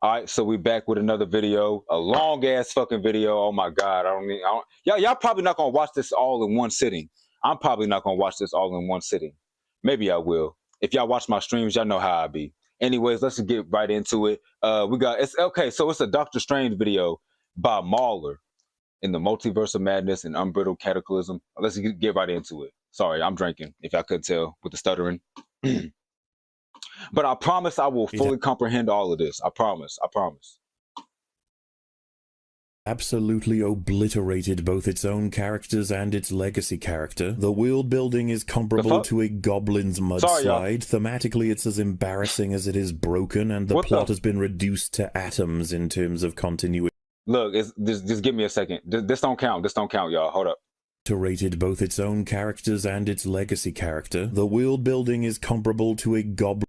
All right, so we back with another video, a long ass fucking video. Oh my god, y'all probably not gonna watch this all in one sitting. I'm probably not gonna watch this all in one sitting. Maybe I will. If y'all watch my streams, y'all know how I be. Anyways, let's just get right into it. It's okay. So it's a Doctor Strange video by Mauler in the Multiverse of Madness and Unbridled Cataclysm. Let's get right into it. Sorry, I'm drinking. If y'all couldn't tell with the stuttering. But I promise I will fully comprehend all of this. I promise. I promise. Absolutely obliterated both its own characters and its legacy character. The world building is comparable to a goblin's mudslide. Thematically, it's as embarrassing as it is broken, and the plot has been reduced to atoms in terms of continuity. Look, just give me a second. This don't count. This don't count, y'all. Hold up. Rated both its own characters and its legacy character. The world building is comparable to a goblin.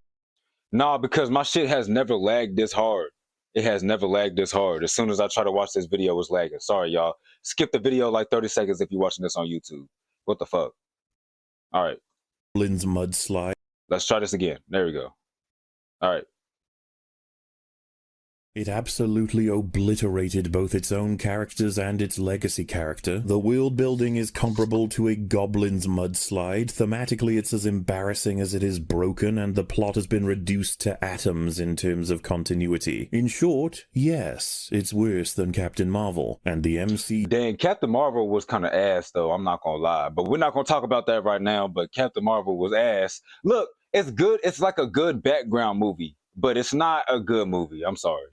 Nah, because my shit has never lagged this hard. It has never lagged this hard. As soon as I try to watch this video, it's lagging. Sorry, y'all. Skip the video like 30 seconds if you're watching this on YouTube. What the fuck? All right. Goblin's mudslide. Let's try this again. There we go. All right. It absolutely obliterated both its own characters and its legacy character. The world building is comparable to a goblin's mudslide. Thematically, it's as embarrassing as it is broken, and the plot has been reduced to atoms in terms of continuity. In short, yes, it's worse than Captain Marvel. And the MC... Dang, Captain Marvel was kind of ass, though. I'm not gonna lie. But we're not gonna talk about that right now, but Captain Marvel was ass. Look, it's good. It's like a good background movie, but it's not a good movie. I'm sorry.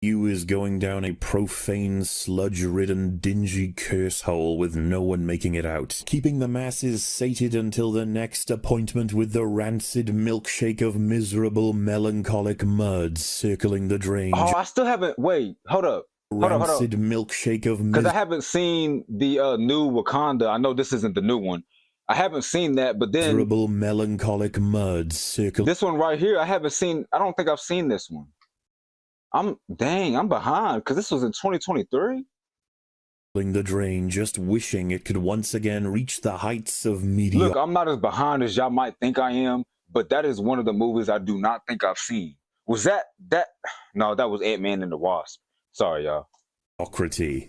Is going down a profane, sludge-ridden, dingy curse hole with no one making it out, keeping the masses sated until the next appointment with the rancid milkshake of miserable, melancholic mud circling the drain. Oh, I still haven't... Wait, hold up. Rancid milkshake of... Because I haven't seen the new Wakanda. I know this isn't the new one. I haven't seen that, but then... Miserable, melancholic mud circling... This one right here, I haven't seen... I don't think I've seen this one. I'm behind because this was in 2023. The drain, just wishing it could once again reach the heights of media. Look, I'm not as behind as y'all might think I am, but that is one of the movies I do not think I've seen. Was that? No, that was Ant-Man and the Wasp. Sorry, y'all.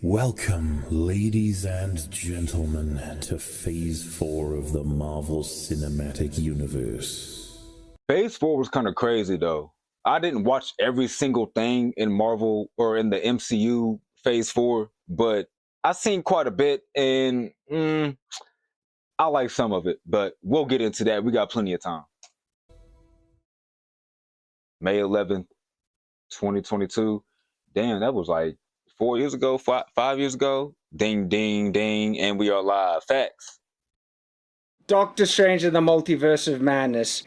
Welcome, ladies and gentlemen, to Phase 4 of the Marvel Cinematic Universe. Phase 4 was kind of crazy, though. I didn't watch every single thing in Marvel or in the MCU Phase 4, but I've seen quite a bit, and I like some of it, but we'll get into that. We got plenty of time. May 11th, 2022. Damn, that was like 4 years ago, 5 years ago. Ding, ding, ding, and we are live. Facts. Doctor Strange and the Multiverse of Madness.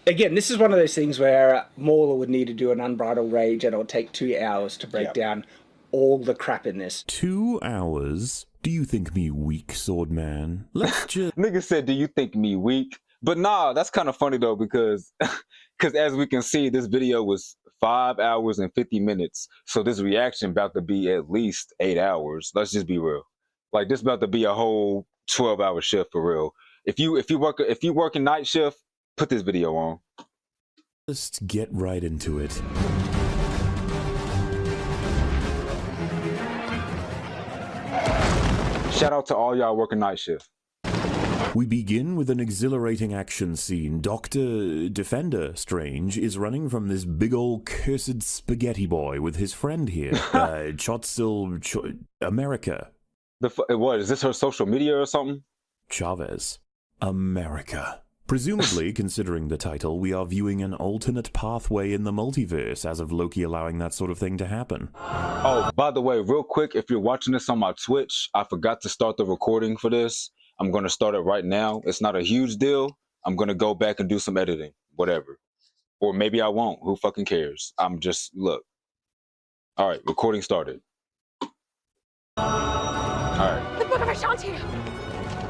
Again, this is one of those things where Mauler would need to do an Unbridled Rage, and it'll take 2 hours to break down all the crap in this. 2 hours? Do you think me weak, Swordman? Let's just... Nigga said, do you think me weak? But nah, that's kind of funny, though, because as we can see, this video was 5 hours and 50 minutes. So this reaction about to be at least 8 hours. Let's just be real. Like, this about to be a whole 12-hour shift for real. If you work a night shift, put this video on. Just get right into it. Shout out to all y'all working night shift. We begin with an exhilarating action scene. Dr. Defender Strange is running from this big old cursed spaghetti boy with his friend here, America. What, is this her social media or something? Chavez. America. Presumably, considering the title, we are viewing an alternate pathway in the multiverse, as of Loki allowing that sort of thing to happen. Oh, by the way, real quick, if you're watching this on my Twitch, I forgot to start the recording for this. I'm going to start it right now. It's not a huge deal. I'm going to go back and do some editing, whatever. Or maybe I won't. Who fucking cares? Look. All right, recording started. All right. The Book of Ashanti!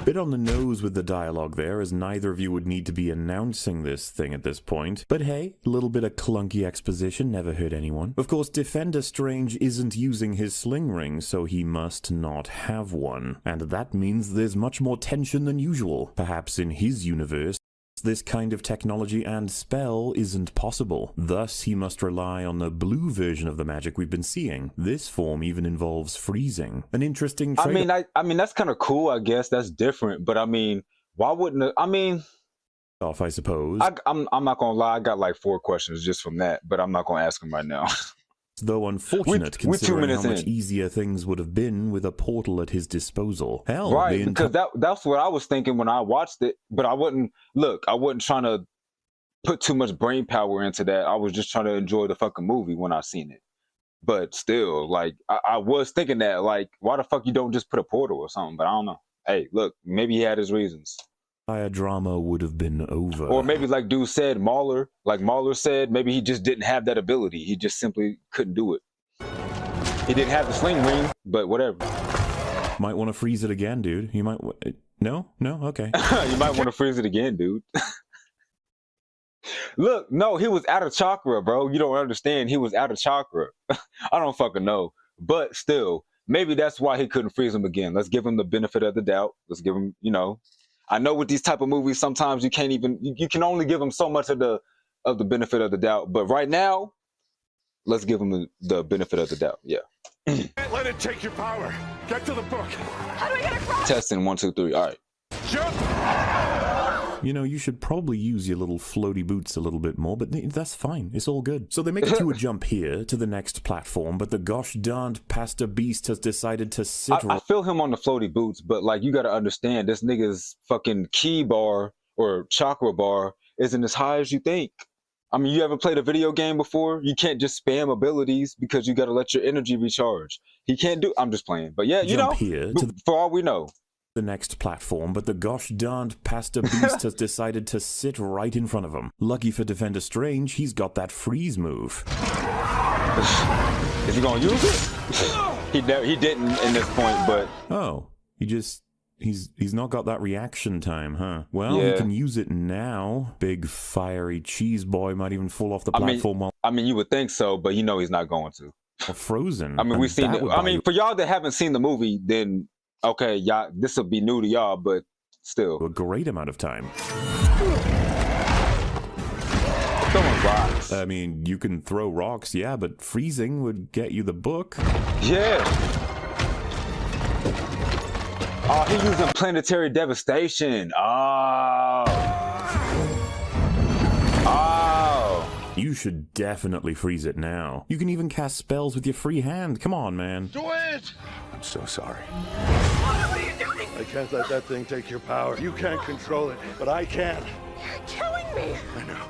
Bit on the nose with the dialogue there, as neither of you would need to be announcing this thing at this point. But hey, a little bit of clunky exposition never hurt anyone. Of course, Defender Strange isn't using his sling ring, so he must not have one. And that means there's much more tension than usual. Perhaps in his universe, This kind of technology and spell isn't possible. Thus, he must rely on the blue version of the magic we've been seeing. This form even involves freezing. An interesting trade. I mean, that's kind of cool, I guess. That's different. But I mean, why wouldn't it, I mean, off, I suppose. I'm not gonna lie, I got like 4 questions just from that, but I'm not gonna ask them right now. Though unfortunate, considering how much in. easier things would have been with a portal at his disposal. Hell, right, because that's what I was thinking when I watched it, but I wasn't trying to put too much brain power into that. I was just trying to enjoy the fucking movie when I seen it. But still, like, I was thinking that, like, why the fuck you don't just put a portal or something? But I don't know. Hey, look, maybe he had his reasons. Drama would have been over. Or maybe, like dude said, Mauler said, maybe he just didn't have that ability. He just simply couldn't do it. He didn't have the sling ring, but whatever. Might want to freeze it again, dude. You might... No? Okay. You might want to freeze it again, dude. Look, no, he was out of chakra, bro. You don't understand. He was out of chakra. I don't fucking know. But still, maybe that's why he couldn't freeze him again. Let's give him the benefit of the doubt. Let's give him, you know... I know with these type of movies, sometimes you can't even, you can only give them so much of the benefit of the doubt. But right now, let's give them the benefit of the doubt. Yeah. Let it take your power. Get to the book. How do I get across? Testing 1, 2, 3. All right. Jump! You know, you should probably use your little floaty boots a little bit more, but that's fine. It's all good. So they make it to a jump here to the next platform, but the gosh darned Pastor Beast has decided to sit... I feel him on the floaty boots, but, like, you got to understand, this nigga's fucking key bar or chakra bar isn't as high as you think. I mean, you ever played a video game before? You can't just spam abilities because you got to let your energy recharge. He can't do... I'm just playing. But yeah, you know, here for all we know. The next platform, but the gosh darned Pastor Beast has decided to sit right in front of him. Lucky for Defender Strange, he's got that freeze move. Is he gonna use it? He didn't in this point, but oh, he's not got that reaction time, huh? Well, yeah. He can use it now. Big fiery cheese boy might even fall off the platform. I mean, you would think so, but you know he's not going to. Or frozen. I mean, we've seen it. I mean, for y'all that haven't seen the movie, then okay, y'all, this will be new to y'all, but still. A great amount of time. Throwing rocks. I mean, you can throw rocks, yeah, but freezing would get you the book. Yeah. Oh, he using planetary devastation. You should definitely freeze it now. You can even cast spells with your free hand. Come on, man. Do it! I'm so sorry. What are you doing? I can't let that thing take your power. You can't control it, but I can. You're killing me. I know.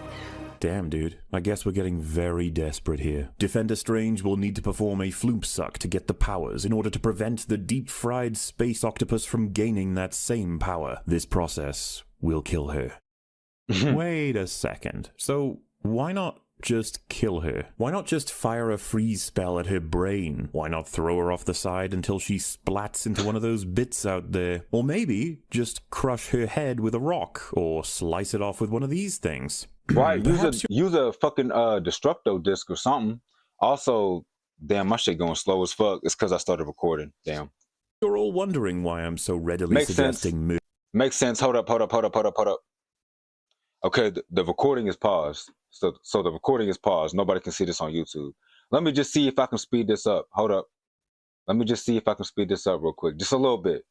Damn, dude. I guess we're getting very desperate here. Defender Strange will need to perform a floop suck to get the powers in order to prevent the deep-fried space octopus from gaining that same power. This process will kill her. Wait a second. So, why not just kill her? Why not just fire a freeze spell at her brain? Why not throw her off the side until she splats into one of those bits out there? Or maybe just crush her head with a rock, or slice it off with one of these things. Right, use a fucking destructo disc or something. Also, damn, my shit going slow as fuck. It's because I started recording. Damn. You're all wondering why I'm so readily suggesting... Makes sense. Hold up. Okay, the recording is paused. So the recording is paused. Nobody can see this on YouTube. Let me just see if I can speed this up. Hold up. Let me just see if I can speed this up real quick. Just a little bit.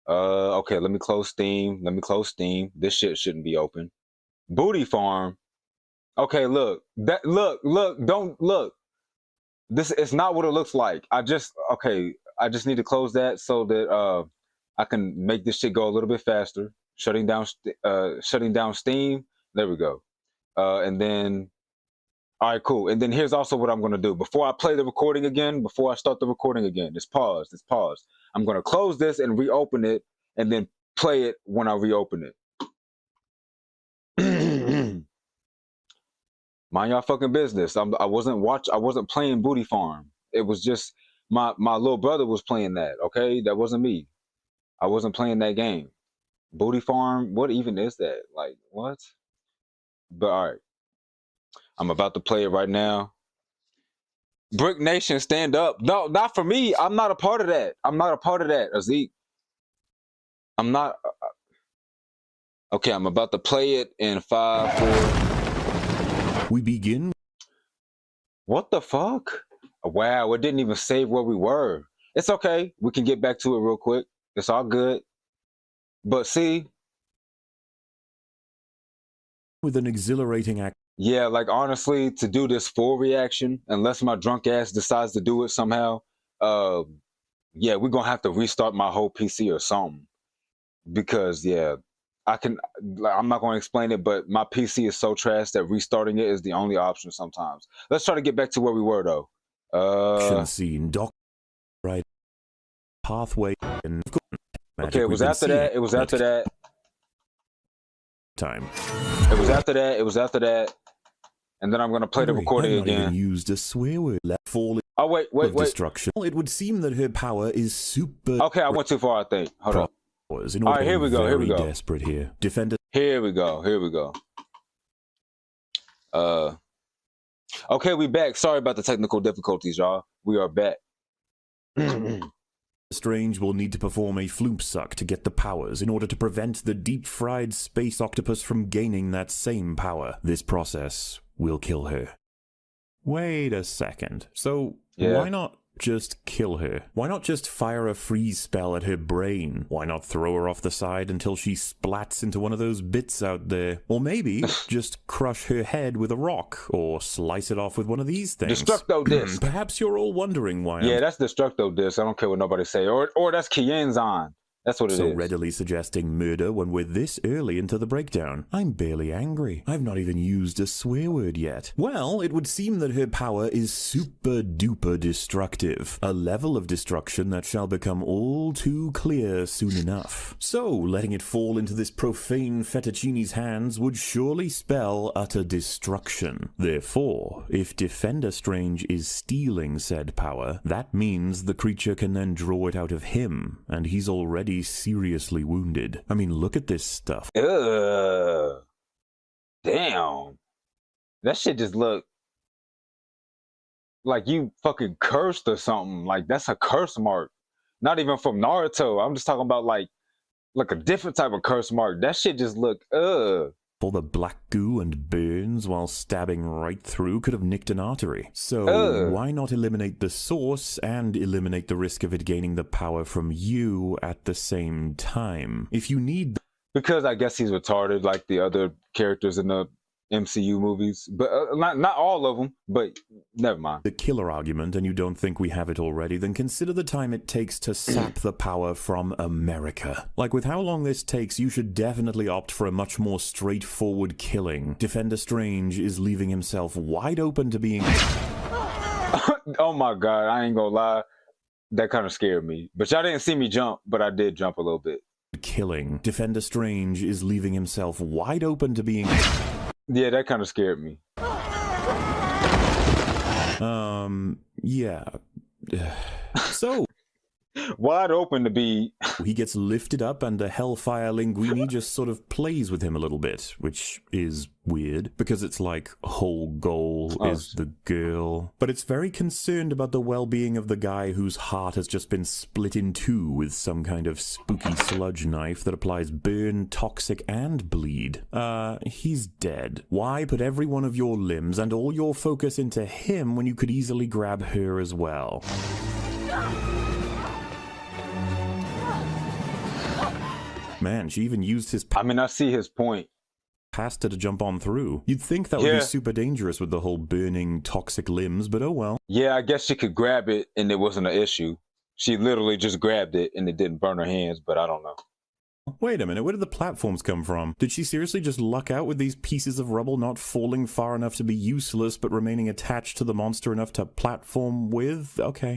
Okay, let me close Steam. This shit shouldn't be open. Booty Farm. Okay, look. Don't look. This is not what it looks like. I just need to close that so that I can make this shit go a little bit faster. Shutting down Steam. There we go. And then, all right, cool. And then here's also what I'm going to do. Before I play the recording again, before I start the recording again, it's paused. I'm going to close this and reopen it and then play it when I reopen it. Mind y'all fucking business. I wasn't playing Booty Farm. It was just my little brother was playing that, okay? That wasn't me. I wasn't playing that game. Booty Farm, what even is that? Like, what? But all right. I'm about to play it right now. Brick Nation, stand up. No, not for me. I'm not a part of that. Azik. I'm not. Okay, I'm about to play it in 5, 4. We begin. What the fuck? Wow, it didn't even save where we were. It's okay. We can get back to it real quick. It's all good. But see, With an exhilarating act. yeah, like honestly, to do this full reaction, unless my drunk ass decides to do it somehow, yeah, we're gonna have to restart my whole PC or something. Because yeah, I'm not gonna explain it, but my PC is so trash that restarting it is the only option sometimes. Let's try to get back to where we were though. Action scene, right pathway, and okay, it was after that. It was after that. Time. It was after that. It was after that. And then I'm gonna play the recording I've not again. Even used a swear word. Let fall. Oh wait. Destruction. It would seem that her power is super. Okay, I went too far. I think. Hold on. All right, here we go. Here we go. Desperate here. Defender. Here we go. Here we go. Okay, we back. Sorry about the technical difficulties, y'all. We are back. Strange will need to perform a floop suck to get the powers in order to prevent the deep-fried space octopus from gaining that same power. This process will kill her. Wait a second. So, why not just kill her? Why not just fire a freeze spell at her brain? Why not throw her off the side until she splats into one of those bits out there? Or maybe just crush her head with a rock, or slice it off with one of these things. Destructo disc. Perhaps you're all wondering why that's Destructo disc. I don't care what nobody say. Or that's Kienzan. That's what it is. So readily suggesting murder when we're this early into the breakdown. I'm barely angry. I've not even used a swear word yet. Well, it would seem that her power is super duper destructive. A level of destruction that shall become all too clear soon enough. So, letting it fall into this profane fettuccine's hands would surely spell utter destruction. Therefore, if Defender Strange is stealing said power, that means the creature can then draw it out of him, and he's already seriously wounded. I mean, look at this stuff. Damn. That shit just look like you fucking cursed or something. Like, that's a curse mark. Not even from Naruto. I'm just talking about like a different type of curse mark. That shit just look, All the black goo and burns while stabbing right through could have nicked an artery. So why not eliminate the source and eliminate the risk of it gaining the power from you at the same time? If you need... Because I guess he's retarded like the other characters in the MCU movies. But not all of them, but never mind. The killer argument, and you don't think we have it already, then consider the time it takes to sap the power from America. Like, with how long this takes, you should definitely opt for a much more straightforward killing. Defender Strange is leaving himself wide open to being... Oh my god, I ain't gonna lie. That kind of scared me. But y'all didn't see me jump, but I did jump a little bit. Killing. Defender Strange is leaving himself wide open to being... Yeah, that kind of scared me. Yeah. So... Wide open to be... He gets lifted up and the Hellfire Linguini just sort of plays with him a little bit, which is weird, because it's like, whole goal is the girl. But it's very concerned about the well-being of the guy whose heart has just been split in two with some kind of spooky sludge knife that applies burn, toxic, and bleed. He's dead. Why put every one of your limbs and all your focus into him when you could easily grab her as well? Man, she even used his... I mean, I see his point. Pasta to jump on through. You'd think that would be super dangerous with the whole burning toxic limbs, but oh well. Yeah, I guess she could grab it and it wasn't an issue. She literally just grabbed it and it didn't burn her hands, but I don't know. Wait a minute, where did the platforms come from? Did she seriously just luck out with these pieces of rubble not falling far enough to be useless, but remaining attached to the monster enough to platform with? Okay.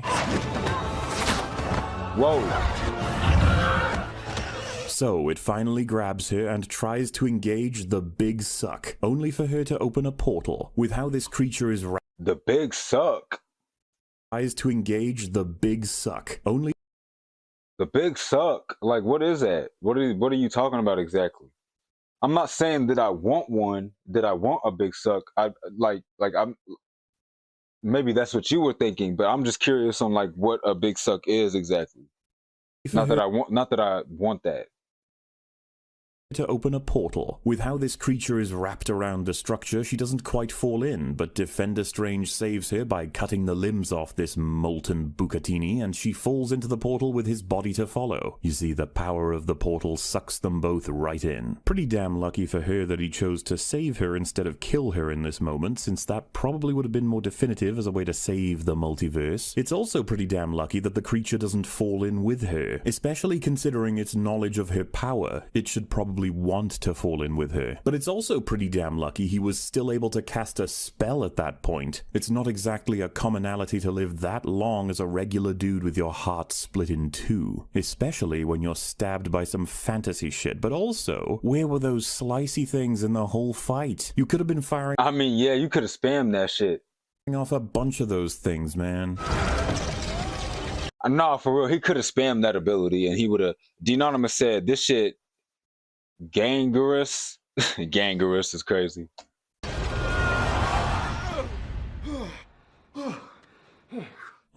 Whoa. So it finally grabs her and tries to engage the big suck, only for her to open a portal. With how this creature is the big suck. Tries to engage the big suck, only... The big suck? Like, what is that? What are you talking about exactly? I'm not saying that I want one, that I want a big suck. I'm... Maybe that's what you were thinking, but I'm just curious on like what a big suck is exactly. Not that I want that. to open a portal. With how this creature is wrapped around the structure, she doesn't quite fall in, but Defender Strange saves her by cutting the limbs off this molten bucatini, and she falls into the portal with his body to follow. You see, the power of the portal sucks them both right in. Pretty damn lucky for her that he chose to save her instead of kill her in this moment, since that probably would have been more definitive as a way to save the multiverse. It's also pretty damn lucky that the creature doesn't fall in with her, especially considering its knowledge of her power. It should probably want to fall in with her. But it's also pretty damn lucky he was still able to cast a spell at that point. It's not exactly a commonality to live that long as a regular dude with your heart split in two, especially when you're stabbed by some fantasy shit. But also, where were those slicey things in the whole fight? You could have been firing I mean, yeah, you could have spammed that shit. off a bunch of those things, man. Nah, for real, he could have spammed that ability and he would have. Denonymous said, this shit gangerous. Gangerous is crazy.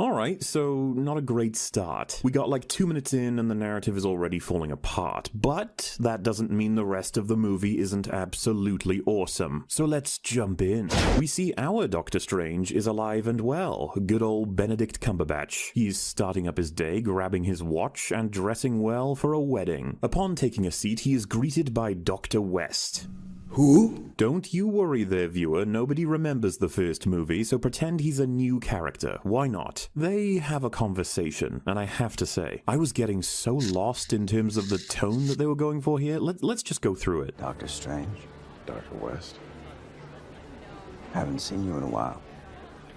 Alright, so not a great start. We got like 2 minutes in and the narrative is already falling apart, but that doesn't mean the rest of the movie isn't absolutely awesome. So let's jump in. We see our Doctor Strange is alive and well. Good old Benedict Cumberbatch. He's starting up his day, grabbing his watch, and dressing well for a wedding. Upon taking a seat, he is greeted by Dr. West. Who? Don't you worry there, viewer. Nobody remembers the first movie, so pretend he's a new character. Why not? They have a conversation, and I have to say, I was getting so lost in terms of the tone that they were going for here. Let's just go through it. Doctor Strange. Dr. West. Haven't seen you in a while.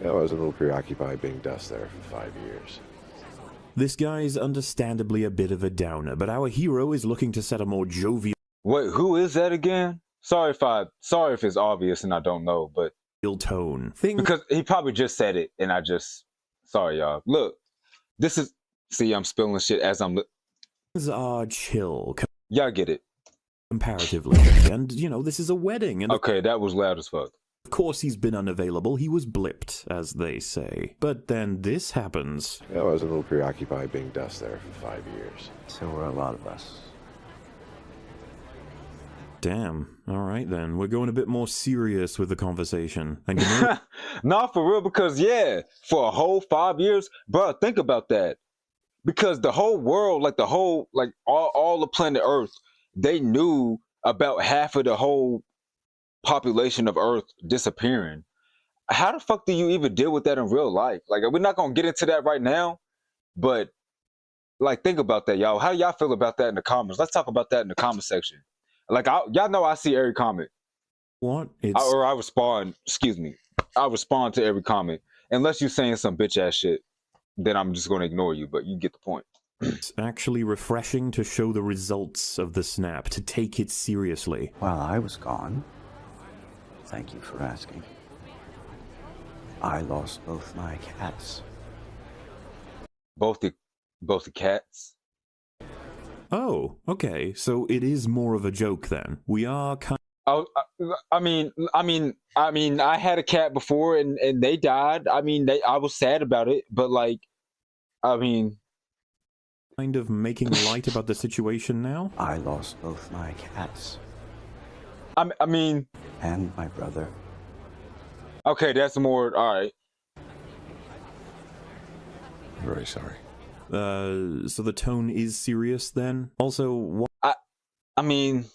Yeah, I was a little preoccupied being dust there for 5 years. This guy's understandably a bit of a downer, but our hero is looking to set a more jovial Wait, who is that again? Sorry if it's obvious and I don't know, but tone. because he probably just said it and sorry y'all. Look, this is, see, I'm spilling shit as I'm Things are chill y'all get it. comparatively. And, you know, this is a wedding, and Okay, that was loud as fuck. of course he's been unavailable. He was blipped, as they say. But then this happens. Yeah, I was a little preoccupied being dust there for 5 years. So were a lot of us. Damn. Alright then. We're going a bit more serious with the conversation. And you know, Nah, for real, because yeah, for a whole 5 years, bro, think about that. Because the whole world, like all the planet Earth, they knew about half of the whole population of Earth disappearing. How the fuck do you even deal with that in real life? Like, we're not gonna get into that right now, but like, think about that, y'all. How do y'all feel about that in the comments? Let's talk about that in the comment section. Like, y'all know I see every comment. what? I respond, excuse me. I respond to every comment. Unless you're saying some bitch ass shit, then I'm just gonna ignore you, but you get the point. It's actually refreshing to show the results of the snap, to take it seriously. While I was gone, thank you for asking, I lost both my cats. Both the cats. Oh, okay. So it is more of a joke then. We are kind I mean, I had a cat before and they died. I mean, I was sad about it, but like, I mean, of making light about the situation now. I lost both my cats I mean, and my brother. okay, that's more, all right. Very sorry. So the tone is serious then? Also, I mean,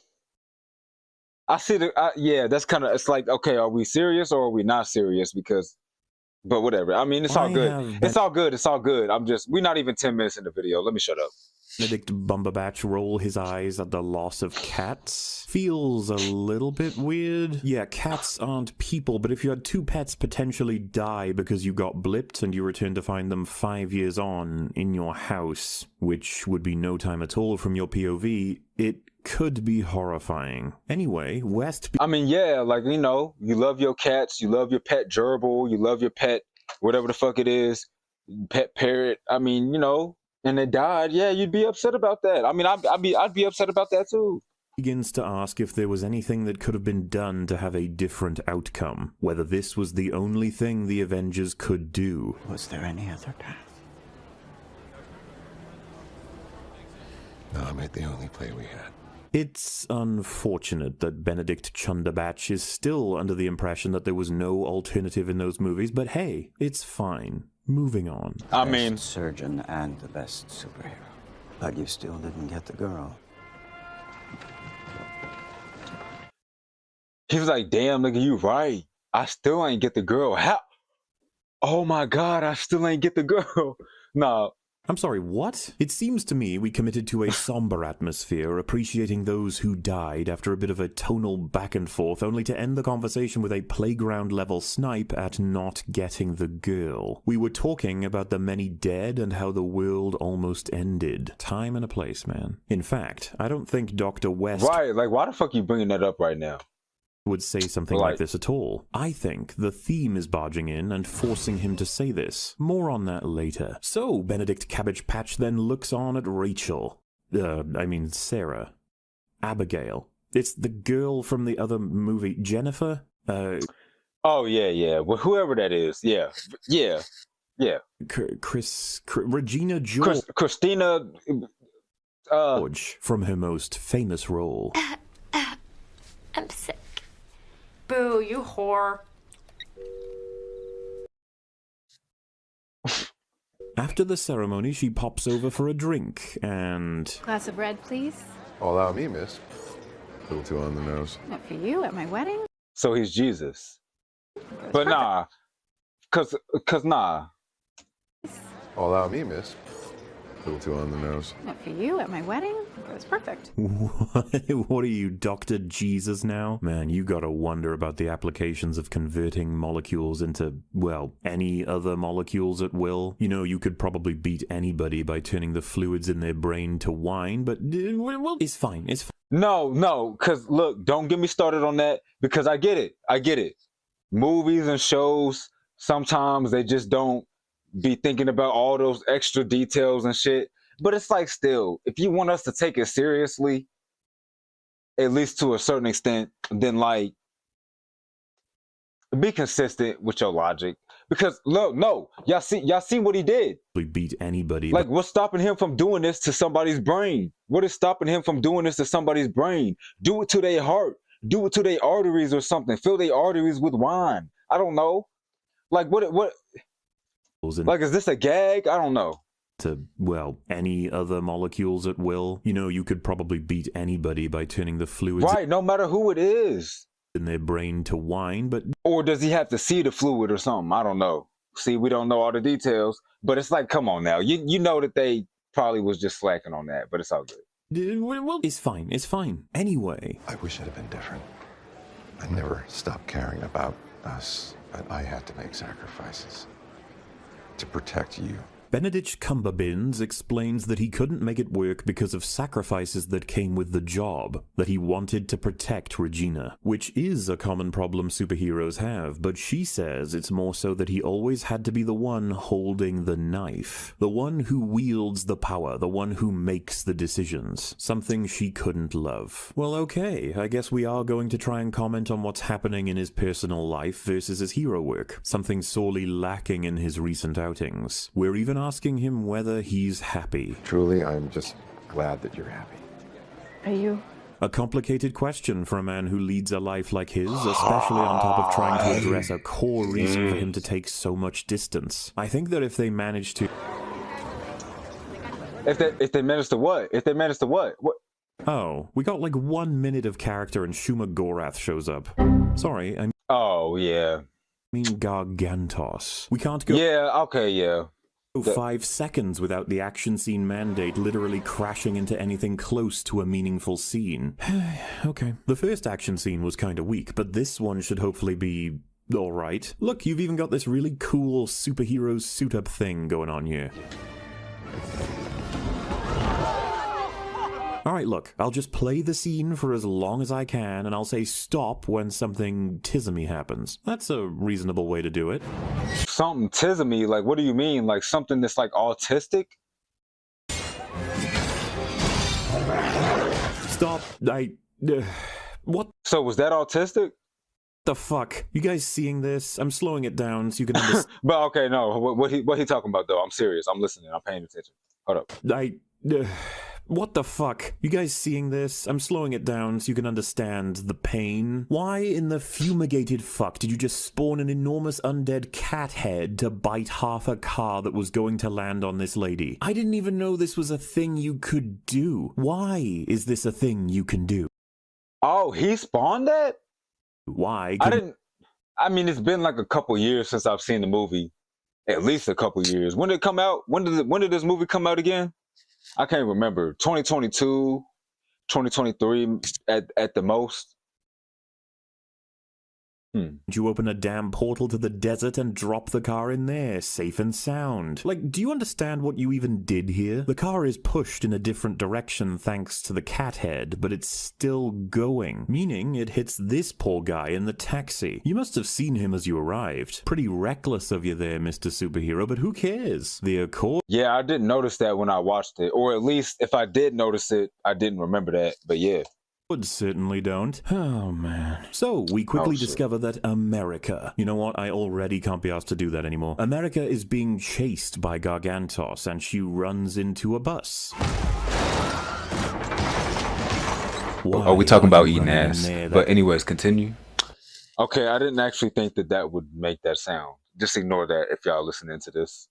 I see yeah, that's kind of, it's like, okay, are we serious or are we not serious? Because, but whatever. I mean, it's all good. It's all good. It's all good. We're not even 10 minutes in the video. Let me shut up. Benedict Cumberbatch roll his eyes at the loss of cats. Feels a little bit weird. Yeah, cats aren't people, but if you had two pets potentially die because you got blipped and you return to find them 5 years on in your house, which would be no time at all from your POV, it could be horrifying. Anyway, West... I mean, yeah, like, you know, you love your cats, you love your pet gerbil, you love your pet, whatever the fuck it is, pet parrot. I mean, you know, and they died. Yeah, you'd be upset about that. I mean, I'd be upset about that too. Begins to ask if there was anything that could have been done to have a different outcome, whether this was the only thing the Avengers could do. Was there any other path? No, I made the only play we had. It's unfortunate that Benedict Cumberbatch is still under the impression that there was no alternative in those movies, but hey, it's fine. Moving on. I mean, Best surgeon and the best superhero. But you still didn't get the girl. he was like, damn, nigga, you right. I still ain't get the girl. How? Oh my God, I still ain't get the girl. Nah. I'm sorry, what? It seems to me we committed to a somber atmosphere, appreciating those who died after a bit of a tonal back and forth, only to end the conversation with a playground-level snipe at not getting the girl. We were talking about the many dead and how the world almost ended. Time and a place, man. In fact, I don't think Dr. West... Right, like, why the fuck you bringing that up right now? ...would say something like this at all. I think the theme is barging in and forcing him to say this. More on that later. So, Benedict Cabbage Patch then looks on at Rachel. Sarah. Abigail. It's the girl from the other movie. Jennifer? Oh, yeah. Well, whoever that is. Yeah. Regina George. Christina... George, from her most famous role. I'm sick. Boo, you whore. After the ceremony, she pops over for a drink, and... Glass of red, please. Allow me, miss. A little too on the nose. Not for you, at my wedding. So he's Jesus. But nah. Cause nah. Allow me, miss. A little too on the nose. Not for you, at my wedding. It was perfect. What are you, Dr. Jesus now? Man, you gotta wonder about the applications of converting molecules into, well, any other molecules at will. You know, you could probably beat anybody by turning the fluids in their brain to wine, but, well, it's fine, it's fine. No, because look, don't get me started on that, because I get it. Movies and shows, sometimes they just don't be thinking about all those extra details and shit. But it's like, still, if you want us to take it seriously, at least to a certain extent, then like, be consistent with your logic. Because look, no, y'all see what he did. We beat anybody. Like, what's stopping him from doing this to somebody's brain? What is stopping him from doing this to somebody's brain? Do it to their heart. Do it to their arteries or something. Fill their arteries with wine. I don't know. Like, what? Like, is this a gag? I don't know. To, well, any other molecules at will. You know, you could probably beat anybody by turning the fluids... Right, no matter who it is. ...in their brain to wine, but... Or does he have to see the fluid or something? I don't know. See, we don't know all the details, but it's like, come on now. You know that they probably was just slacking on that, but it's all good. Well, it's fine. Anyway. I wish it had been different. I never stopped caring about us, but I had to make sacrifices to protect you. Benedict Cumberbatch explains that he couldn't make it work because of sacrifices that came with the job, that he wanted to protect Regina, which is a common problem superheroes have, but she says it's more so that he always had to be the one holding the knife, the one who wields the power, the one who makes the decisions, something she couldn't love. Well, okay, I guess we are going to try and comment on what's happening in his personal life versus his hero work, something sorely lacking in his recent outings. We're even asking him whether he's happy. Truly, I'm just glad that you're happy. Are you? A complicated question for a man who leads a life like his, especially on top of trying to address a core reason for him to take so much distance. I think that if they manage to... If they manage to what? If they manage to what? What? Oh, we got like 1 minute of character and Shuma Gorath shows up. Sorry, I Oh, yeah. mean Gargantos. We can't go... Yeah, okay, yeah. 5 seconds without the action scene mandate literally crashing into anything close to a meaningful scene. Okay. The first action scene was kinda weak, but this one should hopefully be alright. Look, you've even got this really cool superhero suit-up thing going on here. Alright, look, I'll just play the scene for as long as I can, and I'll say stop when something tismy happens. That's a reasonable way to do it. Something tismy? Like, what do you mean? Like, something that's, like, autistic? Stop. What So, was that autistic? the fuck? You guys seeing this? I'm slowing it down so you can understand. But, okay, no. What he talking about, though? I'm serious. I'm listening. I'm paying attention. Hold up. What the fuck? You guys seeing this? I'm slowing it down so you can understand the pain. Why in the fumigated fuck did you just spawn an enormous undead cat head to bite half a car that was going to land on this lady? I didn't even know this was a thing you could do. Why is this a thing you can do? Oh, he spawned that? Why? I mean, it's been like a couple years since I've seen the movie. At least a couple years. When did it come out? When did this movie come out again? I can't remember. 2022, 2023 at the most. You open a damn portal to the desert and drop the car in there, safe and sound. Like, do you understand what you even did here? The car is pushed in a different direction thanks to the cat head, but it's still going, meaning it hits this poor guy in the taxi. You must have seen him as you arrived. Pretty reckless of you there, Mr. Superhero, but who cares? The Accord? Yeah, I didn't notice that when I watched it, or at least if I did notice it, I didn't remember that, but yeah. Certainly don't. Oh, man. So, we quickly discover that America... You know what? I already can't be asked to do that anymore. America is being chased by Gargantos, and she runs into a bus. Are we talking about eating ass? But anyways, continue. Okay, I didn't actually think that would make that sound. Just ignore that if y'all listening to this.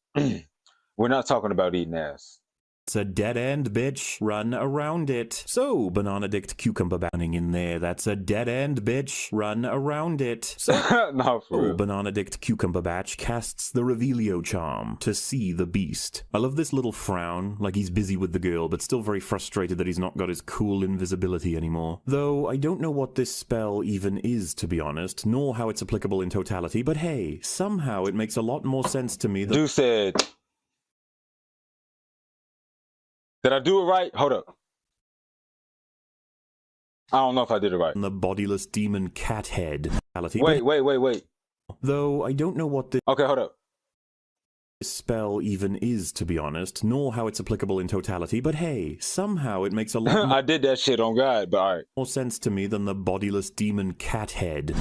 We're not talking about eating ass. It's a dead end, bitch. Run around it. So, banana dicked cucumber banning in there. That's a dead end, bitch. Run around it. So, no, for real. Banana dicked cucumber batch casts the Revelio charm to see the beast. I love this little frown, like he's busy with the girl, but still very frustrated that he's not got his cool invisibility anymore. Though, I don't know what this spell even is, to be honest, nor how it's applicable in totality, but hey, somehow it makes a lot more sense to me that— Dude said... Did I do it right? Hold up. I don't know if I did it right. The bodiless demon cat head. Wait. Though I don't know what this hold up. Spell even is, to be honest, nor how it's applicable in totality, but hey, somehow it makes a lot more I did that shit on God, but alright. More sense to me than the bodiless demon cat head.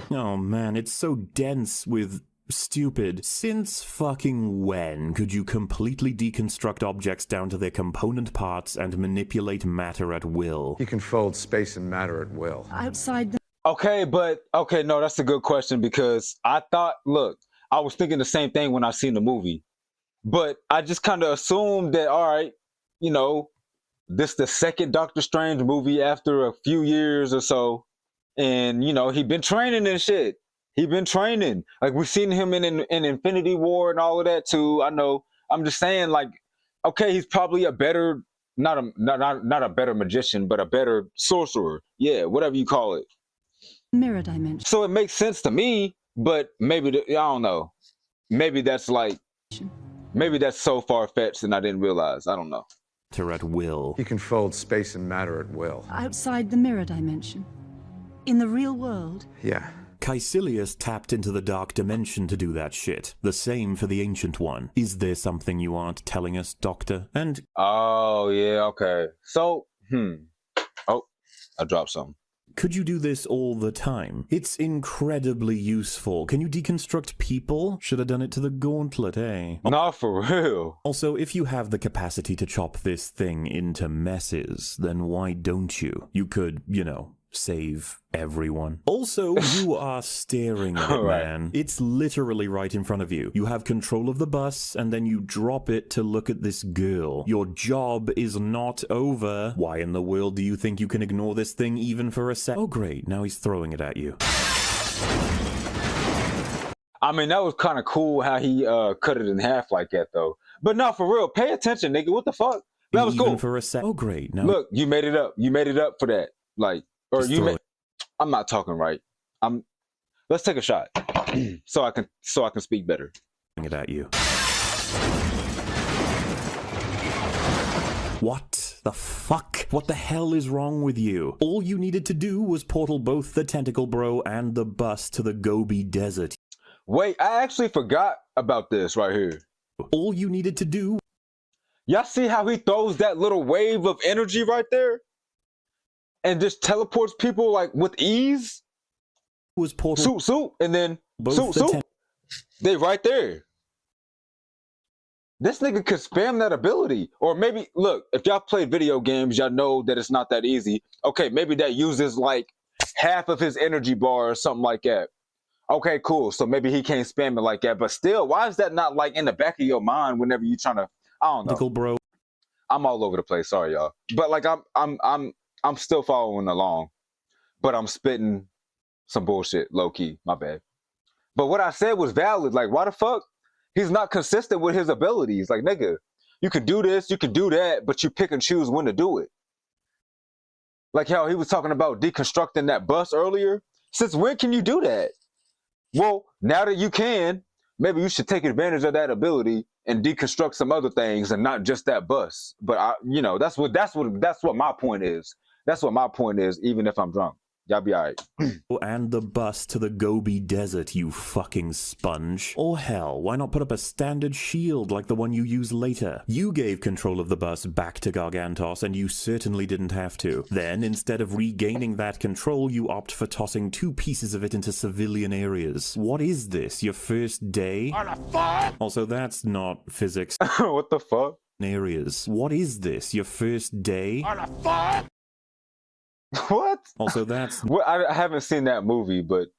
Oh man, it's so dense with stupid. Since fucking when could you completely deconstruct objects down to their component parts and manipulate matter at will? You can fold space and matter at will. Outside the... Okay, no, that's a good question because I thought, look, I was thinking the same thing when I seen the movie, but I just kind of assumed that, all right, you know, this the second Doctor Strange movie after a few years or so, and you know he been training and shit. He been training. Like we've seen him in Infinity War and all of that too. I know. I'm just saying, like, okay, he's probably a better, not a better magician, but a better sorcerer. Yeah, whatever you call it. Mirror dimension. So it makes sense to me, but maybe I don't know. Maybe that's so far-fetched and I didn't realize. I don't know. At will. You can fold space and matter at will. Outside the mirror dimension. In the real world. Yeah. Caecilius tapped into the dark dimension to do that shit. The same for the Ancient One. Is there something you aren't telling us, Doctor? And... Oh, yeah, okay. So, Oh, I dropped something. Could you do this all the time? It's incredibly useful. Can you deconstruct people? Should have done it to the gauntlet, eh? Not for real. Also, if you have the capacity to chop this thing into messes, then why don't you? You could, you know, save everyone. Also, you are staring at it, man. It's literally right in front of you. You have control of the bus, and then you drop it to look at this girl. Your job is not over. Why in the world do you think you can ignore this thing even for a sec? Oh, great. Now he's throwing it at you. I mean, that was kind of cool how he cut it in half like that, though. But no, for real, pay attention, nigga. What the fuck? That was cool. For a sec. Oh, great. Now look, you made it up. You made it up for that. Like, or you made... I'm not talking right. Let's take a shot so I can speak better. Bring it at you. What the fuck? What the hell is wrong with you? All you needed to do was portal both the Tentacle Bro and the bus to the Gobi Desert. Wait, I actually forgot about this right here. All you needed to do... Y'all see how he throws that little wave of energy right there? And just teleports people like with ease? Was portal... Suit, and then... Suit. They right there. This nigga could spam that ability. Or maybe, look, if y'all play video games, y'all know that it's not that easy. Okay, maybe that uses like half of his energy bar or something like that. Okay, cool. So maybe he can't spam it like that. But still, why is that not like in the back of your mind whenever you're trying to, I don't know. Bro. I'm all over the place. Sorry, y'all. But like I'm still following along. But I'm spitting some bullshit, low key. My bad. But what I said was valid. Like, why the fuck? He's not consistent with his abilities. Like, nigga, you can do this, you can do that, but you pick and choose when to do it. Like how he was talking about deconstructing that bus earlier. Since when can you do that? Well, now that you can, maybe you should take advantage of that ability and deconstruct some other things and not just that bus. But you know, that's what my point is. That's what my point is, even if I'm drunk. Y'all be alright. And the bus to the Gobi Desert, you fucking sponge. Or hell, why not put up a standard shield like the one you use later? You gave control of the bus back to Gargantos, and you certainly didn't have to. Then, instead of regaining that control, you opt for tossing 2 pieces of it into civilian areas. What is this, your first day? What the fuck? Also, that's not physics. What the fuck? Areas. What is this, your first day? What the fuck? What? Also, that's... Well, I haven't seen that movie, but...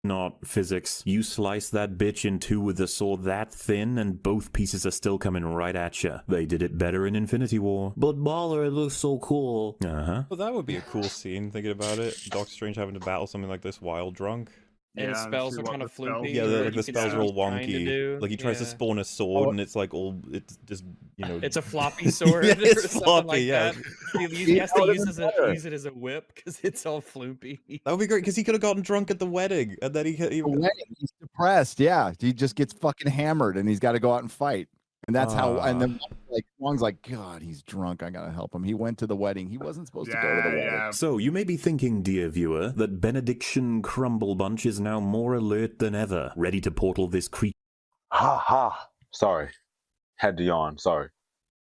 Not physics. You slice that bitch in 2 with a sword that thin, and both pieces are still coming right at you. They did it better in Infinity War. But Baller, it looks so cool. Uh-huh. Well, that would be a cool scene, thinking about it. Doctor Strange having to battle something like this while drunk. And his spells are kind of floopy. Yeah, the spells are all wonky. Like he tries to spawn a sword, and it's like all, it's just, you know. It's a floppy sword. Yeah, it's or something floppy. like Yeah. that. He has to use it as a whip because it's all floopy. That would be great because he could have gotten drunk at the wedding, and then he's depressed. Yeah, he just gets fucking hammered, and he's got to go out and fight. And that's how. And then like Wong's like, God, he's drunk. I gotta help him. He went to the wedding. He wasn't supposed to go to the wedding. So you may be thinking, dear viewer, that Benediction Crumble Bunch is now more alert than ever, ready to portal this creature. Ha ha. Sorry, had to yawn. Sorry.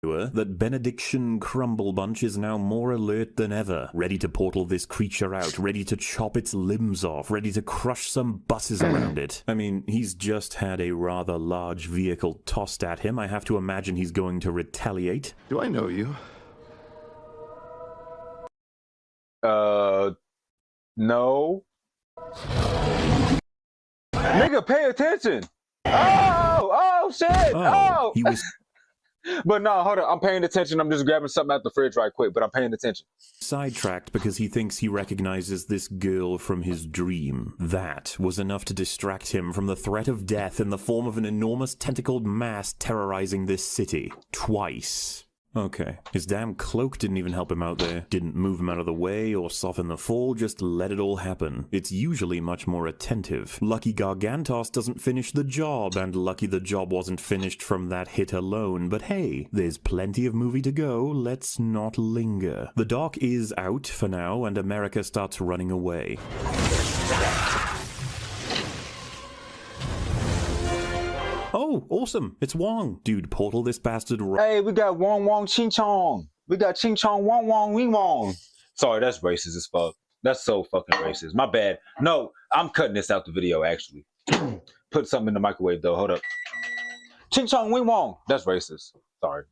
That Benediction Crumble Bunch is now more alert than ever, ready to portal this creature out, ready to chop its limbs off, ready to crush some buses around it. I mean, he's just had a rather large vehicle tossed at him. I have to imagine he's going to retaliate. Do I know you? No. Nigga, pay attention. Oh, shit. Oh. He was... But no, hold on. I'm paying attention. I'm just grabbing something out the fridge right quick, but I'm paying attention. Sidetracked because he thinks he recognizes this girl from his dream. That was enough to distract him from the threat of death in the form of an enormous tentacled mass terrorizing this city. Twice. Okay. His damn cloak didn't even help him out there. Didn't move him out of the way or soften the fall, just let it all happen. It's usually much more attentive. Lucky Gargantos doesn't finish the job, and lucky the job wasn't finished from that hit alone. But hey, there's plenty of movie to go, let's not linger. The doc is out for now, and America starts running away. Oh, awesome. It's Wong. Dude, portal this bastard. Hey, we got Wong Ching Chong. We got Ching Chong Wong Wing Wong. Sorry, that's racist as fuck. That's so fucking racist. My bad. No, I'm cutting this out the video, actually. Put something in the microwave, though. Hold up. Ching Chong Wing Wong. That's racist. Sorry.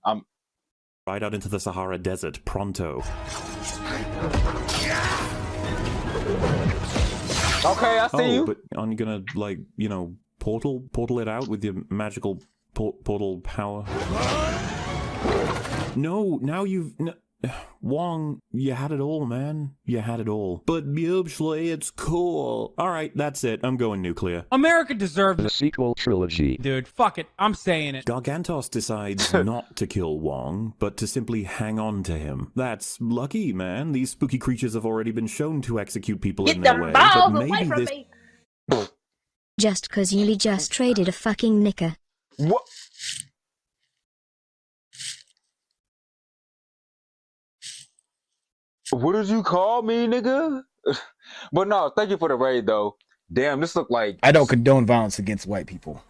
Right out into the Sahara Desert, pronto. Okay, I see you. But aren't you gonna, like, you know, portal it out with your magical portal power? No, now you've... Wong, you had it all, man. You had it all. But usually it's cool. Alright, that's it. I'm going nuclear. America deserves the sequel trilogy. Dude, fuck it. I'm saying it. Gargantos decides not to kill Wong, but to simply hang on to him. That's lucky, man. These spooky creatures have already been shown to execute people in their way. But maybe this... Just cause you just traded a fucking knicker. What? What did you call me, nigga? But no, thank you for the raid, though. Damn, this look like... I don't condone violence against white people.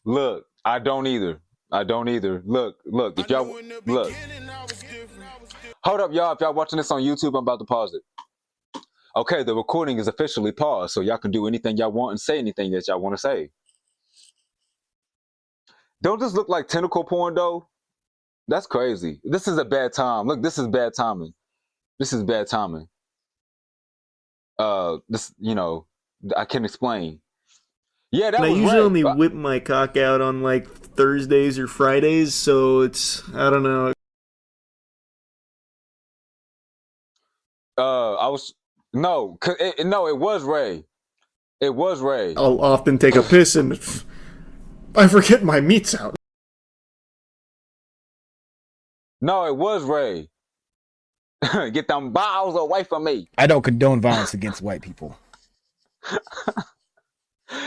Look, I don't either. I don't either. Look, if y'all... Look. Hold up, y'all. If y'all watching this on YouTube, I'm about to pause it. Okay, the recording is officially paused, so y'all can do anything y'all want and say anything that y'all want to say. Don't this look like tentacle porn though? That's crazy. This is a bad time. Look, this is bad timing. This is bad timing. This, you know, I can't explain. Yeah, that And I was usually Ray. only whip my cock out on like Thursdays or Fridays, so it's, I don't know. No, it was Ray. It was Ray. I'll often take a piss and I forget my meat's out. No, it was Ray. Get them balls away from me. I don't condone violence against white people.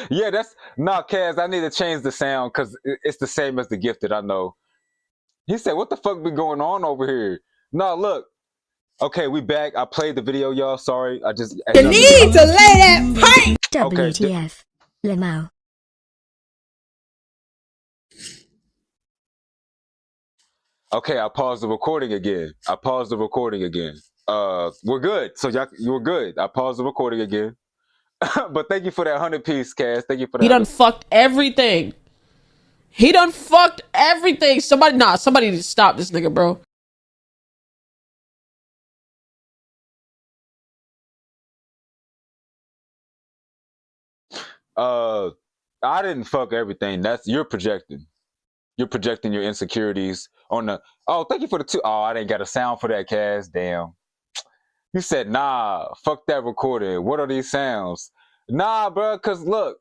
Yeah, that's no, Kaz. I need to change the sound because it's the same as the Gifted. I know. He said, "What the fuck be going on over here?" No, look. Okay, we back. I played the video, y'all. Sorry, I just. You need to lay that pipe. WTF, Limau. Okay, I paused the recording again. We're good. So you were good. I paused the recording again. But thank you for that 100-piece, Cass. Thank you for that. He done fucked everything. He done fucked everything. Somebody need to stop this nigga, bro. I didn't fuck everything. You're projecting. You're projecting your insecurities on the. Oh, thank you for the 2. Oh, I didn't got a sound for that, Cass. Damn. You said, nah, fuck that recording. What are these sounds? Nah, bro, cause look,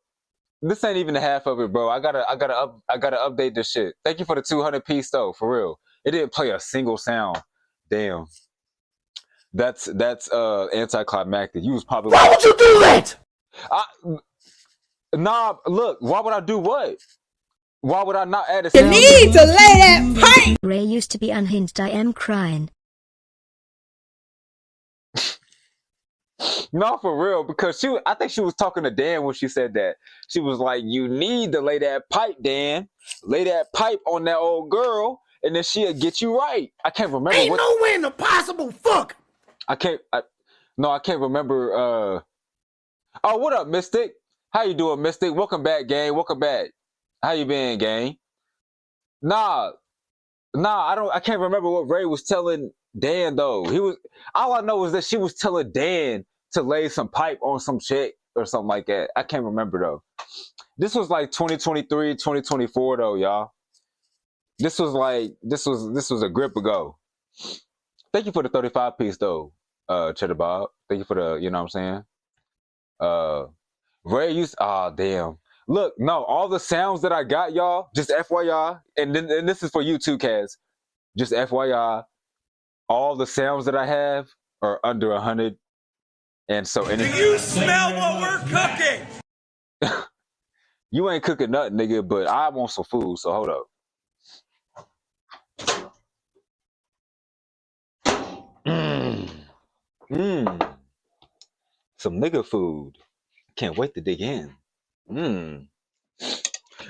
this ain't even the half of it, bro. I gotta update this shit. Thank you for the 200-piece though, for real. It didn't play a single sound. Damn. That's anticlimactic. You was probably. Why would you do that? Nah, look, why would I do what? Why would I not add a You sound? need to lay that pipe. Ray used to be unhinged. I am crying. No, for real, because I think she was talking to Dan when she said that. She was like, "You need to lay that pipe, Dan. Lay that pipe on that old girl, and then she'll get you right." I can't remember. Ain't no way in the possible fuck. I can't remember. Oh, what up, Mystic? How you doing, Mystic? Welcome back, gang. Welcome back. How you been, gang? Nah, I can't remember what Ray was telling Dan though. All I know is that she was telling Dan to lay some pipe on some chick or something like that. I can't remember though. This was like 2023, 2024 though, y'all. This was a grip ago. Thank you for the 35-piece though, Cheddar Bob. Thank you for the, you know what I'm saying? Ray used, damn. Look, no, all the sounds that I got, y'all, just FYI, and this is for you too, Kaz. Just FYI, all the sounds that I have are under 100. And so, do you smell what we're cooking? You ain't cooking nothing, nigga, but I want some food, so hold up. Some nigga food. Can't wait to dig in.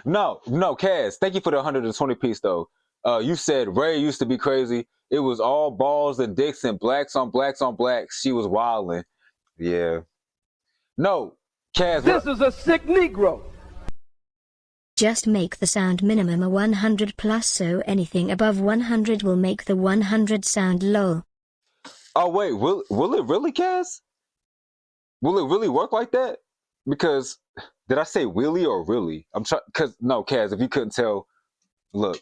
No, Kaz, thank you for the 120-piece though. You said Ray used to be crazy. It was all balls and dicks and blacks on blacks on blacks. She was wilding. Yeah. No, Kaz. This is a sick Negro. Just make the sound minimum a 100 plus, so anything above 100 will make the 100 sound low. Oh wait, will it really, Kaz? Will it really work like that? Because did I say Willie or really? I'm trying, cause no, Kaz, if you couldn't tell, look.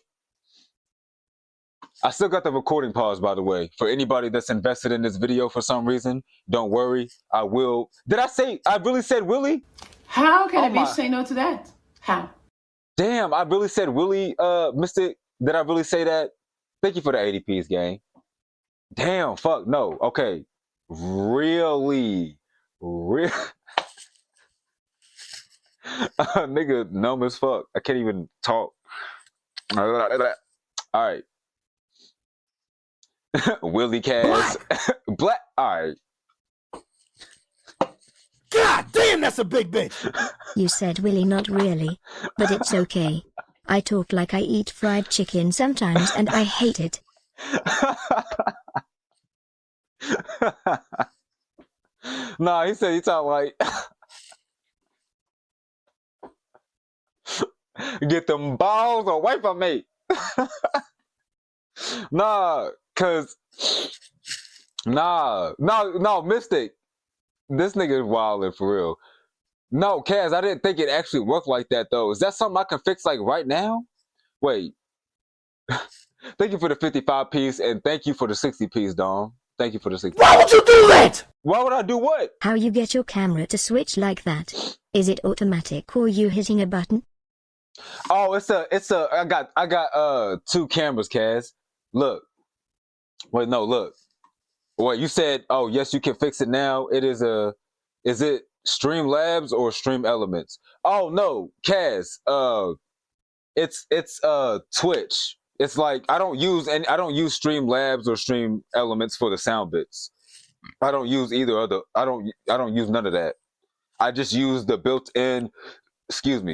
I still got the recording pause, by the way. For anybody that's invested in this video for some reason, don't worry. I will. Did I really said Willie? How can a bitch say no to that? How? Damn, I really said Willie, Mystic. Did I really say that? Thank you for the 80-piece, gang. Damn, fuck, no. Okay. Really? Nigga, numb as fuck. I can't even talk. All right. Willie Cass. Black. All right. God damn, that's a big bitch. You said Willie, not really. But it's okay. I talk like I eat fried chicken sometimes and I hate it. Nah, he said he talk like get them balls away from me. Nah, cause no, Mystic. This nigga is wildin' for real. No, Kaz, I didn't think it actually worked like that though. Is that something I can fix like right now? Wait. Thank you for the 55 piece and thank you for the 60 piece, Dom. Thank you for the 60. Why would you do that? Why would I do what? How you get your camera to switch like that? Is it automatic or you hitting a button? Oh, I got 2 cameras, Kaz. Look. Wait, no, look. Wait, you said, oh yes, you can fix it now. Is it Streamlabs or Stream Elements? Oh no, Kaz, it's Twitch. It's like I don't use Streamlabs or Stream Elements for the sound bits. I don't use either other. I don't use none of that. I just use the built-in,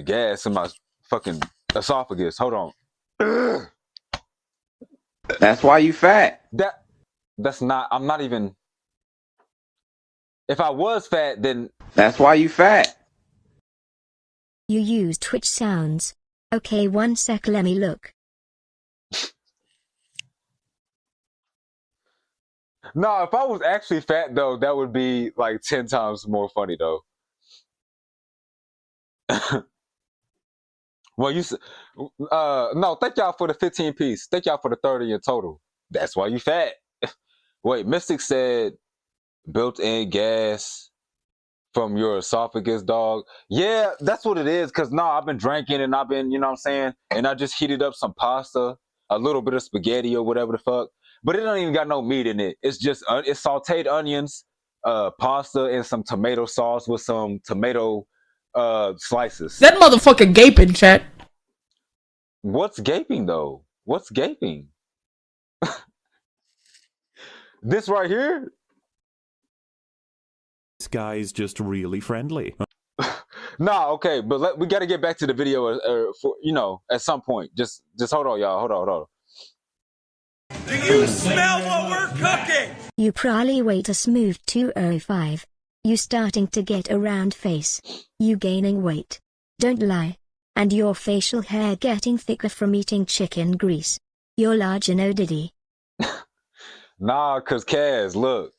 gas in my fucking esophagus. Hold on. That's why you fat. That's not. I'm not even. If I was fat, then that's why you fat. You use Twitch sounds. Okay, one sec, let me look. No, if I was actually fat though, that would be like 10 times more funny though. Well, no, thank y'all for the 15 piece. Thank y'all for the 30 in total. That's why you fat. Wait, Mystic said built-in gas from your esophagus, dog. Yeah, that's what it is. Cause no, I've been drinking and I've been, you know what I'm saying? And I just heated up some pasta, a little bit of spaghetti or whatever the fuck. But it don't even got no meat in it. It's just it's sauteed onions, pasta, and some tomato sauce with some tomato slices. That motherfucker gaping, chat. What's gaping though? What's gaping? This right here? This guy's just really friendly. Nah, okay, but we got to get back to the video, for, at some point. Just hold on, y'all. Hold on. Do you smell what we're cooking? You probably weight a smooth 205. You starting to get a round face. You gaining weight. Don't lie. And your facial hair getting thicker from eating chicken grease. You're larger, no diddy. Nah, cause Kaz, look.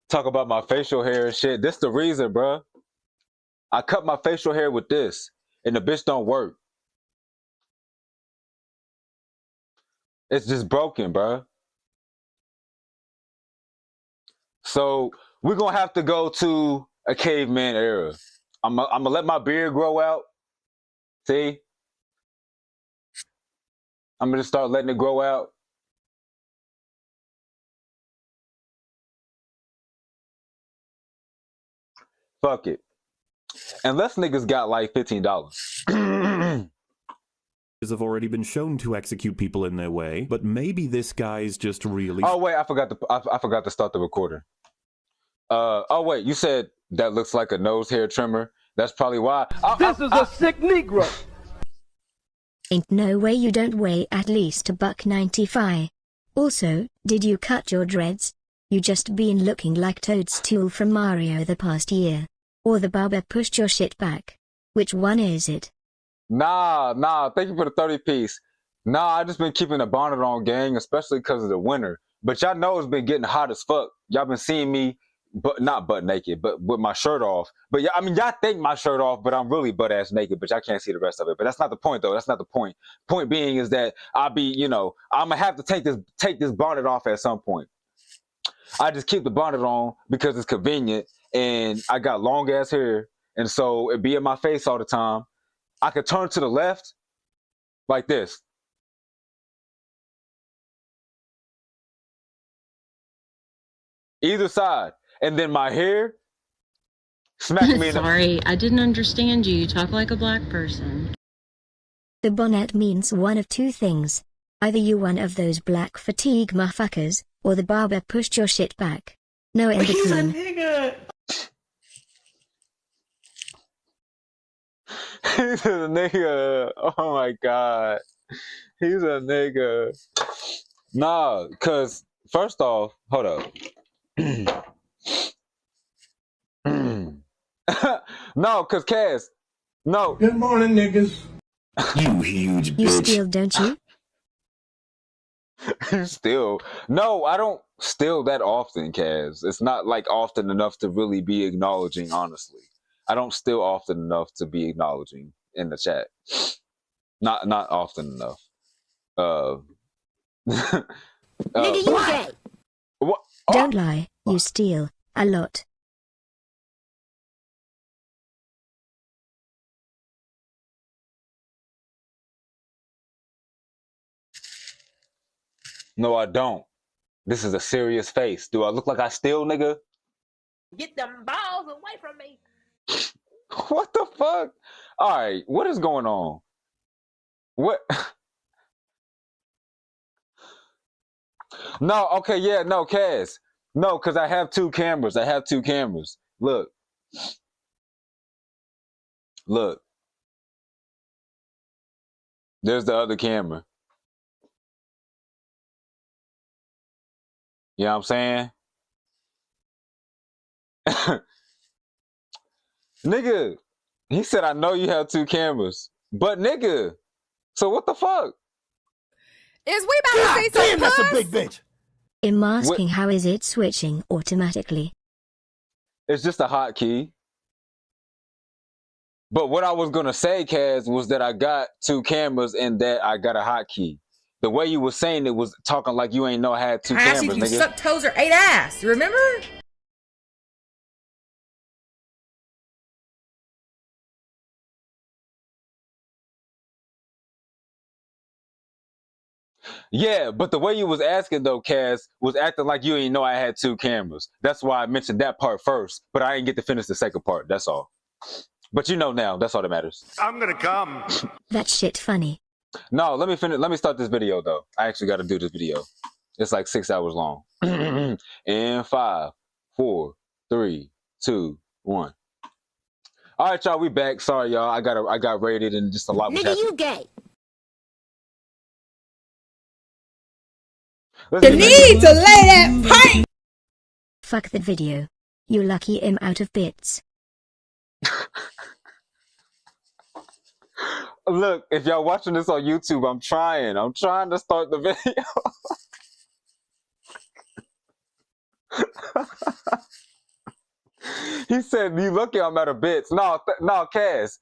Talk about my facial hair and shit. This the reason, bruh. I cut my facial hair with this, and the bitch don't work. It's just broken, bruh. So we're gonna have to go to a caveman era. I'm gonna let my beard grow out. See? I'm gonna start letting it grow out. Fuck it. Unless niggas got like $15. Have already been shown to execute people in their way, but maybe this guy's just really. Oh wait, I forgot to start the recorder. Oh wait, you said that looks like a nose hair trimmer. That's probably why. This is a sick Negro. Ain't no way you don't weigh at least $195. Also, did you cut your dreads? You just been looking like Toadstool from Mario the past year. Or the barber pushed your shit back. Which one is it? Nah. Thank you for the 30 piece. Nah, I just been keeping the bonnet on, gang, especially because of the winter. But y'all know it's been getting hot as fuck. Y'all been seeing me, but not butt naked, but with my shirt off. But yeah, I mean, y'all think my shirt off, but I'm really butt ass naked. But y'all can't see the rest of it. But that's not the point, though. That's not the point. Point being is that I'll be, I'm gonna have to take this bonnet off at some point. I just keep the bonnet on because it's convenient, and I got long ass hair, and so it be in my face all the time. I could turn to the left like this. Either side. And then my hair smack me in the... Sorry, I didn't understand you. You talk like a black person. The bonnet means one of two things. Either you one of those black fatigue motherfuckers, or the barber pushed your shit back. No in between. He's a nigga. Oh my god. He's a nigga. Nah, cause first off, hold up. No, cause Kaz. No. Good morning, niggas. You huge You bitch. steal, don't you? You still. No, I don't steal that often, Kaz. It's not like often enough to really be acknowledging, honestly. I don't steal often enough to be acknowledging in the chat. Not often enough. Nigga, you gay. What? Don't lie, you steal a lot. No, I don't. This is a serious face. Do I look like I steal, nigga? Get them balls away from me. What the fuck? All right, what is going on? What? No, okay, yeah, no, Kaz. No, because I have two cameras. I have two cameras. Look. Look. There's the other camera. You know what I'm saying? Nigga, he said, I know you have two cameras. But nigga, so what the fuck? Is we about to see some Damn, that's a big bitch. I'm asking how is it switching automatically? It's just a hotkey. But what I was gonna say, Kaz, was that I got two cameras and that I got a hotkey. The way you were saying it was talking like you ain't know I had two Ass cameras, if you nigga. suck toes or ate ass. Remember? Yeah, but the way you was asking though, Kaz, was acting like you ain't know I had two cameras. That's why I mentioned that part first, but I didn't get to finish the second part. That's all. But you know now, that's all that matters. I'm gonna come. That shit funny. No, let me finish. Let me start this video though. I actually got to do this video. It's like 6 hours long. In 5, 4, 3, 2, 1. All right, y'all, we back. Sorry, y'all. I got raided and just a lot was Nigga, happening. you gay. Let's You get back need to lay that pipe. Fuck the video. You lucky I'm out of bits. Look, if y'all watching this on YouTube, I'm trying to start the video. He said, "You lucky I'm out of bits." No, no, Kaz.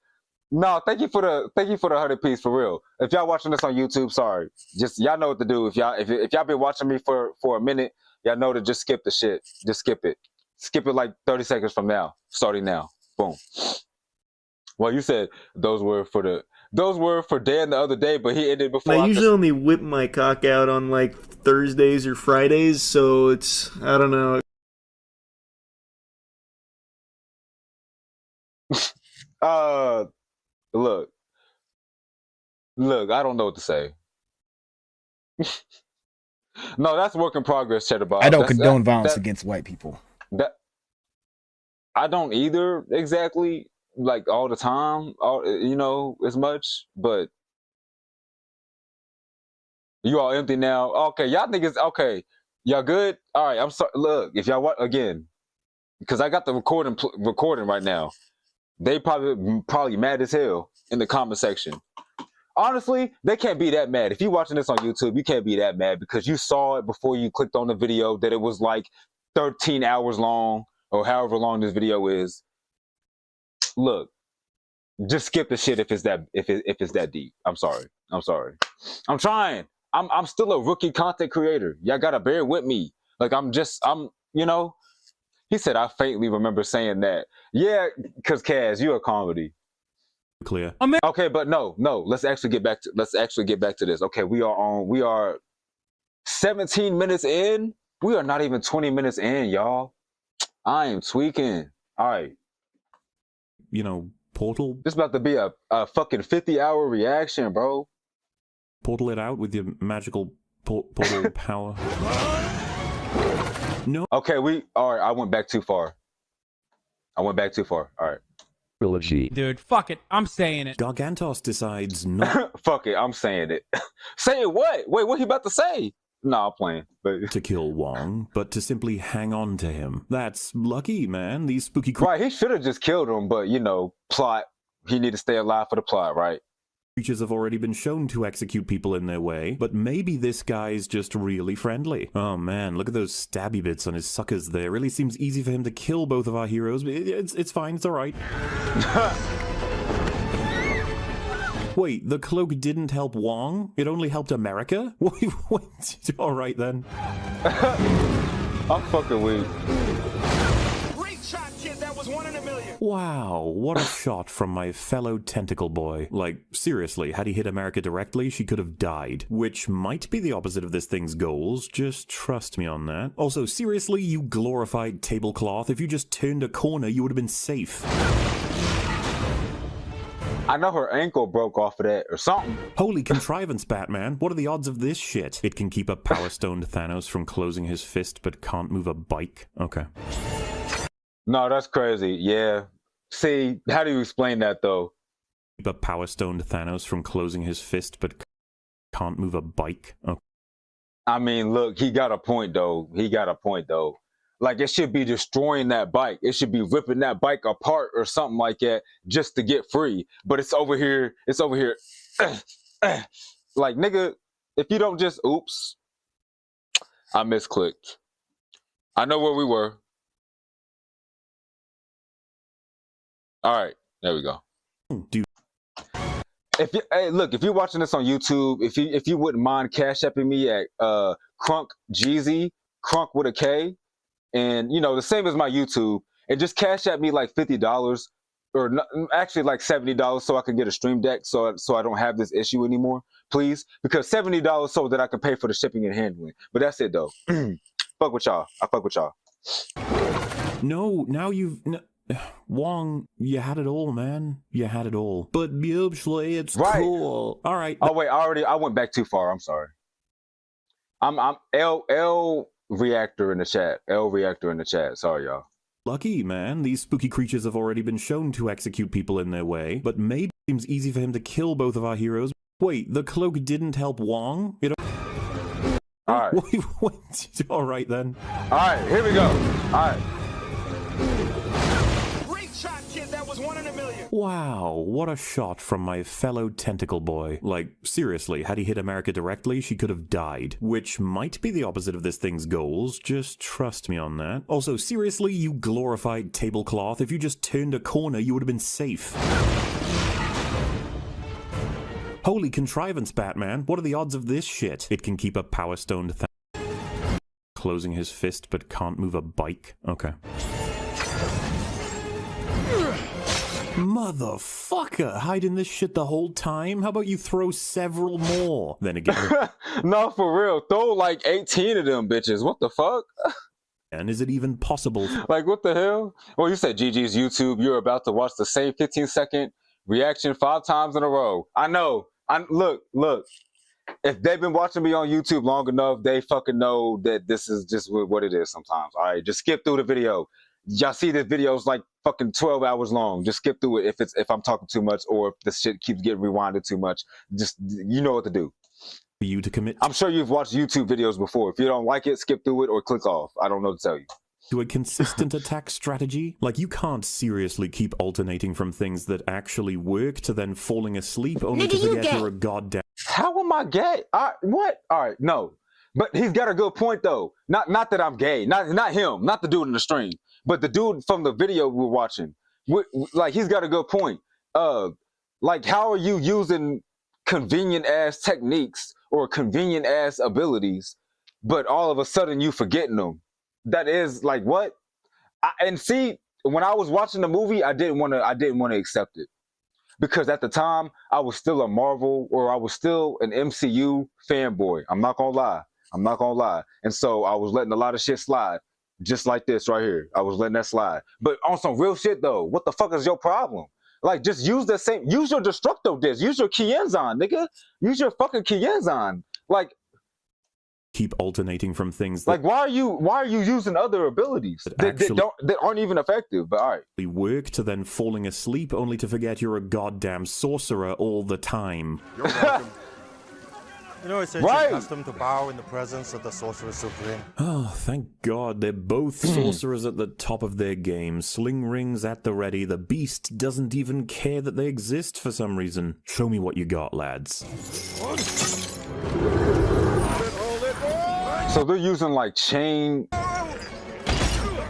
No, thank you for the 100 piece for real. If y'all watching this on YouTube, sorry. Just y'all know what to do. If y'all been watching me for a minute, y'all know to just skip the shit. Just skip it. Skip it like 30 seconds from now. Starting now. Boom. Well, you said those were for Dan the other day, but he ended before. I usually only whip my cock out on like Thursdays or Fridays, so it's, I don't know. Look, I don't know what to say. No, that's work in progress, Cheddar Bob. I don't condone violence against white people. That I don't either exactly, like all the time, as much. But you all empty now. Okay, y'all niggas. Okay, y'all good? All right. I'm sorry. Look, if y'all want again, because I got the recording right now. They probably mad as hell in the comment section. Honestly, they can't be that mad. If you're watching this on YouTube, you can't be that mad because you saw it before you clicked on the video that it was like 13 hours long or however long this video is. Look, just skip the shit if it's that deep. I'm sorry. I'm trying. I'm still a rookie content creator. Y'all gotta bear with me. Like He said I faintly remember saying that. Yeah, because Kaz, you're a comedy. Clear. Okay, but no. Let's actually get back to this. Okay, we are 17 minutes in. We are not even 20 minutes in, y'all. I am tweaking. All right. Portal. This about to be a fucking 50-hour reaction, bro. Portal it out with your magical portal power. No. Okay, all right, I went back too far. All right. Trilogy. Dude, fuck it. I'm saying it. Gargantos decides not. Fuck it, I'm saying it. Saying what? Wait, what he about to say? Nah, I'm playing. But to kill Wong, but to simply hang on to him. That's lucky, man. These spooky right, he should have just killed him, but you know, plot. He need to stay alive for the plot, right? creatures have already been shown to execute people in their way, but maybe this guy's just really friendly. Oh man, look at those stabby bits on his suckers there. It really seems easy for him to kill both of our heroes. It's fine, it's alright. Wait, the cloak didn't help Wong? It only helped America? Wait, alright then. I'm fucking weak. Great shot, kid. That was 1 in a million. Wow, what a shot from my fellow tentacle boy. Like, seriously, had he hit America directly, she could have died. Which might be the opposite of this thing's goals, just trust me on that. Also, seriously, you glorified tablecloth, if you just turned a corner, you would have been safe. I know her ankle broke off of that or something. Holy contrivance, Batman. What are the odds of this shit? It can keep a power-stoned Thanos from closing his fist, but can't move a bike. Okay. No, that's crazy. Yeah. See, how do you explain that, though? Keep a power-stoned Thanos from closing his fist, but can't move a bike. Okay. I mean, look, he got a point, though. Like, it should be destroying that bike. It should be ripping that bike apart or something like that just to get free. But it's over here. Like, nigga, if you don't just, oops. I misclicked. I know where we were. All right, there we go. Dude. Hey, look, if you're watching this on YouTube, if you wouldn't mind cash apping me at KrunkJeezy, Krunk with a K. And, you know, the same as my YouTube. And just cash at me like $50 or actually like $70 so I can get a stream deck so I don't have this issue anymore, please. Because $70 so that I can pay for the shipping and handling. But that's it, though. Fuck with y'all. I fuck with y'all. No, now you've... Wong, you had it all, man. You had it all. But usually it's right. Cool. All right. Oh, wait, I went back too far. I'm sorry. I'm L reactor in the chat. L reactor in the chat. Sorry, y'all. Lucky, man. These spooky creatures have already been shown to execute people in their way, but maybe it seems easy for him to kill both of our heroes. Wait, the cloak didn't help Wong? All right. Wait. All right, then. All right, here we go. All right. Great shot, kid. That was 1 in a million. Wow, what a shot from my fellow tentacle boy. Like, seriously, had he hit America directly, she could have died. Which might be the opposite of this thing's goals, just trust me on that. Also, seriously, you glorified tablecloth, if you just turned a corner, you would have been safe. Holy contrivance, Batman. What are the odds of this shit? It can keep a power-stoned closing his fist, but can't move a bike. Okay. Motherfucker, hiding this shit the whole time? How about you throw several more? Then again... No, for real. Throw like 18 of them bitches. What the fuck? And is it even possible? Like, what the hell? Well, you said GG's YouTube. You're about to watch the same 15-second reaction 5 times in a row. I know. Look. If they've been watching me on YouTube long enough, they fucking know that this is just what it is sometimes. All right, just skip through the video. Y'all see this video is like fucking 12 hours long. Just skip through it if I'm talking too much or if the shit keeps getting rewinded too much. Just, you know what to do. For you to commit. I'm sure you've watched YouTube videos before. If you don't like it, skip through it or click off. I don't know what to tell you. To a consistent attack strategy? Like, you can't seriously keep alternating from things that actually work to then falling asleep only to forget you're a goddamn... How am I gay? What? All right, no. But he's got a good point, though. Not that I'm gay. Not him. Not the dude in the stream. But the dude from the video we're watching. Like, he's got a good point. Like, how are you using convenient-ass techniques or convenient-ass abilities, but all of a sudden you forgetting them? That is, like, what? And see, when I was watching the movie, I didn't want to accept it. Because at the time, I was still a Marvel or I was still an MCU fanboy. I'm not gonna lie. And so I was letting a lot of shit slide. Just like this right here. I was letting that slide. But on some real shit though, what the fuck is your problem? Like, just use your Destructo disc. Use your Kienzon, nigga. Use your fucking Kienzon. Like, keep alternating from things that... Like, why are you using other abilities that aren't even effective? But all right. We work to then falling asleep only to forget you're a goddamn sorcerer all the time. You're welcome. You know, it's a custom to bow in the presence of the Sorcerer Supreme. Oh, thank God. They're both sorcerers at the top of their game. Sling rings at the ready. The beast doesn't even care that they exist for some reason. Show me what you got, lads. So they're using like chain.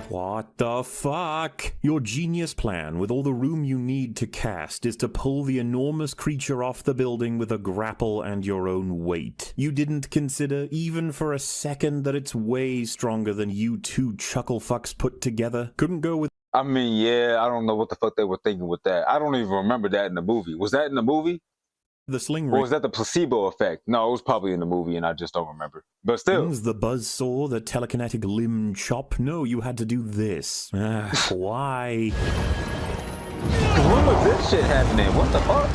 What the fuck? Your genius plan, with all the room you need to cast, is to pull the enormous creature off the building with a grapple and your own weight. You didn't consider, even for a second, that it's way stronger than you two chuckle fucks put together? Couldn't go with... I mean, yeah, I don't know what the fuck they were thinking with that. I don't even remember that in the movie. Was that in the movie? The sling Or ring. was that the placebo effect? No, it was probably in the movie and I just don't remember. But still. The buzzsaw, the telekinetic limb chop. No, you had to do this. Why? When was this shit happening? What the fuck?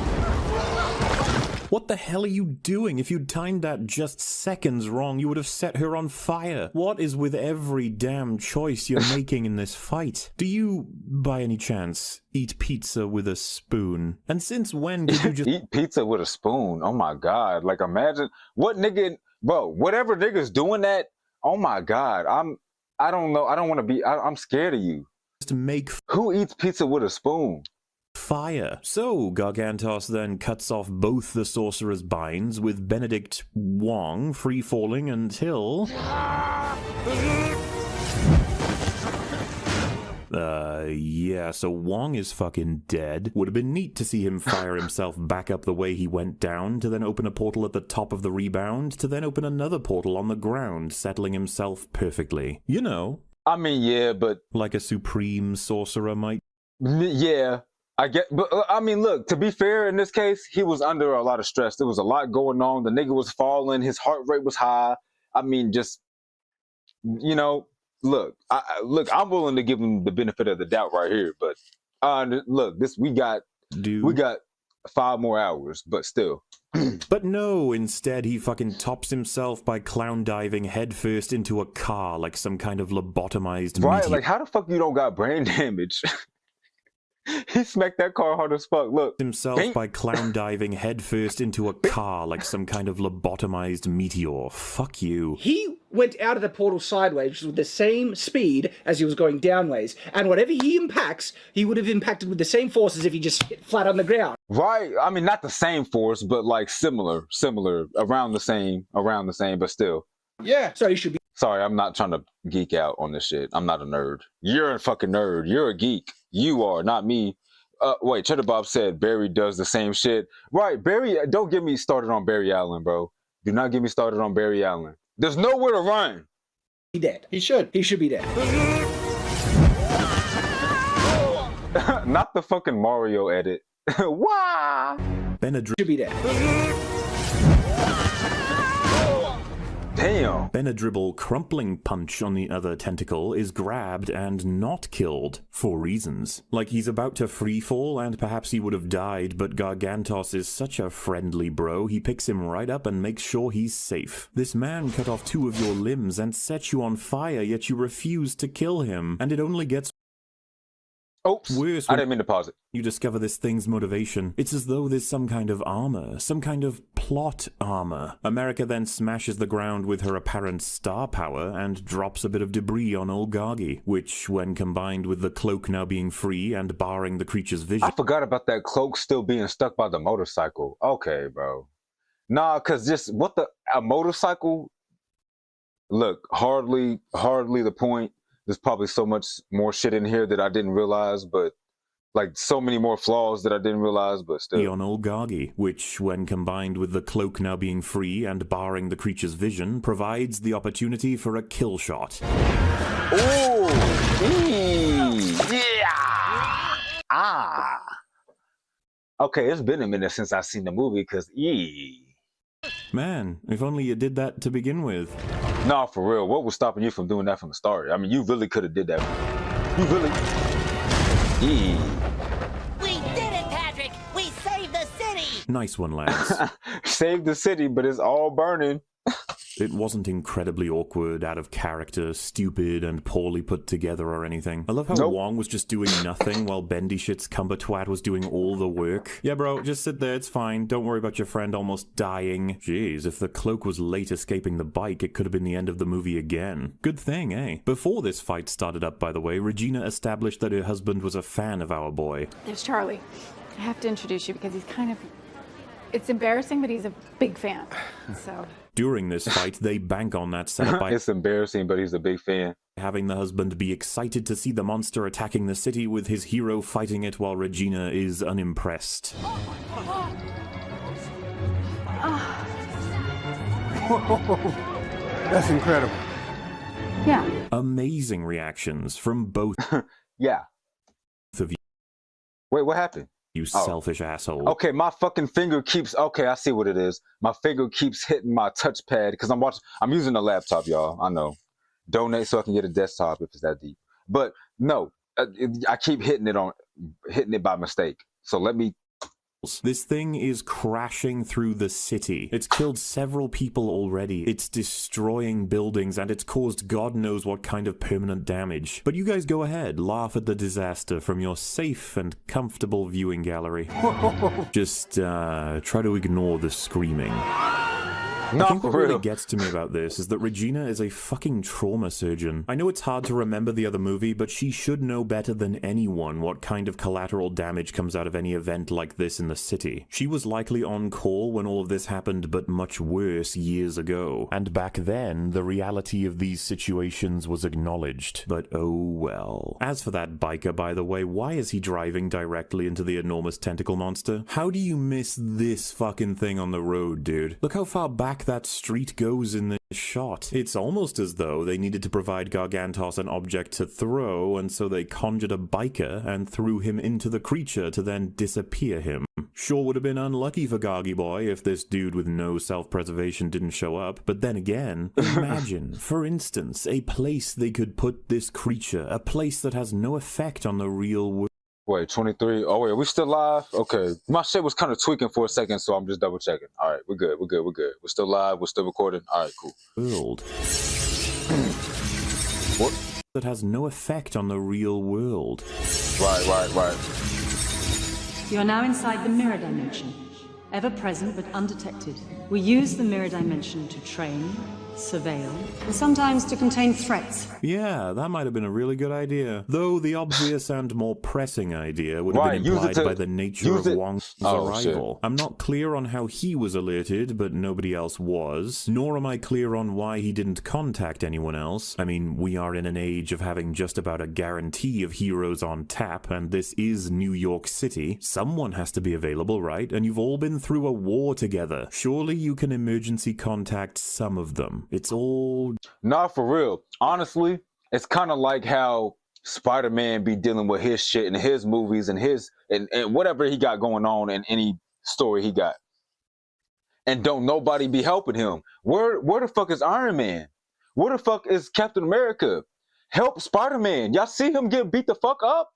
What the hell are you doing? If you'd timed that just seconds wrong, you would have set her on fire. What is with every damn choice you're making in this fight? Do you, by any chance, eat pizza with a spoon? And since when did you just... Eat pizza with a spoon? Oh my God. Like imagine, what nigga, bro, whatever nigga's doing that, oh my God. I don't know, I don't want to be, I'm scared of you. To make... Who eats pizza with a spoon? Fire. So, Gargantos then cuts off both the sorcerer's binds, with Benedict Wong free-falling until... yeah, so Wong is fucking dead. Would have been neat to see him fire himself back up the way he went down, to then open a portal at the top of the rebound, to then open another portal on the ground, settling himself perfectly. You know. I mean, yeah, but... Like a supreme sorcerer might... Yeah. I get, but I mean, look, to be fair, in this case, he was under a lot of stress. There was a lot going on. The nigga was falling. His heart rate was high. I mean, just, you know, look, I'm willing to give him the benefit of the doubt right here. But look, we got 5 more hours, but still. But no, instead he fucking tops himself by clown diving headfirst into a car like some kind of lobotomized Right, meteor. like how the fuck you don't got brain damage? He smacked that car hard as fuck. Look. Himself by clown diving headfirst into a car like some kind of lobotomized meteor. Fuck you. He went out of the portal sideways with the same speed as he was going downways. And whatever he impacts, he would have impacted with the same force as if he just hit flat on the ground. Right. I mean, not the same force, but like similar, around the same, but still. Yeah. So he should be. Sorry, I'm not trying to geek out on this shit. I'm not a nerd. You're a fucking nerd. You're a geek. You are, not me. Wait, Cheddar Bob said Barry does the same shit. Right, Barry, don't get me started on Barry Allen, bro. Do not get me started on Barry Allen. There's nowhere to run. He dead. He should be dead. Not the fucking Mario edit. Wah! Benadryl should be dead. Damn. Benadryl crumpling punch on the other tentacle is grabbed and not killed, for reasons. Like he's about to free fall and perhaps he would have died, but Gargantos is such a friendly bro, he picks him right up and makes sure he's safe. This man cut off 2 of your limbs and set you on fire, yet you refuse to kill him, and it only gets worse. I didn't mean to pause it. You discover this thing's motivation. It's as though there's some kind of armor, some kind of plot armor. America then smashes the ground with her apparent star power and drops a bit of debris on old Gargi, which, when combined with the cloak now being free and barring the creature's vision... I forgot about that cloak still being stuck by the motorcycle. Okay, bro. Nah, because just, a motorcycle? Look, hardly the point. There's probably so much more shit in here that I didn't realize, but like so many more flaws that I didn't realize, but still. On old Gargi, which, when combined with the cloak now being free and barring the creature's vision, provides the opportunity for a kill shot. Oh! Yeah! Ah! Okay, it's been a minute since I've seen the movie, because Man, if only you did that to begin with. Nah, for real. What was stopping you from doing that from the start? I mean, you really could have did that. You really... We did it, Patrick! We saved the city! Nice one, lads. Saved the city, but it's all burning. It wasn't incredibly awkward, out of character, stupid, and poorly put together or anything. I love how Wong was just doing nothing while Bendy Shit's Cumbertwat was doing all the work. Yeah, bro, just sit there, it's fine. Don't worry about your friend almost dying. Jeez, if the cloak was late escaping the bike, it could have been the end of the movie again. Good thing, eh? Before this fight started up, by the way, Regina established that her husband was a fan of our boy. There's Charlie. I have to introduce you because he's kind of... It's embarrassing, but he's a big fan, so... During this fight, they bank on that setup by... It's embarrassing, but he's a big fan. Having the husband be excited to see the monster attacking the city with his hero fighting it while Regina is unimpressed. That's incredible. Yeah. Amazing reactions from both yeah. of you. Wait, what happened? You selfish asshole. Okay, my fucking finger keeps... Okay, I see what it is. My finger keeps hitting my touchpad because I'm using a laptop, y'all. I know. Donate so I can get a desktop if it's that deep. But no, I keep hitting it by mistake. So let me... This thing is crashing through the city. It's killed several people already. It's destroying buildings, and it's caused God knows what kind of permanent damage. But you guys go ahead, laugh at the disaster from your safe and comfortable viewing gallery. Just try to ignore the screaming. I think what really gets to me about this is that Regina is a fucking trauma surgeon. I know it's hard to remember the other movie, but she should know better than anyone what kind of collateral damage comes out of any event like this in the city. She was likely on call when all of this happened, but much worse years ago. And back then, the reality of these situations was acknowledged. But oh well. As for that biker, by the way, why is he driving directly into the enormous tentacle monster? How do you miss this fucking thing on the road, dude? Look how far back that street goes in this shot. It's almost as though they needed to provide Gargantos an object to throw, and so they conjured a biker and threw him into the creature to then disappear him. Sure would have been unlucky for Gargy Boy if this dude with no self-preservation didn't show up, but then again, imagine, for instance, a place they could put this creature, a place that has no effect on the real world. Wait, 23. Oh, wait, are we still live? Okay. My shit was kind of tweaking for a second, so I'm just double checking. All right, we're good. We're still live. We're still recording. All right, cool. World. What? That has no effect on the real world. Right. You are now inside the mirror dimension. Ever present but undetected. We use the mirror dimension to train, surveil, and sometimes to contain threats. Yeah, that might have been a really good idea. Though the obvious and more pressing idea would have been implied by the nature of Wong's arrival. I'm not clear on how he was alerted, but nobody else was. Nor am I clear on why he didn't contact anyone else. I mean, we are in an age of having just about a guarantee of heroes on tap, and this is New York City. Someone has to be available, right? And you've all been through a war together. Surely you can emergency contact some of them. It's all... Nah, for real. Honestly, it's kind of like how Spider-Man be dealing with his shit in his movies and and whatever he got going on in any story he got. And don't nobody be helping him. Where the fuck is Iron Man? Where the fuck is Captain America? Help Spider-Man. Y'all see him get beat the fuck up?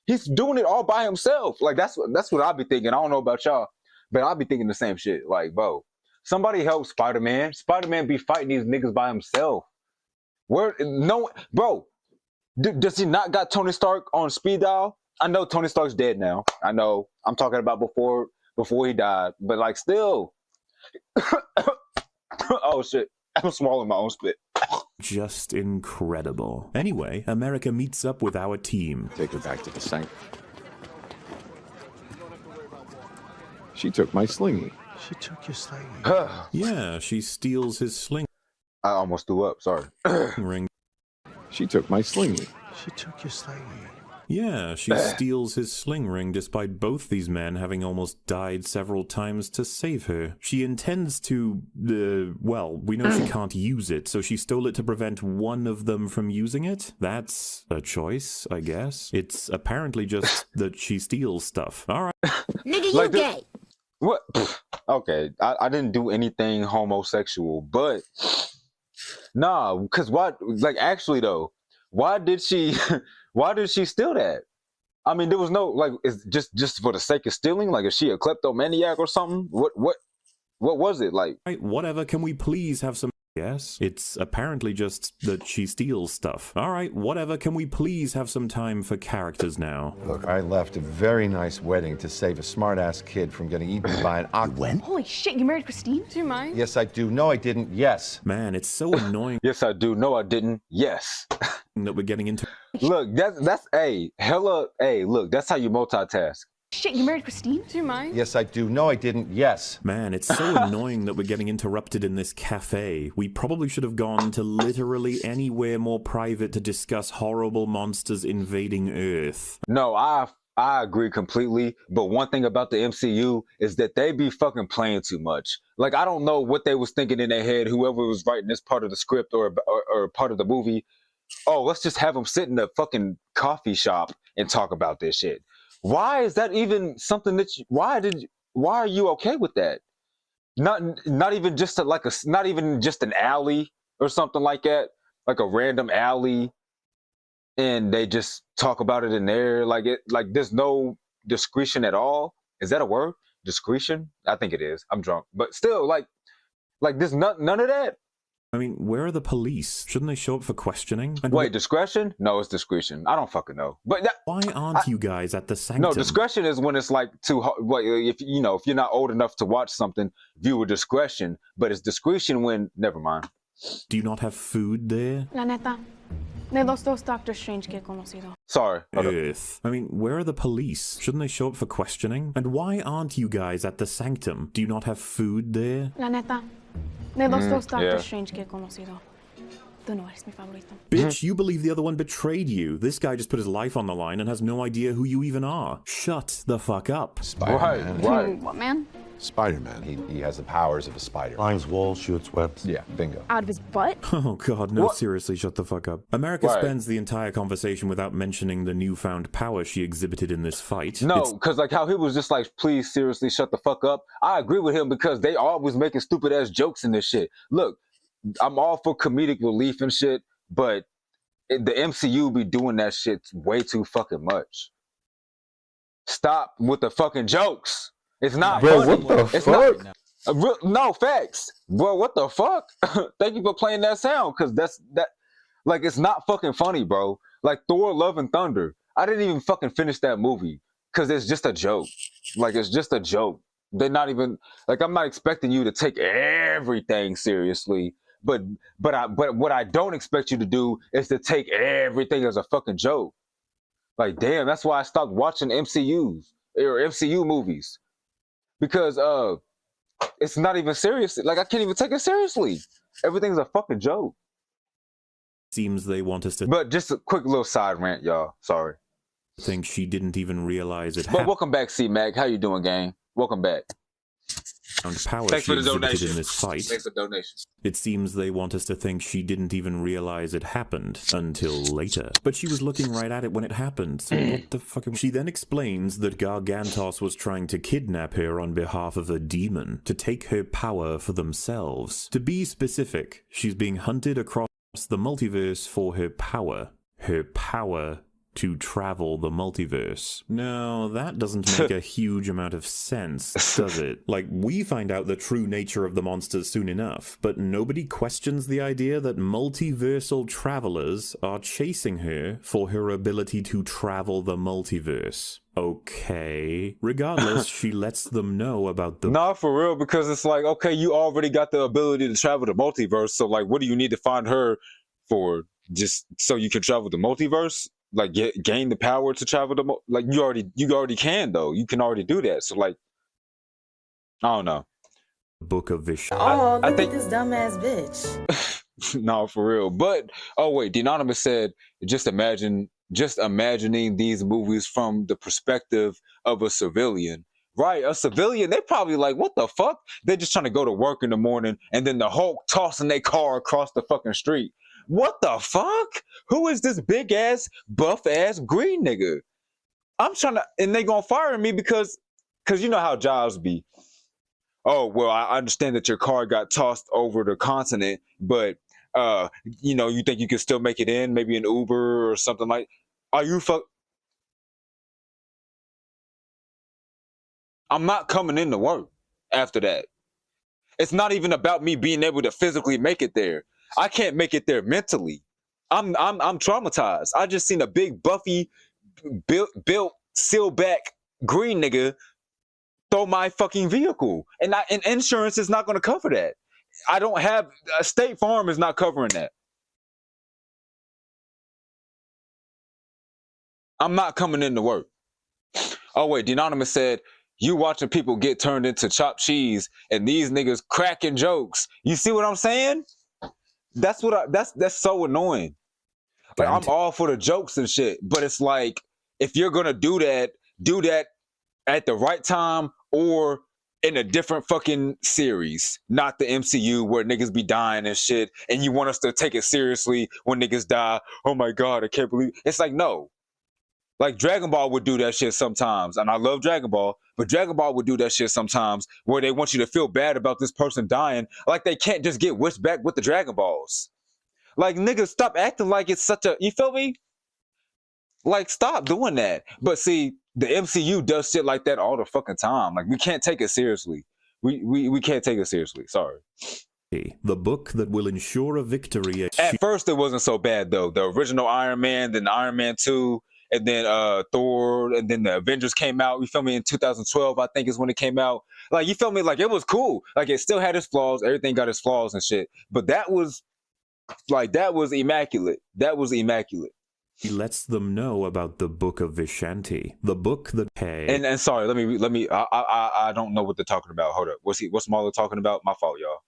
He's doing it all by himself. Like, that's what I be thinking. I don't know about y'all, but I be thinking the same shit. Like, bro, somebody help Spider-Man. Spider-Man be fighting these niggas by himself. Bro, does he not got Tony Stark on speed dial? I know Tony Stark's dead now. I know. I'm talking about before he died. But like, still. Oh shit. I'm swallowing my own spit. Just incredible. Anyway, America meets up with our team. Take her back to the site. She took my slingy. She took your slingy. Yeah, she steals his sling. I almost threw up, sorry. Ring. She took my slingy. She took your slingy. Yeah, she steals his sling ring despite both these men having almost died several times to save her. She intends to, well, we know she can't use it, so she stole it to prevent one of them from using it? That's a choice, I guess. It's apparently just that she steals stuff. Alright. Nigga, you gay. What? Okay, I didn't do anything homosexual, but... Nah, because what, like, actually though, why did she steal that? I mean, there was no, like, it's just for the sake of stealing? Like, is she a kleptomaniac or something? What was it like? Right, whatever, can we please have some Yes, it's apparently just that she steals stuff. All right, whatever. Can we please have some time for characters now? Look, I left a very nice wedding to save a smart-ass kid from getting eaten by an ox. When? Holy shit, you married Christine? Do you mind? Yes, I do. No, I didn't. Yes. Man, it's so annoying. Yes, I do. No, I didn't. Yes. That we're getting into. Look, that's look, that's how you multitask. Shit, you married Christine? Do you mind? Yes, I do. No, I didn't. Yes. Man, it's so annoying that we're getting interrupted in this cafe. We probably should have gone to literally anywhere more private to discuss horrible monsters invading Earth. No, I agree completely, but one thing about the MCU is that they be fucking playing too much. Like, I don't know what they was thinking in their head, whoever was writing this part of the script or part of the movie. Oh, let's just have them sit in a fucking coffee shop and talk about this shit. Why is that even something that why are you okay with that? Not even just not even just an alley or something like that, like a random alley, and they just talk about it in there like there's no discretion at all. Is that a word? Discretion? I think it is. I'm drunk, but still, like there's none of that. I mean, where are the police? Shouldn't they show up for questioning? And wait, discretion? No, it's discretion. I don't fucking know. But why aren't you guys at the sanctum? No, discretion is when it's like too hard. If you're not old enough to watch something, view with discretion. But it's discretion when. Never mind. Do you not have food there? La neta, de los dos Doctor Strange que he conocido. Sorry. Earth. I mean, where are the police? Shouldn't they show up for questioning? And why aren't you guys at the sanctum? Do you not have food there? La neta. De los dos Doctor Strange que he conocido. Tú no eres mi favorito. Bitch, you believe the other one betrayed you. This guy just put his life on the line and has no idea who you even are. Shut the fuck up. Spider-Man. Right. What man? Spider-Man. He has the powers of a spider. Climbs walls, shoots webs. Yeah, bingo. Out of his butt? Oh god, no, seriously, shut the fuck up. America Right. spends the entire conversation without mentioning the newfound power she exhibited in this fight. No, because like how he was just like, please seriously shut the fuck up. I agree with him because they always making stupid ass jokes in this shit. Look, I'm all for comedic relief and shit, but the MCU be doing that shit way too fucking much. Stop with the fucking jokes. It's not funny. What the fuck? No, facts. Bro, what the fuck? Thank you for playing that sound, because like, it's not fucking funny, bro. Like Thor, Love and Thunder. I didn't even fucking finish that movie because it's just a joke. Like, it's just a joke. They're not even, like, I'm not expecting you to take everything seriously, but what I don't expect you to do is to take everything as a fucking joke. Like, damn, that's why I stopped watching MCUs or MCU movies. Because it's not even serious. Like, I can't even take it seriously. Everything's a fucking joke. Seems they want us to. But just a quick little side rant, y'all. Sorry. Think she didn't even realize it But happened. welcome back, C-Mac. How you doing, gang? Welcome back. Power Thanks she for the exhibited donation. in this fight. Thanks for the donation. It seems they want us to think she didn't even realize it happened until later. But she was looking right at it when it happened, so what the fuck? She then explains that Gargantos was trying to kidnap her on behalf of a demon, to take her power for themselves. To be specific, she's being hunted across the multiverse for her power. Her power to travel the multiverse. No, that doesn't make a huge amount of sense, does it? Like, we find out the true nature of the monsters soon enough, but nobody questions the idea that multiversal travelers are chasing her for her ability to travel the multiverse. Okay. Regardless, she lets them know about the... Nah, for real, because it's like, okay, you already got the ability to travel the multiverse, so like, what do you need to find her for? Just so you can travel the multiverse? Like, gain the power to travel the like, you already can, though. You can already do that. So like, I don't know. Book of Vish. Oh, look at this dumbass bitch. No, for real. But oh wait, the Anonymous said, just imagining these movies from the perspective of a civilian. Right, a civilian, they probably like, what the fuck? They're just trying to go to work in the morning, and then the Hulk tossing their car across the fucking street. What the fuck? Who is this big ass, buff ass green nigga? I'm trying to, and they gonna fire me because you know how jobs be. Oh, well, I understand that your car got tossed over the continent, but you think you can still make it in, maybe an Uber or something like. Are you I'm not coming into work after that. It's not even about me being able to physically make it there. I can't make it there mentally. I'm traumatized. I just seen a big buffy built seal back green nigga throw my fucking vehicle, and insurance is not going to cover that. I don't have State Farm is not covering that. I'm not coming into work. Oh wait, the Anonymous said, you watching people get turned into chopped cheese and these niggas cracking jokes. You see what I'm saying? That's so annoying. Like, I'm all for the jokes and shit, but it's like, if you're gonna do that at the right time or in a different fucking series, not the MCU where niggas be dying and shit, and you want us to take it seriously when niggas die. Oh my God, I can't believe it. It's like, no. Like, Dragon Ball would do that shit sometimes, and I love Dragon Ball, but Dragon Ball would do that shit sometimes where they want you to feel bad about this person dying, like they can't just get wished back with the Dragon Balls. Like, niggas, stop acting like it's such a, you feel me? Like, stop doing that. But see, the MCU does shit like that all the fucking time. Like, we can't take it seriously. We can't take it seriously. Sorry. The book that will ensure a victory. At first, it wasn't so bad, though. The original Iron Man, then Iron Man 2, and then Thor, and then the Avengers came out. You feel me? In 2012, I think is when it came out. Like, you feel me? Like, it was cool. Like, it still had its flaws. Everything got its flaws and shit. But that was, like, that was immaculate. That was immaculate. He lets them know about the Book of Vishanti, the book that. Hey. And sorry, let me. I don't know what they're talking about. Hold up. What's Marla talking about? My fault, y'all.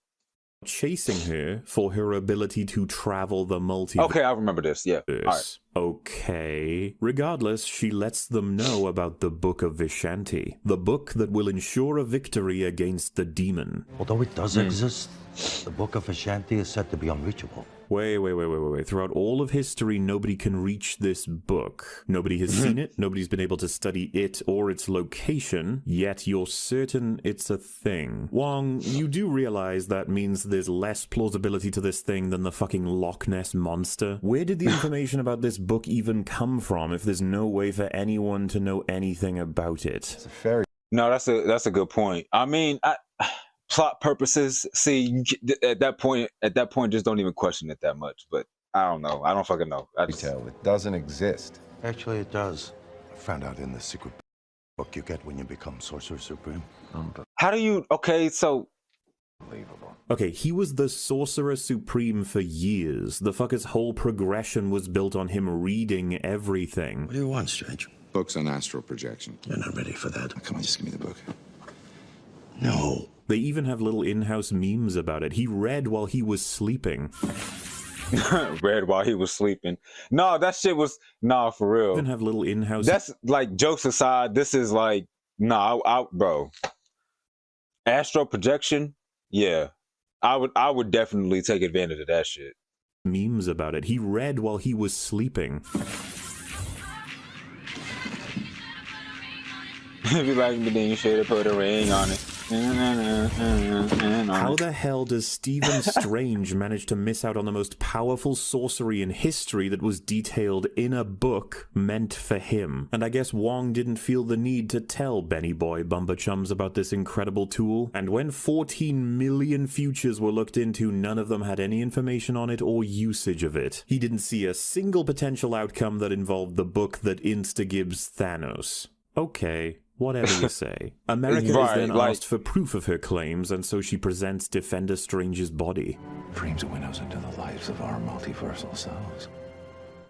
Chasing her for her ability to travel the multiverse. Okay, I remember this. Yeah. All right. Okay. Regardless, she lets them know about the Book of Vishanti, the book that will ensure a victory against the demon. Although it does exist, the Book of Vishanti is said to be unreachable. Wait. Throughout all of history, nobody can reach this book. Nobody has seen it. Nobody's been able to study it or its location, yet you're certain it's a thing. Wong, you do realize that means there's less plausibility to this thing than the fucking Loch Ness Monster? Where did the information about this book even come from if there's no way for anyone to know anything about it? It's a fairy. No, that's a good point. I mean, plot purposes, see, at that point, just don't even question it that much. But I don't know. I don't fucking know. It doesn't exist. Actually, it does. I found out in the secret book you get when you become Sorcerer Supreme. How do you? Okay, so. Unbelievable. Okay, he was the Sorcerer Supreme for years. The fucker's whole progression was built on him reading everything. What do you want, Strange? Books on astral projection. You're not ready for that. Come on, just give me the book. No. They even have little in-house memes about it. He read while he was sleeping. Read while he was sleeping. No, that shit was for real. Even have little in-house. That's like, jokes aside. This is like, bro. Astral projection. Yeah, I would definitely take advantage of that shit. Memes about it. He read while he was sleeping. If you like me, then you should have put a ring on it. How the hell does Stephen Strange manage to miss out on the most powerful sorcery in history that was detailed in a book meant for him? And I guess Wong didn't feel the need to tell Benny Boy Bumba Chums about this incredible tool. And when 14 million futures were looked into, none of them had any information on it or usage of it. He didn't see a single potential outcome that involved the book that insta-gibbs Thanos. Okay. Whatever you say. America is then asked for proof of her claims, and so she presents Defender Strange's body. Dreams are windows into the lives of our multiversal selves.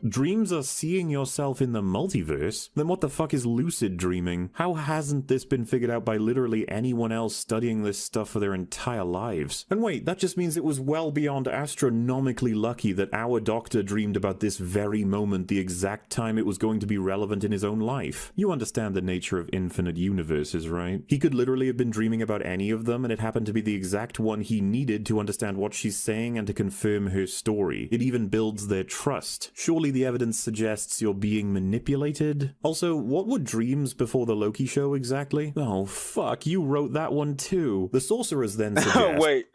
Dreams are seeing yourself in the multiverse? Then what the fuck is lucid dreaming? How hasn't this been figured out by literally anyone else studying this stuff for their entire lives? And wait, that just means it was well beyond astronomically lucky that our doctor dreamed about this very moment the exact time it was going to be relevant in his own life. You understand the nature of infinite universes, right? He could literally have been dreaming about any of them, and it happened to be the exact one he needed to understand what she's saying and to confirm her story. It even builds their trust. Surely the evidence suggests you're being manipulated. Also, what were dreams before the Loki show exactly? Oh, fuck, you wrote that one too. The sorcerers then suggest... Wait,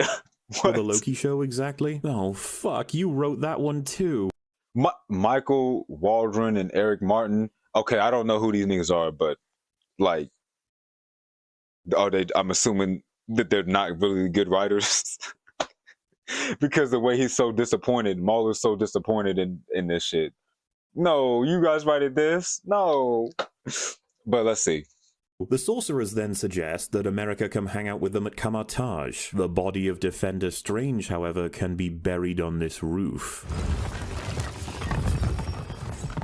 for the Loki show exactly? Oh, fuck, you wrote that one too. Michael Waldron and Eric Martin. Okay, I don't know who these niggas are, but like, I'm assuming that they're not really good writers. Because the way he's so disappointed, Mauler's so disappointed in this shit. No, you guys writed this? No. But let's see. The sorcerers then suggest that America come hang out with them at Kamartage. The body of Defender Strange, however, can be buried on this roof.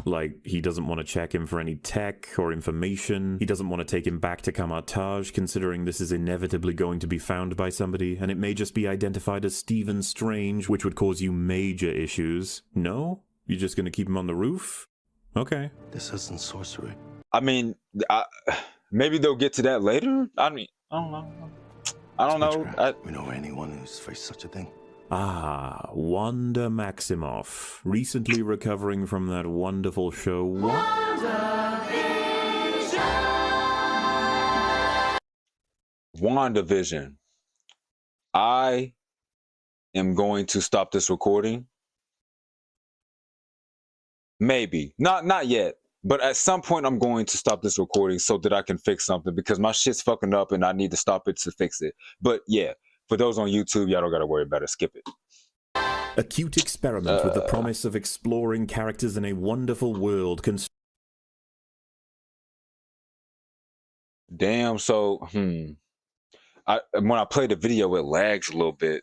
Like, he doesn't want to check him for any tech or information. He doesn't want to take him back to Kamartage, considering this is inevitably going to be found by somebody, and it may just be identified as Stephen Strange, which would cause you major issues. No? You're just going to keep him on the roof? Okay. This isn't sorcery. I mean, maybe they'll get to that later? I mean, I don't know. I don't know. We know anyone who's faced such a thing. Ah, Wanda Maximoff, recently recovering from that wonderful show, WandaVision. I am going to stop this recording. Maybe. Not yet. But at some point, I'm going to stop this recording so that I can fix something, because my shit's fucking up and I need to stop it to fix it. But yeah, for those on YouTube, y'all don't gotta worry about it. Skip it. a cute experiment with the promise of exploring characters in a wonderful world. Damn, so, when I play the video, it lags a little bit.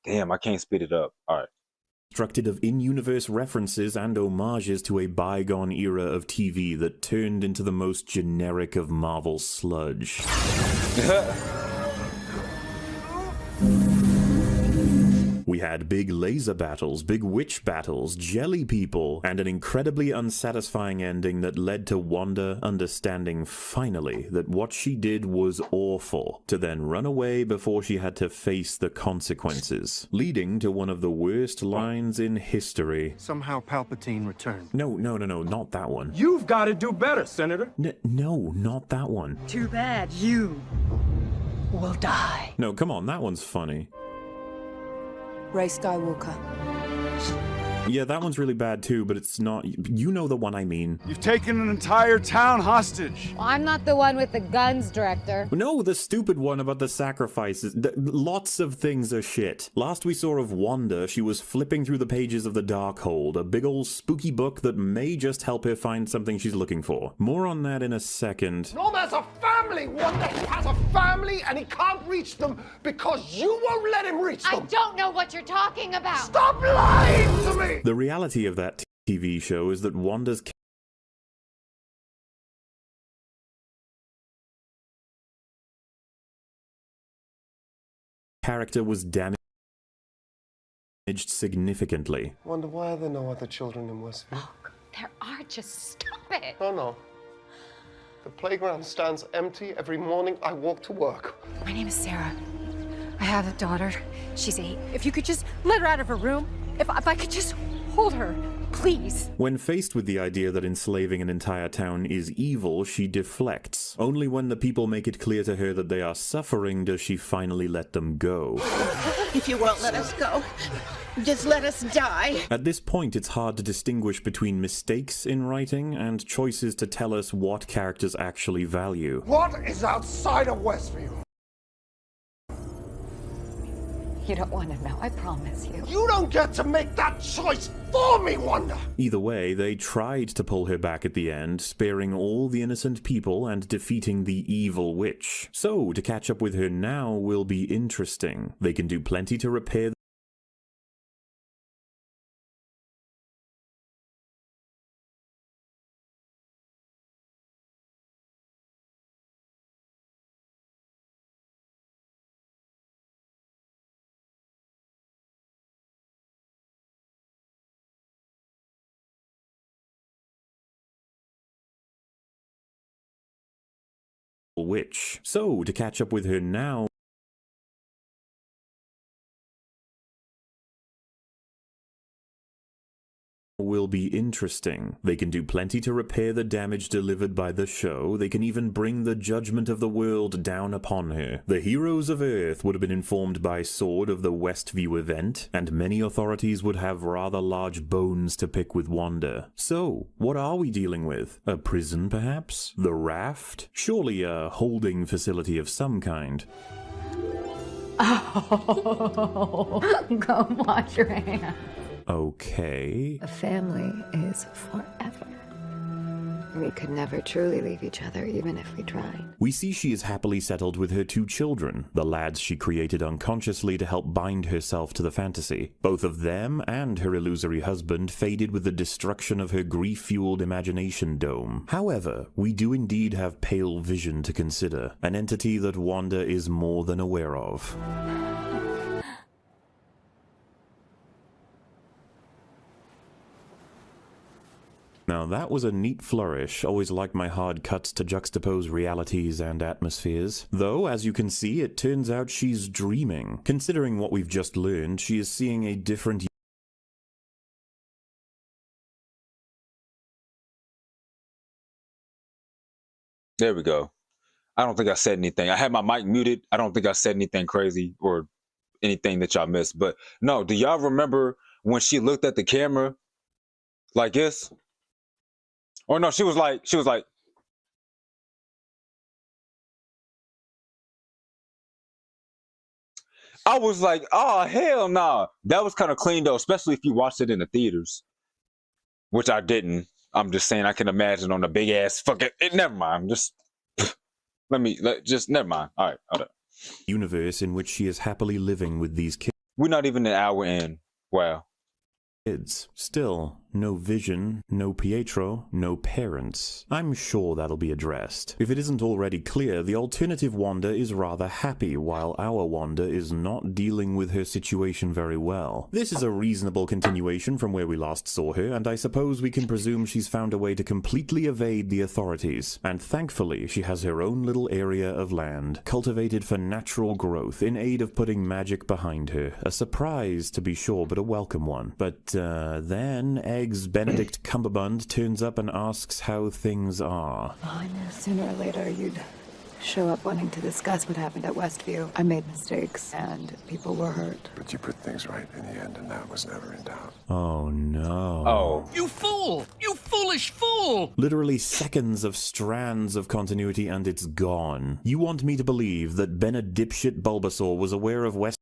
Damn, I can't speed it up. All right. Constructed of in-universe references and homages to a bygone era of TV that turned into the most generic of Marvel sludge. We had big laser battles, big witch battles, jelly people, and an incredibly unsatisfying ending that led to Wanda understanding finally that what she did was awful, to then run away before she had to face the consequences, leading to one of the worst lines in history. Somehow Palpatine returned. No, not that one. You've got to do better, Senator. No, not that one. Too bad you will die. No, come on, that one's funny. Rey Skywalker. Yeah, that one's really bad too, but it's not... You know the one I mean. You've taken an entire town hostage. Well, I'm not the one with the guns, Director. No, the stupid one about the sacrifices. Lots of things are shit. Last we saw of Wanda, she was flipping through the pages of the Darkhold, a big old spooky book that may just help her find something she's looking for. More on that in a second. Norm has a family, Wanda. He has a family, and he can't reach them because you won't let him reach them. I don't know what you're talking about. Stop lying to me! The reality of that TV show is that Wanda's character was damaged significantly. Wanda, why are there no other children in Westview? Look, there are. Just stop it. No. The playground stands empty every morning I walk to work. My name is Sarah. I have a daughter. She's 8. If you could just let her out of her room. If I could just hold her, please. When faced with the idea that enslaving an entire town is evil, she deflects. Only when the people make it clear to her that they are suffering does she finally let them go. If you won't let us go, just let us die. At this point, it's hard to distinguish between mistakes in writing and choices to tell us what characters actually value. What is outside of Westview? You don't want to know, I promise you. You don't get to make that choice for me, Wanda! Either way, they tried to pull her back at the end, sparing all the innocent people and defeating the evil witch. So, to catch up with her now will be interesting. They can do plenty to repair witch. So, to catch up with her now will be interesting. They can do plenty to repair the damage delivered by the show. They can even bring the judgment of the world down upon her. The heroes of Earth would have been informed by Sword of the Westview event, and many authorities would have rather large bones to pick with Wanda. So, what are we dealing with? A prison, perhaps? The Raft? Surely a holding facility of some kind. Oh, go wash your hands. Okay. A family is forever. We could never truly leave each other, even if we tried. We see she is happily settled with her 2 children, the lads she created unconsciously to help bind herself to the fantasy. Both of them and her illusory husband faded with the destruction of her grief-fueled imagination dome. However, we do indeed have Pale Vision to consider, an entity that Wanda is more than aware of. Now that was a neat flourish. Always like my hard cuts to juxtapose realities and atmospheres. Though, as you can see, it turns out she's dreaming. Considering what we've just learned, she is seeing a different There we go. I don't think I said anything. I had my mic muted. I don't think I said anything crazy or anything that y'all missed. But no, do y'all remember when she looked at the camera like this? Or no, she was like, I was like, oh, hell nah. That was kind of clean though, especially if you watched it in the theaters, which I didn't. I'm just saying I can imagine on the big ass fucking, never mind. Just, never mind. All right. Hold up. Universe in which she is happily living with these kids. We're not even an hour in. Wow. Still, no Vision, no Pietro, no parents. I'm sure that'll be addressed. If it isn't already clear, the alternative Wanda is rather happy, while our Wanda is not dealing with her situation very well. This is a reasonable continuation from where we last saw her, and I suppose we can presume she's found a way to completely evade the authorities. And thankfully, she has her own little area of land, cultivated for natural growth, in aid of putting magic behind her. A surprise, to be sure, but a welcome one. But then Eggs Benedict Cumberbund turns up and asks how things are. I knew sooner or later you'd show up wanting to discuss what happened at Westview. I made mistakes, and people were hurt. But you put things right in the end, and that was never in doubt. Oh no. Oh. You fool! You foolish fool! Literally seconds of strands of continuity and it's gone. You want me to believe that Benedipshit Bulbasaur was aware of Westview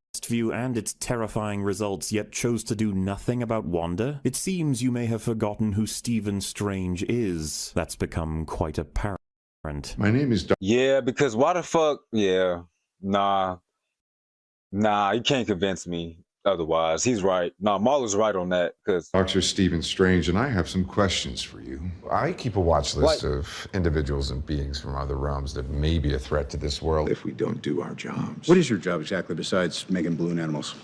and its terrifying results, yet chose to do nothing about Wanda? It seems you may have forgotten who Stephen Strange is. That's become quite apparent. My name is Yeah, because why the fuck? Yeah. Nah, you can't convince me otherwise. He's right. Nah, Marlo's right on that. Because Dr. Stephen Strange, and I have some questions for you. I keep a watch list of individuals and beings from other realms that may be a threat to this world if we don't do our jobs. What is your job exactly besides making balloon animals?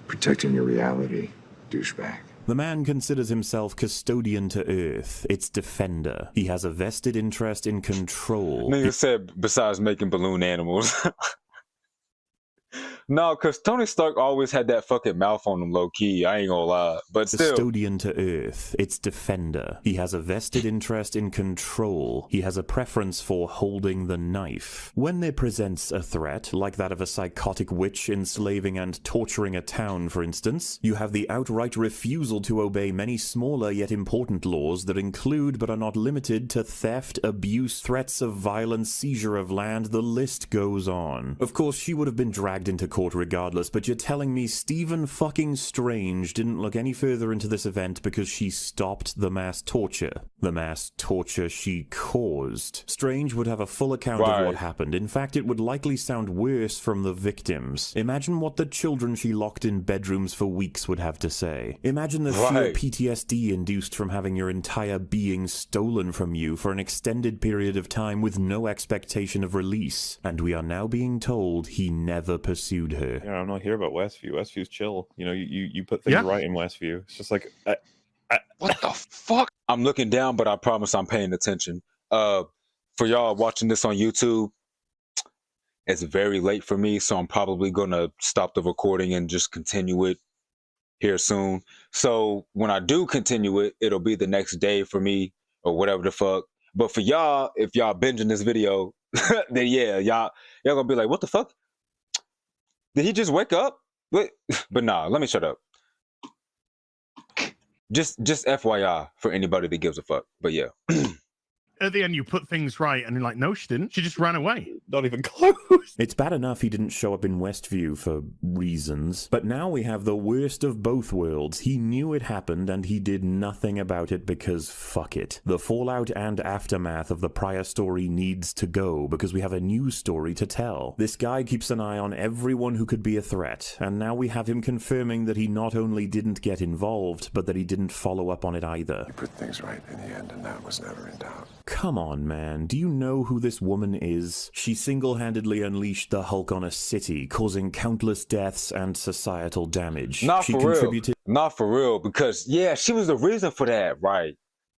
Protecting your reality, douchebag. The man considers himself custodian to Earth, its defender. He has a vested interest in control. Nigga said besides making balloon animals. No, because Tony Stark always had that fucking mouth on him low-key. I ain't gonna lie. But still. Custodian to Earth, its defender. He has a vested interest in control. He has a preference for holding the knife. When there presents a threat, like that of a psychotic witch enslaving and torturing a town, for instance, you have the outright refusal to obey many smaller yet important laws that include but are not limited to theft, abuse, threats of violence, seizure of land, the list goes on. Of course, she would have been dragged into court regardless, but you're telling me Stephen fucking Strange didn't look any further into this event because she stopped the mass torture. The mass torture she caused. Strange would have a full account of what happened. In fact, it would likely sound worse from the victims. Imagine what the children she locked in bedrooms for weeks would have to say. Imagine the sheer PTSD induced from having your entire being stolen from you for an extended period of time with no expectation of release. And we are now being told he never pursued her. Yeah, I'm not here about Westview. Westview's chill. You know, you put things right in Westview. It's just like, what the fuck? I'm looking down, but I promise I'm paying attention. For y'all watching this on YouTube, it's very late for me, so I'm probably gonna stop the recording and just continue it here soon. So when I do continue it, it'll be the next day for me or whatever the fuck. But for y'all, if y'all binging this video, then yeah, y'all gonna be like, what the fuck? Did he just wake up? But nah, let me shut up. Just FYI for anybody that gives a fuck. But yeah. at the end you put things right, and you're like, no, she didn't. She just ran away. Not even close. It's bad enough he didn't show up in Westview for reasons, but now we have the worst of both worlds. He knew it happened, and he did nothing about it because fuck it. The fallout and aftermath of the prior story needs to go, because we have a new story to tell. This guy keeps an eye on everyone who could be a threat, and now we have him confirming that he not only didn't get involved, but that he didn't follow up on it either. You put things right in the end, and that was never in doubt. Come on, man. Do you know who this woman is? She single-handedly unleashed the Hulk on a city, causing countless deaths and societal damage. Not She for contributed real. Not for real, because, yeah, she was the reason for that, right?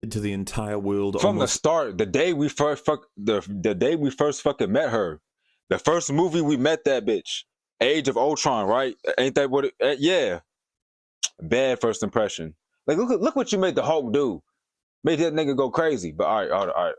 To the entire world from the start. The day we first the day we first fucking met her, the first movie we met that bitch, Age of Ultron, right? Ain't that what it, yeah, bad first impression. Like, look what you made the Hulk do. Made that nigga go crazy. But all right.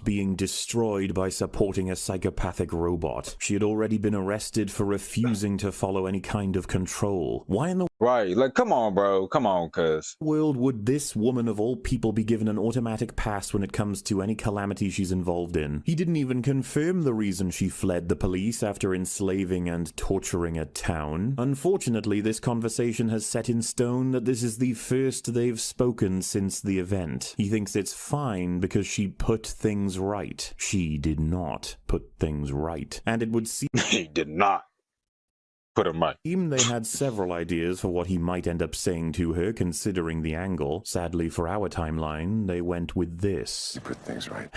Being destroyed by supporting a psychopathic robot. She had already been arrested for refusing to follow any kind of control. Why in the right? Like, come on, bro. Come on, cuz. world would this woman of all people be given an automatic pass when it comes to any calamity she's involved in? He didn't even confirm the reason she fled the police after enslaving and torturing a town. Unfortunately, this conversation has set in stone that this is the first they've spoken since the event. He thinks it's fine because she put things right. She did not put things right. And it would seem he did not put him right. They had several ideas for what he might end up saying to her, considering the angle. Sadly for our timeline, they went with this. You put things right.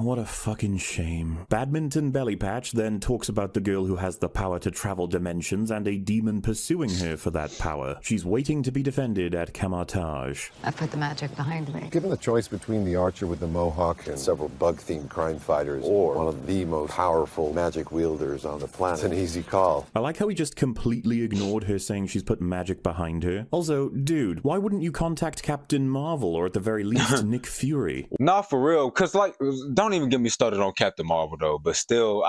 What a fucking shame. Badminton Belly Patch then talks about the girl who has the power to travel dimensions and a demon pursuing her for that power. She's waiting to be defended at Camartage. I put the magic behind me. Given the choice between the archer with the mohawk and several bug-themed crime fighters, or one of the most powerful magic wielders on the planet, it's an easy call. I like how he just completely ignored her saying she's put magic behind her. Also, dude, why wouldn't you contact Captain Marvel or at the very least Nick Fury? Not for real, because, like, don't even get me started on Captain Marvel, though, but still,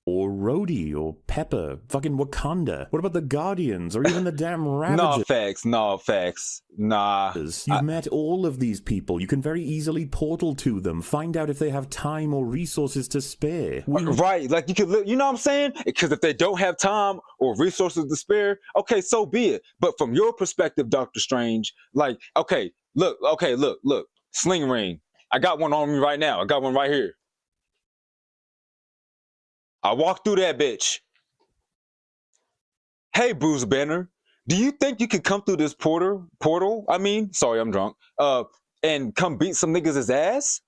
Or Rhodey, or Pepper, fucking Wakanda. What about the Guardians, or even the damn Ravagers? No facts. Nah. You've met all of these people. You can very easily portal to them. Find out if they have time or resources to spare. Right, like, you could, you know what I'm saying? Because if they don't have time or resources to spare, okay, so be it. But from your perspective, Doctor Strange, like, okay, look, Sling Ring. I got one on me right now. I got one right here. I walked through that bitch. Hey, Bruce Banner, do you think you could come through this portal? I mean, sorry, I'm drunk. And come beat some niggas' ass?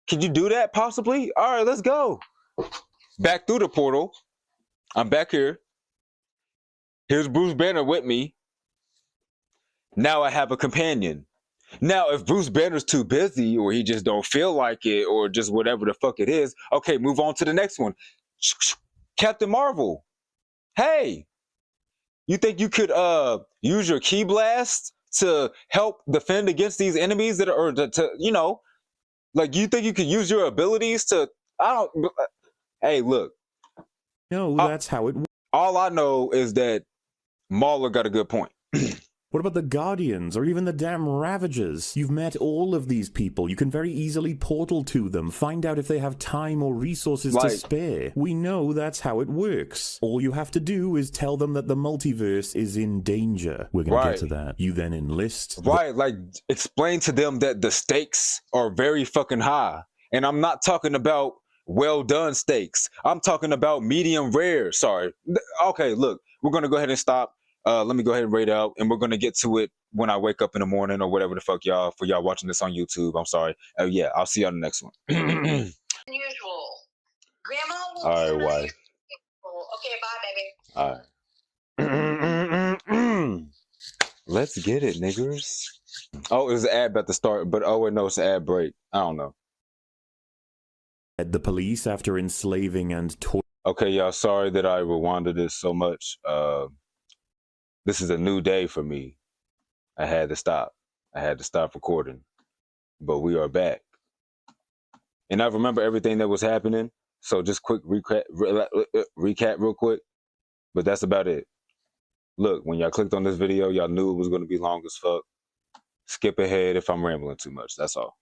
Can you do that possibly? All right, let's go. Back through the portal. I'm back here. Here's Bruce Banner with me. Now I have a companion. Now, if Bruce Banner's too busy, or he just don't feel like it, or just whatever the fuck it is, okay, move on to the next one. Captain Marvel, hey, you think you could use your key blast to help defend against these enemies that are, to you know, like, you think you could use your abilities to, hey, look. No, that's how it works. All I know is that Mauler got a good point. What about the Guardians, or even the damn Ravagers? You've met all of these people. You can very easily portal to them. Find out if they have time or resources to spare. We know that's how it works. All you have to do is tell them that the multiverse is in danger. We're going to get to that. You then enlist. Right, like, explain to them that the stakes are very fucking high. And I'm not talking about well done stakes. I'm talking about medium rare. Sorry. Okay, look, we're going to go ahead and stop. Let me go ahead and rate out, and we're going to get to it when I wake up in the morning, or whatever the fuck y'all, for y'all watching this on YouTube. I'm sorry. Yeah, I'll see y'all in the next one. Unusual. Grandma will all right, wife. Okay, bye, baby. All right. Let's get it, niggers. Oh, it was an ad about to start, but oh wait, no, it's an ad break. I don't know. The police after enslaving and torturing. Okay, y'all, sorry that I rewinded this so much. This is a new day for me. I had to stop. I had to stop recording. But we are back. And I remember everything that was happening. So just quick recap real quick. But that's about it. Look, when y'all clicked on this video, y'all knew it was going to be long as fuck. Skip ahead if I'm rambling too much. That's all.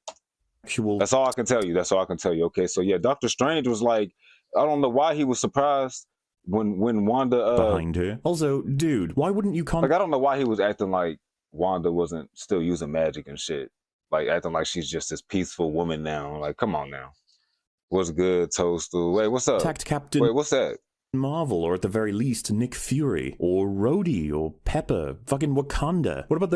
That's all I can tell you. That's all I can tell you. Okay, so yeah, Doctor Strange was like, I don't know why he was surprised when Wanda behind her. Also, dude, why wouldn't you like, I don't know why he was acting like Wanda wasn't still using magic and shit. Like acting like she's just this peaceful woman now. Like, come on now. What's good, Toaster? Wait, what's up? Attacked Captain Wait, what's that? Marvel, or at the very least, Nick Fury, or Rhodey, or Pepper, fucking Wakanda. What about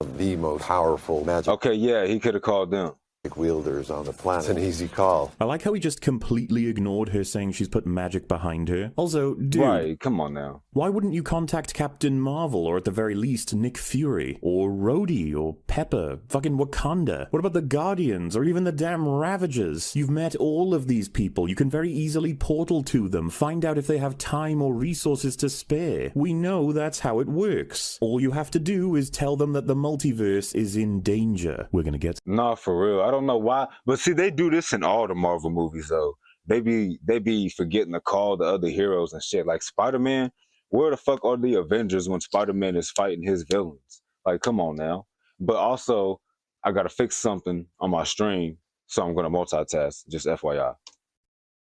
the most powerful magic? Okay, yeah, he could have called them wielders on the planet. It's an easy call. I like how he just completely ignored her saying she's put magic behind her. Also, dude, right, come on now. Why wouldn't you contact Captain Marvel, or at the very least Nick Fury, or Rhodey, or Pepper, fucking Wakanda? What about the Guardians, or even the damn Ravagers? You've met all of these people. You can very easily portal to them, find out if they have time or resources to spare. We know that's how it works. All you have to do is tell them that the multiverse is in danger. We're gonna get... Nah, for real. I don't know why, but see, they do this in all the Marvel movies though. They be forgetting to call the other heroes and shit. Like Spider-Man, where the fuck are the Avengers when Spider-Man is fighting his villains? Like, come on now. But also, I gotta fix something on my stream, so I'm gonna multitask. Just FYI.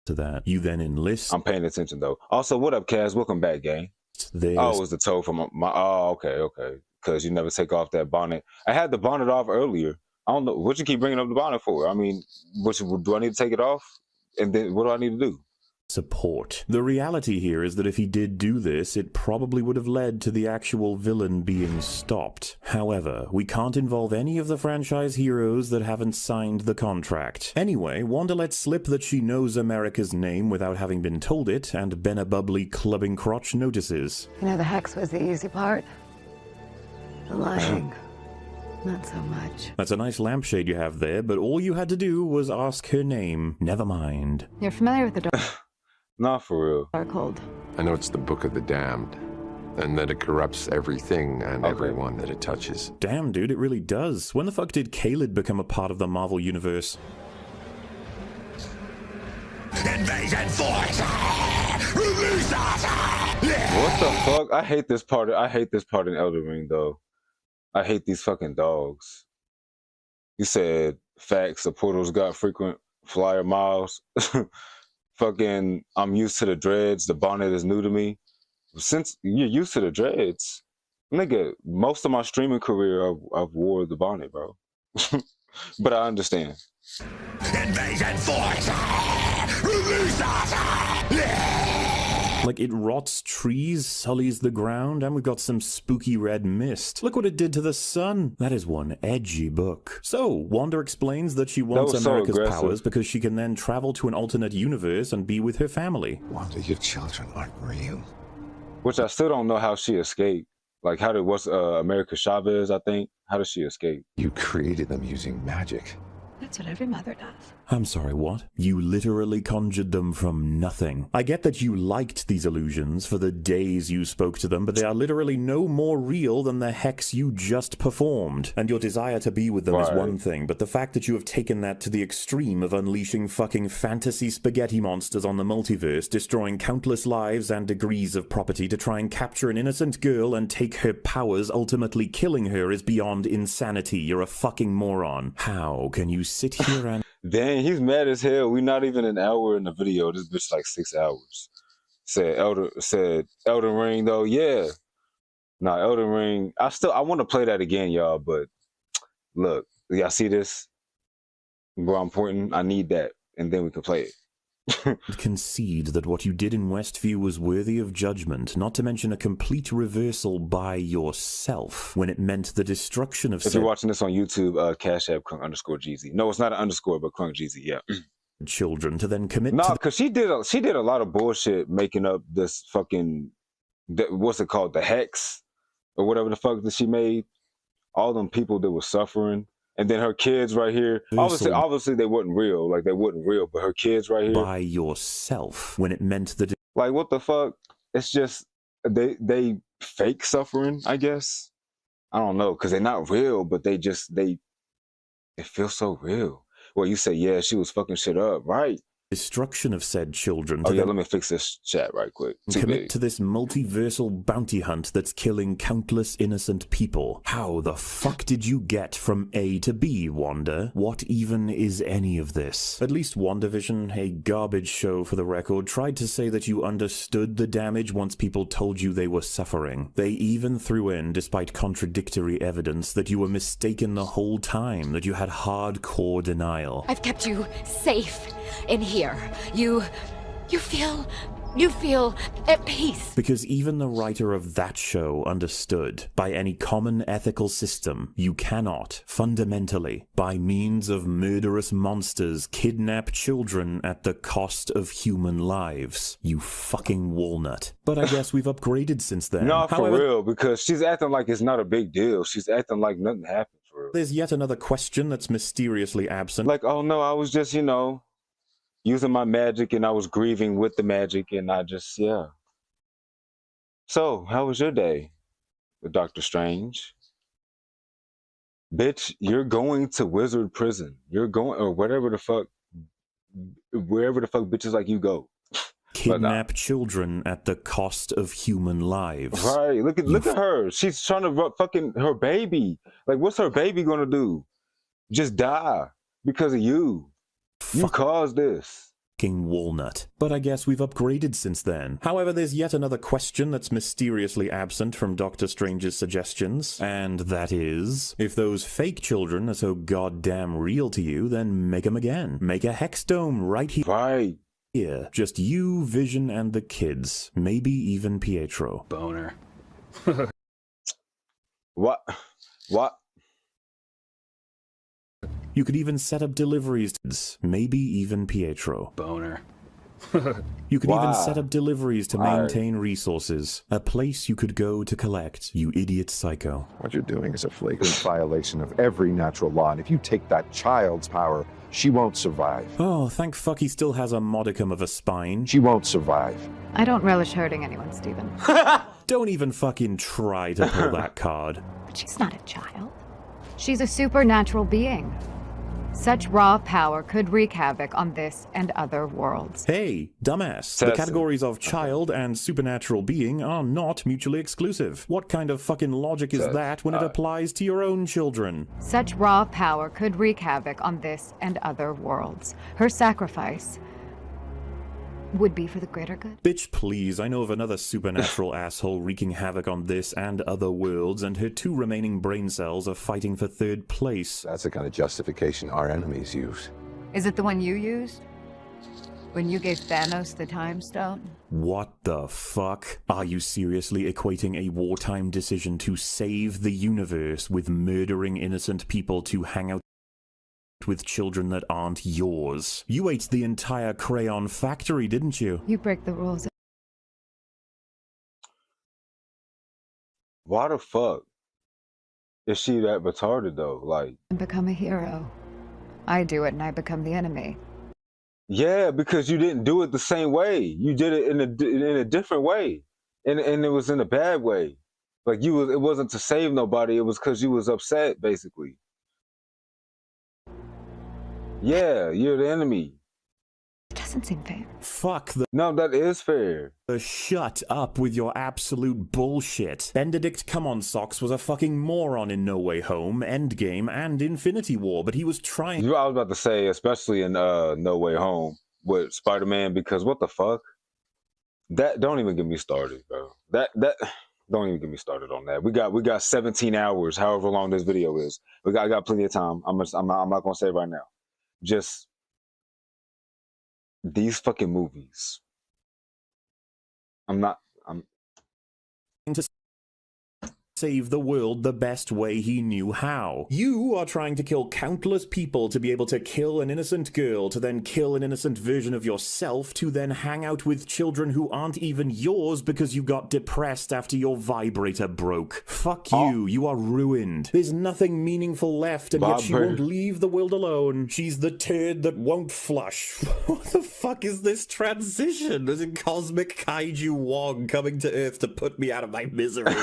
To that, you then enlist. I'm paying attention though. Also, what up, Kaz? Welcome back, gang. Oh, it was the toe from my. Oh, okay. Because you never take off that bonnet. I had the bonnet off earlier. I don't know what you keep bringing up the bonnet for. I mean, do I need to take it off? And then what do I need to do? Support. The reality here is that if he did do this, it probably would have led to the actual villain being stopped. However, we can't involve any of the franchise heroes that haven't signed the contract. Anyway, Wanda lets slip that she knows America's name without having been told it, and Benabubbly clubbing crotch notices. You know, the hex was the easy part. The lying. Not so much. That's a nice lampshade you have there, but all you had to do was ask her name. Never mind. You're familiar with the Not for real. Darkhold. I know it's the Book of the Damned, and that it corrupts everything and everyone that it touches. Damn, dude, it really does. When the fuck did Kaled become a part of the Marvel Universe? Invasion force! Release us! What the fuck? I hate this part in Elden Ring though. I hate these fucking dogs. You said facts, the portals got frequent flyer miles. Fucking, I'm used to the dreads. The bonnet is new to me. Since you're used to the dreads, nigga, most of my streaming career, I've wore the bonnet, bro. But I understand. Invasion force! Release us! Like, it rots trees, sullies the ground, and we've got some spooky red mist. Look what it did to the sun. That is one edgy book. So, Wanda explains that she wants America's powers because she can then travel to an alternate universe and be with her family. Wanda, your children aren't real. Which I still don't know how she escaped. Like, how did, what's America Chavez, I think? How did she escape? You created them using magic. That's what every mother does. I'm sorry, what? You literally conjured them from nothing. I get that you liked these illusions for the days you spoke to them, but they are literally no more real than the hex you just performed. And your desire to be with them is one thing, but the fact that you have taken that to the extreme of unleashing fucking fantasy spaghetti monsters on the multiverse, destroying countless lives and degrees of property to try and capture an innocent girl and take her powers, ultimately killing her, is beyond insanity. You're a fucking moron. How can you sit here and... Dang, he's mad as hell. We're not even an hour in the video. This bitch like 6 hours. Said Elden Ring though, yeah. Nah, Elden Ring. I want to play that again, y'all. But look, y'all see this? Where I'm pointing, I need that, and then we can play it. Concede that what you did in Westview was worthy of judgment, not to mention a complete reversal by yourself when it meant the destruction of... If you're watching this on YouTube, Cash App KrunkJeezy. No, it's not an underscore, but KrunkJeezy, yeah. Children to then commit No, because she did a lot of bullshit making up this fucking... what's it called? The hex? Or whatever the fuck that she made. All them people that were suffering. And then her kids right here, obviously they weren't real, like they weren't real, but her kids right here. By yourself, when it meant that... Like, what the fuck? It's just, they fake suffering, I guess. I don't know, because they're not real, but it feels so real. Well, you say, yeah, she was fucking shit up, right? destruction of said children. Oh yeah, let me fix this chat right quick. Commit to this multiversal bounty hunt that's killing countless innocent people. How the fuck did you get from A to B, Wanda? What even is any of this? At least WandaVision, a garbage show for the record, tried to say that you understood the damage once people told you they were suffering. They even threw in, despite contradictory evidence, that you were mistaken the whole time, that you had hardcore denial. I've kept you safe in here. You feel at peace. Because even the writer of that show understood, by any common ethical system, you cannot, fundamentally, by means of murderous monsters, kidnap children at the cost of human lives. You fucking walnut. But I guess we've upgraded since then. No, for real, because she's acting like it's not a big deal. She's acting like nothing happened for real. There's yet another question that's mysteriously absent. Like, oh no, I was just, you know, using my magic and I was grieving with the magic and I just, yeah. So, how was your day with Doctor Strange? Bitch, you're going to wizard prison. You're going, or whatever the fuck, wherever the fuck bitches like you go. Kidnap children at the cost of human lives. Right, look at her. She's trying to fucking her baby. Like, what's her baby gonna do? Just die because of you. You caused this. Fucking walnut. But I guess we've upgraded since then. However, there's yet another question that's mysteriously absent from Doctor Strange's suggestions, and that is, if those fake children are so goddamn real to you, then make them again. Make a hex dome right here. Right. Here. Just you, Vision, and the kids. Maybe even Pietro. Boner. What? You could even set up deliveries. Maybe even Pietro. Boner. You could even set up deliveries to maintain resources. A place you could go to collect, you idiot psycho. What you're doing is a flagrant violation of every natural law, and if you take that child's power, she won't survive. Oh, thank fuck he still has a modicum of a spine. She won't survive. I don't relish hurting anyone, Stephen. Don't even fucking try to pull that card. But she's not a child. She's a supernatural being. Such raw power could wreak havoc on this and other worlds. Hey, dumbass. The categories of child and supernatural being are not mutually exclusive. What kind of fucking logic is that when it applies to your own children? Such raw power could wreak havoc on this and other worlds. Her sacrifice would be for the greater good. Bitch, please. I know of another supernatural asshole wreaking havoc on this and other worlds, and her 2 remaining brain cells are fighting for 3rd place. That's the kind of justification our enemies use. Is it the one you used? When you gave Thanos the Time Stone? What the fuck? Are you seriously equating a wartime decision to save the universe with murdering innocent people to hang out with children that aren't yours? You ate the entire crayon factory, didn't you? You break the rules. Why the fuck is she that retarded though? Like, And become a hero. I do it and I become the enemy. yeah, because you didn't do it the same way. You did it in a different way, and it was in a bad way. Like it wasn't to save nobody. It was because you was upset, basically. Yeah, you're the enemy. It doesn't seem fair. Fuck the— No, that is fair. Shut up with your absolute bullshit. Benedict Come-On-Socks was a fucking moron in No Way Home, Endgame, and Infinity War, but he was trying— I was about to say, especially in No Way Home with Spider-Man, because what the fuck? That don't even get me started, bro. That don't even get me started on that. We got 17 hours, however long this video is. I got plenty of time. I'm not gonna say it right now. Just these fucking movies. I'm to save the world the best way he knew how. You are trying to kill countless people to be able to kill an innocent girl, to then kill an innocent version of yourself, to then hang out with children who aren't even yours because you got depressed after your vibrator broke. Fuck you, you are ruined. There's nothing meaningful left, and yet she won't leave the world alone. She's the turd that won't flush. What the fuck is this transition? There's a cosmic kaiju Wong coming to Earth to put me out of my misery.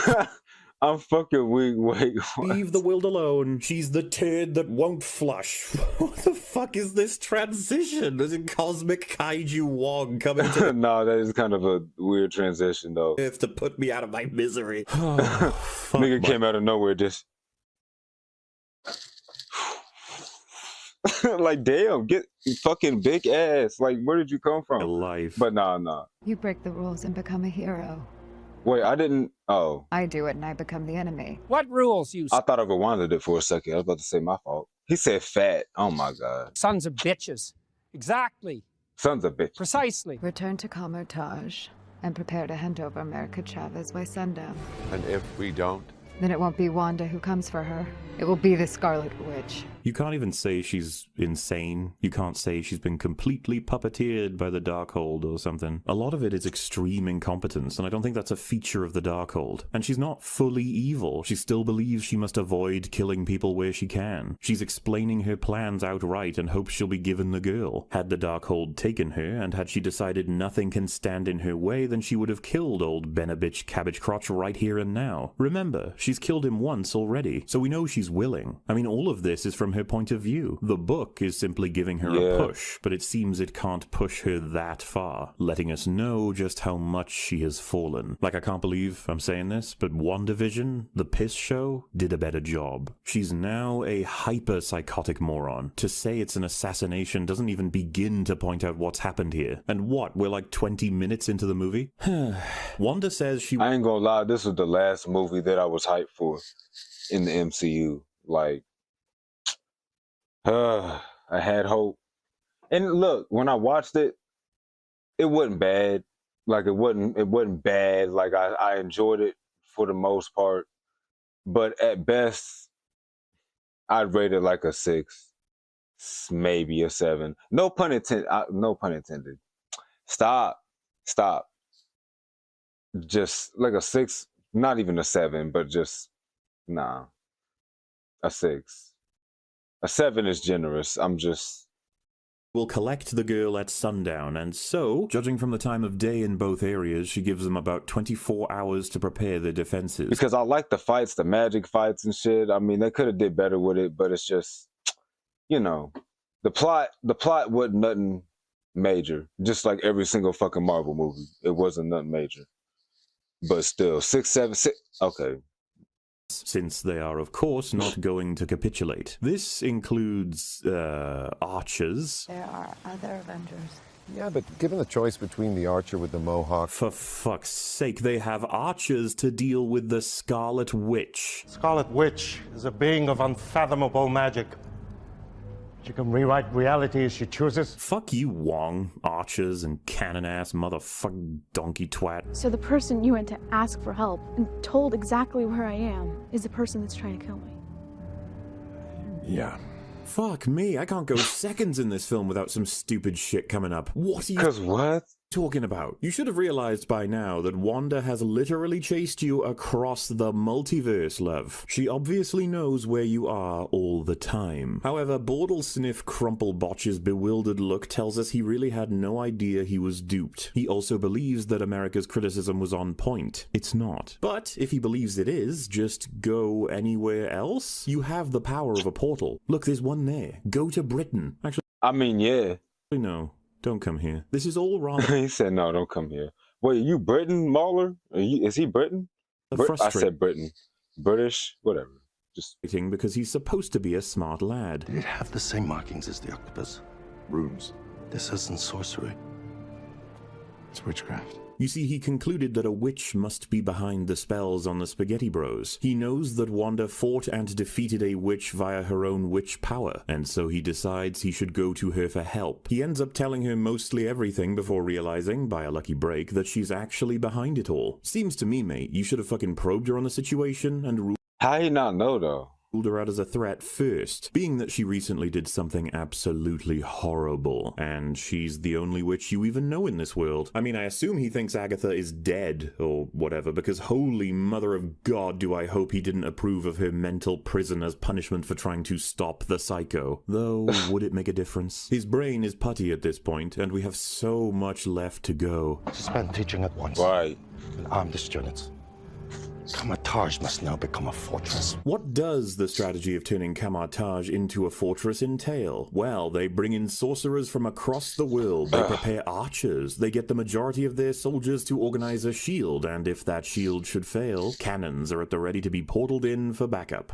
I'm fucking weak. Wait, what? Leave the Wild alone. She's the turd that won't flush. What the fuck is this transition? Is it cosmic kaiju Wong coming to No, that is kind of a weird transition, though. Earth to put me out of my misery? Nigga came out of nowhere, just like, damn, get fucking big ass. Like, where did you come from? Life. But nah. You break the rules and become a hero. Wait, I didn't. Oh, I do it and I become the enemy. What rules, you I thought I Wanda did for a second. I was about to say my fault. He said fat. Oh my god. sons of bitches? Exactly. Sons of bitches. Precisely. Return to Comertage and prepare to hand over America Chavez by sundown. And if we don't? Then it won't be Wanda who comes for her. It will be the Scarlet Witch. You can't even say she's insane. You can't say she's been completely puppeteered by the Darkhold or something. A lot of it is extreme incompetence, and I don't think that's a feature of the Darkhold. And she's not fully evil. She still believes she must avoid killing people where she can. She's explaining her plans outright and hopes she'll be given the girl. Had the Darkhold taken her, and had she decided nothing can stand in her way, then she would have killed old Benabitch Cabbage Crotch right here and now. Remember, she's killed him once already, so we know she's willing. I mean, all of this is from her point of view. The book is simply giving her a push, but it seems it can't push her that far, letting us know just how much she has fallen. Like, I can't believe I'm saying this, but WandaVision, the piss show, did a better job. She's now a hyper-psychotic moron. To say it's an assassination doesn't even begin to point out what's happened here. And what, we're like 20 minutes into the movie? Wanda says she... I ain't gonna lie, this was the last movie that I was hyped for in the MCU. Like, I had hope. And look, when I watched it, it wasn't bad. Like, it wasn't bad. Like, I enjoyed it for the most part. But at best, I'd rate it like a 6, maybe a 7. No pun intended. No pun intended. Stop. Just like a 6, not even a 7, but just, nah. A 6. A 7 is generous. Will collect the girl at sundown, and so, judging from the time of day in both areas, she gives them about 24 hours to prepare their defenses. Because I like the fights, the magic fights and shit. I mean, they could have did better with it, but it's just, you know, the plot wasn't nothing major. Just like every single fucking Marvel movie. It wasn't nothing major. But still, 6, 7, 6, okay. Since they are, of course, not going to capitulate. This includes, archers. There are other Avengers. Yeah, but given the choice between the archer with the mohawk... For fuck's sake, they have archers to deal with the Scarlet Witch. Scarlet Witch is a being of unfathomable magic. She can rewrite reality as she chooses. Fuck you, Wong. Archers and cannon-ass motherfucking donkey twat. So the person you went to ask for help and told exactly where I am is the person that's trying to kill me. Yeah. Fuck me, I can't go seconds in this film without some stupid shit coming up. What are you... 'Cause what? Talking about? You should have realized by now that Wanda has literally chased you across the multiverse, love. She obviously knows where you are all the time. However, Bordel Sniff Crumplebotch's bewildered look tells us he really had no idea he was duped. He also believes that America's criticism was on point. It's not. But if he believes it is, just go anywhere else? You have the power of a portal. Look, there's one there. Go to Britain. Actually, I mean, yeah. No. Don't come here. This is all wrong. He said, no, don't come here. Wait, you Britain, Mauler? Is he Britain? I said Britain. British? Whatever. Just because he's supposed to be a smart lad. Did it have the same markings as the octopus? Runes. This isn't sorcery. It's witchcraft. You see, he concluded that a witch must be behind the spells on the Spaghetti Bros. He knows that Wanda fought and defeated a witch via her own witch power, and so he decides he should go to her for help. He ends up telling her mostly everything before realizing, by a lucky break, that she's actually behind it all. Seems to me, mate, you should have fucking probed her on the situation and ruled... How he not know, though? Ruled her out as a threat first, being that she recently did something absolutely horrible, and she's the only witch you even know in this world. I mean, I assume he thinks Agatha is dead, or whatever, because holy mother of God do I hope he didn't approve of her mental prison as punishment for trying to stop the psycho. Though, would it make a difference? His brain is putty at this point, and we have so much left to go. Suspend teaching at once. Right. And arm the students. Kamar-Taj must now become a fortress. What does the strategy of turning Kamar-Taj into a fortress entail? Well, they bring in sorcerers from across the world, they prepare archers, they get the majority of their soldiers to organize a shield, and if that shield should fail, cannons are at the ready to be portaled in for backup.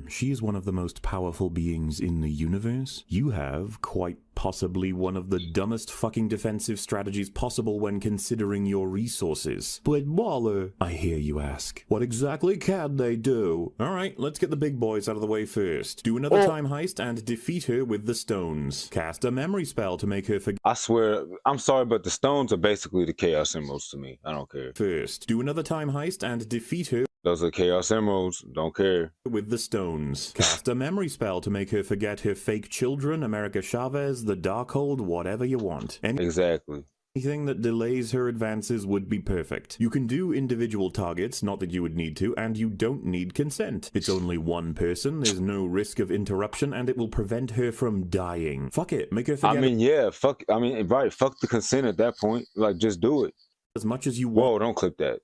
She is one of the most powerful beings in the universe. You have quite possibly one of the dumbest fucking defensive strategies possible when considering your resources. But Waller, I hear you ask, what exactly can they do? Alright, let's get the big boys out of the way first. Do another time heist and defeat her with the stones. Cast a memory spell to make her forget. I swear, I'm sorry, but the stones are basically the Chaos Emeralds to me. I don't care. First, do another time heist and defeat her. Those are Chaos Emeralds. Don't care. With the stones. Cast a memory spell to make her forget her fake children, America Chavez, the Darkhold, whatever you want. Exactly. Anything that delays her advances would be perfect. You can do individual targets, not that you would need to, and you don't need consent. It's only one person, there's no risk of interruption, and it will prevent her from dying. Fuck it, make her forget. I mean, yeah, fuck. I mean, right, fuck the consent at that point. Like, just do it. As much as you want. Whoa, don't clip that.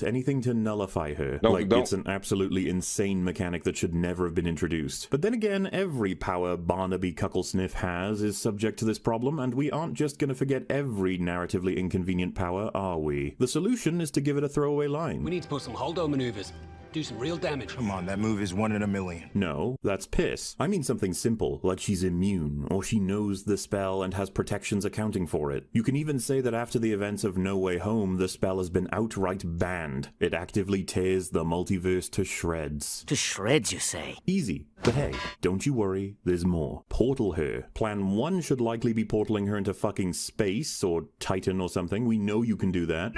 Anything to nullify her. It's an absolutely insane mechanic that should never have been introduced. But then again, every power Barnaby Cucklesniff has is subject to this problem, and we aren't just gonna forget every narratively inconvenient power, are we? The solution is to give it a throwaway line. We need to put some hold-on maneuvers. Do some real damage. Come on, that move is 1 in a million. No, that's piss. I mean something simple, like she's immune, or she knows the spell and has protections accounting for it. You can even say that after the events of No Way Home, the spell has been outright banned. It actively tears the multiverse to shreds. To shreds, you say? Easy. But hey, don't you worry, there's more. Portal her. Plan 1 should likely be portaling her into fucking space, or Titan or something. We know you can do that.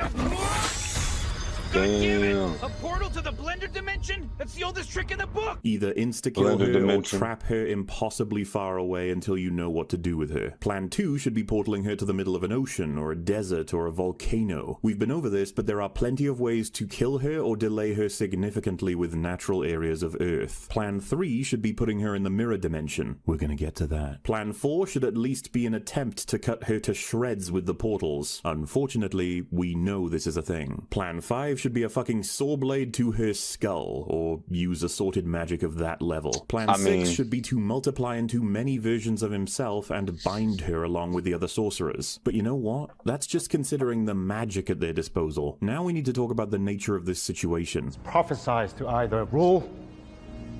Damn. A portal to the Blender dimension? That's the oldest trick in the book. Either insta-kill her or trap her impossibly far away until you know what to do with her. Plan 2 should be portaling her to the middle of an ocean, or a desert, or a volcano. We've been over this, but there are plenty of ways to kill her or delay her significantly with natural areas of Earth. Plan 3 should be putting her in the mirror dimension. We're gonna get to that. Plan 4 should at least be an attempt to cut her to shreds with the portals. Unfortunately, we know this is a thing. Plan 5 should be a fucking saw blade to her skull, or use assorted magic of that level. Plan 6 should be to multiply into many versions of himself and bind her along with the other sorcerers. But you know what? That's just considering the magic at their disposal. Now we need to talk about the nature of this situation. It's prophesized to either rule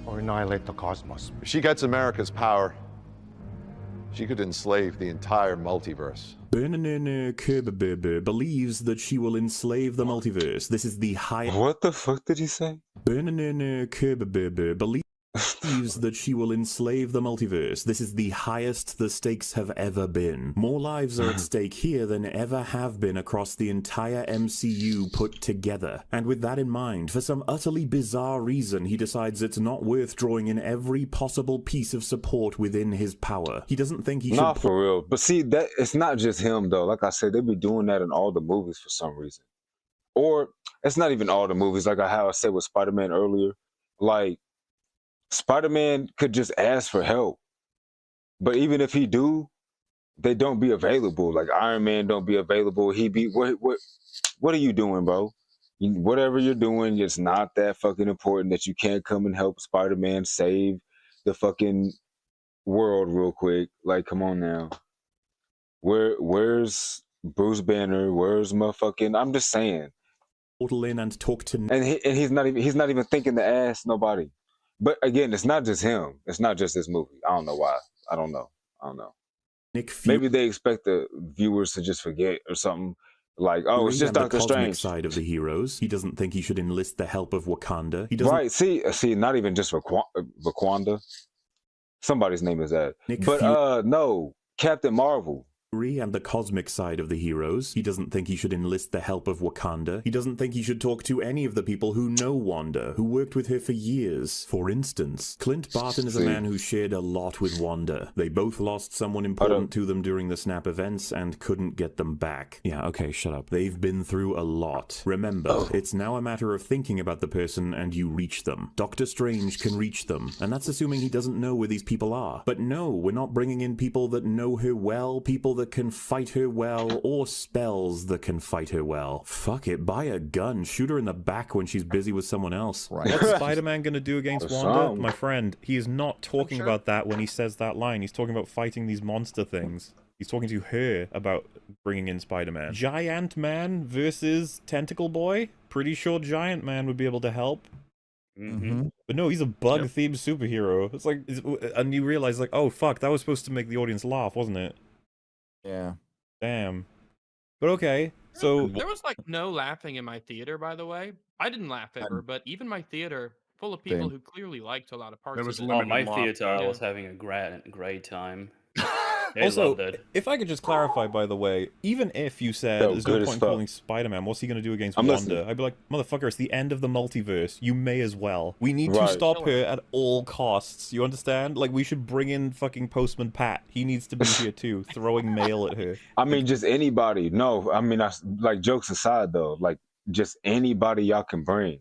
or annihilate the cosmos. If she gets America's power, she could enslave the entire multiverse. Bernanina Kerberberber believes that she will enslave the multiverse. This is the highest. What the fuck did he say? Bernanina Kerberberber believes that she will enslave the multiverse. This is the highest the stakes have ever been. More lives are at stake here than ever have been across the entire MCU put together. And with that in mind, for some utterly bizarre reason, he decides it's not worth drawing in every possible piece of support within his power. He doesn't think he should. Not for real. But see, that it's not just him though. Like I said, they be doing that in all the movies for some reason. Or it's not even all the movies. Like how I said with Spider-Man earlier. Like Spider-Man could just ask for help, but even if he do, they don't be available. Like Iron Man don't be available. He be what are you doing, bro? Whatever you're doing, it's not that fucking important that you can't come and help Spider-Man save the fucking world real quick. Like, come on now. Where's Bruce Banner? Where's motherfucking? I'm just saying. Portal in and talk to. And he's not even thinking to ask nobody. But again, it's not just him. It's not just this movie. I don't know why. I don't know. Maybe they expect the viewers to just forget or something. Like, oh, it's just Doctor Strange. Side of the heroes. He doesn't think he should enlist the help of Wakanda. He doesn't. Right. See, not even just Wakanda. Somebody's name is that. No, Captain Marvel. And the cosmic side of the heroes. He doesn't think he should enlist the help of Wakanda. He doesn't think he should talk to any of the people who know Wanda, who worked with her for years. For instance, Clint Barton is a man who shared a lot with Wanda. They both lost someone important to them during the Snap events and couldn't get them back. Yeah, okay, shut up. They've been through a lot. Remember, it's now a matter of thinking about the person and you reach them. Doctor Strange can reach them, and that's assuming he doesn't know where these people are. But no, we're not bringing in people that know her well, people that that can fight her well or spells that can fight her well. Fuck it, buy a gun, shoot her in the back when she's busy with someone else. Right. What's Spider-Man gonna do against Wanda? My friend, he is not talking about that when he says that line. He's talking about fighting these monster things. He's talking to her about bringing in Spider-Man. Giant Man versus Tentacle Boy? Pretty sure Giant Man would be able to help. But no, he's a bug-themed superhero. It's like, and you realize, like, oh fuck, that was supposed to make the audience laugh, wasn't it? Yeah. Damn. But okay, so... There was, like, no laughing in my theater, by the way. I didn't laugh ever, but even my theater, full of people who clearly liked a lot of parts of it. Oh, my theater, I was having a great time. Also, if I could just clarify, by the way, even if you said there's no point in calling Spider-Man, what's he going to do against Wanda? I'd be like, motherfucker, it's the end of the multiverse. You may as well. We need to stop her at all costs. You understand? Like, we should bring in fucking Postman Pat. He needs to be here too, throwing mail at her. I mean, just anybody. No, I mean, like, jokes aside, though, like, just anybody y'all can bring.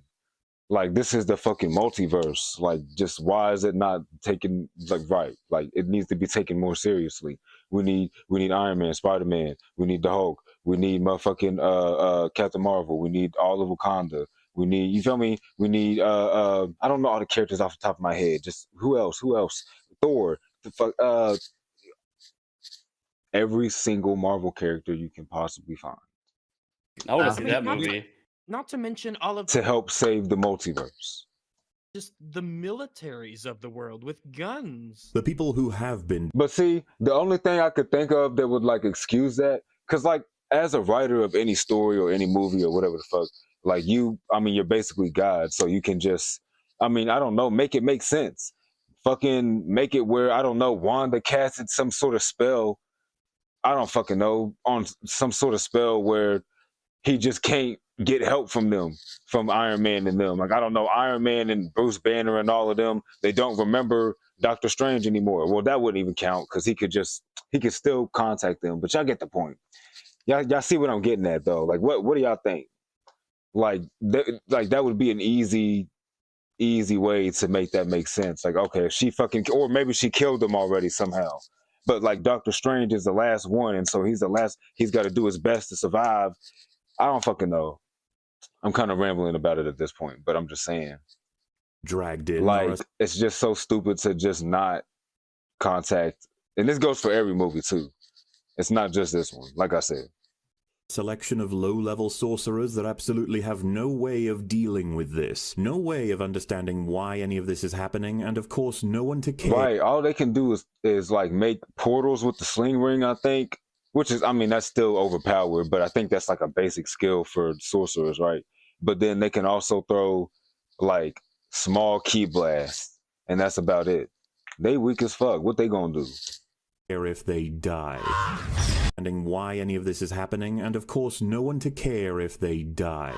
Like, this is the fucking multiverse. Like, just why is it not taken, like, right? Like, it needs to be taken more seriously. We need Iron Man, Spider-Man. We need the Hulk. We need motherfucking Captain Marvel. We need all of Wakanda. We need, you feel me? We need I don't know all the characters off the top of my head. Just who else? Thor. The fuck every single Marvel character you can possibly find. I want to see that movie. Not to mention all of to help save the multiverse. Just the militaries of the world with guns. The people who have been. But see, the only thing I could think of that would like excuse that, because like as a writer of any story or any movie or whatever the fuck, like you, I mean, you're basically God, so you can just, I mean, I don't know, make it make sense. Fucking make it where, I don't know, Wanda casted some sort of spell, I don't fucking know, on some sort of spell where he just can't get help from them, from Iron Man and them. Like, I don't know, Iron Man and Bruce Banner and all of them, they don't remember Doctor Strange anymore. Well, that wouldn't even count because he could still contact them. But y'all get the point. Y'all see what I'm getting at though. Like, what do y'all think? Like that would be an easy way to make that make sense. Like, okay, if she fucking, or maybe she killed them already somehow. But like Doctor Strange is the last one, and so he's the last. He's got to do his best to survive. I don't fucking know. I'm kind of rambling about it at this point, but I'm just saying. Dragged in. Like, it's just so stupid to just not contact. And this goes for every movie too. It's not just this one, like I said. Selection of low-level sorcerers that absolutely have no way of dealing with this. No way of understanding why any of this is happening, and of course no one to care. Right, all they can do is like make portals with the sling ring, I think. Which is, I mean, that's still overpowered, but I think that's like a basic skill for sorcerers, right? But then they can also throw like small key blasts, and that's about it. They weak as fuck. What they gonna do? Care if they die. Understanding why any of this is happening, and of course no one to care if they die.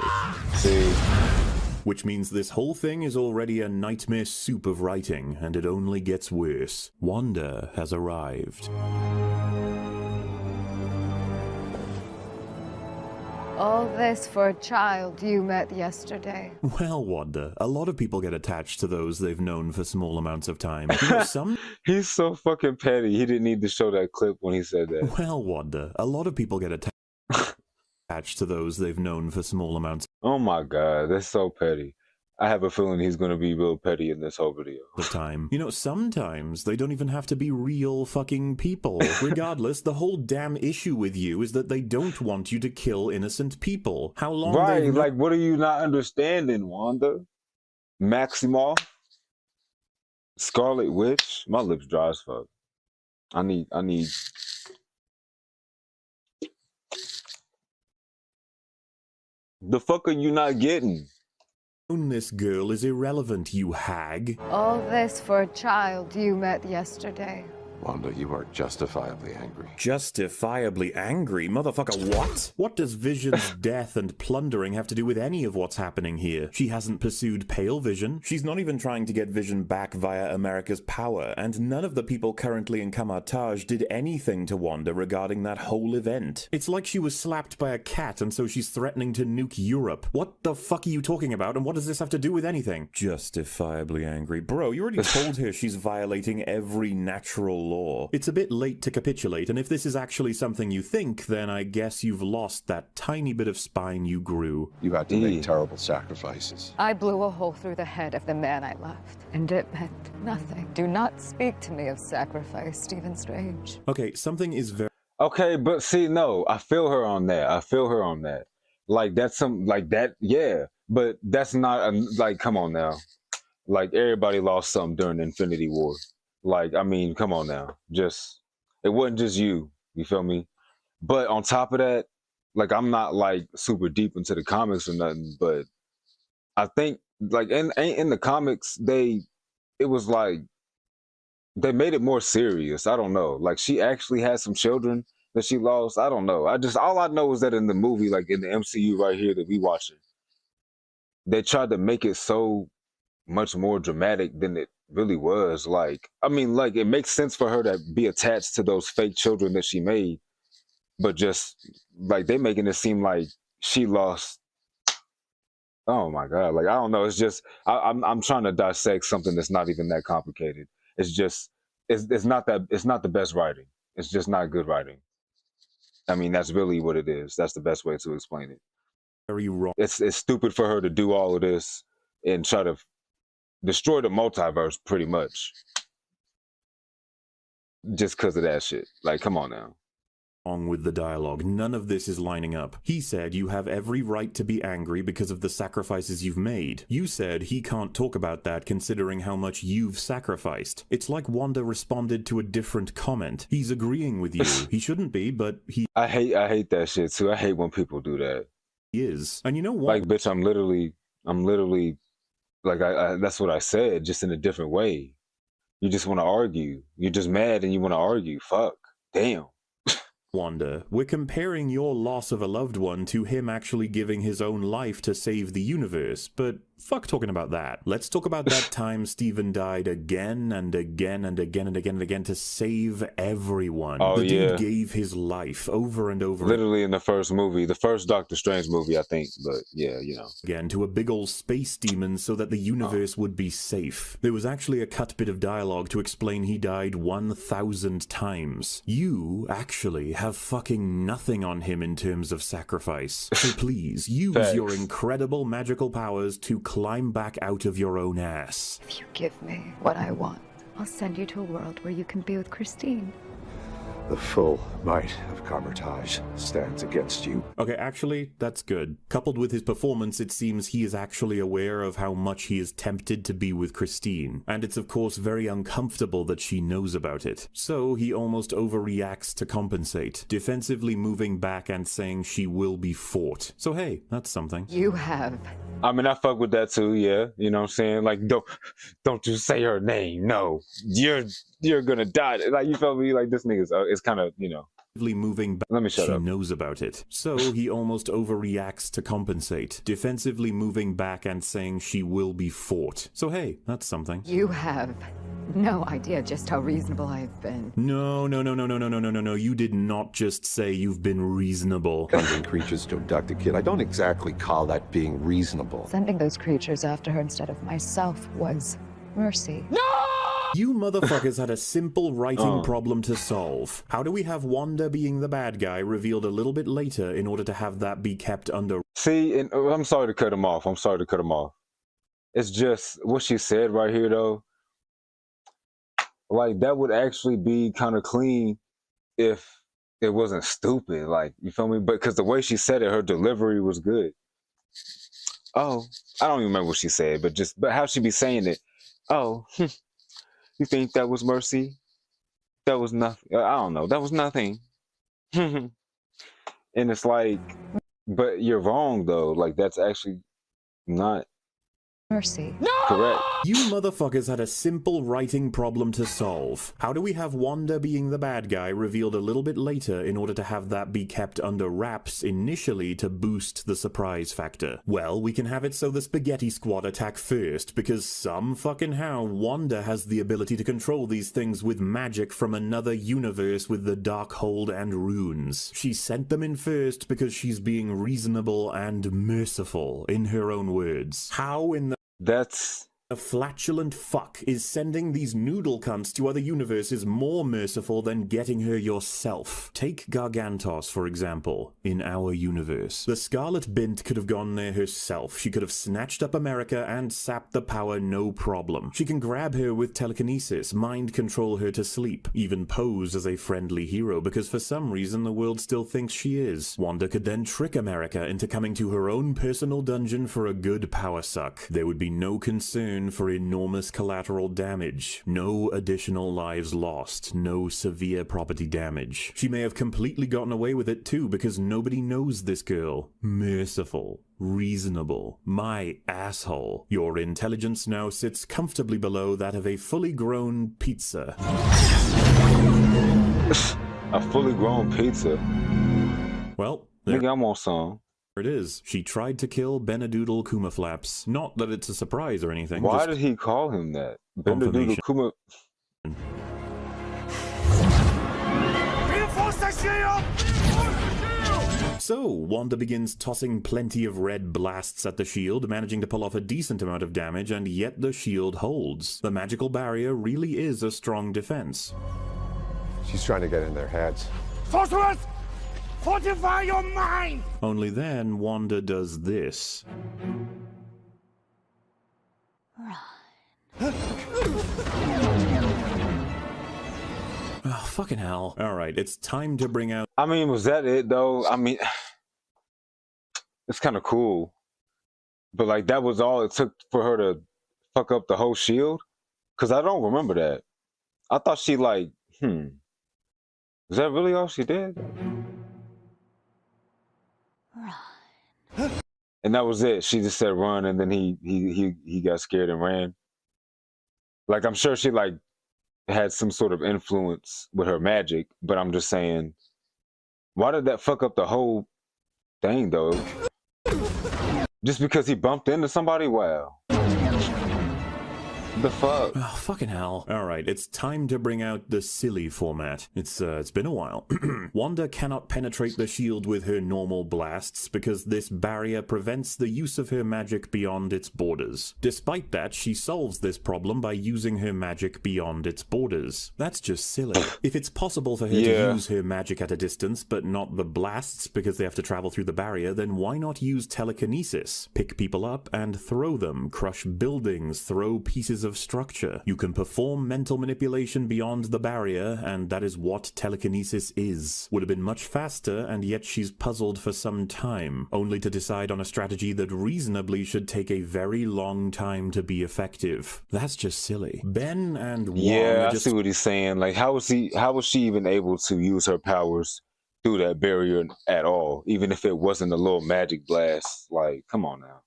See? Which means this whole thing is already a nightmare soup of writing, and it only gets worse. Wanda has arrived. All this for a child you met yesterday. Well, Wanda, a lot of people get attached to those they've known for small amounts of time. You know, some... He's so fucking petty. He didn't need to show that clip when he said that. Well, Wanda, a lot of people get attached to those they've known for small amounts. Oh my god, that's so petty. I have a feeling he's going to be real petty in this whole video. The time. You know, sometimes they don't even have to be real fucking people. Regardless, the whole damn issue with you is that they don't want you to kill innocent people. How long? Right, like, what are you not understanding, Wanda? Maximoff? Scarlet Witch? My lips dry as fuck. I need... The fuck are you not getting? This girl is irrelevant, you hag. All this for a child you met yesterday. Wanda, you are justifiably angry. Justifiably angry? Motherfucker, what? What does Vision's death and plundering have to do with any of what's happening here? She hasn't pursued Pale Vision. She's not even trying to get Vision back via America's power, and none of the people currently in Kamartaj did anything to Wanda regarding that whole event. It's like she was slapped by a cat, and so she's threatening to nuke Europe. What the fuck are you talking about, and what does this have to do with anything? Justifiably angry. Bro, you already told her she's violating every natural law. law. It's a bit late to capitulate, and if this is actually something you think, then I guess you've lost that tiny bit of spine you grew. You had to make terrible sacrifices. I blew a hole through the head of the man I loved, and it meant nothing. Do not speak to me of sacrifice, Stephen Strange. Okay, something is very... Okay, but see, no, I feel her on that. I feel her on that. Like, that's some, like that, yeah. But that's not, like, come on now. Like, everybody lost something during the Infinity War. Like, I mean, come on now. Just, it wasn't just you feel me? But on top of that, like, I'm not, like, super deep into the comics or nothing, but I think, like, in the comics, it was like, they made it more serious. I don't know. Like, she actually had some children that she lost. I don't know. All I know is that in the movie, like in the MCU right here that we watching, they tried to make it so much more dramatic than it really was. Like, I mean, like, it makes sense for her to be attached to those fake children that she made, but just like they making it seem like she lost. Oh my God. Like, I don't know. It's just, I'm trying to dissect something that's not even that complicated. It's just, it's not the best writing. It's just not good writing. I mean, that's really what it is. That's the best way to explain it. Very wrong. It's stupid for her to do all of this and try to destroy the multiverse pretty much. Just because of that shit. Like, come on now. Wrong with the dialogue. None of this is lining up. He said you have every right to be angry because of the sacrifices you've made. You said he can't talk about that considering how much you've sacrificed. It's like Wanda responded to a different comment. He's agreeing with you. He shouldn't be, but he... I hate that shit too. I hate when people do that. He is. And you know what? Like, bitch, I'm literally like, I that's what I said, just in a different way. You just want to argue. You're just mad and you want to argue. Fuck. Damn. Wanda, we're comparing your loss of a loved one to him actually giving his own life to save the universe, but fuck talking about that. Let's talk about that time Stephen died again and again and again and again and again to save everyone. Oh, the yeah. dude gave his life over and over. Literally in the first movie, the first Doctor Strange movie, I think, but yeah, you know. Again, to a big old space demon so that the universe would be safe. There was actually a cut bit of dialogue to explain he died 1,000 times. You actually have fucking nothing on him in terms of sacrifice. So please, use your incredible magical powers to climb back out of your own ass. If you give me what I want, I'll send you to a world where you can be with Christine. The full might of Kamar-Taj stands against you. Okay, actually, that's good. Coupled with his performance, it seems he is actually aware of how much he is tempted to be with Christine. And it's of course very uncomfortable that she knows about it. So he almost overreacts to compensate, defensively moving back and saying she will be fought. So hey, that's something. You have... I mean, I fuck with that too, yeah. You know what I'm saying? Like, don't you say her name. No. You're gonna die. Like, you feel me? Like, this nigga's it's kind of, you know. Moving back. Let me shut up. She knows about it. So he almost overreacts to compensate, defensively moving back and saying she will be fought. So hey, that's something. You have no idea just how reasonable I've been. No. You did not just say you've been reasonable. Sending creatures to abduct a kid, I don't exactly call that being reasonable. Sending those creatures after her instead of myself was mercy. No! You motherfuckers had a simple writing problem to solve. How do we have Wanda being the bad guy revealed a little bit later in order to have that be kept under... See, and I'm sorry to cut him off. It's just what she said right here, though. Like, that would actually be kind of clean if it wasn't stupid. Like, you feel me? But because the way she said it, her delivery was good. Oh, I don't even remember what she said, but how she be saying it. Oh, you think that was mercy? That was nothing. I don't know. That was nothing. And it's like, but you're wrong though. Like, that's actually not mercy. No! Correct. You motherfuckers had a simple writing problem to solve. How do we have Wanda being the bad guy revealed a little bit later in order to have that be kept under wraps initially to boost the surprise factor? Well, we can have it so the Spaghetti Squad attack first, because some fucking how Wanda has the ability to control these things with magic from another universe with the Darkhold and runes. She sent them in first because she's being reasonable and merciful, in her own words. How in the... A flatulent fuck is sending these noodle cunts to other universes more merciful than getting her yourself. Take Gargantos, for example, in our universe. The Scarlet Bint could have gone there herself. She could have snatched up America and sapped the power no problem. She can grab her with telekinesis, mind control her to sleep, even pose as a friendly hero because for some reason the world still thinks she is. Wanda could then trick America into coming to her own personal dungeon for a good power suck. There would be no concern for enormous collateral damage, no additional lives lost, no severe property damage. She may have completely gotten away with it too because nobody knows this girl. Merciful. Reasonable. My asshole. Your intelligence now sits comfortably below that of a fully grown pizza. A fully grown pizza? Well, nigga, I'm on some. It is. She tried to kill Benedoodle Kumaflaps. Not that it's a surprise or anything. Why did he call him that? Benedoodle Kuma. Reinforce the shield! So, Wanda begins tossing plenty of red blasts at the shield, managing to pull off a decent amount of damage, and yet the shield holds. The magical barrier really is a strong defense. She's trying to get in their heads. Sorceress! Fortify your mind! Only then, Wanda does this. Oh, fucking hell. Alright, it's time to bring out... I mean, was that it, though? I mean, it's kind of cool. But, like, that was all it took for her to fuck up the whole shield? Because I don't remember that. I thought she, like, is that really all she did? And that was it. She just said run, and then he got scared and ran. Like, I'm sure she, like, had some sort of influence with her magic, but I'm just saying, why did that fuck up the whole thing, though? Just because he bumped into somebody? Wow. The fuck? Oh, fucking hell. Alright, it's time to bring out the silly format. It's been a while. Wanda cannot penetrate the shield with her normal blasts because this barrier prevents the use of her magic beyond its borders. Despite that, she solves this problem by using her magic beyond its borders. That's just silly. If it's possible for her to use her magic at a distance, but not the blasts because they have to travel through the barrier, then why not use telekinesis? Pick people up and throw them, crush buildings, throw pieces of structure. You can perform mental manipulation beyond the barrier, and that is what telekinesis is. Would have been much faster, and yet she's puzzled for some time, only to decide on a strategy that reasonably should take a very long time to be effective. That's just silly. Ben and Wong I see what he's saying. Like, how was she even able to use her powers through that barrier at all, even if it wasn't a little magic blast? Like, come on now.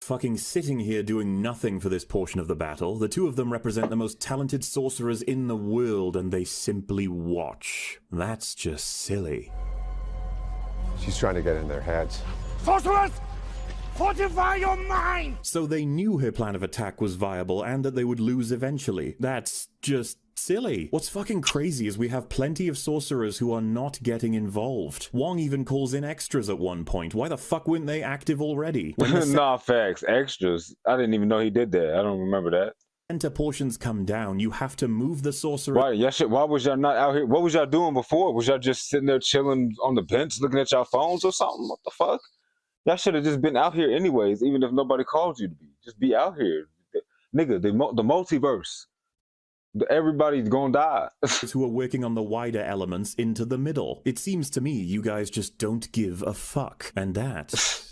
Fucking sitting here doing nothing for this portion of the battle. The two of them represent the most talented sorcerers in the world, and they simply watch. That's just silly. She's trying to get in their heads. Sorceress! Fortify your mind! So they knew her plan of attack was viable and that they would lose eventually. That's just silly. What's fucking crazy is we have plenty of sorcerers who are not getting involved. Wong even calls in extras at one point. Why the fuck weren't they active already? Nah, facts. Extras. I didn't even know he did that. I don't remember that. Center portions come down, you have to move the sorcerer. Why was y'all not out here? What was y'all doing before? Was y'all just sitting there chilling on the bench looking at y'all phones or something? What the fuck? Y'all should have just been out here anyways, even if nobody called you to be. Just be out here. Nigga, the multiverse. Everybody's gonna die. Who are working on the wider elements into the middle. It seems to me you guys just don't give a fuck. And that's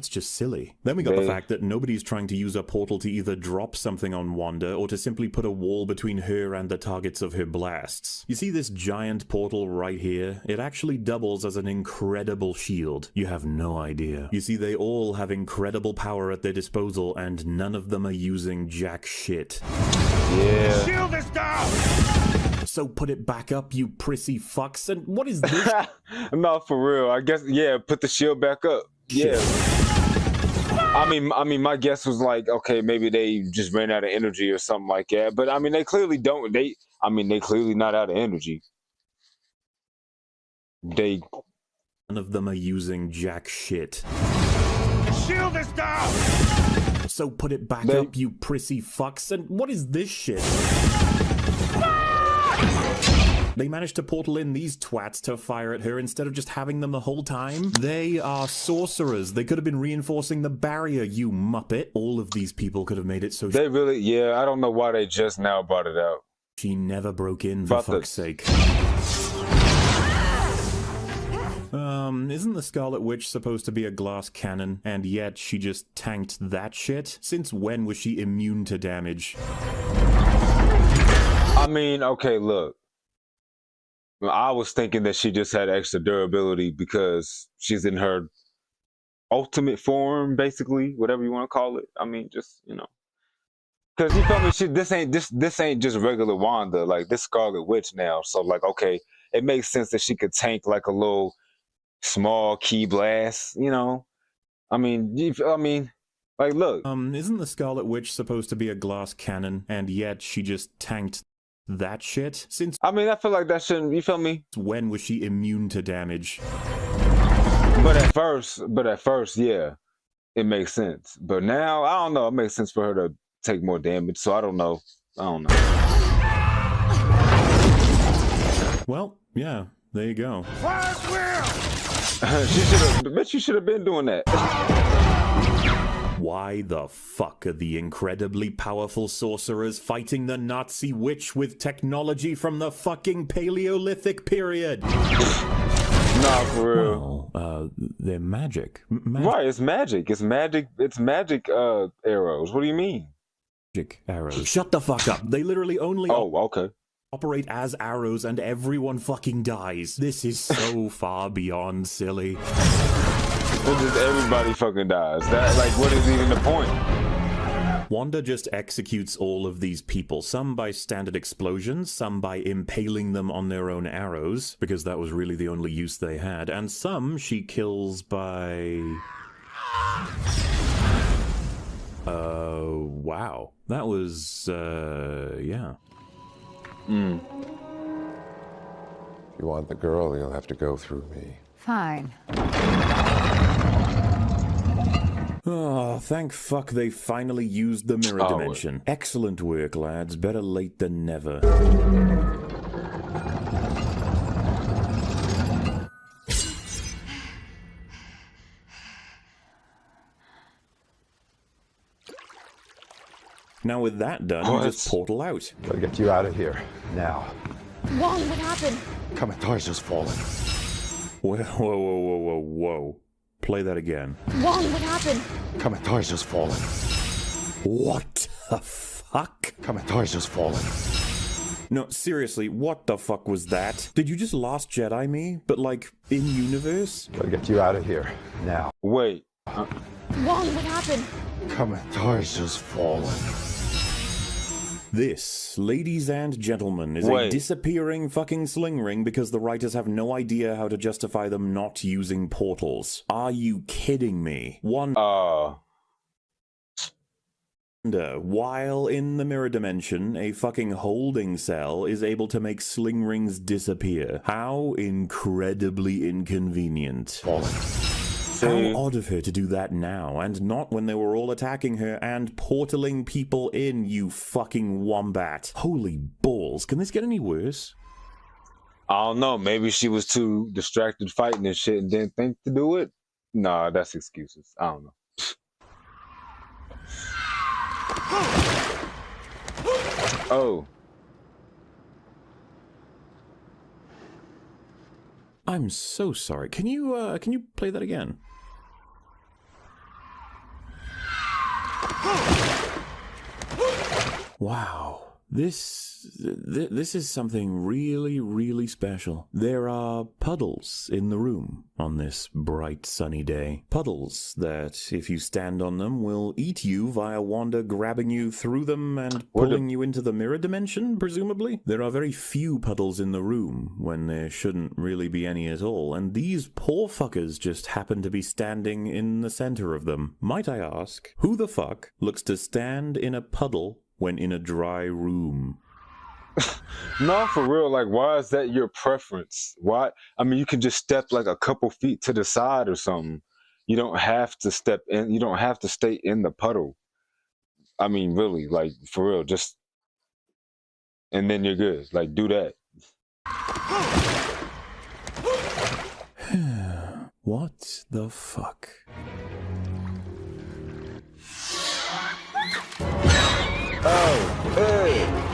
just silly. Then we got the fact that nobody's trying to use a portal to either drop something on Wanda or to simply put a wall between her and the targets of her blasts. You see this giant portal right here? It actually doubles as an incredible shield. You have no idea. You see, they all have incredible power at their disposal and none of them are using jack shit. Yeah. Shield is down! So put it back up, you prissy fucks. And what is this? No, for real. I guess, put the shield back up. Yeah. I mean, my guess was like, okay, maybe they just ran out of energy or something like that. But I mean, they clearly don't. They clearly not out of energy. None of them are using jack shit. Shield is down! so put it back up, you prissy fucks. And what is this shit? They managed to portal in these twats to fire at her instead of just having them the whole time. They are sorcerers. They could have been reinforcing the barrier, you muppet. All of these people could have made it so... They really... Yeah, I don't know why they just now brought it out. She never broke in, for fuck's sake. Isn't the Scarlet Witch supposed to be a glass cannon? And yet she just tanked that shit? Since when was she immune to damage? I mean, okay, look. I was thinking that she just had extra durability because she's in her ultimate form, basically, whatever you want to call it. I mean, just, you know. Because you feel me, this ain't just regular Wanda, like this Scarlet Witch now. So like, okay, it makes sense that she could tank like a little small key blast, you know. I mean, like, look. Isn't the Scarlet Witch supposed to be a glass cannon? And yet she just tanked that shit? Since... I mean, I feel like that shouldn't, you feel me? When was she immune to damage? But at first, yeah, it makes sense. But now, I don't know, it makes sense for her to take more damage, so I don't know. Well, yeah, there you go. She should have been doing that. Why the fuck are the incredibly powerful sorcerers fighting the Nazi witch with technology from the fucking Paleolithic period? Nah, for real. Well, they're magic. Right, it's magic. It's magic arrows. What do you mean? Magic arrows. Shut the fuck up. They literally only okay. Operate as arrows and everyone fucking dies. This is so far beyond silly. Well, just everybody fucking dies. That, like, what is even the point? Wanda just executes all of these people, some by standard explosions, some by impaling them on their own arrows, because that was really the only use they had, and some she kills by... wow. That was, yeah. If you want the girl, you'll have to go through me. Fine. Oh, thank fuck they finally used the mirror dimension. Excellent work, lads. Better late than never. Now with that done, you just portal out. Gotta get you out of here, now. Wong, what happened? Kamatoi's just fallen. Whoa. Play that again. Wong, what happened? Kamatoi's just fallen. What the fuck? Kamatoi's just fallen. No, seriously, what the fuck was that? Did you just Last Jedi me? But like, in universe? Gotta get you out of here, now. Wait. Wong, what happened? Kamatoi's just fallen. This, ladies and gentlemen, is a disappearing fucking sling ring because the writers have no idea how to justify them not using portals. Are you kidding me? Wanda, while in the mirror dimension, a fucking holding cell is able to make sling rings disappear. How incredibly inconvenient. How odd of her to do that now, and not when they were all attacking her and portaling people in, you fucking wombat. Holy balls, can this get any worse? I don't know, maybe she was too distracted fighting and shit and didn't think to do it? Nah, that's excuses. I don't know. Oh. I'm so sorry. Can you play that again? Wow. This is something really, really special. There are puddles in the room on this bright sunny day. Puddles that, if you stand on them, will eat you via Wanda grabbing you through them and pulling you into the mirror dimension, presumably. There are very few puddles in the room when there shouldn't really be any at all, and these poor fuckers just happen to be standing in the center of them. Might I ask, who the fuck looks to stand in a puddle when in a dry room? No, for real, like, why is that your preference? Why? I mean, you can just step like a couple feet to the side or something. You don't have to step in, you don't have to stay in the puddle. I mean, really, like for real, just and then you're good. Like do that. What the fuck? Oh, hey.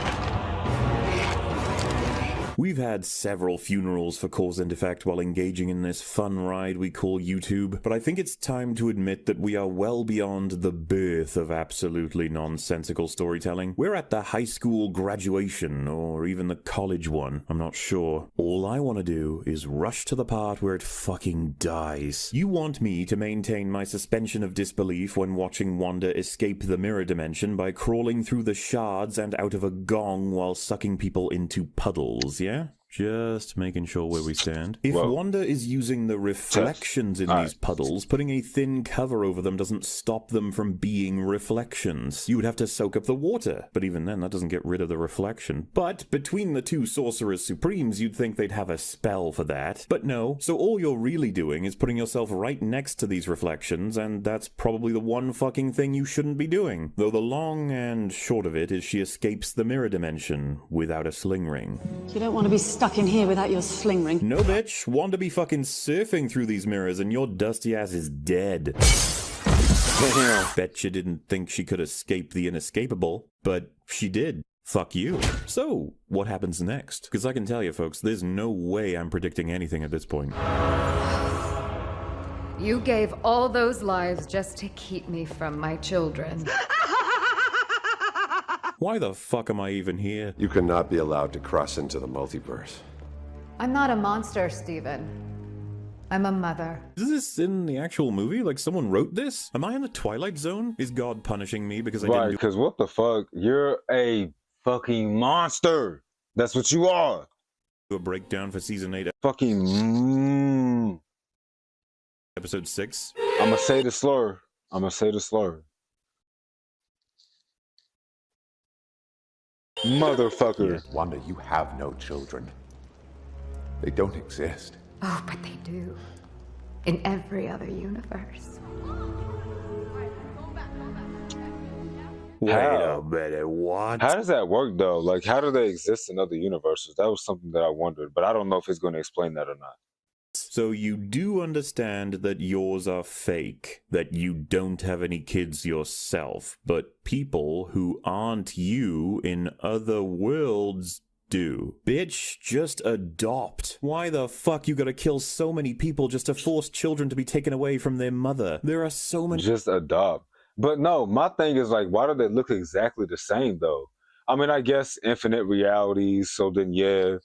We've had several funerals for cause and effect while engaging in this fun ride we call YouTube, but I think it's time to admit that we are well beyond the birth of absolutely nonsensical storytelling. We're at the high school graduation, or even the college one, I'm not sure. All I want to do is rush to the part where it fucking dies. You want me to maintain my suspension of disbelief when watching Wanda escape the mirror dimension by crawling through the shards and out of a gong while sucking people into puddles, yeah? Just making sure where we stand. If Wanda is using the reflections in these puddles, putting a thin cover over them doesn't stop them from being reflections. You would have to soak up the water, but even then that doesn't get rid of the reflection. But between the two Sorcerers Supremes, you'd think they'd have a spell for that. But no, so all you're really doing is putting yourself right next to these reflections, and that's probably the one fucking thing you shouldn't be doing. Though the long and short of it is she escapes the mirror dimension without a sling ring. You don't want to be stuck in here without your sling ring. No, bitch. Wanda be fucking surfing through these mirrors and your dusty ass is dead. Bet you didn't think she could escape the inescapable, but she did. Fuck you. So, what happens next? Because I can tell you, folks, there's no way I'm predicting anything at this point. You gave all those lives just to keep me from my children. Why the fuck am I even here? You cannot be allowed to cross into the multiverse. I'm not a monster, Steven. I'm a mother. Is this in the actual movie? Like someone wrote this? Am I in the Twilight Zone? Is God punishing me because I didn't do... Because what the fuck? You're a fucking monster. That's what you are. A breakdown for season 8. Fucking... Episode 6. I'ma say the slur. Motherfucker. Yes, Wanda, you have no children. They don't exist. Oh, but they do. In every other universe. Wait a minute, what? How does that work, though? Like, how do they exist in other universes? That was something that I wondered, but I don't know if it's going to explain that or not. So you do understand that yours are fake, that you don't have any kids yourself, but people who aren't you in other worlds do. Bitch, just adopt. Why the fuck you gotta kill so many people just to force children to be taken away from their mother? There are so many... Just adopt. But no, my thing is like, why do they look exactly the same, though? I mean, I guess infinite realities, so then, yeah,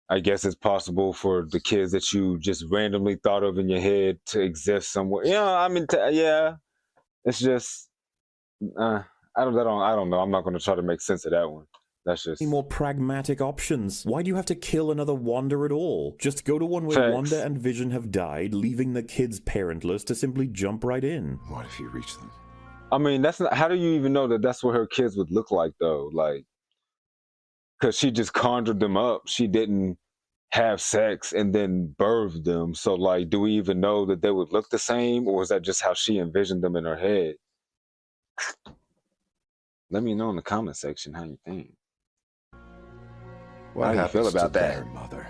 I guess it's possible for the kids that you just randomly thought of in your head to exist somewhere. Yeah, I mean, yeah, it's just, I don't know. I'm not going to try to make sense of that one. That's just more pragmatic options. Why do you have to kill another Wanda at all? Just go to one where Wanda and Vision have died, leaving the kids parentless to simply jump right in. What if you reach them? I mean, that's not. How do you even know that that's what her kids would look like, though? Like, because she just conjured them up. She didn't have sex and then birthed them. So, like, do we even know that they would look the same, or is that just how she envisioned them in her head? Let me know in the comment section how you think. How do you feel about that, mother?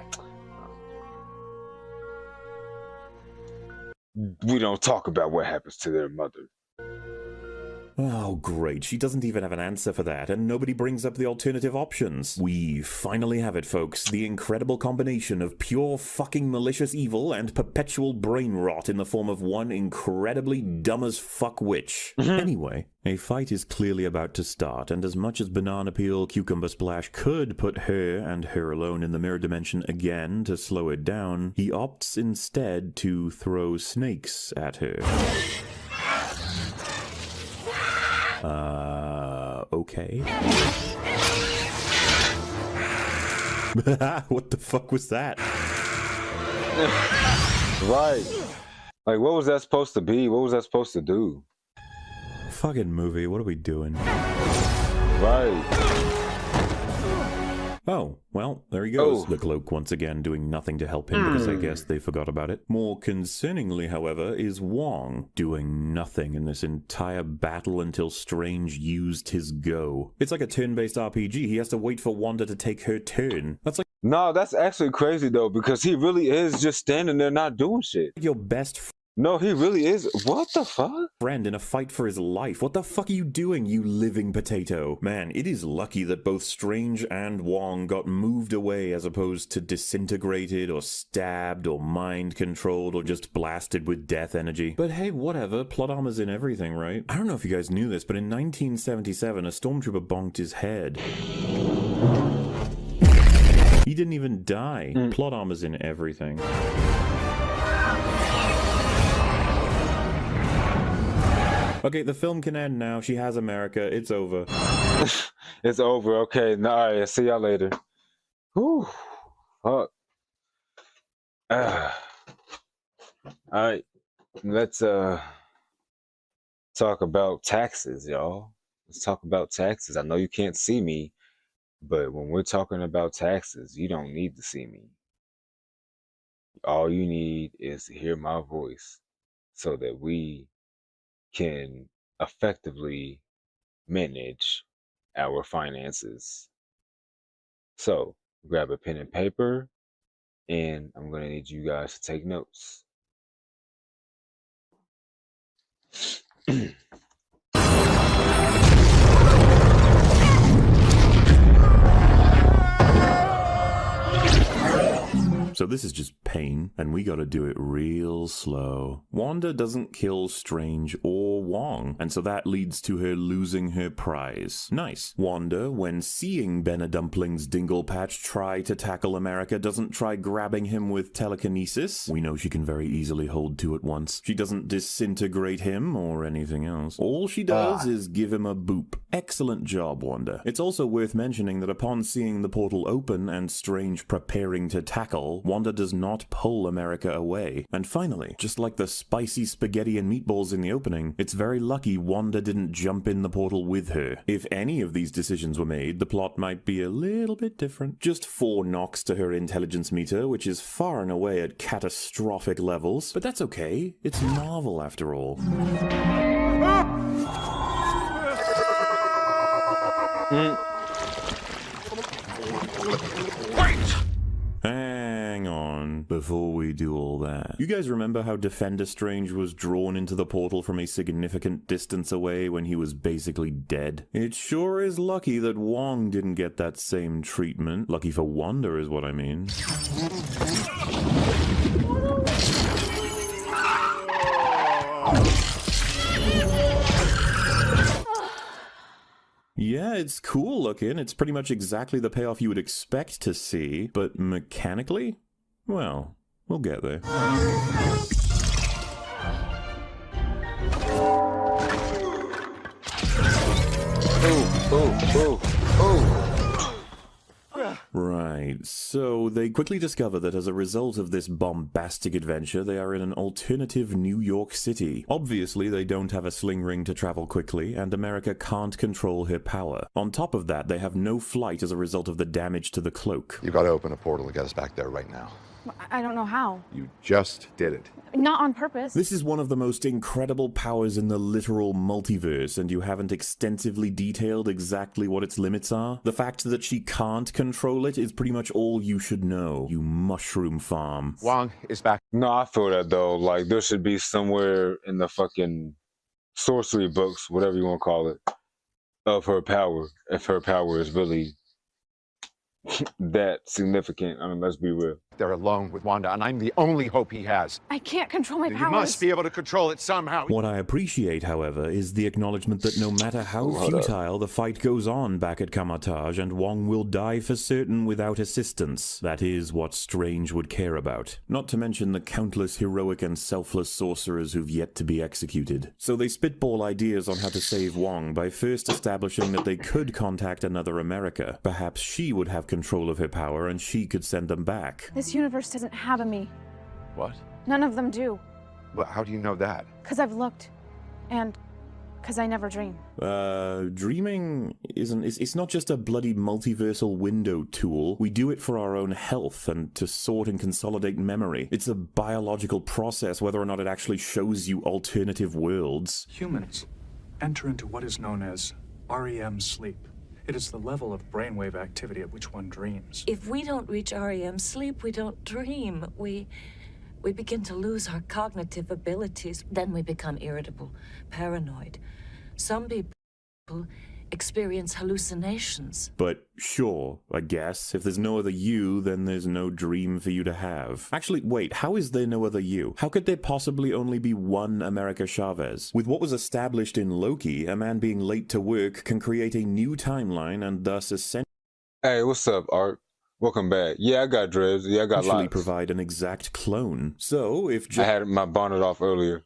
We don't talk about what happens to their mother. Oh, great. She doesn't even have an answer for that, and nobody brings up the alternative options. We finally have it, folks. The incredible combination of pure fucking malicious evil and perpetual brain rot in the form of one incredibly dumb-as-fuck witch. Anyway, a fight is clearly about to start, and as much as Banana Peel Cucumber Splash could put her and her alone in the mirror dimension again to slow it down, he opts instead to throw snakes at her. Okay. What the fuck was that? Right. Like, what was that supposed to be? What was that supposed to do? Fucking movie, what are we doing? Right. Oh, well, there he goes. Oh. The cloak once again doing nothing to help him because I guess they forgot about it. More concerningly, however, is Wong doing nothing in this entire battle until Strange used his go. It's like a turn-based RPG. He has to wait for Wanda to take her turn. That's like... No, that's actually crazy though, because he really is just standing there not doing shit. Your best No, he really is. What the fuck? Friend in a fight for his life. What the fuck are you doing, you living potato? Man, it is lucky that both Strange and Wong got moved away as opposed to disintegrated or stabbed or mind-controlled or just blasted with death energy. But hey, whatever. Plot armor's in everything, right? I don't know if you guys knew this, but in 1977, a stormtrooper bonked his head. He didn't even die. Plot armor's in everything. Okay, the film can end now. She has America. It's over. It's over. Okay. No, all right. See y'all later. Whew. Fuck. All right. Let's talk about taxes, y'all. Let's talk about taxes. I know you can't see me, but when we're talking about taxes, you don't need to see me. All you need is to hear my voice so that we can effectively manage our finances. So grab a pen and paper, and I'm going to need you guys to take notes. So this is just pain, and we gotta do it real slow. Wanda doesn't kill Strange or Wong, and so that leads to her losing her prize. Nice. Wanda, when seeing Benadumpling's Dinglepatch try to tackle America, doesn't try grabbing him with telekinesis. We know she can very easily hold two at once. She doesn't disintegrate him or anything else. All she does is give him a boop. Excellent job, Wanda. It's also worth mentioning that upon seeing the portal open and Strange preparing to tackle, Wanda does not pull America away. And finally, just like the spicy spaghetti and meatballs in the opening, it's very lucky Wanda didn't jump in the portal with her. If any of these decisions were made, the plot might be a little bit different. Just 4 knocks to her intelligence meter, which is far and away at catastrophic levels. But that's okay. It's Marvel after all. Hang on, before we do all that. You guys remember how Defender Strange was drawn into the portal from a significant distance away when he was basically dead? It sure is lucky that Wong didn't get that same treatment. Lucky for Wanda is what I mean. Yeah, it's cool looking. It's pretty much exactly the payoff you would expect to see, but mechanically? Well, we'll get there. Right, so they quickly discover that as a result of this bombastic adventure, they are in an alternative New York City. Obviously, they don't have a sling ring to travel quickly, and America can't control her power. On top of that, they have no flight as a result of the damage to the cloak. You've got to open a portal to get us back there right now. I don't know how. You just did it. Not on purpose. This is one of the most incredible powers in the literal multiverse, and you haven't extensively detailed exactly what its limits are? The fact that she can't control it is pretty much all you should know, you mushroom farm. Wong is back. No, I feel that though. Like, there should be somewhere in the fucking sorcery books, whatever you want to call it, of her power. If her power is really that significant. I mean, let's be real. They're alone with Wanda, and I'm the only hope he has. I can't control my powers. You must be able to control it somehow. What I appreciate, however, is the acknowledgement that no matter how futile the fight goes on back at Kamatage, and Wong will die for certain without assistance. That is what Strange would care about. Not to mention the countless heroic and selfless sorcerers who've yet to be executed. So they spitball ideas on how to save Wong by first establishing that they could contact another America. Perhaps she would have control of her power and she could send them back. This universe doesn't have a me. What? None of them do. But how do you know that? Because I've looked. And Because I never dream. Dreaming it's not just a bloody multiversal window tool. We do it for our own health and to sort and consolidate memory. It's a biological process, whether or not it actually shows you alternative worlds. Humans enter into what is known as REM sleep. It is the level of brainwave activity at which one dreams. If we don't reach REM sleep, we don't dream. We begin to lose our cognitive abilities. Then we become irritable, paranoid. Some people experience hallucinations. But sure, I guess. If there's no other you, then there's no dream for you to have. Actually, wait, how is there no other you? How could there possibly only be one America Chavez? With what was established in Loki, a man being late to work can create a new timeline and thus essentially... Hey, what's up, Art? Welcome back. Yeah, I got dreads. Yeah, I got actually locks. Provide an exact clone. So, if I had my bonnet off earlier.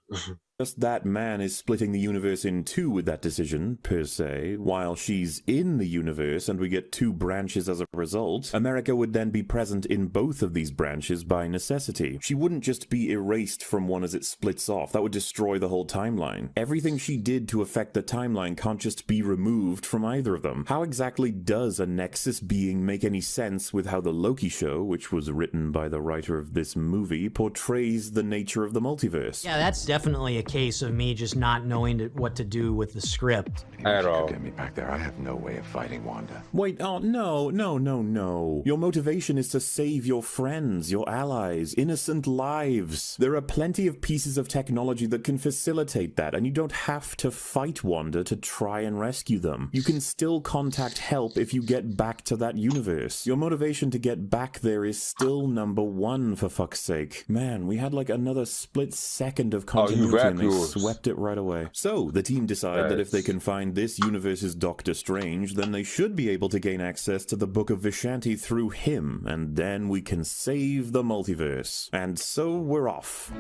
Just that man is splitting the universe in two with that decision, per se, while she's in the universe and we get two branches as a result, America would then be present in both of these branches by necessity. She wouldn't just be erased from one as it splits off. That would destroy the whole timeline. Everything she did to affect the timeline can't just be removed from either of them. How exactly does a Nexus being make any sense with how the Loki show, which was written by the writer of this movie, portrays the nature of the multiverse? Yeah, that's definitely a case of me just not knowing what to do with the script. At all. Get me back there. I have no way of fighting Wanda. Wait, oh, no. Your motivation is to save your friends, your allies, innocent lives. There are plenty of pieces of technology that can facilitate that, and you don't have to fight Wanda to try and rescue them. You can still contact help if you get back to that universe. Your motivation to get back there is still number one, for fuck's sake. Man, we had like another split second of continuity and they swept it right away. So, the team decide that if they can find this universe's Doctor Strange, then they should be able to gain access to the Book of Vishanti through him, and then we can save the multiverse. And so we're off.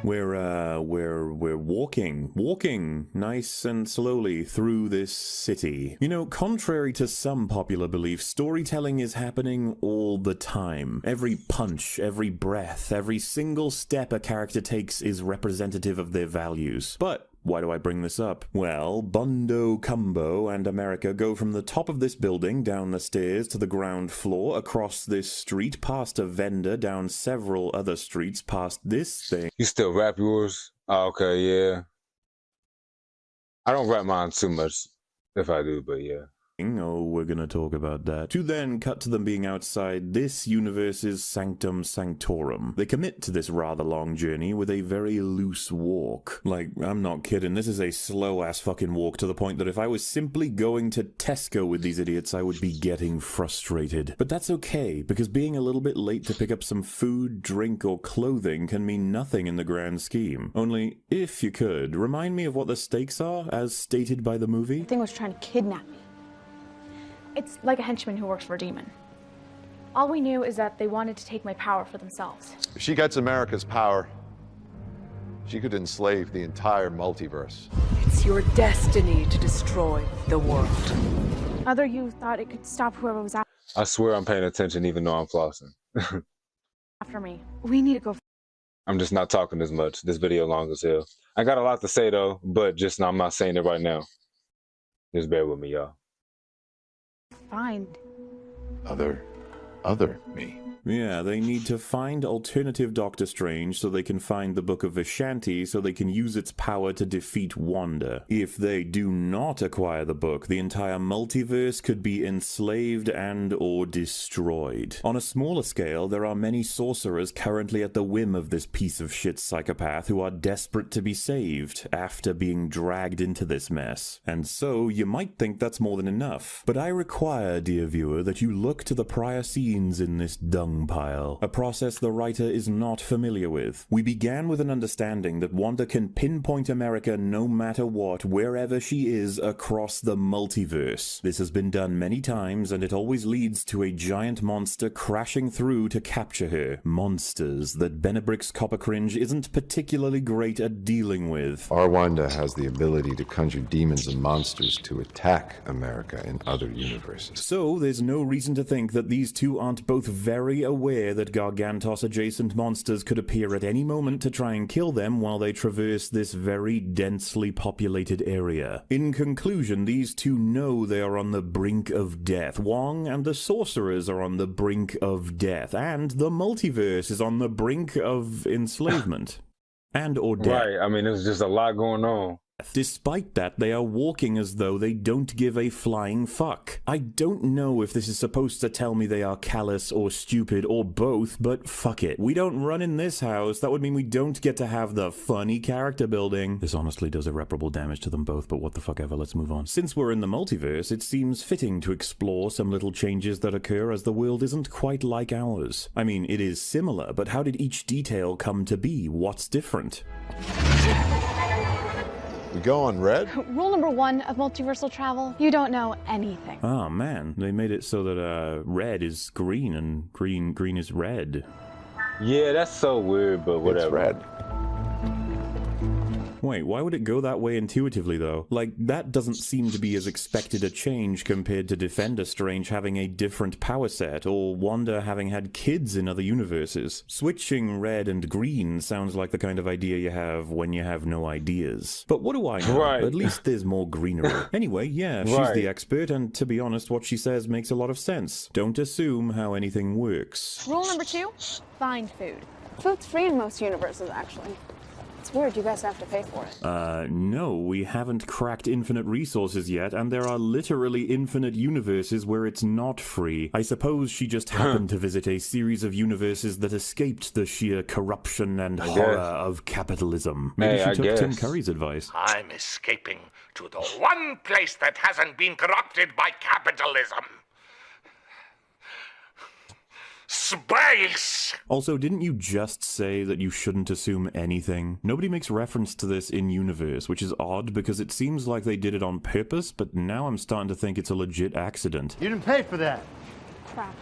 We're walking nice and slowly through this city. You know, contrary to some popular belief, storytelling is happening all the time. Every punch, every breath, every single step a character takes is representative of their values. But why do I bring this up? Well, Bondo, Cumbo, and America go from the top of this building, down the stairs to the ground floor, across this street, past a vendor, down several other streets, past this thing. You still rap yours? Oh, okay, yeah. I don't rap mine too much, if I do, but yeah. Oh, we're gonna talk about that. To then cut to them being outside this universe's sanctum sanctorum. They commit to this rather long journey with a very loose walk. Like, I'm not kidding, this is a slow-ass fucking walk to the point that if I was simply going to Tesco with these idiots, I would be getting frustrated. But that's okay, because being a little bit late to pick up some food, drink, or clothing can mean nothing in the grand scheme. Only, if you could, remind me of what the stakes are, as stated by the movie? The thing was trying to kidnap me. It's like a henchman who works for a demon. All we knew is that they wanted to take my power for themselves. If she gets America's power, she could enslave the entire multiverse. It's your destiny to destroy the world. Other you thought it could stop whoever was I swear I'm paying attention even though I'm flossing. after me. We need to go. I'm just not talking as much. This video long as hell. I got a lot to say though, but just I'm not saying it right now. Just bear with me, y'all. Find. Other me. Yeah, they need to find alternative Doctor Strange so they can find the Book of Vishanti so they can use its power to defeat Wanda. If they do not acquire the book, the entire multiverse could be enslaved and or destroyed. On a smaller scale, there are many sorcerers currently at the whim of this piece of shit psychopath who are desperate to be saved after being dragged into this mess. And so, you might think that's more than enough. But I require, dear viewer, that you look to the prior scenes in this dung pile, a process the writer is not familiar with. We began with an understanding that Wanda can pinpoint America no matter what, wherever she is across the multiverse. This has been done many times, and it always leads to a giant monster crashing through to capture her. Monsters that Benebricks Coppercringe isn't particularly great at dealing with. Our Wanda has the ability to conjure demons and monsters to attack America in other universes. So there's no reason to think that these two aren't both very aware that Gargantos-adjacent monsters could appear at any moment to try and kill them while they traverse this very densely populated area. In conclusion, these two know they are on the brink of death. Wong and the sorcerers are on the brink of death, and the multiverse is on the brink of enslavement. And or death. Right, I mean, there's just a lot going on. Despite that, they are walking as though they don't give a flying fuck. I don't know if this is supposed to tell me they are callous or stupid or both, but fuck it. We don't run in this house. That would mean we don't get to have the funny character building. This honestly does irreparable damage to them both, but what the fuck ever, let's move on. Since we're in the multiverse, it seems fitting to explore some little changes that occur as the world isn't quite like ours. I mean, it is similar, but how did each detail come to be? What's different? We go on red? Rule number 1 of multiversal travel, you don't know anything. Oh man, they made it so that red is green and green is red. Yeah, that's so weird, but whatever. It's red. Wait, why would it go that way intuitively, though? Like, that doesn't seem to be as expected a change compared to Defender Strange having a different power set, or Wanda having had kids in other universes. Switching red and green sounds like the kind of idea you have when you have no ideas. But what do I know? Right. At least there's more greenery. Anyway, yeah, she's the expert, and to be honest, what she says makes a lot of sense. Don't assume how anything works. Rule number 2, find food. Food's free in most universes, actually. It's weird you guys have to pay for it. No, we haven't cracked infinite resources yet, and there are literally infinite universes where it's not free. I suppose she just happened to visit a series of universes that escaped the sheer corruption and horror of capitalism. Maybe she took Tim Curry's advice. I'm escaping to the one place that hasn't been corrupted by capitalism. Space! Also, didn't you just say that you shouldn't assume anything? Nobody makes reference to this in-universe, which is odd because it seems like they did it on purpose, but now I'm starting to think it's a legit accident. You didn't pay for that. Crap.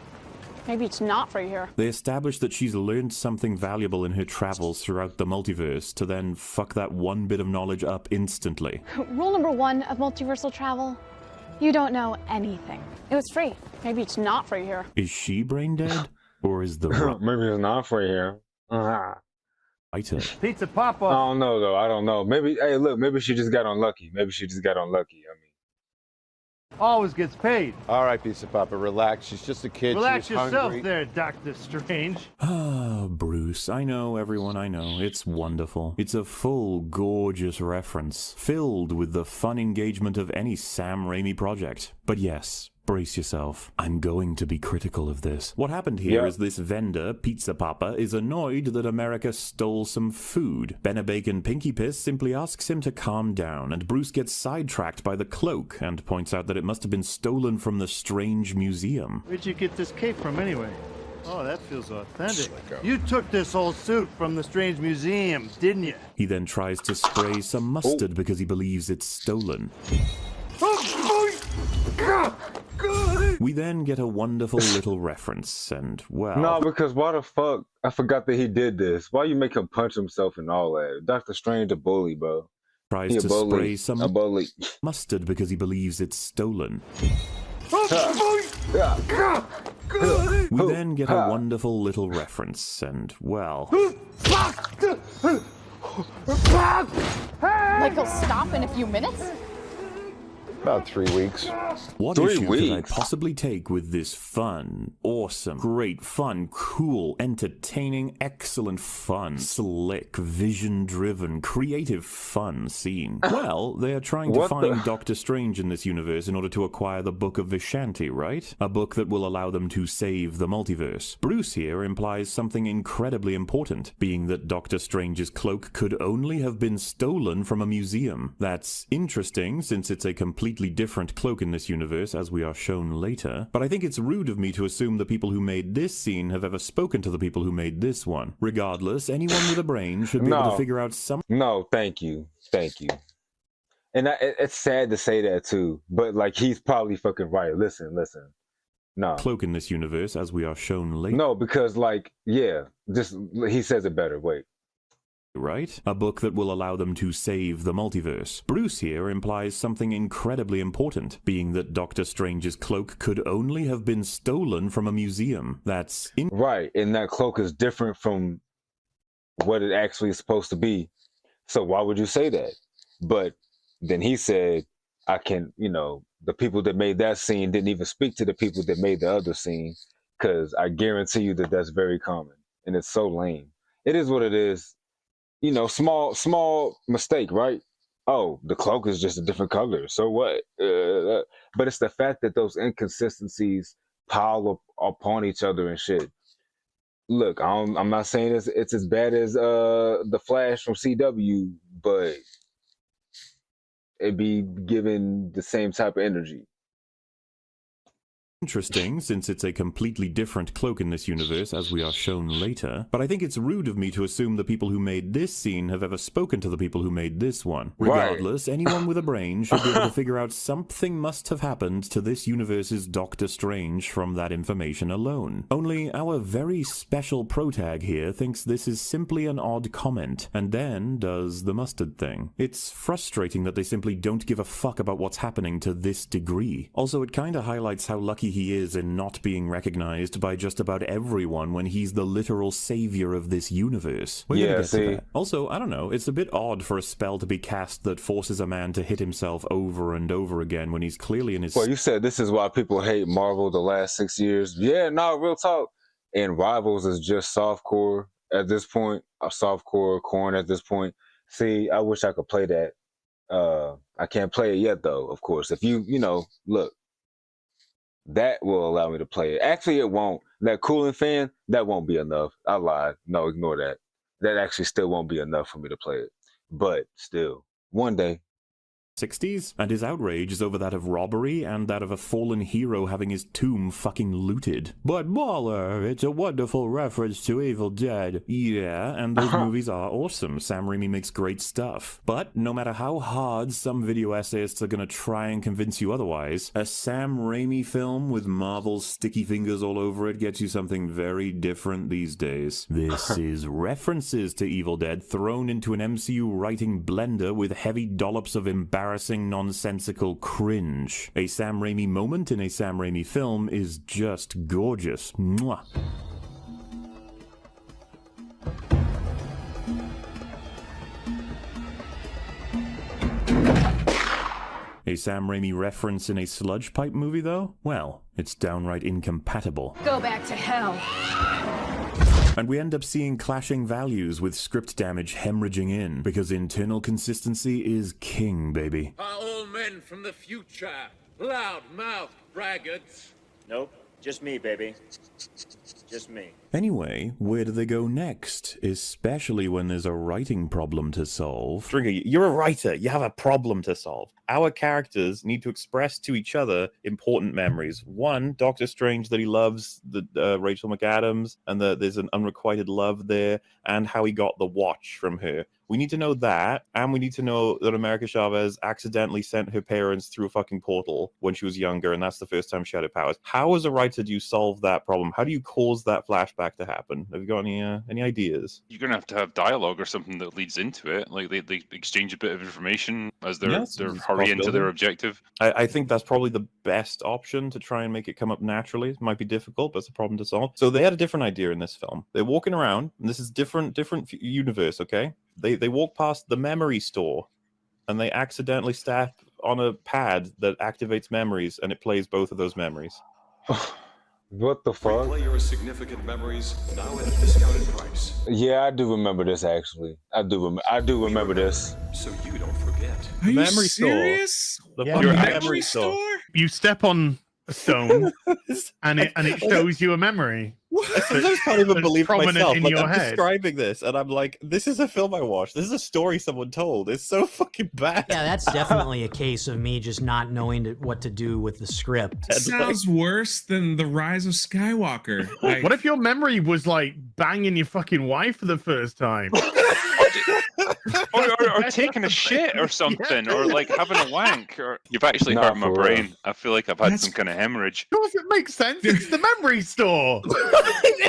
Maybe it's not free here. They established that she's learned something valuable in her travels throughout the multiverse to then fuck that one bit of knowledge up instantly. Rule number 1 of multiversal travel, you don't know anything. It was free. Maybe it's not free here. Is she brain dead? Or is the maybe it's not free here. Writer. Pizza Papa. I don't know though. I don't know. Maybe hey, look. Maybe she just got unlucky. Maybe she just got unlucky. I mean, always gets paid. All right, Pizza Papa, relax. She's just a kid. Relax She's yourself hungry. there, Dr. Strange. Ah, Bruce. I know, everyone, I know. It's wonderful. It's a full, gorgeous reference, filled with the fun engagement of any Sam Raimi project. But yes, brace yourself. I'm going to be critical of this. What happened here is this vendor, Pizza Papa, is annoyed that America stole some food. Benabacon Pinky Piss simply asks him to calm down, and Bruce gets sidetracked by the cloak and points out that it must have been stolen from the Strange Museum. Where'd you get this cape from anyway? Oh, that feels authentic. You took this old suit from the Strange Museum, didn't you? He then tries to spray some mustard because he believes it's stolen. We then get a wonderful little reference, and well... No, because why the fuck? I forgot that he did this. Why you make him punch himself and all that? Doctor Strange a bully, bro. Tries to spray some mustard because he believes it's stolen. We then get a wonderful little reference, and well... Like he'll stop in a few minutes? About 3 weeks. What issue could I possibly take with this fun, awesome, great, fun, cool, entertaining, excellent fun, slick, vision-driven, creative fun scene? Well, they are trying to find Doctor Strange in this universe in order to acquire the Book of Vishanti, right? A book that will allow them to save the multiverse. Bruce here implies something incredibly important, being that Doctor Strange's cloak could only have been stolen from a museum. That's interesting, since it's a completely different cloak in this universe, as we are shown later, but I think it's rude of me to assume the people who made this scene have ever spoken to the people who made this one. Regardless, anyone with a brain should be able to figure out some... No, thank you. Thank you. And it's sad to say that too, but like he's probably fucking right. Listen. No. Cloak in this universe, as we are shown later. No, because like, yeah, just he says it better. Wait. right? A book that will allow them to save the multiverse. Bruce here implies something incredibly important, being that Doctor Strange's cloak could only have been stolen from a museum. That's right, and that cloak is different from what it actually is supposed to be. So why would you say that? But then he said, I can, the people that made that scene didn't even speak to the people that made the other scene, because I guarantee you that that's very common, and it's so lame. It is what it is. Small mistake, right? Oh, the cloak is just a different color. So what? But it's the fact that those inconsistencies pile up upon each other and shit. Look, I'm not saying it's as bad as the Flash from CW, but it'd be given the same type of energy. Interesting, since it's a completely different cloak in this universe, as we are shown later, but I think it's rude of me to assume the people who made this scene have ever spoken to the people who made this one. Regardless, anyone with a brain should be able to figure out something must have happened to this universe's Doctor Strange from that information alone. Only our very special protag here thinks this is simply an odd comment, and then does the mustard thing. It's frustrating that they simply don't give a fuck about what's happening to this degree. Also, it kinda highlights how lucky he is in not being recognized by just about everyone when he's the literal savior of this universe. We're gonna get to that. Also, I don't know, it's a bit odd for a spell to be cast that forces a man to hit himself over and over again when he's clearly in his... Well, you said this is why people hate Marvel the last 6 years. Yeah, no, real talk. And Rivals is just softcore at this point, a softcore corn at this point. See, I wish I could play that. I can't play it yet, though, of course. If look, that will allow me to play it. Actually, it won't. That cooling fan, that won't be enough. I lied. No, ignore that. That actually still won't be enough for me to play it. But still, one day. 60s, and his outrage is over that of robbery and that of a fallen hero having his tomb fucking looted. But Mauler, it's a wonderful reference to Evil Dead. Yeah, and those movies are awesome. Sam Raimi makes great stuff. But no matter how hard some video essayists are gonna try and convince you otherwise, a Sam Raimi film with Marvel's sticky fingers all over it gets you something very different these days. This is references to Evil Dead thrown into an MCU writing blender with heavy dollops of embarrassing, nonsensical cringe. A Sam Raimi moment in a Sam Raimi film is just gorgeous. Mwah. A Sam Raimi reference in a sludge pipe movie, though? Well, it's downright incompatible. Go back to hell. And we end up seeing clashing values with script damage hemorrhaging in, because internal consistency is king, baby. Are all men from the future loud-mouthed braggarts? Nope, just me, baby. Just me. Anyway, where do they go next? Especially when there's a writing problem to solve. Drinker, you're a writer. You have a problem to solve. Our characters need to express to each other important memories. One, Doctor Strange, that he loves Rachel McAdams, and that there's an unrequited love there, and how he got the watch from her. We need to know that, and we need to know that America Chavez accidentally sent her parents through a fucking portal when she was younger, and that's the first time she had her powers. How, as a writer, do you solve that problem? How do you cause that flashback to happen? Have you got any ideas? You're gonna have to have dialogue or something that leads into it. Like they exchange a bit of information as they're hurrying to their objective. I think that's probably the best option to try and make it come up naturally. It might be difficult, but it's a problem to solve. So they had a different idea in this film. They're walking around, and this is different universe, okay? They walk past the memory store, and they accidentally step on a pad that activates memories, and it plays both of those memories. What the fuck? Replay your significant memories now at a discounted price. Yeah, I do remember this actually. I do remember this. So you don't forget. Are you memory serious? Store. The Yeah. Memory store? You step on a stone, and it shows you a memory. I sometimes can't even believe myself. In like, your I'm head. describing this, and I'm like, this is a film I watched. This is a story someone told. It's so fucking bad. Yeah, that's definitely a case of me just not knowing what to do with the script. It sounds worse than The Rise of Skywalker. Like, what if your memory was like banging your fucking wife for the first time? or taking a shit or something, or like having a wank, or you've actually hurt my brain. I feel like I've had some kind of hemorrhage. Does it make sense? It's the memory store.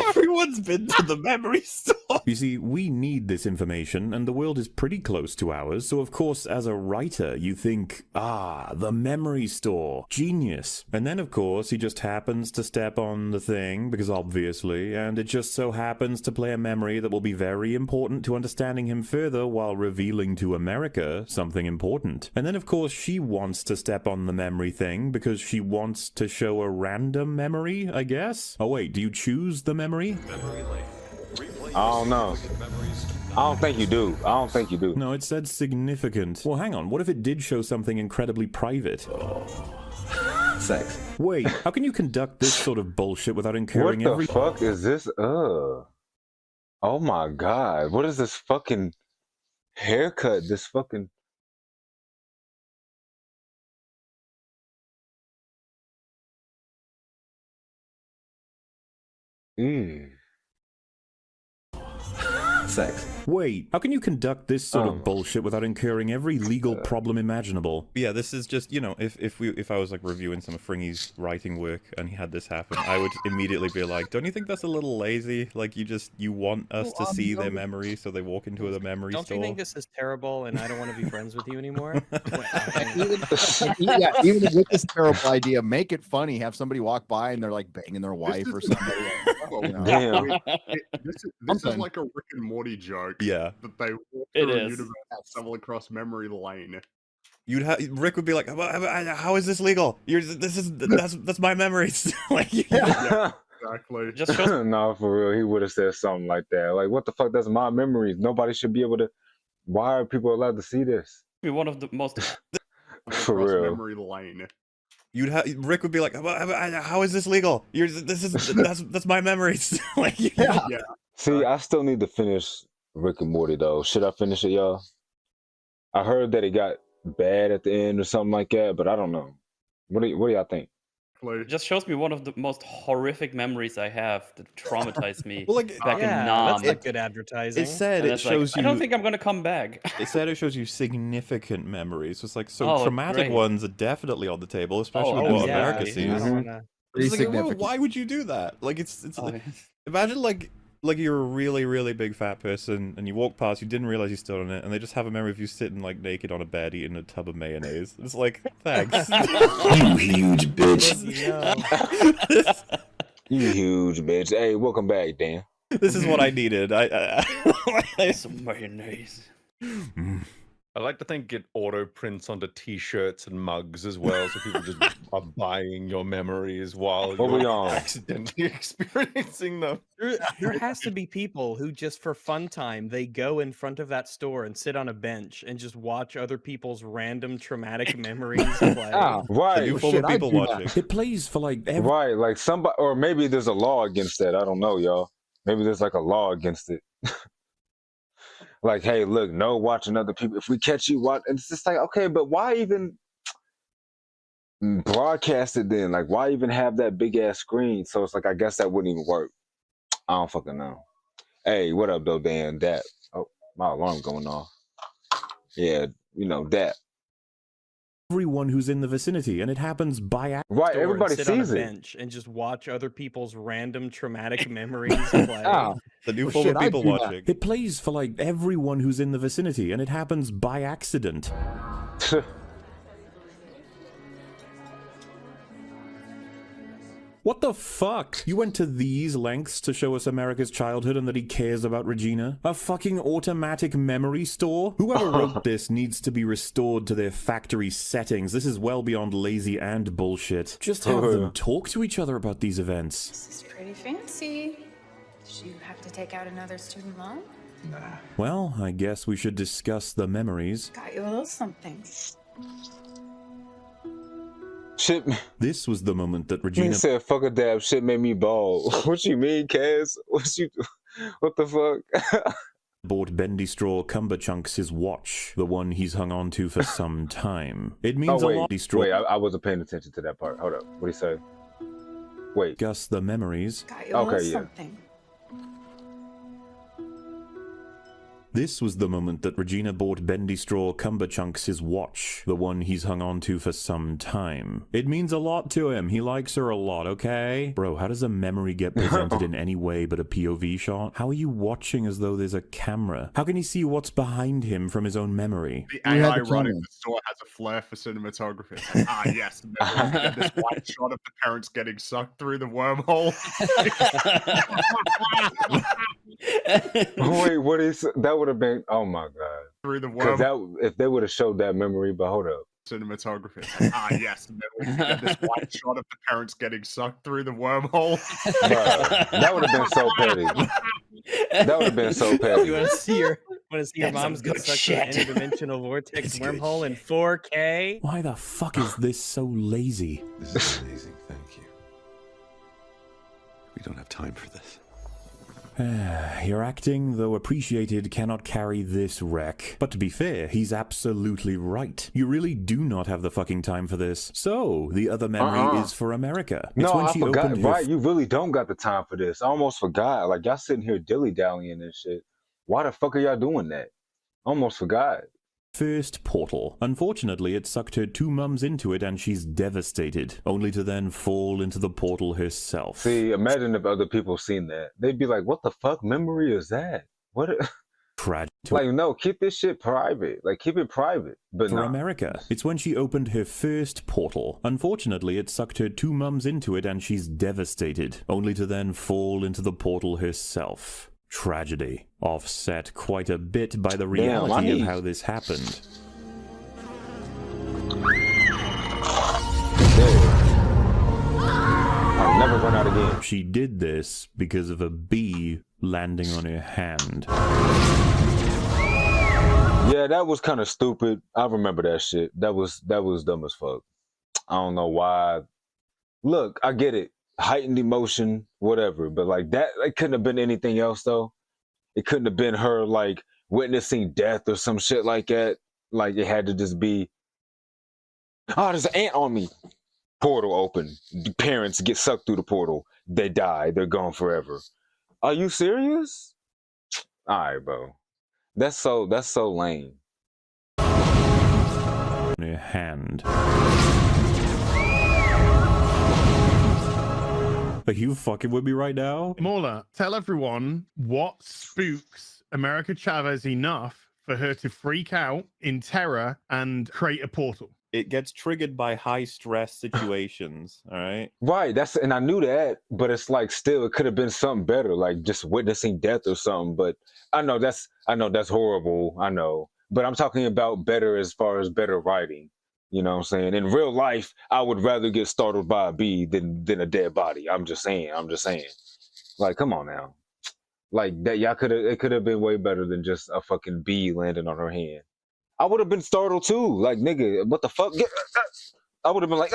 Everyone's been to the memory store. You see, we need this information, and the world is pretty close to ours, so of course, as a writer, you think, ah, the memory store. Genius. And then, of course, he just happens to step on the thing, because obviously, and it just so happens to play a memory that will be very important to understanding him further while revealing to America something important. And then, of course, she wants to step on the memory thing because she wants to show a random memory, I guess? Oh wait, do you choose the memory? I don't know. I don't think you do. I don't think you do. No, it said significant. Well, hang on. What if it did show something incredibly private? Sex. Wait, how can you conduct this sort of bullshit without incurring What the fuck is this? Oh my god. What is this fucking haircut? This fucking... Sex. Wait, how can you conduct this sort of bullshit without incurring every legal problem imaginable? Yeah, this is just, you know, if I was like reviewing some of Fringy's writing work and he had this happen, I would immediately be like, don't you think that's a little lazy? Like you want us to see their memory, so they walk into the memory store. Don't you think this is terrible and I don't want to be friends with you anymore? Even with this terrible idea, make it funny. Have somebody walk by and they're like banging their wife or somebody. You know? Damn. This is like a Rick and Morty joke. Yeah. That they walk through a universe and stumble across memory lane. Rick would be like, how is this legal? That's my memories. Like, yeah, exactly. Just no, for real, he would have said something like that. Like, what the fuck? That's my memories. Nobody should be able to. Why are people allowed to see this? Be one of the most for real. Memory lane. Rick would be like, how is this legal? That's my memories. Like, yeah. See, I still need to finish Rick and Morty though. Should I finish it, y'all? I heard that it got bad at the end or something like that, but I don't know. What do y'all think? It just shows me one of the most horrific memories I have that traumatized me Well, like, back in Nam. That's not good advertising. It said And it it's shows like, you. I don't think I'm gonna come back. It said it shows you significant memories. It's like, so Oh, traumatic great. ones are definitely on the table, especially Oh, with what yeah. America sees. I don't wanna- It's like, significant. why would you do that? Like, it's like, imagine like you're a really, really big fat person and you walk past, you didn't realize you stood on it, and they just have a memory of you sitting like naked on a bed eating a tub of mayonnaise. It's like, thanks. You huge bitch. You huge bitch. Hey, welcome back, Dan. This is what I needed. Some mayonnaise. I like to think it auto prints onto T-shirts and mugs as well, so people just are buying your memories while What we you're on? accidentally experiencing them. There has to be people who just for fun time, they go in front of that store and sit on a bench and just watch other people's random traumatic memories play. Right. People watching. It plays for like Right, like somebody, or maybe there's a law against that. I don't know, y'all. Maybe there's like a law against it. Like, hey, look, no watching other people. If we catch you watch, it's just like, okay, but why even broadcast it then? Like, why even have that big ass screen? So it's like, I guess that wouldn't even work. I don't fucking know. Hey, what up though, Dan? That. Oh, my alarm going off. Yeah, you know that. Everyone who's in the vicinity, and it happens by accident. Right, everybody sit on a sees it. bench and just watch other people's random traumatic memories play. The new form of people watching. It plays for like everyone who's in the vicinity, and it happens by accident. What the fuck? You went to these lengths to show us America's childhood and that he cares about Regina? A fucking automatic memory store? Whoever wrote this needs to be restored to their factory settings. This is well beyond lazy and bullshit. Just have them talk to each other about these events. This is pretty fancy. Did you have to take out another student loan? Nah. Well, I guess we should discuss the memories. Got you a little something. Shit. This was the moment that He Regina said, "Fuck a dab." Shit made me bald. What you mean, Kaz? What the fuck? bought Bendy Straw Cumber Chunks his watch, the one he's hung on to for some time. It means a lot. Wait, I wasn't paying attention to that part. Hold up. What do you say? Wait. Discuss the memories. Got you a little something. This was the moment that Regina bought Bendy Straw Cumberchunks his watch, the one he's hung on to for some time. It means a lot to him. He likes her a lot, okay? Bro, how does a memory get presented in any way but a POV shot? How are you watching as though there's a camera? How can he see what's behind him from his own memory? The AI running the store has a flair for cinematography. It's like, yes, and then we get this one shot of the parents getting sucked through the wormhole. Wait, what is that? Would have been, oh my god, through the because wormhole. that if they would have showed that memory, but hold up. Cinematography. It's like, yes, and then we get this one shot of the parents getting sucked through the wormhole. Bruh, that would have been so petty. That would have been so petty. You want to see your That's mom's some get good sucked through an shit. interdimensional vortex wormhole in 4K? Why the fuck is this so lazy? This is amazing, thank you. We don't have time for this. Your acting, though appreciated, cannot carry this wreck. But to be fair, he's absolutely right. You really do not have the fucking time for this. So, the other memory is for America. It's No, when I she forgot. opened her Right, you really don't got the time for this. I almost forgot. Like, y'all sitting here dilly-dallying and shit. Why the fuck are y'all doing that? I almost forgot. first portal. Unfortunately, it sucked her two mums into it and she's devastated, only to then fall into the portal herself. See, imagine if other people seen that. They'd be like, what the fuck memory is that? What? Tragic. Like, no, keep this shit private. Like, keep it private. But For nah. America, it's when she opened her first portal. Unfortunately, it sucked her two mums into it and she's devastated, only to then fall into the portal herself. Tragedy. Offset quite a bit by the reality of how this happened. I'll never run out again. She did this because of a bee landing on her hand. Yeah, that was kind of stupid. I remember that shit. That was dumb as fuck. I don't know why. Look, I get it. Heightened emotion, whatever. But like that, it couldn't have been anything else though. It couldn't have been her like witnessing death or some shit like that. Like it had to just be, oh, there's an ant on me. Portal open. The parents get sucked through the portal. They die. They're gone forever. Are you serious? All right, bro. That's so lame. Her hand. Are you fucking with me right now? Mola, tell everyone what spooks America Chavez enough for her to freak out in terror and create a portal. It gets triggered by high stress situations, all right? Right, and I knew that, but it's like still it could have been something better, like just witnessing death or something. But I know that's horrible, I know. But I'm talking about better as far as better writing. You know what I'm saying? In real life, I would rather get startled by a bee than a dead body. I'm just saying. Like, come on now. Like that it could have been way better than just a fucking bee landing on her hand. I would have been startled too. Like, nigga, what the fuck? I would have been like,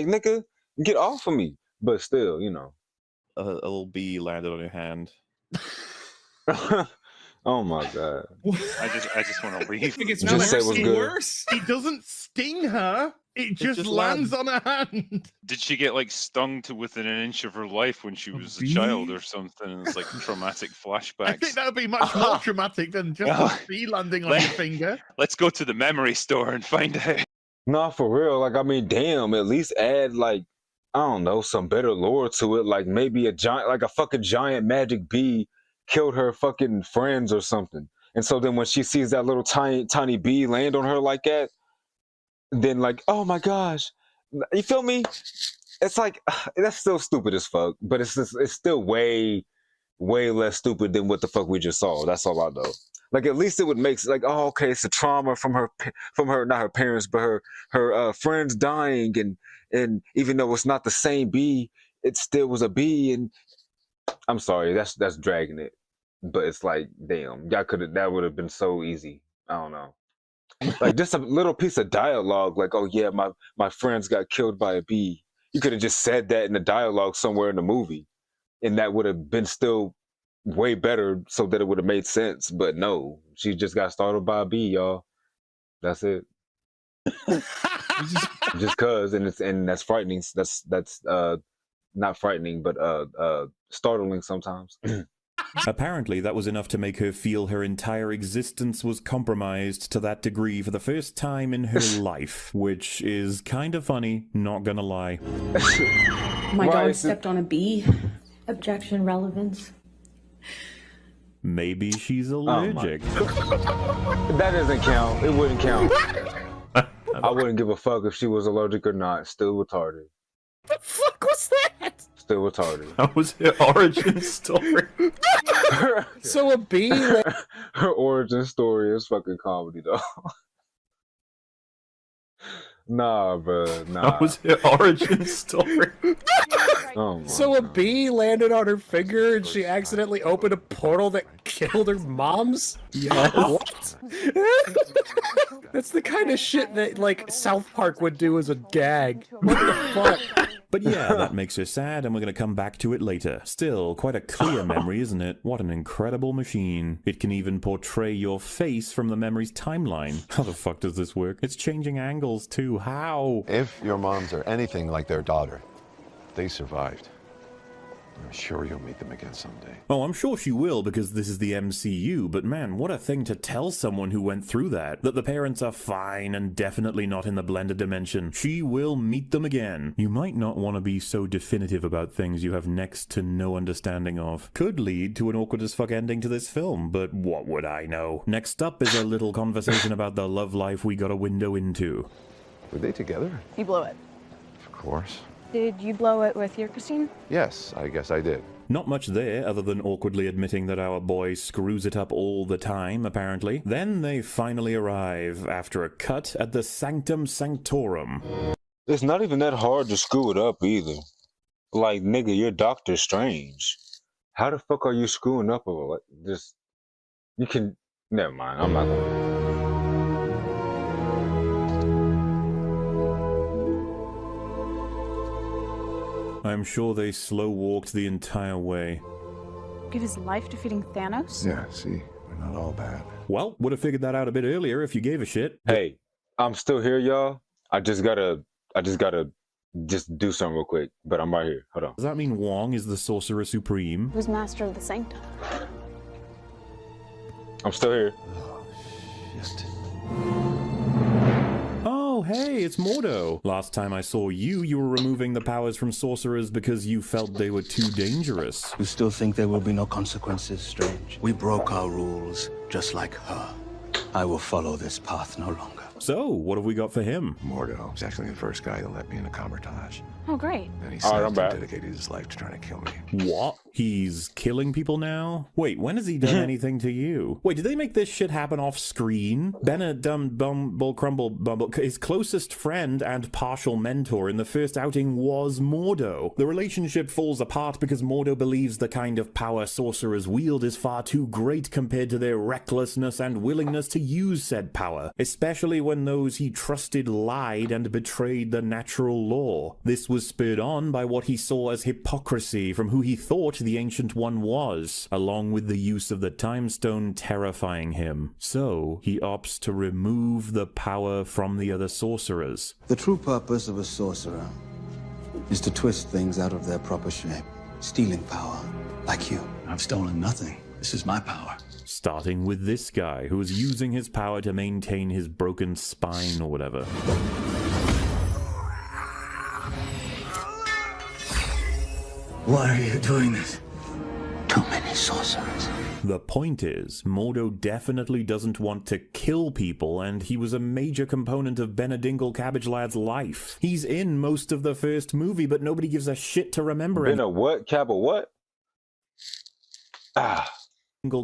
nigga, get off of me. But still, you know. A little bee landed on your hand. Oh my god. I just want to leave. It's just say what's good. worse. It doesn't sting her. It just lands on her hand. Did she get like stung to within an inch of her life when she was a child or something? It's like traumatic flashbacks. I think that would be much more traumatic than just a bee landing on your finger. Let's go to the memory store and find out. Nah, for real. Like, I mean, damn, at least add like, I don't know, some better lore to it. Like maybe a fucking giant magic bee killed her fucking friends or something. And so then when she sees that little tiny bee land on her like that, then like, oh my gosh, you feel me? It's like, that's still stupid as fuck, but it's still way less stupid than what the fuck we just saw. That's all I know. Like at least it would make like, oh, okay, it's a trauma from her not her parents, but her friends dying, and even though it's not the same bee, it still was a bee. And I'm sorry, that's dragging it, but it's like, damn, that would have been so easy. I don't know. Like just a little piece of dialogue, like, oh yeah, my friends got killed by a bee. You could have just said that in the dialogue somewhere in the movie, and that would have been still way better, so that it would have made sense. But no, she just got startled by a bee, y'all. That's it. just cause, and that's frightening. That's not frightening, but startling sometimes. Apparently, that was enough to make her feel her entire existence was compromised to that degree for the first time in her life, which is kind of funny, not gonna lie. My dog stepped on a bee. Objection, relevance. Maybe she's allergic. That doesn't count. It wouldn't count. I wouldn't give a fuck if she was allergic or not. Still retarded. What the fuck was that? Still retarded. That was her origin story. So a bee. Her origin story is fucking comedy, though. Nah, bro. Nah. That was her origin story. Oh, So a bee landed on her finger and she accidentally opened a portal that killed her moms? Yes. What? That's the kind of shit that, like, South Park would do as a gag. What the fuck? But yeah, that makes her sad, and we're going to come back to it later. Still, quite a clear memory, isn't it? What an incredible machine. It can even portray your face from the memory's timeline. How the fuck does this work? It's changing angles, too. How? If your moms are anything like their daughter, they survived. I'm sure you'll meet them again someday. Oh, I'm sure she will, because this is the MCU, but man, what a thing to tell someone who went through that the parents are fine and definitely not in the blended dimension. She will meet them again. You might not want to be so definitive about things you have next to no understanding of. Could lead to an awkward as fuck ending to this film, but what would I know? Next up is a little conversation about the love life we got a window into. Were they together? You blew it. Of course. Did you blow it with your Christine? Yes, I guess I did. Not much there, other than awkwardly admitting that our boy screws it up all the time, apparently. Then they finally arrive, after a cut, at the Sanctum Sanctorum. It's not even that hard to screw it up, either. Like, nigga, you're Doctor Strange. How the fuck are you screwing up or what? Just, you can, never mind, I'm not gonna. I'm sure they slow-walked the entire way. Give his life defeating Thanos? Yeah, see, we're not all bad. Well, would have figured that out a bit earlier if you gave a shit. Hey, I'm still here, y'all. I just gotta do something real quick, but I'm right here. Hold on. Does that mean Wong is the Sorcerer Supreme? Who's master of the Sanctum? I'm still here. Oh, hey, it's Mordo. Last time I saw you, you were removing the powers from sorcerers because you felt they were too dangerous. You still think there will be no consequences, Strange? We broke our rules, just like her. I will follow this path no longer. So, what have we got for him? Mordo was actually the first guy to let me in a camouflage. Oh, great. And he I'm back. dedicated his life to trying to kill me. What? He's killing people now? Wait, when has he done anything to you? Wait, did they make this shit happen off screen? Bumble, his closest friend and partial mentor in the first outing was Mordo. The relationship falls apart because Mordo believes the kind of power sorcerers wield is far too great compared to their recklessness and willingness to use said power, especially when those he trusted lied and betrayed the natural law. This was spurred on by what he saw as hypocrisy from who he thought the Ancient One was, along with the use of the Time Stone terrifying him. So, he opts to remove the power from the other sorcerers. The true purpose of a sorcerer is to twist things out of their proper shape, stealing power, like you. I've stolen nothing. This is my power. Starting with this guy, who is using his power to maintain his broken spine or whatever. Why are you doing this? Too many sorcerers. The point is, Mordo definitely doesn't want to kill people, and he was a major component of Benedingle Cabbage Lad's life. He's in most of the first movie, but nobody gives a shit to remember him. Been a what? Cab a what? Ah.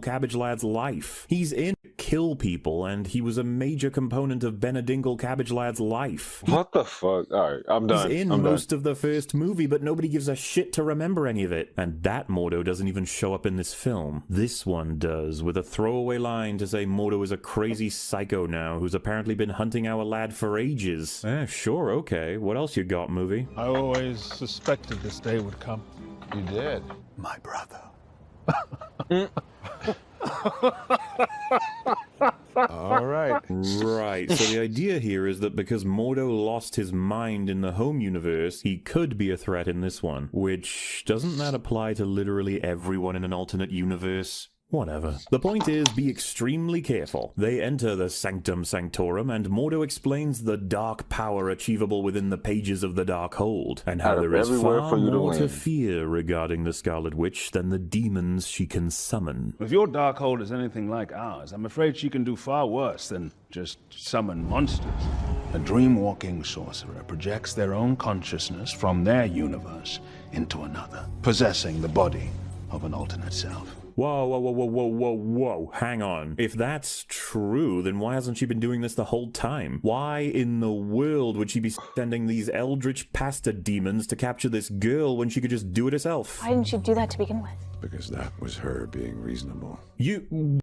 Cabbage Lad's life. He's in kill people, and he was a major component of Benedingle Cabbage Lad's life. What the fuck? Alright, I'm done. He's in most of the first movie, but nobody gives a shit to remember any of it. And that Mordo doesn't even show up in this film. This one does, with a throwaway line to say Mordo is a crazy psycho now, who's apparently been hunting our lad for ages. Sure, okay. What else you got, movie? I always suspected this day would come. You did? My brother. All right. Right, so the idea here is that because Mordo lost his mind in the home universe, he could be a threat in this one. Which, doesn't that apply to literally everyone in an alternate universe? Whatever. The point is, be extremely careful. They enter the Sanctum Sanctorum, and Mordo explains the dark power achievable within the pages of the Dark Hold, and how there is far more to fear regarding the Scarlet Witch than the demons she can summon. If your Dark Hold is anything like ours, I'm afraid she can do far worse than just summon monsters. A dream-walking sorcerer projects their own consciousness from their universe into another, possessing the body of an alternate self. Whoa, whoa, whoa, whoa, whoa, whoa, whoa, hang on. If that's true, then why hasn't she been doing this the whole time? Why in the world would she be sending these eldritch pasta demons to capture this girl when she could just do it herself? Why didn't you do that to begin with? Because that was her being reasonable.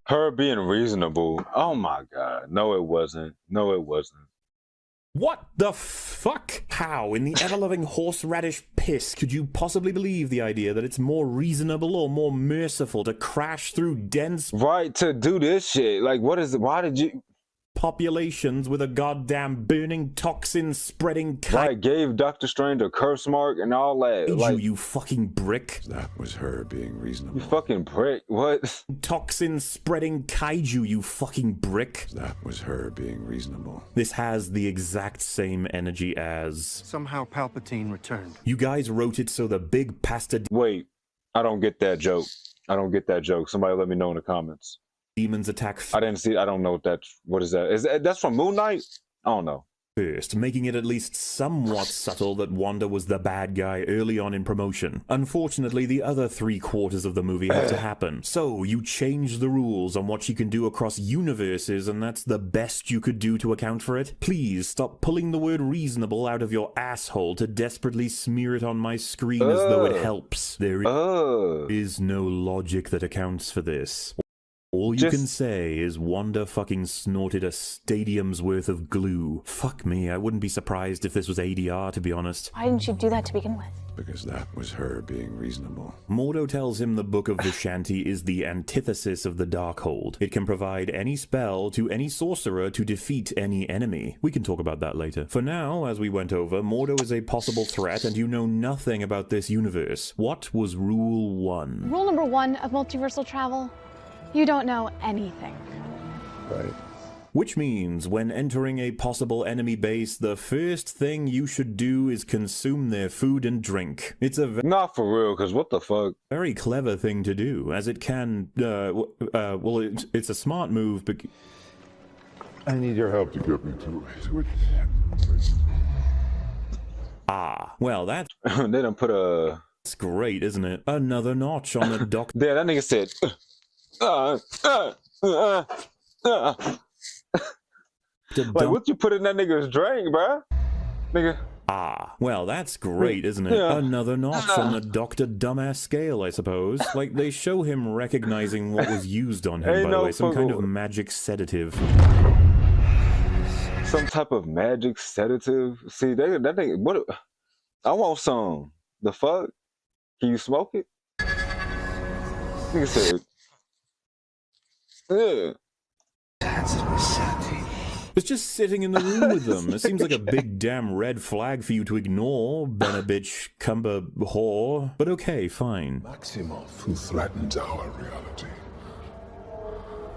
Her being reasonable? Oh my god. No, it wasn't. No, it wasn't. What the fuck? How, in the ever-loving horseradish piss, could you possibly believe the idea that it's more reasonable or more merciful to crash through dense... Right, to do this shit. Like, what is it? Why did you... populations with a goddamn burning toxin spreading right, gave Doctor Strange a curse mark and all that. Like, you fucking brick. That was her being reasonable. You fucking brick. What? Toxin spreading kaiju, you fucking brick. That was her being reasonable. This has the exact same energy as... Somehow Palpatine returned. You guys wrote it so the big pasta... Wait, I don't get that joke. I don't get that joke. Somebody let me know in the comments. Demons attack... I didn't see... I don't know what is that? That's from Moon Knight? I don't know. First, making it at least somewhat subtle that Wanda was the bad guy early on in promotion. Unfortunately, the other 3/4 of the movie had to happen. So, you changed the rules on what she can do across universes, and that's the best you could do to account for it? Please, stop pulling the word reasonable out of your asshole to desperately smear it on my screen as though it helps. There is no logic that accounts for this. All you can say is Wanda fucking snorted a stadium's worth of glue. Fuck me, I wouldn't be surprised if this was ADR, to be honest. Why didn't you do that to begin with? Because that was her being reasonable. Mordo tells him the Book of Vishanti is the antithesis of the Darkhold. It can provide any spell to any sorcerer to defeat any enemy. We can talk about that later. For now, as we went over, Mordo is a possible threat and you know nothing about this universe. What was Rule 1? Rule number 1 of multiversal travel: you don't know anything. Right. Which means, when entering a possible enemy base, the first thing you should do is consume their food and drink. It's a not for real, because what the fuck? Very clever thing to do, as it can, well, it's a smart move, but... I need your help to get me to it. Ah, well, that's... They done put a... That's great, isn't it? Another notch on the dock... Yeah, that nigga said... Like, what you put in that nigga's drink, bruh? Nigga. Ah, well, that's great, isn't it? Yeah. Another notch on the Dr. Dumbass scale, I suppose. Like, they show him recognizing what was used on him, by the way. Some kind of magic sedative. Some type of magic sedative? See, that thing, what? I want some. The fuck? Can you smoke it? Nigga said... Yeah. It's just sitting in the room with them. It seems like a big damn red flag for you to ignore, Benabitch, Cumber, whore. But okay, fine. Maximoff, who threatens our reality.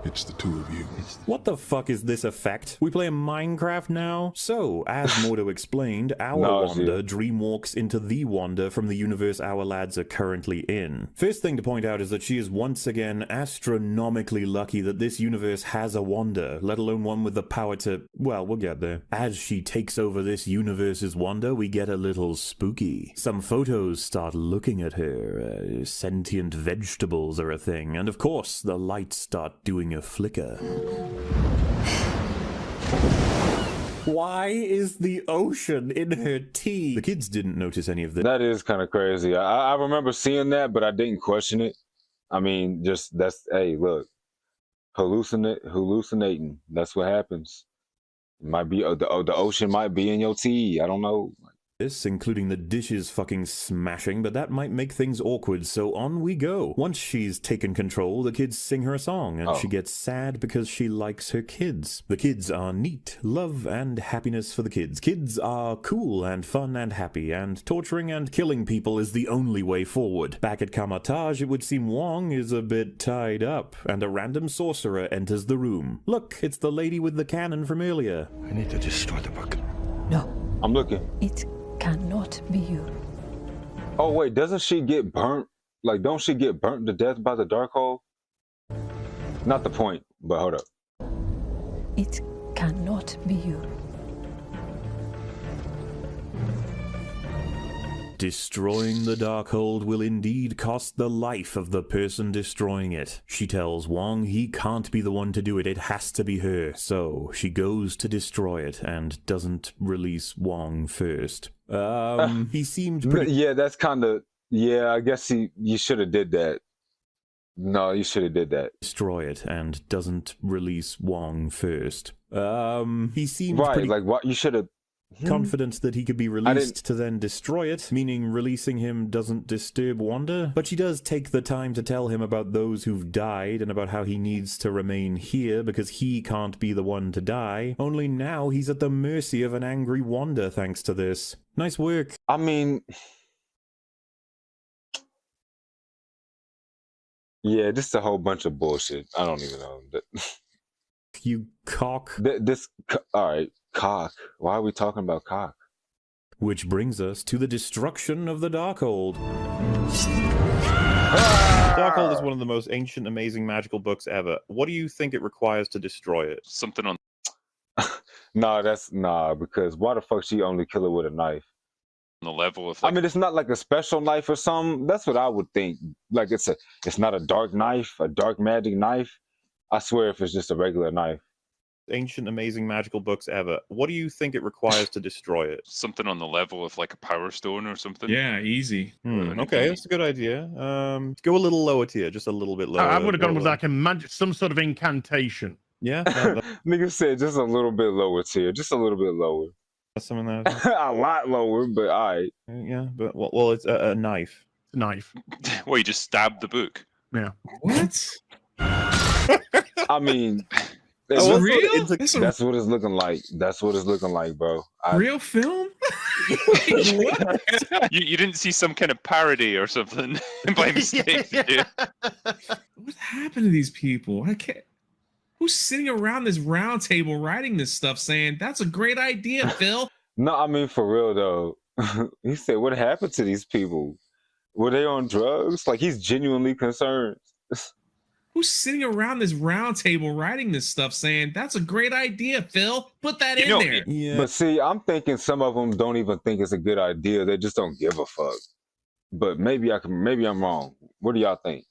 It's the two of you. What the fuck is this effect? We play Minecraft now? So, as Mordo explained, our Wanda dreamwalks into the Wanda from the universe our lads are currently in. First thing to point out is that she is once again astronomically lucky that this universe has a Wanda, let alone one with the power to... Well, we'll get there. As she takes over this universe's Wanda, we get a little spooky. Some photos start looking at her. Sentient vegetables are a thing. And of course, the lights start doing a flicker. Why is the ocean in her tea? The kids didn't notice any of this. That is kind of crazy. I remember seeing that, but I didn't question it. I mean, just that's, hey, look, hallucinating. That's what happens. It might be the ocean might be in your tea. I don't know. this, including the dishes fucking smashing, but that might make things awkward, so on we go. Once she's taken control, the kids sing her a song, and she gets sad because she likes her kids. The kids are neat. Love and happiness for the kids. Kids are cool and fun and happy, and torturing and killing people is the only way forward. Back at Kamatage, it would seem Wong is a bit tied up, and a random sorcerer enters the room. Look, it's the lady with the cannon from earlier. I need to destroy the book. No. I'm looking. It cannot be you. Oh wait, doesn't she get burnt? Like, don't she get burnt to death by the Darkhold? Not the point, but hold up. It cannot be you. Destroying the Darkhold will indeed cost the life of the person destroying it. She tells Wong he can't be the one to do it, it has to be her. So she goes to destroy it and doesn't release Wong first. He seemed pretty... Yeah, that's kind of... Yeah, I guess you should have did that. No, you should have did that. Destroy it and doesn't release Wong first. He seemed right, pretty... like what you should have... confident that he could be released to then destroy it, meaning releasing him doesn't disturb Wanda. But she does take the time to tell him about those who've died and about how he needs to remain here because he can't be the one to die. Only now he's at the mercy of an angry Wanda thanks to this. Nice work. I mean... Yeah, this is a whole bunch of bullshit. I don't even know. You cock. Alright, cock. Why are we talking about cock? Which brings us to the destruction of the Darkhold. Darkhold is one of the most ancient, amazing, magical books ever. What do you think it requires to destroy it? Something on... Nah, because why the fuck she only kill her with a knife? The level of... I mean, it's not like a special knife or something. That's what I would think. Like, it's not a dark knife, a dark magic knife. I swear if it's just a regular knife. Ancient, amazing, magical books ever. What do you think it requires to destroy it? Something on the level of like a power stone or something? Yeah, easy. Okay, that's a good idea. Go a little lower tier, just a little bit lower. I would have gone with like some sort of incantation. Yeah? Nigga said just a little bit lower tier, just a little bit lower. Something that... a lot lower, but alright. Yeah, but well, it's a knife. Knife. Well, you just stabbed the book. Yeah. What? I mean, real? That's what it's looking like. That's what it's looking like, bro. Real film? What? You didn't see some kind of parody or something by mistake, did you? What happened to these people? I can't. Who's sitting around this round table writing this stuff saying, that's a great idea, Phil? No, I mean, for real, though. He said, what happened to these people? Were they on drugs? Like, he's genuinely concerned. Who's sitting around this round table writing this stuff saying, that's a great idea, Phil? Put that in there. Yeah. But see, I'm thinking some of them don't even think it's a good idea. They just don't give a fuck. But maybe I'm wrong. What do y'all think?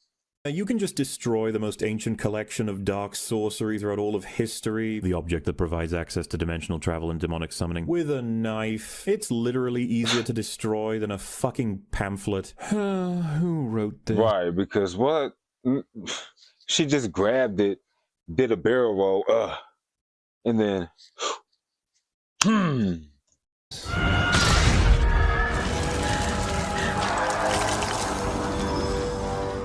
You can just destroy the most ancient collection of dark sorcery throughout all of history, the object that provides access to dimensional travel and demonic summoning, with a knife. It's literally easier to destroy than a fucking pamphlet. Who wrote this? Right, because what? She just grabbed it, did a barrel roll, and then...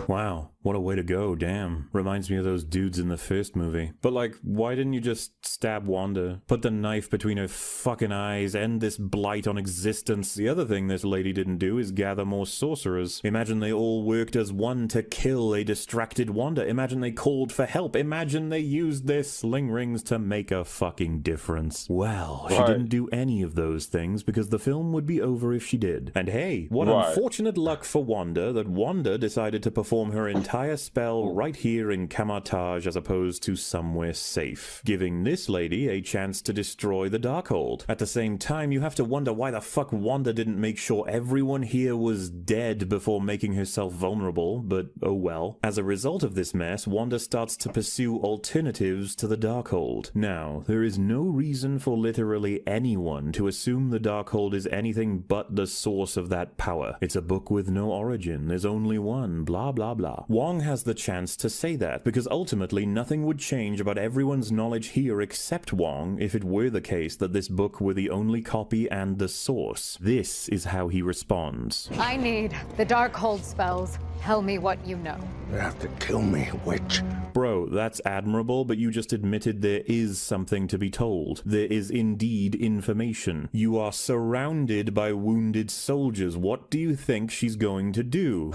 Wow, what a way to go, damn. Reminds me of those dudes in the first movie. But like, why didn't you just stab Wanda? Put the knife between her fucking eyes, end this blight on existence. The other thing this lady didn't do is gather more sorcerers. Imagine they all worked as one to kill a distracted Wanda. Imagine they called for help. Imagine they used their sling rings to make a fucking difference. Well, she didn't do any of those things because the film would be over if she did. And hey, what unfortunate luck for Wanda that Wanda decided to perform her entire spell right here in Kamatage as opposed to somewhere safe, giving this lady a chance to destroy the Darkhold. At the same time, you have to wonder why the fuck Wanda didn't make sure everyone here was dead before making herself vulnerable, but oh well. As a result of this mess, Wanda starts to pursue alternatives to the Darkhold. Now, there is no reason for literally anyone to assume the Darkhold is anything but the source of that power. It's a book with no origin, there's only one, blah blah blah. Wong has the chance to say that, because ultimately nothing would change about everyone's knowledge here except Wong if it were the case that this book were the only copy and the source. This is how he responds. I need the Darkhold spells. Tell me what you know. You have to kill me, witch. Bro, that's admirable, but you just admitted there is something to be told. There is indeed information. You are surrounded by wounded soldiers. What do you think she's going to do?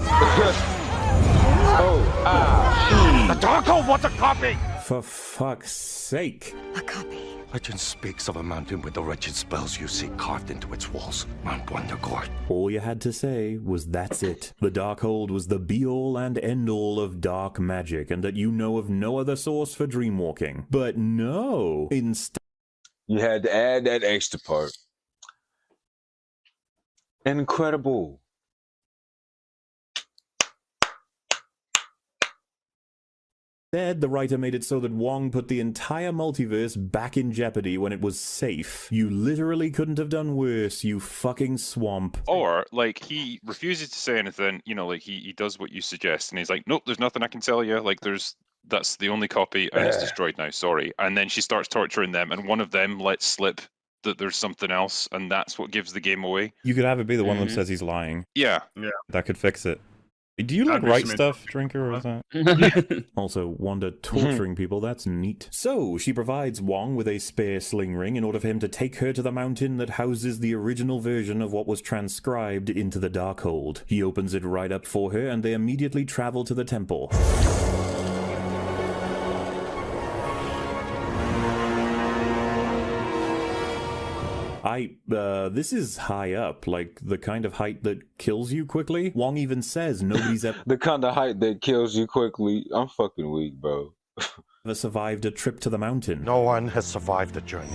The Darkhold wants a copy! For fuck's sake. A copy. Legend speaks of a mountain with the wretched spells you see carved into its walls. Mount Wanda. All you had to say was that's it. The Darkhold was the be-all and end-all of dark magic, and that you know of no other source for dreamwalking. But no. Instead, you had to add that extra part. Incredible. Instead, the writer made it so that Wong put the entire multiverse back in jeopardy when it was safe. You literally couldn't have done worse, you fucking swamp. Or, like, he refuses to say anything, you know, like, he does what you suggest, and he's like, nope, there's nothing I can tell you, like, that's the only copy, and it's destroyed now, sorry. And then she starts torturing them, and one of them lets slip that there's something else, and that's what gives the game away. You could have it be the one that says he's lying. Yeah. That could fix it. Do you like write stuff, Drinker, or is that? Also, Wanda torturing people, that's neat. So, she provides Wong with a spare sling ring in order for him to take her to the mountain that houses the original version of what was transcribed into the Darkhold. He opens it right up for her, and they immediately travel to the temple. This is high up, like the kind of height that kills you quickly. Wong even says nobody's ever the kind of height that kills you quickly. I'm fucking weak, bro. Survived a trip to the mountain. No one has survived the journey.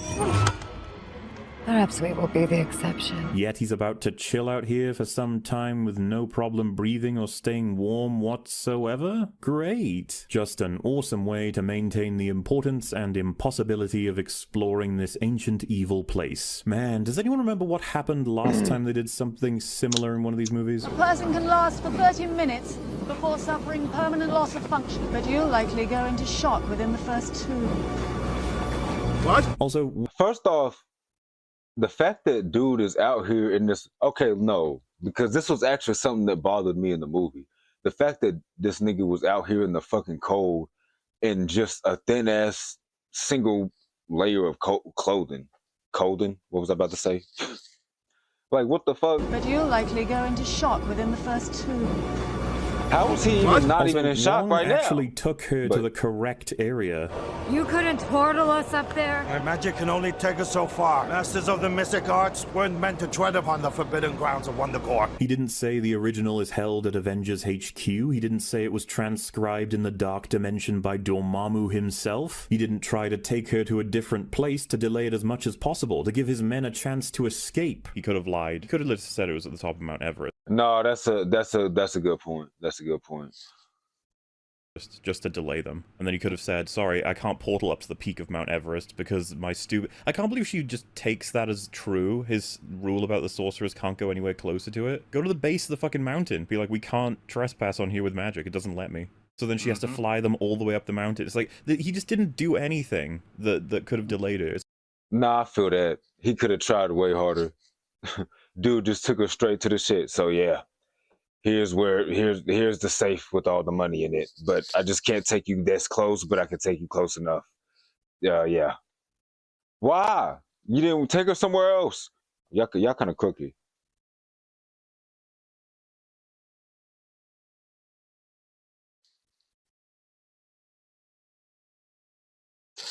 Perhaps we will be the exception. Yet he's about to chill out here for some time with no problem breathing or staying warm whatsoever? Great! Just an awesome way to maintain the importance and impossibility of exploring this ancient evil place. Man, does anyone remember what happened last time they did something similar in one of these movies? A person can last for 30 minutes before suffering permanent loss of function, but you'll likely go into shock within the first 2. What? Also, first off, the fact that dude is out here in this, okay, no, because this was actually something that bothered me in the movie. The fact that this nigga was out here in the fucking cold in just a thin ass single layer of clothing. What was I about to say? Like, what the fuck? But you'll likely go into shock within the first 2. How is he even not even in shock Wong right now? actually took her to the correct area. You couldn't portal us up there? My magic can only take us so far. Masters of the mystic arts weren't meant to tread upon the forbidden grounds of Wondercore. He didn't say the original is held at Avengers HQ. He didn't say it was transcribed in the Dark Dimension by Dormammu himself. He didn't try to take her to a different place to delay it as much as possible, to give his men a chance to escape. He could have lied. He could have just said it was at the top of Mount Everest. No, that's a good point. That's a good point. Just to delay them. And then he could have said, sorry, I can't portal up to the peak of Mount Everest because my stupid... I can't believe she just takes that as true. His rule about the sorcerers can't go anywhere closer to it. Go to the base of the fucking mountain. Be like, we can't trespass on here with magic. It doesn't let me. So then she has to fly them all the way up the mountain. It's like, he just didn't do anything that could have delayed her. Nah, I feel that. He could have tried way harder. Dude just took her straight to the shit. So yeah. Here's the safe with all the money in it. But I just can't take you this close, but I can take you close enough. Yeah. Why? You didn't take her somewhere else? Y'all kind of crooked.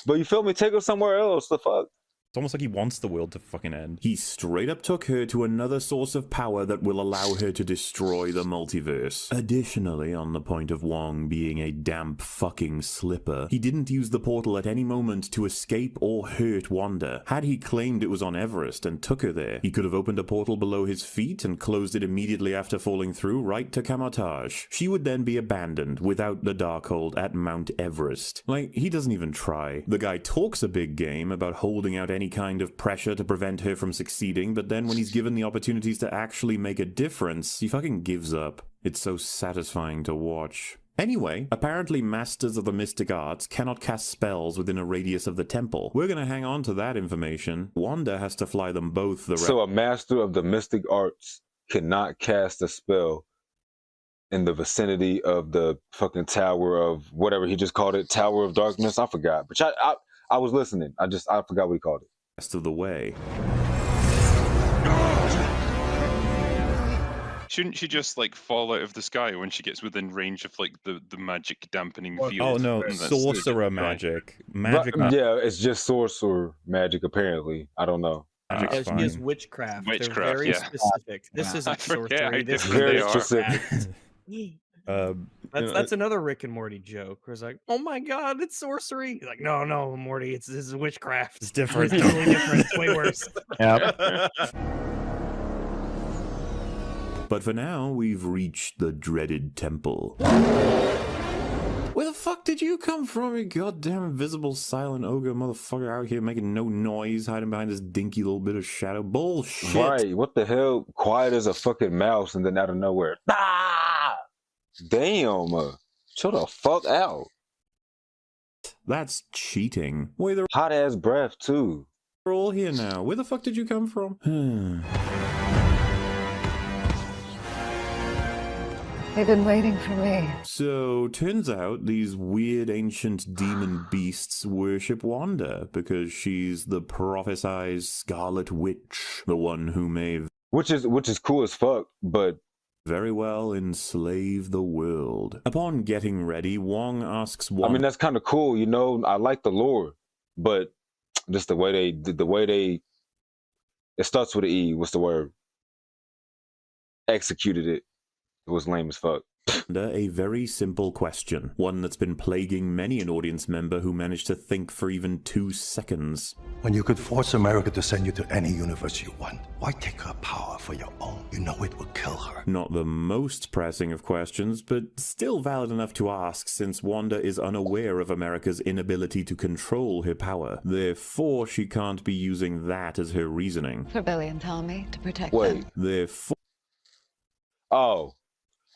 But you feel me? Take her somewhere else. The fuck? It's almost like he wants the world to fucking end. He straight up took her to another source of power that will allow her to destroy the multiverse. Additionally, on the point of Wong being a damp fucking slipper, he didn't use the portal at any moment to escape or hurt Wanda. Had he claimed it was on Everest and took her there, he could have opened a portal below his feet and closed it immediately after falling through right to Kamatage. She would then be abandoned without the Darkhold at Mount Everest. Like, he doesn't even try. The guy talks a big game about holding out any kind of pressure to prevent her from succeeding, but then when he's given the opportunities to actually make a difference, he fucking gives up. It's so satisfying to watch. Anyway, apparently masters of the mystic arts cannot cast spells within a radius of the temple. We're gonna hang on to that information. Wanda has to fly them both So a master of the mystic arts cannot cast a spell in the vicinity of the fucking Tower of whatever he just called it, Tower of Darkness. I forgot, but I was listening. I forgot what he called it. Rest of the way. Shouldn't she just like fall out of the sky when she gets within range of like the magic dampening field? Oh no, sorcerer magic. Yeah, it's just sorcerer magic apparently. I don't know. Yeah, she is witchcraft. They're very specific. This isn't sorcery. This is very specific. That's another Rick and Morty joke. Where it's like, oh my god, it's sorcery. He's like, no, Morty, this is witchcraft. It's different. It's totally different. It's way worse. Yep. But for now, we've reached the dreaded temple. Where the fuck did you come from, you goddamn invisible silent ogre motherfucker out here making no noise, hiding behind this dinky little bit of shadow? Bullshit. Right, what the hell? Quiet as a fucking mouse and then out of nowhere. Ah! Damn, chill the fuck out. That's cheating. Wait, hot ass breath too. We're all here now. Where the fuck did you come from? They've been waiting for me. So, turns out these weird ancient demon beasts worship Wanda because she's the prophesied Scarlet Witch, the one who may... Which is cool as fuck, but... very well enslave the world. Upon getting ready, Wong asks Wanda... I mean, that's kind of cool, you know? I like the lore, but just the way they... It starts with an E, what's the word? Executed it. It was lame as fuck. A very simple question, one that's been plaguing many an audience member who managed to think for even 2 seconds. When you could force America to send you to any universe you want, why take her power for your own? You know it will kill her. Not the most pressing of questions, but still valid enough to ask since Wanda is unaware of America's inability to control her power. Therefore, she can't be using that as her reasoning. For Billy and Tommy to protect them. Therefore... Oh.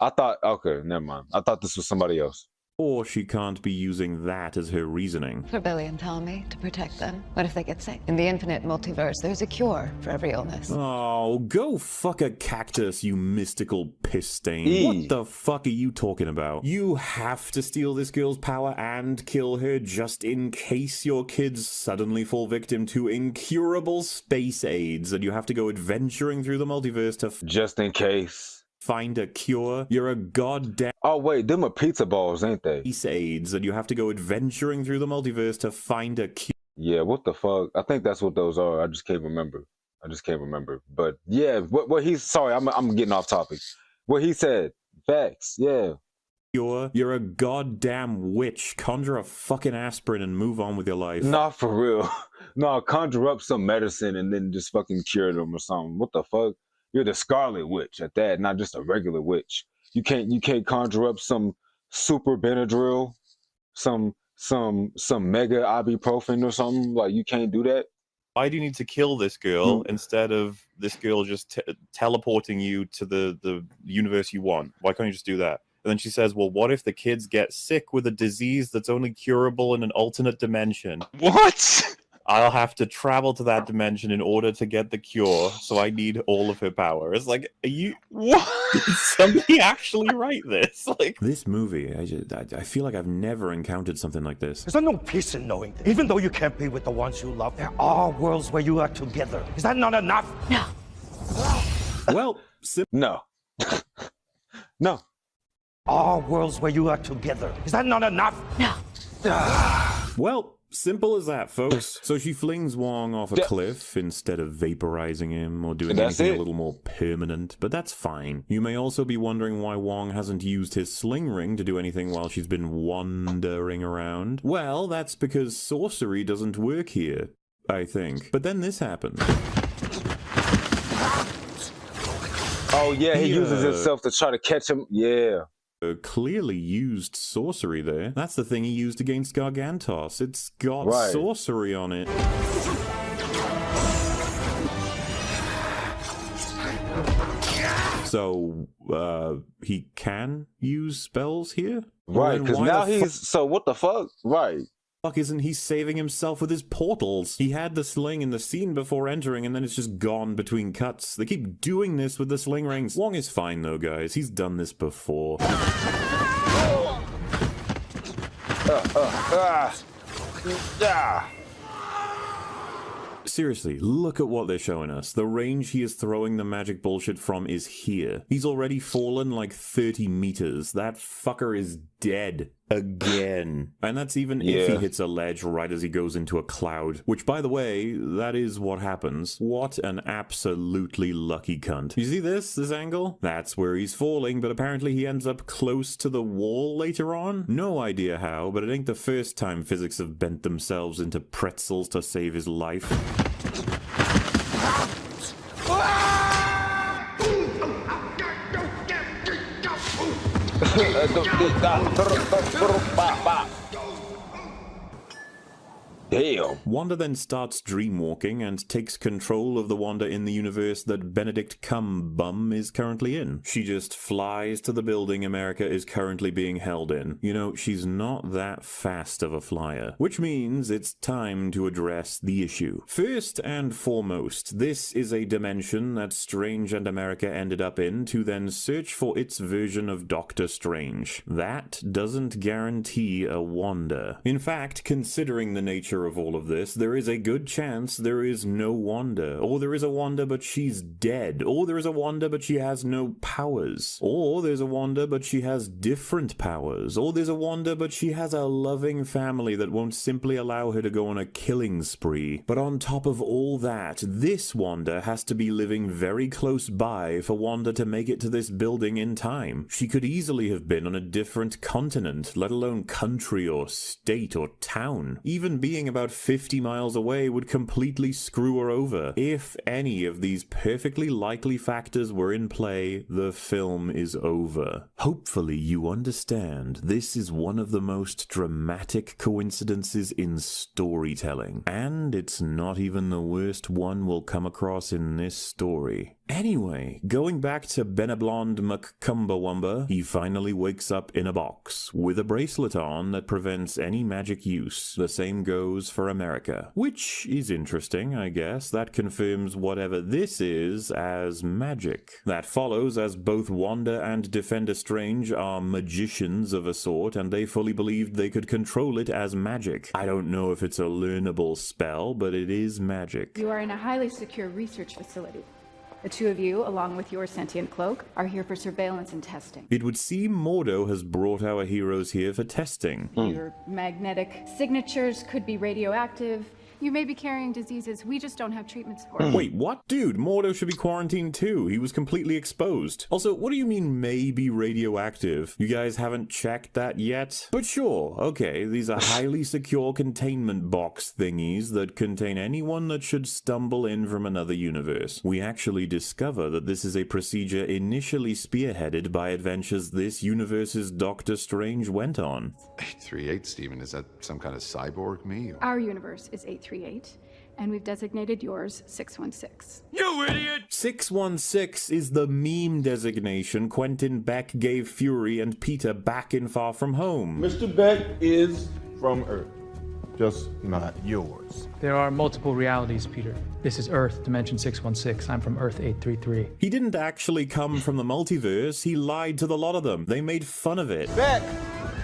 I thought, okay, never mind. I thought this was somebody else. Or she can't be using that as her reasoning. For Billy and Tommy to protect them. What if they get sick? In the infinite multiverse, there's a cure for every illness. Oh, go fuck a cactus, you mystical piss stain. What the fuck are you talking about? You have to steal this girl's power and kill her just in case your kids suddenly fall victim to incurable space AIDS and you have to go adventuring through the multiverse to... just in case. Find a cure. You're a goddamn... Oh wait, them are pizza balls, ain't they? AIDS, and you have to go adventuring through the multiverse to find a cure. Yeah, what the fuck? I think that's what those are. I just can't remember. But yeah, what he's... Sorry, I'm getting off topic. What he said. Facts, yeah. You're a goddamn witch. Conjure a fucking aspirin and move on with your life. Nah, for real. No, conjure up some medicine and then just fucking cure them or something. What the fuck? You're the Scarlet Witch at that, not just a regular witch. You can't conjure up some super Benadryl, some mega ibuprofen or something. Like, you can't do that. Why do you need to kill this girl instead of this girl just teleporting you to the universe you want? Why can't you just do that? And then she says, well, what if the kids get sick with a disease that's only curable in an alternate dimension? What? I'll have to travel to that dimension in order to get the cure, so I need all of her power. It's like, are you... What? Did somebody actually write this? Like, this movie, I feel like I've never encountered something like this. Is there no peace in knowing that even though you can't be with the ones you love, there are worlds where you are together? Is that not enough? No. Well, no. No. Are worlds where you are together? Is that not enough? No. Well... simple as that, folks. So she flings Wong off a cliff instead of vaporizing him or doing anything a little more permanent, but that's fine. You may also be wondering why Wong hasn't used his sling ring to do anything while she's been wandering around. Well, that's because sorcery doesn't work here, I think. But then this happens. Oh yeah, he uses himself to try to catch him. Yeah. Clearly used sorcery there. That's the thing he used against Gargantos. It's got sorcery on it. So, he can use spells here? Right, then because why now the he's so what the fuck? Right. fuck isn't he saving himself with his portals? He had the sling in the scene before entering, and then it's just gone between cuts. They keep doing this with the sling rings. Wong is fine though, guys. He's done this before. Seriously, look at what they're showing us. The range he is throwing the magic bullshit from is here. He's already fallen like 30 meters. That fucker is dead. Again. And that's even if he hits a ledge right as he goes into a cloud. Which, by the way, that is what happens. What an absolutely lucky cunt. You see this angle? That's where he's falling, but apparently he ends up close to the wall later on? No idea how, but it ain't the first time physics have bent themselves into pretzels to save his life. Damn. Wanda then starts dreamwalking and takes control of the Wanda in the universe that Benedict Cumberbum is currently in. She just flies to the building America is currently being held in. You know, she's not that fast of a flyer, which means it's time to address the issue. First and foremost, this is a dimension that Strange and America ended up in to then search for its version of Doctor Strange. That doesn't guarantee a Wanda. In fact, considering the nature of all of this, there is a good chance there is no Wanda, or there is a Wanda but she's dead, or there is a Wanda but she has no powers, or there's a Wanda but she has different powers, or there's a Wanda but she has a loving family that won't simply allow her to go on a killing spree. But on top of all that, this Wanda has to be living very close by for Wanda to make it to this building in time. She could easily have been on a different continent, let alone country or state or town. Even being about 50 miles away would completely screw her over. If any of these perfectly likely factors were in play, the film is over. Hopefully you understand this is one of the most dramatic coincidences in storytelling, and it's not even the worst one we'll come across in this story. Anyway, going back to Beneblond McCumberwumber, he finally wakes up in a box, with a bracelet on that prevents any magic use. The same goes for America. Which is interesting, I guess. That confirms whatever this is as magic. That follows as both Wanda and Defender Strange are magicians of a sort, and they fully believed they could control it as magic. I don't know if it's a learnable spell, but it is magic. You are in a highly secure research facility. The two of you, along with your sentient cloak, are here for surveillance and testing. It would seem Mordo has brought our heroes here for testing. Your magnetic signatures could be radioactive. You may be carrying diseases we just don't have treatments for. Wait, what? Dude, Mordo should be quarantined too. He was completely exposed. Also, what do you mean may be radioactive? You guys haven't checked that yet? But sure, okay, these are highly secure containment box thingies that contain anyone that should stumble in from another universe. We actually discover that this is a procedure initially spearheaded by adventures this universe's Doctor Strange went on. 838, Steven, is that some kind of cyborg me? Our universe is 838, and we've designated yours 616. You idiot! 616 is the meme designation Quentin Beck gave Fury and Peter back in Far From Home. Mr. Beck is from Earth, just not yours. There are multiple realities, Peter. This is Earth, Dimension 616. I'm from Earth 833. He didn't actually come from the multiverse. He lied to the lot of them. They made fun of it. Beck!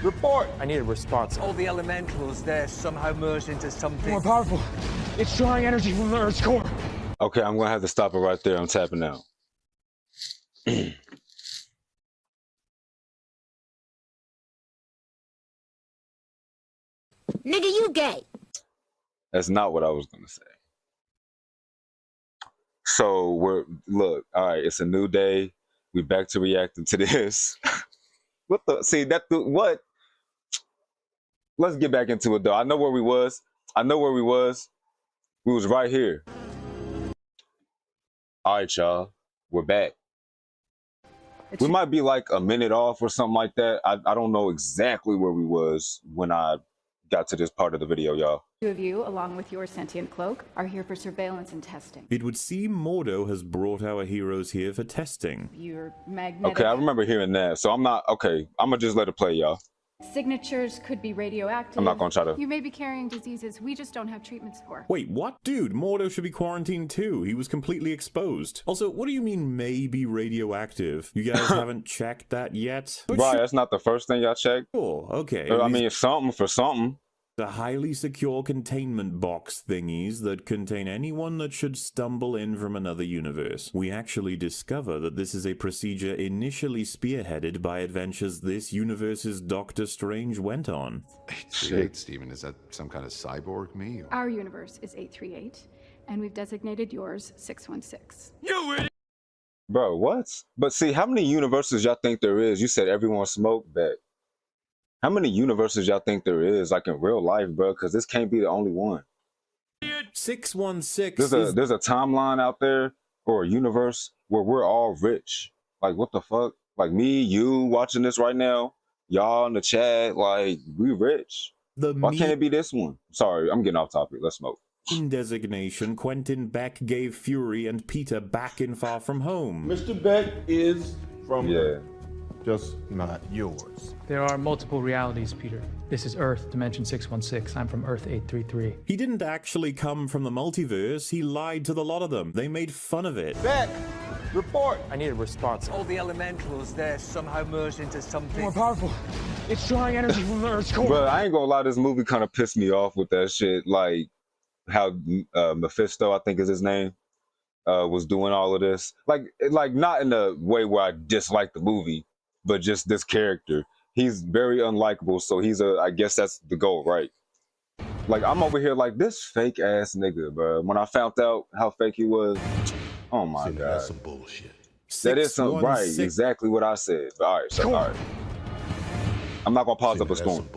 Report! I need a response. All the elementals, they're somehow merged into something more powerful. It's drawing energy from the Earth's core. Okay, I'm gonna have to stop it right there. I'm tapping out. Nigga, you gay. That's not what I was gonna say. So look, all right, it's a new day. We back to reacting to this. What the? See what? Let's get back into it though. I know where we was. We was right here. All right, y'all. We're back. We might be like a minute off or something like that. I don't know exactly where we was when I got to this part of the video, y'all. Two of you, along with your sentient cloak, are here for surveillance and testing. It would seem Mordo has brought our heroes here for testing. Your magnetic... Okay, I remember hearing that. So I'm not... Okay, I'm gonna just let it play, y'all. signatures could be radioactive. I'm not gonna try to. You may be carrying diseases we just don't have treatments for. Wait, what? Dude, Mordo should be quarantined too. He was completely exposed. Also, what do you mean may be radioactive? You guys haven't checked that yet? But Right, that's not the first thing I checked. sure, okay. I mean, it's something for something. The highly secure containment box thingies that contain anyone that should stumble in from another universe. We actually discover that this is a procedure initially spearheaded by adventures this universe's Doctor Strange went on. 838, Steven, is that some kind of cyborg me? Or... Our universe is 838, and we've designated yours 616. Bro, what? But see, how many universes y'all think there is? You said everyone smoked that. How many universes y'all think there is, like in real life, bro? Because this can't be the only one. 616. There's a timeline out there or a universe where we're all rich. Like, what the fuck? Like me, you watching this right now, y'all in the chat, like we rich. Why can't it be this one? Sorry, I'm getting off topic. Let's smoke. In designation, Quentin Beck gave Fury and Peter back in Far From Home. Mr. Beck is from Earth, just not yours. There are multiple realities, Peter. This is Earth, Dimension 616. I'm from Earth 833. He didn't actually come from the multiverse. He lied to the lot of them. They made fun of it. Beck, report. I need a response. All the elementals, they're somehow merged into something More powerful. It's drawing energy from the Earth's core. But I ain't gonna lie, this movie kind of pissed me off with that shit. Like how Mephisto, I think is his name, was doing all of this. Like not in a way where I dislike the movie, but just this character. He's very unlikable, so I guess that's the goal, right? Like, I'm over here like, this fake ass nigga, bro. When I found out how fake he was, oh my God. That's some bullshit. That is some, right, exactly what I said. But all right, so, all right. I'm not gonna pause up a storm.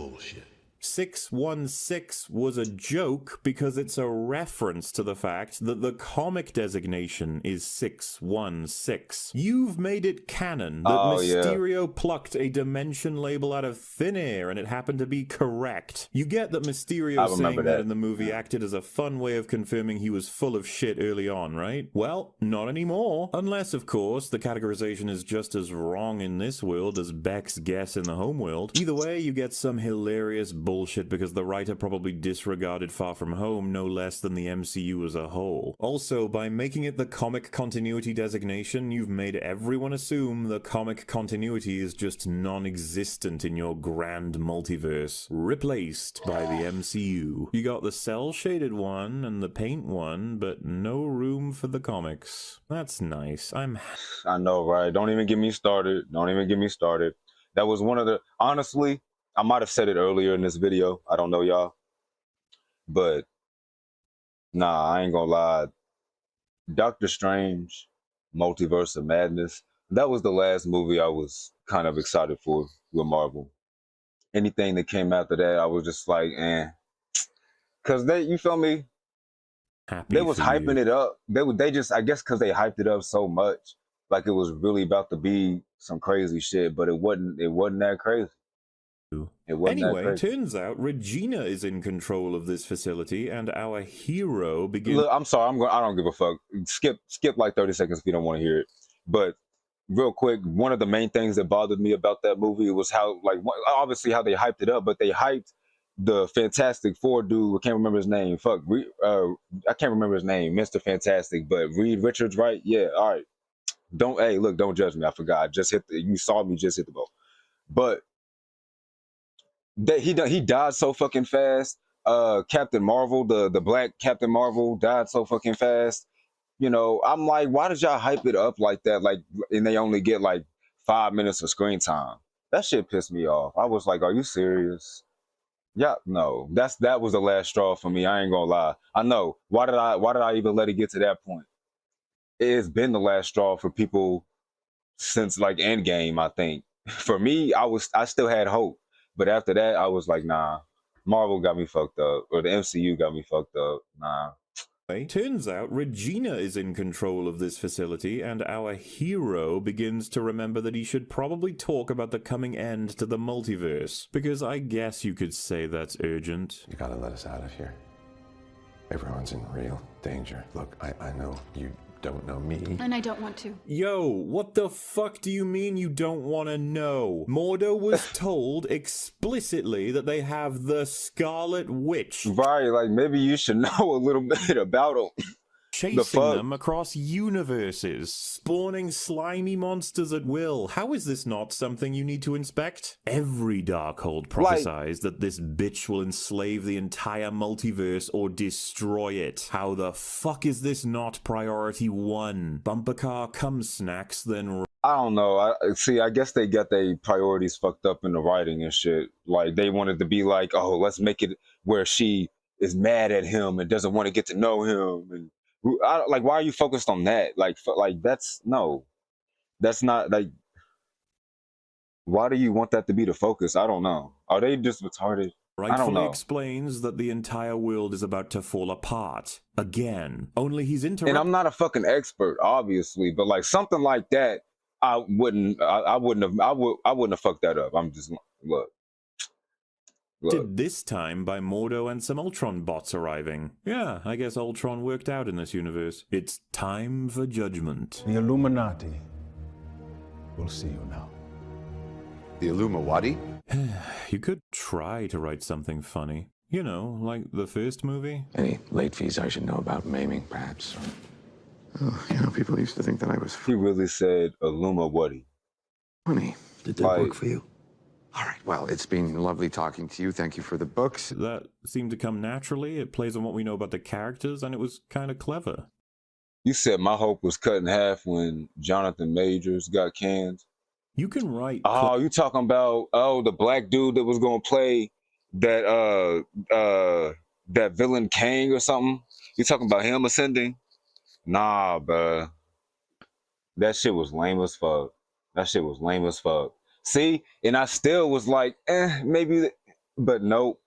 616 was a joke because it's a reference to the fact that the comic designation is 616. You've made it canon that Mysterio plucked a dimension label out of thin air and it happened to be correct. You get that Mysterio saying that in the movie acted as a fun way of confirming he was full of shit early on, right? Well, not anymore. Unless, of course, the categorization is just as wrong in this world as Beck's guess in the home world. Either way, you get some hilarious bullshit because the writer probably disregarded Far From Home no less than the MCU as a whole. Also, by making it the comic continuity designation, you've made everyone assume the comic continuity is just non-existent in your grand multiverse, replaced by the MCU. You got the cel-shaded one and the paint one, but no room for the comics. That's nice. I know, right? Don't even get me started. Don't even get me started. That was one of the, honestly, I might have said it earlier in this video. I don't know, y'all. But, nah, I ain't gonna lie. Doctor Strange, Multiverse of Madness, that was the last movie I was kind of excited for with Marvel. Anything that came after that, I was just like, eh. Because they, you feel me? They was hyping it up. They just, I guess because they hyped it up so much, like it was really about to be some crazy shit, but it wasn't that crazy. Anyway, turns out Regina is in control of this facility, and our hero begins. Look, I'm sorry, I don't give a fuck. Skip like 30 seconds if you don't want to hear it. But real quick, one of the main things that bothered me about that movie was how, like, obviously how they hyped it up, but they hyped the Fantastic Four dude. I can't remember his name. I can't remember his name, Mr. Fantastic, but Reed Richards, right? Yeah, all right. Don't judge me. I forgot. I just you saw me just hit the ball. But he died so fucking fast. Captain Marvel, the black Captain Marvel, died so fucking fast. You know, I'm like, why did y'all hype it up like that? Like, and they only get like 5 minutes of screen time. That shit pissed me off. I was like, are you serious? Yeah, no. That was the last straw for me. I ain't gonna lie. I know. Why did I even let it get to that point? It's been the last straw for people since like Endgame, I think. For me, I still had hope. But after that, I was like, nah, Marvel got me fucked up, or the MCU got me fucked up. Nah. Turns out Regina is in control of this facility, and our hero begins to remember that he should probably talk about the coming end to the multiverse, because I guess you could say that's urgent. You gotta let us out of here. Everyone's in real danger. Look, I know you don't know me. And I don't want to. Yo, what the fuck do you mean you don't want to know? Mordo was told explicitly that they have the Scarlet Witch. Right, like maybe you should know a little bit about them. Chasing them across universes, spawning slimy monsters at will. How is this not something you need to inspect? Every Darkhold prophesies that this bitch will enslave the entire multiverse or destroy it. How the fuck is this not priority one? Bumper car comes snacks, then... I don't know. I guess they got their priorities fucked up in the writing and shit. Like, they wanted to be like, oh, let's make it where she is mad at him and doesn't want to get to know him. And like, why are you focused on that? Like that's not like. Why do you want that to be the focus? I don't know. Are they just retarded? I don't know. Explains that the entire world is about to fall apart again. Only he's And I'm not a fucking expert, obviously, but like something like that, I wouldn't have fucked that up. I'm just look. Did this time by Mordo and some Ultron bots arriving. Yeah, I guess Ultron worked out in this universe. It's time for judgment. The Illuminati will see you now. The Illuminati? You could try to write something funny. You know, like the first movie. Any late fees I should know about, maiming, perhaps? Oh, you know, people used to think that I was... He really said Illuminati. Funny. Did that work for you? All right, well, it's been lovely talking to you. Thank you for the books. That seemed to come naturally. It plays on what we know about the characters, and it was kind of clever. You said my hope was cut in half when Jonathan Majors got canned. You can write... Oh, you talking about, the black dude that was going to play that villain Kang or something? You talking about him ascending? Nah, bruh. That shit was lame as fuck. See, and I still was like, maybe, but nope.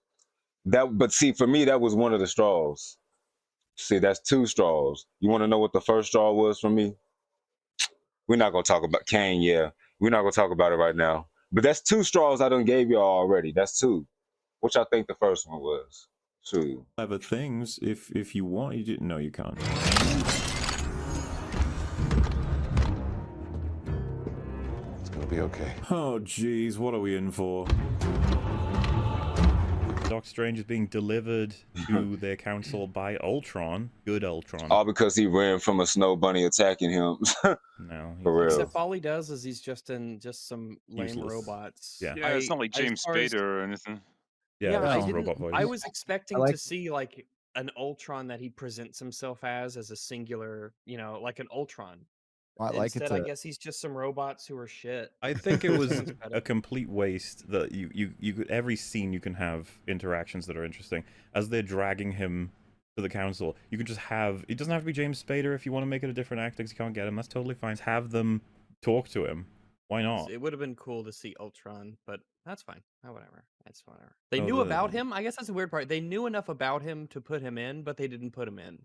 But see, for me, that was one of the straws. See, that's two straws. You want to know what the first straw was for me? We're not going to talk about Kane, yeah. We're not going to talk about it right now. But that's two straws I done gave y'all already. That's two. Which I think the first one was. Two. Clever things, if you want, you didn't. No, you can't. Be okay. Oh, jeez, what are we in for? Doc Strange is being delivered to their council by Ultron. Good Ultron. All because he ran from a snow bunny attacking him. No. For real. Except all he does is he's just in some lame Useless. robots. Yeah. Yeah, it's not like James Spader or anything. I was expecting to see like an Ultron that he presents himself as a singular, you know, like an Ultron. Instead, I guess he's just some robots who are shit. I think it was a complete waste that you could, every scene you can have interactions that are interesting. As they're dragging him to the council, you can just have, it doesn't have to be James Spader if you want to make it a different actor because you can't get him. That's totally fine. Have them talk to him. Why not? It would have been cool to see Ultron, but that's fine. Oh, whatever. It's whatever. They knew about him. I guess that's the weird part. They knew enough about him to put him in, but they didn't put him in.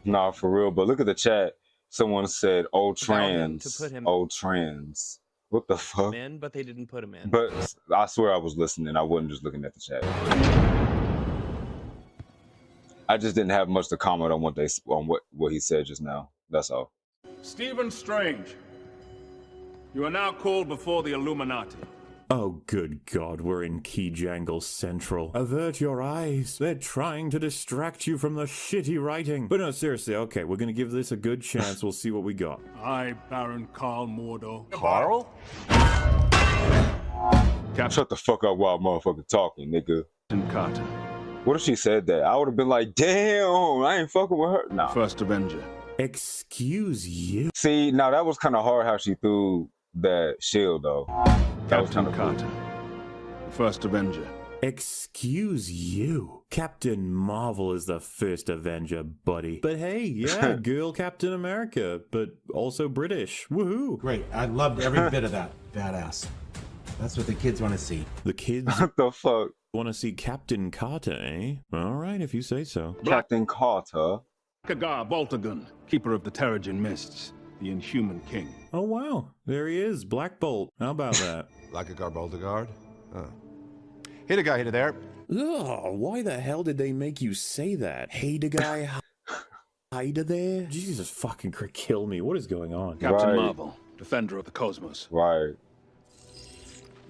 Nah, for real. But look at the chat. Someone said, "Old trans, to put him old trans." What the fuck? In, but they didn't put him in. But I swear I was listening. I wasn't just looking at the chat. I just didn't have much to comment on what he said just now. That's all. Stephen Strange, you are now called before the Illuminati. Oh, good God, we're in Key Jangle Central. Avert your eyes. They're trying to distract you from the shitty writing. But no, seriously, okay, we're gonna give this a good chance. We'll see what we got. I, Baron Carl Mordo. Carl? Shut the fuck up while I'm motherfucking talking, nigga. Carter. What if she said that? I would have been like, damn, I ain't fucking with her. Nah. First Avenger. Excuse you. See, now that was kind of hard how she threw that shield, though. Captain Carter. First Avenger. Excuse you. Captain Marvel is the first Avenger, buddy. But hey, yeah, girl Captain America, but also British. Woohoo. Great. I loved every bit of that. Badass. That's what the kids want to see. The kids what the fuck? Want to see Captain Carter, eh? All right, if you say so. Captain Carter. Kagar Boltagun, keeper of the Terrigen Mists, the Inhuman King. Oh, wow. There he is, Black Bolt. How about that? Lakagar Boltagard? Oh. Hit a guy, hit a there. Ugh, why the hell did they make you say that? Hey, the guy. Spider there? Jesus fucking kill me. What is going on? Captain Marvel, defender of the cosmos. Right.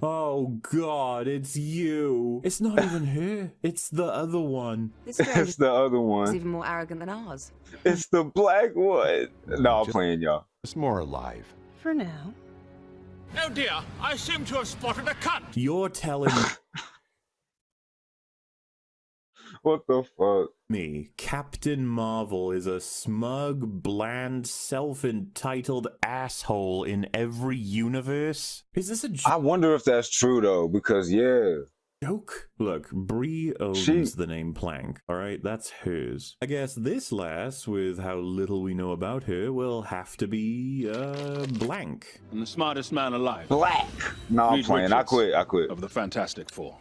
Oh god, it's you. It's not even her. It's the other one. It's the other one. It's even more arrogant than ours. It's the black one. No, I'm playing, y'all. It's more alive. For now. Oh dear, I seem to have spotted a cut. You're telling What the fuck? me Captain Marvel is a smug, bland, self-entitled asshole in every universe? Is this a joke? I wonder if that's true though, because Joke? Look, Bree owns the name Plank, alright? That's hers. I guess this lass, with how little we know about her, will have to be, blank. And the smartest man alive. Black. No, I'm playing. I quit. Of the Fantastic Four.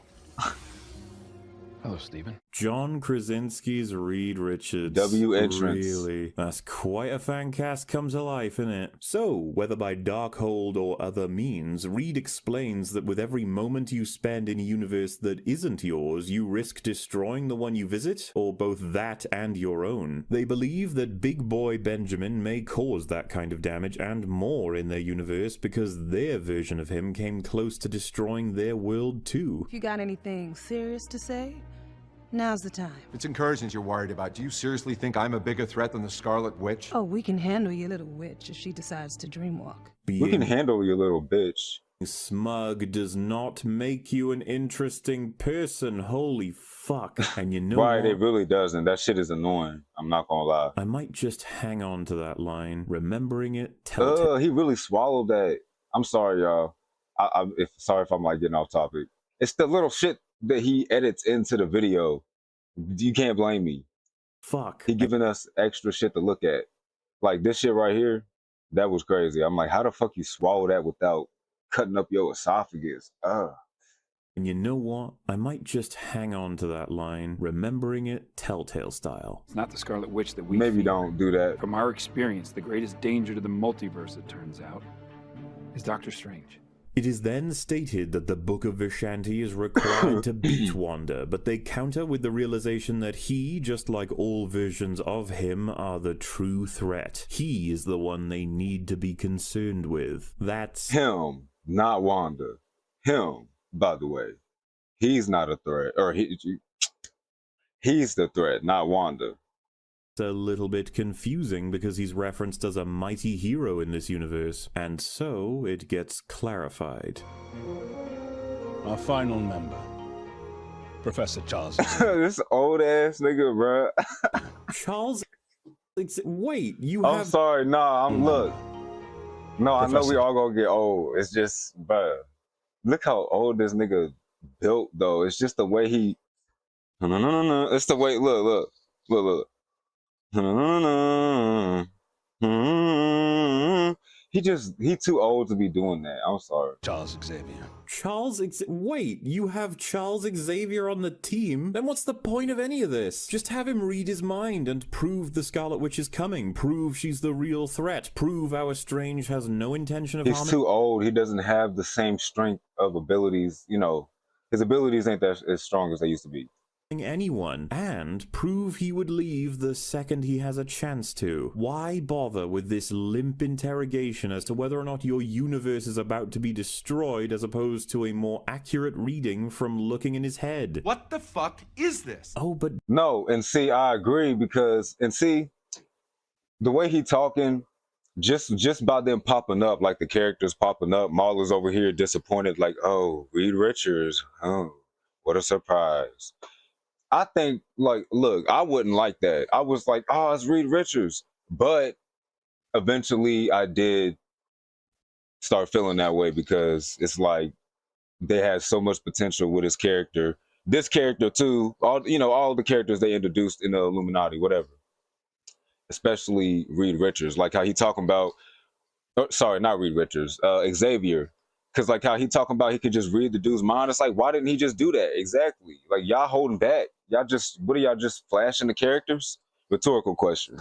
Hello, Stephen. John Krasinski's Reed Richards. W entrance. Really? That's quite a fan cast come to life, isn't it? So, whether by Darkhold or other means, Reed explains that with every moment you spend in a universe that isn't yours, you risk destroying the one you visit, or both that and your own. They believe that Big Boy Benjamin may cause that kind of damage and more in their universe because their version of him came close to destroying their world too. If you got anything serious to say, now's the time. It's incursions you're worried about. Do you seriously think I'm a bigger threat than the Scarlet Witch? Oh, we can handle your little witch if she decides to dreamwalk. We can handle your little bitch. Smug does not make you an interesting person. Holy fuck. And you know Right, what? it really doesn't. That shit is annoying. I'm not gonna lie. I might just hang on to that line. Remembering it, telltale. He really swallowed that. I'm sorry, y'all. Sorry if I'm like getting off topic. It's the little shit that he edits into the video. You can't blame me. Fuck. He giving us extra shit to look at. Like this shit right here, that was crazy. I'm like, how the fuck you swallow that without cutting up your esophagus? And you know what? I might just hang on to that line. Remembering it, telltale style. It's not the Scarlet Witch that we Maybe fear. don't do that. From our experience, the greatest danger to the multiverse, it turns out, is Doctor Strange. It is then stated that the Book of Vishanti is required to beat Wanda, but they counter with the realization that he, just like all versions of him, are the true threat. He is the one they need to be concerned with. That's him, not Wanda. Him, by the way. He's not a threat. Or he's the threat, not Wanda. a little bit confusing because he's referenced as a mighty hero in this universe, and so it gets clarified. Our final member, Professor Charles. This old ass nigga, bro. Charles? Wait, you I'm have... sorry, nah, look. No, Professor. I know we all gonna get old. It's just, bro, look how old this nigga built, though. It's just the way he... No. It's the way, look. He too old to be doing that. I'm sorry. Charles Xavier. Wait, you have Charles Xavier on the team? Then what's the point of any of this? Just have him read his mind and prove the Scarlet Witch is coming. Prove she's the real threat. Prove our Strange has no intention of harming... He's too old. He doesn't have the same strength of abilities. You know, his abilities ain't that as strong as they used to be. Anyone, and prove he would leave the second he has a chance to. Why bother with this limp interrogation as to whether or not your universe is about to be destroyed as opposed to a more accurate reading from looking in his head? What the fuck is this? Oh, but... No, and see, I agree because, and see, the way he talking, just by them popping up, like the characters popping up, Marla's over here disappointed, like, oh, Reed Richards, oh, what a surprise. I think, like, look, I wouldn't like that. I was like, oh, it's Reed Richards. But eventually I did start feeling that way because it's like they had so much potential with his character. This character, too, all the characters they introduced in the Illuminati, whatever. Especially Reed Richards, like how he talking about, sorry, not Reed Richards, Xavier. Because like how he talking about he could just read the dude's mind. It's like, why didn't he just do that? Exactly. Like, y'all holding back. What are y'all just flashing the characters? Rhetorical question.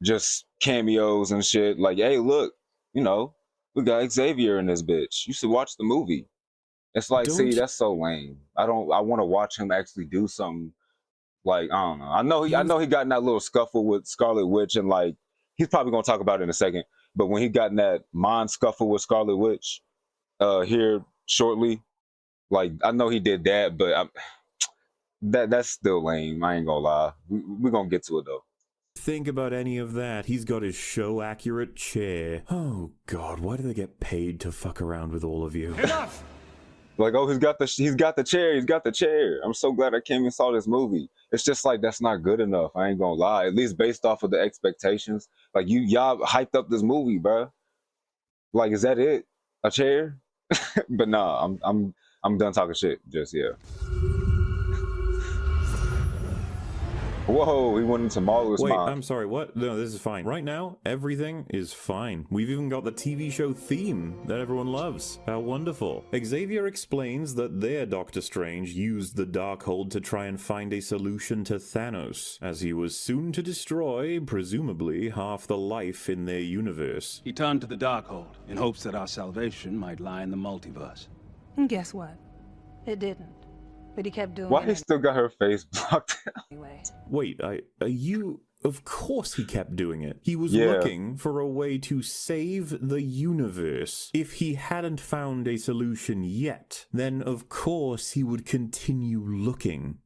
Just cameos and shit. Like, hey, look, we got Xavier in this bitch. You should watch the movie. It's like, see, that's so lame. I want to watch him actually do something Like, I don't know. I know he got in that little scuffle with Scarlet Witch, and like he's probably gonna talk about it in a second. But when he got in that mind scuffle with Scarlet Witch, here shortly, like I know he did that, but that's still lame. I ain't gonna lie. We're gonna get to it though. Think about any of that. He's got his show-accurate chair. Oh God, why do they get paid to fuck around with all of you? Enough. Like, oh, he's got the chair. I'm so glad I came and saw this movie. It's just like that's not good enough. I ain't gonna lie. At least based off of the expectations. Like y'all hyped up this movie, bro. Like, is that it? A chair? But nah, I'm done talking shit. Just yeah. Whoa, he went into Marvel's Wait, mind. I'm sorry, what? No, this is fine. Right now, everything is fine. We've even got the TV show theme that everyone loves. How wonderful. Xavier explains that their Doctor Strange used the Darkhold to try and find a solution to Thanos, as he was soon to destroy, presumably, half the life in their universe. He turned to the Darkhold in hopes that our salvation might lie in the multiverse. And guess what? It didn't. But he kept doing Why it. he still got her face blocked? Anyway. Wait, are you... Of course he kept doing it. He was Yeah. looking for a way to save the universe. If he hadn't found a solution yet, then of course he would continue looking.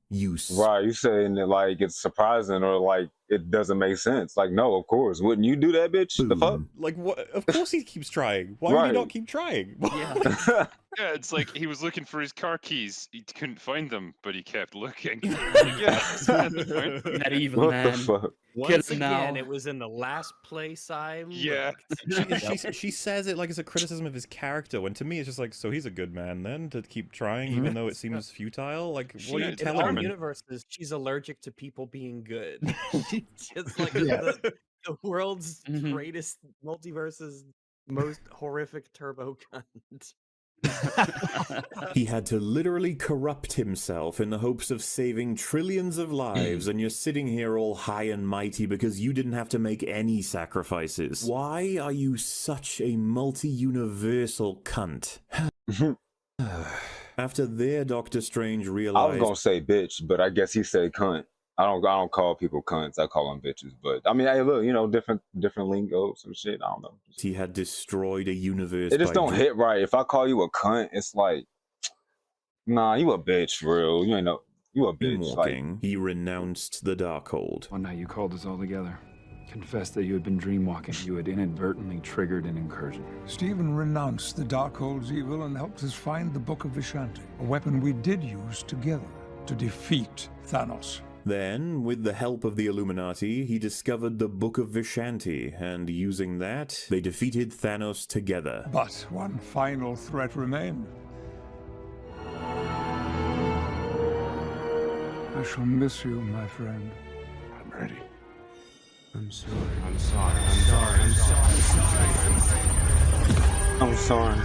Right, you saying that like it's surprising or like it doesn't make sense. Like, no, of course. Wouldn't you do that, bitch? The fuck? Like, what? Of course he keeps trying. Why would he Right. not keep trying? Yeah. Yeah, it's like he was looking for his car keys. He couldn't find them, but he kept looking. Yeah, that's the point. Not even What man. the fuck? Once him again, now. it was in the last place I Yeah. looked. She says it like it's a criticism of his character, when to me it's just like, so he's a good man then, to keep trying, even though it seems futile? Like, what are you In telling all me? universes, she's allergic to people being good. She's just like the world's greatest multiverse's most horrific turbo cunt. He had to literally corrupt himself in the hopes of saving trillions of lives, and you're sitting here all high and mighty because you didn't have to make any sacrifices. Why are you such a multi-universal cunt? After their Doctor Strange I was realized... gonna say bitch, but I guess he said cunt. I don't call people cunts. I call them bitches. But I mean, hey, look, you know, different lingo, some shit. I don't know. He had destroyed a universe. It just by don't hit right. If I call you a cunt, it's like, nah, you a bitch for real. You ain't no, you a bitch. Like, Walking, he renounced the Darkhold. One night you called us all together. Confessed that you had been dreamwalking. You had inadvertently triggered an incursion. Stephen renounced the Darkhold's evil and helped us find the Book of Vishanti, a weapon we did use together to defeat Thanos. Then, with the help of the Illuminati, he discovered the Book of Vishanti, and using that, they defeated Thanos together. But one final threat remained. I shall miss you, my friend. I'm ready. I'm sorry. I'm sorry. I'm sorry. I'm sorry. I'm sorry.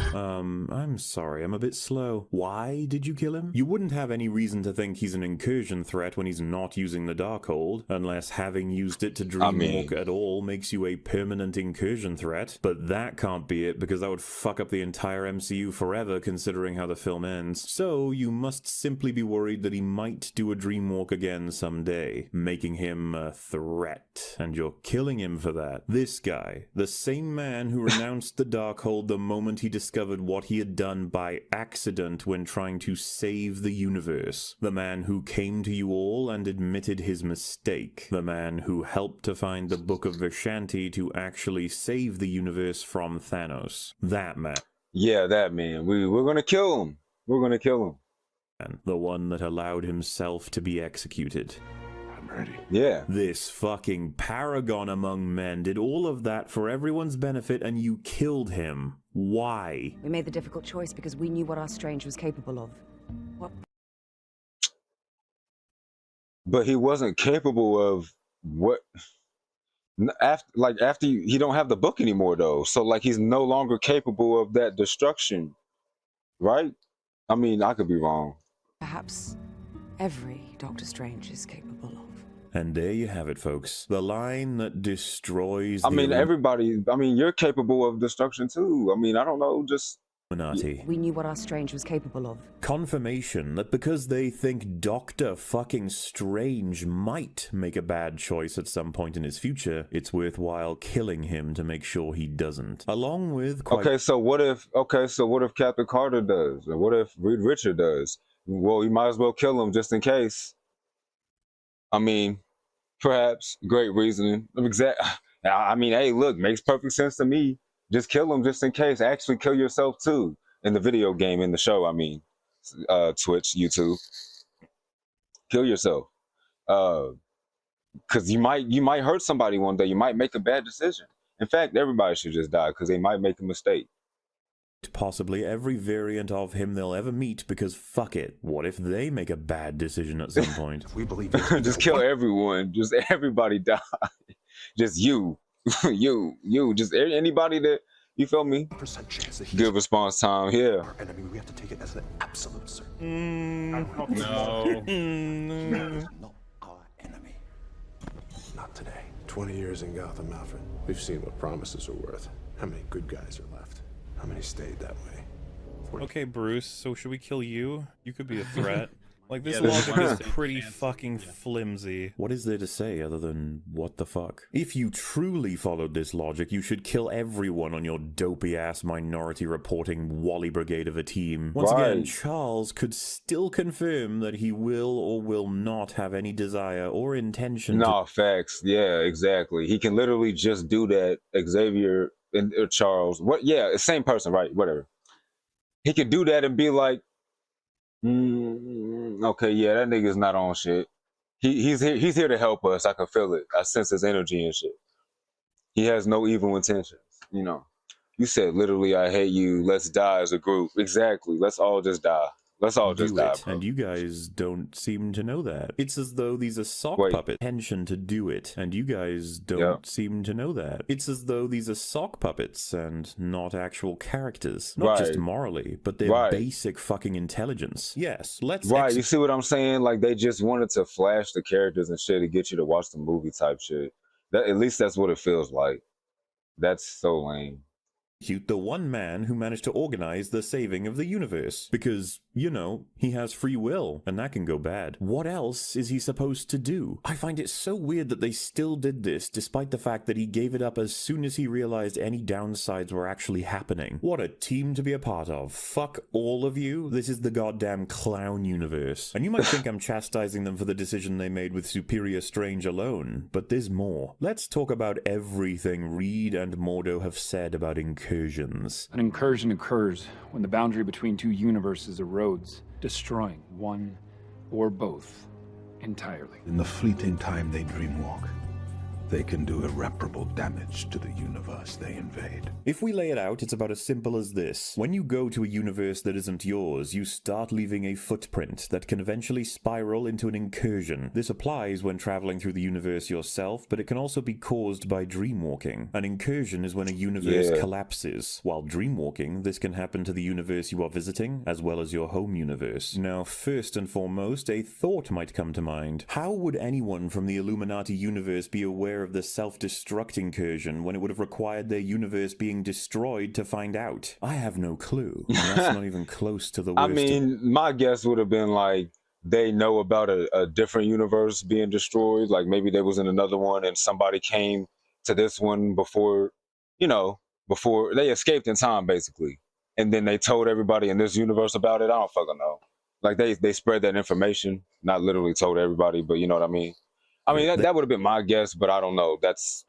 I'm sorry, I'm a bit slow. Why did you kill him? You wouldn't have any reason to think he's an incursion threat when he's not using the Darkhold, unless having used it to dreamwalk at all makes you a permanent incursion threat. But that can't be it, because that would fuck up the entire MCU forever, considering how the film ends. So you must simply be worried that he might do a dreamwalk again someday, making him a threat. And you're killing him for that. This guy, the same man who renounced the Darkhold the moment he discovered what he had done by accident when trying to save the universe. The man who came to you all and admitted his mistake. The man who helped to find the Book of Vishanti to actually save the universe from Thanos. That man. Yeah, that man. We're gonna kill him. We're gonna kill him. And the one that allowed himself to be executed. I'm ready. Yeah. This fucking paragon among men did all of that for everyone's benefit, and you killed him. Why? We made the difficult choice because we knew what our Strange was capable of. What? But he wasn't capable of what after he don't have the book anymore though. So like he's no longer capable of that destruction. Right? I mean, I could be wrong. Perhaps every Doctor Strange is capable of. And there you have it, folks. The line that destroys I mean, everybody, I mean, you're capable of destruction too. I mean, I don't know, just Illuminati. We knew what our Strange was capable of. Confirmation that because they think Doctor fucking Strange might make a bad choice at some point in his future, it's worthwhile killing him to make sure he doesn't. Along with Okay, so what if Captain Carter does? Or what if Reed Richard does? Well, you might as well kill him just in case. I mean, perhaps great reasoning. I mean, hey, look, makes perfect sense to me. Just kill him just in case. Actually kill yourself too. In the video game, in the show, I mean. Twitch, YouTube. Kill yourself. Because you might hurt somebody one day. You might make a bad decision. In fact, everybody should just die because they might make a mistake. Possibly every variant of him they'll ever meet, because fuck it, what if they make a bad decision at some point? We believe just kill everyone. Just everybody die. Just you, just anybody that, you feel me? Good response time here. Our enemy, we have to take it as an absolute certainty. No. Not our enemy. Not today. 20 years in Gotham, Alfred. We've seen what promises are worth. How many good guys are left? How many stayed that way? Okay, Bruce, so should we kill you? You could be a threat. Like, this logic is pretty fucking flimsy. What is there to say other than, what the fuck? If you truly followed this logic, you should kill everyone on your dopey-ass minority reporting Wally Brigade of a team. Once again, Charles could still confirm that he will or will not have any desire or intention facts. Yeah, exactly. He can literally just do that. Xavier and Charles. What? Yeah, same person, right? Whatever. He could do that and be like, okay, yeah, that nigga's not on shit. He's here to help us. I can feel it. I sense his energy and shit. He has no evil intentions. You know. You said literally, I hate you. Let's die as a group. Exactly. Let's all just die. Let's all just die, bro. And you guys don't seem to know that. It's as though these are sock puppets. Intention to do it, and you guys don't seem to know that. It's as though these are sock puppets and not actual characters. Not just morally, but their basic fucking intelligence. Yes, let's you see what I'm saying? Like, they just wanted to flash the characters and shit to get you to watch the movie type shit. At least that's what it feels like. That's so lame. The one man who managed to organize the saving of the universe. Because, you know, he has free will, and that can go bad. What else is he supposed to do? I find it so weird that they still did this, despite the fact that he gave it up as soon as he realized any downsides were actually happening. What a team to be a part of. Fuck all of you. This is the goddamn clown universe. And you might think I'm chastising them for the decision they made with Superior Strange alone, but there's more. Let's talk about everything Reed and Mordo have said about incursions. An incursion occurs when the boundary between two universes erodes, destroying one or both entirely. In the fleeting time they dreamwalk, they can do irreparable damage to the universe they invade. If we lay it out, it's about as simple as this. When you go to a universe that isn't yours, you start leaving a footprint that can eventually spiral into an incursion. This applies when traveling through the universe yourself, but it can also be caused by dreamwalking. An incursion is when a universe collapses. While dreamwalking, this can happen to the universe you are visiting, as well as your home universe. Now, first and foremost, a thought might come to mind. How would anyone from the Illuminati universe be aware of the self-destruct incursion when it would have required their universe being destroyed to find out? I have no clue. And that's not even close to the worst. I mean, my guess would have been like, they know about a different universe being destroyed. Like, maybe there was in another one and somebody came to this one before, you know, before they escaped in time, basically. And then they told everybody in this universe about it. I don't fucking know. Like, they spread that information, not literally told everybody, but you know what I mean? I mean, that would have been my guess, but I don't know. That's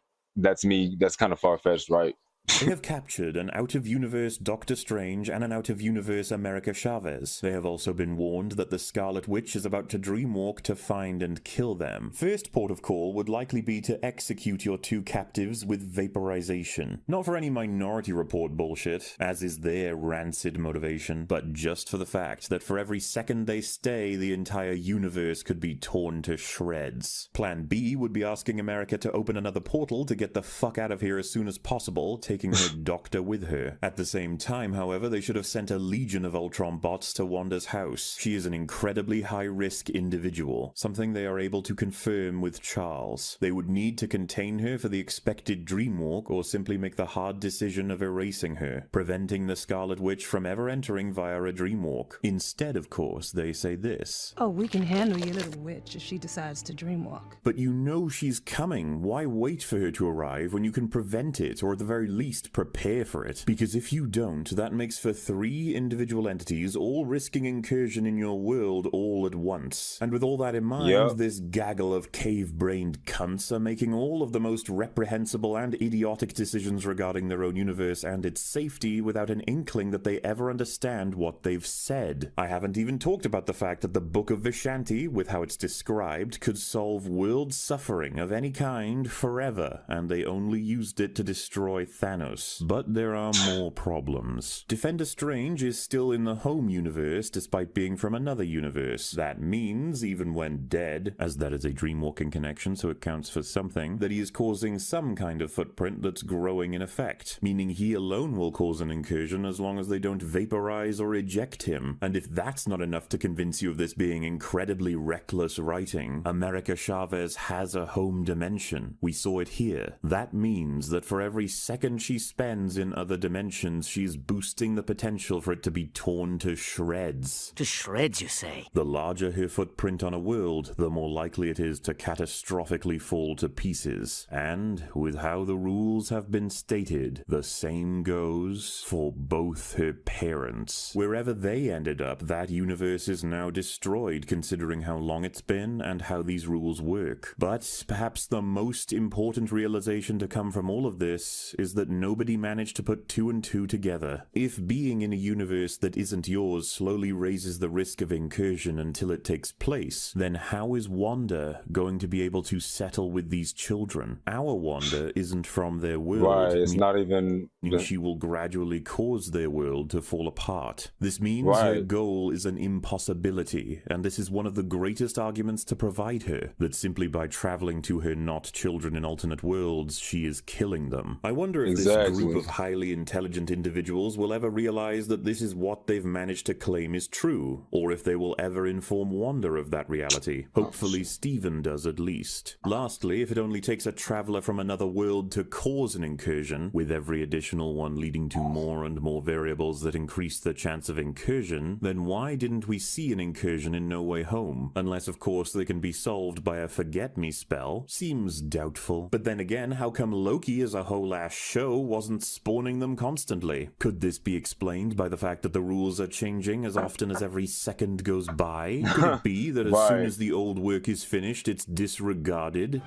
me. That's kind of far-fetched, right? They have captured an out-of-universe Doctor Strange and an out-of-universe America Chavez. They have also been warned that the Scarlet Witch is about to dreamwalk to find and kill them. First port of call would likely be to execute your two captives with vaporization. Not for any Minority Report bullshit, as is their rancid motivation, but just for the fact that for every second they stay, the entire universe could be torn to shreds. Plan B would be asking America to open another portal to get the fuck out of here as soon as possible, taking taking her doctor with her. At the same time, however, they should have sent a legion of Ultron bots to Wanda's house. She is an incredibly high-risk individual, something they are able to confirm with Charles. They would need to contain her for the expected dreamwalk or simply make the hard decision of erasing her, preventing the Scarlet Witch from ever entering via a dreamwalk. Instead, of course, they say this. Oh, we can handle your little witch if she decides to dreamwalk. But you know she's coming. Why wait for her to arrive when you can prevent it, or at the very least prepare for it? Because if you don't, that makes for 3 individual entities all risking incursion in your world all at once. And with all that in mind, this gaggle of cave-brained cunts are making all of the most reprehensible and idiotic decisions regarding their own universe and its safety without an inkling that they ever understand what they've said. I haven't even talked about the fact that the Book of Vishanti, with how it's described, could solve world suffering of any kind forever, and they only used it to destroy Thanos. But there are more problems. Defender Strange is still in the home universe despite being from another universe. That means, even when dead, as that is a dreamwalking connection so it counts for something, that he is causing some kind of footprint that's growing in effect, meaning he alone will cause an incursion as long as they don't vaporize or eject him. And if that's not enough to convince you of this being incredibly reckless writing, America Chavez has a home dimension. We saw it here. That means that for every second she spends in other dimensions, she's boosting the potential for it to be torn to shreds. To shreds, you say? The larger her footprint on a world, the more likely it is to catastrophically fall to pieces. And, with how the rules have been stated, the same goes for both her parents. Wherever they ended up, that universe is now destroyed, considering how long it's been and how these rules work. But perhaps the most important realization to come from all of this is that nobody managed to put 2 and 2 together. If being in a universe that isn't yours slowly raises the risk of incursion until it takes place, then how is Wanda going to be able to settle with these children? Our Wanda isn't from their world. Right, it's not even... She will gradually cause their world to fall apart. This means her goal is an impossibility, and this is one of the greatest arguments to provide her, that simply by traveling to her not children in alternate worlds, she is killing them. I wonder if this group of highly intelligent individuals will ever realize that this is what they've managed to claim is true, or if they will ever inform Wanda of that reality. Hopefully Steven does at least. Lastly, if it only takes a traveler from another world to cause an incursion, with every additional one leading to more and more variables that increase the chance of incursion, then why didn't we see an incursion in No Way Home? Unless, of course, they can be solved by a forget-me spell. Seems doubtful. But then again, how come Loki as a whole-ass show wasn't spawning them constantly? Could this be explained by the fact that the rules are changing as often as every second goes by? Could it be that as soon as the old work is finished, it's disregarded?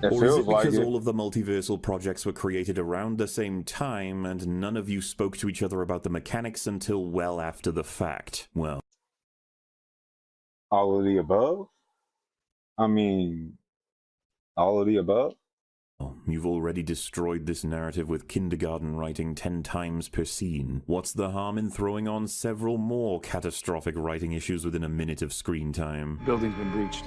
Or is it because all of the multiversal projects were created around the same time and none of you spoke to each other about the mechanics until well after the fact? Well, all of the above? I mean, all of the above? You've already destroyed this narrative with kindergarten writing 10 times per scene. What's the harm in throwing on several more catastrophic writing issues within a minute of screen time? Building's been breached.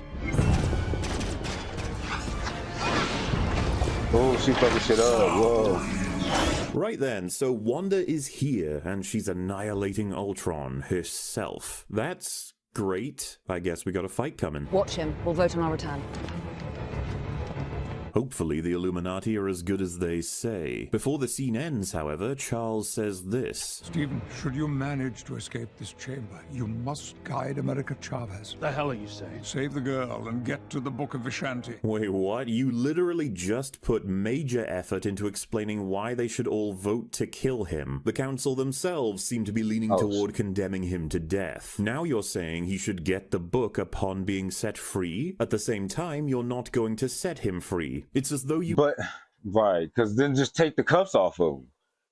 Oh, she fucking shit up. Whoa. Right then, so Wanda is here, and she's annihilating Ultron herself. That's great. I guess we got a fight coming. Watch him. We'll vote on our return. Hopefully the Illuminati are as good as they say. Before the scene ends, however, Charles says this. Stephen, should you manage to escape this chamber, you must guide America Chavez. The hell are you saying? Save the girl and get to the Book of Vishanti. Wait, what? You literally just put major effort into explaining why they should all vote to kill him. The council themselves seem to be leaning toward condemning him to death. Now you're saying he should get the book upon being set free? At the same time, you're not going to set him free. It's as though you... But, right, because then just take the cuffs off of him.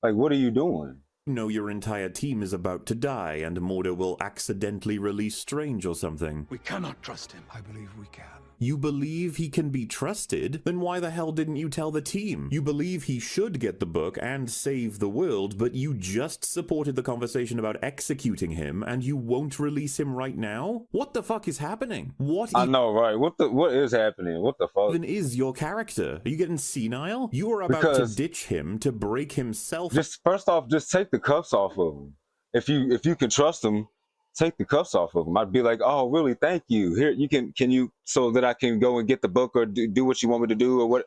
Like, what are you doing? know your entire team is about to die and Mordo will accidentally release Strange or something. We cannot trust him. I believe we can. You believe he can be trusted? Then why the hell didn't you tell the team? You believe he should get the book and save the world, but you just supported the conversation about executing him, and you won't release him right now? What the fuck is happening? What I know, right? What is happening? What the fuck? even is your character? Are you getting senile? You are about to ditch him to break himself. Just first off, just take the cuffs off of him. If you can trust him, take the cuffs off of him. I'd be like, oh, really? Thank you. Here, you can you, so that I can go and get the book or do what you want me to do or what,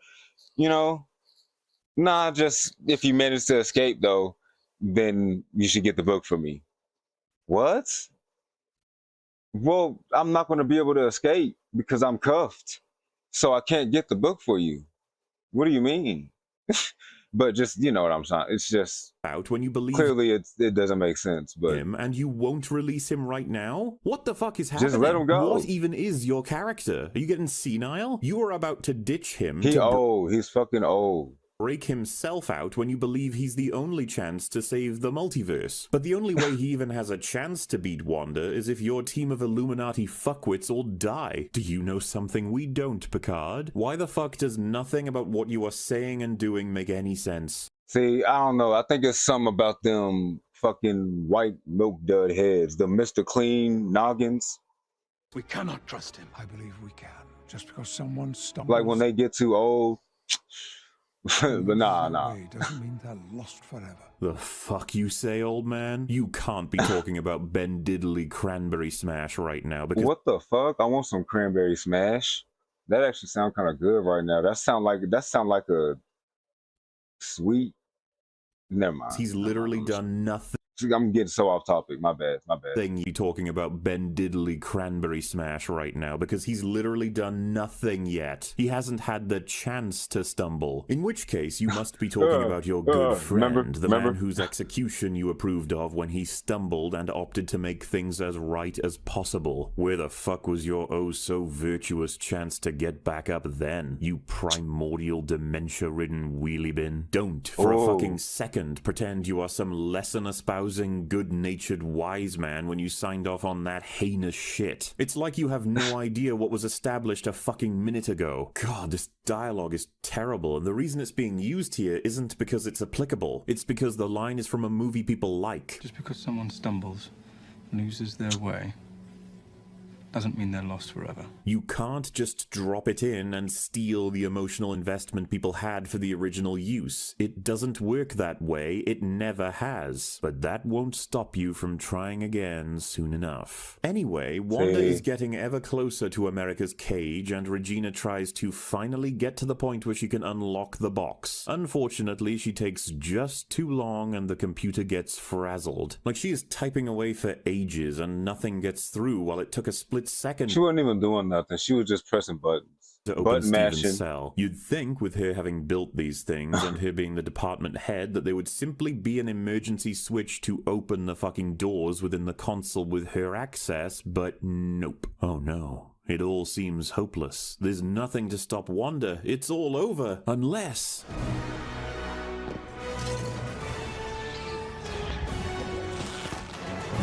you know? Nah, just if you manage to escape though, then you should get the book for me. What? Well, I'm not going to be able to escape because I'm cuffed. So I can't get the book for you. What do you mean? But just, you know what I'm saying. It's just out when you believe clearly it doesn't make sense. But him, and you won't release him right now? What the fuck is happening? Just let him go. What even is your character? Are you getting senile? You are about to ditch him. He's fucking old. Break himself out when you believe he's the only chance to save the multiverse. But the only way he even has a chance to beat Wanda is if your team of Illuminati fuckwits all die. Do you know something we don't, Picard? Why the fuck does nothing about what you are saying and doing make any sense? See, I don't know. I think it's something about them fucking white milk dud heads, the Mr. Clean noggins. We cannot trust him. I believe we can. Just because someone stumbles... Like when they get too old... But nah. Doesn't mean they're lost forever. The fuck you say, old man? You can't be talking about Ben Diddley Cranberry Smash right now because... What the fuck? I want some Cranberry Smash. That actually sounds kind of good right now. That sound like a sweet... Never mind. He's literally done nothing. I'm getting so off topic. My bad. Thing you talking about Ben Diddley Cranberry Smash right now because he's literally done nothing yet. He hasn't had the chance to stumble. In which case, you must be talking about your good friend, the man whose execution you approved of when he stumbled and opted to make things as right as possible. Where the fuck was your oh-so-virtuous chance to get back up then, you primordial dementia-ridden wheelie bin? Don't, for a fucking second, pretend you are some lesson espousing good-natured wise man when you signed off on that heinous shit. It's like you have no idea what was established a fucking minute ago. God, this dialogue is terrible, and the reason it's being used here isn't because it's applicable. It's because the line is from a movie people like. Just because someone stumbles and loses their way doesn't mean they're lost forever. You can't just drop it in and steal the emotional investment people had for the original use. It doesn't work that way. It never has. But that won't stop you from trying again soon enough. Anyway, Wanda is getting ever closer to America's cage, and Regina tries to finally get to the point where she can unlock the box. Unfortunately, she takes just too long and the computer gets frazzled. Like she is typing away for ages and nothing gets through while it took a split second. She wasn't even doing nothing. She was just pressing buttons. To open Steven's cell. You'd think with her having built these things and her being the department head that there would simply be an emergency switch to open the fucking doors within the console with her access, but nope. Oh no. It all seems hopeless. There's nothing to stop Wanda. It's all over. Unless...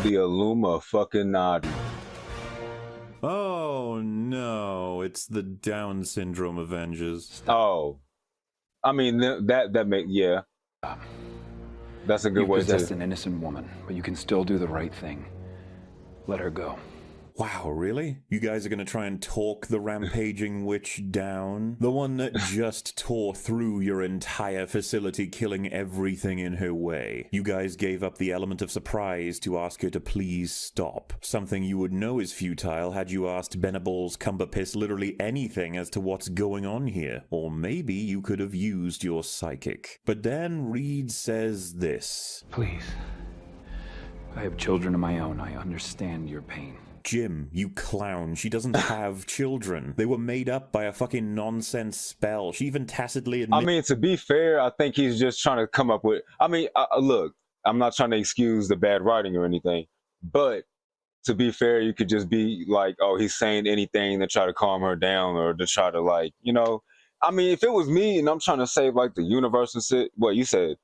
the Illuminati. Oh no, it's the Down Syndrome Avengers. Oh, I mean that make yeah. That's a good way to. You possess an innocent woman, but you can still do the right thing. Let her go. Wow, really? You guys are gonna try and talk the rampaging witch down? The one that just tore through your entire facility, killing everything in her way. You guys gave up the element of surprise to ask her to please stop. Something you would know is futile had you asked Benables, Cumberpiss, literally anything as to what's going on here. Or maybe you could have used your psychic. But then Reed says this. Please. I have children of my own. I understand your pain. Jim, you clown. She doesn't have children. They were made up by a fucking nonsense spell. She even tacitly admitted... I mean, to be fair, I think he's just trying to come up with... I mean, look, I'm not trying to excuse the bad writing or anything, but to be fair, you could just be like, oh, he's saying anything to try to calm her down or to try to, like, you know... I mean, if it was me and I'm trying to save, like, the universe and shit... What, you said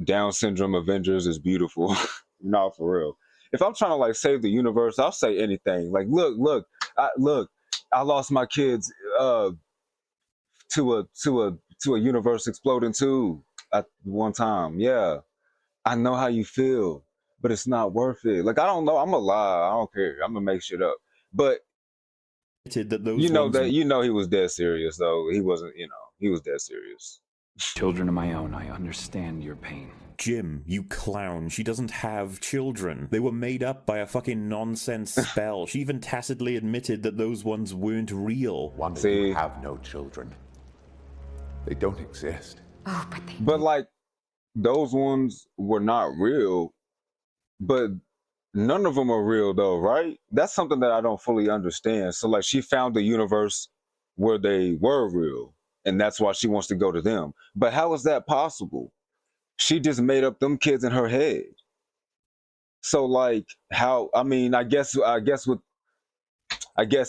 Down Syndrome Avengers is beautiful. No, for real. If I'm trying to like save the universe, I'll say anything. Like, look, I lost my kids to a universe exploding too at one time. Yeah, I know how you feel, but it's not worth it. Like I don't know. I'm gonna lie. I don't care. I'm gonna make shit up. But that those you know ones... that he was dead serious though. He wasn't. He was dead serious. Children of my own, I understand your pain. Jim, you clown. She doesn't have children. They were made up by a fucking nonsense spell. She even tacitly admitted that those ones weren't real. Wanda, you have no children. They don't exist. Oh, but they... But like, those ones were not real. But none of them are real though, right? That's something that I don't fully understand. So like, she found a universe where they were real, and that's why she wants to go to them. But how is that possible? She just made up them kids in her head. So like, how? I mean, I guess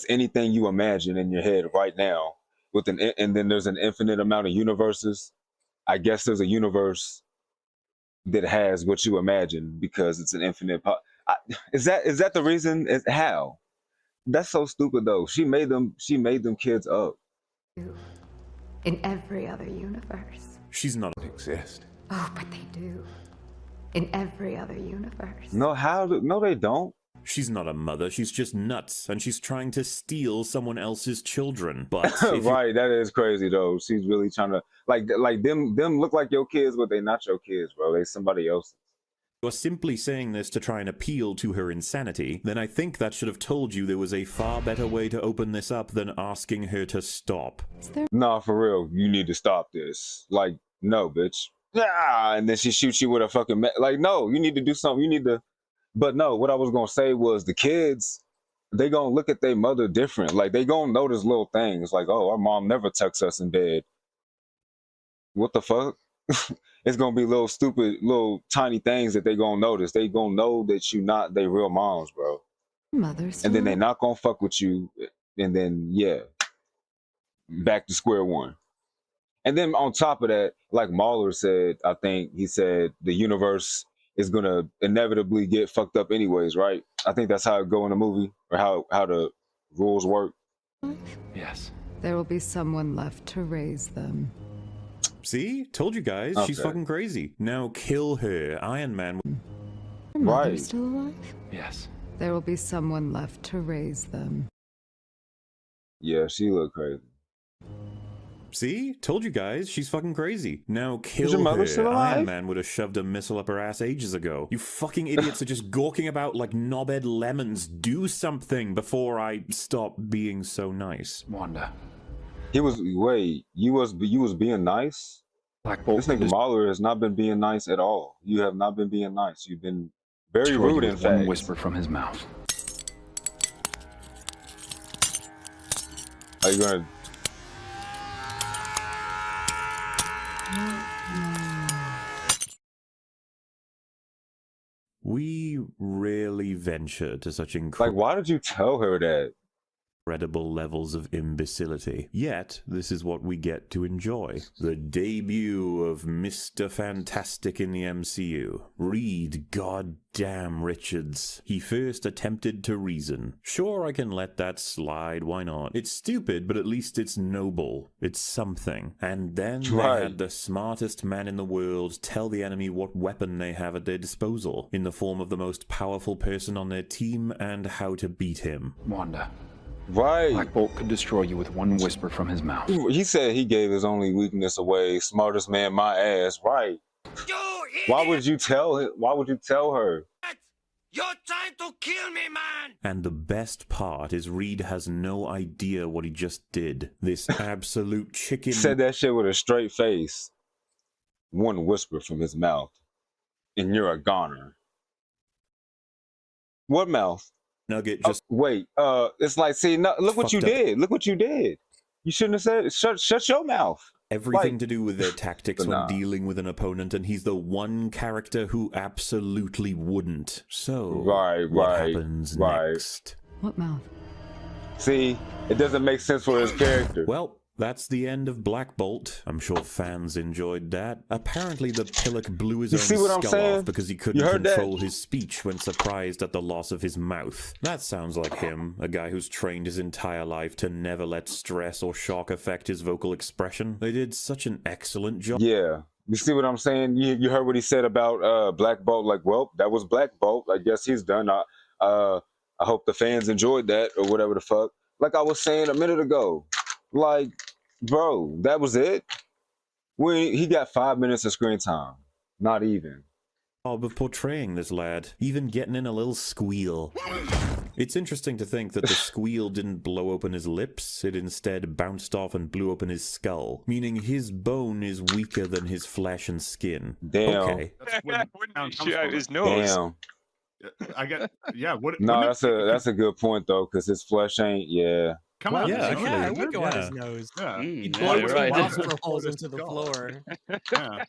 anything you imagine in your head right now, and then there's an infinite amount of universes. I guess there's a universe that has what you imagine because it's an infinite. Is that the reason? How? That's so stupid though. She made them kids up. In every other universe. She's not exist. Oh, but they do. In every other universe. No, no, they don't. She's not a mother. She's just nuts, and she's trying to steal someone else's children. But right, that is crazy though. She's really trying to like them look like your kids, but they not your kids, bro. They somebody else's. You're simply saying this to try and appeal to her insanity, then I think that should have told you there was a far better way to open this up than asking her to stop. Nah, for real, you need to stop this. Like, no, bitch. Yeah, and then she shoots you with a fucking like, no, you need to do something. You need to. But no, what I was gonna say was the kids, they gonna look at their mother different. Like they gonna notice little things, like, oh, our mom never texts us in bed. What the fuck? It's gonna be little stupid, little tiny things that they gonna notice. They gonna know that you not they real moms, bro. Mothers. And then they not gonna fuck with you. And then yeah, back to square one. And then on top of that, like Mahler said, I think he said the universe is gonna inevitably get fucked up anyways, right? I think that's how it go in the movie, or how the rules work. Yes. There will be someone left to raise them. See? Told you guys. Okay. She's fucking crazy. Now kill her. Iron Man. Her mother's still alive? Yes. There will be someone left to raise them. Yeah, she look crazy. See? Told you guys. She's fucking crazy. Now kill your mother her. still alive? Iron Man would have shoved a missile up her ass ages ago. You fucking idiots are just gawking about like knobhead lemons. Do something before I stop being so nice. Wanda. You was being nice? Black Bolt. This nigga Mahler has not been being nice at all. You have not been being nice. You've been very rude, in fact. One whisper from his mouth. Are you gonna... We rarely venture to such Like, why did you tell her that? Incredible levels of imbecility. Yet, this is what we get to enjoy. The debut of Mr. Fantastic in the MCU. Reed goddamn Richards. He first attempted to reason. Sure, I can let that slide, why not? It's stupid, but at least it's noble. It's something. And then they had the smartest man in the world tell the enemy what weapon they have at their disposal, in the form of the most powerful person on their team and how to beat him. Wanda. Right. Black Bolt could destroy you with one whisper from his mouth. He said he gave his only weakness away. Smartest man, my ass. Right. Why would you tell him? Why would you tell her? You're trying to kill me, man! And the best part is Reed has no idea what he just did. This absolute chicken... Said that shit with a straight face. One whisper from his mouth. And you're a goner. What mouth? Nugget just... wait, it's like, see, no, look what you did. Look what you did. You shouldn't have said it. Shut your mouth. Everything to do with their tactics when dealing with an opponent, and he's the one character who absolutely wouldn't. So, what happens next? What mouth? See, it doesn't make sense for his character. Well, That's the end of Black Bolt. I'm sure fans enjoyed that. Apparently the Pillock blew his own skull off because he couldn't control his speech when surprised at the loss of his mouth. That sounds like him, a guy who's trained his entire life to never let stress or shock affect his vocal expression. They did such an excellent job. Yeah. You see what I'm saying? You heard what he said about Black Bolt. Like, well, that was Black Bolt. I guess he's done. I hope the fans enjoyed that or whatever the fuck. Like I was saying a minute ago. Like, bro, that was it? He got 5 minutes of screen time. Not even. Of portraying this lad, even getting in a little squeal. It's interesting to think that the squeal didn't blow open his lips, it instead bounced off and blew open his skull, meaning his bone is weaker than his flesh and skin. Damn. Okay. Wouldn't he shoot out his nose? Damn. I get, yeah. No, that's a good point though, because his flesh ain't. Yeah. Come on. Yeah, it would go out his nose. Yeah. He'd Yeah, you're right. holes into the floor. Yeah.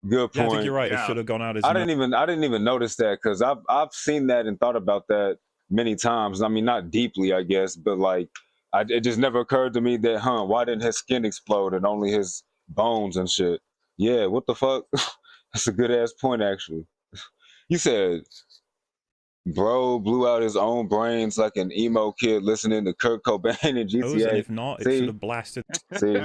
Good point. Yeah, I think you're right. It should have gone out his I didn't even notice that because I've seen that and thought about that many times. I mean, not deeply, I guess, but like, it just never occurred to me that, why didn't his skin explode and only his bones and shit? Yeah, what the fuck? That's a good ass point, actually. You said, bro blew out his own brains like an emo kid listening to Kurt Cobain and GTA. And if not, it should have blasted. See,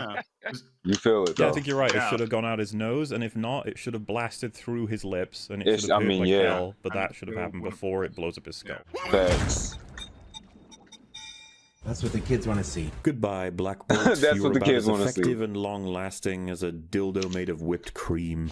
you feel it. Though. Yeah, I think you're right. It should have gone out his nose, and if not, it should have blasted through his lips, and it should have hurt like hell. But that should have happened before it blows up his skull. Facts. That's what the kids want to see. Goodbye, Black Bolt. That's what the kids want to see. Effective and long-lasting as a dildo made of whipped cream.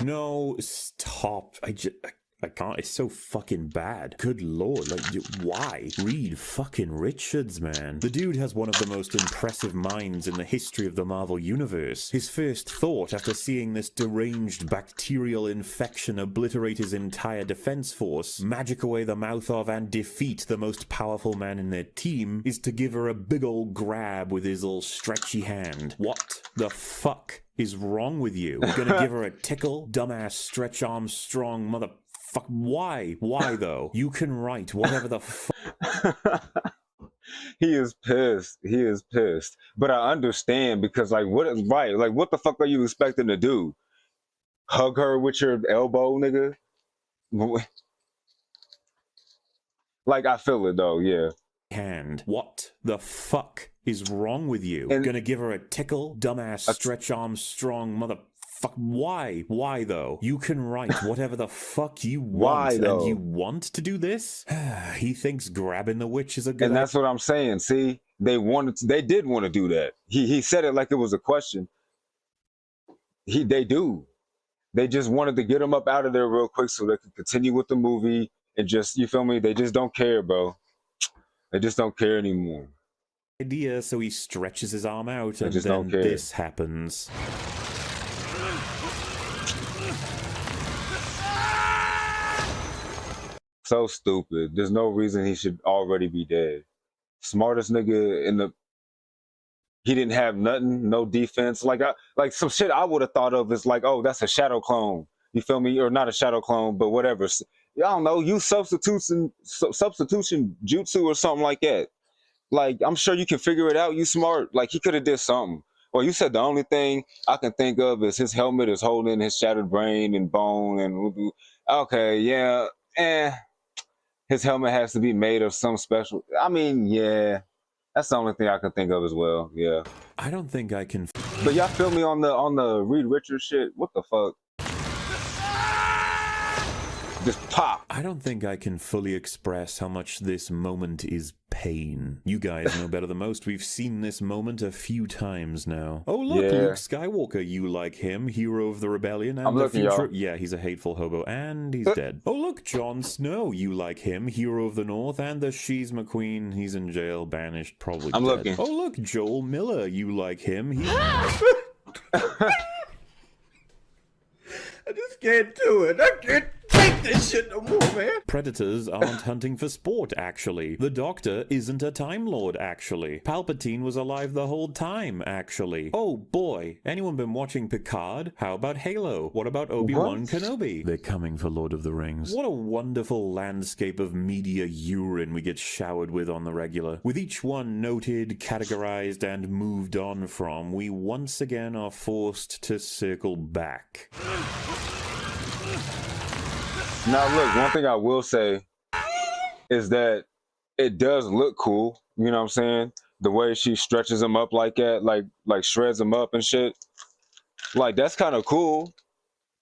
No, stop. I can't. It's so fucking bad. Good lord. Like, why? Reed fucking Richards, man. The dude has one of the most impressive minds in the history of the Marvel Universe. His first thought after seeing this deranged bacterial infection obliterate his entire defense force, magic away the mouth of, and defeat the most powerful man in their team is to give her a big old grab with his little stretchy hand. What the fuck is wrong with you? Gonna give her a tickle? Dumbass stretch arm strong mother... Fuck, why? Why though? You can write whatever the fuck. He is pissed. He is pissed. But I understand because, like, what the fuck are you expecting to do? Hug her with your elbow, nigga? Like, I feel it though, yeah. Hand. What the fuck is wrong with you? Gonna give her a tickle? Dumbass stretch arm strong mother... Fuck, why? Why though? You can write whatever the fuck you want, and you want to do this? He thinks grabbing the witch is a good idea. And that's what I'm saying. See, they did want to do that. He said it like it was a question. They do. They just wanted to get him up out of there real quick so they could continue with the movie and just, you feel me? They just don't care, bro. They just don't care anymore. Idea, so he stretches his arm out, and then this happens. So stupid. There's no reason he should already be dead. Smartest nigga in the... He didn't have nothing, no defense. Like some shit I would have thought of is like, oh, that's a shadow clone. You feel me? Or not a shadow clone, but whatever. I don't know. Use substitution jutsu or something like that. Like, I'm sure you can figure it out. You smart. Like, he could have did something. Well, you said the only thing I can think of is his helmet is holding his shattered brain and bone and... Okay, yeah. His helmet has to be made of some special... I mean, yeah. That's the only thing I can think of as well. Yeah. I don't think I can... But y'all feel me on the Reed Richards shit? What the fuck? Just pop. I don't think I can fully express how much this moment is pain. You guys know better than most. We've seen this moment a few times now. Oh, look, Luke Skywalker, you like him, hero of the rebellion and the future. Yeah, he's a hateful hobo, and he's dead. Oh, look, Jon Snow, you like him, hero of the North, and the She's McQueen. He's in jail, banished, probably dead. Looking. Oh, look, Joel Miller, you like him. I just can't do it. I can't take like this shit no more, man. Predators aren't hunting for sport, actually. The Doctor isn't a Time Lord, actually. Palpatine was alive the whole time, actually. Oh boy, anyone been watching Picard? How about Halo? What about Obi-Wan Kenobi? They're coming for Lord of the Rings. What a wonderful landscape of media urine we get showered with on the regular. With each one noted, categorized, and moved on from, we once again are forced to circle back. Now look, one thing I will say is that it does look cool. You know what I'm saying? The way she stretches them up like that, like shreds them up and shit. Like, that's kind of cool.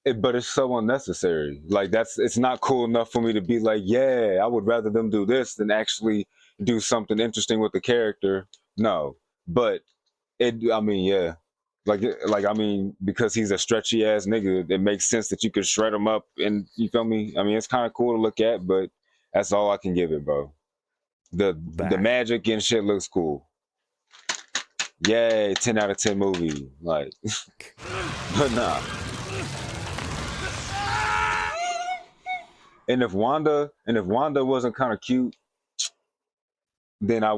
But it's so unnecessary. Like, it's not cool enough for me to be like, yeah, I would rather them do this than actually do something interesting with the character. No. But I mean, yeah. I mean, because he's a stretchy ass nigga, it makes sense that you could shred him up, and you feel me? I mean, it's kind of cool to look at, but that's all I can give it, bro. The magic and shit looks cool. Yay, 10 out of 10 movie. Like, but nah. And if Wanda wasn't kind of cute, then I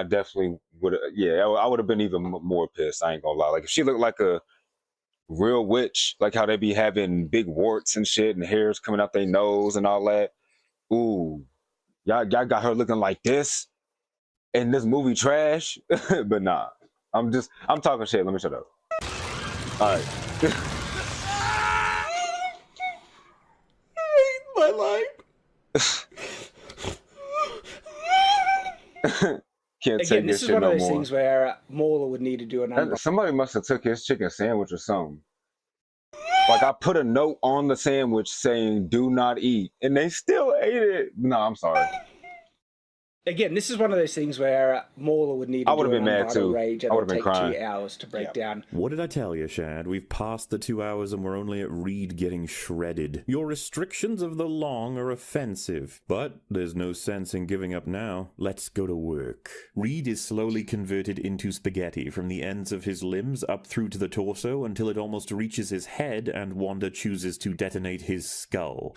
definitely would have. Yeah, I would have been even more pissed. I ain't gonna lie. Like, if she looked like a real witch, like how they be having big warts and shit and hairs coming out their nose and all that. Ooh, y'all got her looking like this, and this movie trash. But nah, I'm talking shit. Let me shut up. All right. My life. Can't Again, take this this is shit one no of those more. things where Mauler would need to do an unbox. Somebody must have took his chicken sandwich or something. Like, I put a note on the sandwich saying "Do not eat," and they still ate it. No, I'm sorry. Again, this is one of those things where Mauler would need to do an unbridled rage, and I it'll would've been take crying. 2 hours to break down. What did I tell you, Shad? We've passed the 2 hours and we're only at Reed getting shredded. Your restrictions of the long are offensive, but there's no sense in giving up now. Let's go to work. Reed is slowly converted into spaghetti from the ends of his limbs up through to the torso until it almost reaches his head, and Wanda chooses to detonate his skull.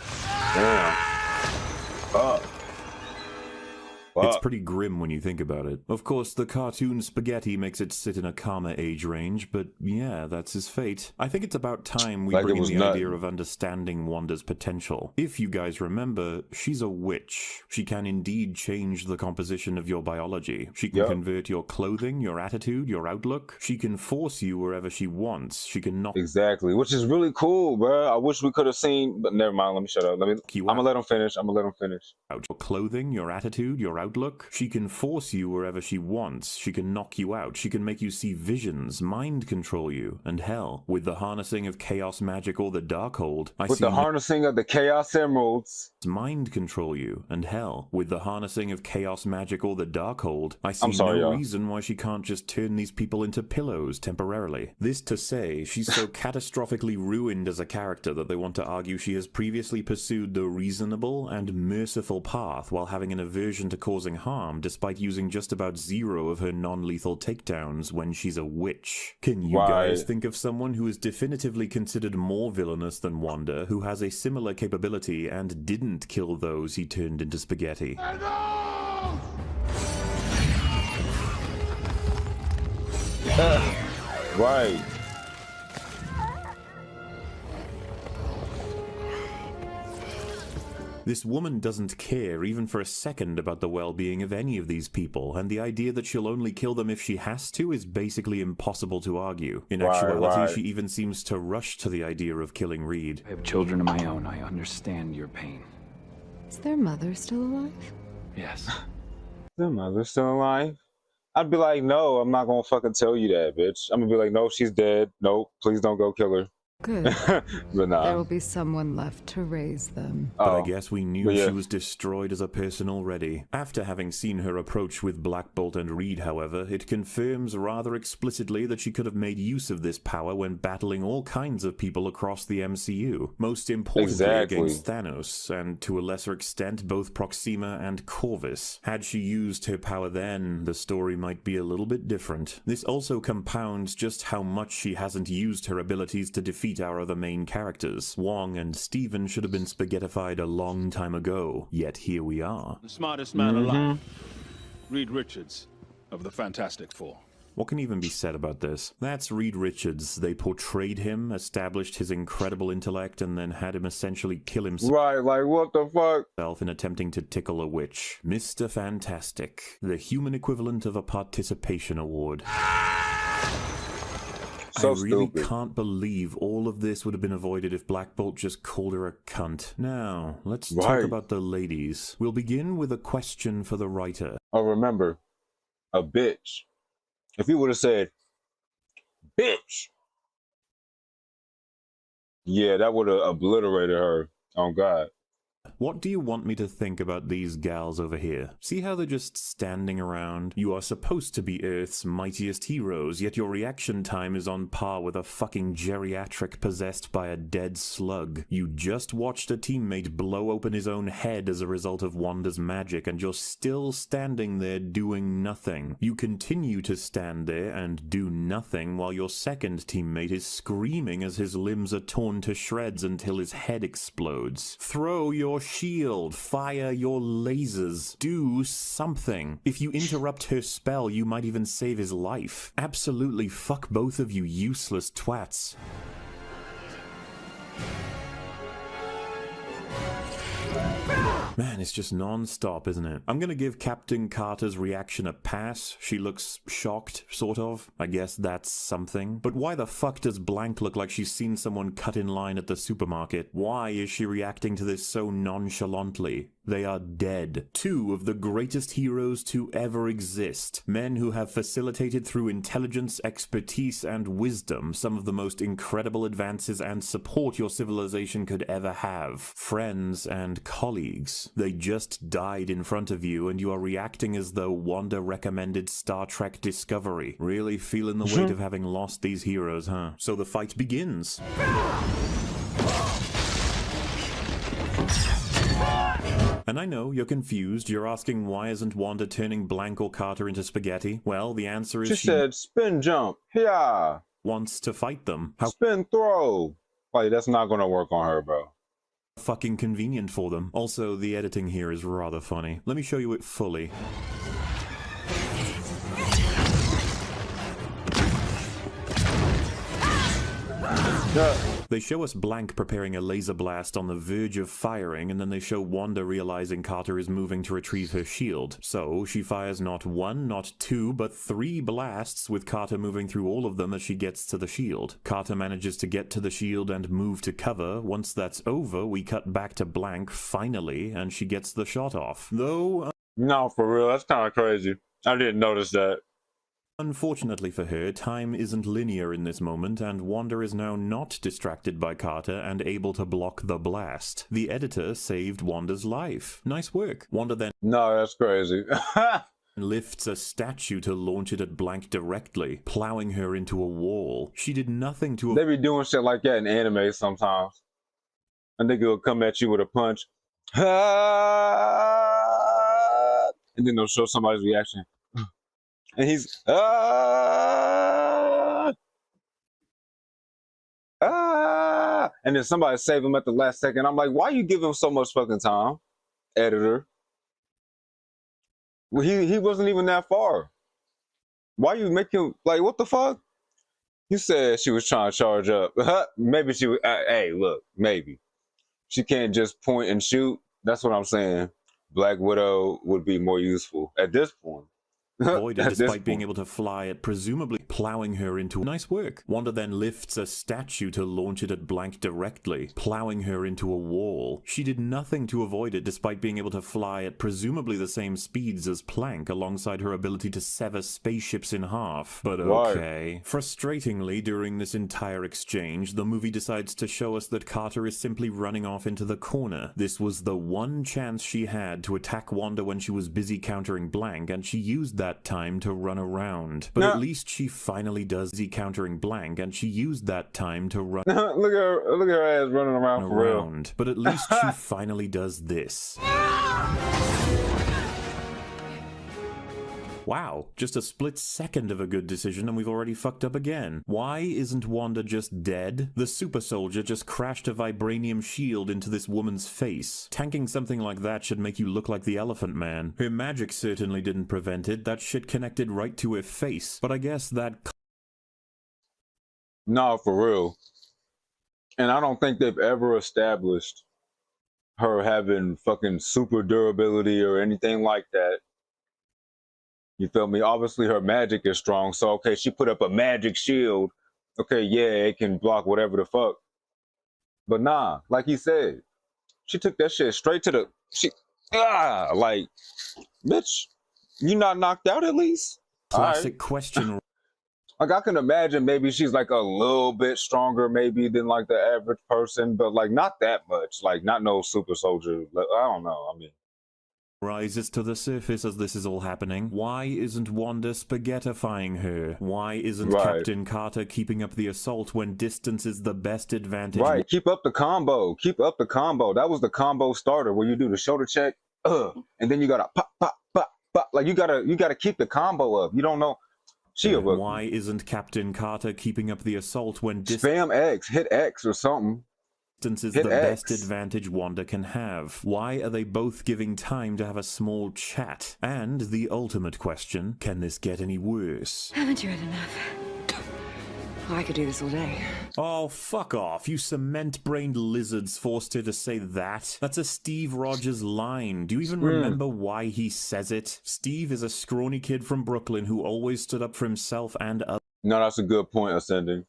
It's pretty grim when you think about it. Of course, the cartoon spaghetti makes it sit in a calmer age range, but yeah, that's his fate. I think it's about time we bring in the idea of understanding Wanda's potential. If you guys remember, she's a witch. She can indeed change the composition of your biology. She can convert your clothing, your attitude, your outlook. She can force you wherever she wants. She can knock... Exactly, which is really cool, bro. I wish we could have seen, but never mind. Let me shut up. I'm gonna let him finish. Out your clothing, your attitude, your outlook. She can force you wherever she wants. She can knock you out. She can make you see visions, mind control you, and hell, with the harnessing of chaos magic or the Darkhold, harnessing of the Chaos Emeralds, mind control you, and hell, with the harnessing of chaos magic or the Darkhold, I see no reason why she can't just turn these people into pillows temporarily. This to say, she's so catastrophically ruined as a character that they want to argue she has previously pursued the reasonable and merciful path while having an aversion to causing harm, despite using just about 0 of her non-lethal takedowns when she's a witch. Can you guys think of someone who is definitively considered more villainous than Wanda, who has a similar capability and didn't kill those he turned into spaghetti? Right. This woman doesn't care even for a second about the well-being of any of these people, and the idea that she'll only kill them if she has to is basically impossible to argue. In actuality, she even seems to rush to the idea of killing Reed. I have children of my own. I understand your pain. Is their mother still alive? Yes. Their mother's still alive? I'd be like, no, I'm not gonna fucking tell you that, bitch. I'm gonna be like, no, she's dead. No, please don't go kill her. Good. But nah. There will be someone left to raise them. But I guess we knew she was destroyed as a person already. After having seen her approach with Black Bolt and Reed, however, it confirms rather explicitly that she could have made use of this power when battling all kinds of people across the MCU. Most importantly against Thanos, and to a lesser extent both Proxima and Corvus. Had she used her power then, the story might be a little bit different. This also compounds just how much she hasn't used her abilities to defeat defeat our other main characters. Wong and Steven should have been spaghettified a long time ago, yet here we are. The smartest man alive. Reed Richards of the Fantastic Four. What can even be said about this? That's Reed Richards. They portrayed him, established his incredible intellect, and then had him essentially kill himself. Right, like what the fuck? In attempting to tickle a witch. Mr. Fantastic. The human equivalent of a participation award. So I really stupid. can't believe all of this would have been avoided if Black Bolt just called her a cunt. Now, let's talk about the ladies. We'll begin with a question for the writer. Oh, remember, a bitch. If he would have said, bitch, yeah, that would have obliterated her. Oh, God. What do you want me to think about these gals over here? See how they're just standing around? You are supposed to be Earth's mightiest heroes, yet your reaction time is on par with a fucking geriatric possessed by a dead slug. You just watched a teammate blow open his own head as a result of Wanda's magic, and you're still standing there doing nothing. You continue to stand there and do nothing while your second teammate is screaming as his limbs are torn to shreds until his head explodes. Throw your shield, fire your lasers, do something. If you interrupt her spell, you might even save his life. Absolutely fuck both of you useless twats. Man, it's just non-stop, isn't it? I'm gonna give Captain Carter's reaction a pass. She looks shocked, sort of. I guess that's something. But why the fuck does Blank look like she's seen someone cut in line at the supermarket? Why is she reacting to this so nonchalantly? They are dead. Two of the greatest heroes to ever exist. Men who have facilitated through intelligence, expertise, and wisdom some of the most incredible advances and support your civilization could ever have. Friends and colleagues. They just died in front of you, and you are reacting as though Wanda recommended Star Trek Discovery. Really feeling the weight of having lost these heroes, huh? So the fight begins. And I know you're confused. You're asking why isn't Wanda turning Blank or Carter into spaghetti? Well, the answer is she said spin jump. Yeah. Wants to fight them. How spin throw. Like, that's not gonna work on her, bro. Fucking convenient for them. Also, the editing here is rather funny. Let me show you it fully. They show us Blank preparing a laser blast on the verge of firing, and then they show Wanda realizing Carter is moving to retrieve her shield. So she fires not one, not two, but 3 blasts, with Carter moving through all of them as she gets to the shield. Carter manages to get to the shield and move to cover. Once that's over, we cut back to Blank, finally, and she gets the shot off. Though... No, for real, that's kind of crazy. I didn't notice that. Unfortunately for her, time isn't linear in this moment, and Wanda is now not distracted by Carter and able to block the blast. The editor saved Wanda's life. Nice work. Wanda then... No, that's crazy. lifts a statue to launch it at Blank directly, plowing her into a wall. She did nothing to... They be doing shit like that in anime sometimes. I think it'll come at you with a punch. And then they'll show somebody's reaction. And he's and then somebody save him at the last second. I'm like, why you give him so much fucking time, editor? Well, he wasn't even that far. Why you make him like, what the fuck? You said she was trying to charge up. Maybe she was. Hey, look, maybe she can't just point and shoot. That's what I'm saying. Black Widow would be more useful at this point. Avoided despite being able to fly it, presumably plowing her into... Nice work. Wanda then lifts a statue to launch it at Blank directly, plowing her into a wall. She did nothing to avoid it despite being able to fly at presumably the same speeds as Plank, alongside her ability to sever spaceships in half. But okay. Frustratingly, during this entire exchange, the movie decides to show us that Carter is simply running off into the corner. This was the one chance she had to attack Wanda when she was busy countering Blank, and she used that time to run around. But at least she finally does the countering Blank, and she used that time to run... look at her ass running around for real. But at least she finally does this. Wow, just a split second of a good decision and we've already fucked up again. Why isn't Wanda just dead? The super soldier just crashed a vibranium shield into this woman's face. Tanking something like that should make you look like the Elephant Man. Her magic certainly didn't prevent it. That shit connected right to her face. But I guess that... No, for real. And I don't think they've ever established her having fucking super durability or anything like that. You feel me? Obviously her magic is strong, so okay, she put up a magic shield. Okay, yeah, it can block whatever the fuck. But nah, like he said, she took that shit straight to the like, bitch, you not knocked out at least? Classic question. Like I can imagine maybe she's like a little bit stronger maybe than like the average person, but like not that much. Like not no super soldier. I don't know. I mean, rises to the surface as this is all happening. Why isn't Wanda spaghettifying her? Why isn't Captain Carter keeping up the assault when distance is the best advantage? Right, keep up the combo. Keep up the combo. That was the combo starter where you do the shoulder check, and then you gotta pop, pop, pop, pop. Like you gotta keep the combo up. You don't know. Why isn't Captain Carter keeping up the assault when spam X, hit X or something? Distance is the best advantage Wanda can have. Why are they both giving time to have a small chat? And the ultimate question, can this get any worse? Haven't you had enough? Oh, I could do this all day. Oh, fuck off. You cement-brained lizards forced her to say that. That's a Steve Rogers line. Do you even remember why he says it? Steve is a scrawny kid from Brooklyn who always stood up for himself and others. No, that's a good point, Ascending.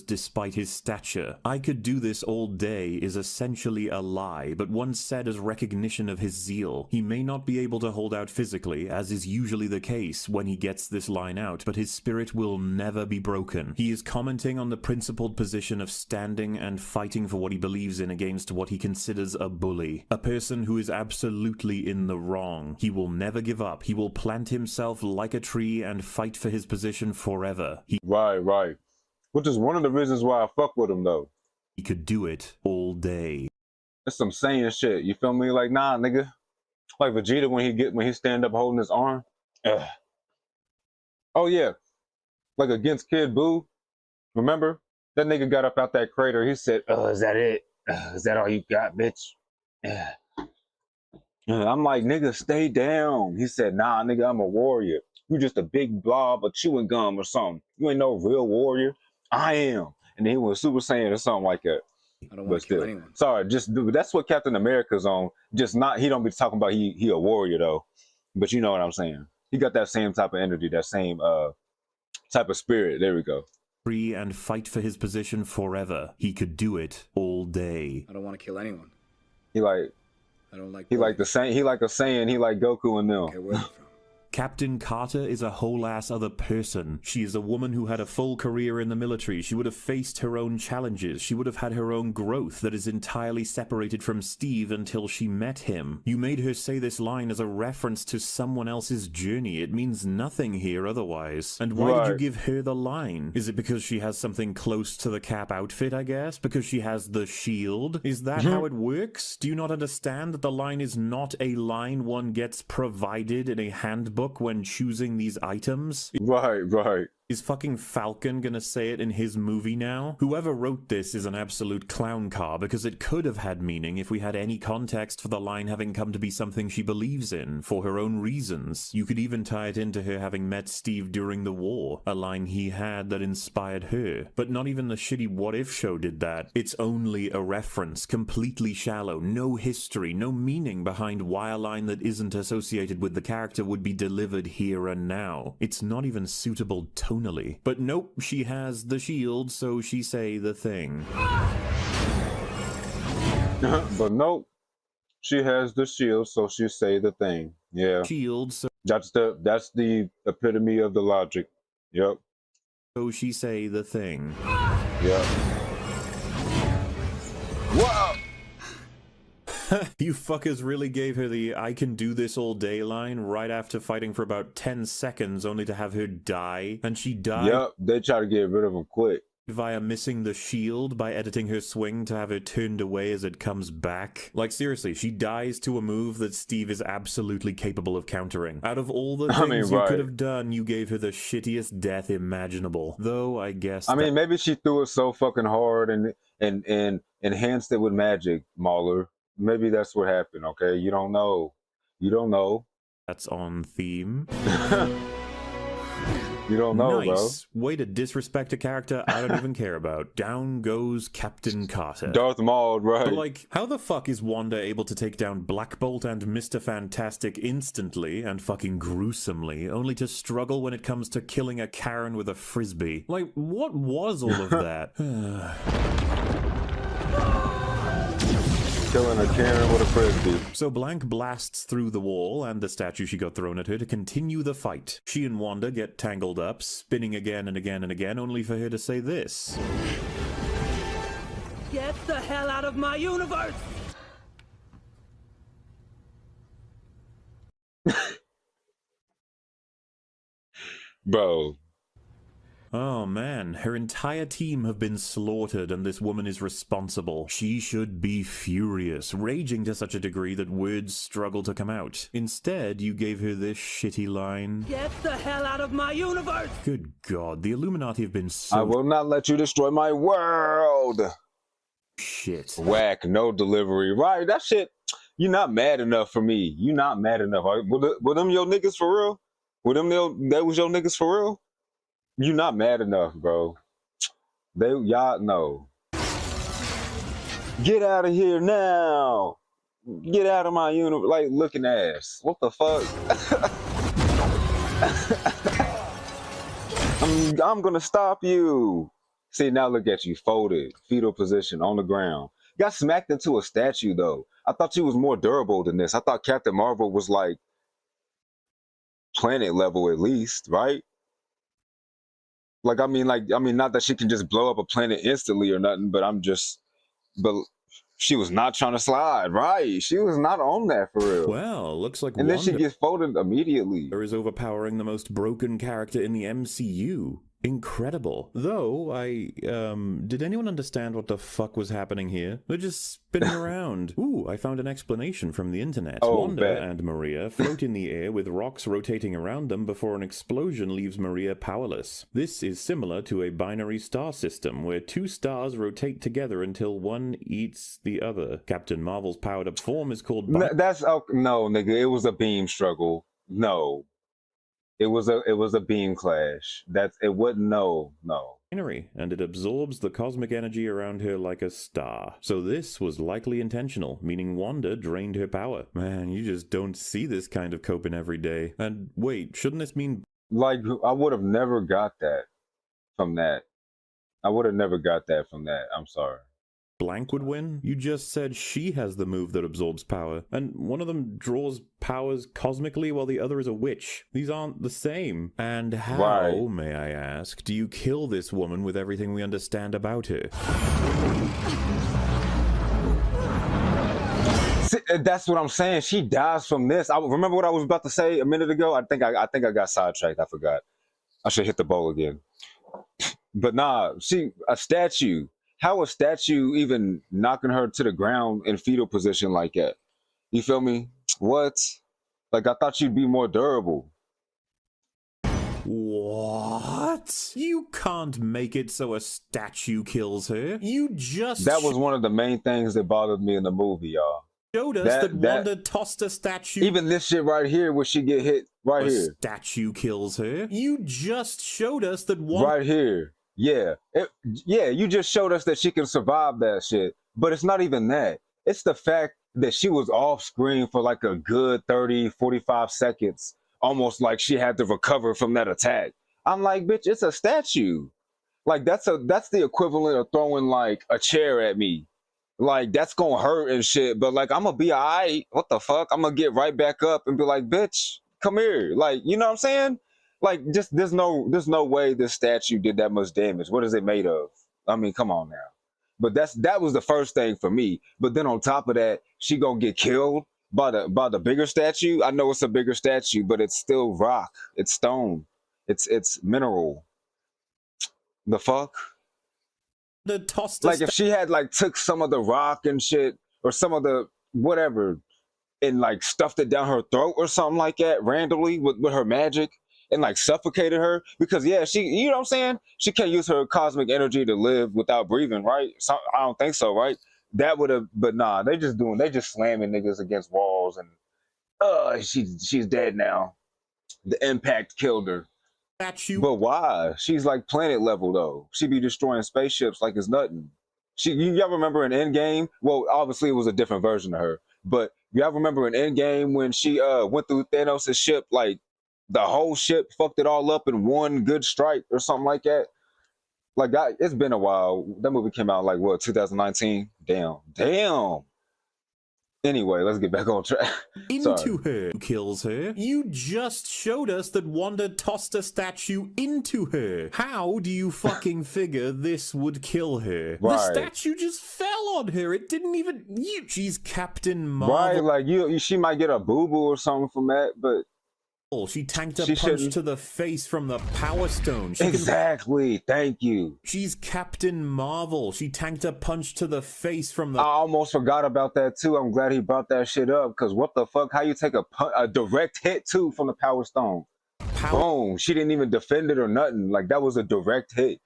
Despite his stature. I could do this all day is essentially a lie, but once said as recognition of his zeal. He may not be able to hold out physically, as is usually the case when he gets this line out, but his spirit will never be broken. He is commenting on the principled position of standing and fighting for what he believes in against what he considers a bully. A person who is absolutely in the wrong. He will never give up. He will plant himself like a tree and fight for his position forever. Right. Which is one of the reasons why I fuck with him, though. He could do it all day. That's some saying shit. You feel me? Like, nah, nigga. Like Vegeta when he stand up holding his arm. Ugh. Oh yeah, like against Kid Buu. Remember that nigga got up out that crater. He said, "Is that it? Is that all you got, bitch?" I'm like, nigga, stay down. He said, "Nah, nigga, I'm a warrior. You just a big blob of chewing gum or something. You ain't no real warrior. I am." And then he was Super Saiyan or something like that. I don't want to kill anyone. Sorry, just dude, that's what Captain America's on. Just not, he don't be talking about he a warrior though. But you know what I'm saying. He got that same type of energy, that same type of spirit. There we go. Free and fight for his position forever. He could do it all day. I don't want to kill anyone. He like I don't like he like the same he like a Saiyan, he like Goku and them. Okay, where are they from? Captain Carter is a whole-ass other person. She is a woman who had a full career in the military. She would have faced her own challenges. She would have had her own growth that is entirely separated from Steve until she met him. You made her say this line as a reference to someone else's journey. It means nothing here otherwise. And why did you give her the line? Is it because she has something close to the Cap outfit, I guess? Because she has the shield? Is that how it works? Do you not understand that the line is not a line one gets provided in a handbook when choosing these items? Right. Is fucking Falcon gonna say it in his movie now? Whoever wrote this is an absolute clown car, because it could have had meaning if we had any context for the line having come to be something she believes in, for her own reasons. You could even tie it into her having met Steve during the war, a line he had that inspired her. But not even the shitty What If show did that. It's only a reference, completely shallow, no history, no meaning behind why a line that isn't associated with the character would be delivered here and now. It's not even suitable tonally. But nope, she has the shield, so she say the thing. But nope, she has the shield, so she say the thing. Yeah. Shield, so that's the epitome of the logic. Yep. So she say the thing. Yep. Whoa! You fuckers really gave her the "I can do this all day" line right after fighting for about 10 seconds only to have her die, and she died. Yep, they try to get rid of him quick. via missing the shield by editing her swing to have her turned away as it comes back. Like, seriously, she dies to a move that Steve is absolutely capable of countering. Out of all the things you could have done, you gave her the shittiest death imaginable. Though, I guess... I mean, maybe she threw it so fucking hard and enhanced it with magic, Mauler. Maybe that's what happened, okay? You don't know. You don't know. That's on theme. You don't know, nice. Bro. Way to disrespect a character I don't even care about. Down goes Captain Carter. Darth Maul, right? But like, how the fuck is Wanda able to take down Black Bolt and Mr. Fantastic instantly and fucking gruesomely, only to struggle when it comes to killing a Karen with a frisbee? Like, what was all of that? Killing a Karen with a frisbee. So Blank blasts through the wall and the statue she got thrown at her to continue the fight. She and Wanda get tangled up, spinning again and again and again, only for her to say this. Get the hell out of my universe! Bro. Oh man, her entire team have been slaughtered and this woman is responsible. She should be furious, raging to such a degree that words struggle to come out. Instead, you gave her this shitty line. Get the hell out of my universe! Good God, the Illuminati have been so... I will not let you destroy my world! Shit. Whack, no delivery. Right, that shit, you're not mad enough for me. You're not mad enough. Were them your niggas for real? That was your niggas for real? You not mad enough, bro. Y'all know. Get out of here now. Get out of my universe. Like, looking ass. What the fuck? I'm gonna stop you. See, now look at you, folded, fetal position on the ground. Got smacked into a statue, though. I thought she was more durable than this. I thought Captain Marvel was like planet level at least, right? Like, I mean, not that she can just blow up a planet instantly or nothing, but but she was not trying to slide, right? She was not on that for real. Well, looks like and then she gets folded immediately. Is overpowering the most broken character in the MCU. Incredible. Though, did anyone understand what the fuck was happening here? They're just spinning around. Ooh, I found an explanation from the internet. Wanda and Maria float in the air with rocks rotating around them before an explosion leaves Maria powerless. This is similar to a binary star system, where two stars rotate together until one eats the other. Captain Marvel's powered up form is called... No, nigga, it was a beam struggle. No. It was a beam clash. It wasn't no. And it absorbs the cosmic energy around her like a star. So this was likely intentional, meaning Wanda drained her power. Man, you just don't see this kind of coping every day. And wait, shouldn't this mean... Like, I would have never got that from that. I'm sorry. Blank would win? You just said she has the move that absorbs power, and one of them draws powers cosmically while the other is a witch. These aren't the same. And how, may I ask, do you kill this woman with everything we understand about her? See, that's what I'm saying. She dies from this. I remember what I was about to say a minute ago. I think I got sidetracked. I forgot. I should hit the bowl again. But nah, a statue. How a statue even knocking her to the ground in fetal position like that? You feel me? What? Like, I thought you'd be more durable. What? You can't make it so a statue kills her. That was one of the main things that bothered me in the movie, y'all. Showed us that Wanda tossed a statue. Even this shit right here, where she get hit right here. Statue kills her. You just showed us that Wanda... Right here. Yeah. You just showed us that she can survive that shit. But it's not even that. It's the fact that she was off screen for like a good 30, 45 seconds. Almost like she had to recover from that attack. I'm like, bitch, it's a statue. Like, that's the equivalent of throwing like a chair at me. Like, that's gonna hurt and shit. But like, I'm gonna be all right. What the fuck? I'm gonna get right back up and be like, bitch, come here. Like, you know what I'm saying? Like, just there's no way this statue did that much damage. What is it made of? I mean, come on now. But that was the first thing for me. But then on top of that, she gonna get killed by the bigger statue. I know it's a bigger statue, but it's still rock. It's stone. It's mineral. The fuck? The tossed like if she had like took some of the rock and shit or some of the whatever and like stuffed it down her throat or something like that randomly with her magic and like suffocated her, because yeah, she, you know what I'm saying, she can't use her cosmic energy to live without breathing, right? So I don't think so, right? That would have, but nah, they just slamming niggas against walls and she's dead now. The impact killed her. But why? She's like planet level though. She be destroying spaceships like it's nothing. Y'all remember in Endgame? Well, obviously it was a different version of her. But y'all remember in Endgame when she went through Thanos' ship, like the whole ship fucked it all up in one good strike or something like that? Like it's been a while. That movie came out like what, 2019? Damn. Anyway, let's get back on track. Into her. Kills her. You just showed us that Wanda tossed a statue into her. How do you fucking figure this would kill her? Right. The statue just fell on her. It didn't even... She's Captain Marvel. Right, like she might get a boo-boo or something from that, but... She tanked a punch to the face from the Power Stone. Exactly, thank you. She's Captain Marvel. She tanked a punch to the face from the... I almost forgot about that too. I'm glad he brought that shit up, because what the fuck? How you take a direct hit too from the Power Stone? Boom. She didn't even defend it or nothing. Like that was a direct hit.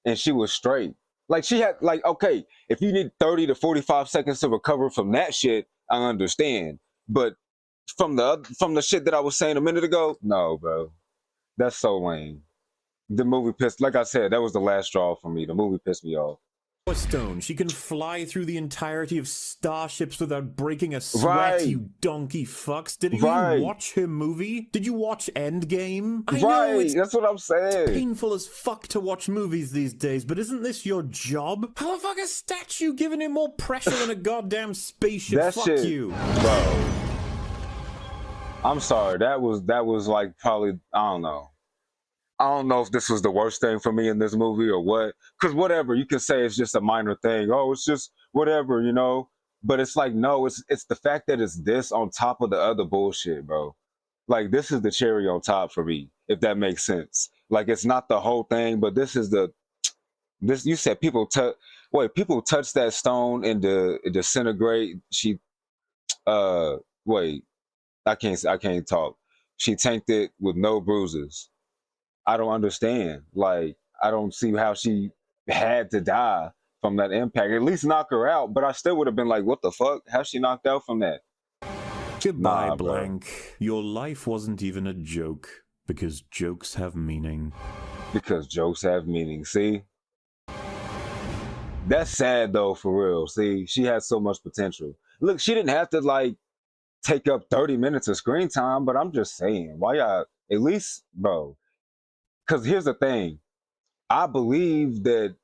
And she was straight. Like she had, like, okay, if you need 30 to 45 seconds to recover from that shit, I understand. But from the shit that I was saying a minute ago, no, bro, that's so lame. The movie pissed, like I said, that was the last straw for me. The movie pissed me off. Stone. She can fly through the entirety of starships without breaking a sweat, you donkey fucks. Did you watch her movie? Did you watch Endgame? I know that's what I'm saying. It's painful as fuck to watch movies these days, but isn't this your job? How the fuck a statue giving him more pressure than a goddamn spaceship? That fuck shit, you. Bro. I'm sorry, that was like probably, I don't know if this was the worst thing for me in this movie or what, because whatever, you can say it's just a minor thing, oh, it's just whatever, you know, but it's like, no, it's the fact that it's this on top of the other bullshit, bro. Like, this is the cherry on top for me, if that makes sense. Like, it's not the whole thing, but this is you said people touch that stone and disintegrate. I can't talk. She tanked it with no bruises. I don't understand. Like, I don't see how she had to die from that impact. At least knock her out, but I still would have been like, what the fuck? How's she knocked out from that? Goodbye, Blank. Your life wasn't even a joke, because jokes have meaning. Because jokes have meaning, see? That's sad though, for real. See, she had so much potential. Look, she didn't have to like take up 30 minutes of screen time, but I'm just saying, why y'all, at least, bro, because here's the thing. I believe that,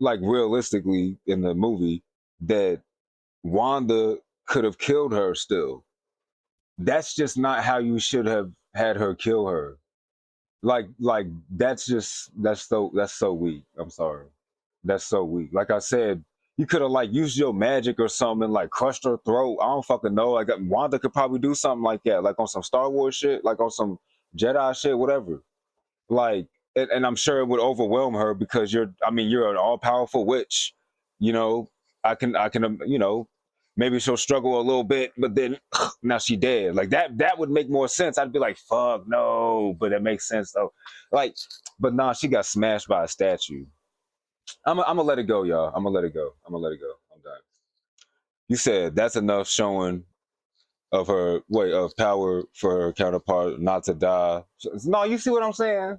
like, realistically in the movie, that Wanda could have killed her still. That's just not how you should have had her kill her. Like that's so weak. I'm sorry. That's so weak. Like I said, you could have like used your magic or something, like crushed her throat. I don't fucking know. Like Wanda could probably do something like that, like on some Star Wars shit, like on some Jedi shit, whatever. Like, and I'm sure it would overwhelm her because you're an all-powerful witch. You know, I can, you know, maybe she'll struggle a little bit, but then now she dead. Like that would make more sense. I'd be like, fuck no, but it makes sense though. Like, but nah, she got smashed by a statue. I'm gonna let it go, y'all. I'm gonna let it go. I'm done. You said that's enough showing of her of power for her counterpart not to die. No, you see what I'm saying?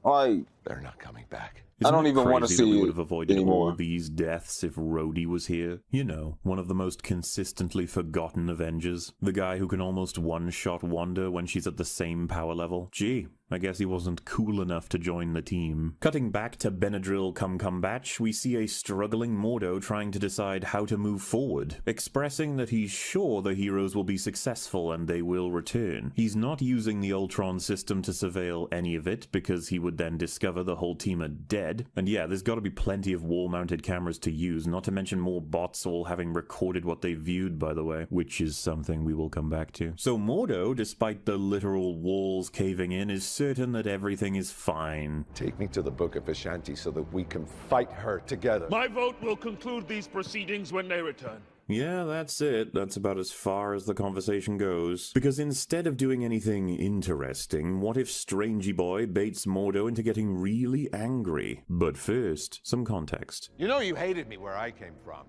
Like, they're not coming back. I don't even want to see we it would have avoided anymore. all these deaths if Rhodey was here. You know, one of the most consistently forgotten Avengers. The guy who can almost one-shot Wanda when she's at the same power level. Gee, I guess he wasn't cool enough to join the team. Cutting back to Benadryl Cumberbatch, we see a struggling Mordo trying to decide how to move forward, expressing that he's sure the heroes will be successful and they will return. He's not using the Ultron system to surveil any of it, because he would then discover the whole team are dead. And yeah, there's got to be plenty of wall-mounted cameras to use, not to mention more bots all having recorded what they viewed, by the way, which is something we will come back to. So Mordo, despite the literal walls caving in, is certain that everything is fine. Take me to the Book of Vishanti so that we can fight her together. My vote will conclude these proceedings when they return. Yeah, that's it. That's about as far as the conversation goes. Because instead of doing anything interesting, what if Strangey Boy baits Mordo into getting really angry? But first, some context. You know you hated me where I came from.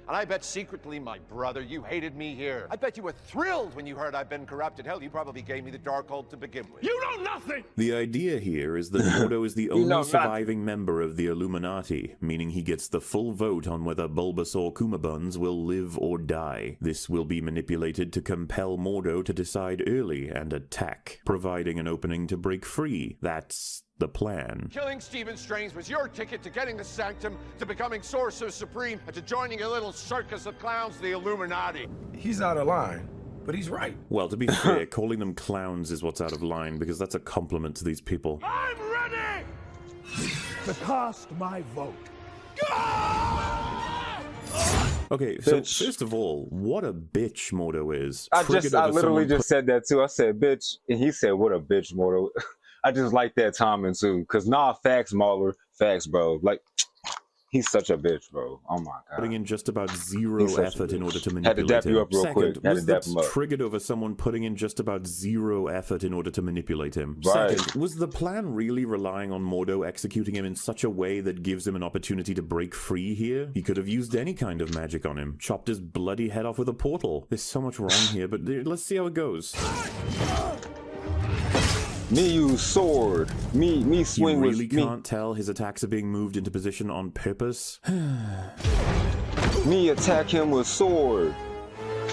And I bet secretly, my brother, you hated me here. I bet you were thrilled when you heard I'd been corrupted. Hell, you probably gave me the Darkhold to begin with. You know nothing! The idea here is that Mordo is the only surviving member of the Illuminati, meaning he gets the full vote on whether Bulbasaur Kumabuns will live or die. This will be manipulated to compel Mordo to decide early and attack, providing an opening to break free. That's the plan. Killing Stephen Strange was your ticket to getting the Sanctum, to becoming Sorcerer Supreme, and to joining a little circus of clowns, the Illuminati. He's out of line, but he's right. Well, to be fair, calling them clowns is what's out of line, because that's a compliment to these people. I'm ready to cast my vote. Okay, so first of all, what a bitch Mordo is. I literally just said that too. I said bitch, and he said what a bitch Mordo. I just like that timing too, cause facts, Mauler, facts, bro. Like, he's such a bitch, bro. Oh my god. Putting in just about zero effort in order to manipulate Had to dap you up real Second, quick. Had was to dap that him up. triggered over someone putting in just about zero effort in order to manipulate him? Right. Second, was the plan really relying on Mordo executing him in such a way that gives him an opportunity to break free here? He could have used any kind of magic on him. Chopped his bloody head off with a portal. There's so much wrong here, but let's see how it goes. Me use sword. Me swing You really with me. can't tell his attacks are being moved into position on purpose? Me attack him with sword.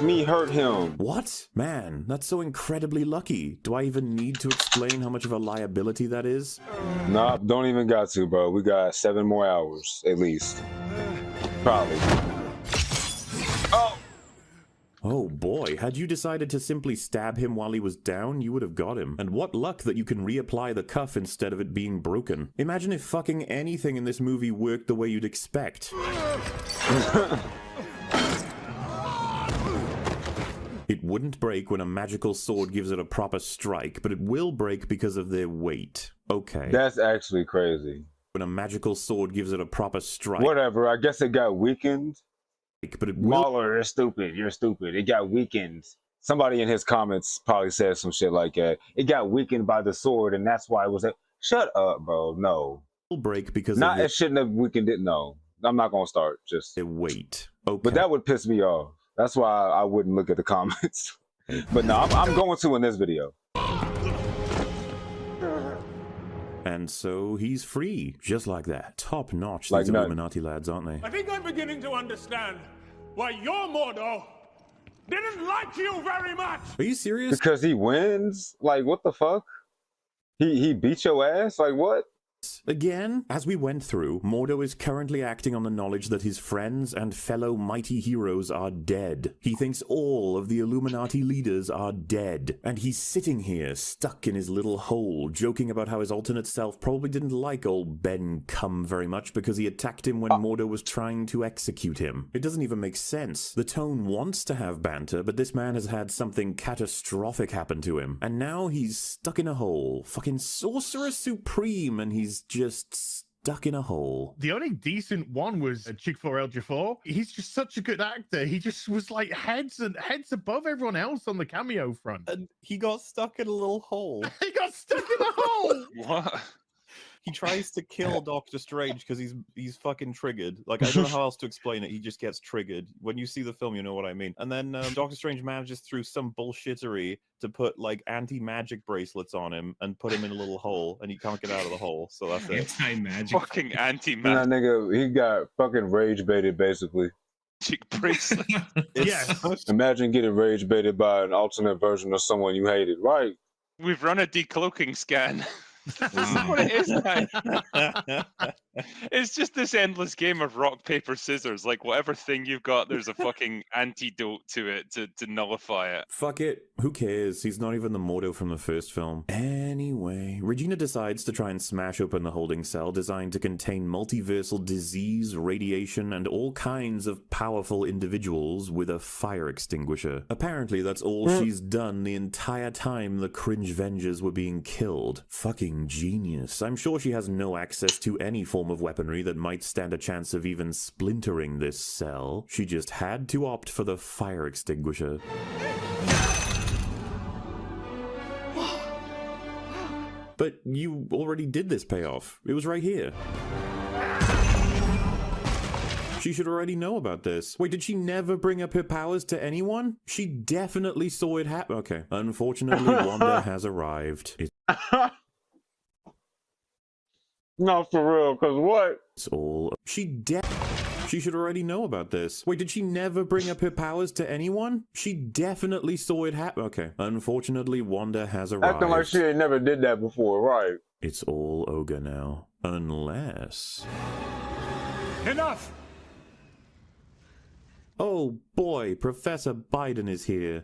Me hurt him. What? Man, that's so incredibly lucky. Do I even need to explain how much of a liability that is? Nah, don't even got to, bro. We got 7 more hours, at least. Probably. Oh boy, had you decided to simply stab him while he was down, you would have got him. And what luck that you can reapply the cuff instead of it being broken. Imagine if fucking anything in this movie worked the way you'd expect. It wouldn't break when a magical sword gives it a proper strike, but it will break because of their weight. Okay. That's actually crazy. When a magical sword gives it a proper strike. Whatever, I guess it got weakened. But it will... Mauler, you're stupid. You're stupid. It got weakened. Somebody in his comments probably said some shit like that. It got weakened by the sword, and that's why it was. Shut up, bro. No. Will break because not. It shouldn't have weakened it. No, I'm not gonna start. Just wait. Okay. But that would piss me off. That's why I wouldn't look at the comments. But no, I'm going to in this video. And so he's free, just like that. Top notch, like these Illuminati lads, aren't they? I think I'm beginning to understand why your Mordo didn't like you very much. Are you serious? Because he wins? Like, what the fuck? He beat your ass? Like, what? Again, as we went through, Mordo is currently acting on the knowledge that his friends and fellow mighty heroes are dead. He thinks all of the Illuminati leaders are dead. And he's sitting here, stuck in his little hole, joking about how his alternate self probably didn't like old Ben Cum very much because he attacked him when Mordo was trying to execute him. It doesn't even make sense. The tone wants to have banter, but this man has had something catastrophic happen to him. And now he's stuck in a hole. Fucking Sorcerer Supreme, and he's just stuck in a hole. The only decent one was Chick-4 El-Jafar. He's just such a good actor. He just was like heads above everyone else on the cameo front. And he got stuck in a little hole. He got stuck in a hole! What? He tries to kill Doctor Strange because he's fucking triggered. Like, I don't know how else to explain it. He just gets triggered. When you see the film, you know what I mean. And then Doctor Strange manages through some bullshittery to put like anti-magic bracelets on him and put him in a little hole, and he can't get out of the hole. So that's it. Anti-magic. Fucking anti-magic. Nah, nigga, he got fucking rage baited basically. Bracelet. Yes. Imagine getting rage baited by an alternate version of someone you hated, right? We've run a decloaking scan. This is what it is now. It's just this endless game of rock, paper, scissors. Like, whatever thing you've got, there's a fucking antidote to it to nullify it. Fuck it. Who cares? He's not even the Mordo from the first film. Anyway, Regina decides to try and smash open the holding cell designed to contain multiversal disease, radiation, and all kinds of powerful individuals with a fire extinguisher. Apparently, that's all she's done the entire time the cringe Vengers were being killed. Fucking genius. I'm sure she has no access to any form of weaponry that might stand a chance of even splintering this cell. She just had to opt for the fire extinguisher. But you already did this payoff. It was right here. She should already know about this. Wait, did she never bring up her powers to anyone? She definitely saw it happen. Okay. Unfortunately, Wanda has arrived. No, for real, because what? It's all... She should already know about this. Wait, did she never bring up her powers to anyone? She definitely saw it happen. Okay. Unfortunately, Wanda has arrived. Acting like she ain't never did that before, right? It's all Ogre now. Unless... Enough! Oh boy, Professor Biden is here.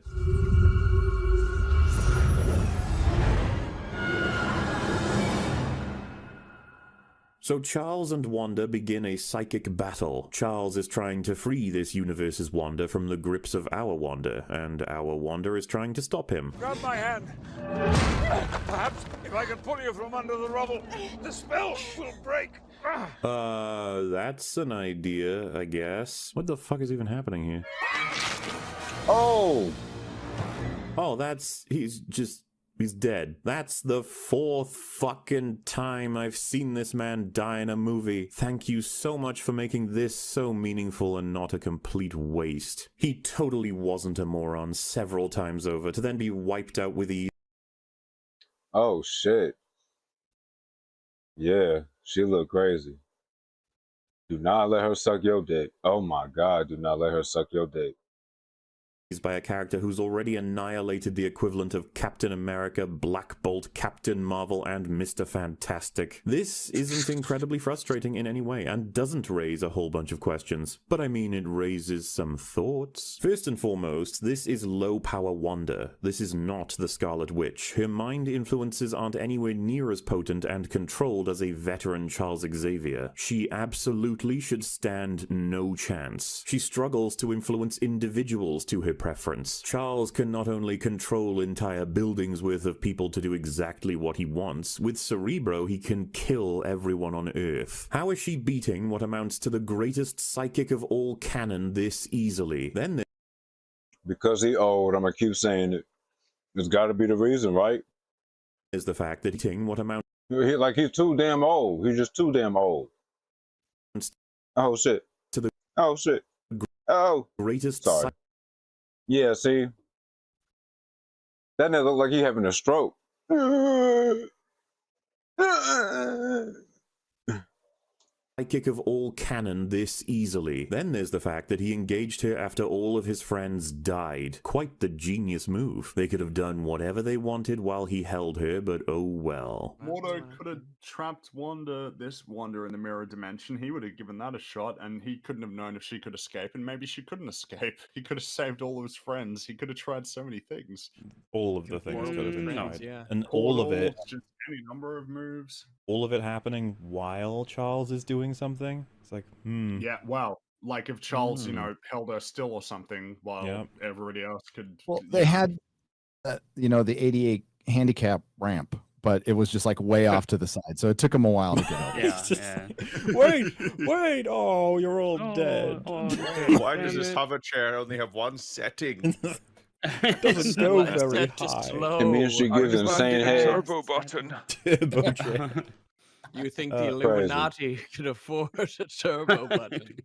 So Charles and Wanda begin a psychic battle. Charles is trying to free this universe's Wanda from the grips of our Wanda, and our Wanda is trying to stop him. Grab my hand. Perhaps if I can pull you from under the rubble, the spell will break. That's an idea, I guess. What the fuck is even happening here? Oh! Oh, he's dead. That's the 4th fucking time I've seen this man die in a movie. Thank you so much for making this so meaningful and not a complete waste. He totally wasn't a moron several times over to then be wiped out with ease. Oh, shit. Yeah, she looked crazy. Do not let her suck your dick. Oh my God, do not let her suck your dick. By a character who's already annihilated the equivalent of Captain America, Black Bolt, Captain Marvel, and Mr. Fantastic. This isn't incredibly frustrating in any way, and doesn't raise a whole bunch of questions. But I mean, it raises some thoughts. First and foremost, this is low-power Wanda. This is not the Scarlet Witch. Her mind influences aren't anywhere near as potent and controlled as a veteran Charles Xavier. She absolutely should stand no chance. She struggles to influence individuals to her preference. Charles can not only control entire buildings worth of people to do exactly what he wants, with Cerebro he can kill everyone on Earth. How is she beating what amounts to the greatest psychic of all canon this easily? Then because he old, I'm gonna keep saying it. There's gotta be the reason, right? Is the fact that what amount... He's too damn old. He's just too damn old. Oh shit. To the... Oh shit. Oh. Greatest... Sorry. Yeah, see? That nigga look like he having a stroke. Psychic of all canon this easily. Then there's the fact that he engaged her after all of his friends died. Quite the genius move. They could have done whatever they wanted while he held her, but oh well. Mordo could have trapped this Wanda in the mirror dimension. He would have given that a shot, and he couldn't have known if she could escape, and maybe she couldn't escape. He could have saved all of his friends. He could have tried so many things. All of the things could have been tried. Yeah. And all of it... Just any number of moves. All of it happening while Charles is doing something? It's like, Yeah, well, like if Charles, held her still or something while everybody else could... Well, they had, the 88 handicap ramp, but it was just like way off to the side. So it took him a while to get up. Wait, oh, you're all dead. Why does this hover chair only have one setting? It doesn't go very high. It means she gives insane head. Turbo button. Turbo chair. You think the Illuminati can afford a turbo button?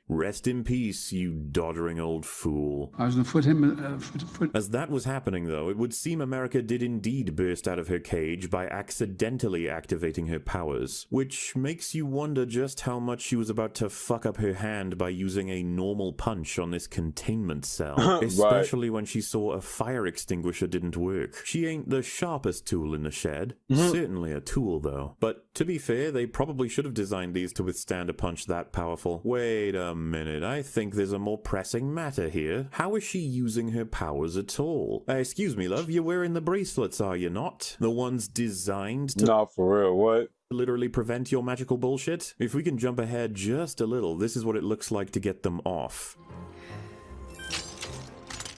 Rest in peace, you doddering old fool. I was going to foot him. As that was happening, though, it would seem America did indeed burst out of her cage by accidentally activating her powers, which makes you wonder just how much she was about to fuck up her hand by using a normal punch on this containment cell, especially when she saw a fire extinguisher didn't work. She ain't the sharpest tool in the shed. Certainly a tool, though. But to be fair, they probably should have designed these to withstand a punch that powerful. Wait a minute, I think there's a more pressing matter here. How is she using her powers at all? Excuse me, love, you're wearing the bracelets, are you not? The ones designed to... No, for real, what? Literally prevent your magical bullshit? If we can jump ahead just a little, this is what it looks like to get them off.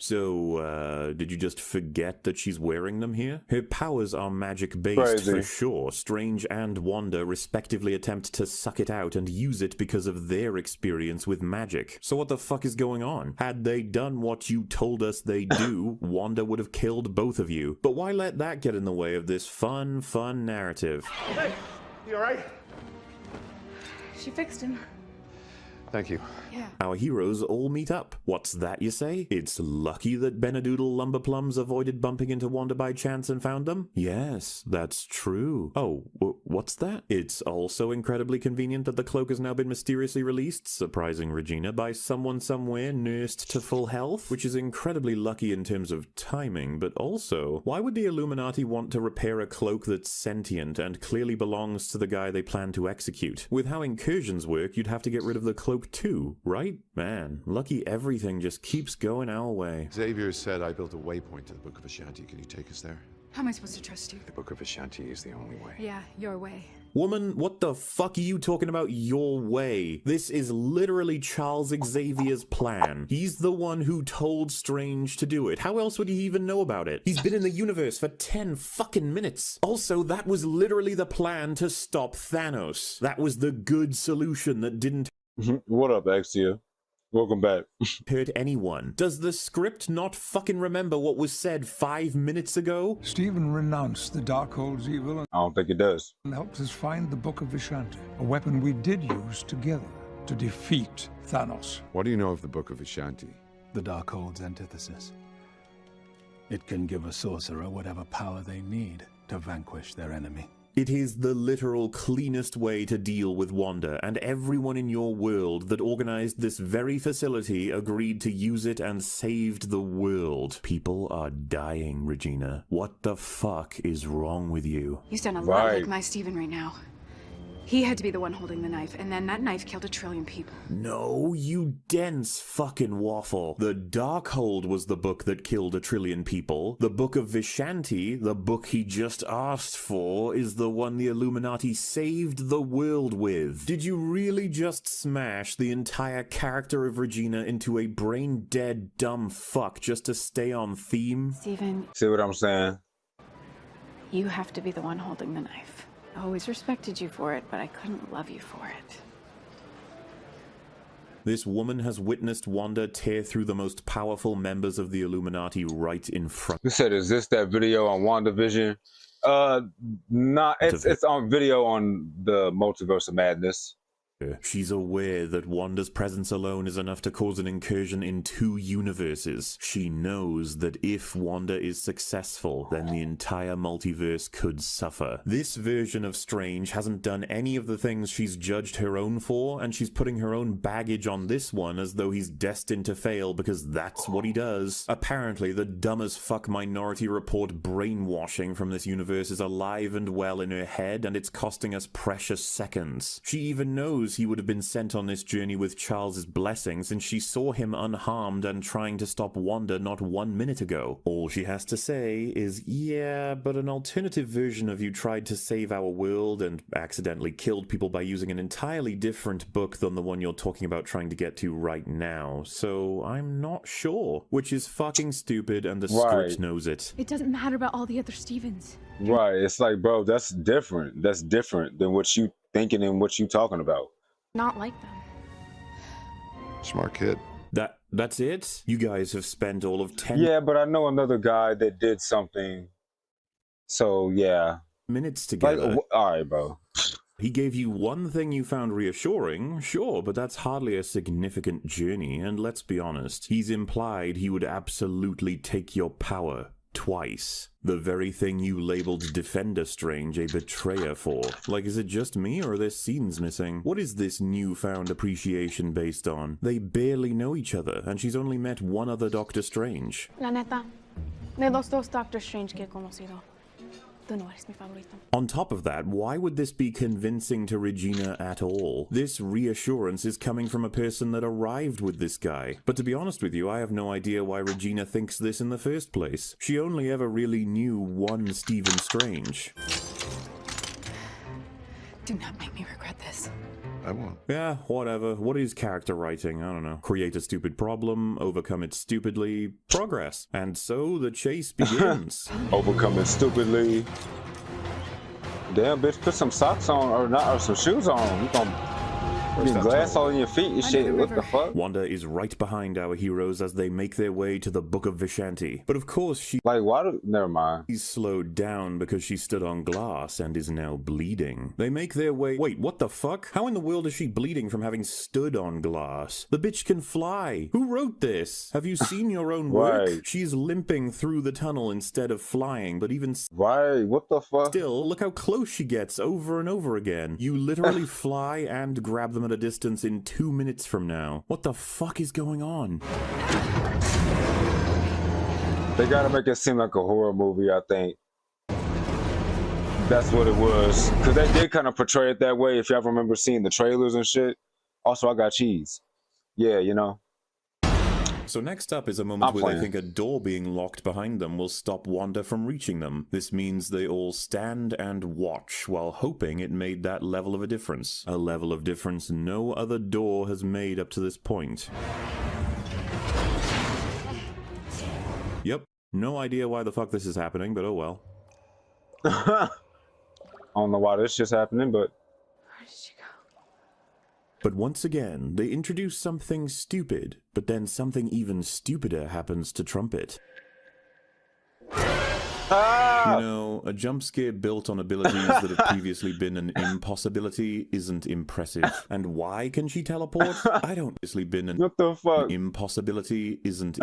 So, did you just forget that she's wearing them here? Her powers are magic-based for sure. Strange and Wanda respectively attempt to suck it out and use it because of their experience with magic. So what the fuck is going on? Had they done what you told us they do, Wanda would have killed both of you. But why let that get in the way of this fun narrative? Hey, you alright? She fixed him. Thank you. Yeah. Our heroes all meet up. What's that, you say? It's lucky that Benedoodle Lumberplums avoided bumping into Wanda by chance and found them? Yes, that's true. Oh, what's that? It's also incredibly convenient that the cloak has now been mysteriously released, surprising Regina, by someone somewhere nursed to full health, which is incredibly lucky in terms of timing, but also, why would the Illuminati want to repair a cloak that's sentient and clearly belongs to the guy they plan to execute? With how incursions work, you'd have to get rid of the cloak too, right? Man, lucky everything just keeps going our way. Xavier said I built a waypoint to the Book of Ashanti. Can you take us there? How am I supposed to trust you? The Book of Ashanti is the only way. Yeah, your way. Woman, what the fuck are you talking about your way? This is literally Charles Xavier's plan. He's the one who told Strange to do it. How else would he even know about it? He's been in the universe for 10 fucking minutes. Also, that was literally the plan to stop Thanos. That was the good solution that didn't... What up, Axia? Welcome back. hurt anyone. Does the script not fucking remember what was said 5 minutes ago? Stephen renounced the Darkhold's evil I don't think it does. and helped us find the Book of Vishanti, a weapon we did use together to defeat Thanos. What do you know of the Book of Ashanti? The Darkhold's antithesis. It can give a sorcerer whatever power they need to vanquish their enemy. It is the literal cleanest way to deal with Wanda, and everyone in your world that organized this very facility agreed to use it and saved the world. People are dying, Regina. What the fuck is wrong with you? You sound a lot like my Stephen right now. He had to be the one holding the knife, and then that knife killed 1 trillion people. No, you dense fucking waffle. The Darkhold was the book that killed 1 trillion people. The Book of Vishanti, the book he just asked for, is the one the Illuminati saved the world with. Did you really just smash the entire character of Regina into a brain-dead dumb fuck just to stay on theme? Stephen, See what I'm saying? you have to be the one holding the knife. I always respected you for it, but I couldn't love you for it. This woman has witnessed Wanda tear through the most powerful members of the Illuminati right in front. You said, is this that video on WandaVision? Nah, it's on video on the Multiverse of Madness. She's aware that Wanda's presence alone is enough to cause an incursion in 2 universes. She knows that if Wanda is successful, then the entire multiverse could suffer. This version of Strange hasn't done any of the things she's judged her own for, and she's putting her own baggage on this one as though he's destined to fail because that's what he does. Apparently, the dumb as fuck Minority Report brainwashing from this universe is alive and well in her head, and it's costing us precious seconds. She even knows he would have been sent on this journey with Charles's blessing since she saw him unharmed and trying to stop Wanda not 1 minute ago. All she has to say is, yeah, but an alternative version of you tried to save our world and accidentally killed people by using an entirely different book than the one you're talking about trying to get to right now, so I'm not sure. Which is fucking stupid, and the script knows it. It doesn't matter about all the other Stevens. Right, it's like, bro, that's different. That's different than what you thinking and what you talking about. Not like them. Smart kid. That's it? You guys have spent all of 10 Yeah, but I know another guy that did something. So, yeah. minutes together. Like, all right, bro. He gave you one thing you found reassuring, sure, but that's hardly a significant journey, and let's be honest, he's implied he would absolutely take your power. Twice. The very thing you labeled Defender Strange a betrayer for. Like, is it just me, or are there scenes missing? What is this newfound appreciation based on? They barely know each other, and she's only met one other Doctor Strange. La neta, de los dos Doctor Strange que he conocido, tú no eres mi favorito. On top of that, why would this be convincing to Regina at all? This reassurance is coming from a person that arrived with this guy. But to be honest with you, I have no idea why Regina thinks this in the first place. She only ever really knew one Stephen Strange. Do not make me regret this. I won't. Yeah, whatever. What is character writing? I don't know. Create a stupid problem, overcome it stupidly, progress. And so the chase begins. Overcome it stupidly. Damn, bitch, put some socks on or not, or some shoes on. You gonna be glass all in your feet and shit. What the fuck? Wanda is right behind our heroes as they make their way to the Book of Vishanti. But of course she... Like, why do... Never mind. She's slowed down because she stood on glass and is now bleeding. They make their way... Wait, what the fuck? How in the world is she bleeding from having stood on glass? The bitch can fly. Who wrote this? Have you seen your own work? Right. She's limping through the tunnel instead of flying, but even... Right, what the fuck? Still, look how close she gets over and over again. You literally fly and grab them at a distance in 2 minutes from now. What the fuck is going on? They gotta make it seem like a horror movie, I think. That's what it was. Because they did kind of portray it that way, if y'all remember seeing the trailers and shit. Also, I got cheese. Yeah, you know. So next up is a moment where they think a door being locked behind them will stop Wanda from reaching them. This means they all stand and watch while hoping it made that level of a difference. A level of difference no other door has made up to this point. Yep, no idea why the fuck this is happening, but oh well. I don't know why this shit's happening, but... But once again, they introduce something stupid, but then something even stupider happens to trump it. You know, a jump scare built on abilities that have previously been an impossibility isn't impressive. And why can she teleport? I don't obviously been an what the fuck? Impossibility isn't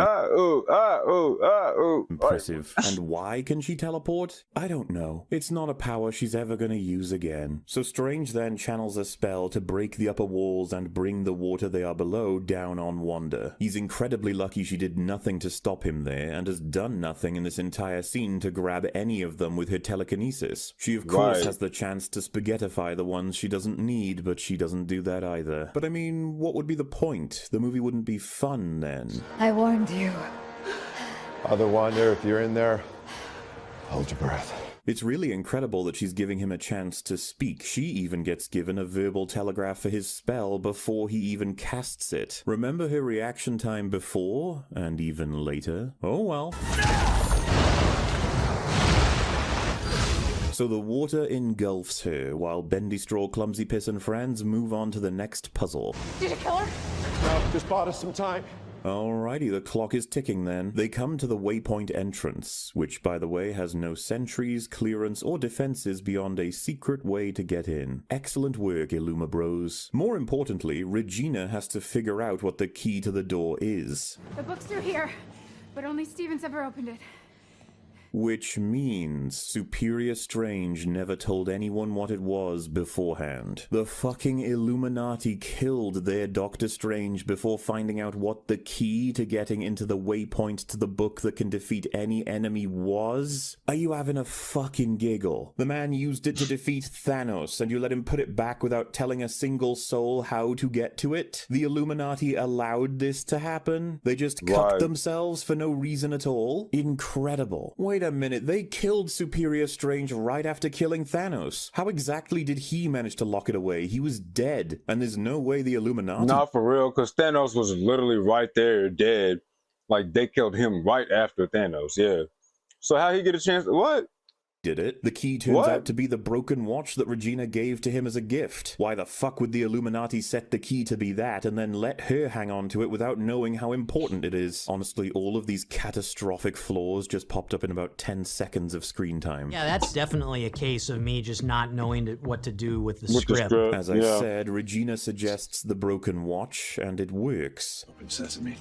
impressive. And why can she teleport? I don't know. It's not a power she's ever gonna use again. So Strange then channels a spell to break the upper walls and bring the water they are below down on Wanda. He's incredibly lucky she did nothing to stop him there and has done nothing in this entire scene to grab any of them with her telekinesis. She of course has the chance to spaghettify the ones she doesn't need, but she doesn't do that either. But I mean, what would be the point? The movie wouldn't be fun then. I warned you. Other Wanda, if you're in there, hold your breath. It's really incredible that she's giving him a chance to speak. She even gets given a verbal telegraph for his spell before he even casts it. Remember her reaction time before, and even later? Oh well. So the water engulfs her, while Bendy Straw, Clumsy Piss, and friends move on to the next puzzle. Did you kill her? No, just bought us some time. Alrighty, the clock is ticking then. They come to the waypoint entrance, which, by the way, has no sentries, clearance, or defenses beyond a secret way to get in. Excellent work, Illuma Bros. More importantly, Regina has to figure out what the key to the door is. The book's through here, but only Steven's ever opened it. Which means Superior Strange never told anyone what it was beforehand. The fucking Illuminati killed their Doctor Strange before finding out what the key to getting into the waypoint to the book that can defeat any enemy was? Are you having a fucking giggle? The man used it to defeat Thanos, and you let him put it back without telling a single soul how to get to it? The Illuminati allowed this to happen? They just cucked themselves for no reason at all? Incredible. Wait a minute, they killed Superior Strange right after killing Thanos. How exactly did he manage to lock it away? He was dead, and there's no way the Illuminati... Not for real, because Thanos was literally right there, dead. Like, they killed him right after Thanos, yeah. So how he get a chance? What? did it. The key turns What? out to be the broken watch that Regina gave to him as a gift. Why the fuck would the Illuminati set the key to be that and then let her hang on to it without knowing how important it is? Honestly, all of these catastrophic flaws just popped up in about 10 seconds of screen time. Yeah, that's definitely a case of me just not knowing what to do with the script. As I said, Regina suggests the broken watch, and it works. Open sesame.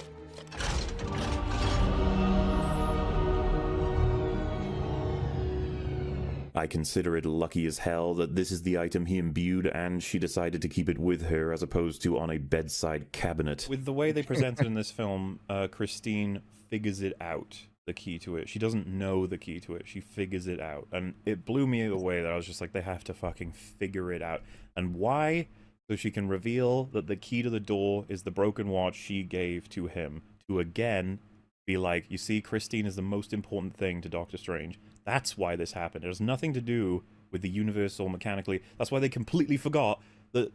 I consider it lucky as hell that this is the item he imbued and she decided to keep it with her as opposed to on a bedside cabinet. With the way they present it in this film, Christine figures it out, the key to it. She doesn't know the key to it. She figures it out. And it blew me away that I was just like, they have to fucking figure it out. And why? So she can reveal that the key to the door is the broken watch she gave to him. To again be like, you see, Christine is the most important thing to Doctor Strange. That's why this happened. It has nothing to do with the universal mechanically. That's why they completely forgot that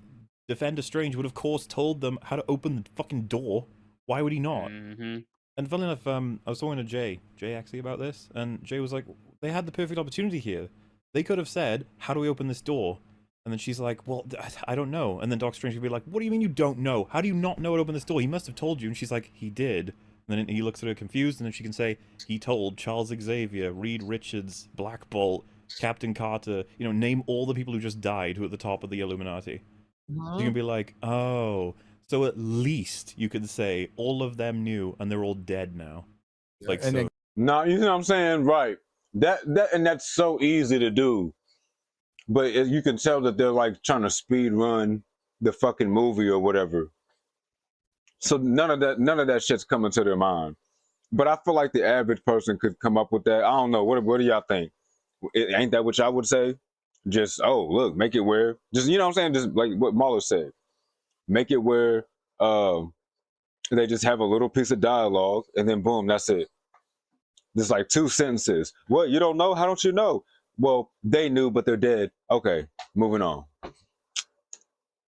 Defender Strange would, of course, told them how to open the fucking door. Why would he not? And funnily enough, I was talking to Jay actually about this, and Jay was like, they had the perfect opportunity here. They could have said, how do we open this door? And then she's like, well, I don't know. And then Doctor Strange would be like, what do you mean you don't know? How do you not know how to open this door? He must have told you. And she's like, he did. And then he looks at her confused, and then she can say, he told Charles Xavier, Reed Richards, Black Bolt, Captain Carter, you know, name all the people who just died who are at the top of the Illuminati. So you can be like, oh, so at least you could say all of them knew, and they're all dead now. Like, so. No, you know what I'm saying? Right. And that's so easy to do. But you can tell that they're like trying to speed run the fucking movie or whatever. So none of that shit's coming to their mind. But I feel like the average person could come up with that. I don't know. What do y'all think? Ain't that what y'all would say? Just, oh, look, make it where, just, you know what I'm saying? Just like what Mahler said. Make it where they just have a little piece of dialogue and then boom, that's it. Just like 2 sentences. What, you don't know? How don't you know? Well, they knew, but they're dead. Okay, moving on.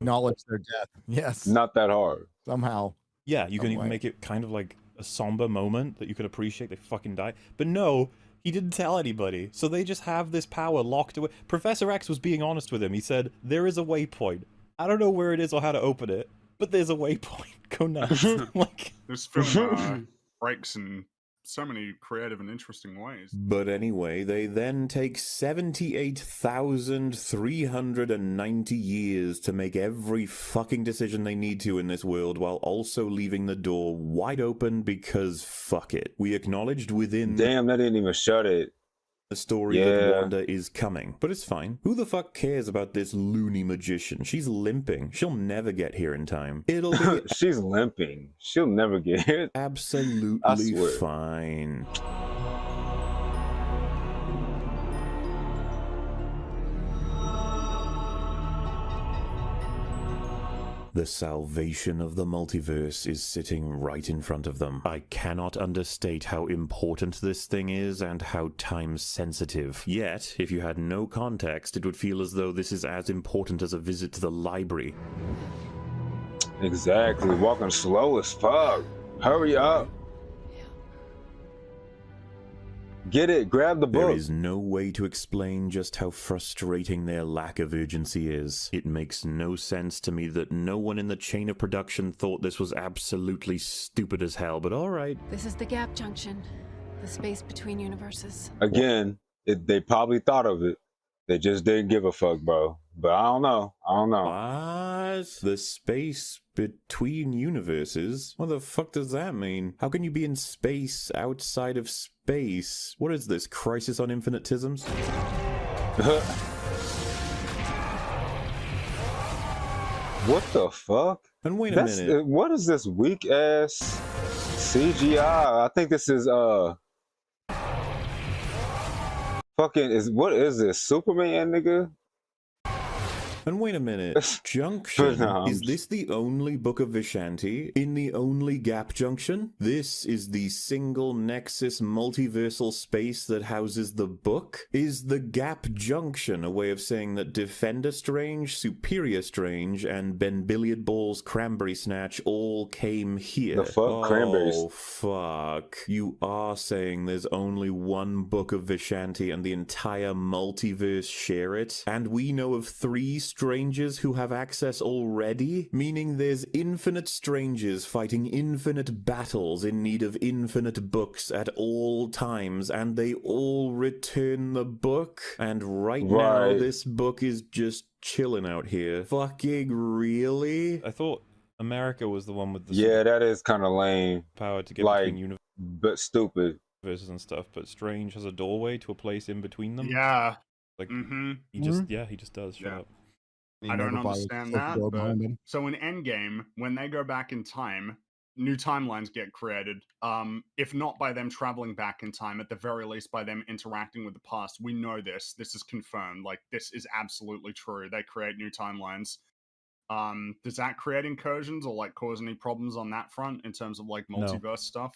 Acknowledge their death. Yes. Not that hard. Somehow. Yeah, you can even make it kind of like a somber moment that you could appreciate they fucking die. But no, he didn't tell anybody. So they just have this power locked away. Professor X was being honest with him. He said, there is a waypoint. I don't know where it is or how to open it, but there's a waypoint. Go nuts. Like, this film breaks in so many creative and interesting ways. But anyway, they then take 78,390 years to make every fucking decision they need to in this world while also leaving the door wide open because fuck it. We acknowledged within... Damn, that didn't even shut it. The story that Wanda is coming. But it's fine. Who the fuck cares about this loony magician? She's limping. She'll never get here in time. It'll be... She's limping. She'll never get here. Absolutely fine. The salvation of the multiverse is sitting right in front of them. I cannot understate how important this thing is and how time-sensitive. Yet, if you had no context, it would feel as though this is as important as a visit to the library. Exactly. Walking slow as fuck. Hurry up. Get it, grab the book. There is no way to explain just how frustrating their lack of urgency is. It makes no sense to me that no one in the chain of production thought this was absolutely stupid as hell, but alright. This is the gap junction, the space between universes. Again, they probably thought of it. They just didn't give a fuck, bro. But I don't know. What? The space between universes? What the fuck does that mean? How can you be in space outside of space? What is this, Crisis on Infinitisms? What the fuck? And wait a minute. What is this weak ass CGI? I think this is fucking what is this? Superman, nigga? And wait a minute, Junction, No, is this the only book of Vishanti in the only gap junction? This is the single nexus multiversal space that houses the book? Is the gap junction a way of saying that Defender Strange, Superior Strange, and Ben Billiard Ball's Cranberry Snatch all came here? The fuck? Cranberries. Oh, fuck. You are saying there's only one book of Vishanti and the entire multiverse share it? And we know of 3 strangers who have access already? Meaning there's infinite strangers fighting infinite battles in need of infinite books at all times, and they all return the book? And right now, this book is just chilling out here. Fucking really? I thought America was the one with the yeah, that is kind of lame. power to get Like, between but stupid. universes and stuff, but Strange has a doorway to a place in between them. Yeah. Like Mm-hmm. he just he just does. Shut up. I don't understand that. But, so in Endgame, when they go back in time, new timelines get created. If not by them traveling back in time, at the very least by them interacting with the past. We know this. This is confirmed. Like, this is absolutely true. They create new timelines. Does that create incursions or like cause any problems on that front in terms of like multiverse stuff?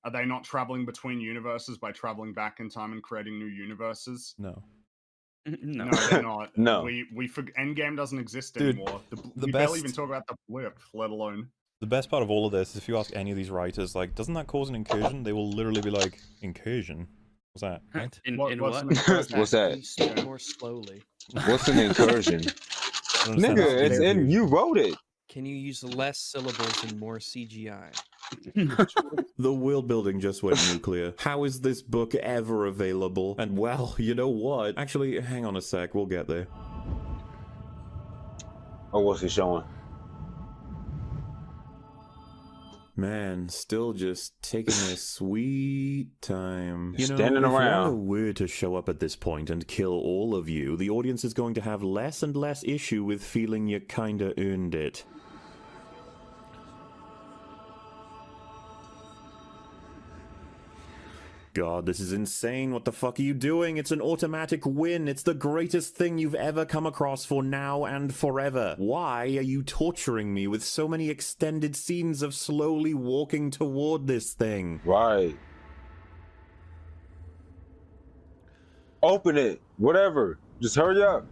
Are they not traveling between universes by traveling back in time and creating new universes? No. No, they're not. No. We Endgame doesn't exist Dude, anymore. the We barely best- even talk about the blip, let alone. The best part of all of this is if you ask any of these writers, like, doesn't that cause an incursion? They will literally be like, incursion? What's that? Right? In What's what? an incursion? What's that? Speak more slowly. What's an incursion? I don't understand Nigga, that. it's in. You wrote it. Can you use less syllables and more CGI? The world building just went nuclear. How is this book ever available? And well, you know what? Actually, hang on a sec, we'll get there. Oh, what's he showing? Man, still just taking their sweet time. You know, Standing if around. Wanda were to show up at this point and kill all of you, the audience is going to have less and less issue with feeling you kinda earned it. God, this is insane. What the fuck are you doing? It's an automatic win. It's the greatest thing you've ever come across for now and forever. Why are you torturing me with so many extended scenes of slowly walking toward this thing? Right. Open it. Whatever. Just hurry up.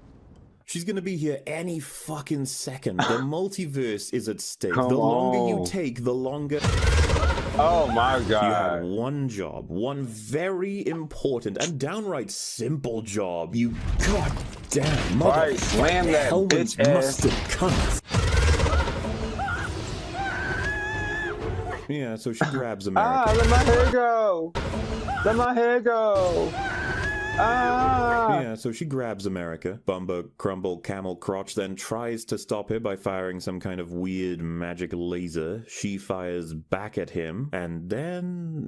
She's gonna be here any fucking second. The multiverse is at stake. Come the longer you on. take, the longer... Oh my You had god. one job, one very important and downright simple job. You goddamn mother Right, slam that Hellman's bitch ass. mustard cunt. Yeah, so she grabs America. Ah, let my hair go. Let my hair go. Ah. Yeah, so she grabs America. Bumba, Crumble, Camel, Crotch then tries to stop her by firing some kind of weird magic laser. She fires back at him, and then,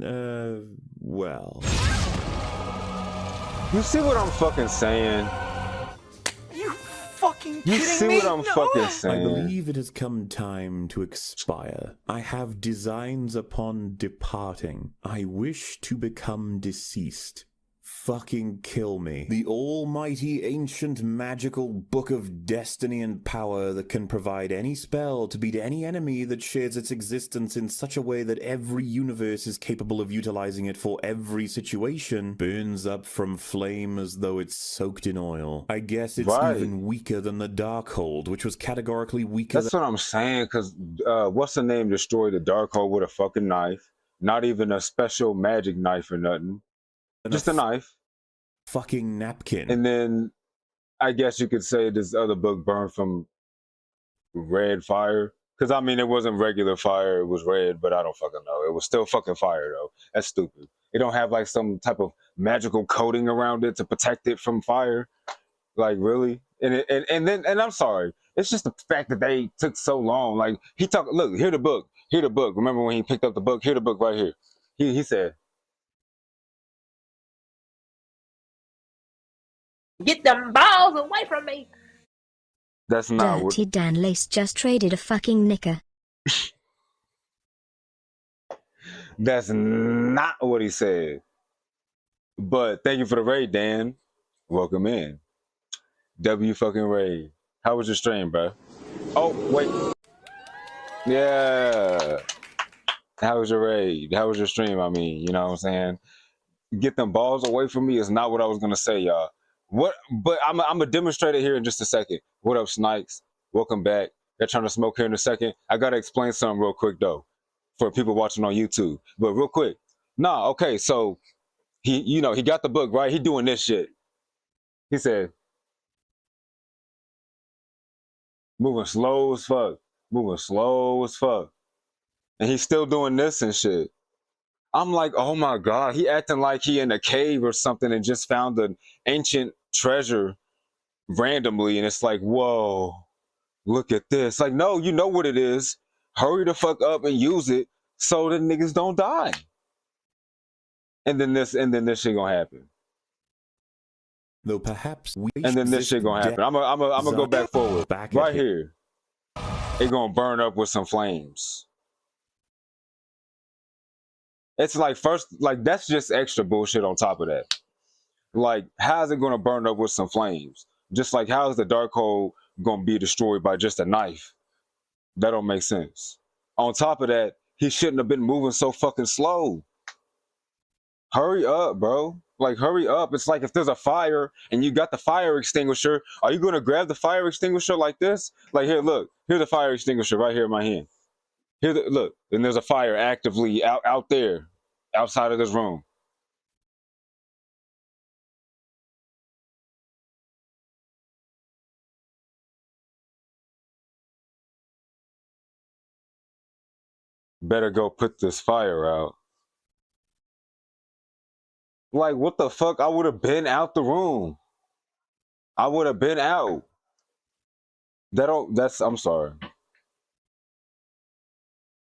well... You see what I'm fucking saying? You fucking You kidding see me? what I'm fucking I saying? believe it has come time to expire. I have designs upon departing. I wish to become deceased. Fucking kill me. The almighty ancient magical book of destiny and power that can provide any spell to beat any enemy that shares its existence in such a way that every universe is capable of utilizing it for every situation burns up from flame as though it's soaked in oil. I guess it's Right. even weaker than the Darkhold, which was categorically weaker That's what I'm saying, because what's the name destroyed the Darkhold with a fucking knife? Not even a special magic knife or nothing. Just a knife. Fucking napkin. And then I guess you could say this other book burned from red fire. Because I mean, it wasn't regular fire, it was red, but I don't fucking know. It was still fucking fire though. That's stupid. It don't have like some type of magical coating around it to protect it from fire. Like really? And I'm sorry. It's just the fact that they took so long. Like he talked, look, here the book. Here the book. Remember when he picked up the book? Here the book right here. He said, Get them balls away from me! that's not what... Dirty Dan Lace just traded a fucking knicker. That's not what he said. But thank you for the raid, Dan. Welcome in. W fucking raid. How was your stream, bro? Oh, wait. Yeah. How was your raid? How was your stream? I mean, you know what I'm saying? Get them balls away from me is not what I was gonna say, y'all. What? But I'm gonna demonstrate it here in just a second. What up, Snipes? Welcome back. They're trying to smoke here in a second. I gotta explain something real quick though, for people watching on YouTube. But real quick, nah, okay. So he got the book right. He doing this shit. He said, moving slow as fuck, moving slow as fuck, and he's still doing this and shit. I'm like, oh my God, he acting like he in a cave or something and just found an ancient treasure randomly. And it's like, whoa, look at this. Like, no, you know what it is. Hurry the fuck up and use it so the niggas don't die. And then this shit gonna happen. Though perhaps and then this shit gonna happen. I'm gonna go back forward. Right here. It gonna burn up with some flames. It's like that's just extra bullshit on top of that. Like, how's it gonna burn up with some flames? Just like, how is the Darkhold gonna be destroyed by just a knife? That don't make sense. On top of that, he shouldn't have been moving so fucking slow. Hurry up, bro. Like, hurry up. It's like if there's a fire and you got the fire extinguisher, are you gonna grab the fire extinguisher like this? Like, here, look. Here's the fire extinguisher right here in my hand. Look, and there's a fire actively out there, outside of this room. Better go put this fire out. Like, what the fuck? I would have been out the room. I would have been out. I'm sorry.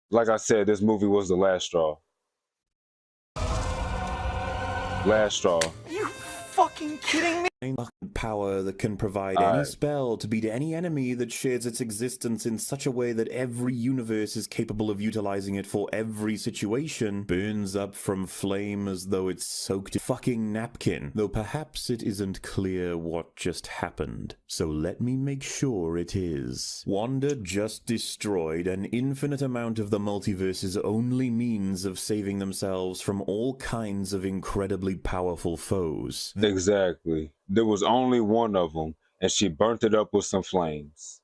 Like I said, this movie was the last straw. Last straw. Are you fucking kidding me? Power that can provide any spell to beat any enemy that shares its existence in such a way that every universe is capable of utilizing it for every situation, burns up from flame as though it's soaked in fucking napkin. Though perhaps it isn't clear what just happened, so let me make sure it is. Wanda just destroyed an infinite amount of the multiverse's only means of saving themselves from all kinds of incredibly powerful foes. Exactly. There was only one of them, and she burnt it up with some flames.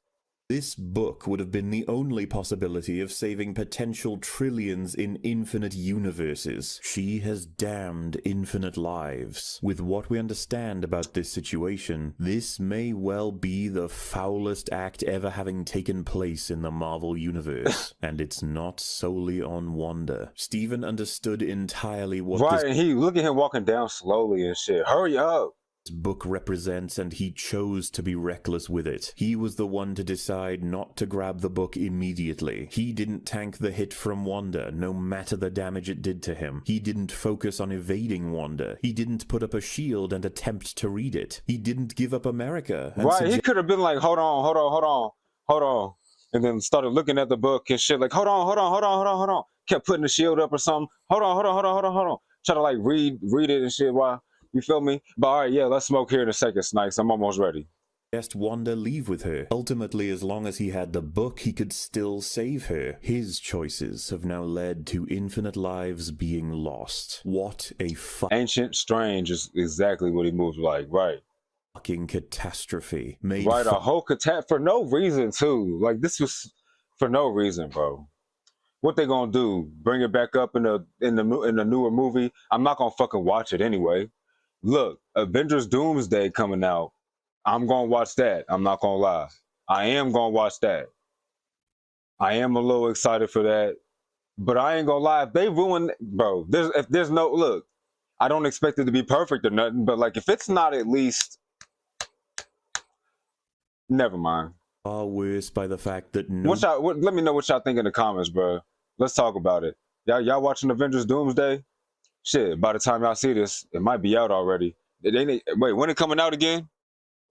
This book would have been the only possibility of saving potential trillions in infinite universes. She has damned infinite lives. With what we understand about this situation, this may well be the foulest act ever having taken place in the Marvel Universe. And it's not solely on Wanda. Steven understood entirely what and he look at him walking down slowly and shit. Hurry up! Book represents, and he chose to be reckless with it. He was the one to decide not to grab the book immediately. He didn't tank the hit from Wanda, no matter the damage it did to him. He didn't focus on evading Wanda. He didn't put up a shield and attempt to read it. He didn't give up America. He could have been like, hold on, and then started looking at the book and shit, like, hold on. Kept putting the shield up or something. Hold on. Try to like read it and shit while. You feel me? But all right, yeah, let's smoke here in a second, Snipes. I'm almost ready. Wanda leave with her. Ultimately, as long as he had the book, he could still save her. His choices have now led to infinite lives being lost. What a Ancient Strange is exactly what he moves like, right? Fucking catastrophe. A whole catastrophe for no reason too. Like, this was for no reason, bro. What they gonna do? Bring it back up in the newer movie? I'm not gonna fucking watch it anyway. Look, Avengers Doomsday coming out. I'm gonna watch that. I'm not gonna lie. I am gonna watch that. I am a little excited for that. But I ain't gonna lie, if they ruin, bro, if there's no, look, I don't expect it to be perfect or nothing, but like, if it's not at least, never mind. Far worse by the fact that let me know what y'all think in the comments, bro. Let's talk about it. Y'all watching Avengers Doomsday? Shit, by the time y'all see this, it might be out already. Wait, when it coming out again?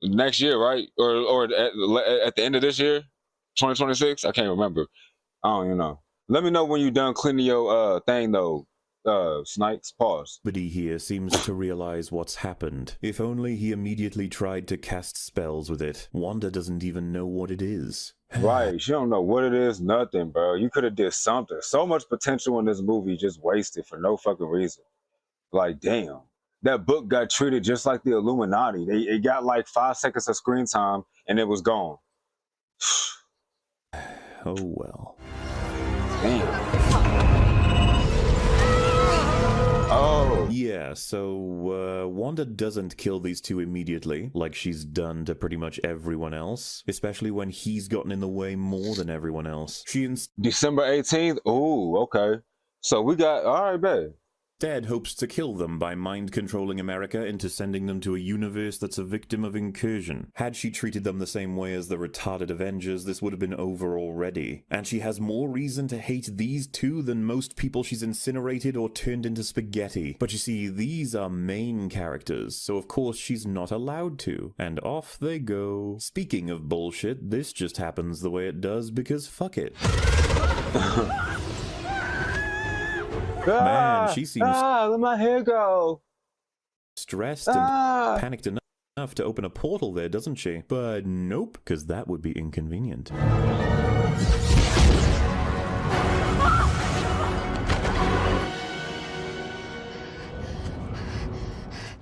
Next year, right? Or at the end of this year? 2026? I can't remember. I don't even know. Let me know when you done cleaning your thing though, Snipes. Pause. But he here seems to realize what's happened. If only he immediately tried to cast spells with it. Wanda doesn't even know what it is. Right, she don't know what it is, nothing, bro. You could have did something. So much potential in this movie just wasted for no fucking reason. Like, damn. That book got treated just like the Illuminati. It got like 5 seconds of screen time and it was gone. Oh well. Damn. Oh. Yeah, so Wanda doesn't kill these two immediately, like she's done to pretty much everyone else, especially when he's gotten in the way more than everyone else. December 18th? Ooh, okay. So we got, all right, babe. Instead hopes to kill them by mind-controlling America into sending them to a universe that's a victim of incursion. Had she treated them the same way as the retarded Avengers, this would have been over already. And she has more reason to hate these two than most people she's incinerated or turned into spaghetti. But you see, these are main characters, so of course she's not allowed to. And off they go. Speaking of bullshit, this just happens the way it does because fuck it. Man, she seems let my hair go. Stressed and panicked enough to open a portal there, doesn't she? But nope, because that would be inconvenient.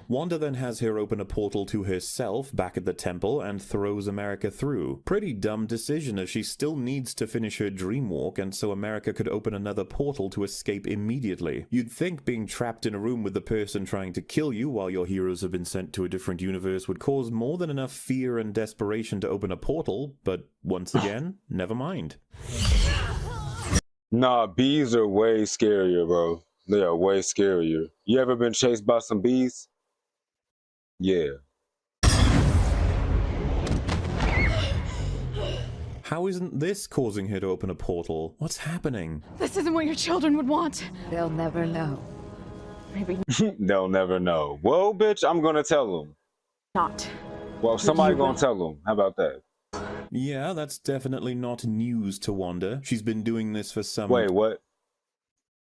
Wanda then has her open a portal to herself back at the temple and throws America through. Pretty dumb decision, as she still needs to finish her dream walk, and so America could open another portal to escape immediately. You'd think being trapped in a room with the person trying to kill you while your heroes have been sent to a different universe would cause more than enough fear and desperation to open a portal, but once again, never mind. Nah, bees are way scarier, bro. They are way scarier. You ever been chased by some bees? Yeah. How isn't this causing her to open a portal? What's happening? This isn't what your children would want. They'll never know. Maybe They'll never know. Well, bitch, I'm gonna tell them. not. Well, somebody gonna tell them. How about that? Yeah, that's definitely not news to Wanda. She's been doing this for some... Wait, what?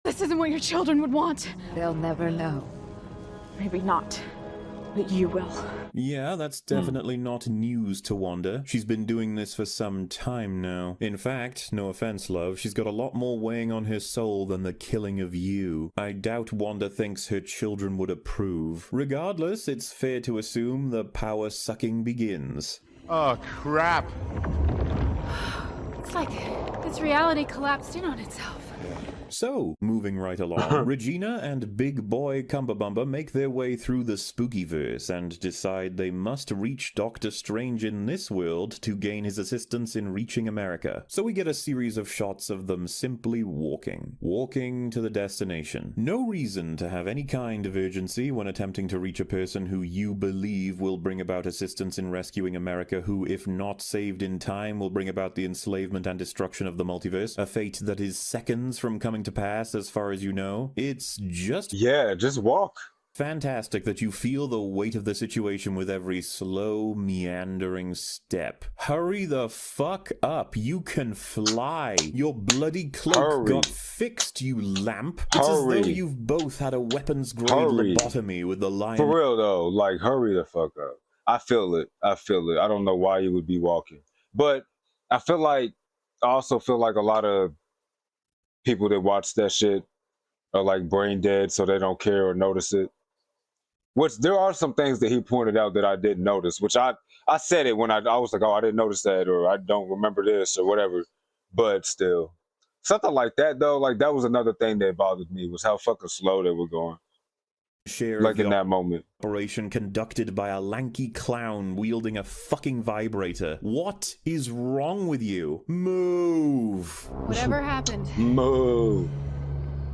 This isn't what your children would want. They'll never know. Maybe not. But you will. Yeah, that's definitely not news to Wanda. She's been doing this for some time now. In fact, no offense, love, she's got a lot more weighing on her soul than the killing of you. I doubt Wanda thinks her children would approve. Regardless, it's fair to assume the power sucking begins. Oh, crap. It's like this reality collapsed in on itself. So, moving right along, Regina and Big Boy Cumbabumba make their way through the Spookyverse and decide they must reach Doctor Strange in this world to gain his assistance in reaching America. So we get a series of shots of them simply walking to the destination. No reason to have any kind of urgency when attempting to reach a person who you believe will bring about assistance in rescuing America, who, if not saved in time, will bring about the enslavement and destruction of the multiverse, a fate that is seconds from coming to pass as far as you know. It's just... Yeah, just walk. Fantastic that you feel the weight of the situation with every slow, meandering step. Hurry the fuck up. You can fly. Your bloody cloak got fixed, you lamp. It's as though you've both had a weapons-grade lobotomy with the lion. For real, though. Like, hurry the fuck up. I feel it. I don't know why you would be walking. But I also feel like a lot of people that watch that shit are like brain dead, so they don't care or notice it. Which there are some things that he pointed out that I didn't notice, which I said it when I was like, oh, I didn't notice that, or I don't remember this, or whatever. But still, something like that though, like that was another thing that bothered me, was how fucking slow they were going. Like in that moment. Operation conducted by a lanky clown wielding a fucking vibrator. What is wrong with you? Move. Whatever happened. Move.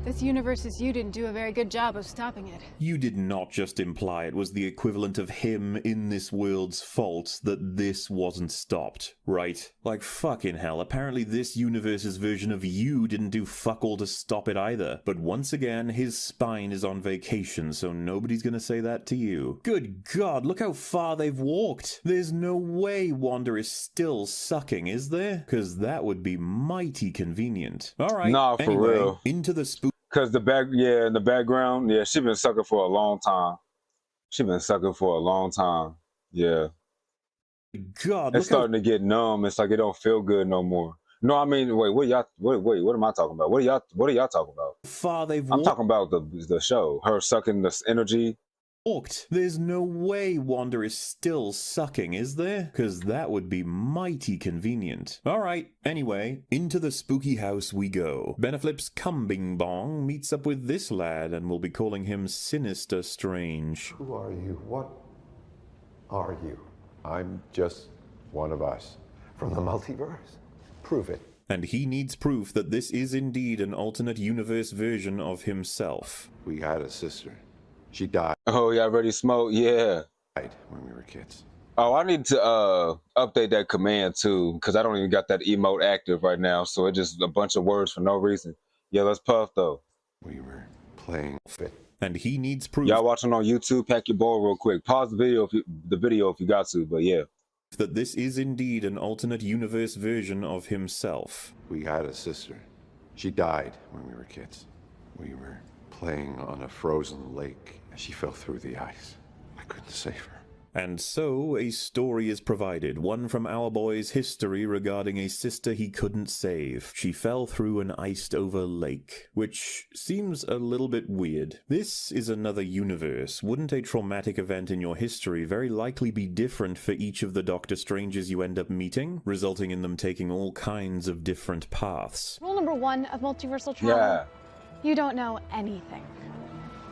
This universe's you didn't do a very good job of stopping it. You did not just imply it was the equivalent of him in this world's fault that this wasn't stopped, right? Like fucking hell, apparently this universe's version of you didn't do fuck all to stop it either. But once again, his spine is on vacation, so nobody's gonna say that to you. Good God, look how far they've walked. There's no way Wanda is still sucking, is there? Because that would be mighty convenient. Alright, nah, for anyway, real. into the spook. Cause in the background, yeah, she been sucking for a long time. She been sucking for a long time. Yeah. God, it's starting to get numb. It's like it don't feel good no more. No, I mean, wait, what am I talking about? What are y'all talking about? I'm talking about the show. Her sucking this energy. There's no way Wanda is still sucking, is there? Because that would be mighty convenient. Alright, anyway, into the spooky house we go. Beneflip's Cumbing Bong meets up with this lad and will be calling him Sinister Strange. Who are you? What are you? I'm just one of us. From the multiverse. Prove it. And he needs proof that this is indeed an alternate universe version of himself. We had a sister. She died. Oh, y'all ready smoke? Yeah. When we were kids. Oh, I need to update that command too, because I don't even got that emote active right now. So it's just a bunch of words for no reason. Yeah, let's puff though. We were playing fit. And he needs proof. Y'all watching on YouTube? Pack your ball real quick. Pause the video if you got to. But yeah. That this is indeed an alternate universe version of himself. We had a sister. She died when we were kids. We were playing on a frozen lake. She fell through the ice. I couldn't save her. And so a story is provided, one from our boy's history regarding a sister he couldn't save. She fell through an iced-over lake, which seems a little bit weird. This is another universe. Wouldn't a traumatic event in your history very likely be different for each of the Doctor Stranges you end up meeting, resulting in them taking all kinds of different paths? Rule number 1 of multiversal travel. Yeah. You don't know anything.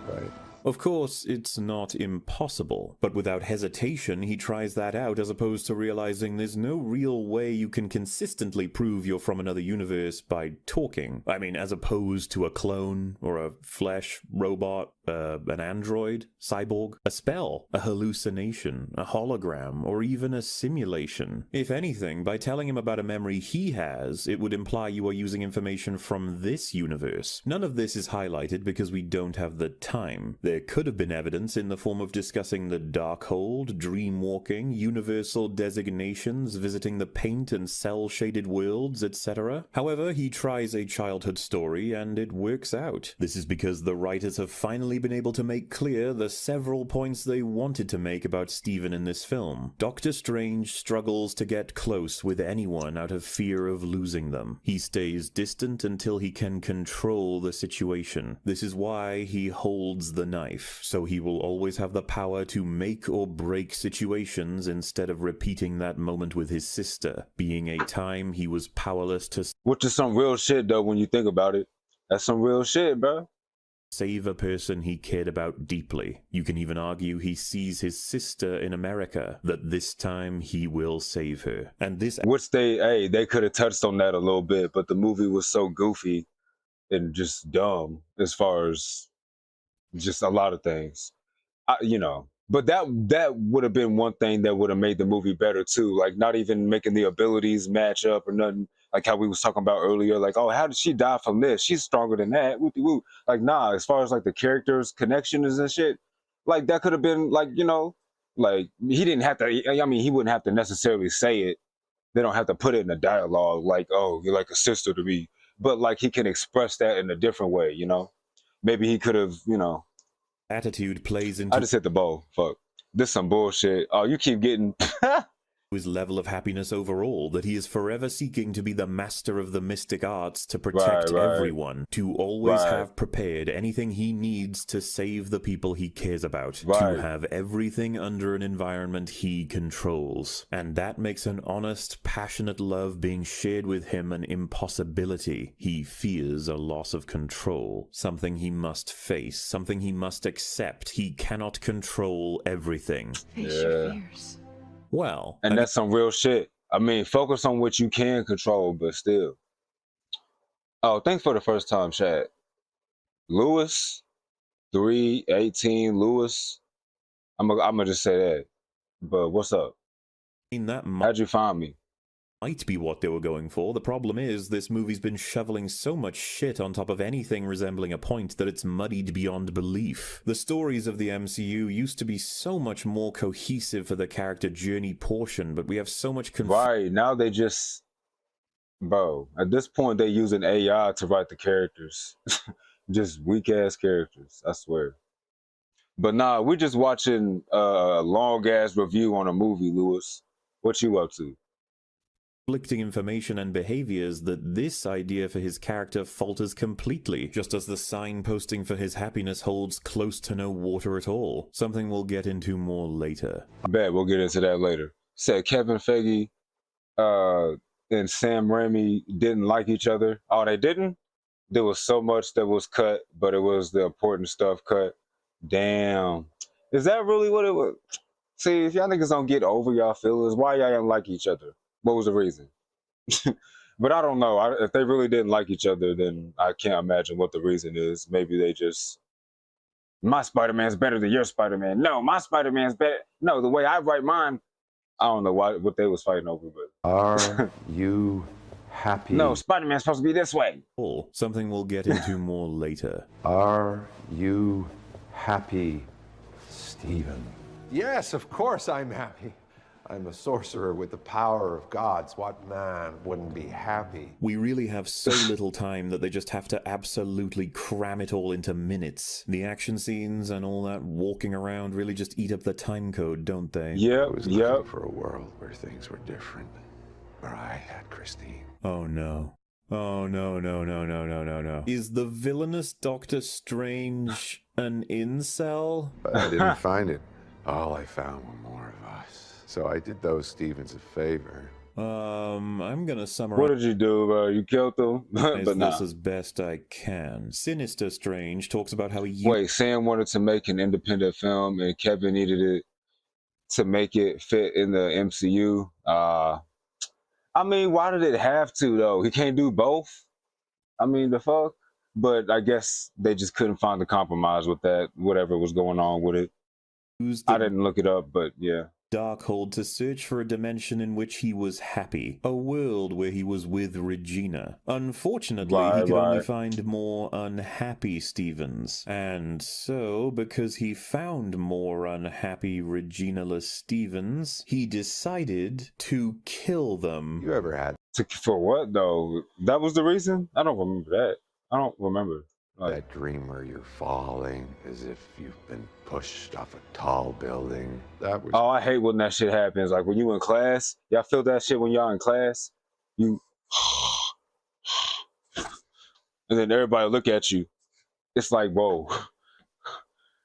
Right. Of course, it's not impossible, but without hesitation he tries that out as opposed to realizing there's no real way you can consistently prove you're from another universe by talking. I mean, as opposed to a clone, or a flesh robot, an android, cyborg, a spell, a hallucination, a hologram, or even a simulation. If anything, by telling him about a memory he has, it would imply you are using information from this universe. None of this is highlighted because we don't have the time. There could have been evidence in the form of discussing the Darkhold, dream-walking, universal designations, visiting the paint and cell-shaded worlds, etc. However, he tries a childhood story and it works out. This is because the writers have finally been able to make clear the several points they wanted to make about Stephen in this film. Doctor Strange struggles to get close with anyone out of fear of losing them. He stays distant until he can control the situation. This is why he holds the knife, so he will always have the power to make or break situations instead of repeating that moment with his sister, being a time he was powerless to Which is some real shit though when you think about it. That's some real shit, bro. Save a person he cared about deeply. You can even argue he sees his sister in America, that this time he will save her. And this... Which they could have touched on that a little bit, but the movie was so goofy and just dumb as far as just a lot of things. But that would have been one thing that would have made the movie better too. Like not even making the abilities match up or nothing. Like how we was talking about earlier. Like, oh, how did she die from this? She's stronger than that. Woo-de-woo. Like, nah. As far as like the characters' connections and shit, like that could have been like like he didn't have to. I mean, he wouldn't have to necessarily say it. They don't have to put it in a dialogue. Like, oh, you're like a sister to me. But like he can express that in a different way. Maybe he could have. Attitude plays into... I just hit the bow. Fuck. This some bullshit. Oh, you keep getting... his level of happiness overall, that he is forever seeking to be the master of the mystic arts to protect everyone, to always have prepared anything he needs to save the people he cares about, to have everything under an environment he controls. And that makes an honest, passionate love being shared with him an impossibility. He fears a loss of control, something he must face, something he must accept. He cannot control everything. Face your fears. Well, and that's some real shit. I mean, focus on what you can control, but still. Oh, thanks for the first time, Chad. Lewis, 318, Lewis. I'm gonna just say that. But what's up? How'd you find me? Might be what they were going for. The problem is, this movie's been shoveling so much shit on top of anything resembling a point that it's muddied beyond belief. The stories of the MCU used to be so much more cohesive for the character journey portion, but we have so much Right, now they just... Bro, at this point they're using AI to write the characters. Just weak ass characters, I swear. But nah, we're just watching a long ass review on a movie, Lewis. What you up to? Conflicting information and behaviors that this idea for his character falters completely, just as the signposting for his happiness holds close to no water at all. Something we'll get into more later. I bet we'll get into that later. Said Kevin Feige and Sam Raimi didn't like each other. Oh, they didn't? There was so much that was cut, but it was the important stuff cut. Damn. Is that really what it was? See, if y'all niggas don't get over y'all feelings, why y'all don't like each other? What was the reason? But I don't know. If they really didn't like each other, then I can't imagine what the reason is. Maybe they just, my Spider-Man's better than your Spider-Man. No, my Spider-Man's better. No, the way I write mine, I don't know what they was fighting over, but. Are you happy? No, Spider-Man's supposed to be this way. Or something we'll get into more later. Are you happy, Stephen? Yes, of course I'm happy. I'm a sorcerer with the power of gods. What man wouldn't be happy? We really have so little time that they just have to absolutely cram it all into minutes. The action scenes and all that walking around really just eat up the time code, don't they? Yep, I was looking for a world where things were different, where I had Christine. Oh no. Oh no, no, no, no, no, no, no. Is the villainous Doctor Strange an incel? But I didn't find it. All I found were more of us. So I did those Stevens a favor. I'm gonna summarize. What did you do, bro? You killed them? But this as best I can. Sinister Strange talks about how he... Wait, Sam wanted to make an independent film and Kevin needed it to make it fit in the MCU. I mean, why did it have to, though? He can't do both? I mean, the fuck? But I guess they just couldn't find the compromise with that, whatever was going on with it. I didn't look it up, but yeah. Darkhold to search for a dimension in which he was happy, a world where he was with Regina. Unfortunately, he could only find more unhappy Stevens. And so, because he found more unhappy Regina-less Stevens, he decided to kill them. You ever had... For what, though? That was the reason? I don't remember that. I don't remember. That dream where you're falling as if you've been pushed off a tall building. That was... Oh, I hate when that shit happens. Like when you in class, y'all feel that shit when y'all in class? You... And then everybody look at you. It's like, whoa.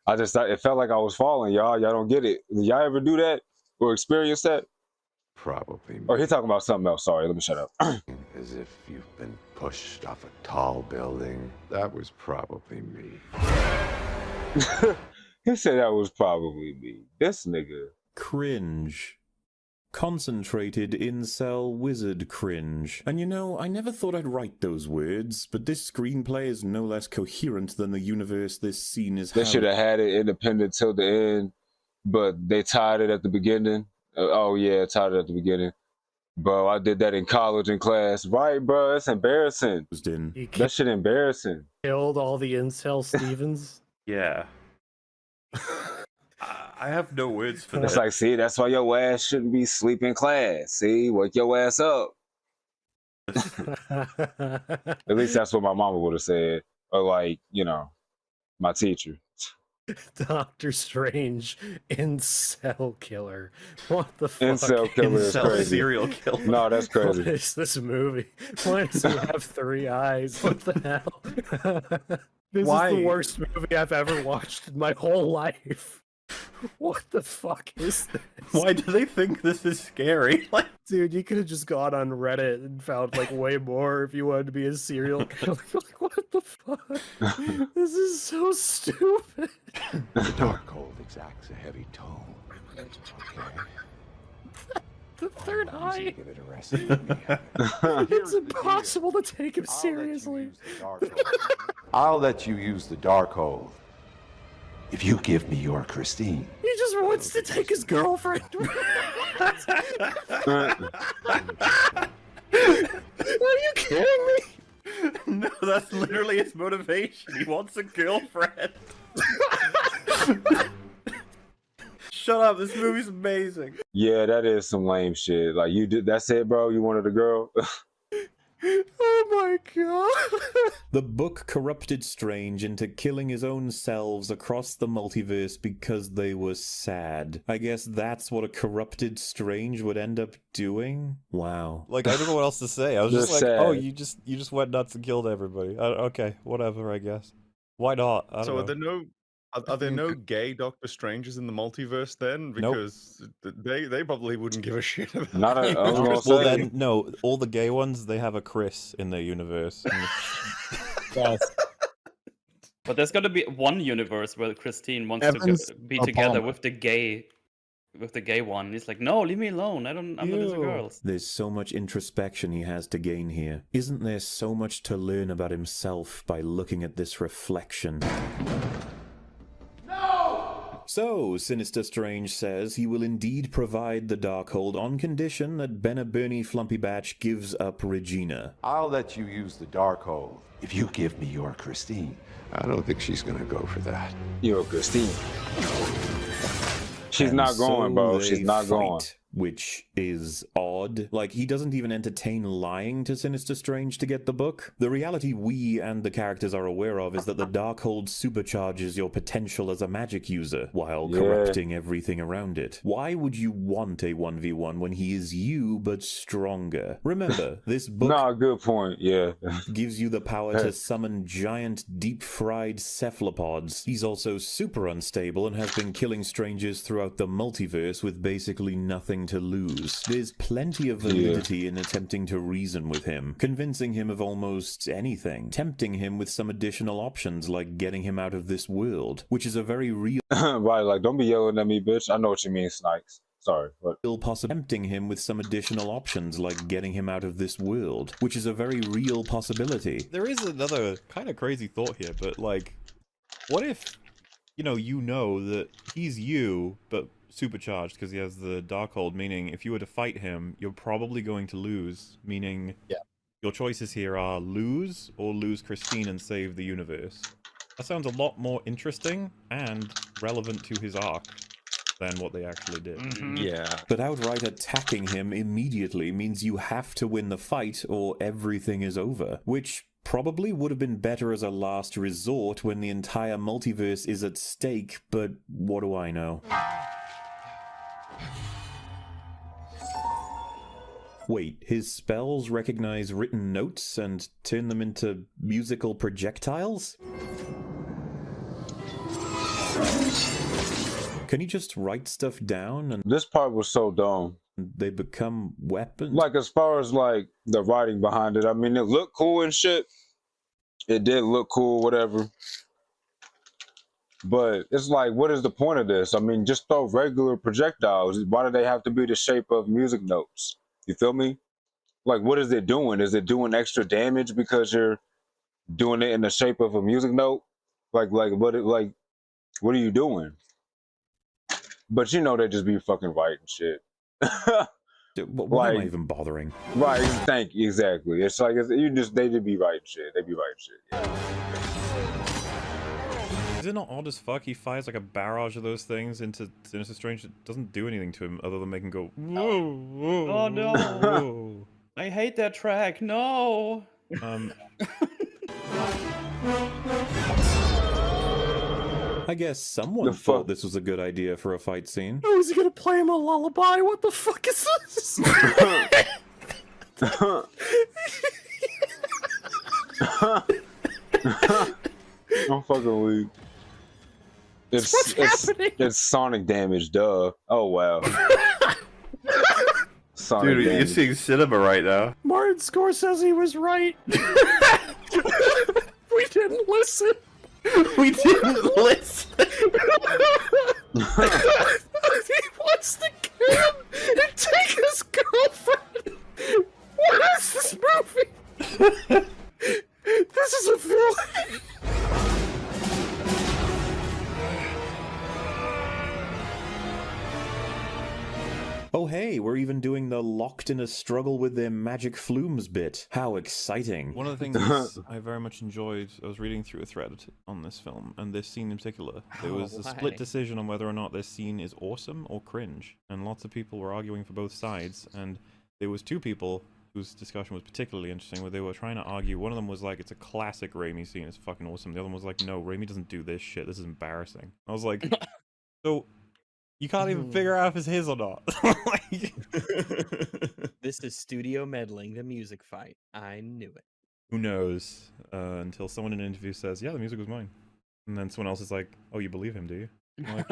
It felt like I was falling, y'all. Y'all don't get it. Did y'all ever do that or experience that? Probably. Or he's talking about something else. Sorry, let me shut up. As if you've been pushed off a tall building. That was probably me. He said that was probably me. This nigga. Cringe. Concentrated incel wizard cringe. And you know, I never thought I'd write those words, but this screenplay is no less coherent than the universe this scene is. They should have had it independent till the end, but they tied it at the beginning. Oh yeah, tied it at the beginning. Bro, I did that in college in class. Right, bro, that's embarrassing. That shit embarrassing. Killed all the incel Stevens? Yeah. I have no words for that. It's like, see, that's why your ass shouldn't be sleeping in class. See, wake your ass up. At least that's what my mama would have said. Or like, you know, my teacher. Doctor Strange, incel killer. What the fuck? Incel killer is crazy. Serial killer. No, that's crazy. What is this movie? Why does he have 3 eyes? What the hell? This is the worst movie I've ever watched in my whole life. What the fuck is this? Why do they think this is scary? Like, dude, you could have just gone on Reddit and found like way more if you wanted to be a serial killer. Like, what the fuck? This is so stupid. The Darkhold exacts a heavy toll. Okay. The third eye. Give it a rest. It's impossible to take him seriously. I'll let you use the Darkhold if you give me your Christine. He just wants to take his girlfriend. Are you kidding me? No, that's literally his motivation. He wants a girlfriend. Shut up, this movie's amazing. Yeah, that is some lame shit. Like, you did, that's it, bro? You wanted a girl? Oh my god. The book corrupted Strange into killing his own selves across the multiverse because they were sad. I guess that's what a corrupted Strange would end up doing? Wow. Like, I don't know what else to say. I was They're just like, sad. oh, you just went nuts and killed everybody. Okay, whatever, I guess. Why not? I don't know. Are there no gay Doctor Stranges in the multiverse then? Because they probably wouldn't give a shit about Not a- you. I was gonna Well, say. then, no, all the gay ones, they have a Chris in their universe. Yes. But there's got to be one universe where Christine wants Evans to be or together Palmer? with the gay one. He's like, no, leave me alone. I'm not into girls. There's so much introspection he has to gain here. Isn't there so much to learn about himself by looking at this reflection? So, Sinister Strange says he will indeed provide the Darkhold on condition that Bernie Flumpybatch gives up Regina. I'll let you use the Darkhold if you give me your Christine. I don't think she's gonna go for that. Your Christine. She's And not going, so bro. they She's not going. fight, which is odd. Like, he doesn't even entertain lying to Sinister Strange to get the book. The reality we and the characters are aware of is that the Darkhold supercharges your potential as a magic user while corrupting everything around it. Why would you want a 1v1 when he is you but stronger? Remember, this book Nah, good point. Yeah. gives you the power to summon giant deep-fried cephalopods. He's also super unstable and has been killing strangers throughout the multiverse with basically nothing to lose. There's plenty of validity in attempting to reason with him, convincing him of almost anything, tempting him with some additional options like getting him out of this world, which is a very real Right, like, don't be yelling at me, bitch. I know what you mean, Snipes. Sorry, but tempting him with some additional options like getting him out of this world, which is a very real possibility. There is another kind of crazy thought here, but like, what if, you know that he's you, but supercharged because he has the Darkhold, meaning if you were to fight him, you're probably going to lose, meaning your choices here are lose or lose Christine and save the universe. That sounds a lot more interesting and relevant to his arc than what they actually did. Yeah. But outright attacking him immediately means you have to win the fight or everything is over, which probably would have been better as a last resort when the entire multiverse is at stake, but what do I know? Wait, his spells recognize written notes and turn them into musical projectiles? Can he just write stuff down and this part was so dumb. They become weapons? Like, as far as like the writing behind it, I mean, it looked cool and shit. It did look cool, whatever. But it's like, what is the point of this? I mean, just throw regular projectiles. Why do they have to be the shape of music notes? You feel me? Like, what is it doing? Is it doing extra damage because you're doing it in the shape of a music note? Like what are you doing? But you know, they just be fucking writing shit. Why am I even bothering? Right, thank you, exactly. It's like, they just be writing shit. They be writing shit. Yeah. Is it not odd as fuck? He fires like a barrage of those things into Sinister Strange that doesn't do anything to him other than make him go, whoa, whoa. Oh no. Whoa. I hate that track. No. I guess someone thought this was a good idea for a fight scene. Oh, is he gonna play him a lullaby? What the fuck is this? I'm fucking weak. It's sonic damage, duh. Oh wow. Sonic Dude, damage. you're seeing cinema right now. Martin Scorsese was right. We didn't listen. We didn't listen. He wants to kill him and take his girlfriend. What is this movie? This is a villain. Oh hey, we're even doing the locked in a struggle with their magic flumes bit. How exciting. One of the things I very much enjoyed, I was reading through a thread on this film, and this scene in particular, there was a split decision on whether or not this scene is awesome or cringe, and lots of people were arguing for both sides, and there was two people whose discussion was particularly interesting, where they were trying to argue. One of them was like, it's a classic Raimi scene, it's fucking awesome. The other one was like, no, Raimi doesn't do this shit, this is embarrassing. I was like, so you can't even figure out if it's his or not. Like... This is studio meddling, the music fight. I knew it. Who knows? Until someone in an interview says, yeah, the music was mine. And then someone else is like, oh, you believe him, do you? I'm like,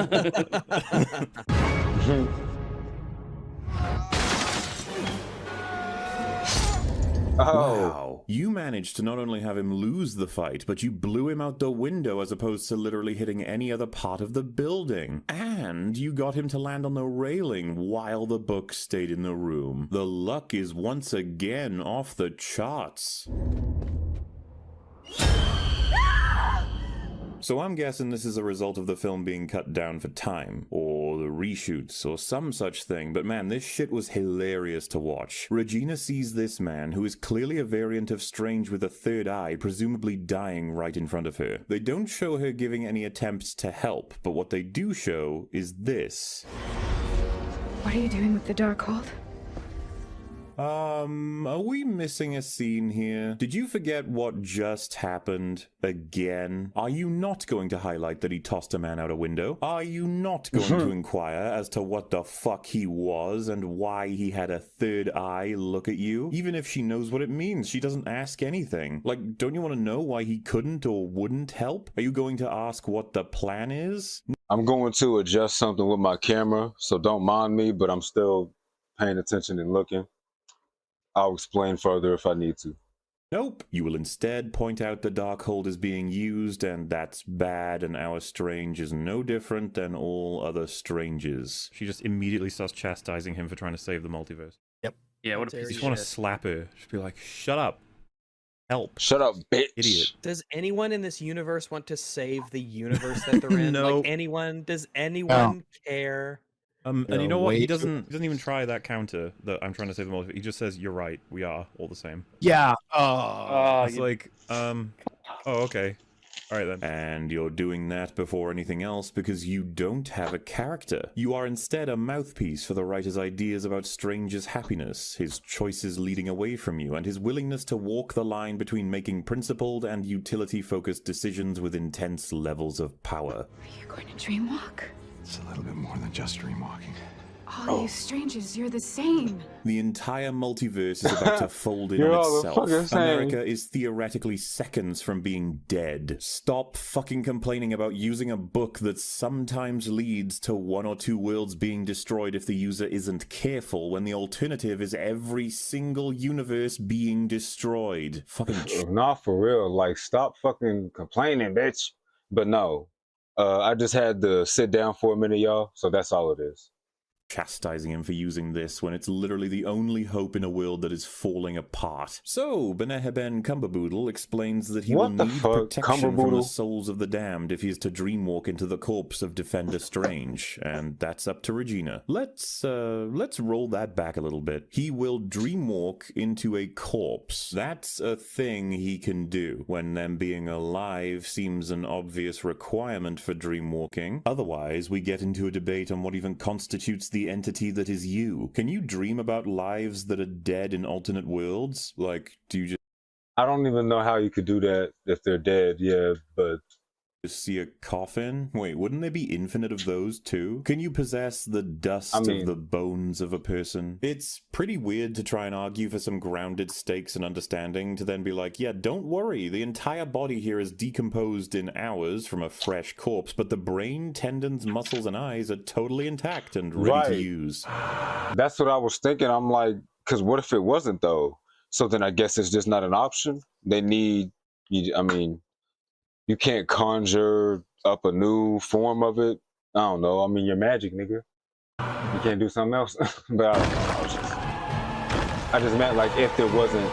Wow. You managed to not only have him lose the fight, but you blew him out the window as opposed to literally hitting any other part of the building. And you got him to land on the railing while the book stayed in the room. The luck is once again off the charts. So I'm guessing this is a result of the film being cut down for time, or the reshoots, or some such thing, but man, this shit was hilarious to watch. Regina sees this man, who is clearly a variant of Strange with a third eye, presumably dying right in front of her. They don't show her giving any attempts to help, but what they do show is this. What are you doing with the Darkhold? Are we missing a scene here? Did you forget what just happened again? Are you not going to highlight that he tossed a man out a window? Are you not going to inquire as to what the fuck he was and why he had a third eye look at you? Even if she knows what it means, she doesn't ask anything. Like, don't you want to know why he couldn't or wouldn't help? Are you going to ask what the plan is? I'm going to adjust something with my camera, so don't mind me, but I'm still paying attention and looking. I'll explain further if I need to. Nope. You will instead point out the Darkhold is being used, and that's bad, and our Strange is no different than all other Stranges. She just immediately starts chastising him for trying to save the multiverse. Yep. Yeah, what a piece You of just want to shit. slap her. Just be like, shut up. Help. Shut up, bitch. Idiot. Does anyone in this universe want to save the universe that they're in? No. Like anyone? Does anyone care? And you know what? He doesn't even try that counter that I'm trying to save the multiverse. He just says, "You're right. We are all the same." Yeah. It's like, oh, okay. All right then. And you're doing that before anything else because you don't have a character. You are instead a mouthpiece for the writer's ideas about Strange's happiness, his choices leading away from you, and his willingness to walk the line between making principled and utility-focused decisions with intense levels of power. Are you going to dreamwalk? It's a little bit more than just dreamwalking. All you strangers, you're the same. The entire multiverse is about to fold in You're on all the fucking itself. same. America is theoretically seconds from being dead. Stop fucking complaining about using a book that sometimes leads to one or two worlds being destroyed if the user isn't careful, when the alternative is every single universe being destroyed. Fucking Not for real. Like, stop fucking complaining, bitch. But no. I just had to sit down for a minute, y'all. So that's all it is. chastising him for using this when it's literally the only hope in a world that is falling apart. So, Beneheben Cumberboodle explains that he will need protection from the souls of the damned if he is to dreamwalk into the corpse of Defender Strange, and that's up to Regina. Let's roll that back a little bit. He will dreamwalk into a corpse. That's a thing he can do, when them being alive seems an obvious requirement for dreamwalking. Otherwise, we get into a debate on what even constitutes the entity that is you. Can you dream about lives that are dead in alternate worlds? Like, do you just... I don't even know how you could do that if they're dead, yeah, but... Just see a coffin? Wait, wouldn't there be infinite of those too? Can you possess the dust of the bones of a person? It's pretty weird to try and argue for some grounded stakes and understanding to then be like, yeah, don't worry, the entire body here is decomposed in hours from a fresh corpse, but the brain, tendons, muscles, and eyes are totally intact and ready to use. That's what I was thinking. I'm like, because what if it wasn't though? So then I guess it's just not an option. They need, I mean... You can't conjure up a new form of it. I don't know. I mean, you're magic, nigga. You can't do something else. But I just meant like if there wasn't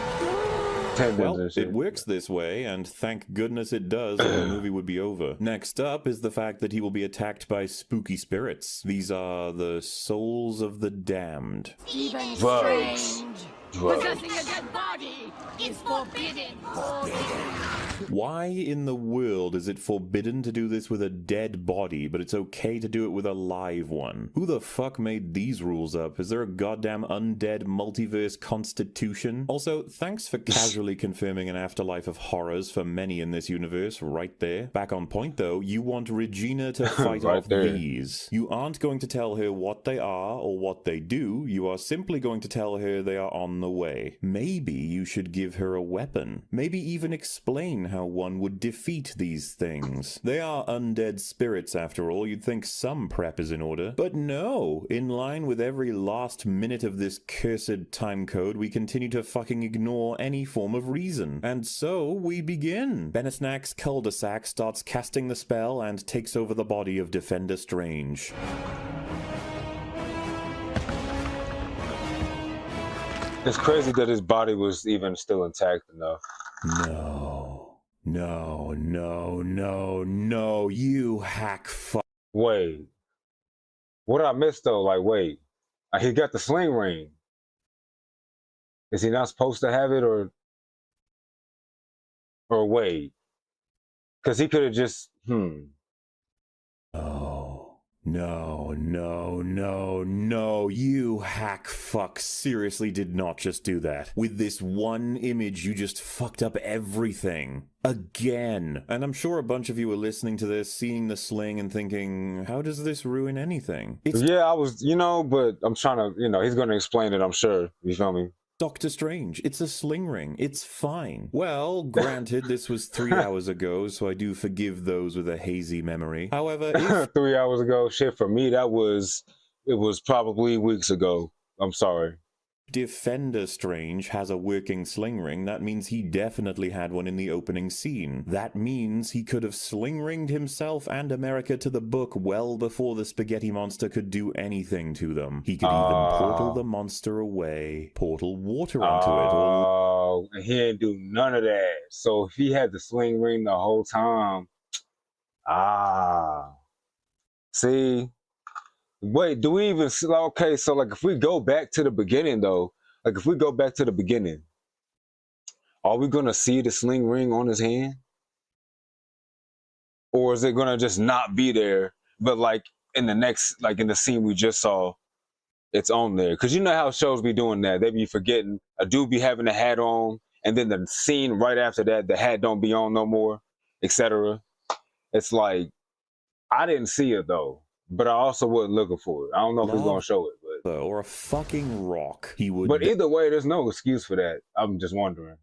tendons and shit. It works this way, and thank goodness it does, or the movie would be over. Next up is the fact that he will be attacked by spooky spirits. These are the souls of the damned. Even Drugs. strange. Possessing a dead body is forbidden. Why in the world is it forbidden to do this with a dead body, but it's okay to do it with a live one? Who the fuck made these rules up? Is there a goddamn undead multiverse constitution? Also, thanks for casually confirming an afterlife of horrors for many in this universe right there. Back on point though, you want Regina to fight Right off there. these. You aren't going to tell her what they are or what they do, you are simply going to tell her they are on the way. Maybe you should give her a weapon. Maybe even explain how one would defeat these things. They are undead spirits after all, you'd think some prep is in order. But no, in line with every last minute of this cursed timecode, we continue to fucking ignore any form of reason. And so we begin. Benesnack's cul-de-sac starts casting the spell and takes over the body of Defender Strange. It's crazy that his body was even still intact enough. No, you hack fuck. Wait. What did I miss though? Like, wait. He got the sling ring. Is he not supposed to have it or wait? Because he could have just, No, you hack fuck seriously did not just do that. With this one image, you just fucked up everything. Again. And I'm sure a bunch of you are listening to this, seeing the sling and thinking, how does this ruin anything? Yeah, I was, but I'm trying to, he's going to explain it, I'm sure. You feel me? Doctor Strange, it's a sling ring. It's fine. Well, granted, this was 3 hours ago, so I do forgive those with a hazy memory. However, if 3 hours ago, shit, for me, it was probably weeks ago. I'm sorry. Defender Strange has a working sling ring, that means he definitely had one in the opening scene. That means he could have sling ringed himself and America to the book well before the spaghetti monster could do anything to them. He could even portal the monster away, portal water onto it. Oh, and he didn't do none of that. So if he had the sling ring the whole time, see? Wait, do we even, okay, so like if we go back to the beginning though, are we gonna see the sling ring on his hand? Or is it gonna just not be there, but like in the next, like in the scene we just saw, it's on there? Cause you know how shows be doing that, they be forgetting, a dude be having a hat on, and then the scene right after that, the hat don't be on no more, etc. It's like, I didn't see it though. But I also wasn't looking for it. I don't know if he's gonna show it, but or a fucking rock. He would. But either way, there's no excuse for that. I'm just wondering.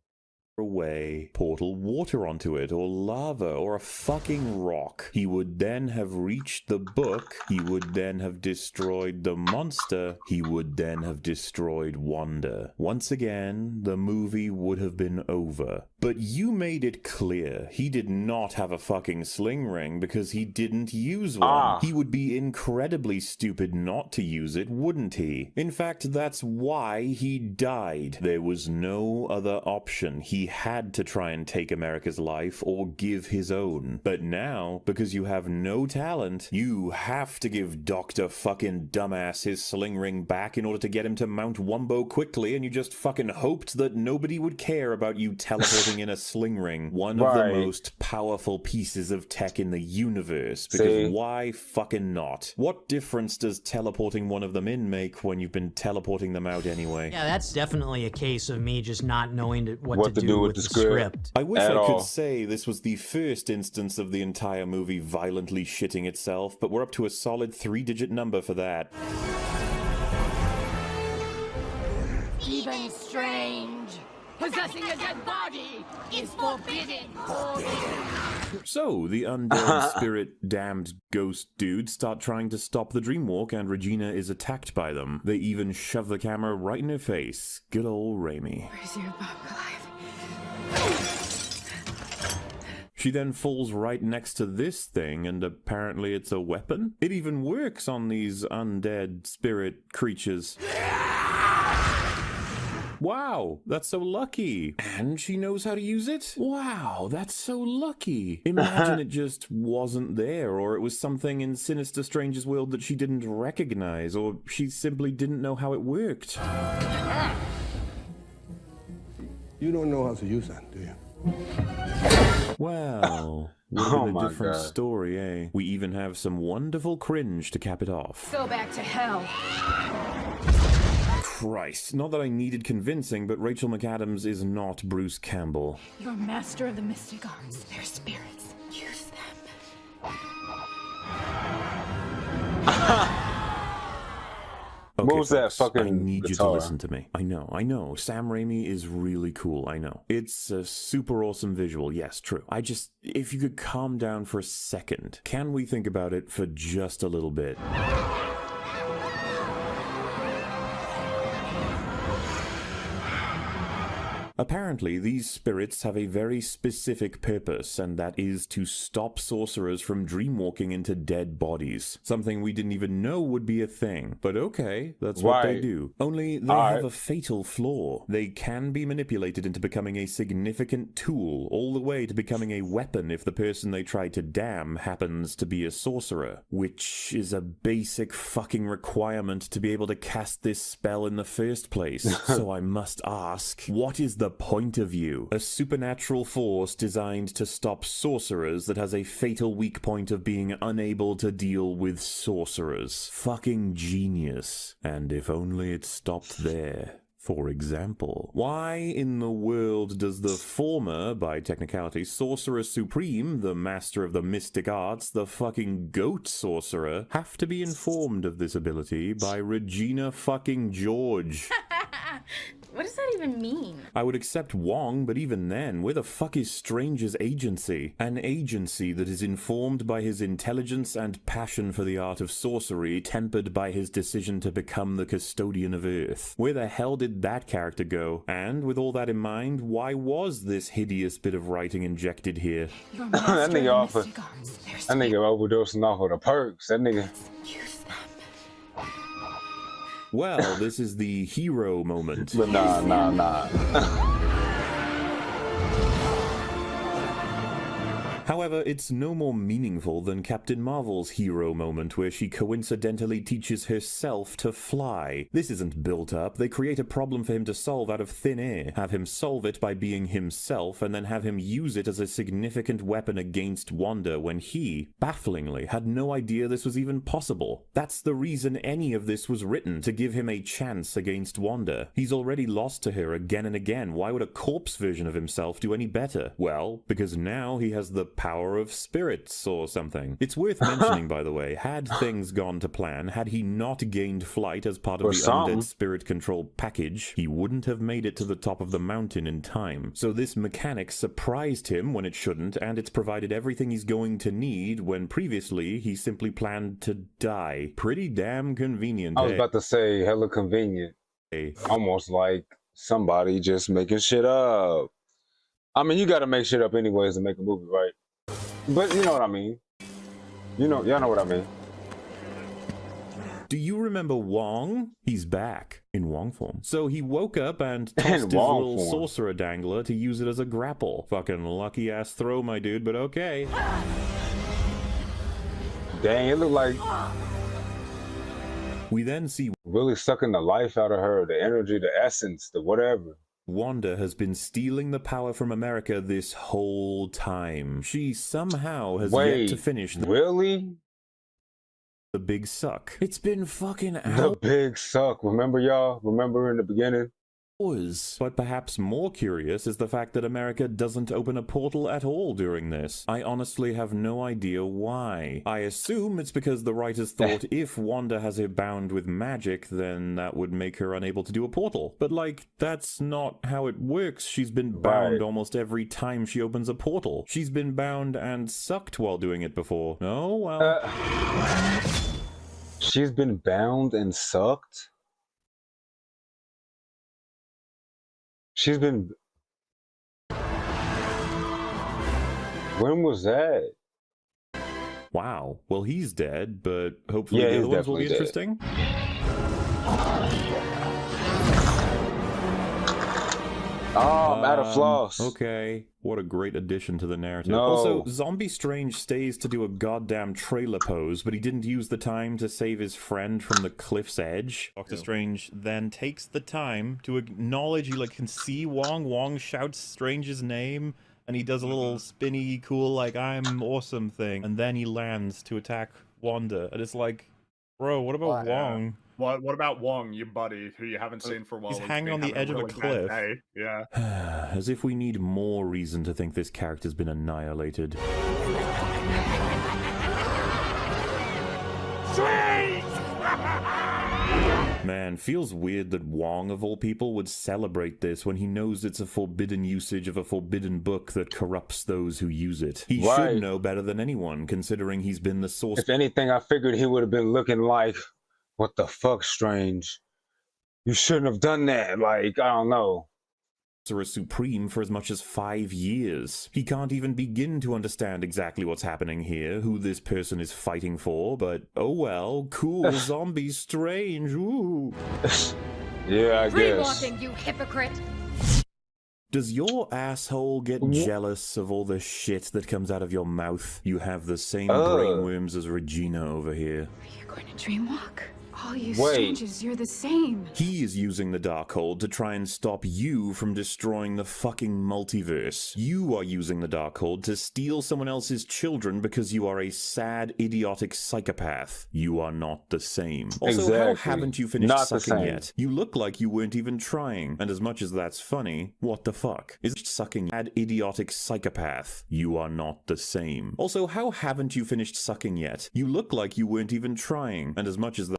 Away, portal water onto it, or lava, or a fucking rock. He would then have reached the book. He would then have destroyed the monster. He would then have destroyed Wanda. Once again, the movie would have been over. But you made it clear he did not have a fucking sling ring because he didn't use one. He would be incredibly stupid not to use it, wouldn't he? In fact, that's why he died. There was no other option. He had to try and take America's life or give his own. But now, because you have no talent, you have to give Dr. fucking Dumbass his sling ring back in order to get him to Mount Wumbo quickly, and you just fucking hoped that nobody would care about you teleporting in a sling ring. One of the most powerful pieces of tech in the universe. Because why fucking not? What difference does teleporting one of them in make when you've been teleporting them out anyway? Yeah, that's definitely a case of me just not knowing what to do with the script. I wish I could say this was the first instance of the entire movie violently shitting itself, but we're up to a solid 3-digit number for that. Even strange. Possessing a dead body is forbidden. So, the undead spirit damned ghost dudes start trying to stop the dreamwalk and Regina is attacked by them. They even shove the camera right in her face. Good old Raimi. Where's your Bob alive? She then falls right next to this thing, and apparently it's a weapon? It even works on these undead spirit creatures. Wow, that's so lucky. And she knows how to use it? Wow, that's so lucky. Imagine it just wasn't there, or it was something in Sinister Strange's world that she didn't recognize, or she simply didn't know how it worked. You don't know how to use that, do you? Well, would have been a different story, eh? We even have some wonderful cringe to cap it off. Go back to hell. Christ, not that I needed convincing, but Rachel McAdams is not Bruce Campbell. You're master of the mystic arts. They're spirits. Use them. Okay, what was that folks, fucking I need you to guitar? listen to me. I know. Sam Raimi is really cool, I know. It's a super awesome visual, yes, true. If you could calm down for a second, can we think about it for just a little bit? Apparently, these spirits have a very specific purpose, and that is to stop sorcerers from dreamwalking into dead bodies. Something we didn't even know would be a thing. But okay, that's what they do. Only they have a fatal flaw. They can be manipulated into becoming a significant tool, all the way to becoming a weapon if the person they try to damn happens to be a sorcerer. Which is a basic fucking requirement to be able to cast this spell in the first place. So I must ask, what is the point of view? A supernatural force designed to stop sorcerers that has a fatal weak point of being unable to deal with sorcerers. Fucking genius. And if only it stopped there. For example, why in the world does the former, by technicality, Sorcerer Supreme, the master of the mystic arts, the fucking goat sorcerer, have to be informed of this ability by Regina fucking George? What does that even mean? I would accept Wong, but even then, where the fuck is Strange's agency? An agency that is informed by his intelligence and passion for the art of sorcery, tempered by his decision to become the custodian of Earth. Where the hell did that character go? And with all that in mind, why was this hideous bit of writing injected here? That nigga overdosing off of the perks. That nigga. Well, this is the hero moment. But nah. However, it's no more meaningful than Captain Marvel's hero moment where she coincidentally teaches herself to fly. This isn't built up. They create a problem for him to solve out of thin air, have him solve it by being himself, and then have him use it as a significant weapon against Wanda when he, bafflingly, had no idea this was even possible. That's the reason any of this was written, to give him a chance against Wanda. He's already lost to her again and again. Why would a corpse version of himself do any better? Well, because now he has the power of spirits or something. It's worth mentioning, by the way, had things gone to plan, had he not gained flight as part of the undead spirit control package, he wouldn't have made it to the top of the mountain in time. So this mechanic surprised him when it shouldn't, and it's provided everything he's going to need when previously he simply planned to die. Pretty damn convenient. I was about to say hella convenient. Almost like somebody just making shit up. I mean, you gotta make shit up anyways to make a movie, right? But you know what I mean. Y'all know what I mean. Do you remember Wong? He's back in Wong form. So he woke up and tossed his little sorcerer dangler to use it as a grapple. Fucking lucky ass throw, my dude, but okay. Dang, it looked like... We then see really sucking the life out of her, the energy, the essence, the whatever. Wanda has been stealing the power from America this whole time. She somehow has yet to finish the big suck. It's been fucking The big suck. Remember, y'all? Remember in the beginning? But perhaps more curious is the fact that America doesn't open a portal at all during this. I honestly have no idea why. I assume it's because the writers thought if Wanda has her bound with magic, then that would make her unable to do a portal. But like, that's not how it works. She's been bound almost every time she opens a portal. She's been bound and sucked while doing it before. Oh, well. She's been bound and sucked? She's been... When was that? Wow. Well, he's dead, but hopefully the other ones will be interesting. Oh, I'm out of floss. Okay. What a great addition to the narrative. No. Also, Zombie Strange stays to do a goddamn trailer pose, but he didn't use the time to save his friend from the cliff's edge. Doctor Strange then takes the time to acknowledge he can see Wong. Wong shouts Strange's name, and he does a little spinny, cool, like, I'm awesome thing, and then he lands to attack Wanda, and it's like, bro, what about Wong? What about Wong, your buddy, who you haven't seen for a while? He's hanging on the edge of a cliff. Yeah. As if we need more reason to think this character's been annihilated. Man, feels weird that Wong, of all people, would celebrate this when he knows it's a forbidden usage of a forbidden book that corrupts those who use it. He should know better than anyone, considering he's been the source. If anything, I figured he would have been looking like, what the fuck, Strange? You shouldn't have done that. Like, I don't know. Sorcerer Supreme for as much as 5 years. He can't even begin to understand exactly what's happening here, who this person is fighting for, but oh well, cool, zombie Strange, ooh. Yeah, I Free guess. walking, you hypocrite! Does your asshole get jealous of all the shit that comes out of your mouth? You have the same brainworms as Regina over here. You're going to dreamwalk? All you Wait. strangers, you're the same. He is using the Darkhold to try and stop you from destroying the fucking multiverse. You are using the Darkhold to steal someone else's children because you are a sad, idiotic psychopath. You are not the same. Also, how haven't you finished sucking yet? You look like you weren't even trying. And as much as that's funny, what the fuck? Is sucking sad, idiotic psychopath? You are not the same. Also, how haven't you finished sucking yet? You look like you weren't even trying. And as much as that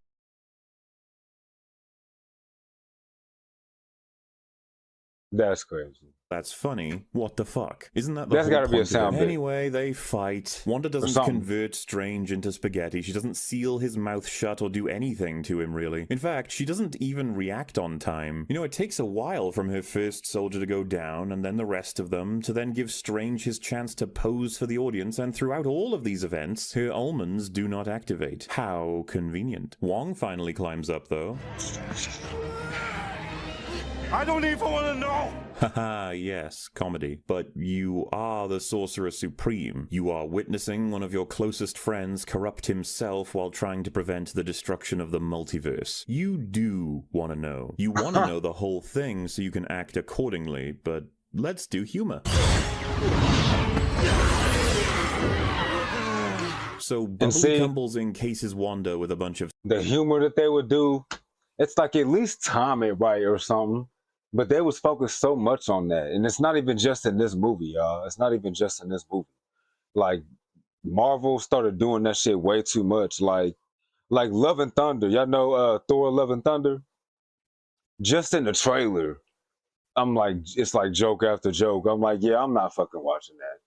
That's crazy. That's funny. What the fuck? Isn't that That's whole gotta be a point of sound it? bit. Anyway, they fight. Wanda doesn't convert Strange into spaghetti. She doesn't seal his mouth shut or do anything to him, really. In fact, she doesn't even react on time. You know, it takes a while from her first soldier to go down, and then the rest of them, to then give Strange his chance to pose for the audience, and throughout all of these events, her almonds do not activate. How convenient. Wong finally climbs up, though. I don't even want to know! Haha, yes, comedy. But you are the Sorcerer Supreme. You are witnessing one of your closest friends corrupt himself while trying to prevent the destruction of the multiverse. You do want to know. You want to know the whole thing so you can act accordingly, but let's do humor. So Bubbly Tumbles encases Wanda with a bunch of... The humor that they would do, it's like at least time it right or something. But they was focused so much on that. And it's not even just in this movie, y'all. It's not even just in this movie. Like, Marvel started doing that shit way too much. Like Love and Thunder. Y'all know Thor Love and Thunder? Just in the trailer, I'm like, it's like joke after joke. I'm like, yeah, I'm not fucking watching that.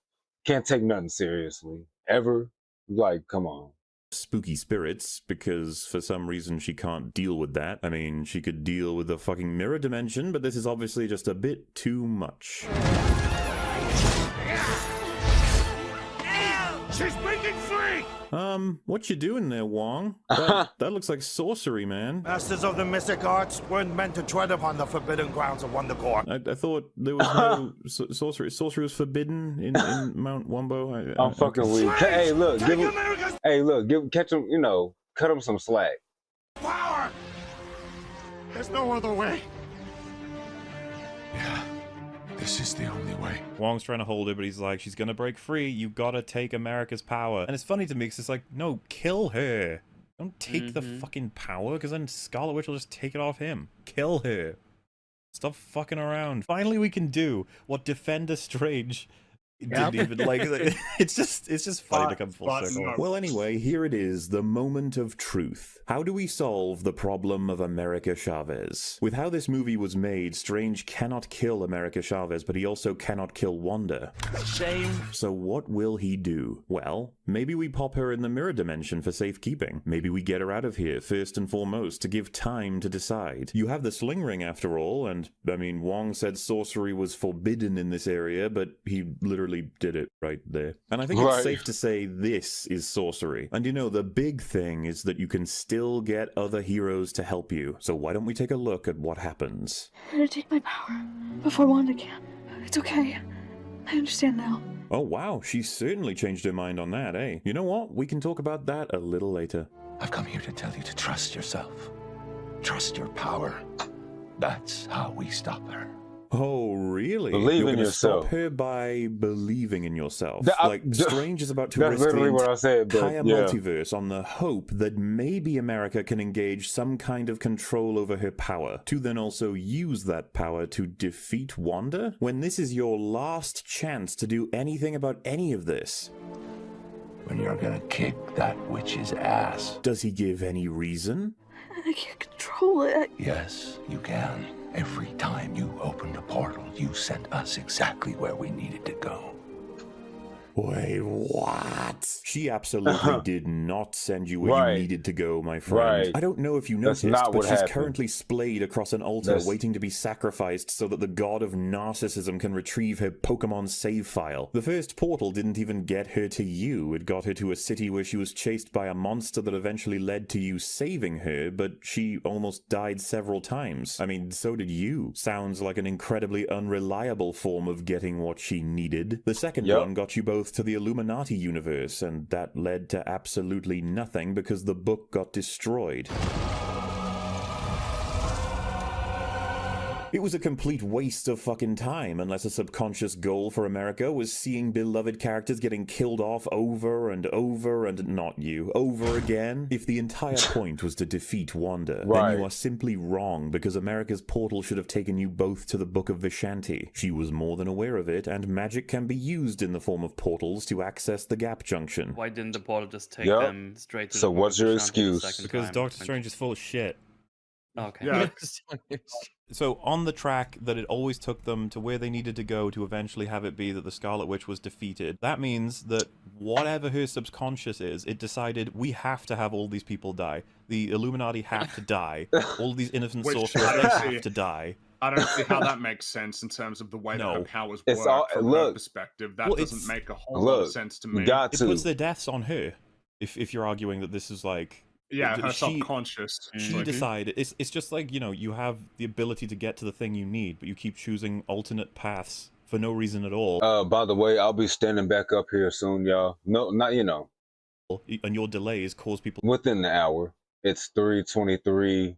Can't take nothing seriously. Ever. Like, come on. Spooky spirits, because for some reason she can't deal with that. I mean, she could deal with the fucking mirror dimension, but this is obviously just a bit too much. She's breaking free! What you doing there, Wong? That looks like sorcery, man. Masters of the mystic arts weren't meant to tread upon the forbidden grounds of WonderCore. I thought there was no sorcery. Sorcery was forbidden in Mount Wumbo. I'm fucking weak. Hey, look, catch him, you know, cut him some slack. Power! There's no other way. Yeah, this is the only way. Wong's trying to hold her, but he's like, she's gonna break free. You gotta take America's power. And it's funny to me because it's like, no, kill her. Don't take the fucking power, because then Scarlet Witch will just take it off him. Kill her. Stop fucking around. Finally, we can do what Defender Strange didn't even like. It's just funny to come full circle. Well, anyway, here it is, the moment of truth. How do we solve the problem of America Chavez? With how this movie was made, Strange cannot kill America Chavez, but he also cannot kill Wanda. Shame. So what will he do? Well, maybe we pop her in the mirror dimension for safekeeping. Maybe we get her out of here, first and foremost, to give time to decide. You have the sling ring after all, and, I mean, Wong said sorcery was forbidden in this area, but he literally did it right there. And I think it's safe to say this is sorcery. And you know, the big thing is that you can still get other heroes to help you. So why don't we take a look at what happens? I'm gonna take my power before Wanda can. It's okay. I understand now. Oh wow, she certainly changed her mind on that, eh? You know what? We can talk about that a little later. I've come here to tell you to trust yourself. Trust your power. That's how we stop her. Oh, really? Believe You're in gonna yourself. Stop her by believing in yourself. That- Strange is about to That's risk literally the what I said, but entire yeah. multiverse on the hope that maybe America can engage some kind of control over her power, to then also use that power to defeat Wanda? When this is your last chance to do anything about any of this. When you're gonna kick that witch's ass. Does he give any reason? I can't control it. Yes, you can. Every time you opened a portal, you sent us exactly where we needed to go. Wait, what? She absolutely did not send you where you needed to go, my friend. Right. I don't know if you That's noticed, not but what she's happened. currently splayed across an altar waiting to be sacrificed so that the god of narcissism can retrieve her Pokemon save file. The first portal didn't even get her to you. It got her to a city where she was chased by a monster that eventually led to you saving her, but she almost died several times. I mean, so did you. Sounds like an incredibly unreliable form of getting what she needed. The second one got you both to the Illuminati universe, and that led to absolutely nothing because the book got destroyed. It was a complete waste of fucking time, unless a subconscious goal for America was seeing beloved characters getting killed off over and over and not you, over again. If the entire point was to defeat Wanda, then you are simply wrong, because America's portal should have taken you both to the Book of Vishanti. She was more than aware of it, and magic can be used in the form of portals to access the gap junction. Why didn't the portal just take them straight to the So Book what's of your Vishanti the excuse? second Because time? Doctor Strange is full of shit. Okay. Yeah. So on the track that it always took them to where they needed to go to eventually have it be that the Scarlet Witch was defeated, that means that whatever her subconscious is, it decided we have to have all these people die. The Illuminati have to die. All these innocent sorcerers, they have to die. I don't see how that makes sense in terms of the way that her powers It's work all- from her look. perspective. That Well, doesn't it's- make a whole lot of sense to me. It puts their deaths on her. If you're arguing that this is like... Yeah, her she- subconscious. She decided. It's just like, you know, you have the ability to get to the thing you need, but you keep choosing alternate paths for no reason at all. By the way, I'll be standing back up here soon, y'all. No, not, you know. And your delays cause people... Within the hour. It's 3:23,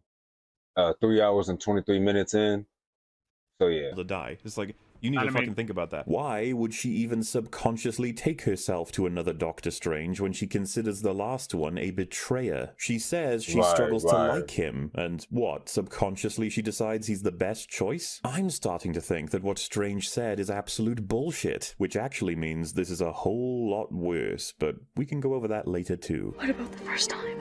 3 hours and 23 minutes in. So yeah. To die. It's like, you need to fucking think about that. Why would she even subconsciously take herself to another Doctor Strange when she considers the last one a betrayer? She says she struggles to like him, and what, subconsciously she decides he's the best choice? I'm starting to think that what Strange said is absolute bullshit, which actually means this is a whole lot worse, but we can go over that later too. What about the first time?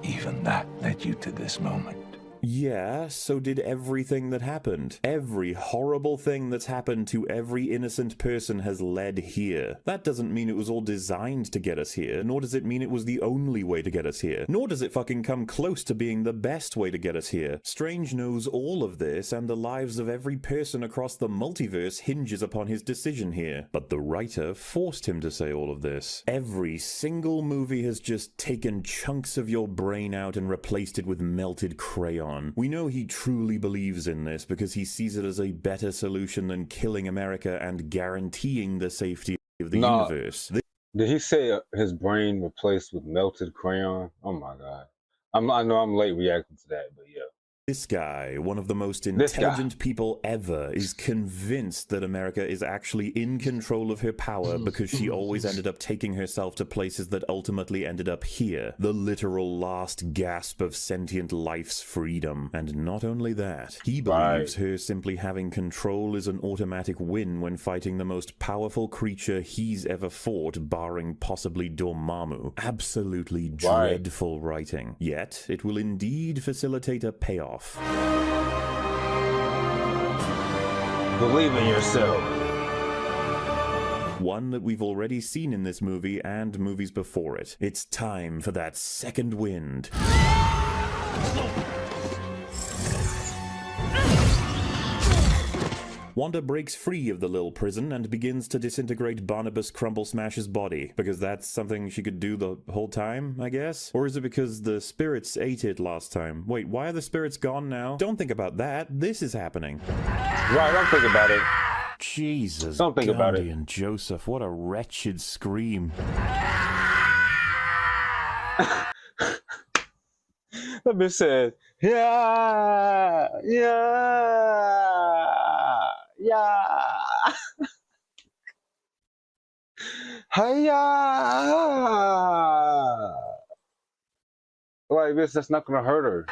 Even that led you to this moment. Yeah, so did everything that happened. Every horrible thing that's happened to every innocent person has led here. That doesn't mean it was all designed to get us here, nor does it mean it was the only way to get us here, nor does it fucking come close to being the best way to get us here. Strange knows all of this, and the lives of every person across the multiverse hinges upon his decision here. But the writer forced him to say all of this. Every single movie has just taken chunks of your brain out and replaced it with melted crayon. We know he truly believes in this because he sees it as a better solution than killing America and guaranteeing the safety of the universe. Did he say his brain replaced with melted crayon? Oh my god. I know I'm late reacting to that, but yeah. This guy, one of the most intelligent people ever, is convinced that America is actually in control of her power because she always ended up taking herself to places that ultimately ended up here. The literal last gasp of sentient life's freedom. And not only that, he believes her simply having control is an automatic win when fighting the most powerful creature he's ever fought, barring possibly Dormammu. Absolutely dreadful writing. Yet, it will indeed facilitate a payoff. Believe in yourself. One that we've already seen in this movie and movies before it. It's time for that second wind. Wanda breaks free of the Lil prison and begins to disintegrate Barnabas Crumble Smash's body, because that's something she could do the whole time, I guess? Or is it because the spirits ate it last time? Wait, why are the spirits gone now? Don't think about that. This is happening. Right, don't think about it. Jesus, don't think about it. Gandhi and Joseph, what a wretched scream. That bitch said, yeah, yeah. Yeah. Hiya. Like this, that's not gonna hurt her.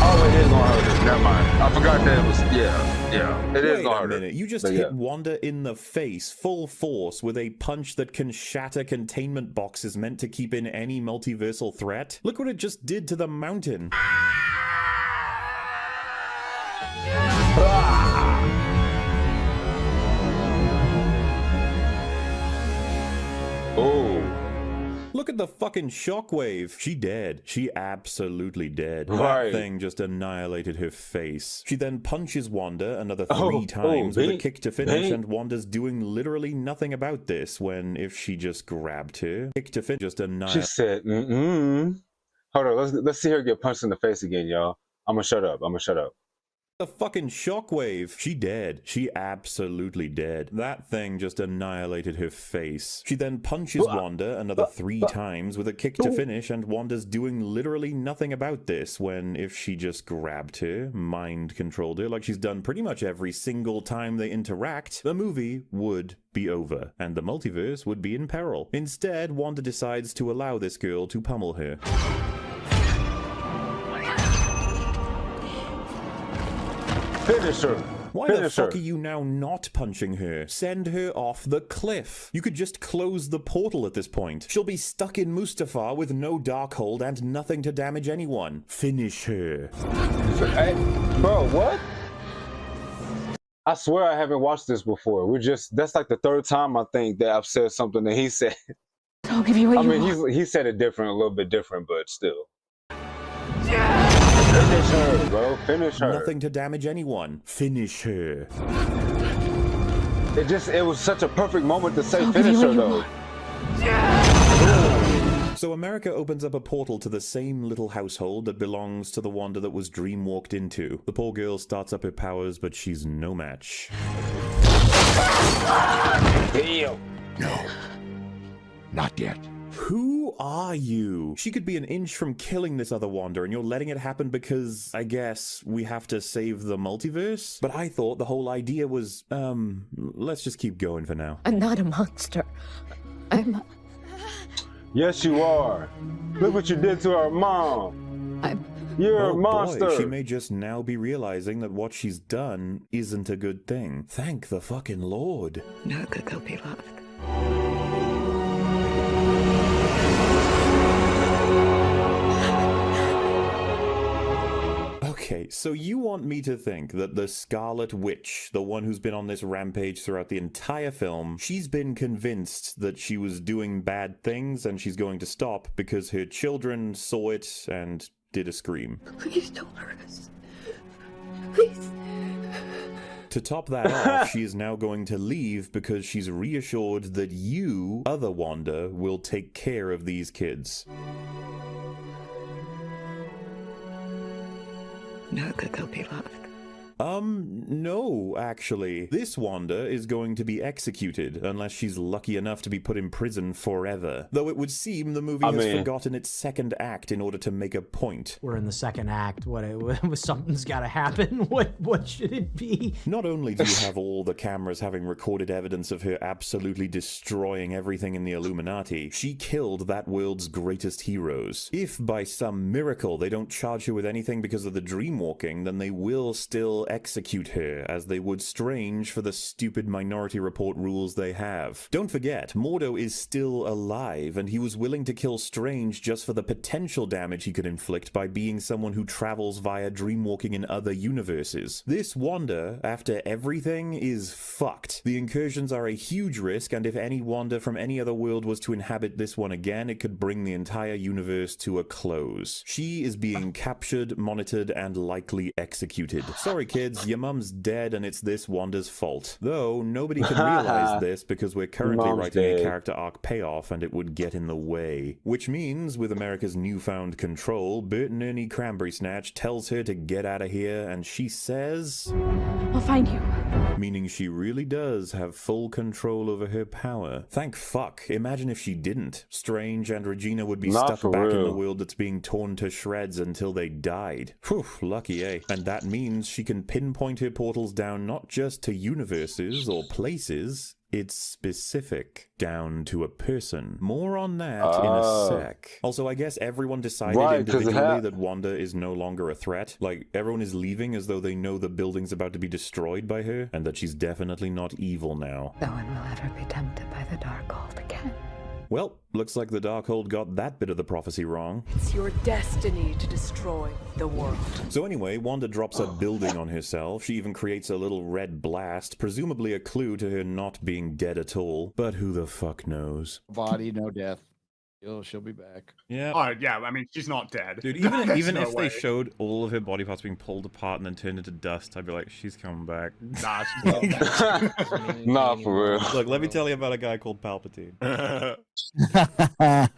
Oh, it is gonna hurt her. Never mind. I forgot that it was. Yeah. It is gonna hurt her. Wait a minute. You just hit Wanda in the face, full force, with a punch that can shatter containment boxes meant to keep in any multiversal threat. Look what it just did to the mountain. Oh. Look at the fucking shockwave. She dead. She absolutely dead. Right. That thing just annihilated her face. She then punches Wanda another 3 times with a kick to finish, and Wanda's doing literally nothing about this when, if she just grabbed her, kick to finish, just She said, Hold on, let's see her get punched in the face again, y'all. I'm gonna shut up. The fucking shockwave. She dead. She absolutely dead. That thing just annihilated her face. She then punches Wanda another 3 times with a kick to finish, and Wanda's doing literally nothing about this when, if she just grabbed her, mind controlled her, like she's done pretty much every single time they interact, the movie would be over, and the multiverse would be in peril. Instead, Wanda decides to allow this girl to pummel her. Finish her. Why the fuck are you now not punching her? Send her off the cliff. You could just close the portal at this point. She'll be stuck in Mustafar with no Darkhold and nothing to damage anyone. Finish her. Hey, bro, what? I swear I haven't watched this before. That's like the 3rd time I think that I've said something that he said. I'll give you what you want. He said it different, a little bit different, but still. Finish her, bro. Finish her. Nothing to damage anyone. Finish her. It was such a perfect moment to say finish her, though. So America opens up a portal to the same little household that belongs to the Wanda that was dreamwalked into. The poor girl starts up her powers, but she's no match. Deal. No. Not yet. Who are you? She could be an inch from killing this other Wanda, and you're letting it happen because, I guess, we have to save the multiverse? But I thought the whole idea was, let's just keep going for now. I'm not a monster. Yes, you are. Look what you did to our mom. You're a monster. Boy, she may just now be realizing that what she's done isn't a good thing. Thank the fucking Lord. No good go be loved. Okay, so you want me to think that the Scarlet Witch, the one who's been on this rampage throughout the entire film, she's been convinced that she was doing bad things and she's going to stop because her children saw it and did a scream. Please don't hurt us. Please. To top that off, she is now going to leave because she's reassured that you, other Wanda, will take care of these kids. No good go be loved. No, actually. This Wanda is going to be executed unless she's lucky enough to be put in prison forever. Though it would seem the movie has forgotten its 2nd act in order to make a point. We're in the 2nd act. Something's gotta happen. What should it be? Not only do you have all the cameras having recorded evidence of her absolutely destroying everything in the Illuminati, she killed that world's greatest heroes. If by some miracle they don't charge her with anything because of the dreamwalking, then they will still execute her, as they would Strange for the stupid Minority Report rules they have. Don't forget, Mordo is still alive, and he was willing to kill Strange just for the potential damage he could inflict by being someone who travels via dreamwalking in other universes. This Wanda, after everything, is fucked. The incursions are a huge risk, and if any Wanda from any other world was to inhabit this one again, it could bring the entire universe to a close. She is being captured, monitored, and likely executed. Sorry kids, your mum's dead and it's this Wanda's fault. Though, nobody can realize this because we're currently writing a character arc payoff and it would get in the way. Which means, with America's newfound control, Bert and Ernie Cranberry Snatch tells her to get out of here and she says... I'll find you. Meaning she really does have full control over her power. Thank fuck. Imagine if she didn't. Strange and Regina would be stuck back in the world that's being torn to shreds until they died. Whew, lucky, eh? And that means she can pin pinpoint her portals down not just to universes or places, it's specific, down to a person. More on that in a sec. Also, I guess everyone decided individually that Wanda is no longer a threat. Like, everyone is leaving as though they know the building's about to be destroyed by her, and that she's definitely not evil now. No one will ever be tempted by the Darkhold again. Well, looks like the Darkhold got that bit of the prophecy wrong. It's your destiny to destroy the world. So anyway, Wanda drops a building on herself. She even creates a little red blast, presumably a clue to her not being dead at all. But who the fuck knows? Body, no death. She'll be back. Yeah. Oh, yeah, I mean, she's not dead. Dude, even if they showed all of her body parts being pulled apart and then turned into dust, I'd be like, she's coming back. Nah, she's not back. Nah, for real. Look, let me tell you about a guy called Palpatine.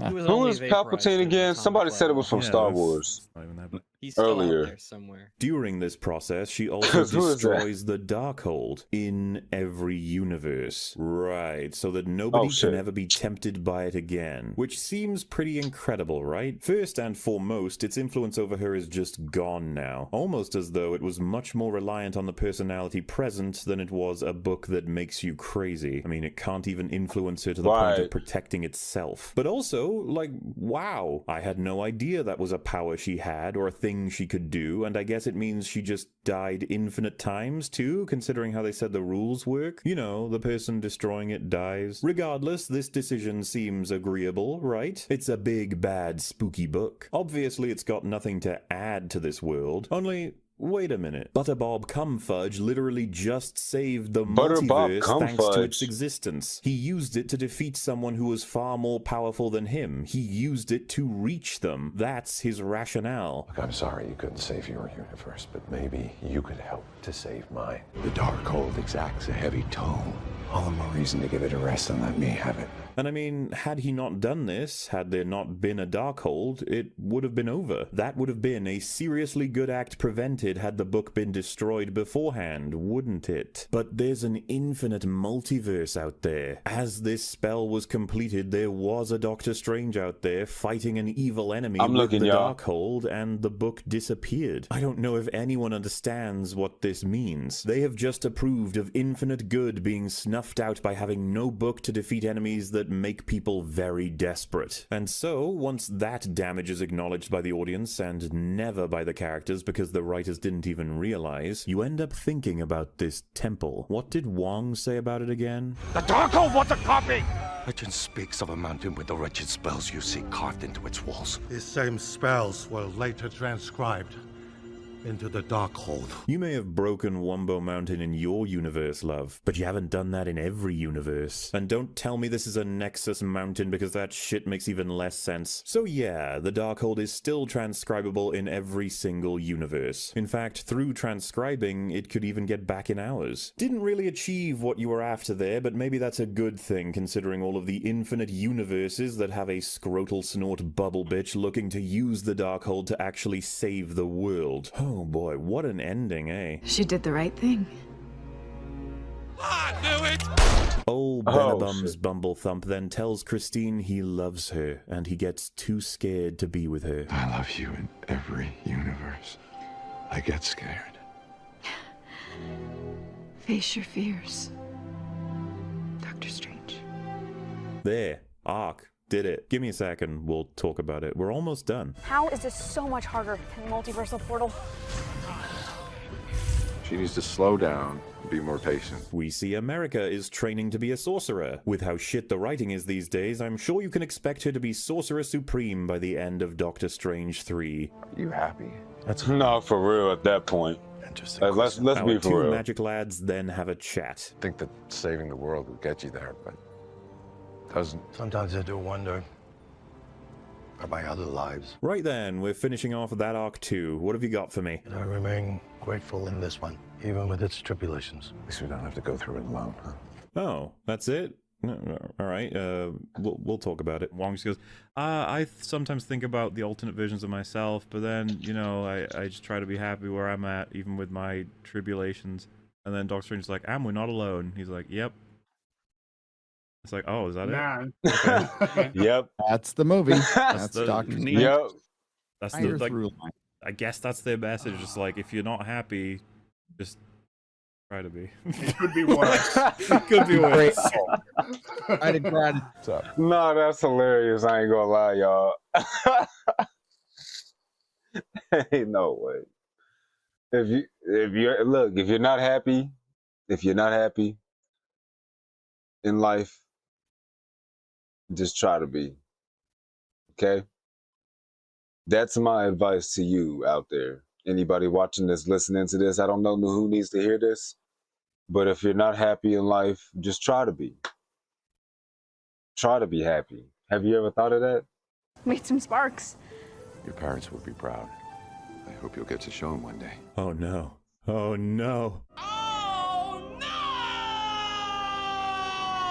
Who was Palpatine again? Somebody said it was from Star Wars. He's still earlier. out there somewhere. During this process, she also destroys the Darkhold in every universe. Right, so that nobody can ever be tempted by it again. Which seems pretty incredible, right? First and foremost, its influence over her is just gone now. Almost as though it was much more reliant on the personality present than it was a book that makes you crazy. I mean, it can't even influence her to the point of protecting itself. But also, like, wow, I had no idea that was a power she had or a thing she could do, and I guess it means she just died infinite times too, considering how they said the rules work. You know, the person destroying it dies. Regardless, this decision seems agreeable, right? It's a big, bad, spooky book. Obviously, it's got nothing to add to this world, only... Wait a minute. Butterbob Cumfudge literally just saved the multiverse thanks to its existence. He used it to defeat someone who was far more powerful than him. He used it to reach them. That's his rationale. Look, I'm sorry you couldn't save your universe, but maybe you could help to save mine. The Darkhold exacts a heavy toll. All the more reason to give it a rest and let me have it. And I mean, had he not done this, had there not been a Darkhold, it would have been over. That would have been a seriously good act prevented had the book been destroyed beforehand, wouldn't it? But there's an infinite multiverse out there. As this spell was completed, there was a Doctor Strange out there fighting an evil enemy with the Darkhold, and the book disappeared. I don't know if anyone understands what this means. They have just approved of infinite good being snuffed out by having no book to defeat enemies that make people very desperate. And so, once that damage is acknowledged by the audience and never by the characters because the writers didn't even realize, you end up thinking about this temple. What did Wong say about it again? The Darkhold wants a copy! Legend speaks of a mountain with the wretched spells you see carved into its walls. These same spells were later transcribed into the Darkhold. You may have broken Wombo Mountain in your universe, love, but you haven't done that in every universe. And don't tell me this is a Nexus Mountain, because that shit makes even less sense. So yeah, the Darkhold is still transcribable in every single universe. In fact, through transcribing, it could even get back in ours. Didn't really achieve what you were after there, but maybe that's a good thing, considering all of the infinite universes that have a scrotal snort bubble bitch looking to use the Darkhold to actually save the world. Oh boy, what an ending, eh? She did the right thing. I knew it! Old Benabum's Bumblethump then tells Christine he loves her, and he gets too scared to be with her. I love you in every universe. I get scared. Face your fears, Doctor Strange. There, arc. Did it. Give me a second, we'll talk about it. We're almost done. How is this so much harder than multiversal portal? She needs to slow down and be more patient. We see America is training to be a sorcerer. With how shit the writing is these days, I'm sure you can expect her to be Sorcerer Supreme by the end of Doctor Strange 3. Are you happy? That's no, for real at that point. Let's be for real. Two magic lads then have a chat. I think that saving the world will get you there, but doesn't. Sometimes I do wonder about my other lives. Right then, we're finishing off that arc too. What have you got for me? And I remain grateful in this one, even with its tribulations. At least we don't have to go through it alone, huh? Oh, that's it? All right, we'll talk about it. Wong just goes, I sometimes think about the alternate versions of myself, but then, you know, I just try to be happy where I'm at, even with my tribulations. And then Doctor Strange's like, we're not alone. He's like, yep. It's like, oh, is that it? Okay. Yep. That's the movie. That's Doctor Strange. Yep. That's the, like, I guess that's their message. It's like, if you're not happy, Just try to be. It could be worse. It could be worse. I'd have glad. No, that's hilarious. I ain't gonna lie, y'all. Ain't no way. If you're not happy in life, just try to be. Okay? That's my advice to you out there. Anybody watching this, listening to this, I don't know who needs to hear this, but if you're not happy in life, just try to be. Try to be happy. Have you ever thought of that? Made some sparks. Your parents will be proud. I hope you'll get to show them one day. Oh no. Oh no.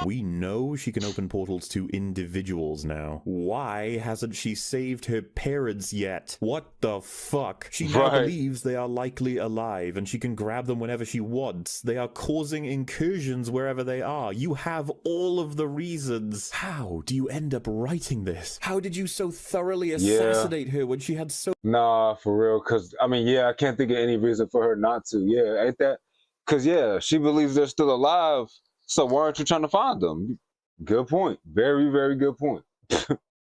We know she can open portals to individuals now. Why hasn't she saved her parents yet? What the fuck? She now believes they are likely alive and she can grab them whenever she wants. They are causing incursions wherever they are. You have all of the reasons. How do you end up writing this? How did you so thoroughly assassinate her when she had so... Nah, for real, because, I mean, I can't think of any reason for her not to. Yeah, ain't that? Because, she believes they're still alive. So why aren't you trying to find them? Good point. Very, very good point.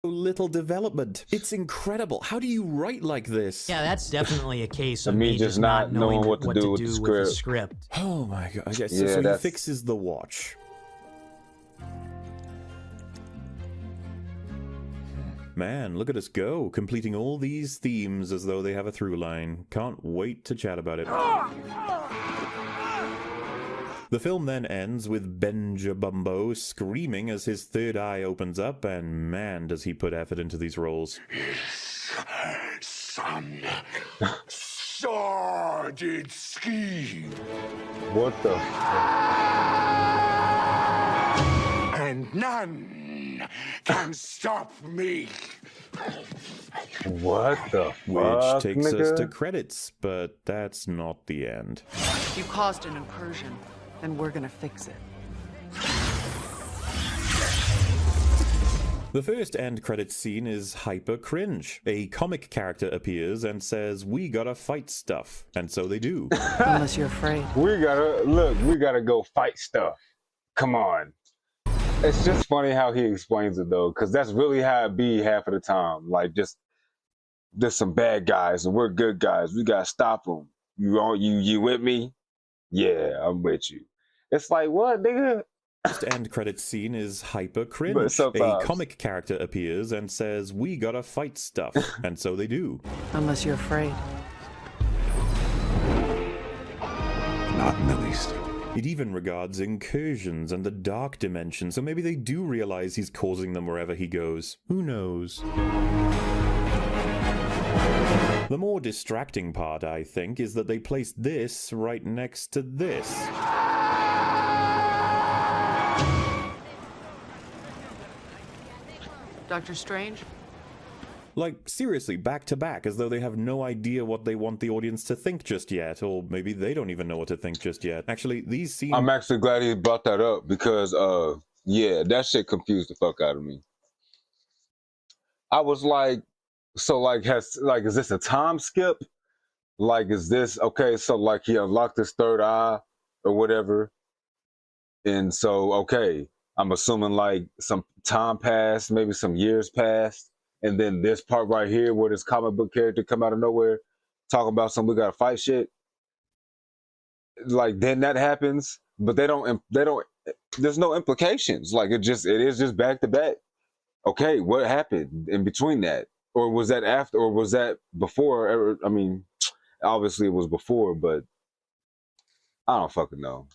Little development. It's incredible. How do you write like this? Yeah, that's definitely a case of me just not knowing what to do with the script. Oh my god. Okay, so he fixes the watch. Man, look at us go, completing all these themes as though they have a through line. Can't wait to chat about it. The film then ends with Benjabumbo screaming as his third eye opens up, and man, does he put effort into these roles. His son. Sordid scheme. What the And none can stop me. What the fuck, Which takes nigga? us to credits, but that's not the end. You caused an incursion, then we're gonna fix it. The first end credits scene is hyper cringe. A comic character appears and says, "We gotta fight stuff," and so they do. Unless you're afraid. We gotta go fight stuff. Come on. It's just funny how he explains it though, because that's really how it be half of the time. Like, just there's some bad guys and we're good guys. We gotta stop them. You with me? Yeah, I'm with you. It's like, what, nigga? First end credits scene is hyper cringe. A comic character appears and says, "We gotta fight stuff," and so they do. Unless you're afraid. Not in the least. It even regards incursions and the dark dimension, so maybe they do realize he's causing them wherever he goes. Who knows? The more distracting part, I think, is that they placed this right next to this. Doctor Strange? Like, seriously, back to back, as though they have no idea what they want the audience to think just yet, or maybe they don't even know what to think just yet. Actually, these scenes... I'm actually glad he brought that up, because, that shit confused the fuck out of me. I was like, so, is this a time skip? Like, is this, okay, so, like, he unlocked his third eye, or whatever, and so, okay, I'm assuming, like, some time passed, maybe some years passed, and then this part right here where this comic book character come out of nowhere talking about some we gotta fight shit. Like, then that happens, but they don't, there's no implications. Like, it is just back to back. Okay, what happened in between that? Or was that after, or was that before? I mean, obviously it was before, but I don't fucking know.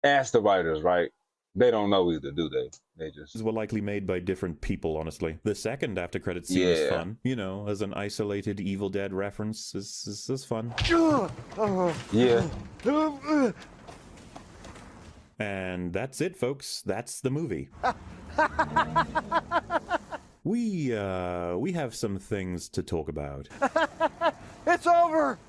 Ask the writers, right? They don't know either, do they? They just were likely made by different people, honestly. The second after credits scene is fun. You know, as an isolated Evil Dead reference, this is fun. Yeah. And that's it, folks. That's the movie. We have some things to talk about. It's over!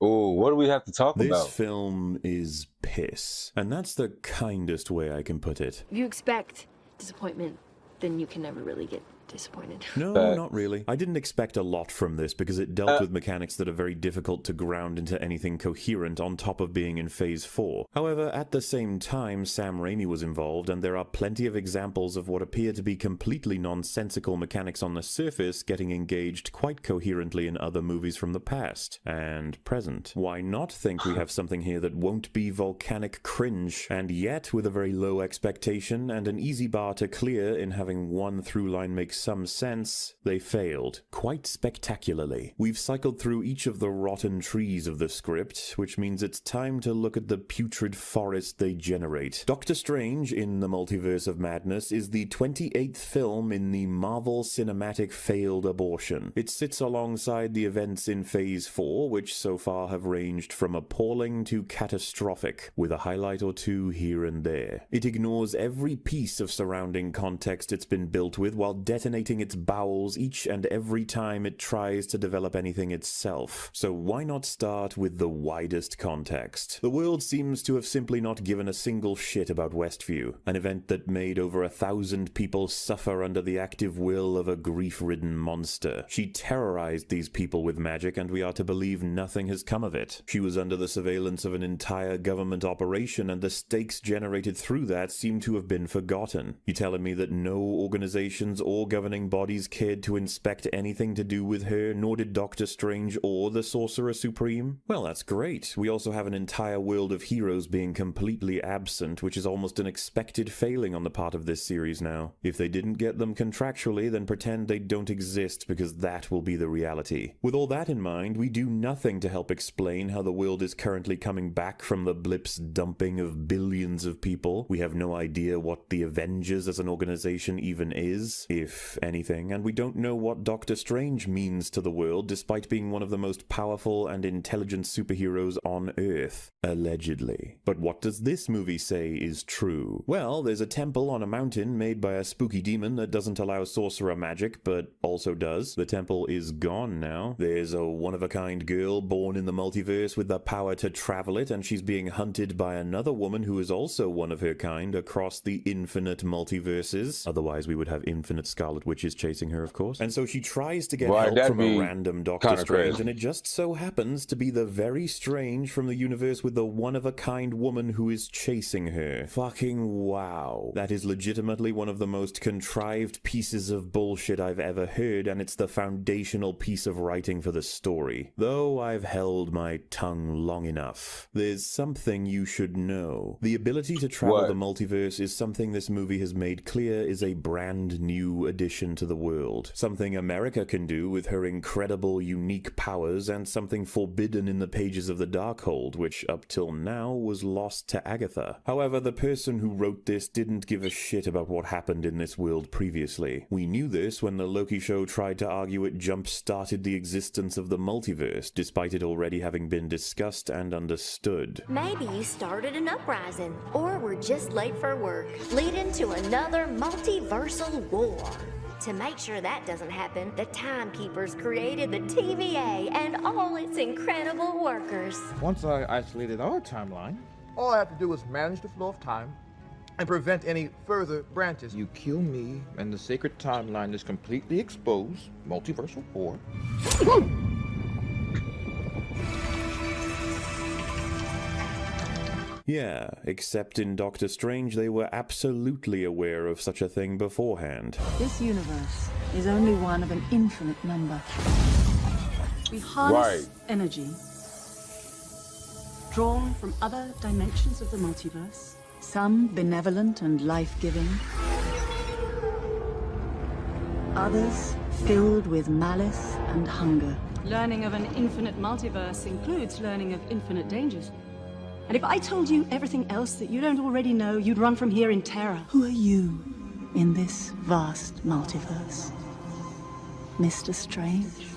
Oh, what do we have to talk about? This film is piss. And that's the kindest way I can put it. If you expect disappointment, then you can never really get disappointed. No, not really. I didn't expect a lot from this because it dealt with mechanics that are very difficult to ground into anything coherent on top of being in Phase 4. However, at the same time, Sam Raimi was involved, and there are plenty of examples of what appear to be completely nonsensical mechanics on the surface getting engaged quite coherently in other movies from the past and present. Why not think we have something here that won't be volcanic cringe, and yet with a very low expectation and an easy bar to clear in having one through line make some sense, they failed, quite spectacularly. We've cycled through each of the rotten trees of the script, which means it's time to look at the putrid forest they generate. Doctor Strange in the Multiverse of Madness is the 28th film in the Marvel Cinematic failed abortion. It sits alongside the events in Phase 4, which so far have ranged from appalling to catastrophic, with a highlight or two here and there. It ignores every piece of surrounding context it's been built with while detonating its bowels each and every time it tries to develop anything itself. So why not start with the widest context? The world seems to have simply not given a single shit about Westview, an event that made over 1,000 people suffer under the active will of a grief-ridden monster. She terrorized these people with magic, and we are to believe nothing has come of it. She was under the surveillance of an entire government operation, and the stakes generated through that seem to have been forgotten. You telling me that no organizations or governing bodies cared to inspect anything to do with her, nor did Doctor Strange or the Sorcerer Supreme? Well, that's great. We also have an entire world of heroes being completely absent, which is almost an expected failing on the part of this series now. If they didn't get them contractually, then pretend they don't exist, because that will be the reality. With all that in mind, we do nothing to help explain how the world is currently coming back from the blip's dumping of billions of people. We have no idea what the Avengers as an organization even is, if anything, and we don't know what Doctor Strange means to the world, despite being one of the most powerful and intelligent superheroes on Earth, allegedly. But what does this movie say is true? Well, there's a temple on a mountain made by a spooky demon that doesn't allow sorcerer magic, but also does. The temple is gone now. There's a one-of-a-kind girl born in the multiverse with the power to travel it, and she's being hunted by another woman who is also one of her kind across the infinite multiverses. Otherwise, we would have infinite Scarlet Witches chasing her, of course. And so she tries to get help from a random Doctor Strange, and it just so happens to be the very Strange from the universe with the one-of-a-kind woman who is chasing her. Fucking wow. That is legitimately one of the most contrived pieces of bullshit I've ever heard, and it's the foundational piece of writing for the story. Though I've held my tongue long enough. There's something you should know. The ability to travel the multiverse is something this movie has made clear is a brand new addition to the world. Something America can do with her incredible, unique powers, and something forbidden in the pages of the Darkhold, which up till now was lost to Agatha. However, the person who wrote this didn't give a shit about what happened in this world previously. We knew this when the Loki show tried to argue it jump-started the existence of the multiverse, despite it already having been discussed and understood. Maybe you started an uprising, or were just late for work, leading to another multiversal war. To make sure that doesn't happen, the Timekeepers created the TVA and all its incredible workers. Once I isolated our timeline, all I have to do is manage the flow of time and prevent any further branches. You kill me, and the sacred timeline is completely exposed. Multiversal war. Yeah, except in Doctor Strange they were absolutely aware of such a thing beforehand. This universe is only one of an infinite number. We harness energy drawn from other dimensions of the multiverse, some benevolent and life-giving, others filled with malice and hunger. Learning of an infinite multiverse includes learning of infinite dangers. And if I told you everything else that you don't already know, you'd run from here in terror. Who are you in this vast multiverse? Mr. Strange?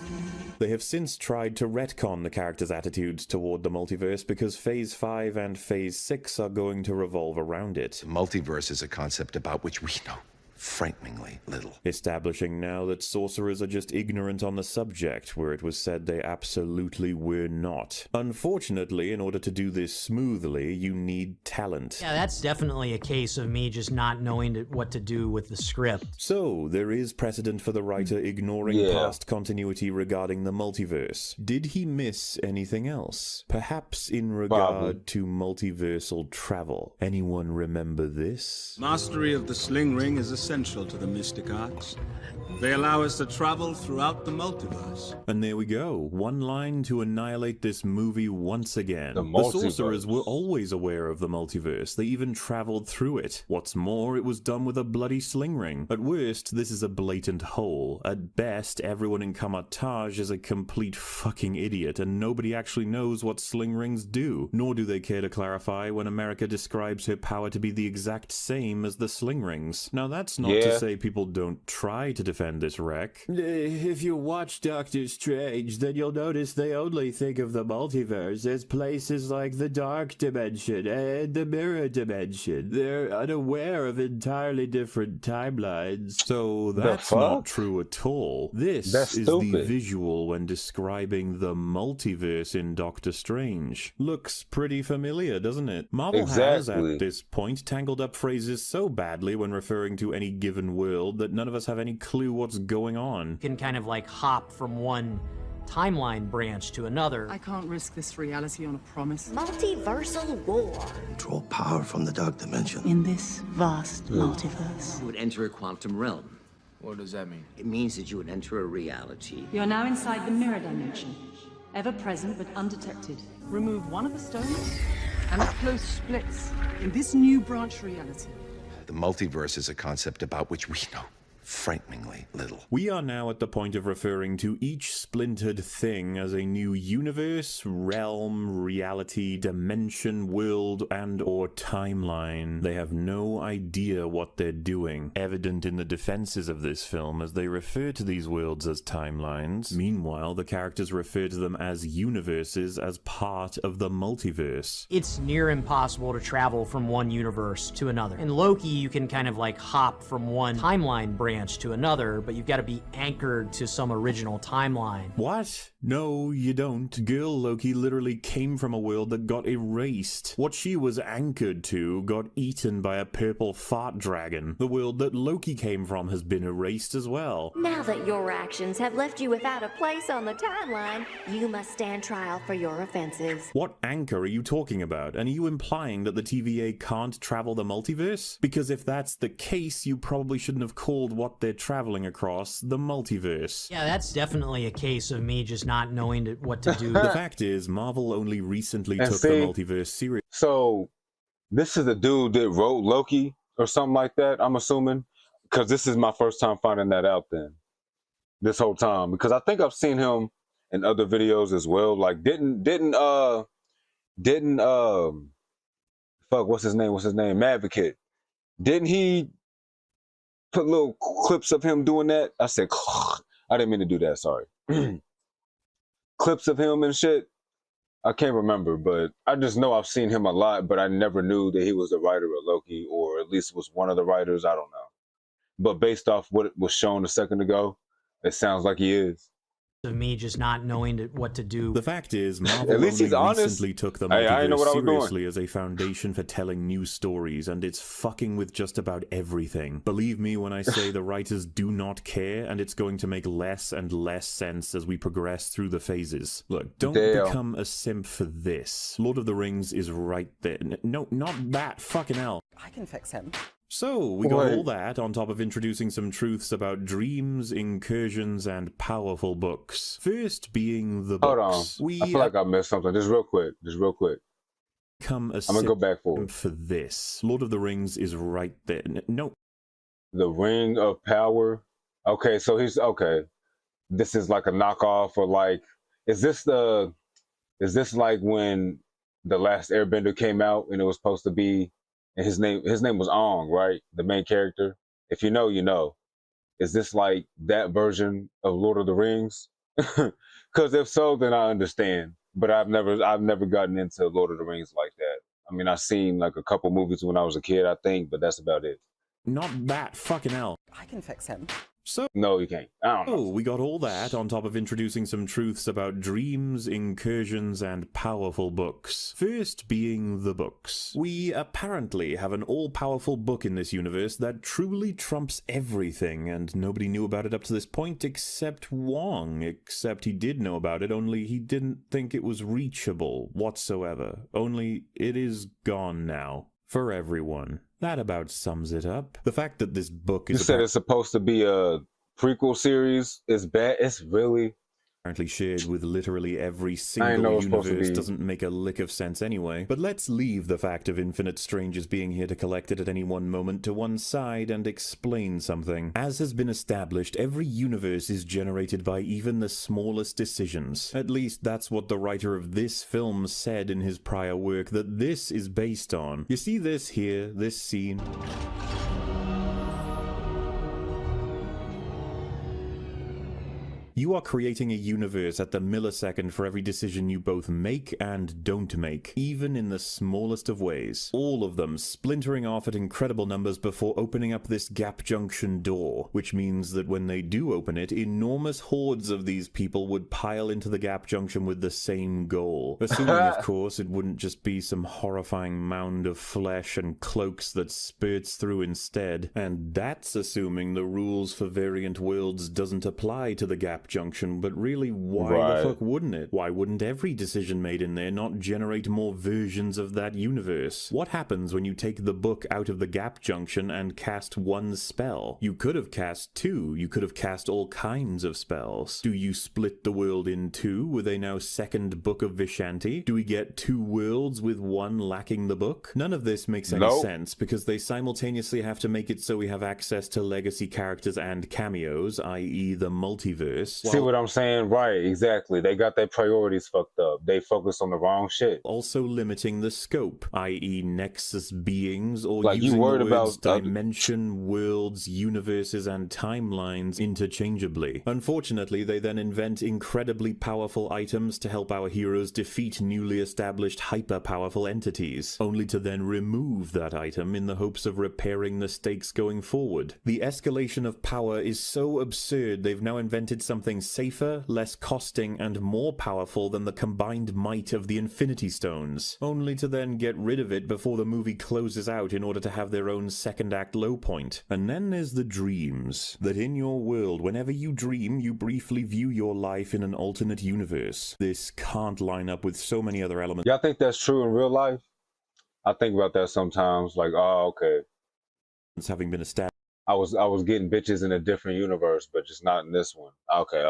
They have since tried to retcon the characters' attitudes toward the multiverse because Phase 5 and Phase 6 are going to revolve around it. The multiverse is a concept about which we know frighteningly little. Establishing now that sorcerers are just ignorant on the subject, where it was said they absolutely were not. Unfortunately, in order to do this smoothly, you need talent. Yeah, that's definitely a case of me just not knowing what to do with the script. So, there is precedent for the writer ignoring past continuity regarding the multiverse. Did he miss anything else? Perhaps in regard to multiversal travel. Anyone remember this? Mastery of the sling ring is essential to the mystic arts. They allow us to travel throughout the multiverse. And there we go. One line to annihilate this movie once again. The sorcerers were always aware of the multiverse. They even traveled through it. What's more, it was done with a bloody sling ring. At worst, this is a blatant hole. At best, everyone in Kamatage is a complete fucking idiot, and nobody actually knows what sling rings do. Nor do they care to clarify when America describes her power to be the exact same as the sling rings. Now that's not to say people don't try to defend this wreck. If you watch Doctor Strange, then you'll notice they only think of the multiverse as places like the dark dimension and the mirror dimension. They're unaware of entirely different timelines. So that's not true at all. This is the visual when describing the multiverse in Doctor Strange. Looks pretty familiar, doesn't it? Marvel has, at this point, tangled up phrases so badly when referring to any given world that none of us have any clue what's going on. You can kind of like hop from one timeline branch to another. I can't risk this reality on a promise. Multiversal war. Draw power from the dark dimension. In this vast multiverse. You would enter a quantum realm. What does that mean? It means that you would enter a reality. You're now inside the mirror dimension. Ever present but undetected. Remove one of the stones, and it close splits in this new branch reality. The multiverse is a concept about which we know frighteningly little. We are now at the point of referring to each splintered thing as a new universe, realm, reality, dimension, world, and or timeline. They have no idea what they're doing. Evident in the defenses of this film as they refer to these worlds as timelines. Meanwhile, the characters refer to them as universes as part of the multiverse. It's near impossible to travel from one universe to another. In Loki, you can kind of like hop from one timeline branch to another, but you've got to be anchored to some original timeline. What? No, you don't. Girl Loki literally came from a world that got erased. What she was anchored to got eaten by a purple fart dragon. The world that Loki came from has been erased as well. Now that your actions have left you without a place on the timeline, you must stand trial for your offenses. What anchor are you talking about? And are you implying that the TVA can't travel the multiverse? Because if that's the case, you probably shouldn't have called what they're traveling across the multiverse. Yeah, that's definitely a case of me just not knowing what to do. The fact is, Marvel only recently took the multiverse serious. So, this is the dude that wrote Loki or something like that, I'm assuming? Because this is my first time finding that out then. This whole time. Because I think I've seen him in other videos as well. Like, didn't fuck, what's his name? Maverick. Didn't he put little clips of him doing that? I said, I didn't mean to do that, sorry. Clips of him and shit. I can't remember, but I just know I've seen him a lot, but I never knew that he was the writer of Loki, or at least was one of the writers. I don't know. But based off what was shown a second ago, it sounds like he is. Of me just not knowing what to do. The fact is, Marvel At least only he's honest. recently took the Hey, I didn't know what I multiverse was doing. seriously as a foundation for telling new stories, and it's fucking with just about everything. Believe me when I say the writers do not care, and it's going to make less and less sense as we progress through the phases. Look, don't become a simp for this. Lord of the Rings is right there. No, not that. Fucking hell. I can fix him. So, we got all that on top of introducing some truths about dreams, incursions, and powerful books. First being the books. Hold on. I feel like I missed something. Just real quick. I'm gonna go back forward. For this. Lord of the Rings is right there. No. The Ring of Power. Okay, so he's okay. This is like a knockoff, or like, is this like when The Last Airbender came out and it was supposed to be, and his name was Aang, right? The main character. If you know, you know. Is this like that version of Lord of the Rings? Because if so, then I understand. But I've never gotten into Lord of the Rings like that. I mean, I've seen like a couple movies when I was a kid, I think, but that's about it. Not that, fucking hell. I can fix him. So, no, you can't. I don't know. Oh, we got all that on top of introducing some truths about dreams, incursions, and powerful books. First being the books. We apparently have an all-powerful book in this universe that truly trumps everything, and nobody knew about it up to this point except Wong. Except he did know about it, only he didn't think it was reachable whatsoever. Only it is gone now. For everyone. That about sums it up. The fact that this book is... You said it's supposed to be a prequel series. It's bad. It's really... apparently shared with literally every single universe doesn't make a lick of sense anyway. But let's leave the fact of infinite strangers being here to collect it at any one moment to one side and explain something. As has been established, every universe is generated by even the smallest decisions. At least that's what the writer of this film said in his prior work that this is based on. You see this here, this scene? You are creating a universe at the millisecond for every decision you both make and don't make, even in the smallest of ways. All of them splintering off at incredible numbers before opening up this gap junction door, which means that when they do open it, enormous hordes of these people would pile into the gap junction with the same goal. Assuming, of course, it wouldn't just be some horrifying mound of flesh and cloaks that spurts through instead. And that's assuming the rules for variant worlds doesn't apply to the gap junction, but really, why the fuck wouldn't it? Why wouldn't every decision made in there not generate more versions of that universe? What happens when you take the book out of the gap junction and cast one spell? You could have cast two. You could have cast all kinds of spells. Do you split the world in two with a now second book of Vishanti? Do we get two worlds with one lacking the book? None of this makes any sense because they simultaneously have to make it so we have access to legacy characters and cameos, i.e. the multiverse. See what I'm saying? Right, exactly. They got their priorities fucked up. They focus on the wrong shit. Also limiting the scope, i.e. nexus beings, or like using you worried the words about dimension, worlds, universes, and timelines interchangeably. Unfortunately, they then invent incredibly powerful items to help our heroes defeat newly established hyper-powerful entities, only to then remove that item in the hopes of repairing the stakes going forward. The escalation of power is so absurd they've now invented something safer, less costing, and more powerful than the combined might of the Infinity Stones, only to then get rid of it before the movie closes out in order to have their own second act low point. And then there's the dreams. That in your world, whenever you dream, you briefly view your life in an alternate universe. This can't line up with so many other elements. Y'all think that's true in real life? I think about that sometimes, like, oh, okay. Having been established. I was getting bitches in a different universe, but just not in this one. Okay.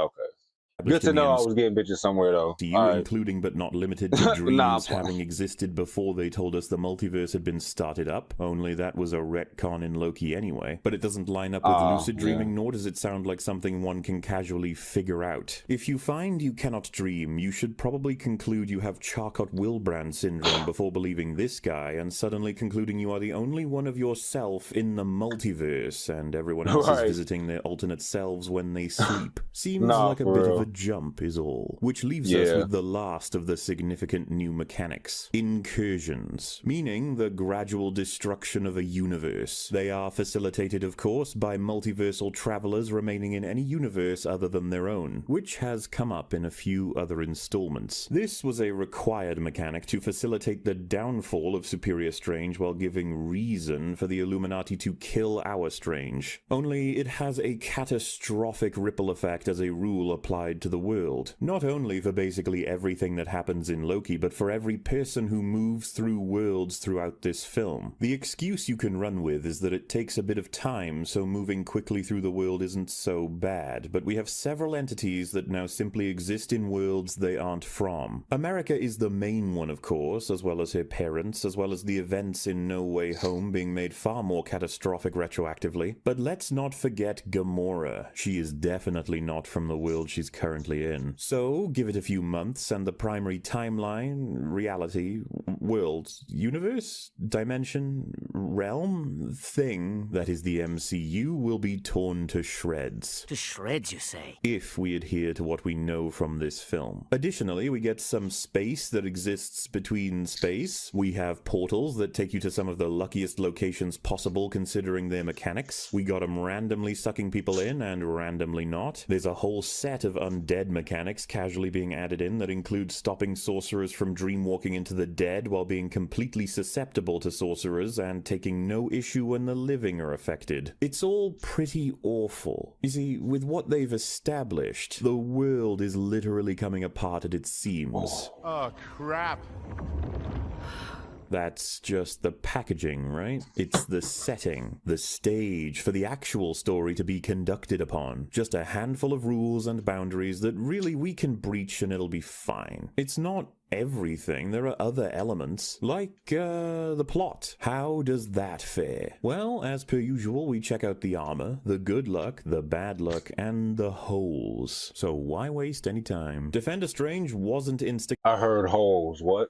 Good to know I was getting bitches somewhere, though. To you, including but not limited to dreams having existed before they told us the multiverse had been started up. Only that was a retcon in Loki anyway. But it doesn't line up with lucid dreaming, nor does it sound like something one can casually figure out. If you find you cannot dream, you should probably conclude you have Charcot-Wilbrand syndrome before believing this guy, and suddenly concluding you are the only one of yourself in the multiverse, and everyone else is visiting their alternate selves when they sleep. Seems like a bit of a jump is all. Which leaves us with the last of the significant new mechanics. Incursions. Meaning the gradual destruction of a universe. They are facilitated, of course, by multiversal travelers remaining in any universe other than their own, which has come up in a few other installments. This was a required mechanic to facilitate the downfall of Superior Strange while giving reason for the Illuminati to kill our Strange. Only it has a catastrophic ripple effect as a rule applied to the world. Not only for basically everything that happens in Loki, but for every person who moves through worlds throughout this film. The excuse you can run with is that it takes a bit of time, so moving quickly through the world isn't so bad, but we have several entities that now simply exist in worlds they aren't from. America is the main one, of course, as well as her parents, as well as the events in No Way Home being made far more catastrophic retroactively. But let's not forget Gamora. She is definitely not from the world she's currently in. So, give it a few months and the primary timeline, reality, world, universe, dimension, realm, thing that is the MCU will be torn to shreds. To shreds, you say? If we adhere to what we know from this film. Additionally, we get some space that exists between space. We have portals that take you to some of the luckiest locations possible considering their mechanics. We got them randomly sucking people in and randomly not. There's a whole set of undead mechanics casually being added in that include stopping sorcerers from dreamwalking into the dead while being completely susceptible to sorcerers and taking no issue when the living are affected. It's all pretty awful. You see, with what they've established, the world is literally coming apart at its seams. Oh, crap. That's just the packaging, right? It's the setting, the stage for the actual story to be conducted upon. Just a handful of rules and boundaries that really we can breach and it'll be fine. It's not everything. There are other elements, like the plot. How does that fare? Well, as per usual, we check out the armor, the good luck, the bad luck, and the holes. So why waste any time? Defender Strange wasn't I heard holes. What?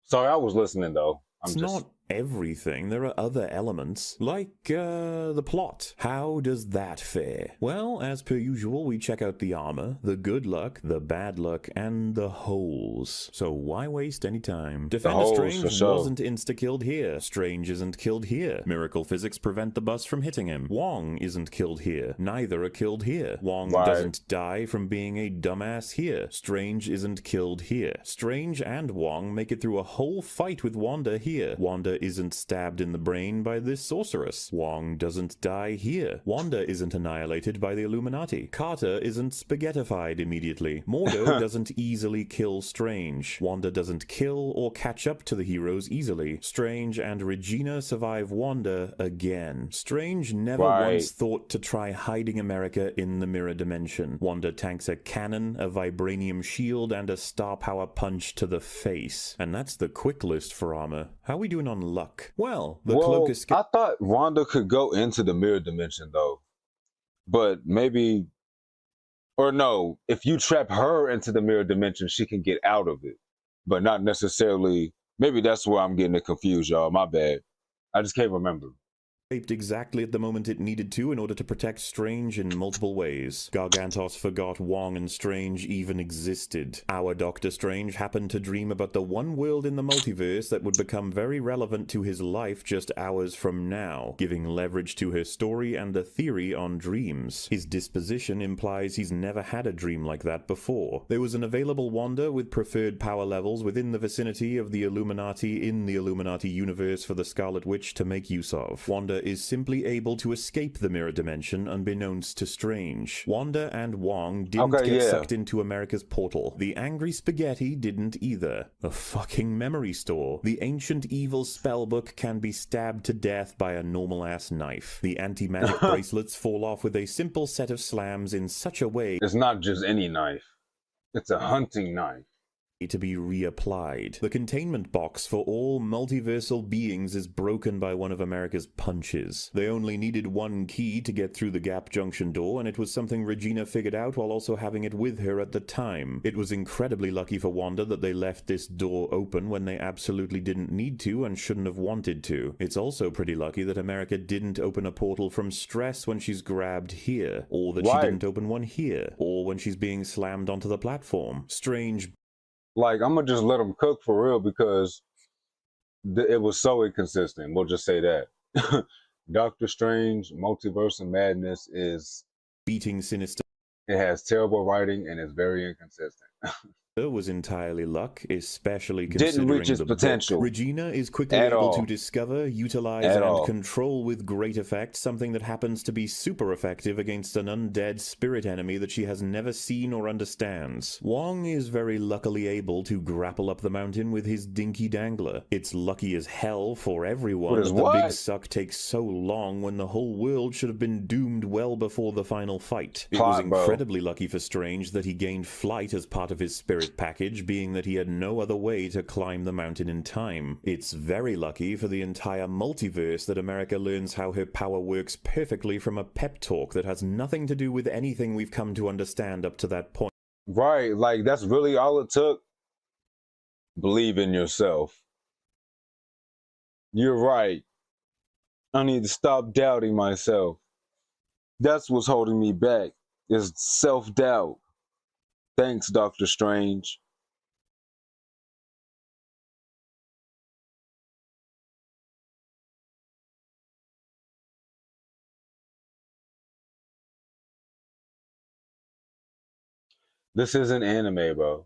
Sorry, I was listening though. It's not everything. There are other elements, like the plot. How does that fare? Well, as per usual, we check out the armor, the good luck, the bad luck, and the holes. So why waste any time? Defender Strange wasn't insta-killed here. Strange isn't killed here. Miracle physics prevent the bus from hitting him. Wong isn't killed here. Neither are killed here. Wong doesn't die from being a dumbass here. Strange isn't killed here. Strange and Wong make it through a whole fight with Wanda here. Wanda isn't stabbed in the brain by this sorceress. Wong doesn't die here. Wanda isn't annihilated by the Illuminati. Carter isn't spaghettified immediately. Mordo doesn't easily kill Strange. Wanda doesn't kill or catch up to the heroes easily. Strange and Regina survive Wanda again. Strange never once thought to try hiding America in the mirror dimension. Wanda tanks a cannon, a vibranium shield, and a star power punch to the face. And that's the quick list for armor. How are we doing on luck? Well, the cloak escape. I thought Wanda could go into the mirror dimension though, but maybe, or no, if you trap her into the mirror dimension, she can get out of it, but not necessarily. Maybe that's where I'm getting it confused, y'all. My bad. I just can't remember. Exactly at the moment it needed to in order to protect Strange in multiple ways. Gargantos forgot Wong and Strange even existed. Our Doctor Strange happened to dream about the one world in the multiverse that would become very relevant to his life just hours from now, giving leverage to her story and the theory on dreams. His disposition implies he's never had a dream like that before. There was an available Wanda with preferred power levels within the vicinity of the Illuminati in the Illuminati universe for the Scarlet Witch to make use of. Wanda is simply able to escape the mirror dimension unbeknownst to Strange. Wanda and Wong didn't get sucked into America's portal. The angry spaghetti didn't either. A fucking memory store. The ancient evil spellbook can be stabbed to death by a normal-ass knife. The anti-magic bracelets fall off with a simple set of slams in such a way... It's not just any knife. It's a hunting knife. To be reapplied. The containment box for all multiversal beings is broken by one of America's punches. They only needed one key to get through the gap junction door, and it was something Regina figured out while also having it with her at the time. It was incredibly lucky for Wanda that they left this door open when they absolutely didn't need to and shouldn't have wanted to. It's also pretty lucky that America didn't open a portal from stress when she's grabbed here, or that she didn't open one here, or when she's being slammed onto the platform. Strange. Like, I'm gonna just let them cook for real because it was so inconsistent. We'll just say that. Doctor Strange, Multiverse of Madness is beating Sinister. It has terrible writing and is very inconsistent. Was entirely luck, especially considering didn't reach its the potential. Book. Regina is quickly able to discover, utilize, and control with great effect something that happens to be super effective against an undead spirit enemy that she has never seen or understands. Wong is very luckily able to grapple up the mountain with his dinky dangler. It's lucky as hell for everyone that the big suck takes so long when the whole world should have been doomed well before the final fight. It was incredibly lucky for Strange that he gained flight as part of his spirit spirit package being that he had no other way to climb the mountain in time. It's very lucky for the entire multiverse that America learns how her power works perfectly from a pep talk that has nothing to do with anything we've come to understand up to that point. Right, like that's really all it took. Believe in yourself. You're right. I need to stop doubting myself. That's what's holding me back, is self-doubt. Thanks, Doctor Strange. This isn't anime, bro.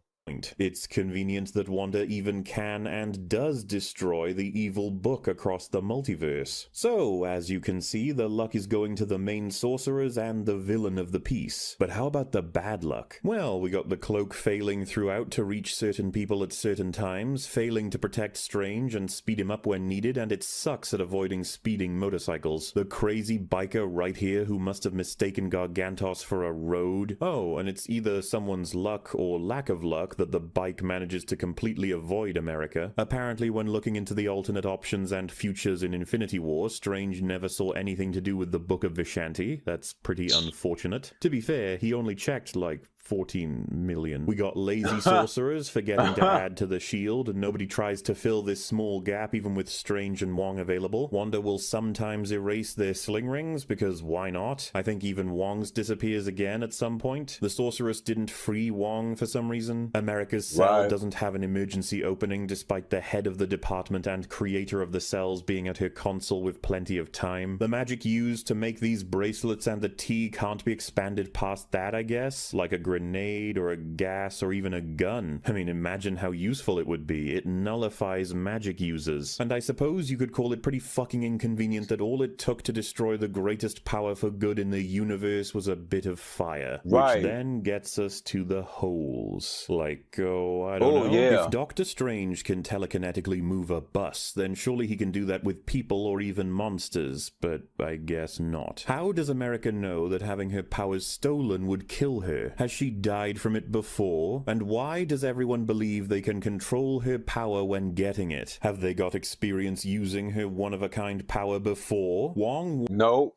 It's convenient that Wanda even can and does destroy the evil book across the multiverse. So, as you can see, the luck is going to the main sorcerers and the villain of the piece. But how about the bad luck? Well, we got the cloak failing throughout to reach certain people at certain times, failing to protect Strange and speed him up when needed, and it sucks at avoiding speeding motorcycles. The crazy biker right here who must have mistaken Gargantos for a road. Oh, and it's either someone's luck or lack of luck that the bike manages to completely avoid America. Apparently, when looking into the alternate options and futures in Infinity War, Strange never saw anything to do with the Book of Vishanti. That's pretty unfortunate. To be fair, he only checked like 14 million. We got lazy sorcerers forgetting to add to the shield, and nobody tries to fill this small gap even with Strange and Wong available. Wanda will sometimes erase their sling rings, because why not? I think even Wong's disappears again at some point. The sorceress didn't free Wong for some reason. America's cell doesn't have an emergency opening despite the head of the department and creator of the cells being at her console with plenty of time. The magic used to make these bracelets and the tea can't be expanded past that, I guess? Like a grenade or a gas or even a gun. I mean, imagine how useful it would be. It nullifies magic users. And I suppose you could call it pretty fucking inconvenient that all it took to destroy the greatest power for good in the universe was a bit of fire. Right. Which then gets us to the holes. Like, oh, I don't know. Yeah. If Doctor Strange can telekinetically move a bus, then surely he can do that with people or even monsters, but I guess not. How does America know that having her powers stolen would kill her? Has she died from it before? And why does everyone believe they can control her power when getting it? Have they got experience using her one-of-a-kind power before? Wong? No.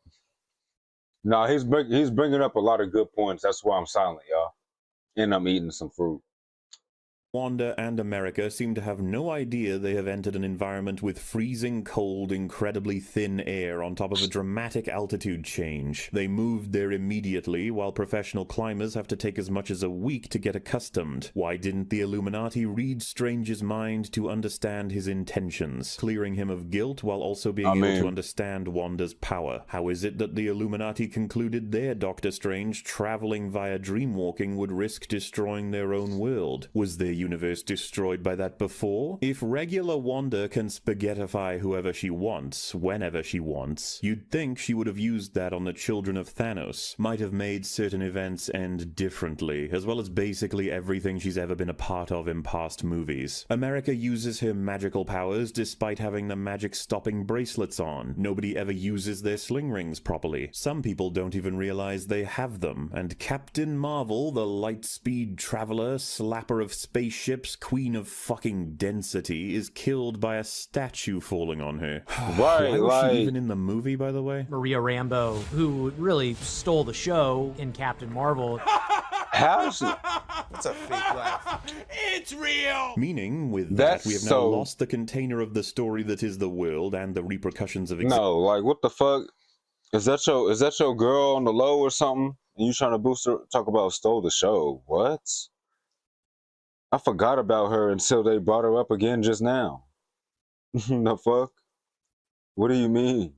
No, he's bringing up a lot of good points. That's why I'm silent, y'all. And I'm eating some fruit. Wanda and America seem to have no idea they have entered an environment with freezing cold, incredibly thin air on top of a dramatic altitude change. They moved there immediately, while professional climbers have to take as much as a week to get accustomed. Why didn't the Illuminati read Strange's mind to understand his intentions, clearing him of guilt while also being able to understand Wanda's power? How is it that the Illuminati concluded their Doctor Strange traveling via dreamwalking would risk destroying their own world? Was their universe destroyed by that before? If regular Wanda can spaghettify whoever she wants, whenever she wants, you'd think she would have used that on the children of Thanos, might have made certain events end differently, as well as basically everything she's ever been a part of in past movies. America uses her magical powers despite having the magic-stopping bracelets on. Nobody ever uses their sling rings properly. Some people don't even realize they have them, and Captain Marvel, the light-speed traveler, slapper of spaceships, queen of fucking density, is killed by a statue falling on her. Why was she even in the movie, by the way? Maria Rambeau, who really stole the show in Captain Marvel. How is it? That's a fake laugh. It's real! Meaning, with that, we have now lost the container of the story that is the world and the repercussions of No, like, what the fuck? Is that your girl on the low or something? And you trying to boost her? Talk about stole the show. What? I forgot about her until they brought her up again just now. The fuck? What do you mean?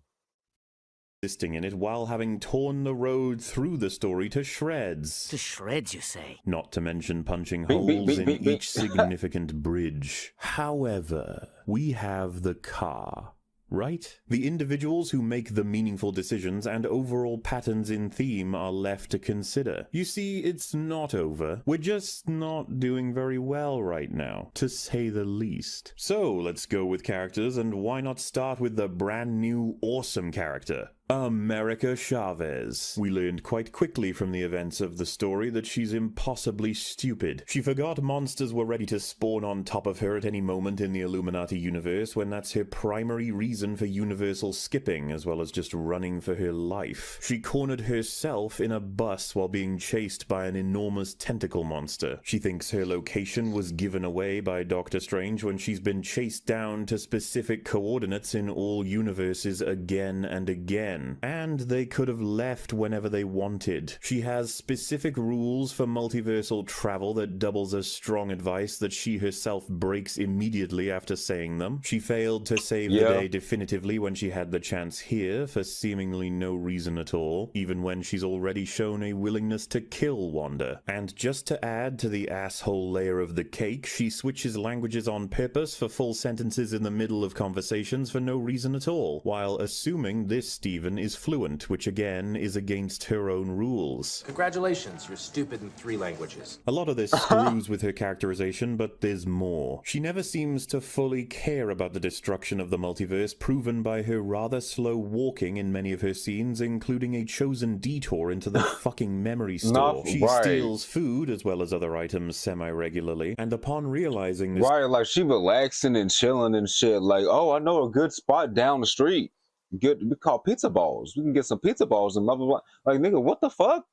Existing in it while having torn the road through the story to shreds. To shreds, you say? Not to mention punching holes in each significant bridge. However, we have the car. Right? The individuals who make the meaningful decisions and overall patterns in theme are left to consider. You see, it's not over. We're just not doing very well right now, to say the least. So, let's go with characters, and why not start with the brand new awesome character? America Chavez. We learned quite quickly from the events of the story that she's impossibly stupid. She forgot monsters were ready to spawn on top of her at any moment in the Illuminati universe, when that's her primary reason for universal skipping, as well as just running for her life. She cornered herself in a bus while being chased by an enormous tentacle monster. She thinks her location was given away by Doctor Strange when she's been chased down to specific coordinates in all universes again and again. And they could have left whenever they wanted. She has specific rules for multiversal travel that doubles as strong advice that she herself breaks immediately after saying them. She failed to save the day definitively when she had the chance here for seemingly no reason at all, even when she's already shown a willingness to kill Wanda. And just to add to the asshole layer of the cake, she switches languages on purpose for full sentences in the middle of conversations for no reason at all, while assuming this Steven is fluent, which again is against her own rules. Congratulations, you're stupid in 3 languages. A lot of this screws with her characterization, but there's more. She never seems to fully care about the destruction of the multiverse, proven by her rather slow walking in many of her scenes, including a chosen detour into the fucking memory store. She steals food as well as other items semi-regularly, and upon realizing this... Right, like she relaxing and chilling and shit, like, oh, I know a good spot down the street. We call pizza balls. We can get some pizza balls and blah blah blah. Like, nigga, what the fuck?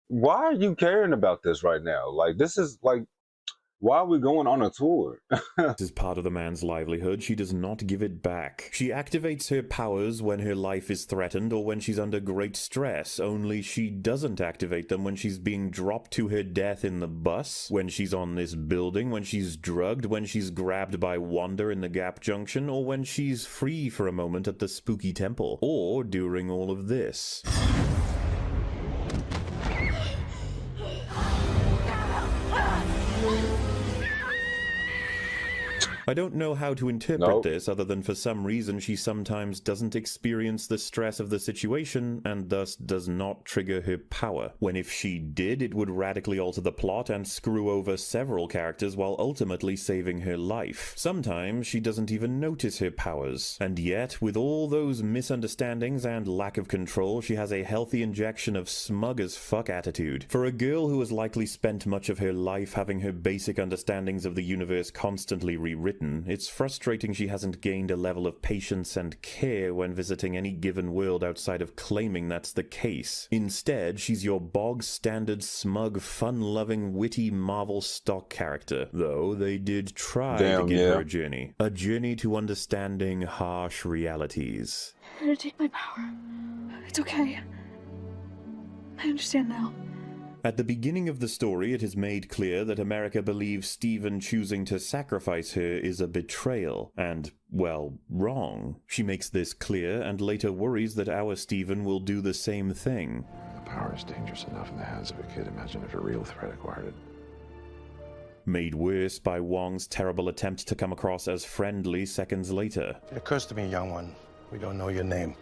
Why are you caring about this right now? Like, this is like, why are we going on a tour? This is part of the man's livelihood. She does not give it back. She activates her powers when her life is threatened or when she's under great stress, only she doesn't activate them when she's being dropped to her death in the bus, when she's on this building, when she's drugged, when she's grabbed by Wanda in the Gap Junction, or when she's free for a moment at the spooky temple, or during all of this. I don't know how to interpret this other than for some reason she sometimes doesn't experience the stress of the situation and thus does not trigger her power. When if she did, it would radically alter the plot and screw over several characters while ultimately saving her life. Sometimes she doesn't even notice her powers. And yet, with all those misunderstandings and lack of control, she has a healthy injection of smug as fuck attitude. For a girl who has likely spent much of her life having her basic understandings of the universe constantly rewritten, it's frustrating she hasn't gained a level of patience and care when visiting any given world outside of claiming that's the case. Instead, she's your bog-standard, smug, fun-loving, witty Marvel stock character, though they did try to give her a journey. A journey to understanding harsh realities. I'm gonna take my power. It's okay. I understand now. At the beginning of the story, it is made clear that America believes Steven choosing to sacrifice her is a betrayal, and, well, wrong. She makes this clear and later worries that our Steven will do the same thing. The power is dangerous enough in the hands of a kid. Imagine if a real threat acquired it. Made worse by Wong's terrible attempt to come across as friendly seconds later. It occurs to me, young one, we don't know your name.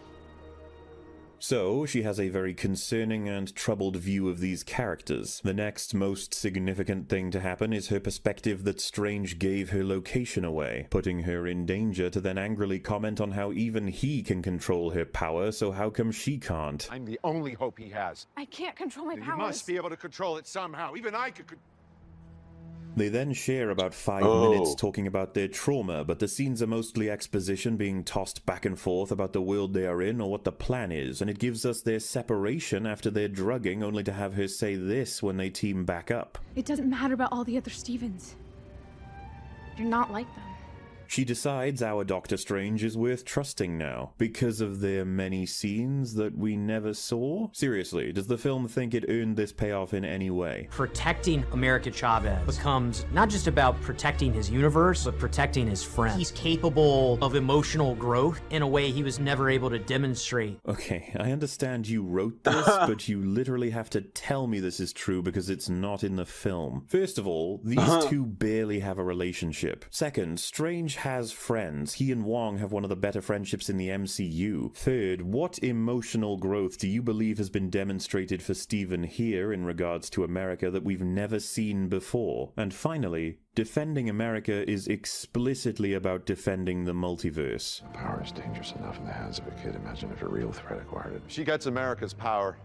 So, she has a very concerning and troubled view of these characters. The next most significant thing to happen is her perspective that Strange gave her location away, putting her in danger to then angrily comment on how even he can control her power, so how come she can't? I'm the only hope he has. I can't control my powers. You must be able to control it somehow. Even I could... They then share about 5 minutes talking about their trauma, but the scenes are mostly exposition being tossed back and forth about the world they are in or what the plan is, and it gives us their separation after their drugging, only to have her say this when they team back up. It doesn't matter about all the other Stevens. You're not like them. She decides our Doctor Strange is worth trusting now, because of their many scenes that we never saw? Seriously, does the film think it earned this payoff in any way? Protecting America Chavez becomes not just about protecting his universe, but protecting his friends. He's capable of emotional growth in a way he was never able to demonstrate. Okay, I understand you wrote this, but you literally have to tell me this is true because it's not in the film. First of all, these two barely have a relationship. Second, Strange has friends. He and Wong have one of the better friendships in the MCU. Third, what emotional growth do you believe has been demonstrated for Stephen here in regards to America that we've never seen before? And finally, defending America is explicitly about defending the multiverse. Power is dangerous enough in the hands of a kid. Imagine if a real threat acquired it. She gets America's power.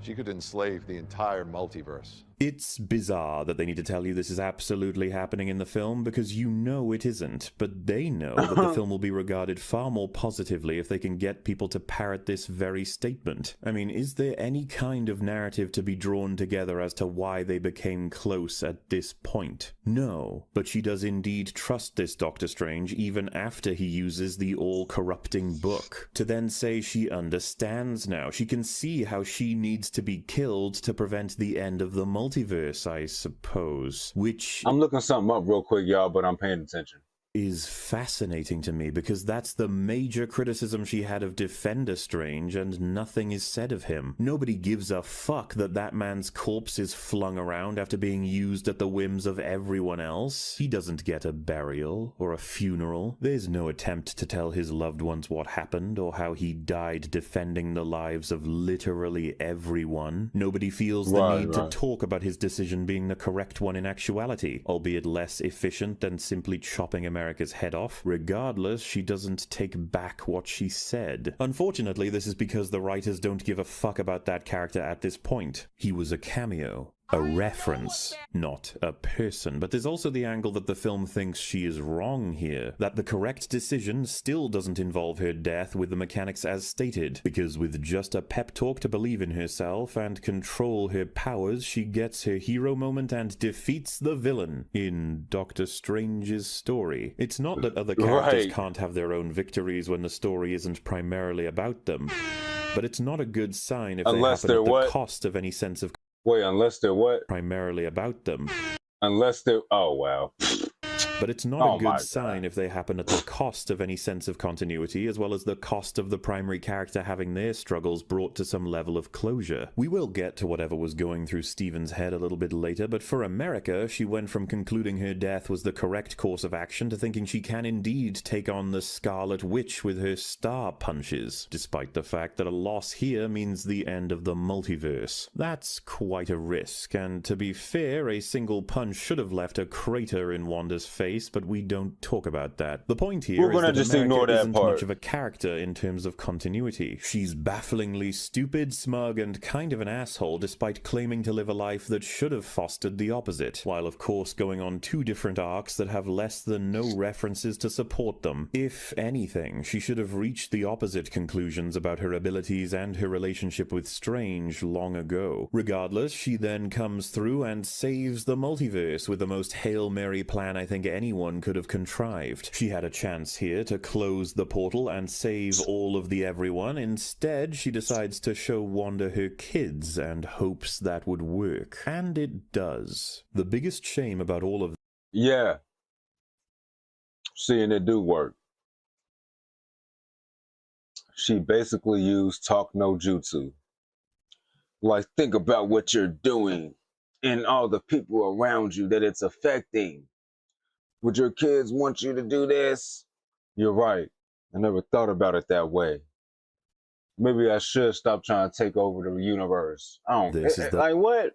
She could enslave the entire multiverse. It's bizarre that they need to tell you this is absolutely happening in the film, because you know it isn't, but they know that the film will be regarded far more positively if they can get people to parrot this very statement. I mean, is there any kind of narrative to be drawn together as to why they became close at this point? No, but she does indeed trust this Doctor Strange even after he uses the all-corrupting book. To then say she understands now, she can see how she needs to be killed to prevent the end of the multiverse, I suppose, which... I'm looking something up real quick, y'all, but I'm paying attention. Is fascinating to me, because that's the major criticism she had of Defender Strange, and nothing is said of him. Nobody gives a fuck that that man's corpse is flung around after being used at the whims of everyone else. He doesn't get a burial or a funeral. There's no attempt to tell his loved ones what happened or how he died defending the lives of literally everyone. Nobody feels the need to talk about his decision being the correct one in actuality, albeit less efficient than simply chopping America's head off. Regardless, she doesn't take back what she said. Unfortunately, this is because the writers don't give a fuck about that character at this point. He was a cameo. A reference, not a person. But there's also the angle that the film thinks she is wrong here, that the correct decision still doesn't involve her death with the mechanics as stated, because with just a pep talk to believe in herself and control her powers, she gets her hero moment and defeats the villain in Doctor Strange's story. It's not that other characters can't have their own victories when the story isn't primarily about them, but it's not a good sign if they happen at the cost of any sense of... Wait, unless they're what? Primarily about them. Unless they're... Oh, wow. But it's not a good sign if they happen at the cost of any sense of continuity, as well as the cost of the primary character having their struggles brought to some level of closure. We will get to whatever was going through Stephen's head a little bit later, but for America, she went from concluding her death was the correct course of action to thinking she can indeed take on the Scarlet Witch with her star punches, despite the fact that a loss here means the end of the multiverse. That's quite a risk, and to be fair, a single punch should have left a crater in Wanda's face, but we don't talk about that. The point here is that America isn't much of a character in terms of continuity. She's bafflingly stupid, smug, and kind of an asshole despite claiming to live a life that should have fostered the opposite, while of course going on two different arcs that have less than no references to support them. If anything, she should have reached the opposite conclusions about her abilities and her relationship with Strange long ago. Regardless, she then comes through and saves the multiverse with the most Hail Mary plan I think anyone could have contrived. She had a chance here to close the portal and save all of the everyone. Instead, she decides to show Wanda her kids and hopes that would work. And it does. The biggest shame about all of... Yeah. Seeing it do work. She basically used talk no jutsu. Like, think about what you're doing and all the people around you that it's affecting. Would your kids want you to do this? You're right. I never thought about it that way. Maybe I should stop trying to take over the universe. I don't... Like, what?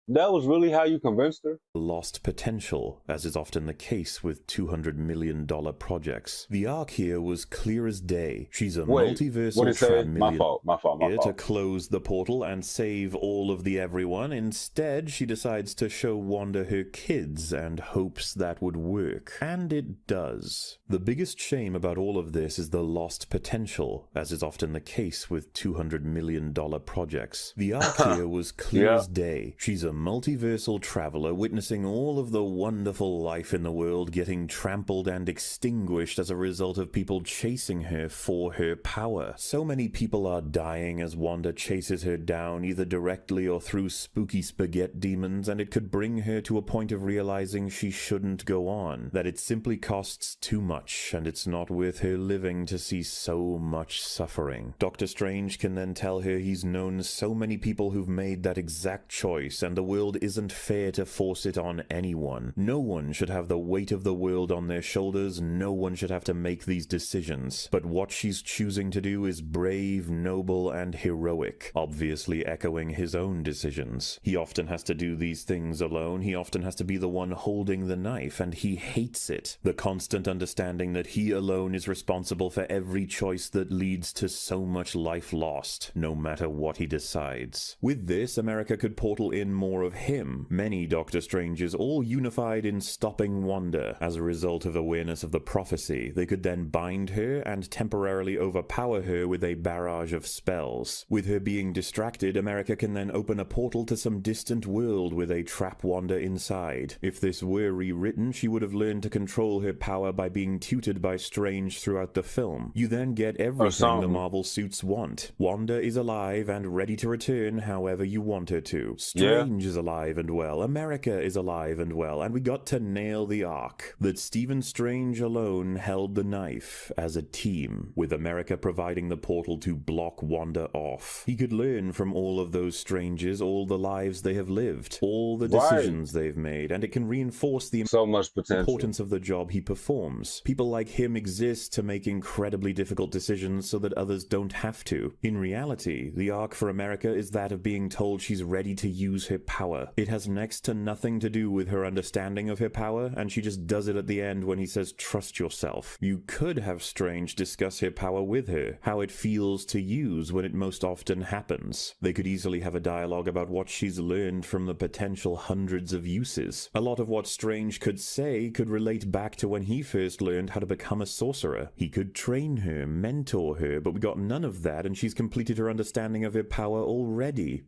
That was really how you convinced her? Lost potential, as is often the case with $200 million projects. The arc here was clear as day. She's a multiversal My fault. Here to close the portal and save all of the everyone. Instead, she decides to show Wanda her kids and hopes that would work. And it does. The biggest shame about all of this is the lost potential, as is often the case with $200 million projects. The arc here was clear as day. She's a multiversal traveler witnessing all of the wonderful life in the world getting trampled and extinguished as a result of people chasing her for her power. So many people are dying as Wanda chases her down, either directly or through spooky spaghetti demons, and it could bring her to a point of realizing she shouldn't go on, that it simply costs too much, and it's not worth her living to see so much suffering. Doctor Strange can then tell her he's known so many people who've made that exact choice, and the the world isn't fair to force it on anyone. No one should have the weight of the world on their shoulders, no one should have to make these decisions. But what she's choosing to do is brave, noble, and heroic, obviously echoing his own decisions. He often has to do these things alone, he often has to be the one holding the knife, and he hates it. The constant understanding that he alone is responsible for every choice that leads to so much life lost, no matter what he decides. With this, America could portal in more of him. Many Doctor Stranges, all unified in stopping Wanda. As a result of awareness of the prophecy, they could then bind her and temporarily overpower her with a barrage of spells. With her being distracted, America can then open a portal to some distant world where they trap Wanda inside. If this were rewritten, she would have learned to control her power by being tutored by Strange throughout the film. You then get everything the Marvel suits want. Wanda is alive and ready to return however you want her to. Strange is alive and well. America is alive and well. And we got to nail the arc. That Stephen Strange alone held the knife as a team, with America providing the portal to block Wanda off. He could learn from all of those Stranges, all the lives they have lived, all the decisions they've made, and it can reinforce the importance of the job he performs. People like him exist to make incredibly difficult decisions so that others don't have to. In reality, the arc for America is that of being told she's ready to use her power. It has next to nothing to do with her understanding of her power, and she just does it at the end when he says, "Trust yourself." You could have Strange discuss her power with her, how it feels to use when it most often happens. They could easily have a dialogue about what she's learned from the potential hundreds of uses. A lot of what Strange could say could relate back to when he first learned how to become a sorcerer. He could train her, mentor her, but we got none of that, and she's completed her understanding of her power already.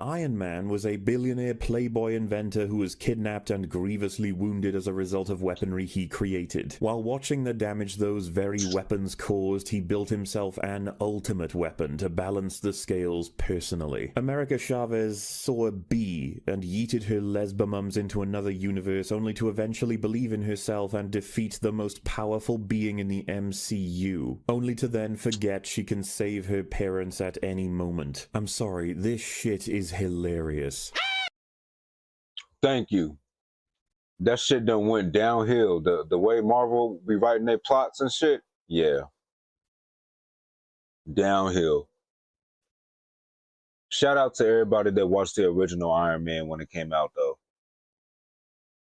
Iron Man was a billionaire playboy inventor who was kidnapped and grievously wounded as a result of weaponry he created. While watching the damage those very weapons caused, he built himself an ultimate weapon to balance the scales personally. America Chavez saw a bee and yeeted her lesbomums into another universe only to eventually believe in herself and defeat the most powerful being in the MCU, only to then forget she can save her parents at any moment. I'm sorry, this shit is hilarious. Thank you. That shit done went downhill. The way Marvel be writing their plots and shit, yeah. Downhill. Shout out to everybody that watched the original Iron Man when it came out, though.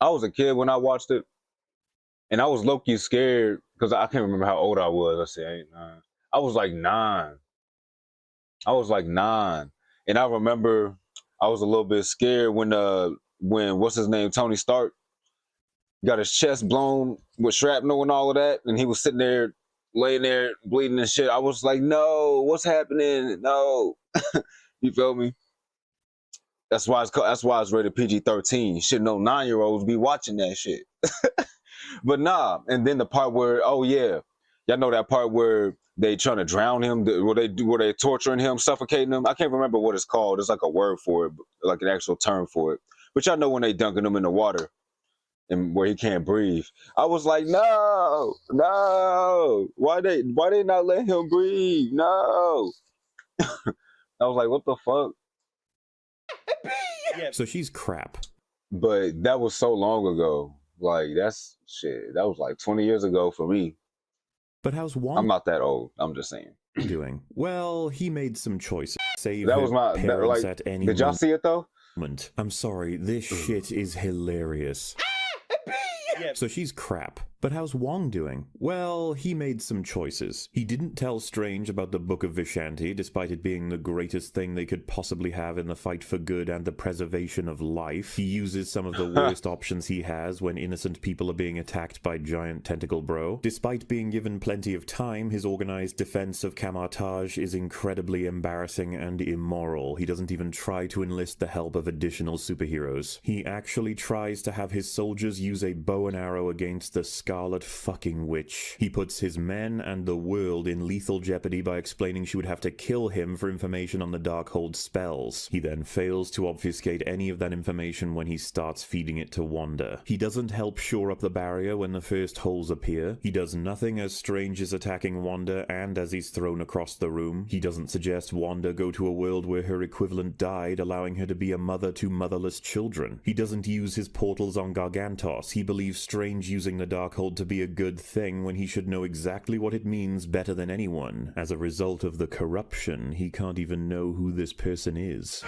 I was a kid when I watched it, and I was low-key scared because I can't remember how old I was. I said 8, 9. I was like 9. And I remember I was a little bit scared when what's his name, Tony Stark, got his chest blown with shrapnel and all of that, and he was sitting there, laying there, bleeding and shit. I was like, no, what's happening? No. You feel me? That's why it's rated PG-13. Shit, no 9-year-olds be watching that shit. But nah, and then the part where, oh yeah, y'all know that part where they trying to drown him, where they torturing him, suffocating him. I can't remember what it's called. There's like a word for it, like an actual term for it. But y'all know when they dunking him in the water and where he can't breathe. I was like, no, why they not let him breathe? No. I was like, what the fuck? So she's crap. But that was so long ago. Like, that's shit. That was like 20 years ago for me. But how's Wanda? I'm not that old. I'm just saying. Doing? Well, he made some choices. Save that was my parents at any Did y'all see it though? Moment. I'm sorry, this shit is hilarious. So she's crap. But how's Wong doing? Well, he made some choices. He didn't tell Strange about the Book of Vishanti, despite it being the greatest thing they could possibly have in the fight for good and the preservation of life. He uses some of the worst options he has when innocent people are being attacked by giant tentacle bro. Despite being given plenty of time, his organized defense of Kamartaj is incredibly embarrassing and immoral. He doesn't even try to enlist the help of additional superheroes. He actually tries to have his soldiers use a bow and arrow against the sky Scarlet fucking Witch. He puts his men and the world in lethal jeopardy by explaining she would have to kill him for information on the Darkhold spells. He then fails to obfuscate any of that information when he starts feeding it to Wanda. He doesn't help shore up the barrier when the first holes appear. He does nothing as Strange is attacking Wanda and as he's thrown across the room. He doesn't suggest Wanda go to a world where her equivalent died, allowing her to be a mother to motherless children. He doesn't use his portals on Gargantos. He believes Strange using the Darkhold to be a good thing when he should know exactly what it means better than anyone. As a result of the corruption, he can't even know who this person is.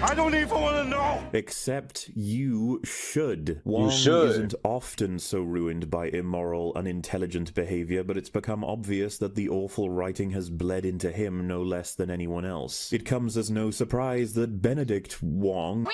I don't even want to know! Except you should. Wong isn't often so ruined by immoral, unintelligent behavior, but it's become obvious that the awful writing has bled into him no less than anyone else. It comes as no surprise that Benedict Wong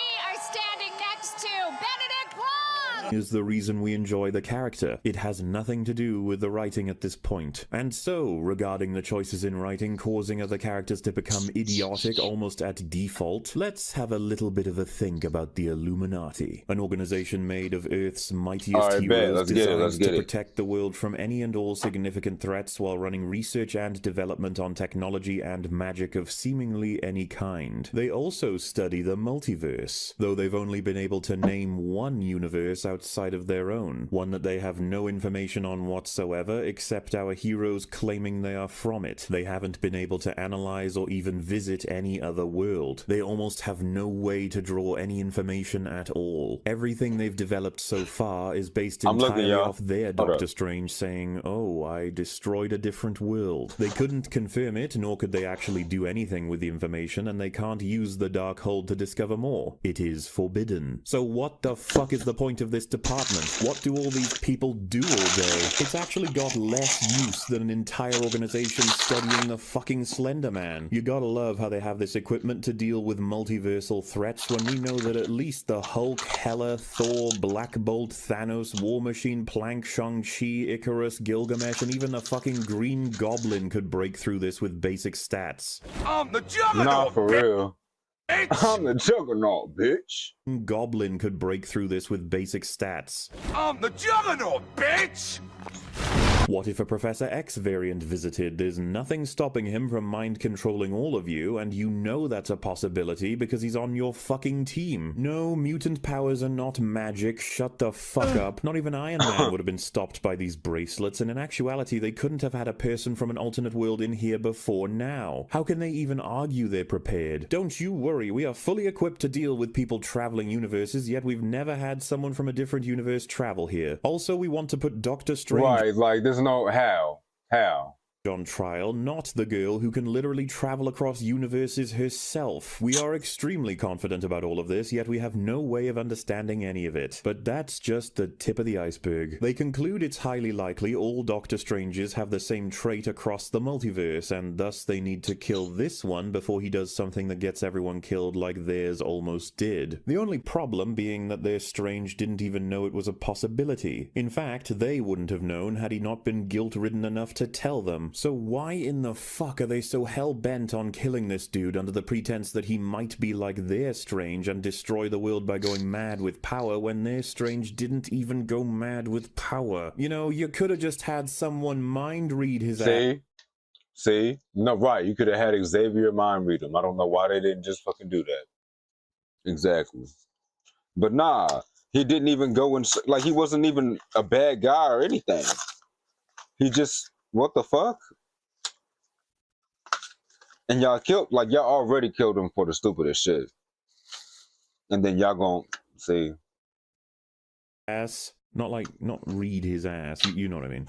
is the reason we enjoy the character. It has nothing to do with the writing at this point. And so, regarding the choices in writing causing other characters to become idiotic almost at default, let's have a little bit of a think about the Illuminati, an organization made of Earth's mightiest heroes designed to protect the world from any and all significant threats while running research and development on technology and magic of seemingly any kind. They also study the multiverse, though they've only been able to name one universe outside of their own, one that they have no information on whatsoever except our heroes claiming they are from it. They haven't been able to analyze or even visit any other world. They almost have no way to draw any information at all. Everything they've developed so far is based entirely off their Doctor Strange saying, "Oh, I destroyed a different world." They couldn't confirm it, nor could they actually do anything with the information, and they can't use the Darkhold to discover more. It is forbidden. So what the fuck is the point of this department? What do all these people do all day? It's actually got less use than an entire organization studying the fucking Slender Man. You gotta love how they have this equipment to deal with multiversal threats when we know that at least the Hulk, Hela, Thor, Black Bolt, Thanos, War Machine, Plank, Shang-Chi, Icarus, Gilgamesh, and even the fucking Green Goblin could break through this with basic stats. I'm the Juggernaut! Nah, for real. I'm the Juggernaut, bitch. Goblin could break through this with basic stats. I'm the Juggernaut, bitch! What if a Professor X variant visited? There's nothing stopping him from mind-controlling all of you, and you know that's a possibility because he's on your fucking team. No, mutant powers are not magic. Shut the fuck up. Not even Iron Man would have been stopped by these bracelets, and in actuality, they couldn't have had a person from an alternate world in here before now. How can they even argue they're prepared? Don't you worry, we are fully equipped to deal with people traveling universes, yet we've never had someone from a different universe travel here. Also, we want to put Doctor Strange... Right, like, there's no how on trial, not the girl who can literally travel across universes herself. We are extremely confident about all of this, yet we have no way of understanding any of it. But that's just the tip of the iceberg. They conclude it's highly likely all Doctor Stranges have the same trait across the multiverse, and thus they need to kill this one before he does something that gets everyone killed like theirs almost did. The only problem being that their Strange didn't even know it was a possibility. In fact, they wouldn't have known had he not been guilt-ridden enough to tell them. So why in the fuck are they so hell-bent on killing this dude under the pretense that he might be like their Strange and destroy the world by going mad with power when their Strange didn't even go mad with power? You know, you could have just had someone mind read his See? No, right. You could have had Xavier mind read him. I don't know why they didn't just fucking do that. Exactly. But nah, he didn't even go and, like, he wasn't even a bad guy or anything. He just... What the fuck? And y'all y'all already killed him for the stupidest shit. And then y'all gon' see. Ass. Not read his ass. You know what I mean.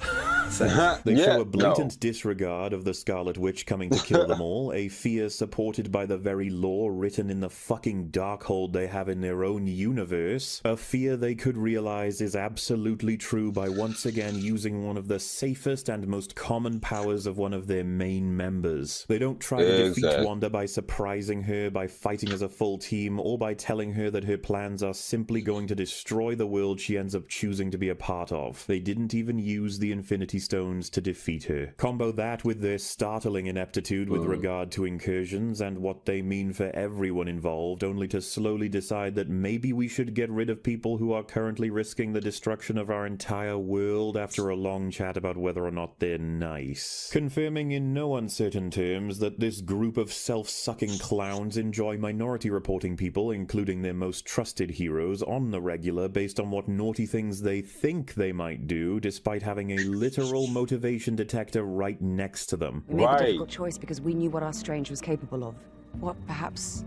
They show a blatant disregard of the Scarlet Witch coming to kill them all, a fear supported by the very lore written in the fucking Darkhold they have in their own universe, a fear they could realize is absolutely true by once again using one of the safest and most common powers of one of their main members. They don't try to defeat Wanda by surprising her, by fighting as a full team, or by telling her that her plans are simply going to destroy the world she ends up choosing to be a part of. They didn't even use the Infinity Infinity Stones to defeat her. Combo that with their startling ineptitude with regard to incursions and what they mean for everyone involved, only to slowly decide that maybe we should get rid of people who are currently risking the destruction of our entire world after a long chat about whether or not they're nice. Confirming in no uncertain terms that this group of self-sucking clowns enjoy minority reporting people, including their most trusted heroes, on the regular based on what naughty things they think they might do, despite having a literal motivation detector right next to them. We made a difficult choice because we knew what our Strange was capable of. What perhaps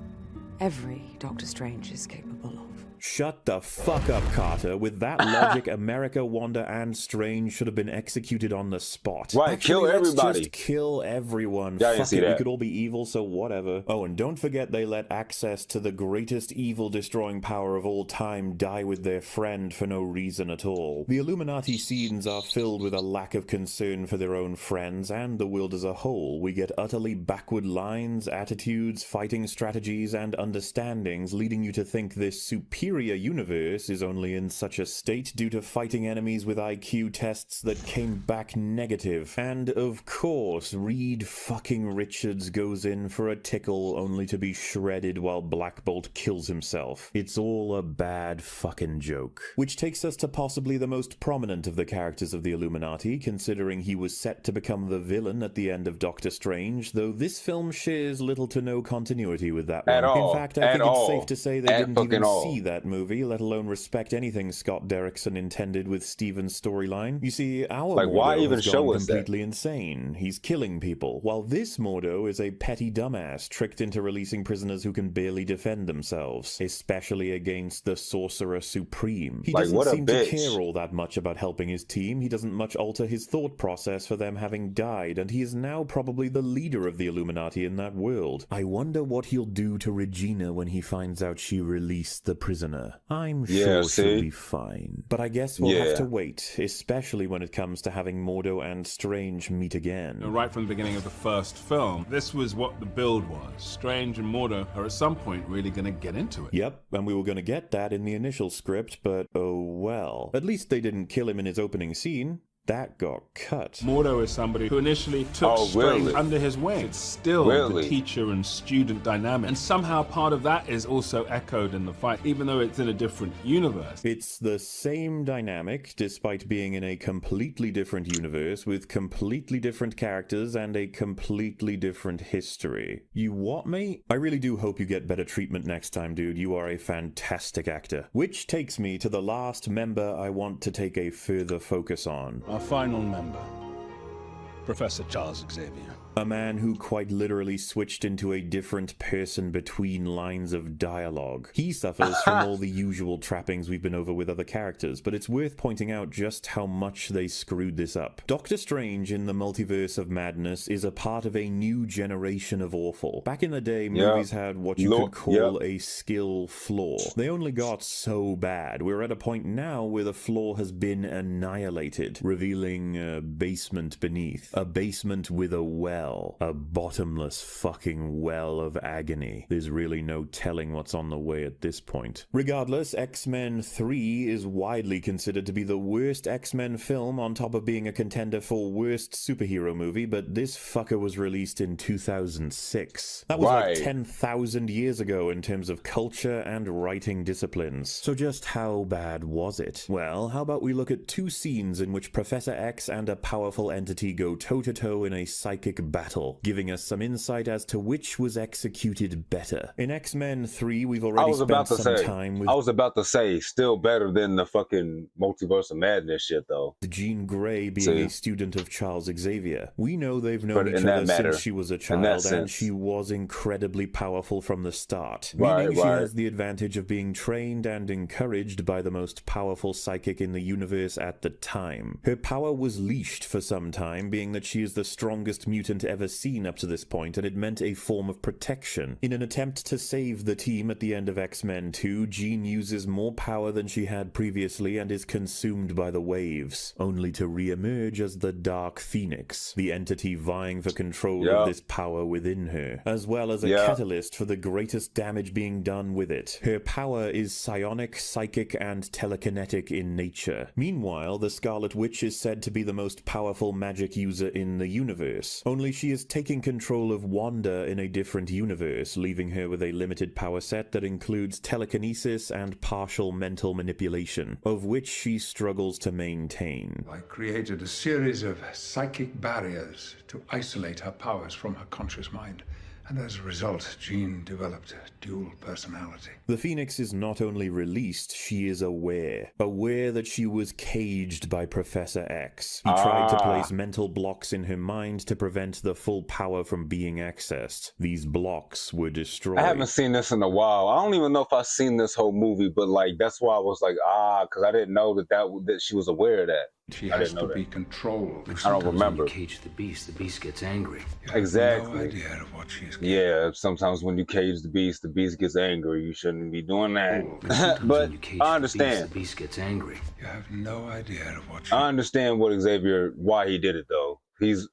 every Doctor Strange is capable of. Shut the fuck up, Carter. With that logic, America, Wanda, and Strange should have been executed on the spot. Right, Actually, kill everybody. Just kill everyone. Yeah, I didn't Fuck see it, that. we could all be evil, so whatever. Oh, and don't forget they let access to the greatest evil-destroying power of all time die with their friend for no reason at all. The Illuminati scenes are filled with a lack of concern for their own friends and the world as a whole. We get utterly backward lines, attitudes, fighting strategies, and understandings, leading you to think this superior universe is only in such a state due to fighting enemies with IQ tests that came back negative. And of course, Reed fucking Richards goes in for a tickle only to be shredded while Black Bolt kills himself. It's all a bad fucking joke. Which takes us to possibly the most prominent of the characters of the Illuminati, considering he was set to become the villain at the end of Doctor Strange, though this film shares little to no continuity with that one. At all. In fact, I think it's safe to say they didn't even all. see that movie, let alone respect anything Scott Derrickson intended with Steven's storyline. You see, our Like, Mordo why even has show gone us that? completely insane. He's killing people, while this Mordo is a petty dumbass tricked into releasing prisoners who can barely defend themselves, especially against the Sorcerer Supreme. He Like, doesn't what a seem to bitch. care all that much about helping his team. He doesn't much alter his thought process for them having died, and he is now probably the leader of the Illuminati in that world. I wonder what he'll do to Regina when he finds out she released the prisoner. I'm sure she'll be fine. But I guess we'll have to wait, especially when it comes to having Mordo and Strange meet again. Right from the beginning of the first film, this was what the build was. Strange and Mordo are at some point really going to get into it. Yep, and we were going to get that in the initial script, but oh well. At least they didn't kill him in his opening scene. That got cut. Mordo is somebody who initially took Strange under his wing. It's still the teacher and student dynamic. And somehow part of that is also echoed in the fight, even though it's in a different universe. It's the same dynamic, despite being in a completely different universe, with completely different characters and a completely different history. You what, mate? I really do hope you get better treatment next time, dude. You are a fantastic actor. Which takes me to the last member I want to take a further focus on. Our final member, Professor Charles Xavier. A man who quite literally switched into a different person between lines of dialogue. He suffers from all the usual trappings we've been over with other characters, but it's worth pointing out just how much they screwed this up. Doctor Strange in the Multiverse of Madness is a part of a new generation of awful. Back in the day, movies had what you could call a skill flaw. They only got so bad. We're at a point now where the flaw has been annihilated, revealing a basement beneath. A basement with a well. A bottomless fucking well of agony. There's really no telling what's on the way at this point. Regardless, X-Men 3 is widely considered to be the worst X-Men film on top of being a contender for worst superhero movie, but this fucker was released in 2006. That was like 10,000 years ago in terms of culture and writing disciplines. So just how bad was it? Well, how about we look at two scenes in which Professor X and a powerful entity go toe-to-toe in a psychic battle, giving us some insight as to which was executed better. In X-Men 3, we've already spent some time with... I was about to say, still better than the fucking Multiverse of Madness shit, though. Jean Grey being a student of Charles Xavier. We know they've known each other since she was a child, and she was incredibly powerful from the start, meaning she has the advantage of being trained and encouraged by the most powerful psychic in the universe at the time. Her power was leashed for some time, being that she is the strongest mutant hadn't ever seen up to this point, and it meant a form of protection. In an attempt to save the team at the end of X-Men 2, Jean uses more power than she had previously and is consumed by the waves, only to re-emerge as the Dark Phoenix, the entity vying for control of this power within her, as well as a catalyst for the greatest damage being done with it. Her power is psionic, psychic, and telekinetic in nature. Meanwhile, the Scarlet Witch is said to be the most powerful magic user in the universe, only she is taking control of Wanda in a different universe, leaving her with a limited power set that includes telekinesis and partial mental manipulation, of which she struggles to maintain. I created a series of psychic barriers to isolate her powers from her conscious mind. And as a result, Jean developed a dual personality. The Phoenix is not only released, she is aware that she was caged by Professor X. He tried to place mental blocks in her mind to prevent the full power from being accessed. These blocks were destroyed. I haven't seen this in a while. I don't even know if I've seen this whole movie, but like that's why I was like, because I didn't know that she was aware of that. She has to be controlled. I don't remember. When you cage the beast gets angry. Exactly. No idea of what she's getting. Yeah, sometimes when you cage the beast gets angry. You shouldn't be doing that. But I understand. The beast gets angry. You have no idea of what I understand why he did it though.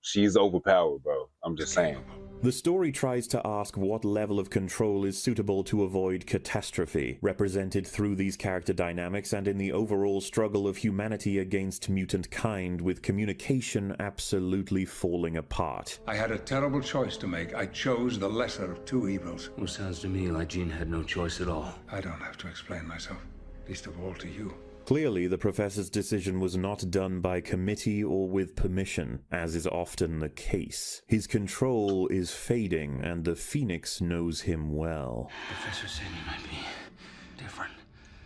She's overpowered, bro. I'm just saying. The story tries to ask what level of control is suitable to avoid catastrophe, represented through these character dynamics and in the overall struggle of humanity against mutant kind, with communication absolutely falling apart. I had a terrible choice to make. I chose the lesser of two evils. Well, sounds to me like Jean had no choice at all. I don't have to explain myself, least of all to you. Clearly, the Professor's decision was not done by committee or with permission, as is often the case. His control is fading, and the Phoenix knows him well. Professor said he might be different.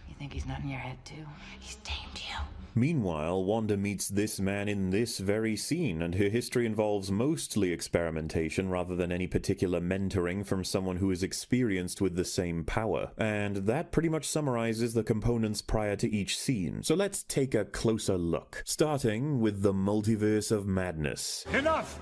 You think he's not in your head, too? He's tamed you. Meanwhile, Wanda meets this man in this very scene, and her history involves mostly experimentation rather than any particular mentoring from someone who is experienced with the same power. And that pretty much summarizes the components prior to each scene. So let's take a closer look, starting with the Multiverse of Madness. Enough!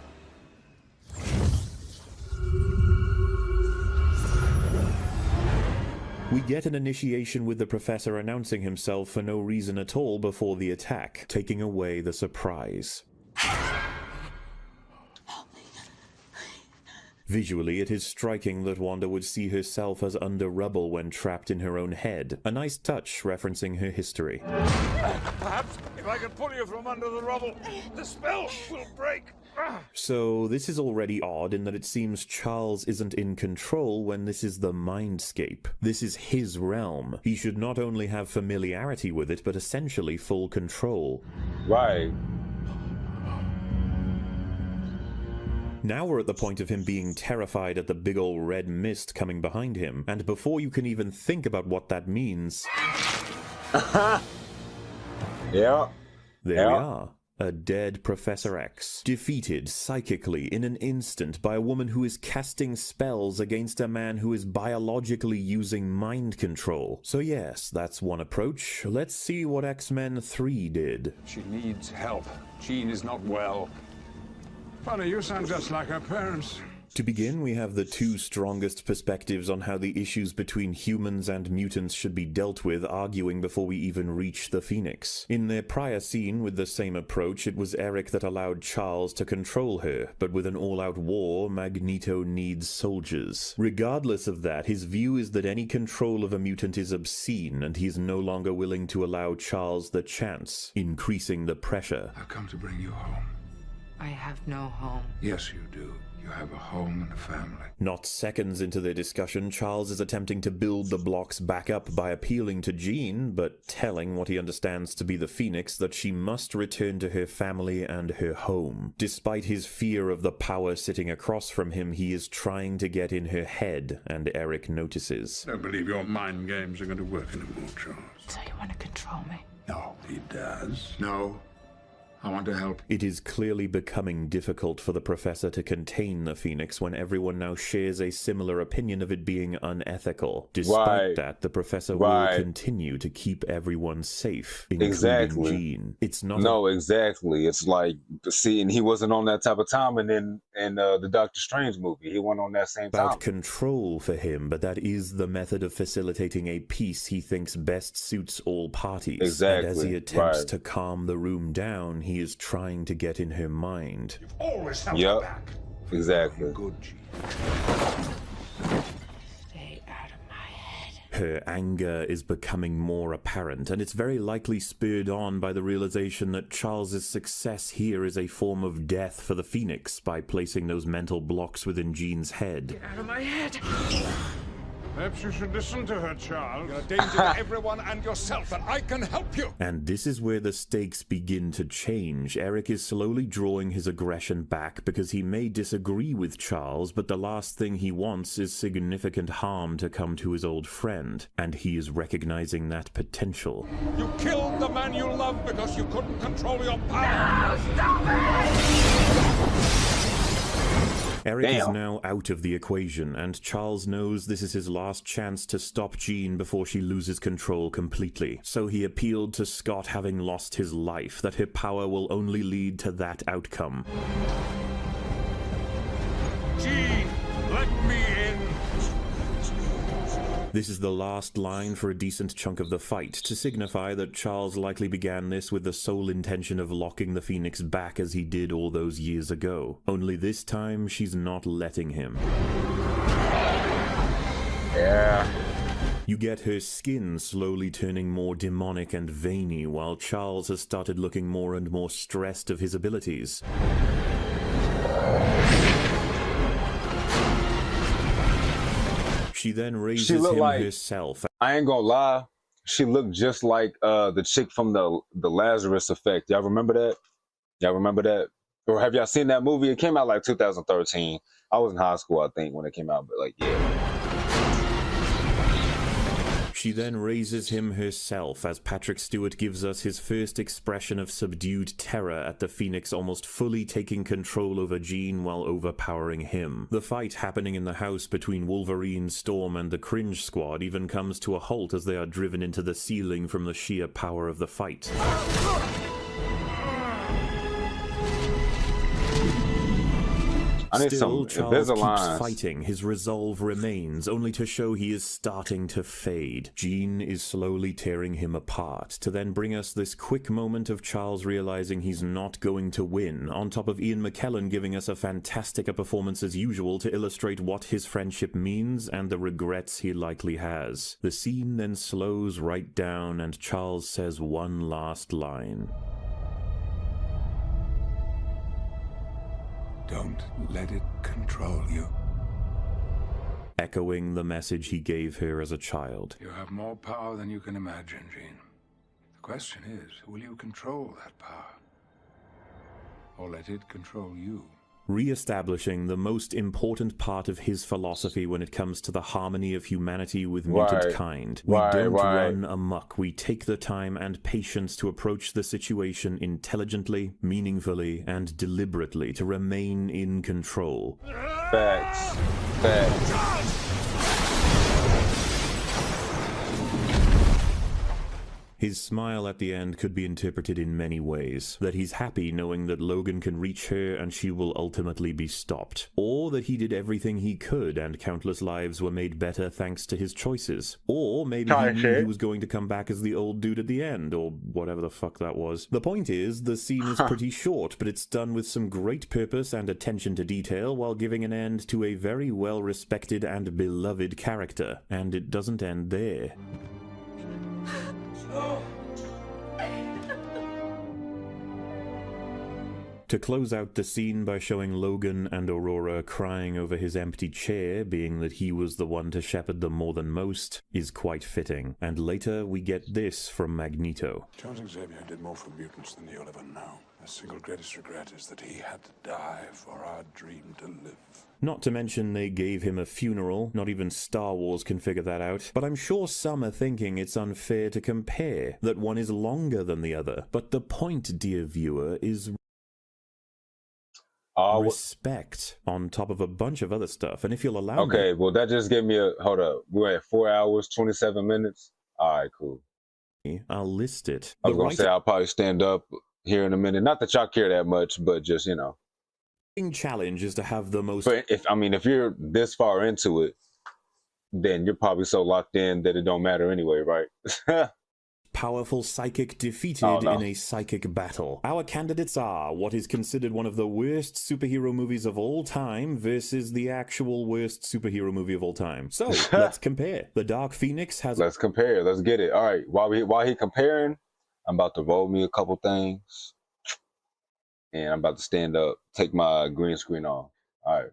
We get an initiation with the Professor announcing himself for no reason at all before the attack, taking away the surprise. Visually, it is striking that Wanda would see herself as under rubble when trapped in her own head. A nice touch referencing her history. Perhaps if I could pull you from under the rubble, the spell will break. So this is already odd in that it seems Charles isn't in control when this is the Mindscape. This is his realm. He should not only have familiarity with it, but essentially full control. Right. Now we're at the point of him being terrified at the big ol' red mist coming behind him, and before you can even think about what that means... Yeah. There we are. A dead Professor X, defeated psychically in an instant by a woman who is casting spells against a man who is biologically using mind control. So yes, that's one approach. Let's see what X-Men 3 did. She needs help. Jean is not well. Funny, you sound just like her parents. To begin, we have the two strongest perspectives on how the issues between humans and mutants should be dealt with arguing before we even reach the Phoenix. In their prior scene with the same approach, it was Eric that allowed Charles to control her, but with an all-out war, Magneto needs soldiers. Regardless of that, his view is that any control of a mutant is obscene, and he is no longer willing to allow Charles the chance, increasing the pressure. I've come to bring you home. I have no home. Yes, you do. You have a home and a family. Not seconds into their discussion, Charles is attempting to build the blocks back up by appealing to Jean, but telling what he understands to be the Phoenix that she must return to her family and her home. Despite his fear of the power sitting across from him, he is trying to get in her head, and Eric notices. I don't believe your mind games are going to work anymore, Charles. So you want to control me? No, he does. No, I want to help. It is clearly becoming difficult for the Professor to contain the Phoenix when everyone now shares a similar opinion of it being unethical. Despite that, the Professor will continue to keep everyone safe, including Jean. It's not exactly. It's like, see, and he wasn't on that type of time, and then in the Doctor Strange movie, he went on that same time. About control for him, but that is the method of facilitating a peace he thinks best suits all parties. Exactly. And as he attempts to calm the room down, he is trying to get in her mind. You've always held her back. Exactly. Good, Jean. Her anger is becoming more apparent, and it's very likely spurred on by the realization that Charles's success here is a form of death for the Phoenix by placing those mental blocks within Jean's head. Get out of my head! Perhaps you should listen to her, Charles. You're a danger to everyone and yourself, but I can help you. And this is where the stakes begin to change. Eric is slowly drawing his aggression back because he may disagree with Charles, but the last thing he wants is significant harm to come to his old friend, and he is recognizing that potential. You killed the man you loved because you couldn't control your power. No, stop it! Eric is now out of the equation, and Charles knows this is his last chance to stop Jean before she loses control completely. So he appealed to Scott, having lost his life, that her power will only lead to that outcome. Jean, let me in. This is the last line for a decent chunk of the fight, to signify that Charles likely began this with the sole intention of locking the Phoenix back as he did all those years ago. Only this time, she's not letting him. Yeah. You get her skin slowly turning more demonic and veiny, while Charles has started looking more and more stressed of his abilities. She then raises him herself. I ain't gonna lie, she looked just like the chick from the Lazarus Effect. Y'all remember that? Y'all remember that? Or have y'all seen that movie? It came out like 2013. I was in high school, I think, when it came out, but like, yeah. She then raises him herself as Patrick Stewart gives us his first expression of subdued terror at the Phoenix almost fully taking control over Jean while overpowering him. The fight happening in the house between Wolverine, Storm, and the Cringe Squad even comes to a halt as they are driven into the ceiling from the sheer power of the fight. Still, Charles keeps fighting. His resolve remains, only to show he is starting to fade. Jean is slowly tearing him apart, to then bring us this quick moment of Charles realizing he's not going to win, on top of Ian McKellen giving us a fantastic performance as usual to illustrate what his friendship means and the regrets he likely has. The scene then slows right down and Charles says one last line. Don't let it control you. Echoing the message he gave her as a child. You have more power than you can imagine, Jean. The question is, will you control that power? Or let it control you? Re-establishing the most important part of his philosophy when it comes to the harmony of humanity with mutant kind. We don't run amok. We take the time and patience to approach the situation intelligently, meaningfully, and deliberately to remain in control. Facts. Facts. His smile at the end could be interpreted in many ways. That he's happy knowing that Logan can reach her and she will ultimately be stopped. Or that he did everything he could and countless lives were made better thanks to his choices. Or maybe he knew he was going to come back as the old dude at the end, or whatever the fuck that was. The point is, the scene is pretty short, but it's done with some great purpose and attention to detail while giving an end to a very well-respected and beloved character. And it doesn't end there. To close out the scene by showing Logan and Aurora crying over his empty chair, being that he was the one to shepherd them more than most, is quite fitting. And later we get this from Magneto. Charles Xavier did more for mutants than you'll ever know. The single greatest regret is that he had to die for our dream to live. Not to mention they gave him a funeral, not even Star Wars can figure that out, but I'm sure some are thinking it's unfair to compare, that one is longer than the other. But the point, dear viewer, is respect on top of a bunch of other stuff, and if you'll allow me... Okay, well that just gave me a... Hold up, we're at 4 hours, 27 minutes? Alright, cool. I'll list it. I was gonna say I'll probably stand up here in a minute. Not that y'all care that much, but just, you know. Challenge is to have the most... But if you're this far into it, then you're probably so locked in that it don't matter anyway, right? Powerful psychic defeated in a psychic battle. Our candidates are what is considered one of the worst superhero movies of all time versus the actual worst superhero movie of all time. So, let's compare. The Dark Phoenix has... Let's compare. Let's get it. All right. While he comparing, I'm about to roll me a couple things. And I'm about to stand up, take my green screen off. All right.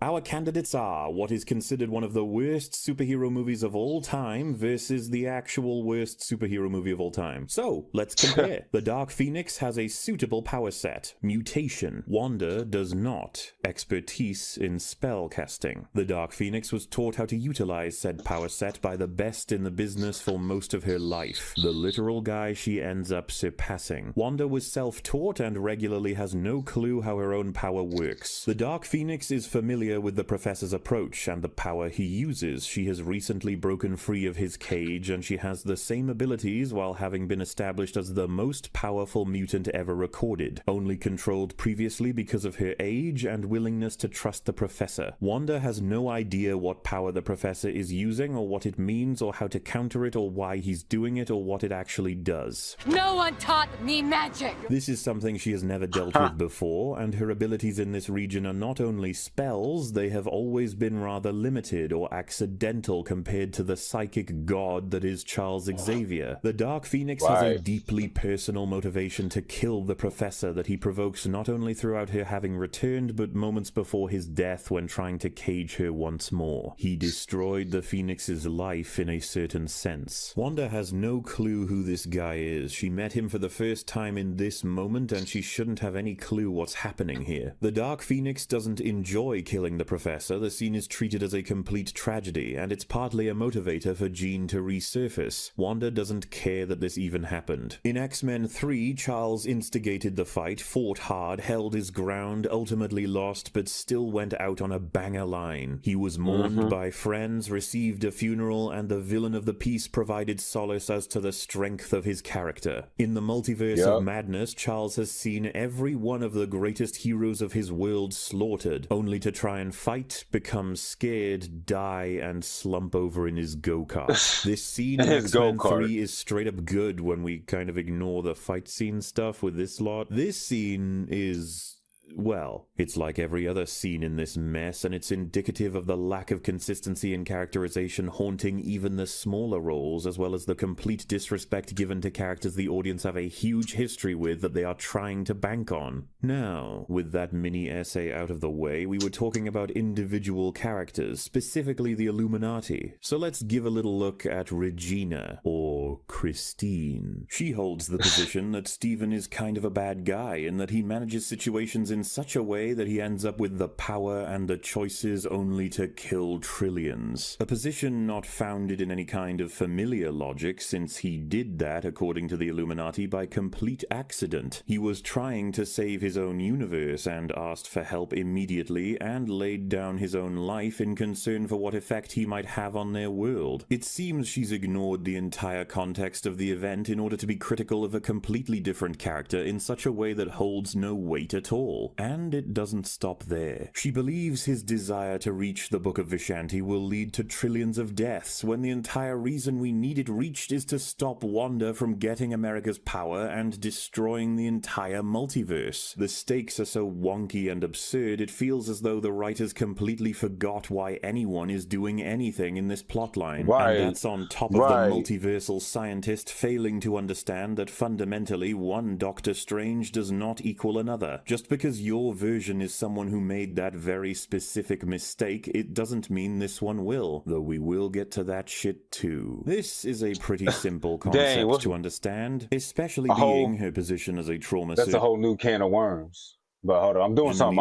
Our candidates are what is considered one of the worst superhero movies of all time versus the actual worst superhero movie of all time. So, let's compare. The Dark Phoenix has a suitable power set. Mutation. Wanda does not. Expertise in spell casting. The Dark Phoenix was taught how to utilize said power set by the best in the business for most of her life. The literal guy she ends up surpassing. Wanda was self-taught and regularly has no clue how her own power works. The Dark Phoenix is familiar with the Professor's approach and the power he uses. She has recently broken free of his cage, and she has the same abilities while having been established as the most powerful mutant ever recorded, only controlled previously because of her age and willingness to trust the Professor. Wanda has no idea what power the Professor is using, or what it means, or how to counter it, or why he's doing it, or what it actually does. No one taught me magic! This is something she has never dealt with before, and her abilities in this region are not only spells, they have always been rather limited or accidental compared to the psychic god that is Charles Xavier. The Dark Phoenix has a deeply personal motivation to kill the Professor that he provokes not only throughout her having returned, but moments before his death when trying to cage her once more. He destroyed the Phoenix's life in a certain sense. Wanda has no clue who this guy is. She met him for the first time in this moment, and she shouldn't have any clue what's happening here. The Dark Phoenix doesn't enjoy killing the Professor. The scene is treated as a complete tragedy, and it's partly a motivator for Jean to resurface. Wanda doesn't care that this even happened. In X-Men 3, Charles instigated the fight, fought hard, held his ground, ultimately lost, but still went out on a banger line. He was mourned by friends, received a funeral, and the villain of the piece provided solace as to the strength of his character. In the Multiverse of Madness, Charles has seen every one of the greatest heroes of his world slaughtered, only to try and fight, become scared, die, and slump over in his go-kart. This scene in X-Men 3 is straight up good when we kind of ignore the fight scene stuff with this lot. This scene is... well, it's like every other scene in this mess, and it's indicative of the lack of consistency in characterization haunting even the smaller roles, as well as the complete disrespect given to characters the audience have a huge history with that they are trying to bank on. Now, with that mini essay out of the way, we were talking about individual characters, specifically the Illuminati. So let's give a little look at Regina, or Christine. She holds the position that Stephen is kind of a bad guy, in that he manages situations in such a way that he ends up with the power and the choices only to kill trillions. A position not founded in any kind of familiar logic, since he did that, according to the Illuminati, by complete accident. He was trying to save his own universe and asked for help immediately, and laid down his own life in concern for what effect he might have on their world. It seems she's ignored the entire context of the event in order to be critical of a completely different character in such a way that holds no weight at all. And it doesn't stop there. She believes his desire to reach the Book of Vishanti will lead to trillions of deaths, when the entire reason we need it reached is to stop Wanda from getting America's power and destroying the entire multiverse. The stakes are so wonky and absurd, it feels as though the writers completely forgot why anyone is doing anything in this plotline. And that's on top of the multiversal scientist failing to understand that fundamentally one Doctor Strange does not equal another. Just because your version is someone who made that very specific mistake, it doesn't mean this one will, though we will get to that shit too. This is a pretty simple concept to understand, especially being her position as a trauma That's a whole new can of worms. But hold on, I'm doing something.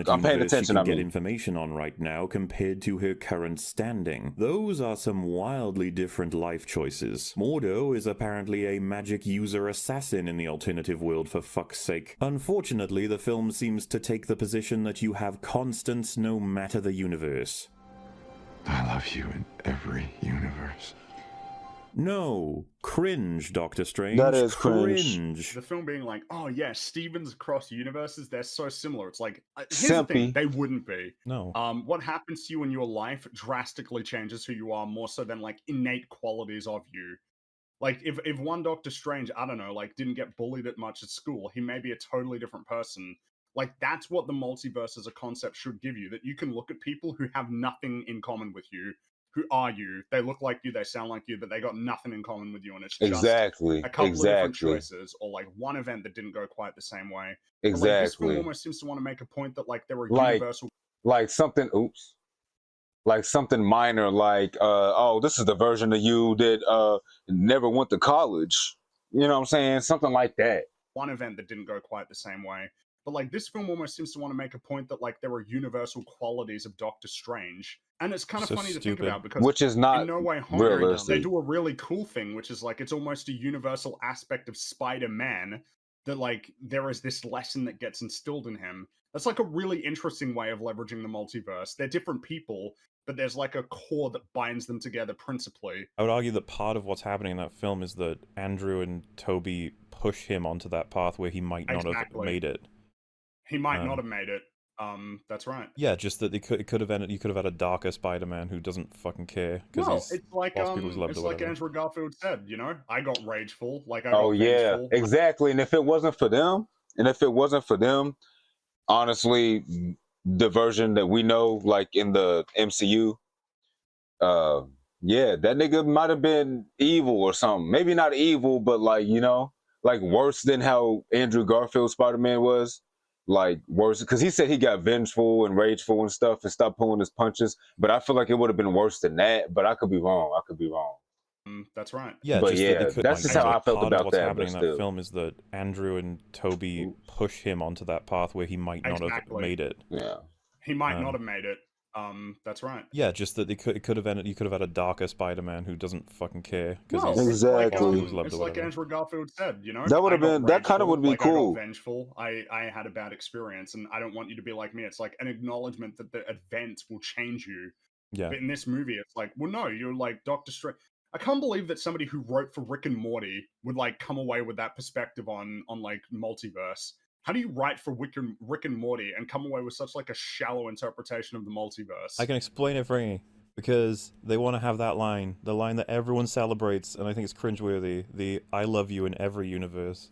I'm paying attention. Get information on right now compared to her current standing. Those are some wildly different life choices. Mordo is apparently a magic user assassin in the alternative world, for fuck's sake. Unfortunately, the film seems to take the position that you have constants no matter the universe. I love you in every universe. No. Cringe, Doctor Strange. That is cringe. The film being like, oh yeah, Stevens across universes, they're so similar. It's like, here's the thing, they wouldn't be. No. What happens to you in your life drastically changes who you are more so than like innate qualities of you. Like if one Doctor Strange, I don't know, like didn't get bullied at much at school, he may be a totally different person. Like that's what the multiverse as a concept should give you, that you can look at people who have nothing in common with you. Who are you? They look like you, they sound like you, but they got nothing in common with you, and it's just a couple of different choices, or like one event that didn't go quite the same way. Exactly. Like, this film almost seems to want to make a point that like there were universal, like something minor, like oh, this is the version of you that never went to college. You know what I'm saying? Something like that. One event that didn't go quite the same way. But like this film almost seems to want to make a point that like there were universal qualities of Doctor Strange, and it's kind of funny to think about because which is not in no way realistic. They do a really cool thing, which is like it's almost a universal aspect of Spider-Man that like there is this lesson that gets instilled in him. That's like a really interesting way of leveraging the multiverse. They're different people, but there's like a core that binds them together principally. I would argue that part of what's happening in that film is that Andrew and Toby push him onto that path where he might not have made it. He might not have made it. That's right. Yeah, just that it could have ended. You could have had a darker Spider-Man who doesn't fucking care. Well, it's like Andrew Garfield said. You know, I got rageful. Like I got vengeful. Exactly. And if it wasn't for them, honestly, the version that we know, like in the MCU, yeah, that nigga might have been evil or something. Maybe not evil, but like, you know, like worse than how Andrew Garfield Spider-Man was. Like worse, because he said he got vengeful and rageful and stuff and stopped pulling his punches. But I feel like it would have been worse than that. But I could be wrong. That's right. Yeah, but yeah, that's just how I felt about what's that. Happening in that film is that Andrew and Toby push him onto that path where he might not have made it. Yeah, he might not have made it. That's right. Yeah, just that it could have ended. You could have had a darker Spider-Man who doesn't fucking care. No, exactly. It's like Andrew Garfield said. You know, that would have been that kind of would be cool. I got vengeful. I had a bad experience, and I don't want you to be like me. It's like an acknowledgement that the event will change you. Yeah. But in this movie, it's like, well, no, you're like Doctor Strange. I can't believe that somebody who wrote for Rick and Morty would like come away with that perspective on like multiverse. How do you write for Rick and Morty and come away with such like a shallow interpretation of the multiverse? I can explain it for you, because they want to have that line, the line that everyone celebrates, and I think it's cringeworthy, the I love you in every universe.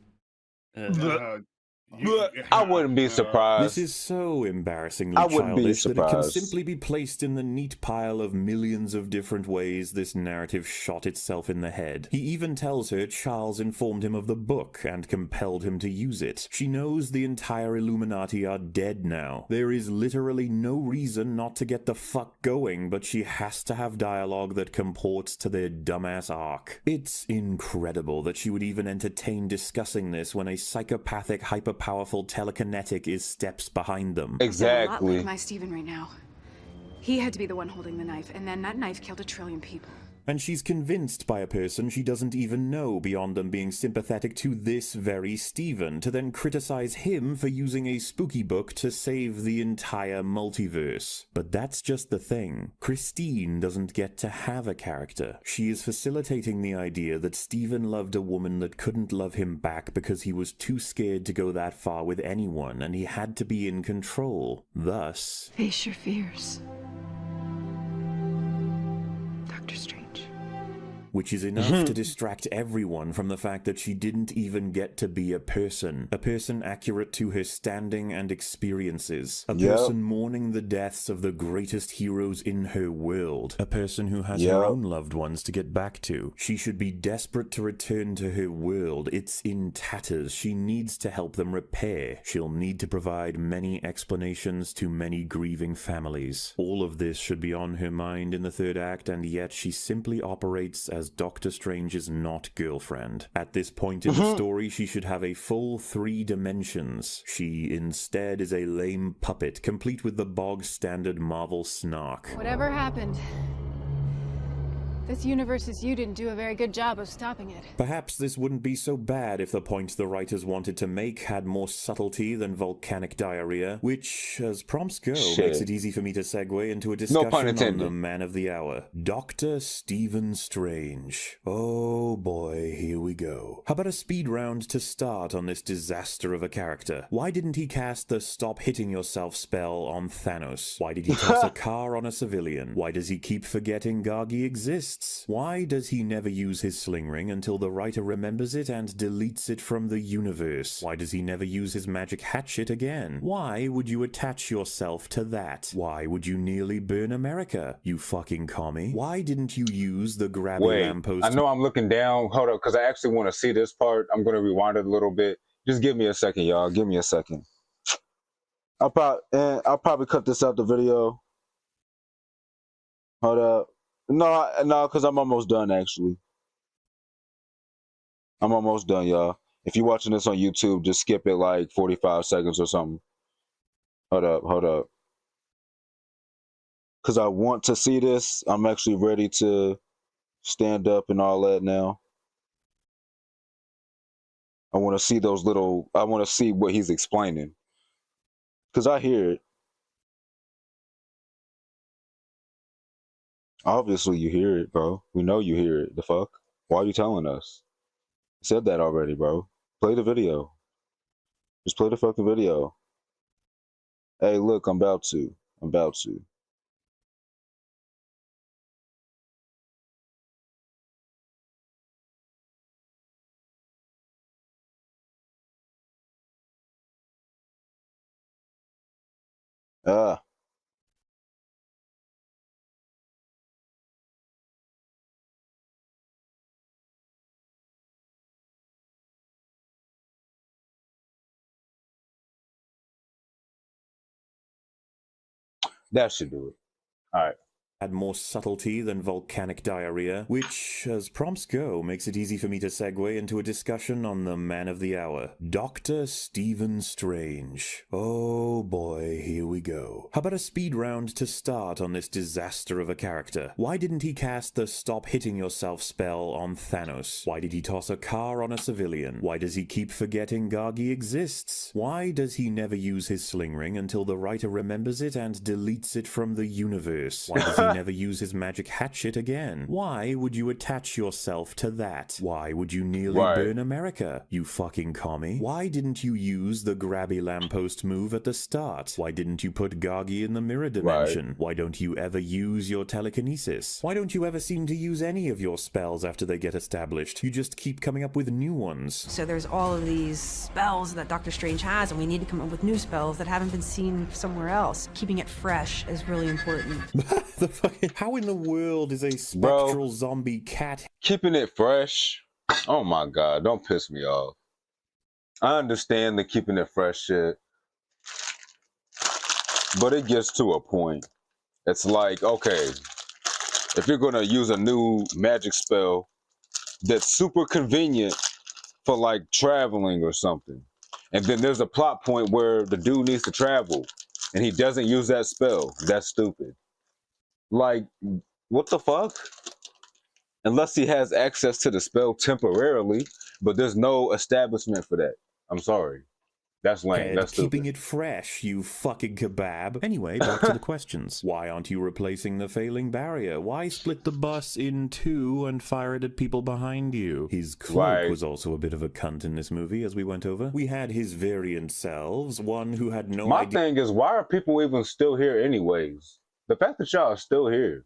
I wouldn't be surprised. This is so embarrassingly childish that it can simply be placed in the neat pile of millions of different ways this narrative shot itself in the head. He even tells her Charles informed him of the book and compelled him to use it. She knows the entire Illuminati are dead now. There is literally no reason not to get the fuck going, but she has to have dialogue that comports to their dumbass arc. It's incredible that she would even entertain discussing this when a psychopathic hyper-powerful telekinetic is steps behind them. Exactly. I feel a lot like my Steven right now. He had to be the one holding the knife, and then that knife killed 1 trillion people. And she's convinced by a person she doesn't even know beyond them being sympathetic to this very Steven, to then criticize him for using a spooky book to save the entire multiverse. But that's just the thing. Christine doesn't get to have a character. She is facilitating the idea that Steven loved a woman that couldn't love him back because he was too scared to go that far with anyone, and he had to be in control. Thus, face your fears. Doctor Strange. which is enough to distract everyone from the fact that she didn't even get to be a person accurate to her standing and experiences, a person mourning the deaths of the greatest heroes in her world, a person who has her own loved ones to get back to. She should be desperate to return to her world. It's in tatters. She needs to help them repair. She'll need to provide many explanations to many grieving families. All of this should be on her mind in the third act, and yet she simply operates as Doctor Strange's not girlfriend. At this point in the story, she should have a full 3 dimensions. She instead is a lame puppet, complete with the bog-standard Marvel snark. Whatever happened, this universe's you didn't do a very good job of stopping it. Perhaps this wouldn't be so bad if the points the writers wanted to make had more subtlety than volcanic diarrhea, which, as prompts go, makes it easy for me to segue into a discussion on the man of the hour, Dr. Stephen Strange. Oh boy, here we go. How about a speed round to start on this disaster of a character? Why didn't he cast the stop hitting yourself spell on Thanos? Why did he toss a car on a civilian? Why does he keep forgetting Gargi exists? Why does he never use his sling ring until the writer remembers it and deletes it from the universe? Why does he never use his magic hatchet again? Why would you attach yourself to that? Why would you nearly burn America, you fucking commie? Why didn't you use the grabby lamppost? I know I'm looking down. Hold up, because I actually want to see this part. I'm going to rewind it a little bit. Just give me a second, y'all. Give me a second. I'll probably cut this out the video. Hold up. No, because I'm almost done, actually. I'm almost done, y'all. If you're watching this on YouTube, just skip it like 45 seconds or something. Hold up. Because I want to see this. I'm actually ready to stand up and all that now. I want to see I want to see what he's explaining. Because I hear it. Obviously, you hear it, bro. We know you hear it. The fuck? Why are you telling us? I said that already, bro. Play the video. Just play the fucking video. Hey, look, I'm about to. That should do it. All right. Had more subtlety than volcanic diarrhea, which, as prompts go, makes it easy for me to segue into a discussion on the man of the hour, Dr. Stephen Strange. Oh boy, here we go. How about a speed round to start on this disaster of a character? Why didn't he cast the stop hitting yourself spell on Thanos? Why did he toss a car on a civilian? Why does he keep forgetting Gargi exists? Why does he never use his sling ring until the writer remembers it and deletes it from the universe? Why does he never use his magic hatchet again? Why would you attach yourself to that? Why would you nearly burn America, you fucking commie? Why didn't you use the grabby lamppost move at the start? Why didn't you put Gargi in the mirror dimension? Why don't you ever use your telekinesis? Why don't you ever seem to use any of your spells after they get established? You just keep coming up with new ones. So there's all of these spells that Doctor Strange has, and we need to come up with new spells that haven't been seen somewhere else. Keeping it fresh is really important. How in the world is a spectral zombie cat keeping it fresh? Oh my god, don't piss me off. I understand the keeping it fresh shit, but it gets to a point. It's like, okay, if you're gonna use a new magic spell that's super convenient for like traveling or something, and then there's a plot point where the dude needs to travel and he doesn't use that spell, that's stupid. Like, what the fuck? Unless he has access to the spell temporarily, but there's no establishment for that. I'm sorry. That's lame. That's stupid. Keeping it fresh, you fucking kebab. Anyway, back to the questions. Why aren't you replacing the failing barrier? Why split the bus in two and fire it at people behind you? His cloak was also a bit of a cunt in this movie, as we went over. We had his variant selves, one who had no idea. My thing is, why are people even still here anyways? The fact that y'all are still here.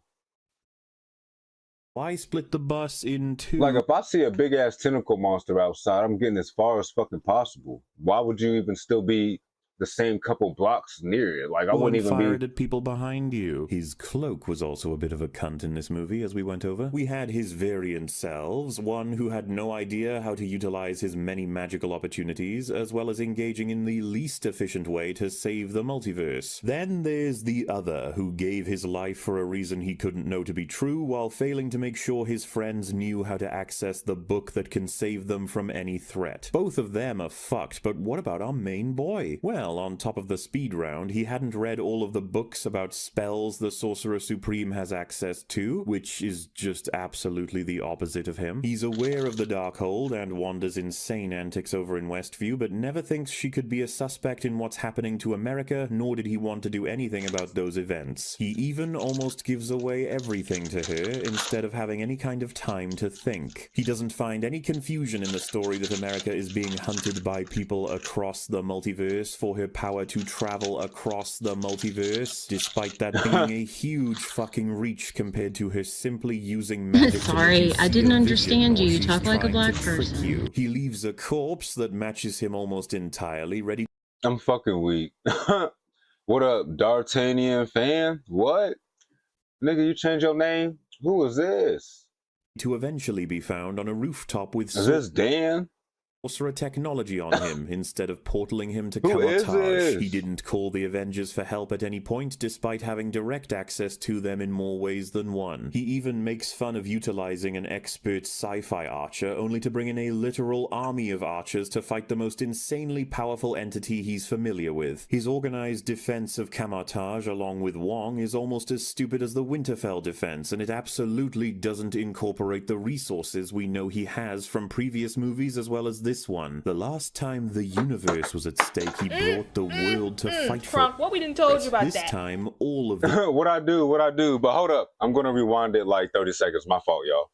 Why split the bus in two? Like, if I see a big ass tentacle monster outside, I'm getting as far as fucking possible. Why would you even still be the same couple blocks near it? Like, I wouldn't even fired be... at people behind you. His cloak was also a bit of a cunt in this movie, as we went over. We had his variant selves, one who had no idea how to utilize his many magical opportunities, as well as engaging in the least efficient way to save the multiverse. Then there's the other, who gave his life for a reason he couldn't know to be true, while failing to make sure his friends knew how to access the book that can save them from any threat. Both of them are fucked, but what about our main boy? Well, on top of the speed round, he hadn't read all of the books about spells the Sorcerer Supreme has access to, which is just absolutely the opposite of him. He's aware of the Darkhold and Wanda's insane antics over in Westview, but never thinks she could be a suspect in what's happening to America, nor did he want to do anything about those events. He even almost gives away everything to her, instead of having any kind of time to think. He doesn't find any confusion in the story that America is being hunted by people across the multiverse for her power to travel across the multiverse, despite that being a huge fucking reach compared to her simply using magic. Sorry, I didn't understand you. You talk like a black person. He leaves a corpse that matches him almost entirely, ready. I'm fucking weak. What up, D'Artagnan fan? What? Nigga, you change your name? Who is this? To eventually be found on a rooftop with... Is this Dan? Sorcerer technology on him instead of portaling him to Camotage. He didn't call the Avengers for help at any point, despite having direct access to them in more ways than one. He even makes fun of utilizing an expert sci-fi archer, only to bring in a literal army of archers to fight the most insanely powerful entity he's familiar with. His organized defense of Camotage, along with Wong, is almost as stupid as the Winterfell defense, and it absolutely doesn't incorporate the resources we know he has from previous movies as well as this one. The last time the universe was at stake, he brought the world to fight for. What we didn't told you about this that? time, all of the what I do. But hold up, I'm gonna rewind it like 30 seconds. My fault, y'all.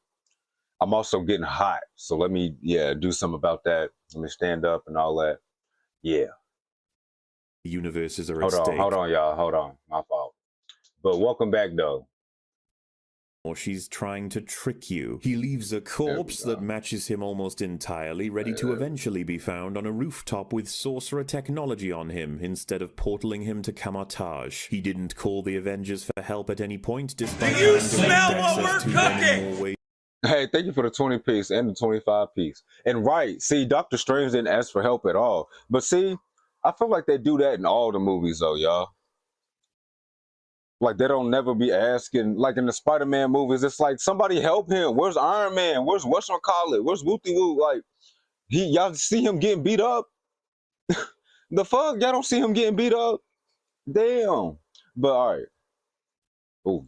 I'm also getting hot, so let me do something about that. Let me stand up and all that. Yeah. Universes are at stake. Hold on, y'all. Hold on. My fault. But welcome back, though. Or she's trying to trick you. He leaves a corpse that matches him almost entirely, ready to eventually be found on a rooftop with sorcerer technology on him, instead of portaling him to Camotage. He didn't call the Avengers for help at any point, despite having direct access to them in more ways. Hey, thank you for the 20 piece and the 25 piece. And right, see, Doctor Strange didn't ask for help at all. But see, I feel like they do that in all the movies, though, y'all. Like, they don't never be asking, like in the Spider-Man movies, it's like, somebody help him. Where's Iron Man? Where's whatchamacallit? Where's Wooty-Woo? Like, y'all see him getting beat up? The fuck? Y'all don't see him getting beat up? Damn. But, all right. Ooh.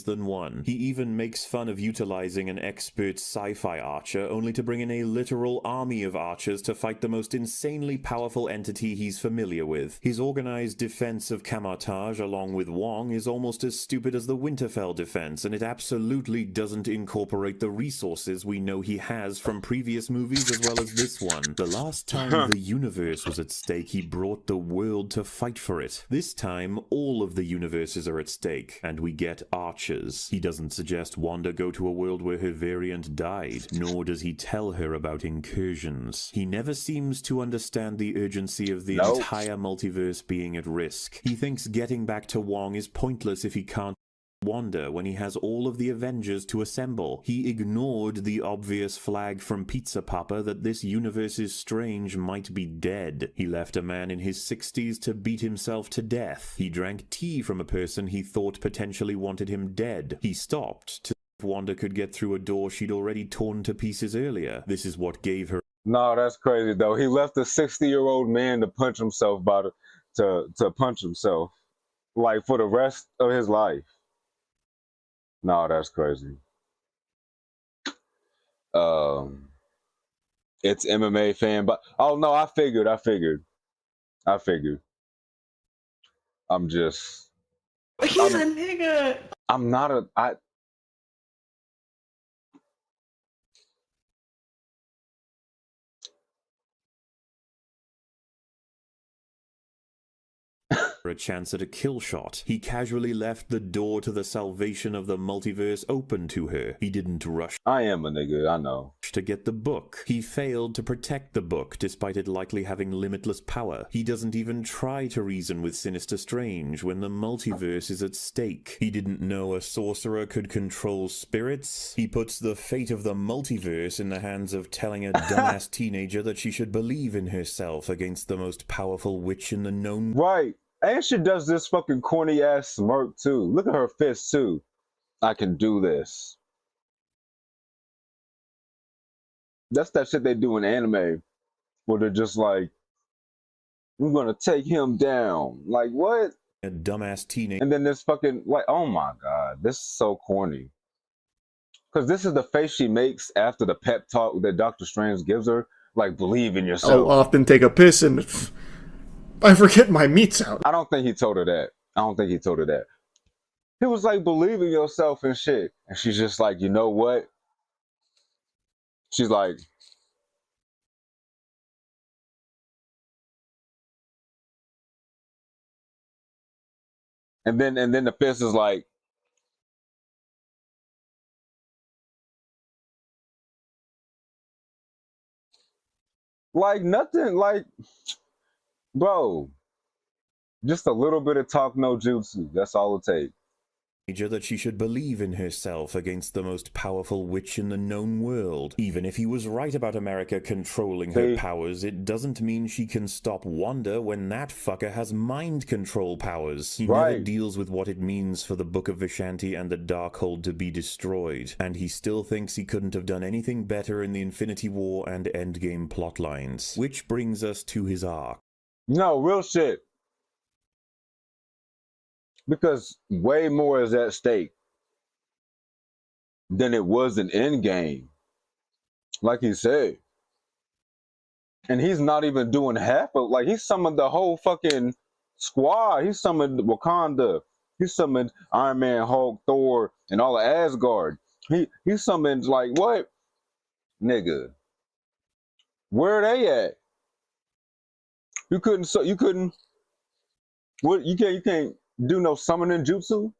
Than one. He even makes fun of utilizing an expert sci-fi archer, only to bring in a literal army of archers to fight the most insanely powerful entity he's familiar with. His organized defense of Camotage, along with Wong, is almost as stupid as the Winterfell defense, and it absolutely doesn't incorporate the resources we know he has from previous movies as well as this one. The last time the universe was at stake, he brought the world to fight for it. This time, all of the universes are at stake, and we get archers. He doesn't suggest Wanda go to a world where her variant died, nor does he tell her about incursions. He never seems to understand the urgency of the entire multiverse being at risk. He thinks getting back to Wong is pointless if he can't Wanda when he has all of the Avengers to assemble. He ignored the obvious flag from Pizza Papa that this universe's Strange might be dead. He left a man in his 60s to beat himself to death. He drank tea from a person he thought potentially wanted him dead. He stopped to see if Wanda could get through a door she'd already torn to pieces earlier. This is what gave her... No, that's crazy, though. He left a 60-year-old man to punch himself to punch himself, like, for the rest of his life. No, that's crazy. It's MMA fan, but oh no, I figured. I'm just. He's a nigga. I'm not a. a chance at a kill shot. He casually left the door to the salvation of the multiverse open to her. He didn't rush. I am a nigga, I know. To get the book. He failed to protect the book, despite it likely having limitless power. He doesn't even try to reason with Sinister Strange when the multiverse is at stake. He didn't know a sorcerer could control spirits. He puts the fate of the multiverse in the hands of telling a dumbass teenager that she should believe in herself against the most powerful witch in the known. Right. And she does this fucking corny ass smirk too. Look at her fist too. I can do this. That's that shit they do in anime where they're just like, we're gonna take him down. Like what? A dumbass teenager. And then this fucking like, oh my god, this is so corny. Because this is the face she makes after the pep talk that Doctor Strange gives her. Like, believe in yourself. I'll often take a piss and I forget my meat's out. I don't think he told her that. I don't think he told her that. He was like, believe in yourself and shit. And she's just like, you know what? She's like, and then the fist is like, nothing, like, bro, just a little bit of talk no jutsu. That's all it takes. That she should believe in herself against the most powerful witch in the known world. Even if he was right about America controlling her powers, it doesn't mean she can stop Wanda when that fucker has mind control powers. He never deals with what it means for the Book of Vishanti and the Darkhold to be destroyed, and he still thinks he couldn't have done anything better in the Infinity War and Endgame plotlines. Which brings us to his arc. No, real shit. Because way more is at stake than it was in Endgame. Like he said. And he's not even doing half of, like, he summoned the whole fucking squad. He summoned Wakanda. He summoned Iron Man, Hulk, Thor, and all of Asgard. He summoned, like, what? Nigga. Where are they at? You couldn't, what, you can't do no summoning jutsu?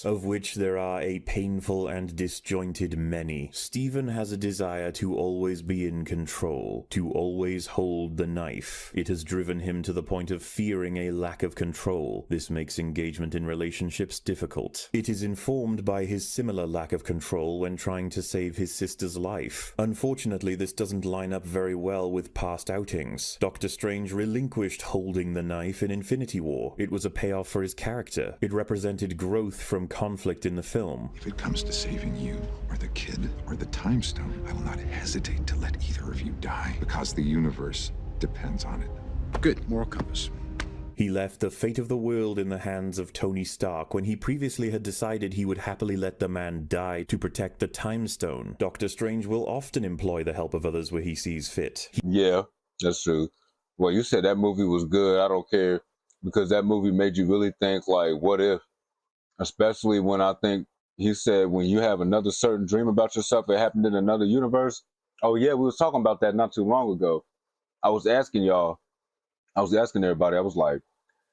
Of which there are a painful and disjointed many. Stephen has a desire to always be in control, to always hold the knife. It has driven him to the point of fearing a lack of control. This makes engagement in relationships difficult. It is informed by his similar lack of control when trying to save his sister's life. Unfortunately, this doesn't line up very well with past outings. Doctor Strange relinquished holding the knife in Infinity War. It was a payoff for his character. It represented growth from conflict in the film. If it comes to saving you, or the kid, or the time stone, I will not hesitate to let either of you die, because the universe depends on it. Good, moral compass. He left the fate of the world in the hands of Tony Stark when he previously had decided he would happily let the man die to protect the time stone. Doctor Strange will often employ the help of others where he sees fit. Yeah, that's true. Well, you said that movie was good. I don't care, because that movie made you really think, like, what if? Especially when I think he said, when you have another certain dream about yourself, it happened in another universe. Oh yeah, we was talking about that not too long ago. I was asking everybody, I was like,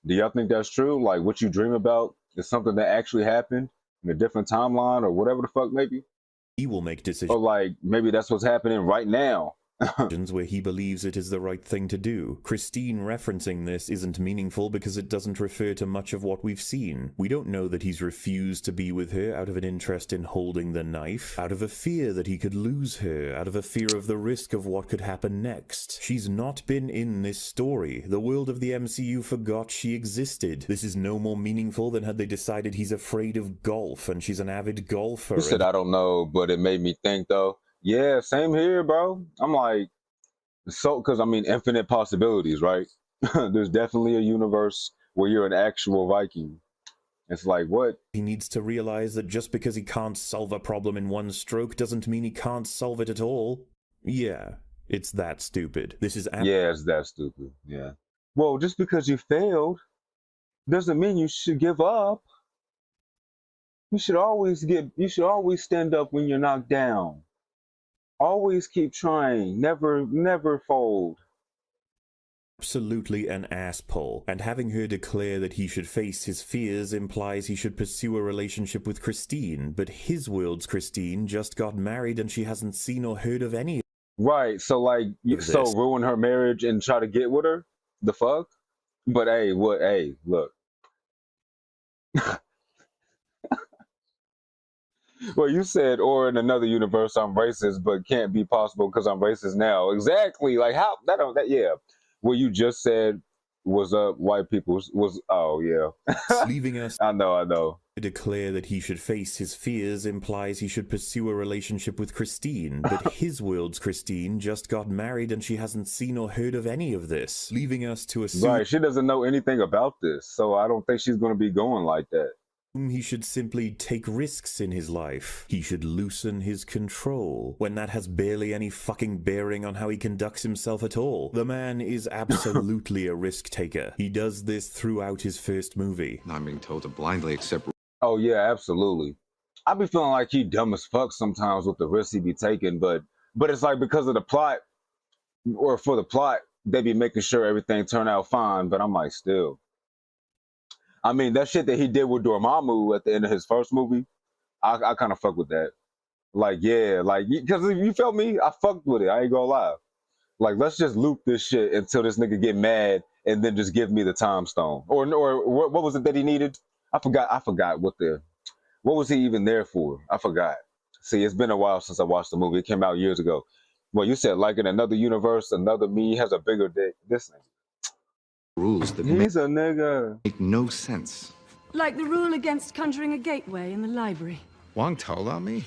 do y'all think that's true? Like, what you dream about is something that actually happened in a different timeline or whatever the fuck, maybe? He will make decisions. Or like, maybe that's what's happening right now. Where he believes it is the right thing to do. Christine referencing this isn't meaningful because it doesn't refer to much of what we've seen. We don't know that he's refused to be with her out of an interest in holding the knife, out of a fear that he could lose her, out of a fear of the risk of what could happen next. She's not been in this story. The world of the MCU forgot she existed. This is no more meaningful than had they decided he's afraid of golf and she's an avid golfer. He said, I don't know, but it made me think though. Yeah, same here, bro. I'm like, so, because I mean, infinite possibilities, right? There's definitely a universe where you're an actual Viking. It's like, what? He needs to realize that just because he can't solve a problem in one stroke doesn't mean he can't solve it at all. Yeah, it's that stupid. This is... Yeah, it's that stupid, yeah. Well, just because you failed doesn't mean you should give up. You should always stand up when you're knocked down. Always keep trying. Never fold. absolutely an asspull, and having her declare that he should face his fears implies he should pursue a relationship with Christine, but his world's Christine just got married and she hasn't seen or heard of any. Right, so like, so ruin her marriage and try to get with her? The fuck? But hey, look. Well, you said, or in another universe, I'm racist, but can't be possible because I'm racist now. Exactly. Like how yeah. What you just said was white people was oh yeah. Leaving us. I know. To declare that he should face his fears implies he should pursue a relationship with Christine, but his world's Christine just got married and she hasn't seen or heard of any of this, leaving us to assume. Right, she doesn't know anything about this, so I don't think she's going to be going like that. He should simply take risks in his life. He should loosen his control, when that has barely any fucking bearing on how he conducts himself at all. The man is absolutely a risk taker. He does this throughout his first movie. Not being told to blindly accept. Oh yeah, absolutely. I be feeling like he dumb as fuck sometimes with the risks he be taking, but it's like because of the plot, or for the plot, they be making sure everything turn out fine, but I'm like, still. I mean, that shit that he did with Dormammu at the end of his first movie, I kind of fuck with that. Like, yeah, like, because you felt me, I fucked with it. I ain't gonna lie. Like, let's just loop this shit until this nigga get mad and then just give me the time stone. Or what was it that he needed? I forgot what was he even there for? I forgot. See, it's been a while since I watched the movie. It came out years ago. Well, you said like in another universe, another me has a bigger dick. This nigga. Rules that He's a nigga. make no sense. Like the rule against conjuring a gateway in the library. Wong told on me.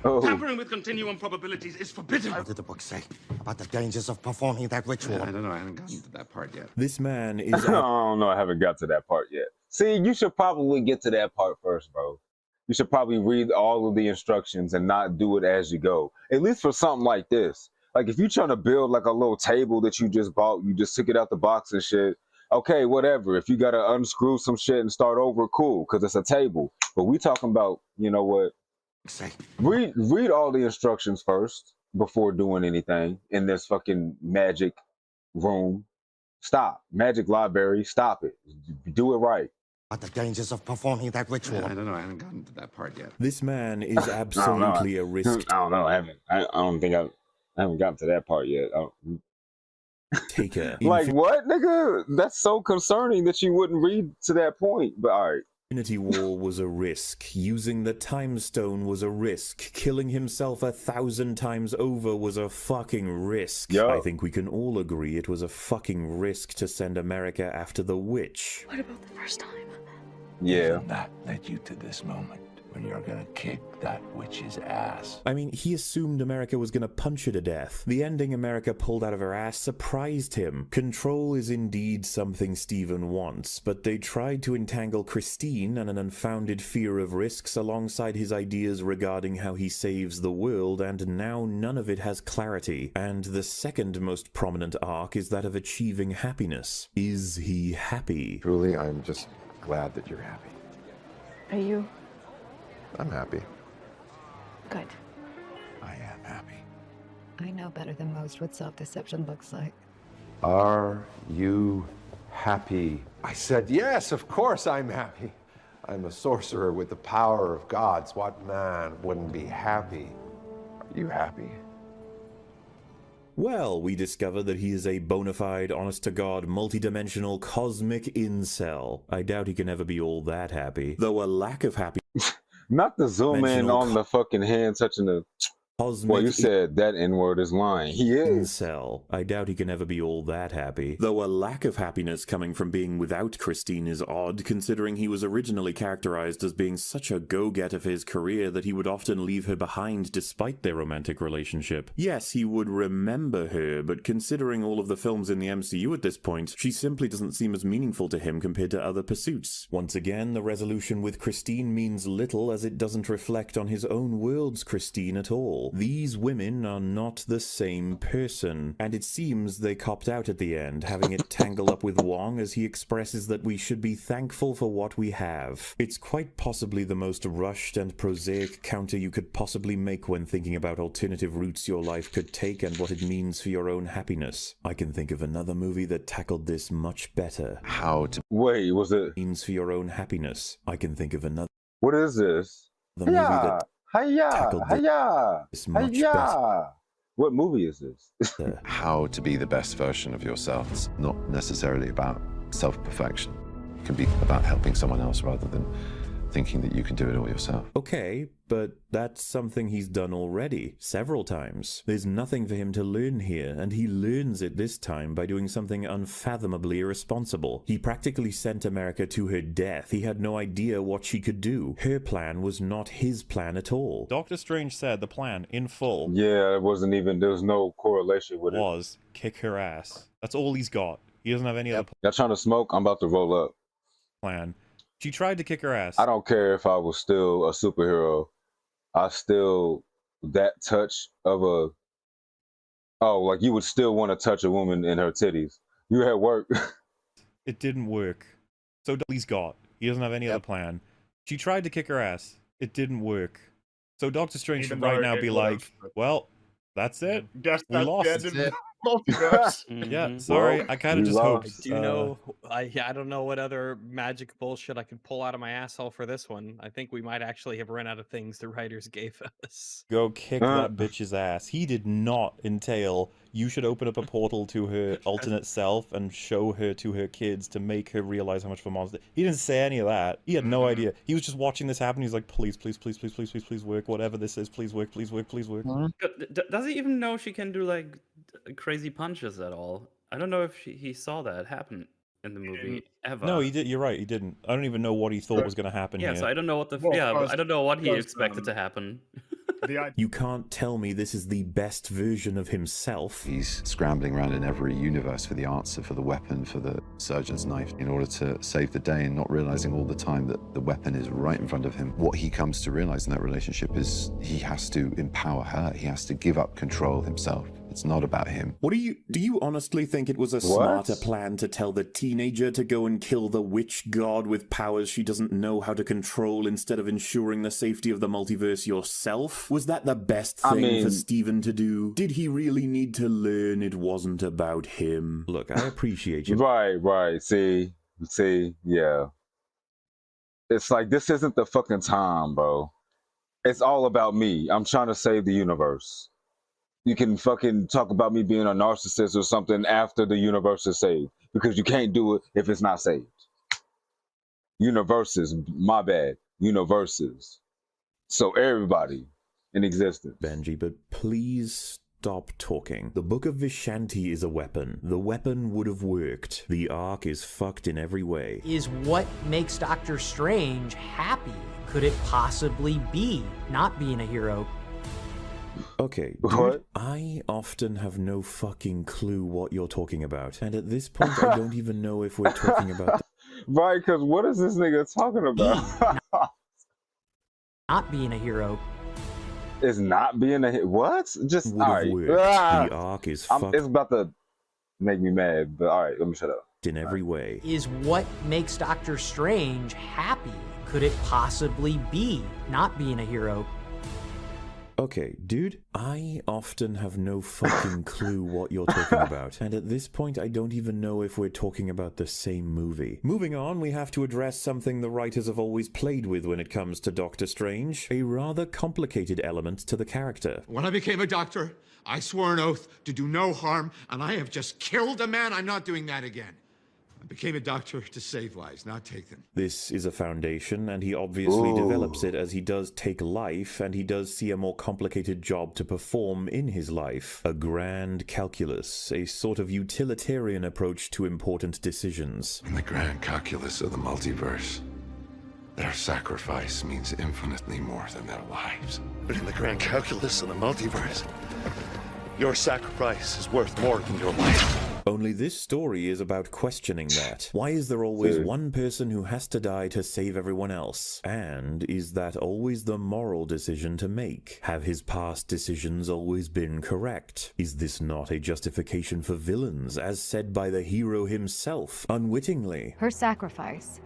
Oh. Tampering with continuum probabilities is forbidden. What did the book say about the dangers of performing that ritual? I don't know. I haven't gotten to that part yet. This man is. I don't know. I haven't got to that part yet. See, you should probably get to that part first, bro. You should probably read all of the instructions and not do it as you go. At least for something like this. Like if you're trying to build like a little table that you just bought, you just took it out the box and shit. Okay, whatever. If you got to unscrew some shit and start over, cool, because it's a table. But we talking about, you know what? Read all the instructions first before doing anything in this fucking magic room. Stop. Magic library. Stop it. Do it right. About the dangers of performing that ritual. I don't know. I haven't gotten to that part yet. This man is absolutely a risk. I don't know. I don't think I haven't gotten to that part yet. Taker. Like what, nigga? That's so concerning that you wouldn't read to that point. But all right. Infinity War was a risk. Using the Time Stone was a risk. Killing himself 1,000 times over was a fucking risk. Yo. I think we can all agree it was a fucking risk to send America after the witch. What about the first time? Yeah. That led you to this moment when you're gonna kick that witch's ass. I mean, he assumed America was gonna punch her to death. The ending America pulled out of her ass surprised him. Control is indeed something Steven wants, but they tried to entangle Christine and an unfounded fear of risks alongside his ideas regarding how he saves the world, and now none of it has clarity. And the second most prominent arc is that of achieving happiness. Is he happy? Truly, I'm just glad that you're happy. Are you? I'm happy. Good. I am happy. I know better than most what self-deception looks like. Are you happy? I said, yes, of course I'm happy. I'm a sorcerer with the power of gods. What man wouldn't be happy? Are you happy? Well, we discover that he is a bona fide, honest-to-God, multidimensional, cosmic incel. I doubt he can ever be all that happy, though a lack of happiness. Not the zoom in on the fucking hand touching the... Well, you said that N-word is lying. He is. Incel. I doubt he can ever be all that happy. Though a lack of happiness coming from being without Christine is odd, considering he was originally characterized as being such a go-getter for his career that he would often leave her behind despite their romantic relationship. Yes, he would remember her, but considering all of the films in the MCU at this point, she simply doesn't seem as meaningful to him compared to other pursuits. Once again, the resolution with Christine means little as it doesn't reflect on his own world's Christine at all. all. These women are not the same person, and it seems they copped out at the end, having it tangle up with Wong as he expresses that we should be thankful for what we have. It's quite possibly the most rushed and prosaic counter you could possibly make when thinking about alternative routes your life could take and what it means for your own happiness. I can think of another movie that tackled this much better. Wait, was it means for your own happiness? I can think of another. What is this? The movie that tackled this much better. What movie is this? How to be the best version of yourself. It's not necessarily about self-perfection. It can be about helping someone else rather than thinking that you can do it all yourself. Okay, but that's something he's done already, several times. There's nothing for him to learn here, and he learns it this time by doing something unfathomably irresponsible. He practically sent America to her death. He had no idea what she could do. Her plan was not his plan at all. Doctor Strange said the plan, in full. Yeah, it wasn't even, there was no correlation with it. Was kick her ass. That's all he's got. He doesn't have any other Y'all trying to smoke? I'm about to roll up. plan. She tried to kick her ass. I don't care if I was still a superhero. I still, that touch of a, oh, like you would still want to touch a woman in her titties. You at work. It didn't work. So he's got. He doesn't have any other plan. She tried to kick her ass. It didn't work. So Doctor Strange should right now be like, well, that's it. Guess we lost. That's it. Multiverse. Yeah, sorry. I kind of just hoped. I do know. I don't know what other magic bullshit I could pull out of my asshole for this one. I think we might actually have run out of things the writers gave us. Go kick that bitch's ass. He did not entail you should open up a portal to her alternate self and show her to her kids to make her realize how much of a monster. He didn't say any of that. He had no idea. He was just watching this happen. He's like, please, please, please, please, please, please, please work. Whatever this is, please work, please work, please work. Does he even know she can do like crazy punches at all? I don't know if he saw that happen in the movie ever. No, he did. You're right. He didn't. I don't even know what he thought was going to happen here. Yeah, so I don't know what the I don't know what he expected to happen. You can't tell me this is the best version of himself. He's scrambling around in every universe for the answer, for the weapon, for the surgeon's knife, in order to save the day, and not realizing all the time that the weapon is right in front of him. What he comes to realize in that relationship is he has to empower her. He has to give up control himself. It's not about him. Do you honestly think it was a smarter plan to tell the teenager to go and kill the witch god with powers she doesn't know how to control instead of ensuring the safety of the multiverse yourself? Was that the best thing for Steven to do? Did he really need to learn it wasn't about him? Look, I appreciate you. Right. See, yeah. It's like, this isn't the fucking time, bro. It's all about me. I'm trying to save the universe. You can fucking talk about me being a narcissist or something after the universe is saved, because you can't do it if it's not saved. Universes, my bad. Universes. So everybody in existence. Benji, but please stop talking. The Book of Vishanti is a weapon. The weapon would have worked. The Ark is fucked in every way. Is what makes Doctor Strange happy? Could it possibly be not being a hero? Okay, dude, I often have no fucking clue what you're talking about. And at this point, I don't even know if we're talking about... Right, because what is this nigga talking about? Not being a hero. Is not being a hero? What? Just, all right. The Ark is fucked. It's about to make me mad, but all right, let me shut up. In every way. Is what makes Doctor Strange happy? Could it possibly be not being a hero? Okay, dude, I often have no fucking clue what you're talking about. And at this point, I don't even know if we're talking about the same movie. Moving on, we have to address something the writers have always played with when it comes to Doctor Strange. A rather complicated element to the character. When I became a doctor, I swore an oath to do no harm, and I have just killed a man. I'm not doing that again. I became a doctor to save lives, not take them. This is a foundation, and he obviously develops it as he does take life, and he does see a more complicated job to perform in his life. A grand calculus, a sort of utilitarian approach to important decisions. In the grand calculus of the multiverse, their sacrifice means infinitely more than their lives. But in the grand calculus of the multiverse, your sacrifice is worth more than your life. Only this story is about questioning that. Why is there always one person who has to die to save everyone else? And is that always the moral decision to make? Have his past decisions always been correct? Is this not a justification for villains, as said by the hero himself, unwittingly? Her sacrifice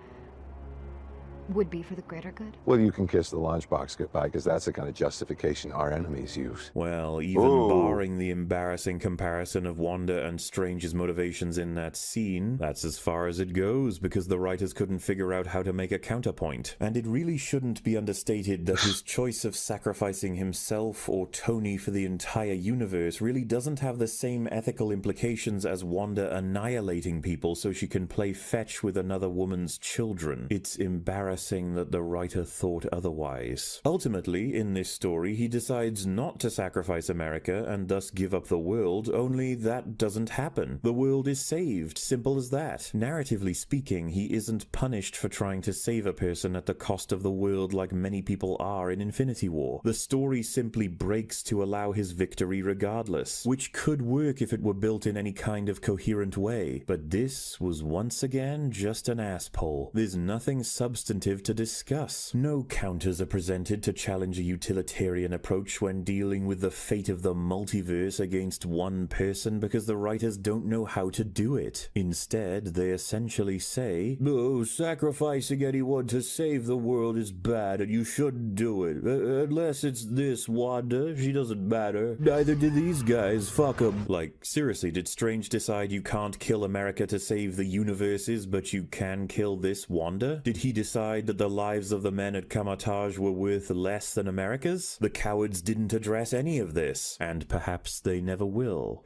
would be for the greater good. Well, you can kiss the lunchbox goodbye, because that's the kind of justification our enemies use. Well, even barring the embarrassing comparison of Wanda and Strange's motivations in that scene, that's as far as it goes, because the writers couldn't figure out how to make a counterpoint. And it really shouldn't be understated that his choice of sacrificing himself or Tony for the entire universe really doesn't have the same ethical implications as Wanda annihilating people so she can play fetch with another woman's children. It's embarrassing that the writer thought otherwise. Ultimately, in this story, he decides not to sacrifice America and thus give up the world, only that doesn't happen. The world is saved, simple as that. Narratively speaking, he isn't punished for trying to save a person at the cost of the world like many people are in Infinity War. The story simply breaks to allow his victory regardless, which could work if it were built in any kind of coherent way. But this was once again just an ass-pull. There's nothing substantive to discuss. No counters are presented to challenge a utilitarian approach when dealing with the fate of the multiverse against one person because the writers don't know how to do it. Instead, they essentially say, "Oh, sacrificing anyone to save the world is bad and you shouldn't do it. Unless it's this Wanda, she doesn't matter. Neither do these guys, fuck 'em." Like, seriously, did Strange decide you can't kill America to save the universes, but you can kill this Wanda? Did he decide that the lives of the men at Kamar-Taj were worth less than America's? The cowards didn't address any of this, and perhaps they never will.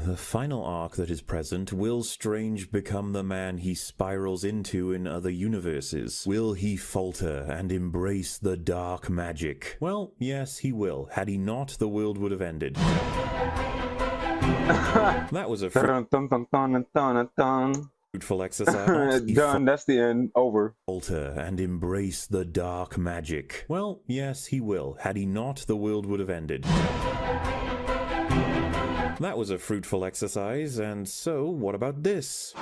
The final arc that is present, will Strange become the man he spirals into in other universes? Will he falter and embrace the dark magic? Well, yes, he will. Had he not, the world would have ended. That was a fruitful exercise. Done. That's the end. Over. Falter and embrace the dark magic. Well, yes, he will. Had he not, the world would have ended. That was a fruitful exercise, and so what about this?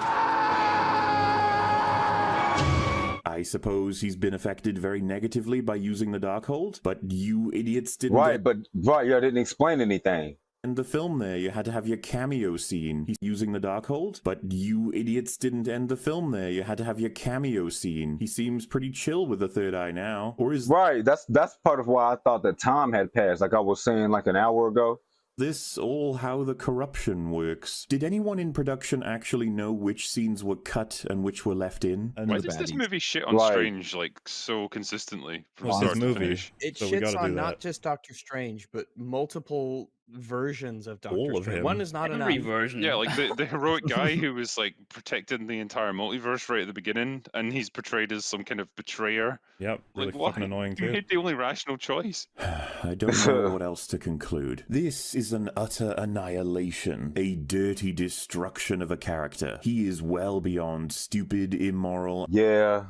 I suppose he's been affected very negatively by using the Darkhold, but you idiots didn't. Right, but you didn't explain anything. In the film there, you had to have your cameo scene. He's using the Darkhold, but you idiots didn't end the film there. You had to have your cameo scene. He seems pretty chill with the third eye now. Or is... Right, that's part of why I thought that time had passed, like I was saying like an hour ago. This all how the corruption works. Did anyone in production actually know which scenes were cut and which were left in? Why does this movie shit on Strange like so consistently from start to finish? It shits on not just Doctor Strange, but multiple versions of Doctor Strange. One is not enough. Version. Yeah, like the heroic guy who was like protecting the entire multiverse right at the beginning, and he's portrayed as some kind of betrayer. Yep, really like, fucking annoying You too. made the only rational choice. I don't know what else to conclude. This is an utter annihilation, a dirty destruction of a character. He is well beyond stupid, immoral. Yeah,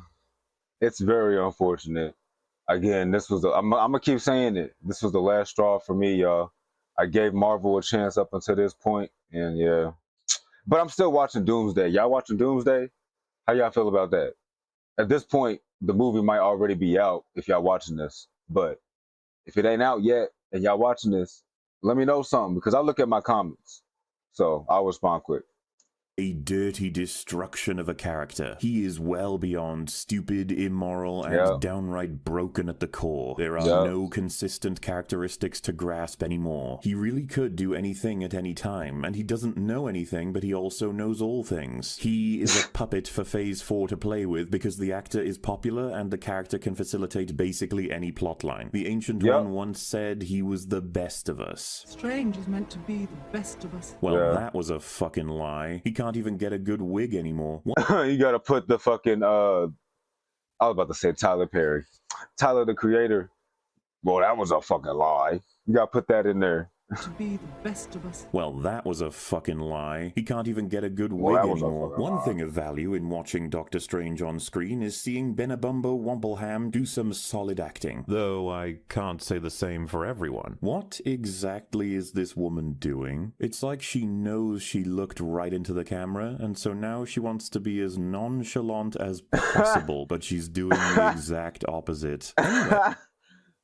it's very unfortunate. Again, this was I'm gonna keep saying it. This was the last straw for me, y'all. I gave Marvel a chance up until this point, and yeah. But I'm still watching Doomsday. Y'all watching Doomsday? How y'all feel about that? At this point, the movie might already be out if y'all watching this. But if it ain't out yet and y'all watching this, let me know something, because I look at my comments. So I'll respond quick. A dirty destruction of a character. He is well beyond stupid, immoral, and downright broken at the core. There are no consistent characteristics to grasp anymore. He really could do anything at any time, and he doesn't know anything, but he also knows all things. He is a puppet for Phase 4 to play with because the actor is popular and the character can facilitate basically any plotline. The Ancient One once said he was the best of us. Strange is meant to be the best of us. Well, that was a fucking lie. He can't even get a good wig anymore. You gotta put the fucking I was about to say Tyler Perry. Tyler the Creator. Well, that was a fucking lie. You gotta put that in there. To be the best of us. Well, that was a fucking lie. He can't even get a good Well, wig that was a anymore. fucking One lie. thing of value in watching Doctor Strange on screen is seeing Benabumbo Wombleham do some solid acting. Though I can't say the same for everyone. What exactly is this woman doing? It's like she knows she looked right into the camera, and so now she wants to be as nonchalant as possible, but she's doing the exact opposite. Anyway.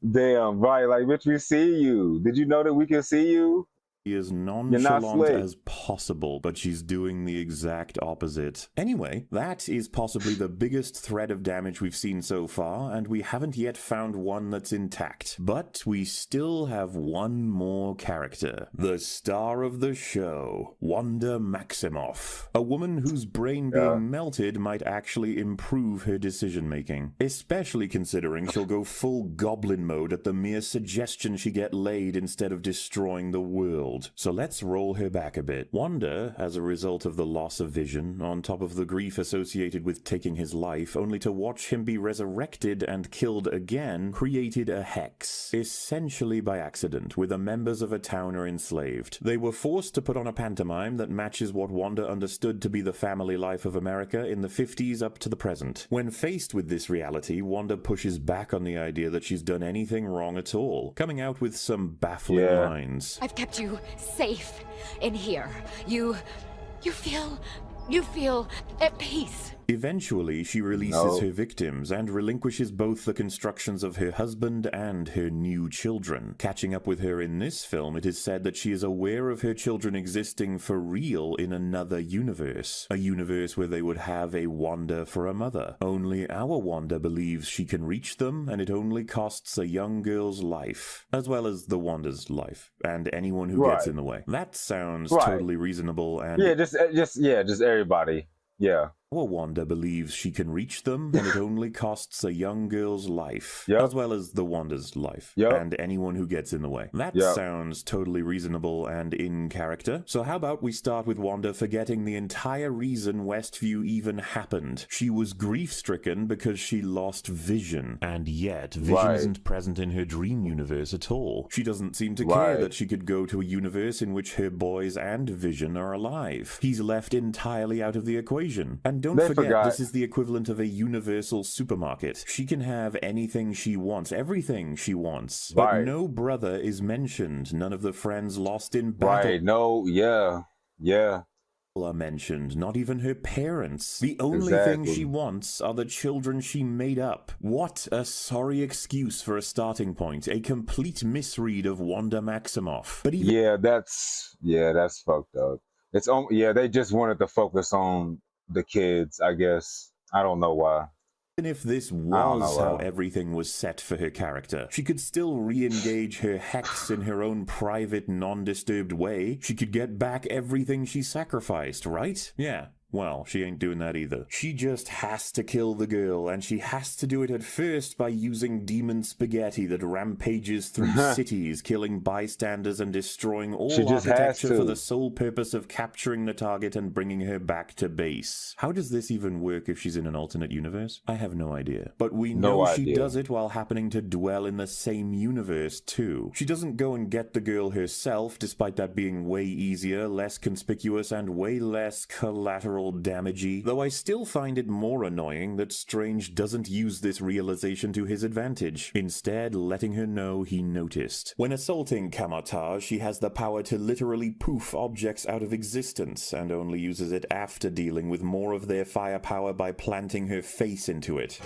Damn, right. Like, bitch, we see you. Did you know that we can see you? As You're not nonchalant slick. as possible, but she's doing the exact opposite. Anyway, that is possibly the biggest thread of damage we've seen so far, and we haven't yet found one that's intact. But we still have one more character. The star of the show, Wanda Maximoff. A woman whose brain being melted might actually improve her decision-making. Especially considering she'll go full goblin mode at the mere suggestion she get laid instead of destroying the world. So let's roll her back a bit. Wanda, as a result of the loss of vision, on top of the grief associated with taking his life, only to watch him be resurrected and killed again, created a hex, essentially by accident, where the members of a town are enslaved. They were forced to put on a pantomime that matches what Wanda understood to be the family life of America in the 50s up to the present. When faced with this reality, Wanda pushes back on the idea that she's done anything wrong at all, coming out with some baffling lines. I've kept you safe in here. You feel at peace. Eventually, she releases her victims and relinquishes both the constructions of her husband and her new children. Catching up with her in this film, it is said that she is aware of her children existing for real in another universe. A universe where they would have a Wanda for a mother. Only our Wanda believes she can reach them, and it only costs a young girl's life. As well as the Wanda's life, and anyone who gets in the way. That sounds totally reasonable and... Yeah, just everybody. Yeah. Our Wanda believes she can reach them, and it only costs a young girl's life, as well as the Wanda's life, and anyone who gets in the way. That sounds totally reasonable and in character. So how about we start with Wanda forgetting the entire reason Westview even happened. She was grief-stricken because she lost Vision, and yet Vision isn't present in her dream universe at all. She doesn't seem to care that she could go to a universe in which her boys and Vision are alive. He's left entirely out of the equation. And don't forget, this is the equivalent of a universal supermarket. She can have anything she wants, everything she wants. But no brother is mentioned. None of the friends lost in battle. Are mentioned, not even her parents. The only thing she wants are the children she made up. What a sorry excuse for a starting point. A complete misread of Wanda Maximoff. But even that's fucked up. It's they just wanted to focus on the kids, I guess. I don't know why. Even if this was how everything was set for her character, she could still re-engage her hex in her own private, non-disturbed way. She could get back everything she sacrificed, right? Yeah. Well, she ain't doing that either. She just has to kill the girl, and she has to do it at first by using demon spaghetti that rampages through cities, killing bystanders and destroying all architecture for the sole purpose of capturing the target and bringing her back to base. How does this even work if she's in an alternate universe? I have no idea. But we know she does it while happening to dwell in the same universe, too. She doesn't go and get the girl herself, despite that being way easier, less conspicuous, and way less collateral damagey, though I still find it more annoying that Strange doesn't use this realization to his advantage, instead letting her know he noticed. When assaulting Kamar-Taj, she has the power to literally poof objects out of existence, and only uses it after dealing with more of their firepower by planting her face into it.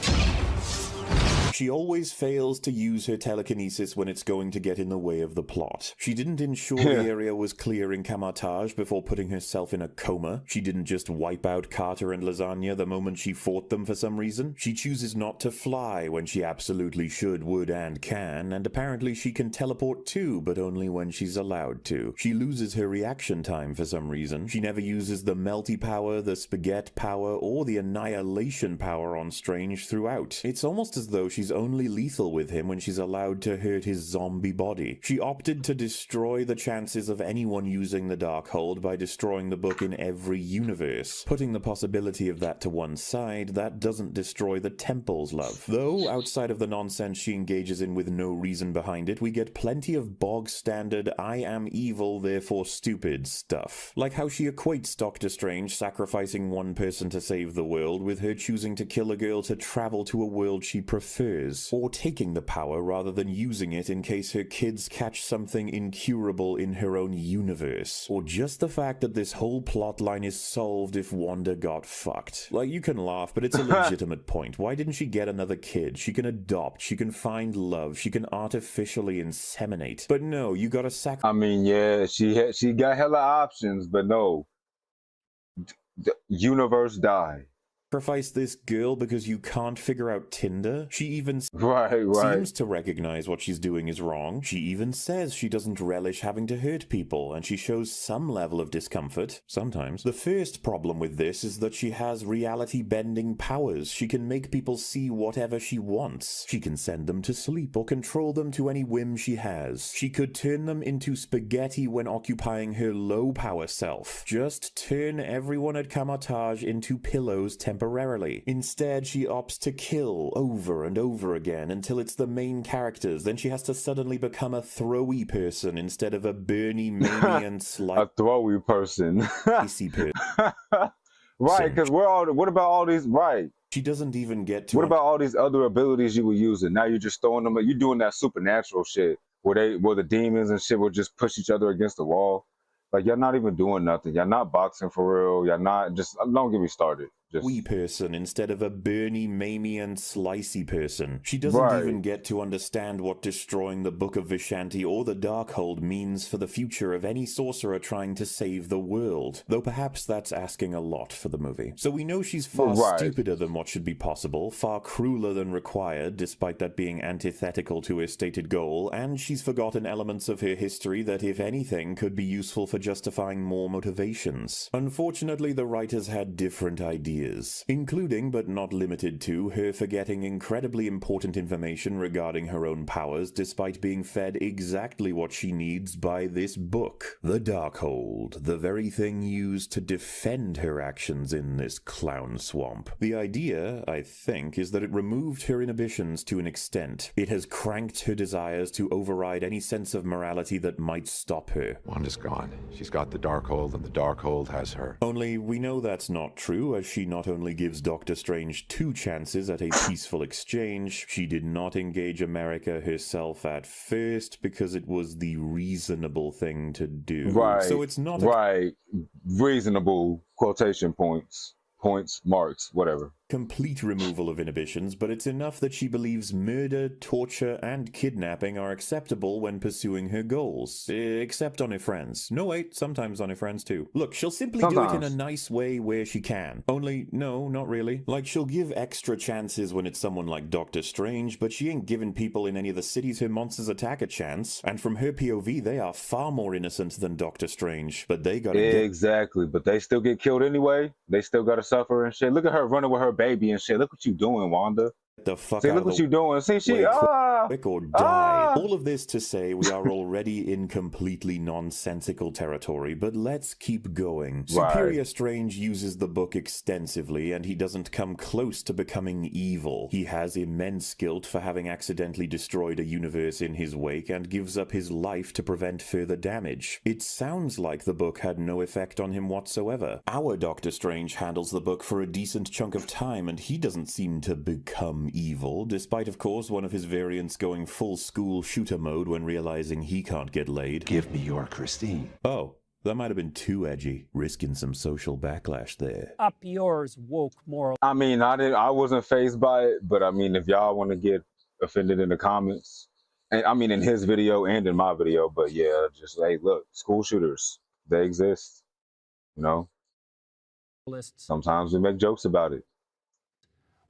She always fails to use her telekinesis when it's going to get in the way of the plot. She didn't ensure the area was clear in Kamar-Taj before putting herself in a coma. She didn't just wipe out Carter and Lasagna the moment she fought them for some reason. She chooses not to fly when she absolutely should, would, and can, and apparently she can teleport too, but only when she's allowed to. She loses her reaction time for some reason. She never uses the melty power, the spaghetti power, or the annihilation power on Strange throughout. It's almost as though she's she's only lethal with him when she's allowed to hurt his zombie body. She opted to destroy the chances of anyone using the Darkhold by destroying the book in every universe. Putting the possibility of that to one side, that doesn't destroy the Temple's love. Though, outside of the nonsense she engages in with no reason behind it, we get plenty of bog-standard I am evil, therefore stupid stuff. Like how she equates Doctor Strange sacrificing one person to save the world with her choosing to kill a girl to travel to a world she prefers, or taking the power rather than using it in case her kids catch something incurable in her own universe, or just the fact that this whole plotline is solved if Wanda got fucked. Like, you can laugh, but it's a legitimate point. Why didn't she get another kid? She can adopt, she can find love, she can artificially inseminate. But no, you gotta I mean, yeah, she got hella options, but no. The universe die. Sacrifice this girl because you can't figure out Tinder? She even right. seems to recognize what she's doing is wrong. She even says she doesn't relish having to hurt people, and she shows some level of discomfort, sometimes. The first problem with this is that she has reality-bending powers. She can make people see whatever she wants. She can send them to sleep or control them to any whim she has. She could turn them into spaghetti when occupying her low-power self. Just turn everyone at Kamar-Taj into pillows temporarily. Instead, she opts to kill over and over again until it's the main characters. Then she has to suddenly become a throwy person instead of a Bernie, Mamie, and a throwy person. Right, because what about all these, right. She doesn't even get to... What about all these other abilities you were using? Now you're just throwing them, you're doing that supernatural shit where the demons and shit will just push each other against the wall. Like, y'all not even doing nothing. Y'all not boxing for real. Y'all not, just, don't get me started. Just wee person instead of a Bernie, Mamie, and slicey person. She doesn't even get to understand what destroying the Book of Vishanti or the Darkhold means for the future of any sorcerer trying to save the world. Though perhaps that's asking a lot for the movie. So we know she's far stupider than what should be possible, far crueler than required, despite that being antithetical to her stated goal, and she's forgotten elements of her history that, if anything, could be useful for justifying more motivations. Unfortunately, the writers had different ideas, including but not limited to her forgetting incredibly important information regarding her own powers despite being fed exactly what she needs by this book. The Darkhold, the very thing used to defend her actions in this clown swamp. The idea, I think, is that it removed her inhibitions to an extent. It has cranked her desires to override any sense of morality that might stop her. Wanda's gone. She's got the Darkhold, and the Darkhold has her. Only we know that's not true, as she not only gives Doctor Strange 2 chances at a peaceful exchange, she did not engage America herself at first because it was the reasonable thing to do. Right. So it's not reasonable quotation points, marks, whatever. Complete removal of inhibitions, but it's enough that she believes murder, torture, and kidnapping are acceptable when pursuing her goals. Except on her friends. No, wait, sometimes on her friends too. Look, she'll simply do it in a nice way where she can. Only, no, not really. Like, she'll give extra chances when it's someone like Doctor Strange, but she ain't giving people in any of the cities her monsters attack a chance. And from her POV, they are far more innocent than Doctor Strange. But they gotta Exactly, but they still get killed anyway. They still gotta suffer and shit. Look at her running with her baby and shit. Look what you doing, Wanda. The fuck See, look what you doing. See, she quick or die. All of this to say we are already in completely nonsensical territory, but let's keep going. Superior Strange uses the book extensively, and he doesn't come close to becoming evil. He has immense guilt for having accidentally destroyed a universe in his wake and gives up his life to prevent further damage. It sounds like the book had no effect on him whatsoever. Our Doctor Strange handles the book for a decent chunk of time, and he doesn't seem to become evil, despite of course one of his variants going full school shooter mode when realizing he can't get laid. Give me your Christine. Oh, that might have been too edgy, risking some social backlash there. Up yours, woke moral. I mean, I wasn't fazed by it, but I mean, if y'all want to get offended in the comments, and I mean in his video and in my video, but yeah, just hey, look, school shooters, they exist, you know. Sometimes we make jokes about it.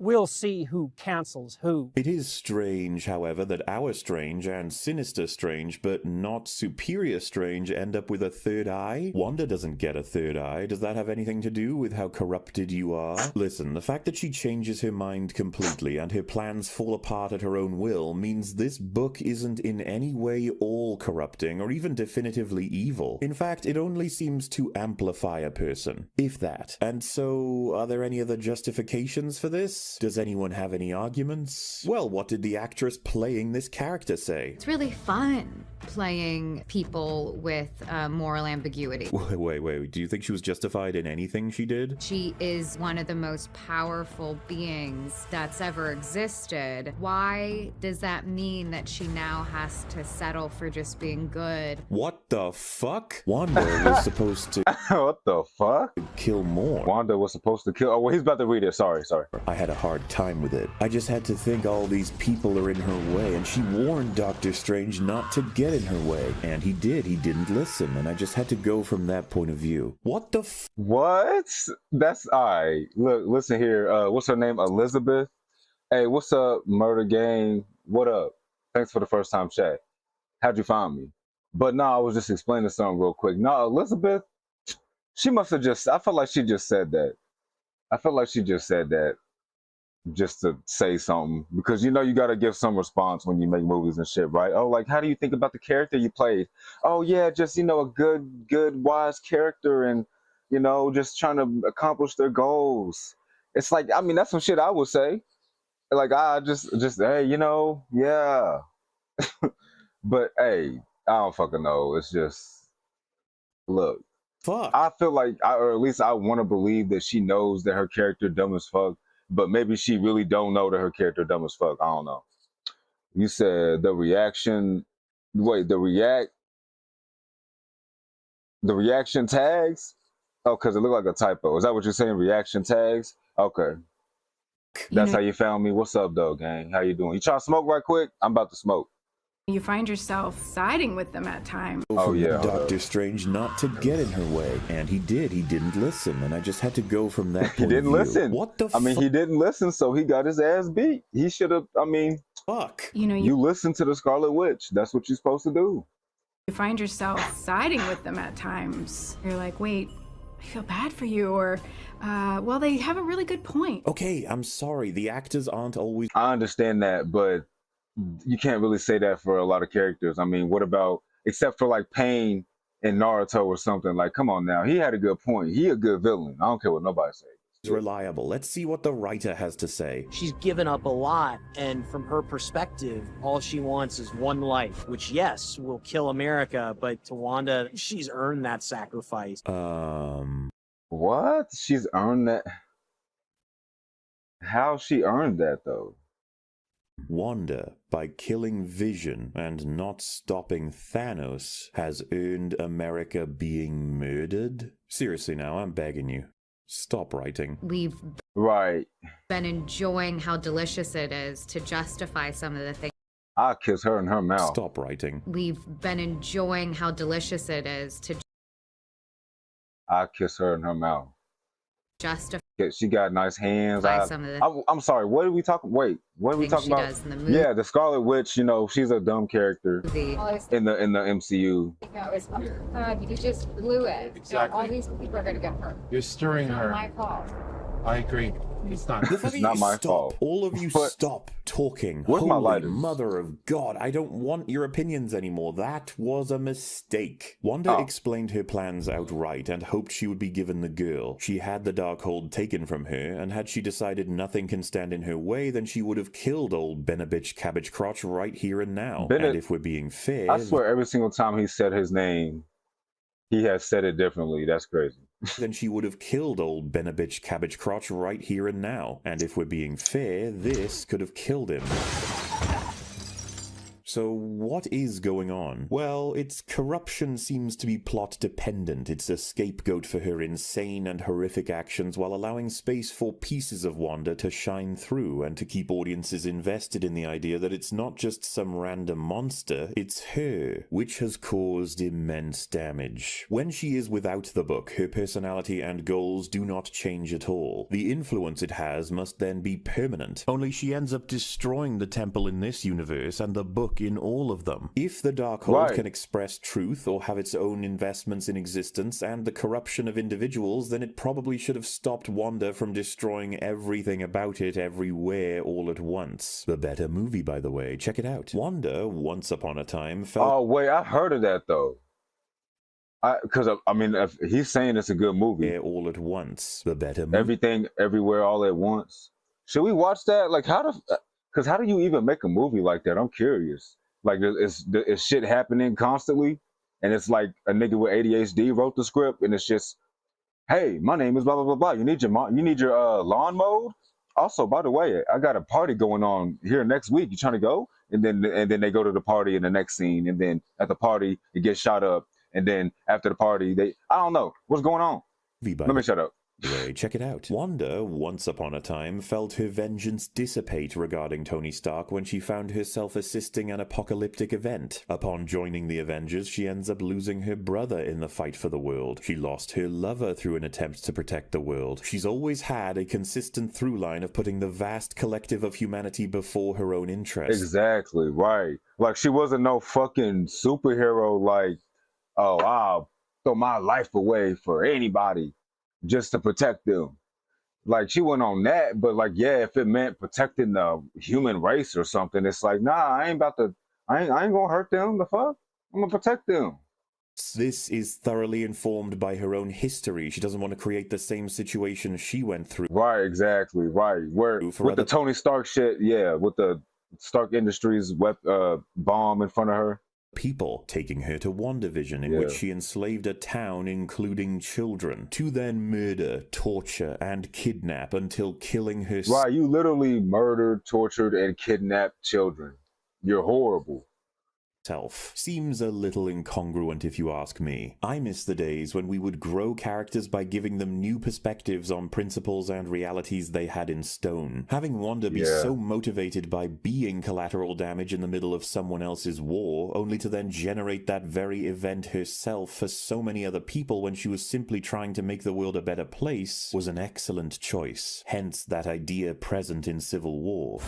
we'll see who cancels who. It is strange, however, that our Strange and Sinister Strange, but not Superior Strange, end up with a third eye. Wanda doesn't get a third eye. Does that have anything to do with how corrupted you are? Listen, the fact that she changes her mind completely and her plans fall apart at her own will means this book isn't in any way all corrupting or even definitively evil. In fact, it only seems to amplify a person, if that. And so, are there any other justifications for this? Does anyone have any arguments? Well, what did the actress playing this character say? It's really fun playing people with moral ambiguity. Wait, do you think she was justified in anything she did? She is one of the most powerful beings that's ever existed. Why does that mean that she now has to settle for just being good? What the fuck? Wanda was supposed to... What the fuck? Kill more. Wanda was supposed to kill... Oh, well, he's about to read it. Sorry. I had a hard time with it. I just had to think all these people are in her way, and she warned Doctor Strange not to get in her way. And he did. He didn't listen, and I just had to go from that point of view. What the f... What? That's... Alright. Look, listen here. What's her name? Elizabeth? Hey, what's up, Murder Gang? What up? Thanks for the first time chat. How'd you find me? But no, I was just explaining something real quick. No, Elizabeth, she must have just... I feel like she just said that. I feel like she just said that just to say something, because you know you got to give some response when you make movies and shit, right? Oh, like, how do you think about the character you played? Oh yeah, just, you know, a good wise character, and you know, just trying to accomplish their goals. It's like, I mean, that's some shit I would say. Like, I just hey, you know, yeah. But hey, I don't fucking know. It's just, look, fuck. I feel like, or at least I want to believe that she knows that her character dumb as fuck, but maybe she really don't know that her character dumb as fuck. I don't know. You said the reaction. Wait, the reaction tags? Oh, because it looked like a typo. Is that what you're saying? Reaction tags? Okay. That's how you found me. What's up, though, gang? How you doing? You trying to smoke right quick? I'm about to smoke. You find yourself siding with them at times. Oh yeah, Doctor Strange not to get in her way, and he did. He didn't listen, and I just had to go from that point He didn't of view. listen. What the? I mean, he didn't listen, so he got his ass beat. He should have. I mean, fuck. You know, you listen to the Scarlet Witch. That's what you're supposed to do. You find yourself siding with them at times. You're like, wait, I feel bad for you, or, well, they have a really good point. Okay, I'm sorry. The actors aren't always... I understand that, but you can't really say that for a lot of characters. I mean, what about, except for like Pain in Naruto or something? Like, come on now. He had a good point. He a good villain. I don't care what nobody says. Reliable. Let's see what the writer has to say. She's given up a lot, and from her perspective, all she wants is one life, which, yes, will kill America, but to Wanda, she's earned that sacrifice. What? She's earned that? How she earned that, though? Wanda, by killing Vision and not stopping Thanos, has earned America being murdered? Seriously now, I'm begging you. Stop writing. We've been enjoying how delicious it is to justify some of the things. I'll kiss her in her mouth. Stop writing. We've been enjoying how delicious it is to I'll kiss her in her mouth. justify She got nice hands. some of the I'm sorry, what are we talking? Wait, what are we talking about? does in the movie. Yeah, the Scarlet Witch, you know, she's a dumb character in the MCU. You just blew it. Exactly. All these people are going to get hurt. You're stirring It's not her. my fault. I agree. It's not. It's not my fault. All of you stop talking. Where's my Holy lighters? mother of God, I don't want your opinions anymore. That was a mistake. Wanda explained her plans outright and hoped she would be given the girl. She had the Darkhold taken from her, and had she decided nothing can stand in her way, then she would have killed old Benabitch Cabbage Crotch right here and now. And if we're being fair... I swear every single time he said his name, he has said it differently. That's crazy. Then she would have killed old Benabitch Cabbage Crotch right here and now. And if we're being fair, this could have killed him. So what is going on? Well, its corruption seems to be plot dependent. It's a scapegoat for her insane and horrific actions while allowing space for pieces of Wanda to shine through and to keep audiences invested in the idea that it's not just some random monster, it's her, which has caused immense damage. When she is without the book, her personality and goals do not change at all. The influence it has must then be permanent, only she ends up destroying the temple in this universe and the book in all of them. If the Darkhold can express truth or have its own investments in existence and the corruption of individuals, then it probably should have stopped Wanda from destroying everything about it everywhere all at once. The better movie, by the way. Check it out. Wanda, once upon a time, felt... Oh, wait, I heard of that, though. Because, I mean, if he's saying it's a good movie. All at once. The better movie. Everything, everywhere, all at once. Should we watch that? Like, because how do you even make a movie like that? I'm curious. Like, is shit happening constantly? And it's like a nigga with ADHD wrote the script, and it's just, hey, my name is blah, blah, blah, blah. You need your lawn mowed? Also, by the way, I got a party going on here next week. You trying to go? And then they go to the party in the next scene. And then at the party, it gets shot up. And then after the party, I don't know. What's going on? Let me shut up. Check it out. Wanda, once upon a time, felt her vengeance dissipate regarding Tony Stark when she found herself assisting an apocalyptic event. Upon joining the Avengers, she ends up losing her brother in the fight for the world. She lost her lover through an attempt to protect the world. She's always had a consistent through line of putting the vast collective of humanity before her own interests. Exactly, right. Like, she wasn't no fucking superhero like, oh, I'll throw my life away for anybody just to protect them. Like, she went on that, but like, yeah, if it meant protecting the human race or something, it's like, nah, I ain't gonna hurt them. The fuck? I'm gonna protect them. This is thoroughly informed by her own history. She doesn't want to create the same situation she went through. Right, exactly, right. Where with the Tony Stark shit, yeah, with the Stark Industries bomb in front of her. People, taking her to WandaVision, in which she enslaved a town including children, to then murder, torture, and kidnap until killing her. Right, you literally murdered, tortured, and kidnapped children. You're horrible. Seems a little incongruent if you ask me. I miss the days when we would grow characters by giving them new perspectives on principles and realities they had in stone. Having Wanda be so motivated by being collateral damage in the middle of someone else's war, only to then generate that very event herself for so many other people when she was simply trying to make the world a better place, was an excellent choice. Hence that idea present in Civil War.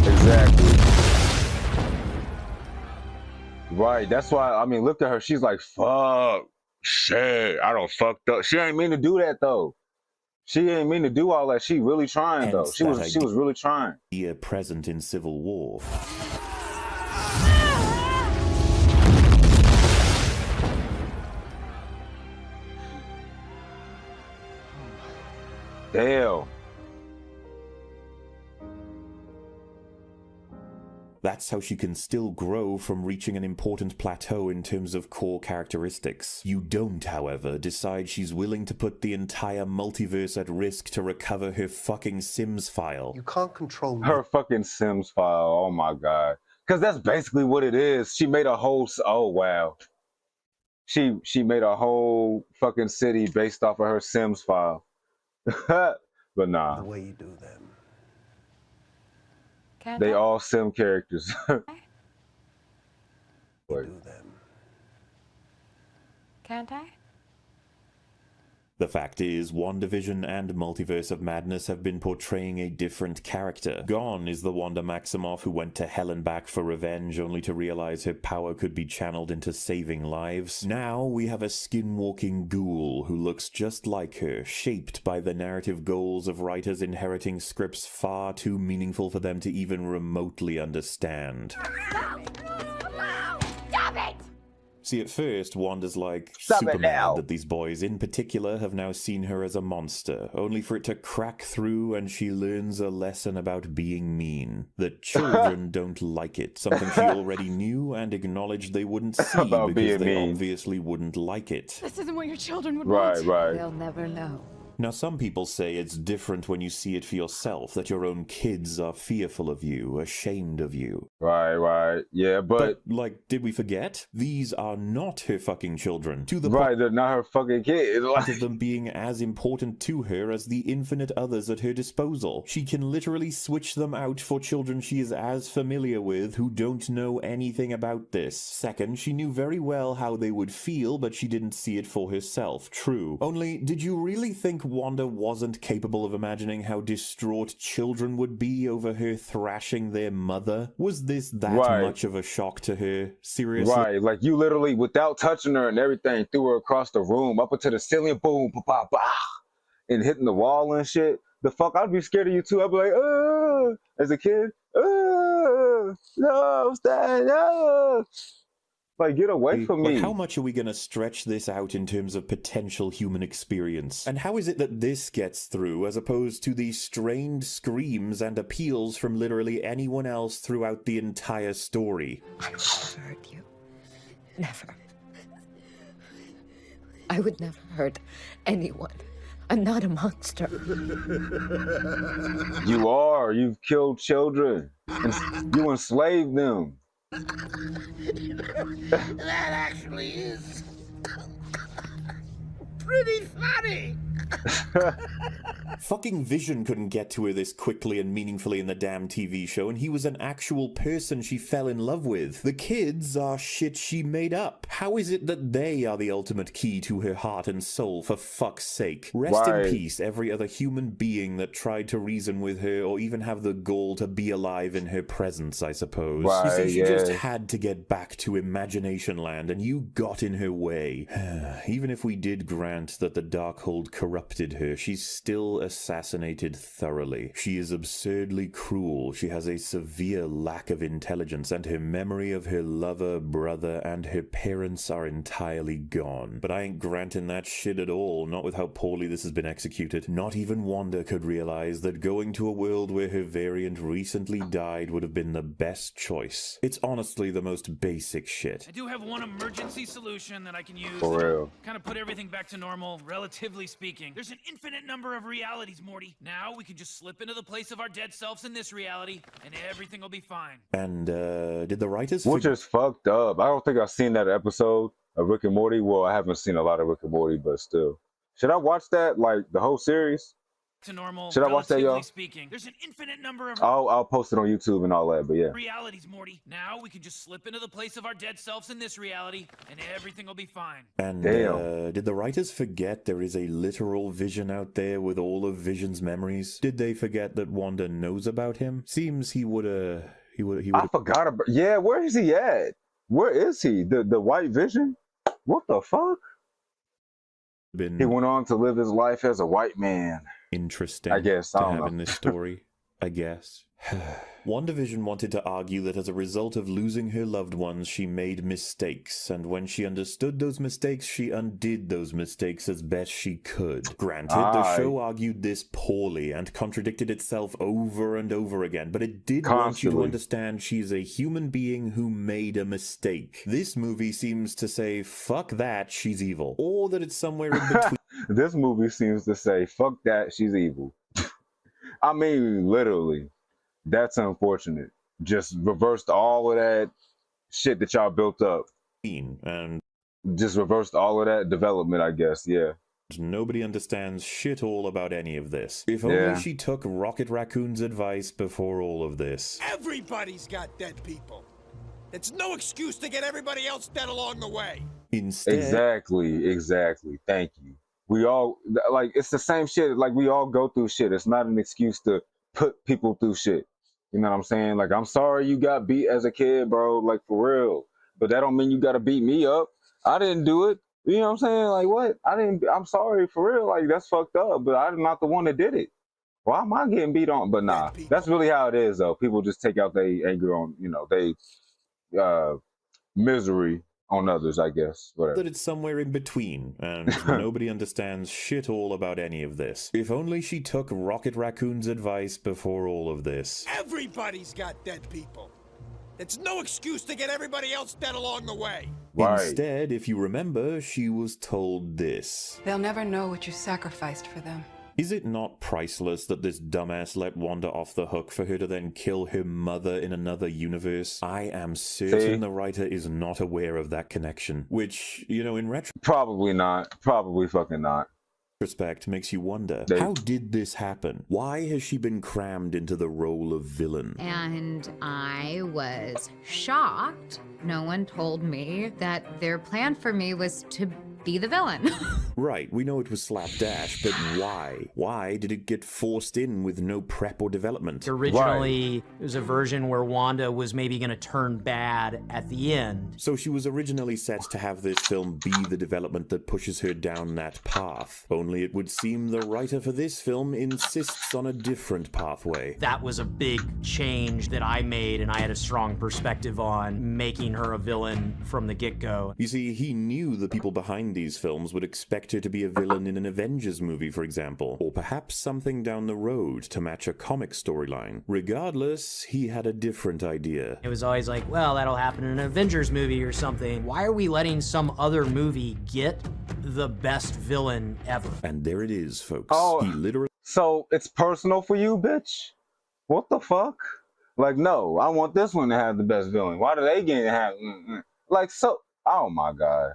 Exactly. Right, that's why, I mean, look at her. She's like, fuck, shit, I don't fucked up. She ain't mean to do that, though. She ain't mean to do all that. She really trying, though. She was really trying. Idea present in Civil War. Damn. That's how she can still grow from reaching an important plateau in terms of core characteristics. You don't, however, decide she's willing to put the entire multiverse at risk to recover her fucking Sims file. You can't control me. Her fucking Sims file, oh my god. Because that's basically what it is. She made a whole, oh wow. She made a whole fucking city based off of her Sims file. But nah. The way you do them. They all Sim characters. Do them. Can't I? The fact is, WandaVision and Multiverse of Madness have been portraying a different character. Gone is the Wanda Maximoff who went to hell and back for revenge only to realize her power could be channeled into saving lives. Now we have a skin-walking ghoul who looks just like her, shaped by the narrative goals of writers inheriting scripts far too meaningful for them to even remotely understand. Stop it! See, at first, Wanda's like Stop it Superman now. that these boys in particular have now seen her as a monster, only for it to crack through and she learns a lesson about being mean. The children don't like it, something she already knew and acknowledged they wouldn't see About because being they mean. obviously wouldn't like it. This isn't what your children would Right, want. right. They'll never know. Now, some people say it's different when you see it for yourself, that your own kids are fearful of you, ashamed of you. Right. Yeah, but like, did we forget? These are not her fucking children. To the right, they're not her fucking kids. Like, of them being as important to her as the infinite others at her disposal. She can literally switch them out for children she is as familiar with who don't know anything about this. Second, she knew very well how they would feel, but she didn't see it for herself. True. Only, did you really think Wanda wasn't capable of imagining how distraught children would be over her thrashing their mother? Was this that much of a shock to her? Seriously? Right, like you literally, without touching her and everything, threw her across the room, up into the ceiling, boom, ba ba ba, and hitting the wall and shit. The fuck, I'd be scared of you too. I'd be like, as a kid, no, Stan, no. Like, get away from me. Like, how much are we going to stretch this out in terms of potential human experience? And how is it that this gets through as opposed to the strained screams and appeals from literally anyone else throughout the entire story? I would never hurt you. Never. I would never hurt anyone. I'm not a monster. You are. You've killed children. You enslaved them. That actually is pretty funny. Fucking Vision couldn't get to her this quickly and meaningfully in the damn TV show, and he was an actual person she fell in love with. The kids are shit she made up. How is it that they are the ultimate key to her heart and soul, for fuck's sake? Rest in peace, every other human being that tried to reason with her or even have the gall to be alive in her presence, I suppose. You see, she just had to get back to Imagination Land, and you got in her way. Even if we did grant that the Darkhold corrupted her, she's still assassinated thoroughly. She is absurdly cruel. She has a severe lack of intelligence, and her memory of her lover, brother, and her parents are entirely gone. But I ain't granting that shit at all, not with how poorly this has been executed. Not even Wanda could realize that going to a world where her variant recently died would have been the best choice. It's honestly the most basic shit. I do have one emergency solution that I can use. For real. Kind of put everything back to normal, relatively speaking. There's an infinite number of realities, Morty. Now we can just slip into the place of our dead selves in this reality, and everything will be fine. And, did the writers... Which is fucked up. I don't think I've seen that episode of Rick and Morty. Well, I haven't seen a lot of Rick and Morty, but still. Should I watch that, like, the whole series? To normal, should I watch that, y'all? Speaking. There's an infinite number of I'll post it on YouTube and all that, but yeah. realities, Morty. Now we can just slip into the place of our dead selves in this reality, and everything will be fine. And did the writers forget there is a literal Vision out there with all of Vision's memories? Did they forget that Wanda knows about him? Seems he would've... I forgot about... Yeah, where is he at? Where is he? The White Vision? What the fuck? He went on to live his life as a white man. Interesting. I guess. To have in this story. I guess. WandaVision wanted to argue that as a result of losing her loved ones, she made mistakes, and when she understood those mistakes, she undid those mistakes as best she could. Granted, the show argued this poorly and contradicted itself over and over again, but it did want you to understand she's a human being who made a mistake. This movie seems to say, fuck that, she's evil. Or that it's somewhere in between. This movie seems to say, fuck that, she's evil. I mean, literally. That's unfortunate. Just reversed all of that shit that y'all built up. And just reversed all of that development, I guess, yeah. Nobody understands shit all about any of this. If only she took Rocket Raccoon's advice before all of this. Everybody's got dead people. It's no excuse to get everybody else dead along the way. Instead... Exactly. Thank you. We all, like, it's the same shit. Like, we all go through shit. It's not an excuse to put people through shit. You know what I'm saying? Like, I'm sorry you got beat as a kid, bro. Like, for real. But that don't mean you got to beat me up. I didn't do it. You know what I'm saying? Like, what? I'm sorry, for real. Like, that's fucked up. But I'm not the one that did it. Why am I getting beat on? But nah, that's really how it is, though. People just take out their anger on, you know, they misery on others, I guess. Whatever. That it's somewhere in between, and nobody understands shit all about any of this. If only she took Rocket Raccoon's advice before all of this. Everybody's got dead people. It's no excuse to get everybody else dead along the way. Right. Instead, if you remember, she was told this. They'll never know what you sacrificed for them. Is it not priceless that this dumbass let Wanda off the hook for her to then kill her mother in another universe? I am certain the writer is not aware of that connection, which, you know, in retrospect... Probably not. Probably fucking not. Respect makes you wonder, how did this happen? Why has she been crammed into the role of villain? And I was shocked. No one told me that their plan for me was to be the villain. Right, we know it was slapdash, but why? Why did it get forced in with no prep or development? Originally, it was a version where Wanda was maybe going to turn bad at the end. So she was originally set to have this film be the development that pushes her down that path. Only it would seem the writer for this film insists on a different pathway. That was a big change that I made, and I had a strong perspective on making her a villain from the get-go. You see, he knew the people behind these films would expect her to be a villain in an Avengers movie, for example, or perhaps something down the road to match a comic storyline. Regardless, he had a different idea. It was always like, well, that'll happen in an Avengers movie or something. Why are we letting some other movie get the best villain ever? And there it is, folks. Oh, he literally... So it's personal for you, bitch? What the fuck? Like, no, I want this one to have the best villain. Why do they get to have... Like, so... Oh, my God.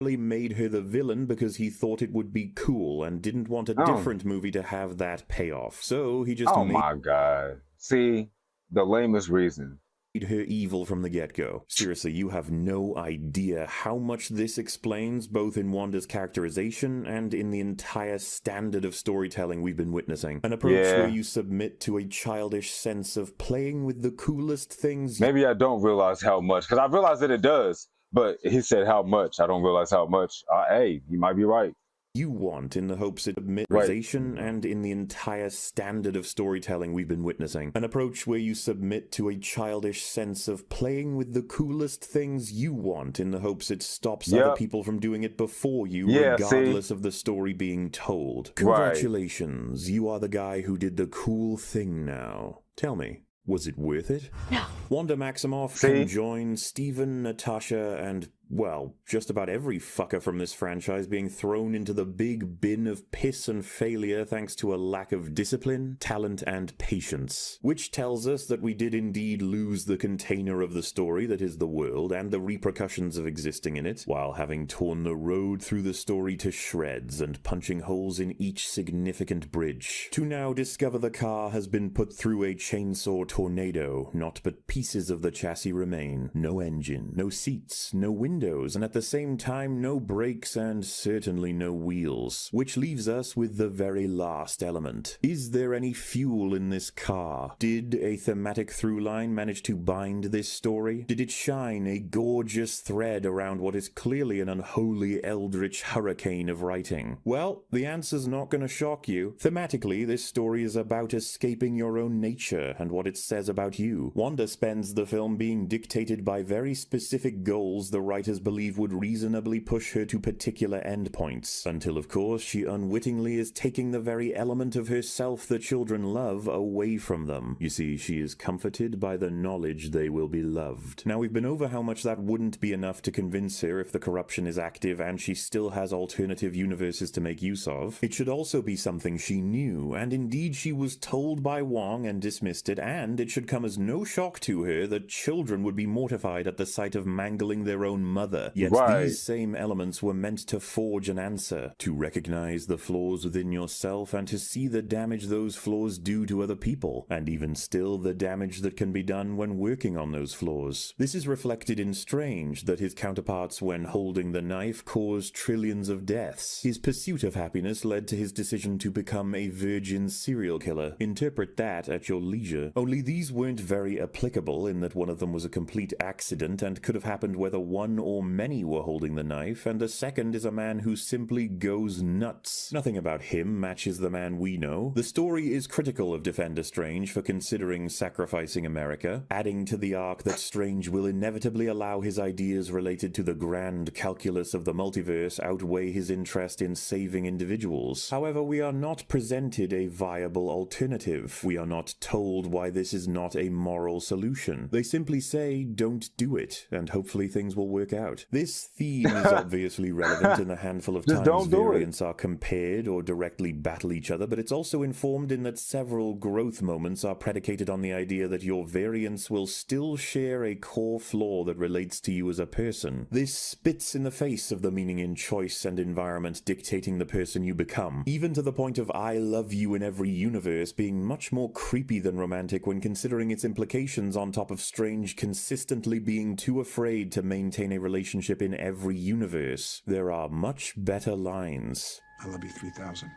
Made her the villain because he thought it would be cool and didn't want a different movie to have that payoff. So he just made... my God. See, the lamest reason. Her evil from the get-go. Seriously, you have no idea how much this explains both in Wanda's characterization and in the entire standard of storytelling we've been witnessing. An approach where you submit to a childish sense of playing with the coolest things. Maybe I don't realize how much, because I realize that it does. But he said how much. I don't realize how much. Hey, you might be right. You want in the hopes it admits and in the entire standard of storytelling we've been witnessing. An approach where you submit to a childish sense of playing with the coolest things you want in the hopes it stops other people from doing it before you, regardless of the story being told. Congratulations, you are the guy who did the cool thing now. Tell me, was it worth it? No. Wanda Maximoff can join Steven, Natasha, and, well, just about every fucker from this franchise being thrown into the big bin of piss and failure thanks to a lack of discipline, talent, and patience. Which tells us that we did indeed lose the container of the story that is the world and the repercussions of existing in it, while having torn the road through the story to shreds and punching holes in each significant bridge. To now discover the car has been put through a chainsaw tornado, naught but pieces of the chassis remain. No engine, no seats, no windows, and at the same time no brakes and certainly no wheels. Which leaves us with the very last element. Is there any fuel in this car? Did a thematic through line manage to bind this story? Did it shine a gorgeous thread around what is clearly an unholy eldritch hurricane of writing? Well, the answer's not going to shock you. Thematically, this story is about escaping your own nature and what it says about you. Wanda spends the film being dictated by very specific goals the writers believe would reasonably push her to particular endpoints, until of course she unwittingly is taking the very element of herself the children love away from them. You see, she is comforted by the knowledge they will be loved. Now, we've been over how much that wouldn't be enough to convince her if the corruption is active and she still has alternative universes to make use of. It should also be something she knew, and indeed she was told by Wong and dismissed it, and it should come as no shock to her that children would be mortified at the sight of mangling their own mother. Yet these same elements were meant to forge an answer, to recognize the flaws within yourself and to see the damage those flaws do to other people, and even still the damage that can be done when working on those flaws. This is reflected in Strange, that his counterparts when holding the knife caused trillions of deaths. His pursuit of happiness led to his decision to become a virgin serial killer. Interpret that at your leisure. Only these weren't very applicable in that one of them was a complete accident and could have happened whether one or many were holding the knife, and the second is a man who simply goes nuts. Nothing about him matches the man we know. The story is critical of Defender Strange for considering sacrificing America, adding to the arc that Strange will inevitably allow his ideas related to the grand calculus of the multiverse outweigh his interest in saving individuals. However, we are not presented a viable alternative. We are not told why this is not a moral solution. They simply say, don't do it, and hopefully things will work work out. This theme is obviously relevant in the handful of Just times don't do it. variants are compared or directly battle each other, but it's also informed in that several growth moments are predicated on the idea that your variants will still share a core flaw that relates to you as a person. This spits in the face of the meaning in choice and environment dictating the person you become, even to the point of I love you in every universe being much more creepy than romantic when considering its implications on top of Strange consistently being too afraid to maintain a relationship in every universe. There are much better lines. I love you 3000.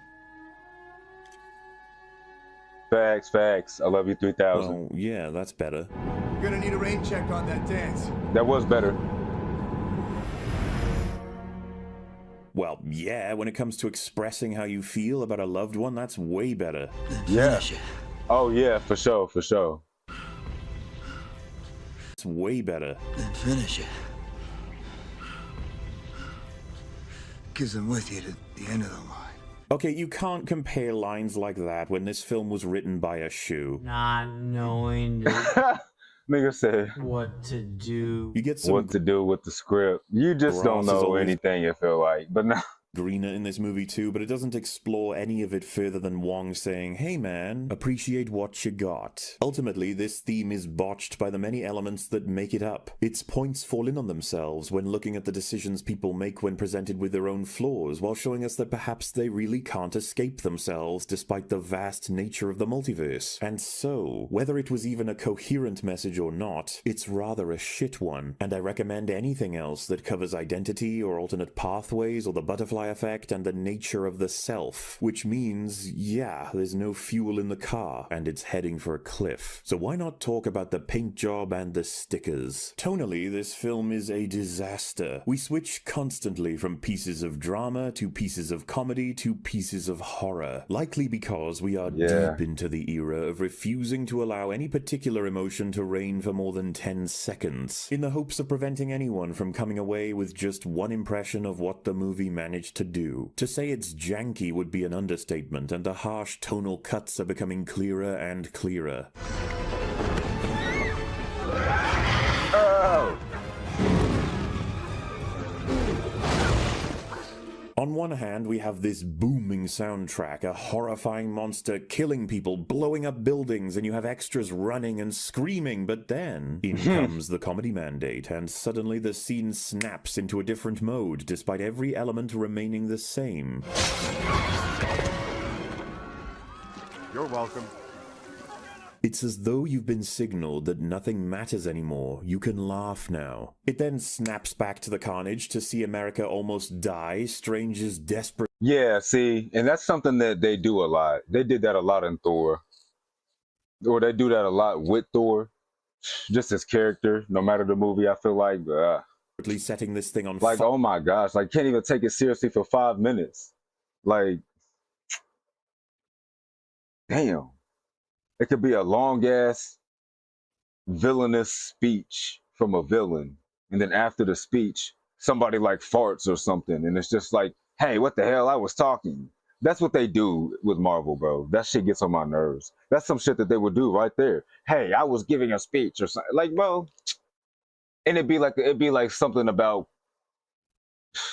Facts, facts. I love you 3000. Well, yeah, that's better. You're gonna need a rain check on that dance. That was better. Well, yeah, when it comes to expressing how you feel about a loved one, that's way better. Yeah. Oh yeah, for sure, for sure. It's way better. Then finish it. Because I'm with you to the end of the line. Okay, you can't compare lines like that when this film was written by a shoe. Not knowing Nigga said what to do. You get some what to do with the script. You just don't Ross is know always anything, you feel like. But no. greener in this movie too, but it doesn't explore any of it further than Wong saying, hey man, appreciate what you got. Ultimately, this theme is botched by the many elements that make it up. Its points fall in on themselves when looking at the decisions people make when presented with their own flaws, while showing us that perhaps they really can't escape themselves despite the vast nature of the multiverse. And so, whether it was even a coherent message or not, it's rather a shit one, and I recommend anything else that covers identity or alternate pathways or the butterfly effect and the nature of the self, which means, yeah, there's no fuel in the car and it's heading for a cliff. So why not talk about the paint job and the stickers? Tonally, this film is a disaster. We switch constantly from pieces of drama to pieces of comedy to pieces of horror, likely because we are deep into the era of refusing to allow any particular emotion to reign for more than 10 seconds, in the hopes of preventing anyone from coming away with just one impression of what the movie managed to do. To say it's janky would be an understatement, and the harsh tonal cuts are becoming clearer and clearer. Oh. On one hand, we have this booming soundtrack, a horrifying monster killing people, blowing up buildings, and you have extras running and screaming, but then in comes the comedy mandate, and suddenly the scene snaps into a different mode, despite every element remaining the same. You're welcome. It's as though you've been signaled that nothing matters anymore. You can laugh now. It then snaps back to the carnage to see America almost die, Strange is desperate. Yeah, see, and that's something that they do a lot. They did that a lot in Thor. Or they do that a lot with Thor. Just his character, no matter the movie, I feel like, setting this thing on like, oh my gosh, like, can't even take it seriously for 5 minutes. Like, damn. It could be a long-ass villainous speech from a villain. And then after the speech, somebody like farts or something. And it's just like, hey, what the hell? I was talking. That's what they do with Marvel, bro. That shit gets on my nerves. That's some shit that they would do right there. Hey, I was giving a speech or something. Like, bro. And it'd be like something about,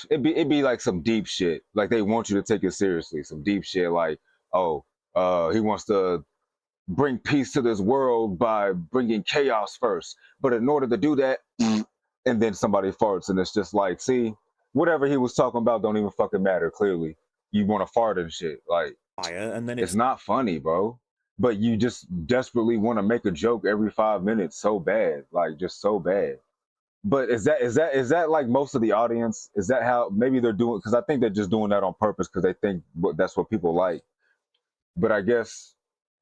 it'd be like some deep shit. Like they want you to take it seriously. Some deep shit like, oh, he wants to bring peace to this world by bringing chaos first. But in order to do that, and then somebody farts, and it's just like, see, whatever he was talking about don't even fucking matter, clearly. You want to fart and shit. Like, and then it's not funny, bro. But you just desperately want to make a joke every 5 minutes so bad. Like, just so bad. But is that like most of the audience? Is that how maybe they're doing? Because I think they're just doing that on purpose because they think that's what people like. But I guess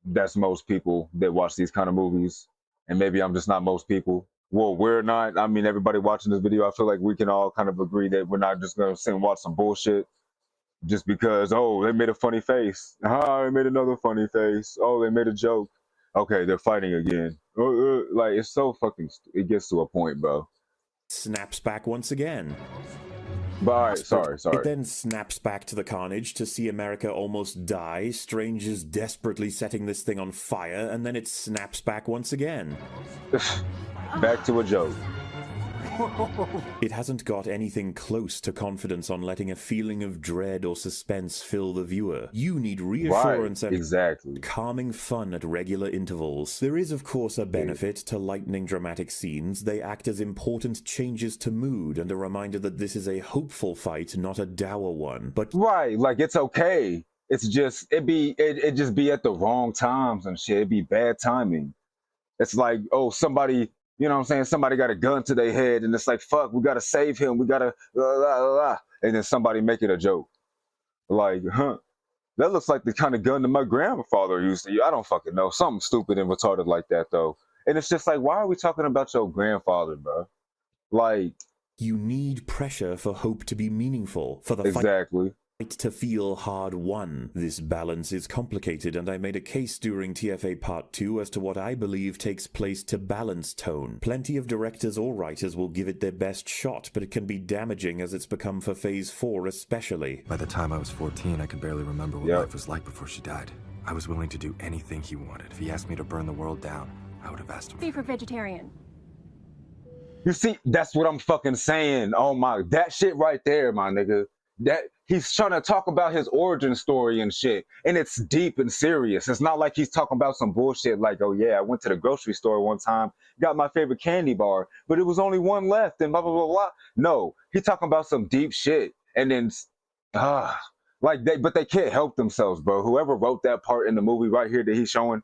that's most people that watch these kind of movies, and maybe I'm just not most people. Well, we're not. I mean, everybody watching this video, I feel like we can all kind of agree that we're not just gonna sit and watch some bullshit just because, oh, they made a funny face. They made another funny face. Oh, they made a joke. Okay, they're fighting again. Like, it's so fucking. It gets to a point, bro. Snaps back once again. But all right, sorry. It then snaps back to the carnage to see America almost die, Strange is desperately setting this thing on fire, and then it snaps back once again. Back to a joke. It hasn't got anything close to confidence on letting a feeling of dread or suspense fill the viewer. You need reassurance and calming fun at regular intervals. There is, of course, a benefit to lightning dramatic scenes. They act as important changes to mood and a reminder that this is a hopeful fight, not a dour one. But right, like it's okay. It's just it just be at the wrong times and shit. It'd be bad timing. It's like, oh, somebody, you know what I'm saying? Somebody got a gun to their head and it's like, fuck, we gotta save him. We gotta and then somebody make it a joke. Like, that looks like the kind of gun that my grandfather used to use. I don't fucking know. Something stupid and retarded like that though. And it's just like, why are we talking about your grandfather, bro? Like, you need pressure for hope to be meaningful, for the fight to feel hard won. This balance is complicated, and I made a case during TFA Part 2 as to what I believe takes place to balance tone. Plenty of directors or writers will give it their best shot, but it can be damaging as it's become for Phase 4 especially. By the time I was 14, I could barely remember what life was like before she died. I was willing to do anything he wanted. If he asked me to burn the world down, I would have asked him. Beef or vegetarian? You see, that's what I'm fucking saying. Oh my, that shit right there, my nigga. That he's trying to talk about his origin story and shit, and it's deep and serious. It's not like he's talking about some bullshit like, oh yeah, I went to the grocery store one time, got my favorite candy bar, but it was only one left and blah blah blah blah. No, he's talking about some deep shit, and then like they can't help themselves, bro. Whoever wrote that part in the movie right here that he's showing,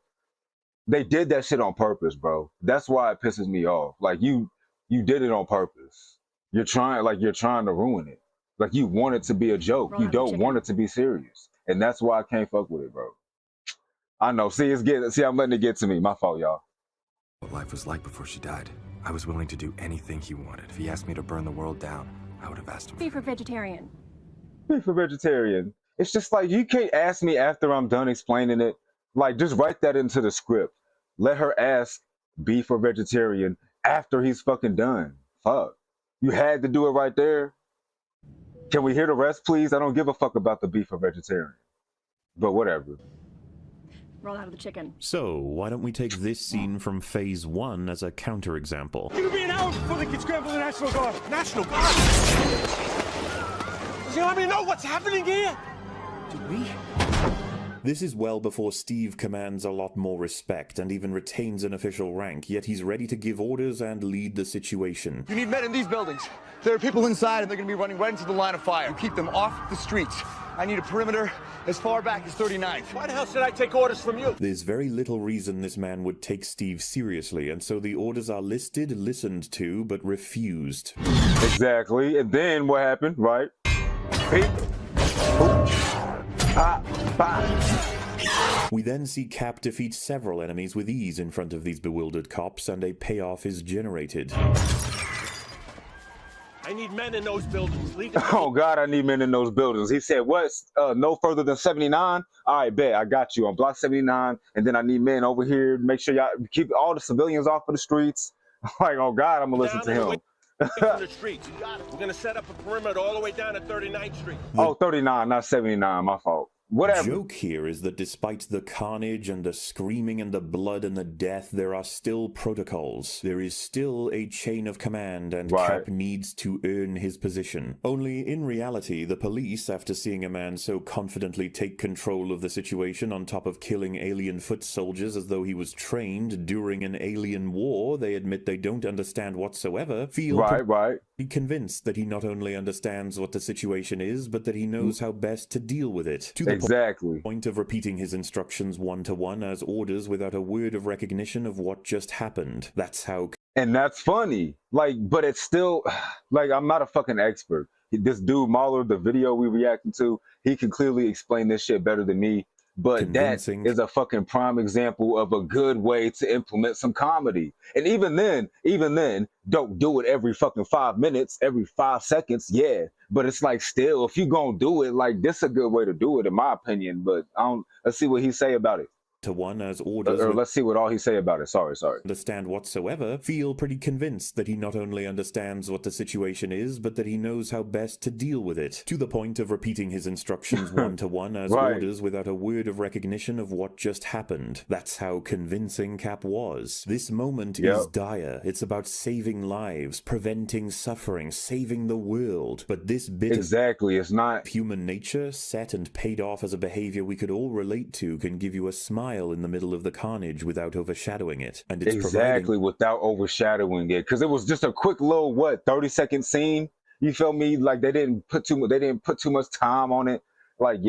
they did that shit on purpose, bro. That's why it pisses me off. Like you did it on purpose. You're trying to ruin it. Like you want it to be a joke. You don't want it to be serious. And that's why I can't fuck with it, bro. I know. See, I'm letting it get to me. My fault, y'all. What life was like before she died. I was willing to do anything he wanted. If he asked me to burn the world down, I would have asked him. Beef or vegetarian? Beef or vegetarian. It's just like, you can't ask me after I'm done explaining it. Like, just write that into the script. Let her ask beef or vegetarian after he's fucking done. Fuck. You had to do it right there. Can we hear the rest, please? I don't give a fuck about the beef or vegetarian. But whatever. Roll out of the chicken. So, why don't we take this scene from Phase 1 as a counterexample? It'll be an hour before they can scramble the National Guard. National Guard? Does you let me know what's happening here? Do we? This is well before Steve commands a lot more respect and even retains an official rank, yet he's ready to give orders and lead the situation. You need men in these buildings. There are people inside and they're going to be running right into the line of fire. You keep them off the streets. I need a perimeter as far back as 39th. Why the hell should I take orders from you? There's very little reason this man would take Steve seriously, and so the orders are listed, listened to, but refused. Exactly. And then what happened, right? We then see Cap defeat several enemies with ease in front of these bewildered cops, and a payoff is generated. I need men in those buildings. Oh God, I need men in those buildings. He said, what? No further than 79? All right, bet. I got you on block 79. And then I need men over here. Make sure y'all keep all the civilians off of the streets. Like, oh God, I'm going to listen to him. From the streets. You got it. We're going to set up a perimeter all the way down to 39th Street. Oh, 39, not 79. My fault. Whatever. The joke here is that despite the carnage and the screaming and the blood and the death, there are still protocols. There is still a chain of command, and Cap needs to earn his position. Only in reality, the police, after seeing a man so confidently take control of the situation on top of killing alien foot soldiers as though he was trained during an alien war they admit they don't understand whatsoever, feel convinced that he not only understands what the situation is, but that he knows how best to deal with it. To the point of repeating his instructions one-to-one as orders without a word of recognition of what just happened. That's how... And that's funny. Like, but it's still... Like, I'm not a fucking expert. This dude, Mahler, the video we reacted to, he can clearly explain this shit better than me. But that is a fucking prime example of a good way to implement some comedy. And even then, don't do it every fucking 5 minutes, every 5 seconds, yeah. But it's like, still, if you gonna do it, like, this is a good way to do it, in my opinion. But let's see what he say about it. to one as orders. Let's see what all he say about it. Sorry. Understand whatsoever, feel pretty convinced that he not only understands what the situation is, but that he knows how best to deal with it, to the point of repeating his instructions one-to-one as orders without a word of recognition of what just happened. That's how convincing Cap was. This moment is dire. It's about saving lives, preventing suffering, saving the world. But this bit it's not human nature, set and paid off as a behavior we could all relate to, can give you a smile in the middle of the carnage without overshadowing it. And it's without overshadowing it, because it was just a quick little 30-second scene. You feel me? Like they didn't put too much time on it. Like,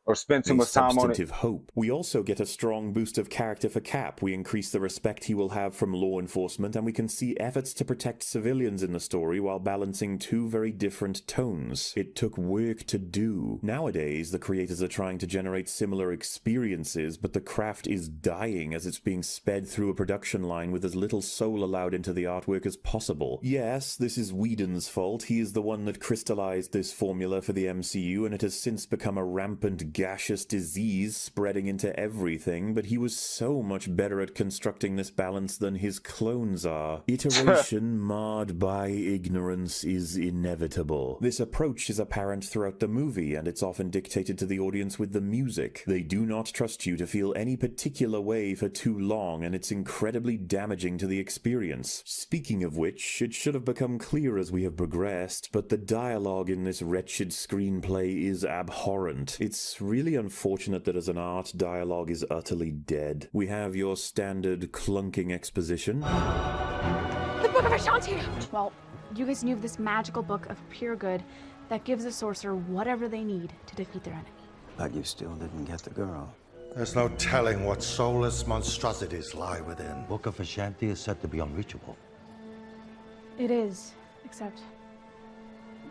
or spend too much time on it. Hope. We also get a strong boost of character for Cap. We increase the respect he will have from law enforcement, and we can see efforts to protect civilians in the story while balancing two very different tones. It took work to do. Nowadays, the creators are trying to generate similar experiences, but the craft is dying as it's being sped through a production line with as little soul allowed into the artwork as possible. Yes, this is Whedon's fault. He is the one that crystallized this formula for the MCU, and it has since become a rampant gaseous disease spreading into everything, but he was so much better at constructing this balance than his clones are. Iteration marred by ignorance is inevitable. This approach is apparent throughout the movie, and it's often dictated to the audience with the music. They do not trust you to feel any particular way for too long, and it's incredibly damaging to the experience. Speaking of which, it should have become clear as we have progressed, but the dialogue in this wretched screenplay is abhorrent. It's really unfortunate that as an art, dialogue is utterly dead. We have your standard clunking exposition. The Book of Ashanti! Well, you guys knew of this magical book of pure good that gives a sorcerer whatever they need to defeat their enemy. But you still didn't get the girl. There's no telling what soulless monstrosities lie within. Book of Ashanti is said to be unreachable. It is, except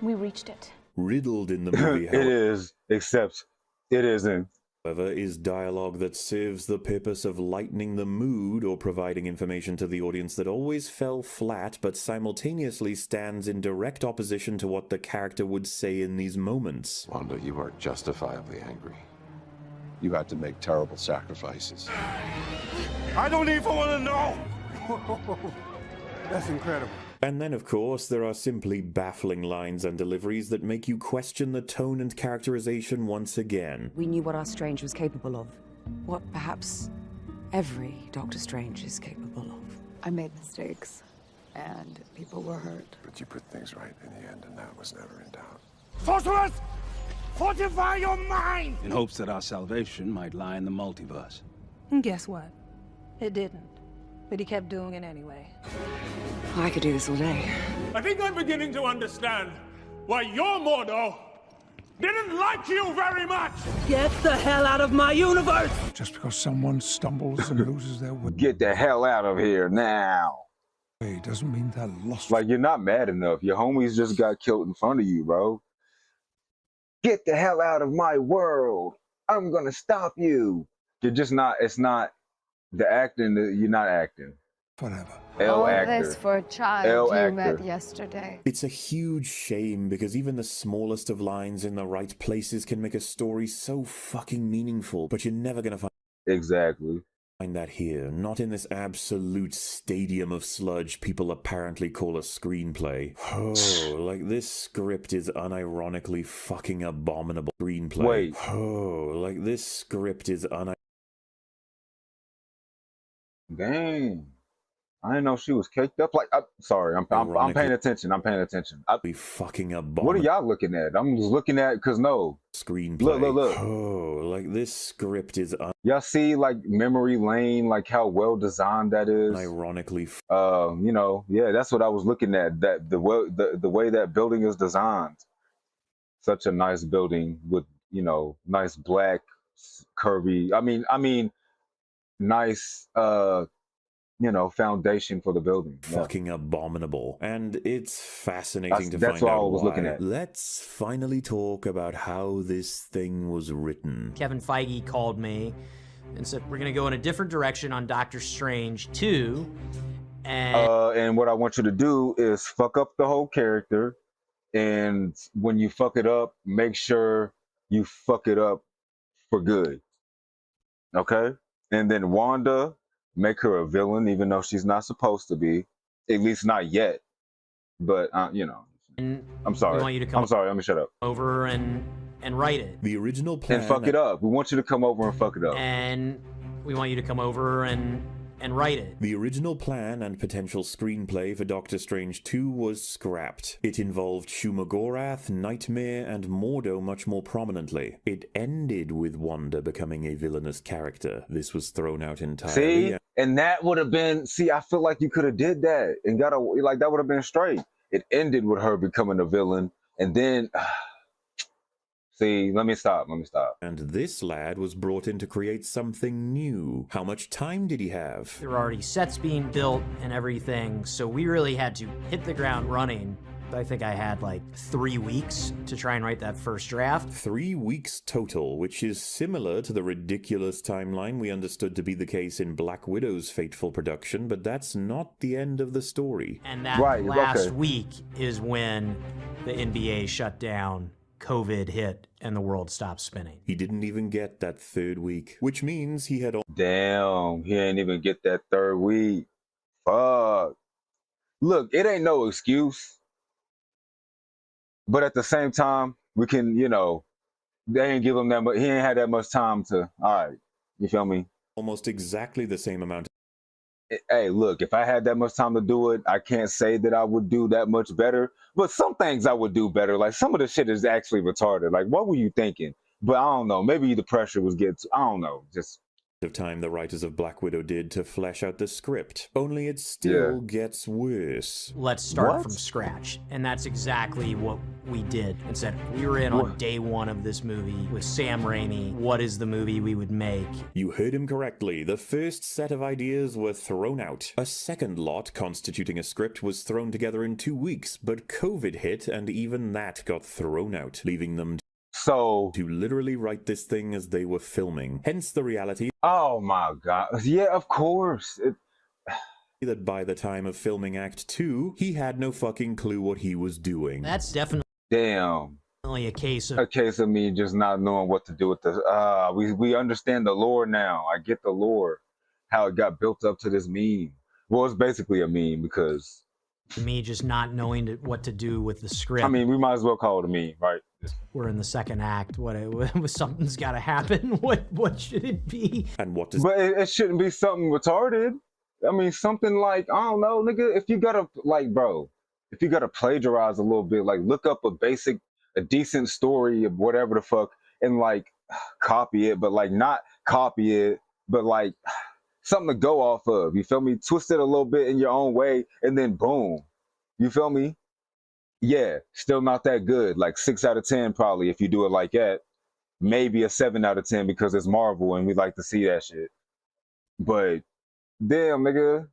we reached it. Riddled in the movie, it is, except it isn't. However, is dialogue that serves the purpose of lightening the mood or providing information to the audience that always fell flat but simultaneously stands in direct opposition to what the character would say in these moments. Wanda, you are justifiably angry. You had to make terrible sacrifices. I don't even want to know! That's incredible. And then, of course, there are simply baffling lines and deliveries that make you question the tone and characterization once again. We knew what our Strange was capable of. What perhaps every Doctor Strange is capable of. I made mistakes, and people were hurt. But you put things right in the end, and that was never in doubt. Sorcerers! Fortify your mind! In hopes that our salvation might lie in the multiverse. And guess what? It didn't. But he kept doing it anyway. I could do this all day. I think I'm beginning to understand why your Mordo didn't like you very much! Get the hell out of my universe! Just because someone stumbles and loses their way. Get the hell out of here now. It doesn't mean they're lost. Like, you're not mad enough. Your homies just got killed in front of you, bro. Get the hell out of my world. I'm gonna stop you. You're just not, it's not the acting, you're not acting. Whatever. All this for a child you met yesterday. It's a huge shame because even the smallest of lines in the right places can make a story so fucking meaningful, but you're never gonna find that here, not in this absolute stadium of sludge people apparently call a screenplay. Oh, like this script is unironically fucking abominable. Screenplay. Wait. Oh, like this script is Dang. I didn't know she was caked up. Like, sorry, I'm paying attention. I'm paying attention. Be fucking abominable. What are y'all looking at? I'm just looking at, because no. Screenplay. Look. Oh, like this script is y'all see, like, memory lane, like how well designed that is. Ironically. You know, yeah, that's what I was looking at. That the way that building is designed. Such a nice building with, you know, nice black, curvy. I mean, nice. You know, foundation for the building. Fucking abominable. And it's fascinating to that's find out all I was why. looking at. Let's finally talk about how this thing was written. Kevin Feige called me and said, we're going to go in a different direction on Doctor Strange 2. And what I want you to do is fuck up the whole character. And when you fuck it up, make sure you fuck it up for good. Okay? And then Wanda, make her a villain, even though she's not supposed to be, at least not yet. But you know, I'm sorry. We want you to come I'm sorry. Let me shut up. over and write it. The original plan. And fuck it up. We want you to come over and fuck it up. And we want you to come over and write it. The original plan and potential screenplay for Doctor Strange 2 was scrapped. It involved Shumagorath, Nightmare, and Mordo much more prominently. It ended with Wanda becoming a villainous character. This was thrown out entirely. See? And that would have been, see, I feel like you could have did that and got a, like, that would have been straight. It ended with her becoming a villain, and then... See, let me stop. And this lad was brought in to create something new. How much time did he have? There were already sets being built and everything, so we really had to hit the ground running. I think I had like 3 weeks to try and write that first draft. 3 weeks total, which is similar to the ridiculous timeline we understood to be the case in Black Widow's fateful production, but that's not the end of the story. And that last week is when the NBA shut down, COVID hit, and the world stopped spinning. He didn't even get that 3rd week, which means he had... Damn, he ain't even get that 3rd week. Fuck. Look, it ain't no excuse. But at the same time, we can, you know, they ain't give him that much, he ain't had that much time to, all right, you feel me? Almost exactly the same amount. Hey, look, if I had that much time to do it, I can't say that I would do that much better, but some things I would do better. Like, some of the shit is actually retarded. Like, what were you thinking? But I don't know, maybe the pressure was getting, I don't know, just... of time the writers of Black Widow did to flesh out the script. Only it still gets worse. Let's start from scratch. And that's exactly what we did. And said, we were in on day 1 of this movie with Sam Raimi. What is the movie we would make? You heard him correctly. The first set of ideas were thrown out. A second lot, constituting a script, was thrown together in 2 weeks, but COVID hit and even that got thrown out, leaving them to literally write this thing as they were filming. Hence the reality. Oh my God. Yeah, of course. That by the time of filming Act 2, he had no fucking clue what he was doing. That's definitely a case of me just not knowing what to do with this. We understand the lore now. I get the lore, how it got built up to this meme. Well, it's basically a meme because me just not knowing what to do with the script. I mean, we might as well call it a meme, right? We're in the 2nd act. Something's got to happen. What should it be? And what does? But it shouldn't be something retarded. I mean, something like, I don't know, nigga. If you gotta, like, bro, if you gotta plagiarize a little bit, like, look up a decent story of whatever the fuck, and like copy it, but like not copy it, but like something to go off of. You feel me? Twist it a little bit in your own way, and then boom. You feel me? Yeah, still not that good. Like 6 out of 10 probably if you do it like that. Maybe a 7 out of 10 because it's Marvel and we like to see that shit. But damn, nigga.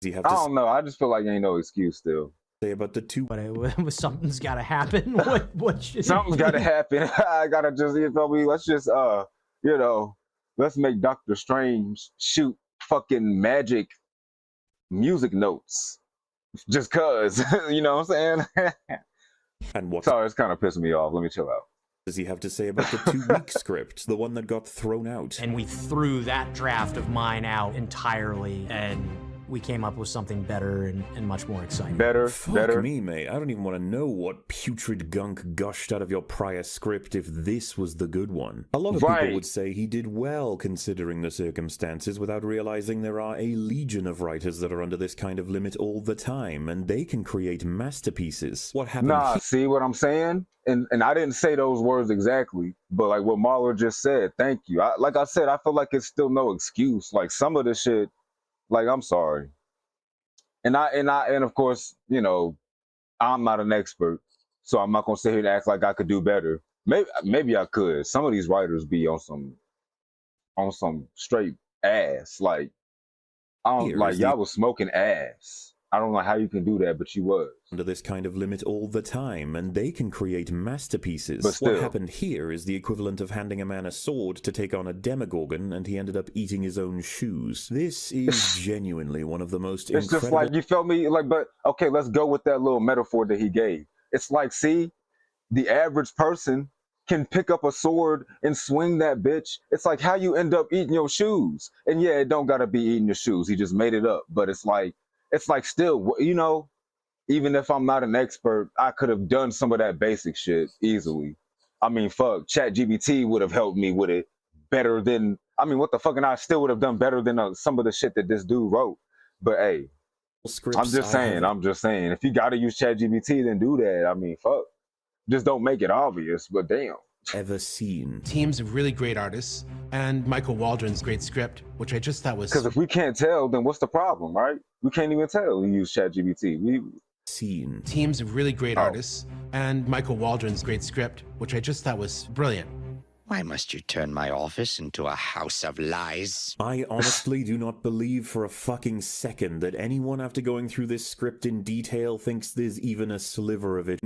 I don't know. I just feel like ain't no excuse still. Say about the 2. But something's got to happen. What should something's got to happen. I gotta just, you feel me? Let's just you know, let's make Doctor Strange shoot fucking magic music notes. Just cause, you know what I'm saying? And what? Sorry, it's kind of pissing me off. Let me chill out. Does he have to say about the 2-week script, the one that got thrown out? And we threw that draft of mine out entirely, and we came up with something better and much more exciting. Fuck me, mate. I don't even want to know what putrid gunk gushed out of your prior script if this was the good one. A lot of people would say he did well considering the circumstances without realizing there are a legion of writers that are under this kind of limit all the time, and they can create masterpieces. What happened? Nah, see what I'm saying? And I didn't say those words exactly, but like what Marlo just said, thank you. Like I said, I feel like it's still no excuse. Like some of the shit, like, I'm sorry. And of course, you know, I'm not an expert, so I'm not gonna sit here and act like I could do better. Maybe I could. Some of these writers be on some straight ass. Like, I don't like y'all was smoking ass. I don't know how you can do that, but you was. Under this kind of limit all the time, and they can create masterpieces. But still, what happened here is the equivalent of handing a man a sword to take on a demogorgon, and he ended up eating his own shoes. This is genuinely one of the most It's incredible... just like, you feel me? Like, but, okay, let's go with that little metaphor that he gave. It's like, see, the average person can pick up a sword and swing that bitch. It's like how you end up eating your shoes. And yeah, it don't gotta be eating your shoes. He just made it up. But it's like still, you know, even if I'm not an expert, I could have done some of that basic shit easily. I mean, fuck, ChatGPT would have helped me with it better than, I mean, what the fuck, and I still would have done better than some of the shit that this dude wrote. But hey, I'm just saying, if you gotta use ChatGPT, then do that. I mean, fuck. Just don't make it obvious, but damn. Ever seen. Teams of really great artists, and Michael Waldron's great script, which I just thought was... Because if we can't tell, then what's the problem, right? We can't even tell we use ChatGPT. Seen. Teams of really great artists, and Michael Waldron's great script, which I just thought was brilliant. Why must you turn my office into a house of lies? I honestly do not believe for a fucking second that anyone after going through this script in detail thinks there's even a sliver of it.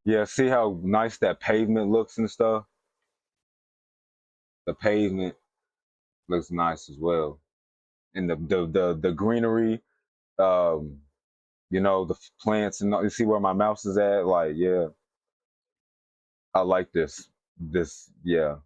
Yeah, see how nice that pavement looks and stuff? The pavement looks nice as well. And the greenery, you know, the plants, and you see where my mouse is at? Like, yeah. I like this. Yeah.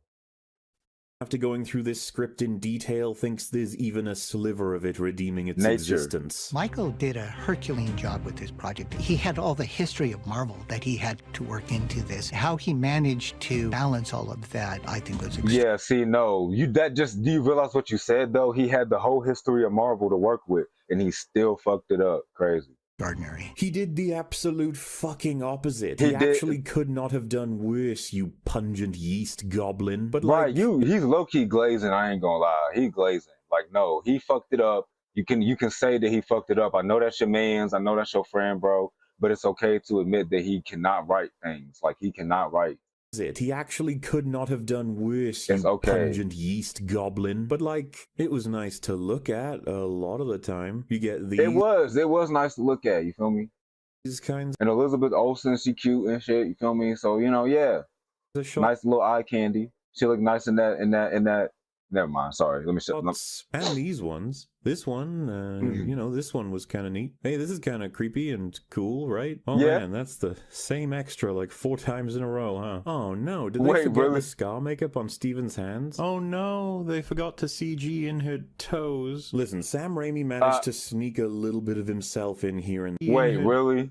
After going through this script in detail thinks there's even a sliver of it redeeming its existence. Michael did a Herculean job with this project. He had all the history of Marvel that he had to work into this. How he managed to balance all of that, I think was yeah, see, no. Do you realize what you said though? He had the whole history of Marvel to work with, and he still fucked it up. Crazy. Extraordinary. He did the absolute fucking opposite. He actually could not have done worse, you pungent yeast goblin. But right, he's low-key glazing, I ain't gonna lie. He glazing. Like, no, he fucked it up. You can say that he fucked it up. I know that's your man's, I know that's your friend, bro. But it's okay to admit that he cannot write things. Like, he cannot write. He actually could not have done worse, you pungent yeast goblin. But like, it was nice to look at a lot of the time. You get the... It was nice to look at, you feel me? These kinds. And Elizabeth Olsen, she cute and shit, you feel me? So, you know, yeah. Nice little eye candy. She looked nice in that. Never mind, sorry. Let me shut up. And these ones. This one, you know, this one was kind of neat. Hey, this is kind of creepy and cool, right? Oh man, that's the same extra like 4 times in a row, huh? Oh no, did they forget the scar makeup on Steven's hands? Oh no, they forgot to CG in her toes. Listen, Sam Raimi managed to sneak a little bit of himself in here and... Wait, really?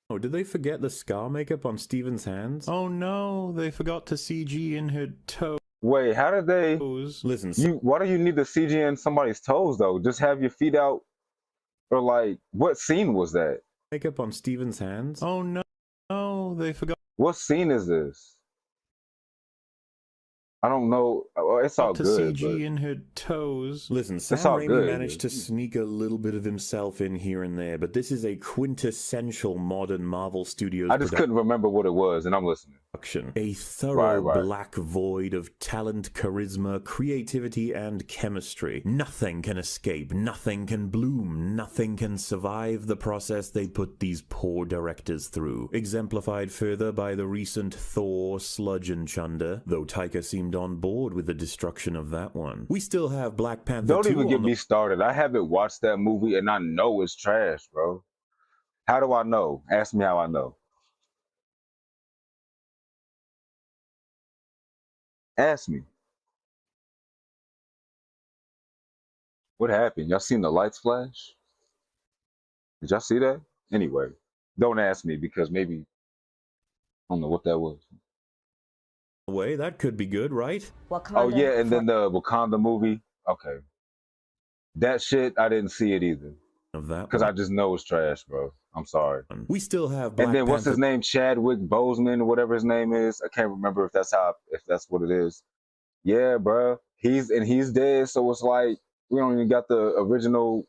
Oh, did they forget the scar makeup on Steven's hands? Oh no, they forgot to CG in her toes. Wait, how did they... Listen, why do you need the CG in somebody's toes, though? Just have your feet out? Or, like, what scene was that? Makeup on Steven's hands? Oh, no. No, they forgot. What scene is this? I don't know. It's all good. CG in her toes. Listen, Sam Raimi managed to sneak a little bit of himself in here and there, but this is a quintessential modern Marvel Studios I just couldn't remember what it was, and I'm listening. A thorough black void of talent, charisma, creativity, and chemistry. Nothing can escape, nothing can bloom, nothing can survive the process they put these poor directors through. Exemplified further by the recent Thor Sludge and Chunder, though Taika seemed on board with the destruction of that one. We still have Black Panther 2. Don't even get me started. I haven't watched that movie, and I know it's trash, bro. How do I know? Ask me how I know. Ask me. What happened? Y'all seen the lights flash? Did y'all see that? Anyway, don't ask me because maybe I don't know what that was. Way that could be good, right? Wakanda oh yeah, and then the Wakanda movie. Okay, that shit I didn't see it either. Of that because I just know it's trash, bro. I'm sorry. We still have Black and then Panther. What's his name? Chadwick Boseman or whatever his name is. I can't remember if that's what it is. Yeah, bro. He's dead, so it's like we don't even got the original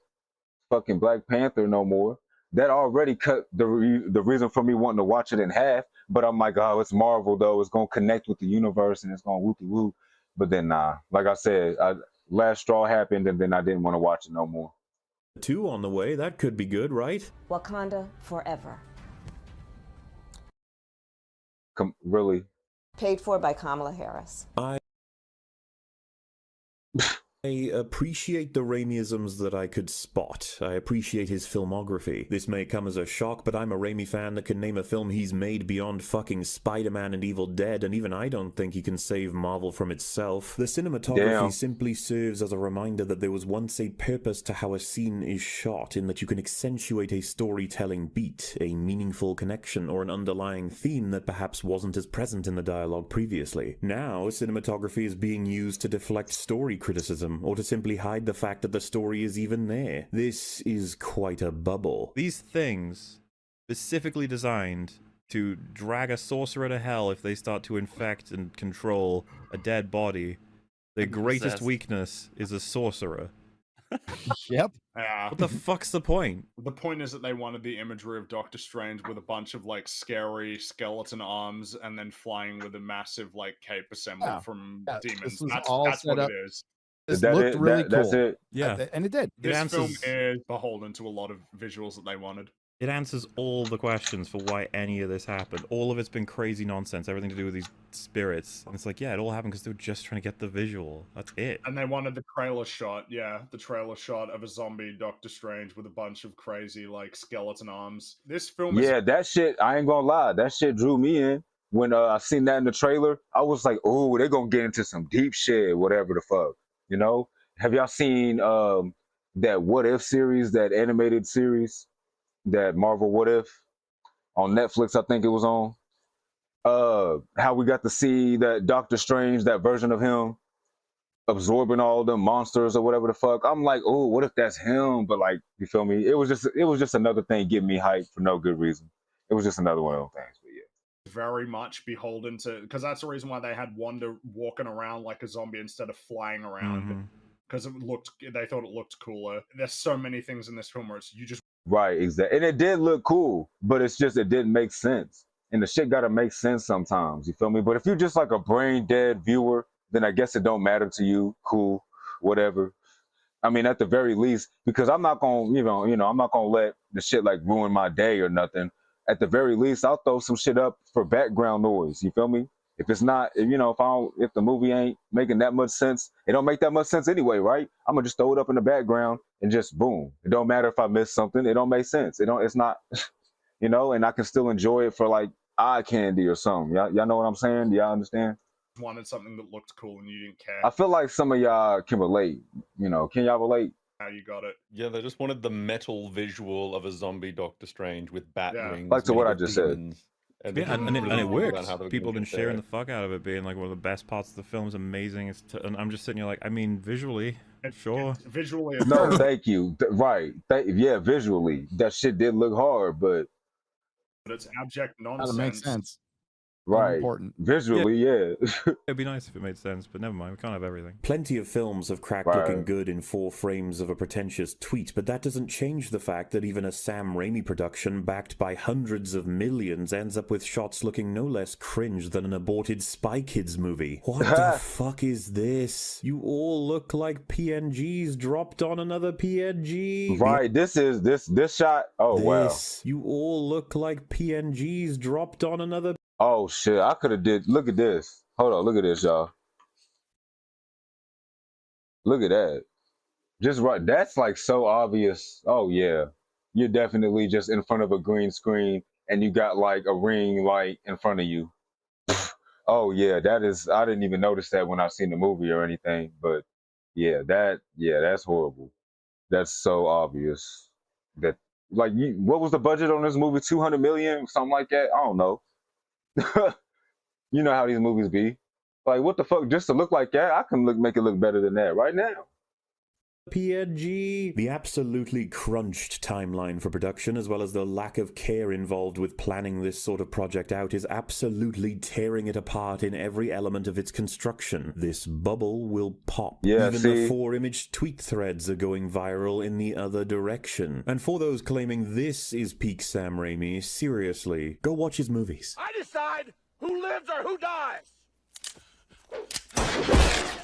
fucking Black Panther no more. That already cut the reason for me wanting to watch it in half. But I'm like, oh, it's Marvel though. It's gonna connect with the universe and it's gonna whoopie whoop. But then nah, like I said, last straw happened and then I didn't want to watch it no more. 2 on the way. That could be good, right? Wakanda forever. Really? Paid for by Kamala Harris. I appreciate the Raimiisms that I could spot. I appreciate his filmography. This may come as a shock, but I'm a Raimi fan that can name a film he's made beyond fucking Spider-Man and Evil Dead, and even I don't think he can save Marvel from itself. The cinematography simply serves as a reminder that there was once a purpose to how a scene is shot, in that you can accentuate a storytelling beat, a meaningful connection, or an underlying theme that perhaps wasn't as present in the dialogue previously. Now, cinematography is being used to deflect story criticism, or to simply hide the fact that the story is even there. This is quite a bubble. These things, specifically designed to drag a sorcerer to hell if they start to infect and control a dead body, their greatest weakness is a sorcerer. Yep. What the fuck's the point? The point is that they wanted the imagery of Doctor Strange with a bunch of like scary skeleton arms and then flying with a massive like cape assembled from demons. That's what it is. This looked really cool. That's it. Yeah. And it did. This film is beholden to a lot of visuals that they wanted. It answers all the questions for why any of this happened. All of it's been crazy nonsense, everything to do with these spirits. And it's like, yeah, it all happened because they were just trying to get the visual. That's it. And they wanted the trailer shot, the trailer shot of a zombie Doctor Strange with a bunch of crazy, like, skeleton arms. This film is... Yeah, that shit, I ain't gonna lie, that shit drew me in. When I seen that in the trailer, I was like, oh, they're gonna get into some deep shit, whatever the fuck. You know? Have y'all seen that What If series, that animated series? That Marvel What If on Netflix, I think it was on. How we got to see that Doctor Strange, that version of him, absorbing all the monsters or whatever the fuck. I'm like, oh, what if that's him? But like, you feel me? It was just another thing getting me hyped for no good reason. It was just another one of those things. But yeah, very much beholden to, because that's the reason why they had Wanda walking around like a zombie instead of flying around. Because they thought it looked cooler. There's so many things in this film where you just right, exactly. And it did look cool, but it's just, it didn't make sense. And the shit gotta make sense sometimes, you feel me? But if you're just like a brain dead viewer, then I guess it don't matter to you. Cool, whatever. I mean, at the very least, because I'm not gonna, I'm not gonna let the shit like ruin my day or nothing. At the very least, I'll throw some shit up for background noise, you feel me? If it's not, if the movie ain't making that much sense, it don't make that much sense anyway, right? I'm gonna just throw it up in the background and just boom. It don't matter if I miss something. It don't make sense. It's not, and I can still enjoy it for like eye candy or something. Y'all know what I'm saying? Do y'all understand? Wanted something that looked cool and you didn't care. I feel like some of y'all can relate. Can y'all relate? How you got it? Yeah, they just wanted the metal visual of a zombie Doctor Strange with bat wings. Like to what I just said. And it works. People have been sharing the fuck out of it, being like one of the best parts of the film is amazing. And I'm just sitting here like, I mean, visually, sure. Visually, no, thank you. Right, yeah, visually, that shit did look hard, but it's abject nonsense. That makes sense. Right. Important. Visually, yeah. It'd be nice if it made sense, but never mind. We can't have everything. Plenty of films have cracked looking good in 4 frames of a pretentious tweet, but that doesn't change the fact that even a Sam Raimi production backed by hundreds of millions ends up with shots looking no less cringe than an aborted Spy Kids movie. What the fuck is this? You all look like PNGs dropped on another PNG. Right, this shot. Oh, wow. You all look like PNGs dropped on another. Oh shit, I could have did, look at this. Hold on, look at this, y'all. Look at that. Just right, that's like so obvious. Oh yeah. You're definitely just in front of a green screen and you got like a ring light in front of you. Oh yeah, I didn't even notice that when I seen the movie or anything, but that's horrible. That's so obvious. That like what was the budget on this movie? 200 million, something like that? I don't know. You know how these movies be. Like, what the fuck? Just to look like that, I can make it look better than that right now. PNG. The absolutely crunched timeline for production, as well as the lack of care involved with planning this sort of project out, is absolutely tearing it apart in every element of its construction. This bubble will pop. Yeah, even the 4-image tweet threads are going viral in the other direction. And for those claiming this is peak Sam Raimi, seriously, go watch his movies. I decide who lives or who dies.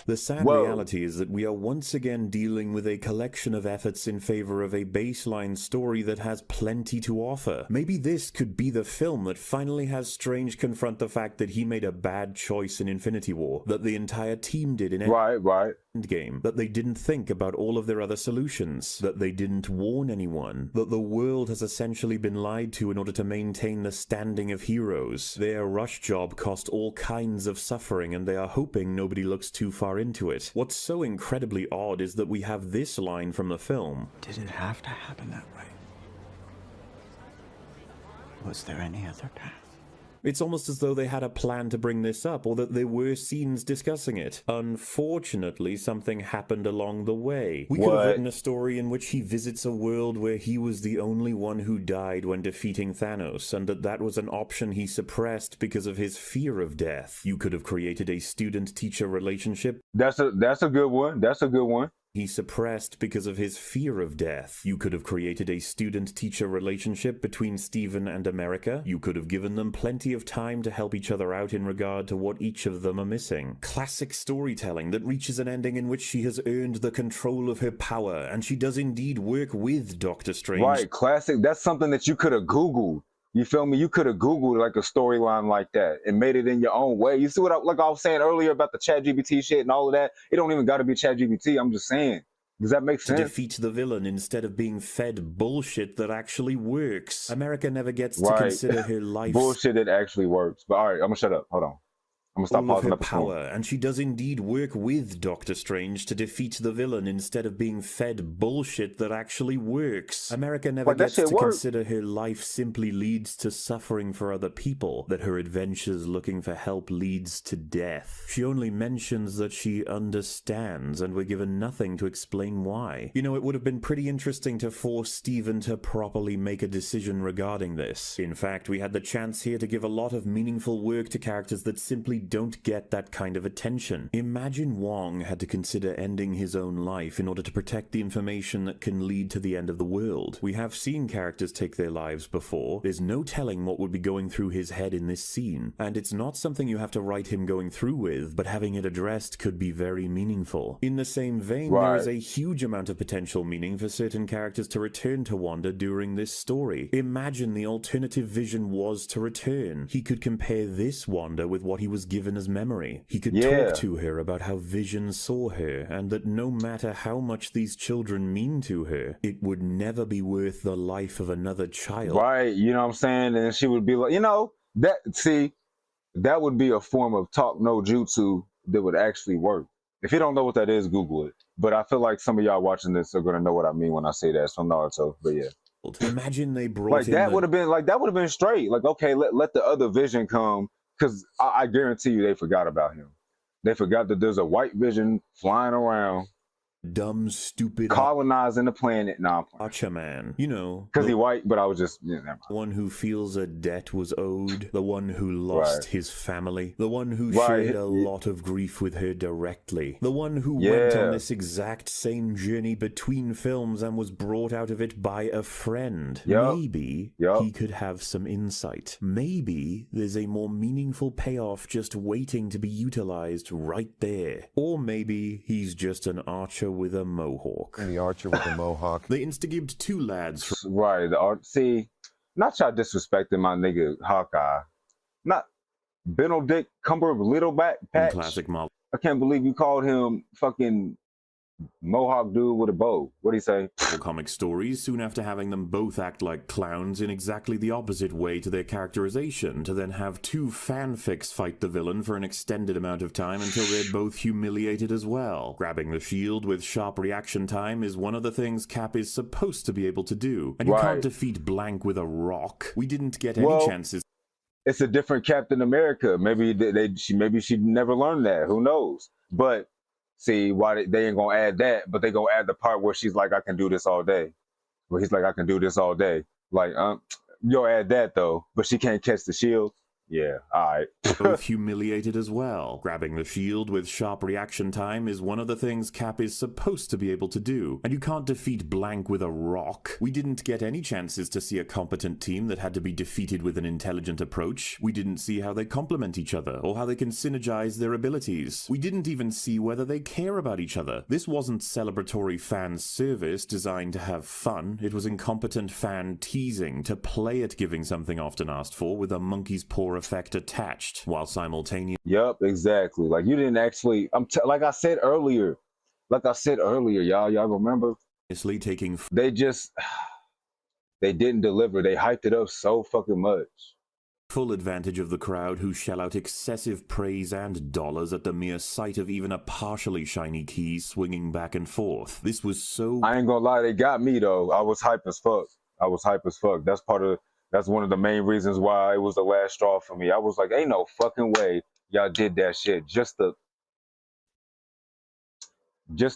The sad reality is that we are once again dealing with a collection of efforts in favor of a baseline story that has plenty to offer. Maybe this could be the film that finally has Strange confront the fact that he made a bad choice in Infinity War, that the entire team did in Right. Endgame, that they didn't think about all of their other solutions, that they didn't warn anyone, that the world has essentially been lied to in order to maintain the standing of heroes. Their rush job cost all kinds of suffering, and they are hoping nobody looks too far into it. What's so incredibly odd is that we have this line from the film. Did it have to happen that way? Was there any other path? It's almost as though they had a plan to bring this up, or that there were scenes discussing it. Unfortunately, something happened along the way. We could have written a story in which he visits a world where he was the only one who died when defeating Thanos, and that was an option he suppressed because of his fear of death. You could have created a student-teacher relationship. That's a good one. That's a good one. He suppressed because of his fear of death. You could have created a student-teacher relationship between Stephen and America. You could have given them plenty of time to help each other out in regard to what each of them are missing. Classic storytelling that reaches an ending in which she has earned the control of her power, and she does indeed work with Doctor Strange. Right, classic. That's something that you could have Googled. You feel me? You could have Googled like a storyline like that and made it in your own way. You see what I was saying earlier about the ChatGPT shit and all of that? It don't even got to be ChatGPT. I'm just saying. Does that make sense? To defeat the villain instead of being fed bullshit that actually works. America never gets to consider her life. Bullshit that actually works. But all right, I'm going to shut up. Hold on. I'm gonna stop pausing up power, and she does indeed work with Doctor Strange to defeat the villain instead of being fed bullshit that actually works. America never gets to consider her life simply leads to suffering for other people, that her adventures looking for help leads to death. She only mentions that she understands, and we're given nothing to explain why. You know, it would have been pretty interesting to force Stephen to properly make a decision regarding this. In fact, we had the chance here to give a lot of meaningful work to characters that simply don't get that kind of attention. Imagine Wong had to consider ending his own life in order to protect the information that can lead to the end of the world. We have seen characters take their lives before. There's no telling what would be going through his head in this scene, and it's not something you have to write him going through with, but having it addressed could be very meaningful. In the same vein, there is a huge amount of potential meaning for certain characters to return to Wanda during this story. Imagine the alternative Vision was to return. He could compare this Wanda with what he was given as memory. He could talk to her about how Vision saw her, and that no matter how much these children mean to her, it would never be worth the life of another child. Right, you know what I'm saying? And she would be like, you know, that would be a form of talk no jutsu that would actually work. If you don't know what that is, Google it. But I feel like some of y'all watching this are gonna know what I mean when I say that. So Naruto, but yeah. Imagine they brought like that would have been straight. Like, okay, let the other Vision come. Because I guarantee you they forgot about him. They forgot that there's a white Vision flying around. Dumb, stupid, colonizing the planet. Nah, Archer man. You know. Because he white, but I was just, the one who feels a debt was owed. The one who lost his family. The one who shared a lot of grief with her directly. The one who went on this exact same journey between films and was brought out of it by a friend. Maybe he could have some insight. Maybe there's a more meaningful payoff just waiting to be utilized right there. Or maybe he's just an archer with a mohawk. And the archer with the mohawk. They instigated two lads. Right, see, not y'all disrespecting my nigga Hawkeye. Not Benedict Cumberbatch. Classic Marvel. I can't believe you called him fucking Mohawk dude with a bow. What'd he say? Comic stories soon after having them both act like clowns in exactly the opposite way to their characterization, to then have two fanfics fight the villain for an extended amount of time until they're both humiliated as well. Grabbing the shield with sharp reaction time is one of the things Cap is supposed to be able to do, and you can't defeat Blank with a rock. We didn't get any chances. It's a different Captain America. Maybe she never learned that. Who knows? But see, why they ain't gonna add that, but they gonna add the part where she's like, I can do this all day. Where he's like, I can do this all day. Like, you'll add that though, but she can't catch the shield. Yeah, alright. Both humiliated as well. Grabbing the shield with sharp reaction time is one of the things Cap is supposed to be able to do, and you can't defeat Blank with a rock. We didn't get any chances to see a competent team that had to be defeated with an intelligent approach. We didn't see how they complement each other, or how they can synergize their abilities. We didn't even see whether they care about each other. This wasn't celebratory fan service designed to have fun. It was incompetent fan teasing to play at giving something often asked for with a monkey's paw effect attached, while simultaneously. Yep, exactly. Like, you didn't actually, like I said earlier, like I said earlier, y'all remember? Taking they didn't deliver. They hyped it up so fucking much. Full advantage of the crowd who shell out excessive praise and dollars at the mere sight of even a partially shiny key swinging back and forth. This was so... I ain't gonna lie, they got me though. I was hype as fuck. That's one of the main reasons why it was the last straw for me. I was like, ain't no fucking way y'all did that shit. Just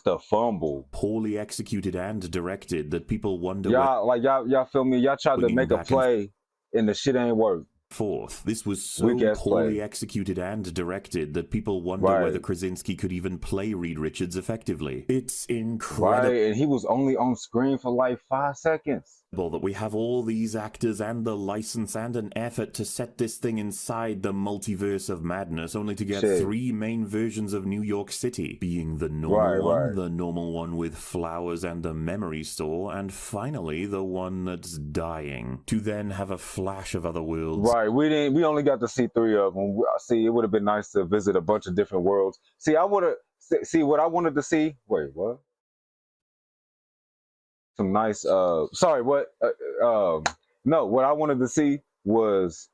a fumble. Poorly executed and directed that people wonder... Y'all feel me? Y'all tried to make a play and the shit ain't work. Forth. This was so poorly executed and directed that people wonder whether Krasinski could even play Reed Richards effectively. It's incredible. Right, and he was only on screen for like 5 seconds. That we have all these actors and the license and an effort to set this thing inside the multiverse of madness, only to get 3 main versions of New York City, being the normal one, the normal one with flowers and a memory store, and finally the one that's dying, to then have a flash of other worlds. Right, we only got to see 3 of them. See, it would have been nice to visit a bunch of different worlds. See, what I wanted to see. Wait, what? Some nice no, what I wanted to see was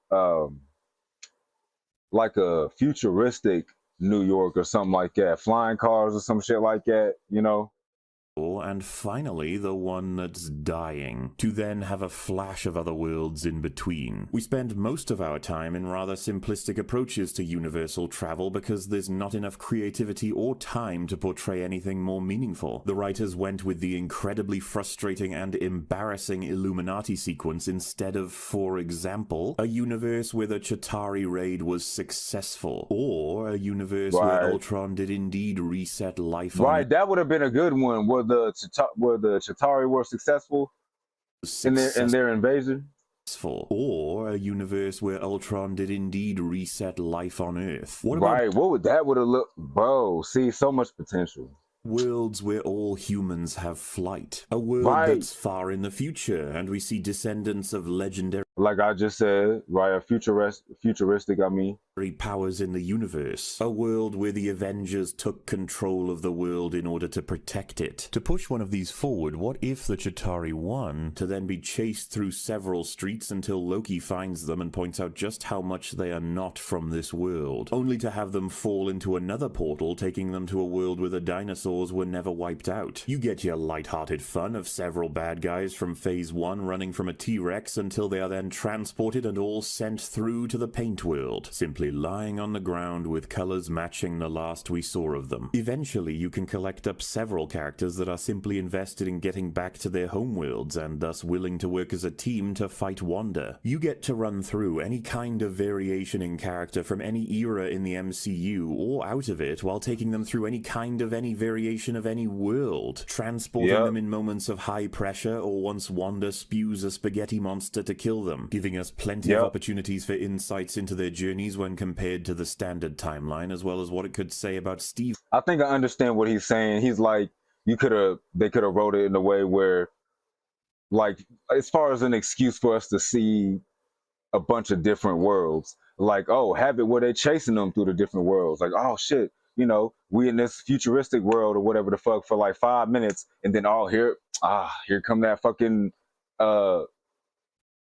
like a futuristic New York or something like that, flying cars or some shit like that, you know. And finally the one that's dying, to then have a flash of other worlds in between. We spend most of our time in rather simplistic approaches to universal travel because there's not enough creativity or time to portray anything more meaningful. The writers went with the incredibly frustrating and embarrassing Illuminati sequence instead of, for example, a universe where the Chitauri raid was successful, or a universe where Ultron did indeed reset life on that would have been a good one. Where the Chitauri were successful in their invasion. Or a universe where Ultron did indeed reset life on Earth. What would that have looked? Bro, see, so much potential. Worlds where all humans have flight. A world that's far in the future, and we see descendants of legendary... Like I just said, futuristic, I mean. Powers in the universe. A world where the Avengers took control of the world in order to protect it. To push one of these forward, what if the Chitauri won, to then be chased through several streets until Loki finds them and points out just how much they are not from this world, only to have them fall into another portal, taking them to a world where the dinosaurs were never wiped out. You get your light-hearted fun of several bad guys from Phase 1 running from a T-Rex until they are then transported and all sent through to the paint world, simply lying on the ground with colors matching the last we saw of them. Eventually, you can collect up several characters that are simply invested in getting back to their homeworlds and thus willing to work as a team to fight Wanda. You get to run through any kind of variation in character from any era in the MCU or out of it while taking them through any kind of any variation of any world, transporting them in moments of high pressure or once Wanda spews a spaghetti monster to kill them, giving us plenty of opportunities for insights into their journeys when compared to the standard timeline, as well as what it could say about Steve. I think I understand what he's saying. He's like, they could have wrote it in a way where, like, as far as an excuse for us to see a bunch of different worlds, like, oh, have it where they're chasing them through the different worlds. Like, oh shit, you know, we in this futuristic world or whatever the fuck for like 5 minutes, and then here come that fucking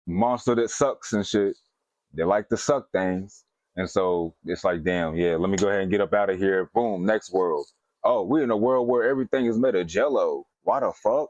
monster that sucks and shit. They like to suck things. And so it's like, damn, yeah, let me go ahead and get up out of here. Boom, next world. Oh, we're in a world where everything is made of jello. Why the fuck?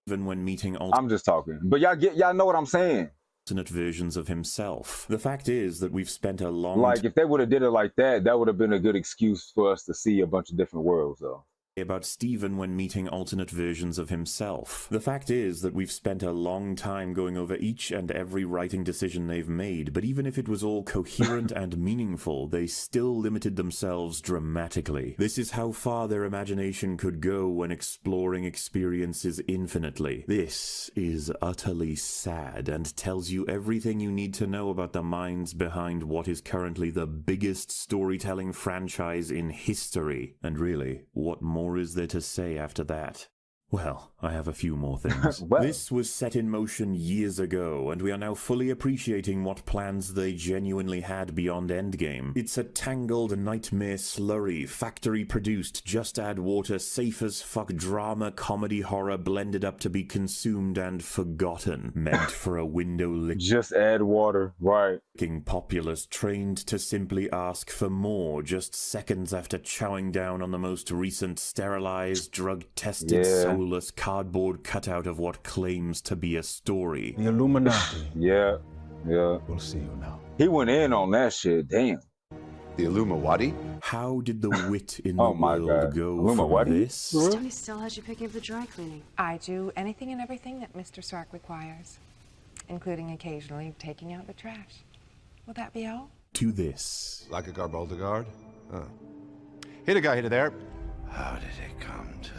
Even when meeting I'm just talking. But y'all know what I'm saying. Alternate versions of himself. The fact is that we've spent a long... Like, if they would have did it like that, that would have been a good excuse for us to see a bunch of different worlds, though. About Stephen when meeting alternate versions of himself. The fact is that we've spent a long time going over each and every writing decision they've made, but even if it was all coherent and meaningful, they still limited themselves dramatically. This is how far their imagination could go when exploring experiences infinitely. This is utterly sad and tells you everything you need to know about the minds behind what is currently the biggest storytelling franchise in history. And really, what more is there to say after that? Well, I have a few more things. Well. This was set in motion years ago, and we are now fully appreciating what plans they genuinely had beyond Endgame. It's a tangled nightmare slurry, factory-produced, just-add-water, safe-as-fuck drama, comedy, horror blended up to be consumed and forgotten. Meant for a window-licking Just add water, right. populace trained to simply ask for more just seconds after chowing down on the most recent sterilized, drug-tested, soulless cardboard cutout of what claims to be a story. The Illuminati. Yeah. We'll see you now. He went in on that shit, damn. The Illuminati? How did the wit in the world go from this? Tony still has you picking up the dry cleaning. I do anything and everything that Mr. Stark requires, including occasionally taking out the trash. Will that be all? To this. Like a Garbaldegard? Hit a guy, hit it there. How did it come to this?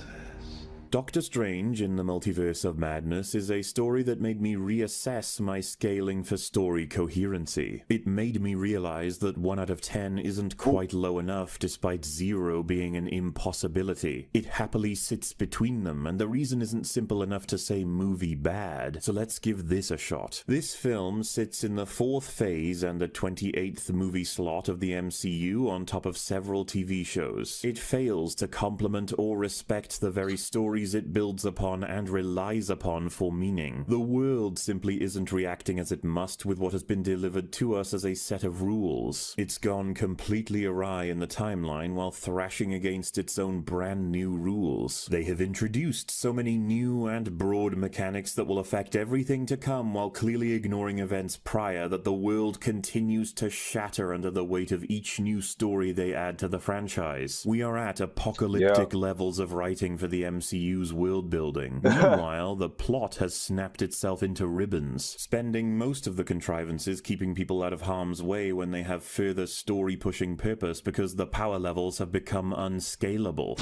Doctor Strange in the Multiverse of Madness is a story that made me reassess my scaling for story coherency. It made me realize that 1 out of 10 isn't quite low enough despite 0 being an impossibility. It happily sits between them, and the reason isn't simple enough to say movie bad, so let's give this a shot. This film sits in the 4th phase and the 28th movie slot of the MCU on top of several TV shows. It fails to complement or respect the very stories it builds upon and relies upon for meaning. The world simply isn't reacting as it must with what has been delivered to us as a set of rules. It's gone completely awry in the timeline while thrashing against its own brand new rules. They have introduced so many new and broad mechanics that will affect everything to come while clearly ignoring events prior that the world continues to shatter under the weight of each new story they add to the franchise. We are at apocalyptic levels of writing for the MCU's world building. Meanwhile, the plot has snapped itself into ribbons, spending most of the contrivances keeping people out of harm's way when they have further story-pushing purpose because the power levels have become unscalable.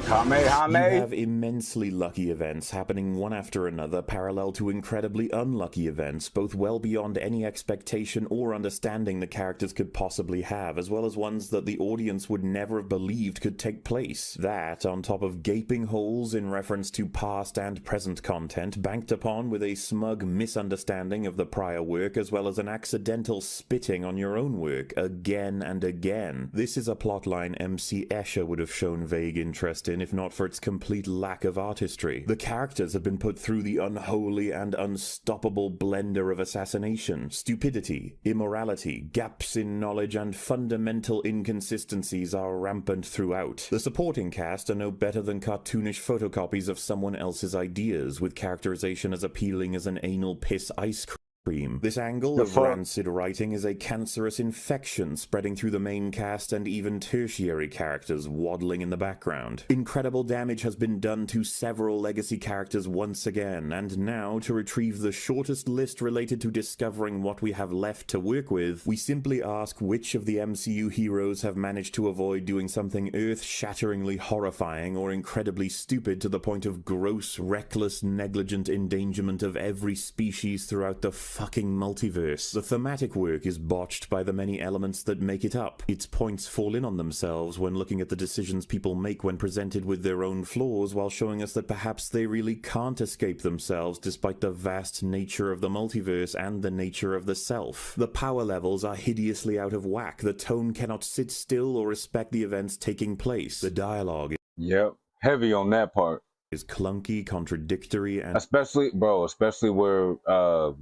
You have immensely lucky events happening one after another parallel to incredibly unlucky events, both well beyond any expectation or understanding the characters could possibly have, as well as ones that the audience would never have believed could take place. That, on top of gaping holes in reference to past and present content, banked upon with a smug misunderstanding of the prior work, as well as an accidental spitting on your own work, again and again. This is a plotline MC Escher would have shown vague interest in if not for its complete lack of artistry. The characters have been put through the unholy and unstoppable blender of assassination, stupidity, immorality, gaps in knowledge, and fundamental inconsistencies are rampant throughout. The supporting cast are no better than cartoonish photocopies of someone else's ideas, with characterization as appealing as an anal piss ice cream. This angle of rancid writing is a cancerous infection spreading through the main cast and even tertiary characters waddling in the background. Incredible damage has been done to several legacy characters once again, and now, to retrieve the shortest list related to discovering what we have left to work with, we simply ask which of the MCU heroes have managed to avoid doing something earth-shatteringly horrifying or incredibly stupid to the point of gross, reckless, negligent endangerment of every species throughout the fucking multiverse. The thematic work is botched by the many elements that make it up. Its points fall in on themselves when looking at the decisions people make when presented with their own flaws, while showing us that perhaps they really can't escape themselves despite the vast nature of the multiverse and the nature of the self. The power levels are hideously out of whack. The tone cannot sit still or respect the events taking place. The dialogue heavy on that part. Is clunky, contradictory, and especially where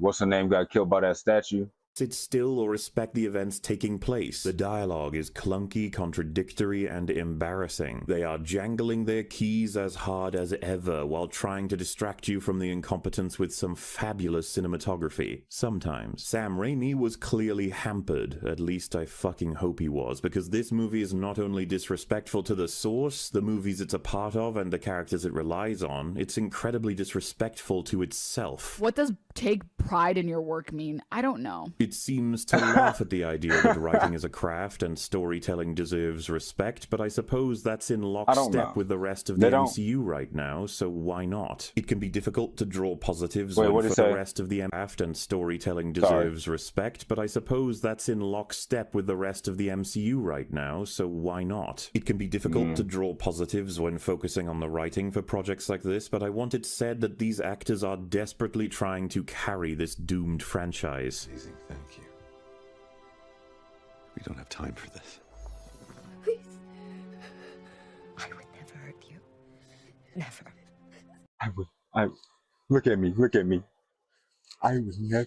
what's her name got killed by that statue. Sit still or respect the events taking place. The dialogue is clunky, contradictory, and embarrassing. They are jangling their keys as hard as ever while trying to distract you from the incompetence with some fabulous cinematography. Sometimes. Sam Raimi was clearly hampered, at least I fucking hope he was, because this movie is not only disrespectful to the source, the movies it's a part of, and the characters it relies on, it's incredibly disrespectful to itself. What does take pride in your work mean? I don't know. It seems to laugh at the idea that writing is a craft and storytelling deserves respect, but I suppose that's in lockstep with the rest of the MCU right now, so why not? It can be difficult to draw positives when for the rest of the craft and storytelling deserves respect, but I suppose that's in lockstep with the rest of the MCU right now, so why not? It can be difficult to draw positives when focusing on the writing for projects like this, but I want it said that these actors are desperately trying to carry this doomed franchise. Amazing, thank you. We don't have time for this. Please. I would never hurt you. Never. Look at me. I would never.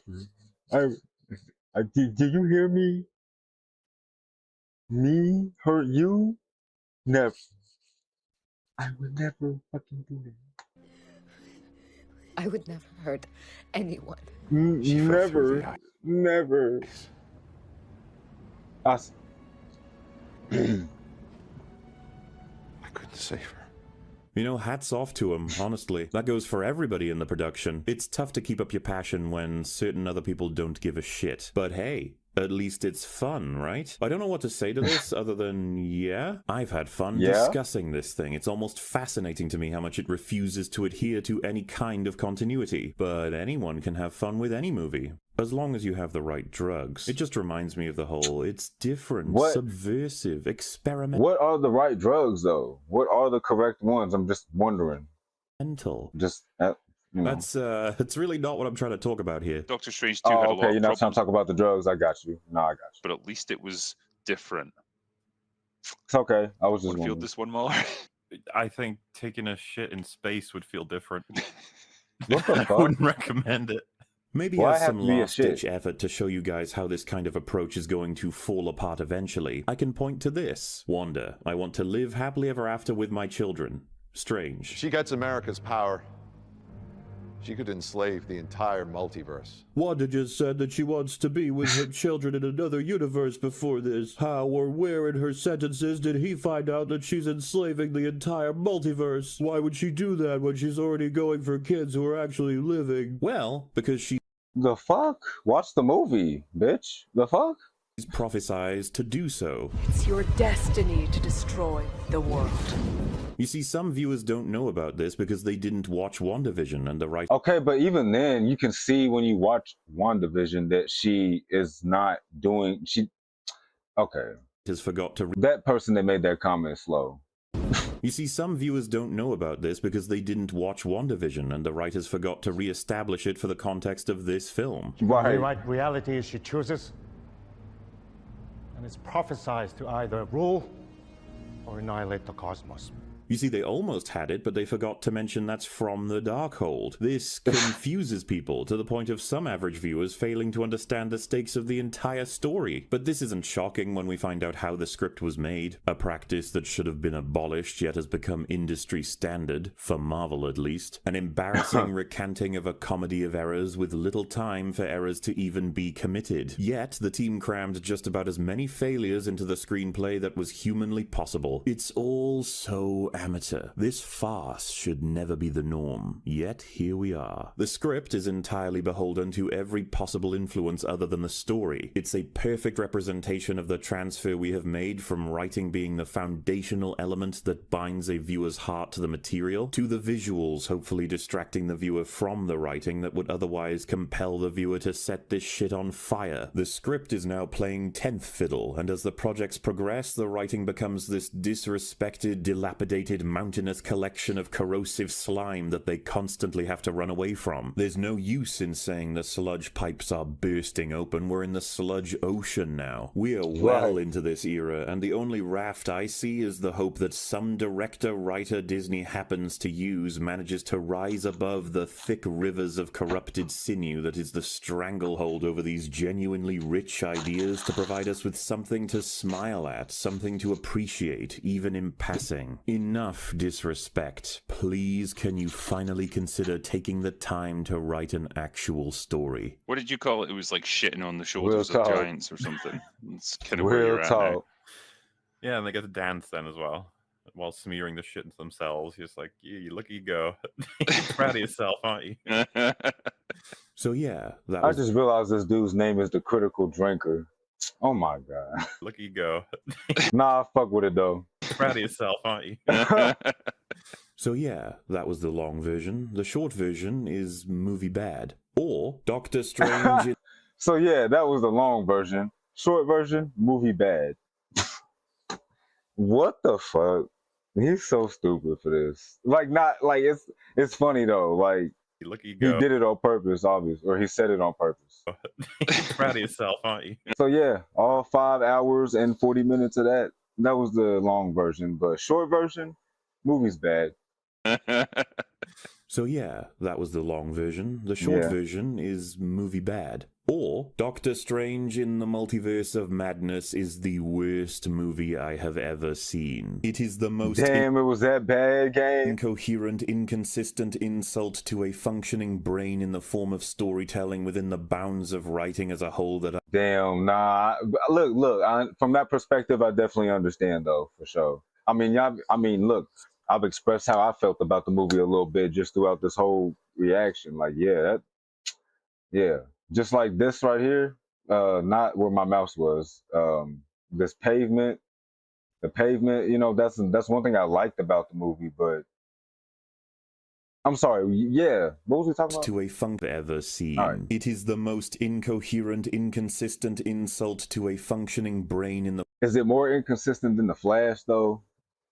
Do you hear me? Me hurt you? Never. I would never fucking do that. I would never hurt anyone. Never. I couldn't save her. You know, hats off to him, honestly. That goes for everybody in the production. It's tough to keep up your passion when certain other people don't give a shit. But hey, at least it's fun, right? I don't know what to say to this other than, yeah, I've had fun discussing this thing. It's almost fascinating to me how much it refuses to adhere to any kind of continuity. But anyone can have fun with any movie, as long as you have the right drugs. It just reminds me of the whole, it's different, subversive, experimental. What are the right drugs, though? What are the correct ones? I'm just wondering. Just... That's really not what I'm trying to talk about here. Doctor Strange 2 had a lot of you're not problems. trying to talk about the drugs. I got you. No, I got you. But at least it was different. It's okay. I was just feel this one more. I think taking a shit in space would feel different. What the fuck? I wouldn't recommend it. Maybe as some last-ditch effort to show you guys how this kind of approach is going to fall apart eventually, I can point to this. Wanda, I want to live happily ever after with my children. Strange. She gets America's power. She could enslave the entire multiverse. Wanda just said that she wants to be with her children in another universe before this. How or where in her sentences did he find out that she's enslaving the entire multiverse? Why would she do that when she's already going for kids who are actually living? Well, because she... The fuck? Watch the movie, bitch. The fuck? She's prophesied to do so. It's your destiny to destroy the world. You see, some viewers don't know about this because they didn't watch WandaVision and the right... Okay, but even then, you can see when you watch WandaVision that she is not doing... Okay. ...has forgot to... That person that made that comment is slow. You see, some viewers don't know about this because they didn't watch WandaVision and the writers forgot to re-establish it for the context of this film. Rewrite reality as she chooses, and it's prophesied to either rule or annihilate the cosmos. You see, they almost had it, but they forgot to mention that's from the Darkhold. This confuses people to the point of some average viewers failing to understand the stakes of the entire story. But this isn't shocking when we find out how the script was made. A practice that should have been abolished yet has become industry standard, for Marvel at least. An embarrassing recanting of a comedy of errors with little time for errors to even be committed. Yet, the team crammed just about as many failures into the screenplay that was humanly possible. It's all so amateur. This farce should never be the norm. Yet here we are. The script is entirely beholden to every possible influence other than the story. It's a perfect representation of the transfer we have made from writing being the foundational element that binds a viewer's heart to the material, to the visuals hopefully distracting the viewer from the writing that would otherwise compel the viewer to set this shit on fire. The script is now playing 10th fiddle, and as the projects progress, the writing becomes this disrespected, dilapidated, mountainous collection of corrosive slime that they constantly have to run away from. There's no use in saying the sludge pipes are bursting open. We're in the sludge ocean now. We're well into this era, and the only raft I see is the hope that some director, writer Disney happens to use manages to rise above the thick rivers of corrupted sinew that is the stranglehold over these genuinely rich ideas to provide us with something to smile at, something to appreciate, even in passing. Enough disrespect. Please, can you finally consider taking the time to write an actual story? What did you call it? It was like shitting on the shoulders of giants or something. It's kind of where you're at now. Yeah, and they get to dance then as well. while smearing the shit into themselves. Just like, yeah, look at you go. You're proud of yourself, aren't you? So yeah, that I was. just realized this dude's name is the Critical Drinker. Oh my god. Look at you go. Nah, fuck with it though. Proud of yourself, aren't you? So yeah, that was the long version. The short version is movie bad. Or Doctor Strange. So yeah, that was the long version. Short version, movie bad. What the fuck? He's so stupid for this. Like, not like it's funny though. Like, look at you he go. did it on purpose, obviously, or he said it on purpose. Proud of yourself, aren't you? So yeah, all 5 hours and 40 minutes of that. That was the long version, but short version, movie's bad. So yeah, that was the long version. The short Yeah. version is movie bad. Or Doctor Strange in the Multiverse of Madness is the worst movie I have ever seen. It is the most Damn, it was that bad, game. incoherent, inconsistent insult to a functioning brain in the form of storytelling within the bounds of writing as a whole that Damn, nah. Look. From that perspective, I definitely understand though, for sure. I mean, look, I've expressed how I felt about the movie a little bit just throughout this whole reaction. Like, yeah, just like this right here. Not where my mouse was. This pavement, the pavement. You know, that's one thing I liked about the movie. But I'm sorry. Yeah, what was we talking about? to a funk ever seen. All right. It is the most incoherent, inconsistent insult to a functioning brain in the Is it more inconsistent than the Flash though?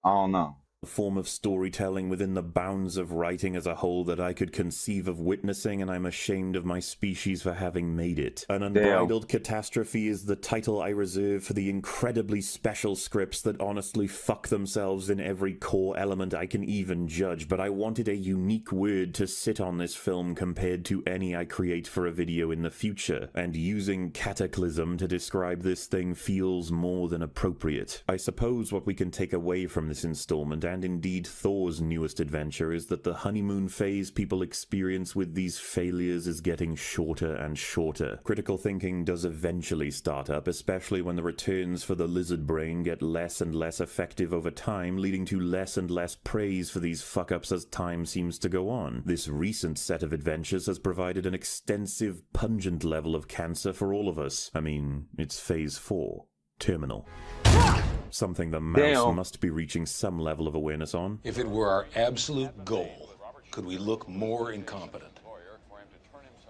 I don't know. form of storytelling within the bounds of writing as a whole that I could conceive of witnessing, and I'm ashamed of my species for having made it. An unbridled catastrophe is the title I reserve for the incredibly special scripts that honestly fuck themselves in every core element I can even judge, but I wanted a unique word to sit on this film compared to any I create for a video in the future, and using cataclysm to describe this thing feels more than appropriate. I suppose what we can take away from this installment, and indeed Thor's newest adventure, is that the honeymoon phase people experience with these failures is getting shorter and shorter. Critical thinking does eventually start up, especially when the returns for the lizard brain get less and less effective over time, leading to less and less praise for these fuck-ups as time seems to go on. This recent set of adventures has provided an extensive, pungent level of cancer for all of us. I mean, it's phase 4. Terminal. Something the mouse must be reaching some level of awareness on. If it were our absolute goal, could we look more incompetent?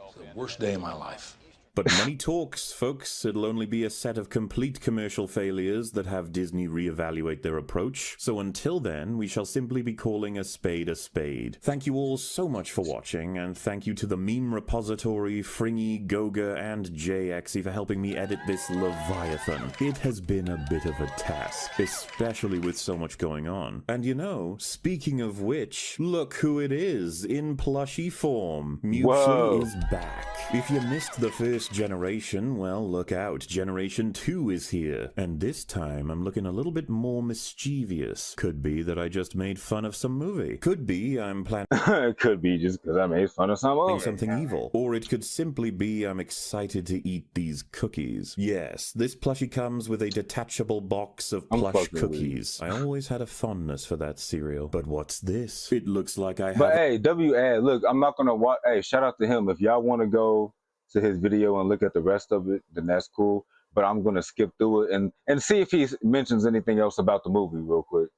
It's the worst day of my life. But money talks, folks. It'll only be a set of complete commercial failures that have Disney reevaluate their approach. So until then, we shall simply be calling a spade a spade. Thank you all so much for watching, and thank you to the meme repository, Fringy, Goga, and JXE for helping me edit this Leviathan. It has been a bit of a task, especially with so much going on. And you know, speaking of which, look who it is, in plushie form. Mutely is back. If you missed the first generation, well, look out. Generation 2 is here. And this time, I'm looking a little bit more mischievous. Could be that I just made fun of some movie. Could be I'm planning It could be just because I made fun of something evil. Or it could simply be I'm excited to eat these cookies. Yes, this plushie comes with a detachable box of plush cookies. I always had a fondness for that cereal. But what's this? It looks like I have... But hey, WAD, look, I'm not going to watch... Hey, shout out to him. If y'all want to go to his video and look at the rest of it, then that's cool. But I'm going to skip through it and see if he mentions anything else about the movie real quick.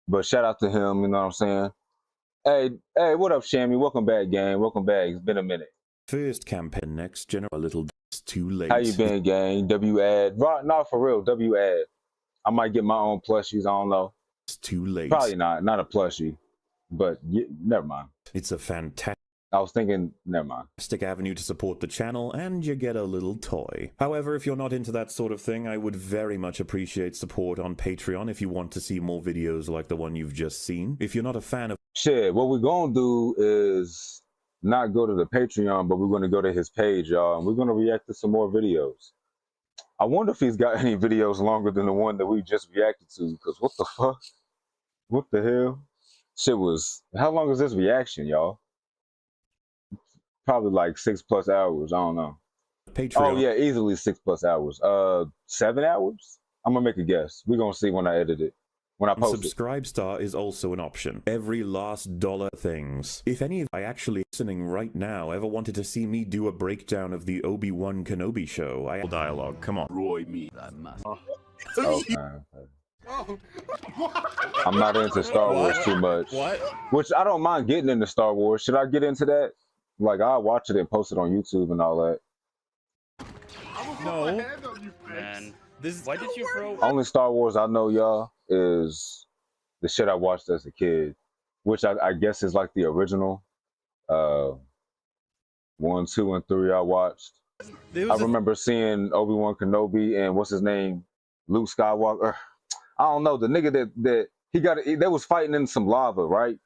But shout out to him, you know what I'm saying? Hey, what up, Shammy? Welcome back, gang. Welcome back. It's been a minute. First campaign, next general, a little too late. How you been, gang? WAD. No, for real, WAD. I might get my own plushies. I don't know. It's too late. Probably not a plushie. But never mind. It's a fantastic... I was thinking, never mind. Avenue to support the channel, and you get a little toy. However, if you're not into that sort of thing, I would very much appreciate support on Patreon if you want to see more videos like the one you've just seen. If you're not a fan of... Shit, what we're gonna do is not go to the Patreon, but we're gonna go to his page, y'all, and we're gonna react to some more videos. I wonder if he's got any videos longer than the one that we just reacted to, because what the fuck? What the hell? Shit was... How long is this reaction, y'all? Probably like 6+ hours. I don't know. Patreon. Oh yeah, easily 6+ hours. 7 hours? I'm gonna make a guess. We're gonna see when I edit it. when I post it. Subscribe Star is also an option. Every last dollar things. If any of you actually listening right now ever wanted to see me do a breakdown of the Obi-Wan Kenobi show, dialogue, come on. Roy me. I must. Okay. I'm not into Star Wars too much. What? Which I don't mind getting into Star Wars. Should I get into that? Like, I'll watch it and post it on YouTube and all that. No. Man, this. Why did you throw? Only Star Wars I know, y'all, is the shit I watched as a kid, which I guess is like the original. 1, 2, and 3 I watched. I remember seeing Obi-Wan Kenobi and what's his name, Luke Skywalker. I don't know, the nigga that he got. They was fighting in some lava, right?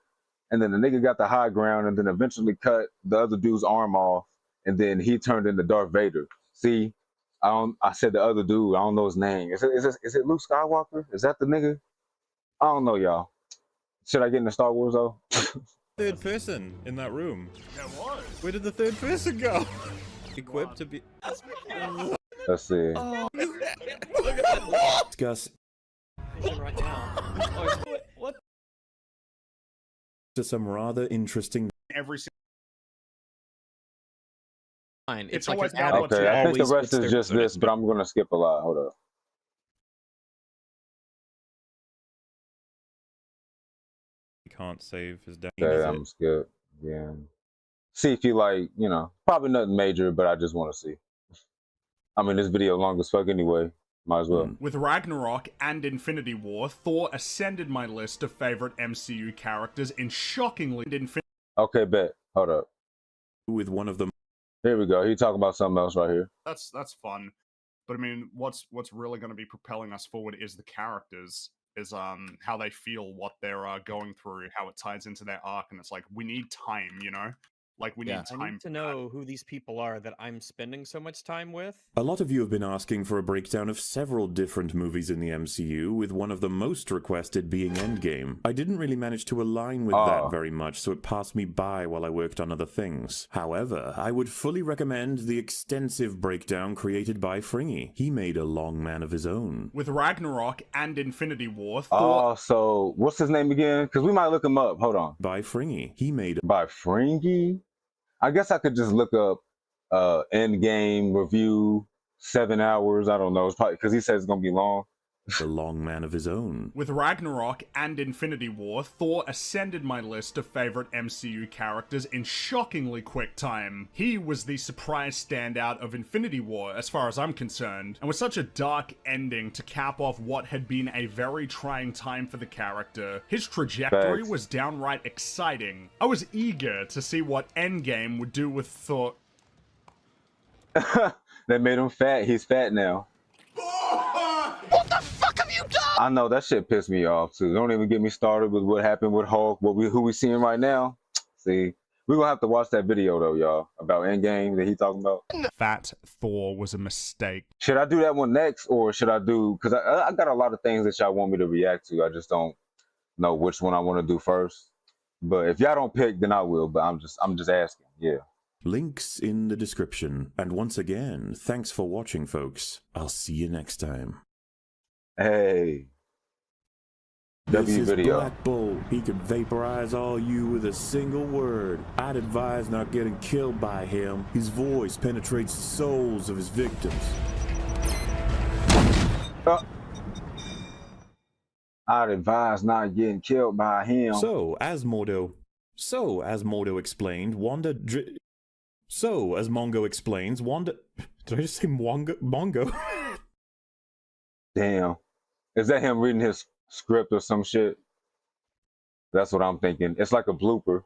And then the nigga got the high ground, and then eventually cut the other dude's arm off, and then he turned into Darth Vader. See, I said the other dude. I don't know his name. Is it Luke Skywalker? Is that the nigga? I don't know, y'all. Should I get into Star Wars though? Third person in that room. There was. Where did the third person go? Equipped to be. Let's see. Oh. Discuss Right now. What? to some rather interesting. Every Fine. It's like always an add-on Okay, to I think the always rest fix is their just this, but I'm gonna skip a lot. Hold up. He can't save his dad. Okay, I'm skip. Yeah. See if you like, probably nothing major, but I just want to see. I mean, this video long as fuck anyway. Might as well. With Ragnarok and Infinity War, Thor ascended my list of favorite MCU characters in shockingly Okay, bet. Hold up. With one of them. Here we go. He talking about something else right here. That's fun. But I mean, what's really going to be propelling us forward is the characters, is how they feel, what they're going through, how it ties into their arc, and it's like we need time, Like we need time. I need to know who these people are that I'm spending so much time with. A lot of you have been asking for a breakdown of several different movies in the MCU, with one of the most requested being Endgame. I didn't really manage to align with that very much, so it passed me by while I worked on other things. However, I would fully recommend the extensive breakdown created by Fringy. He made a long man of his own. With Ragnarok and Infinity War, Thor... so what's his name again? Because we might look him up. Hold on. By Fringy. He made... By Fringy? I guess I could just look up Endgame review, 7 hours. I don't know. It's probably because he says it's gonna be long. A long man of his own. With Ragnarok and Infinity War, Thor ascended my list of favorite MCU characters in shockingly quick time. He was the surprise standout of Infinity War, as far as I'm concerned, and with such a dark ending to cap off what had been a very trying time for the character, his trajectory was downright exciting. I was eager to see what Endgame would do with Thor. They made him fat. He's fat now. What the fuck have you done? I know that shit pissed me off too. Don't even get me started with what happened with Hulk. Who we seeing right now? See, we're gonna have to watch that video though, y'all, about Endgame that he talking about. Fat Thor was a mistake. Should I do that one next, or should I do? Because I got a lot of things that y'all want me to react to. I just don't know which one I want to do first. But if y'all don't pick, then I will. But I'm just asking. Yeah. Links in the description. And once again, thanks for watching, folks. I'll see you next time. Hey. This is video. Black Bull. He can vaporize all you with a single word. I'd advise not getting killed by him. His voice penetrates the souls of his victims. I'd advise not getting killed by him. So, as Mordo explained, Wanda... as Mongo explains, Wanda... Did I just say Mongo? Damn. Is that him reading his script or some shit? That's what I'm thinking. It's like a blooper.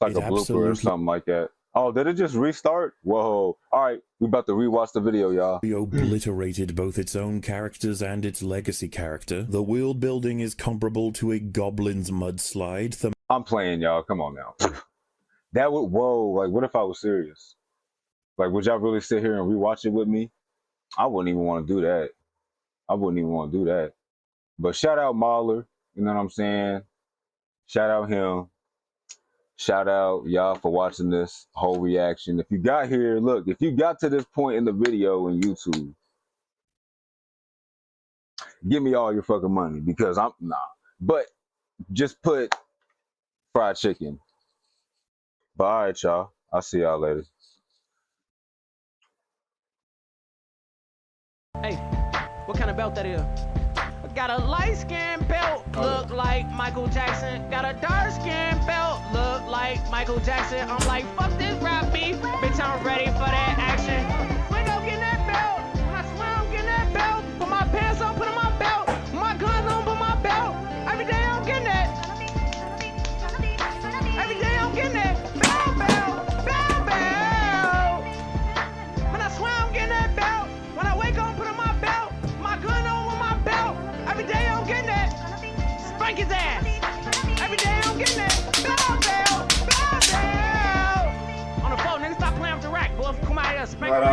It's like a blooper or something like that. Oh, did it just restart? Whoa. All right, we about to rewatch the video, y'all. We obliterated both its own characters and its legacy character. The world building is comparable to a goblin's mudslide. I'm playing, y'all. Come on now. That would, like, what if I was serious? Like, would y'all really sit here and rewatch it with me? I wouldn't even want to do that. But shout out Mahler, you know what I'm saying? Shout out him. Shout out y'all for watching this whole reaction. If you got here, look, if you got to this point in the video in YouTube, Give me all your fucking money because I'm nah. But just put fried chicken. But all right, y'all. I'll see y'all later. Hey, what kind of belt that is? Got a light skin belt, look like Michael Jackson. Got a dark skin belt, look like Michael Jackson. I'm like, fuck this rap beef, bitch, I'm ready for that action. When I'm getting that belt, I swear I'm getting that belt. Put my pants on, put on my belt. My guns on, put my belt. Every day I'm getting that. Every day I'm getting that. Belt, belt, belt, belt. When I swear I'm getting that belt. When I wake up, put on my belt. My gun on with my belt. Every day I'm getting that. Spank his ass. Every day I'm getting that. Belt, belt, belt, belt. On the phone, nigga, stop playing with the rack, boy. Come out here, spank him.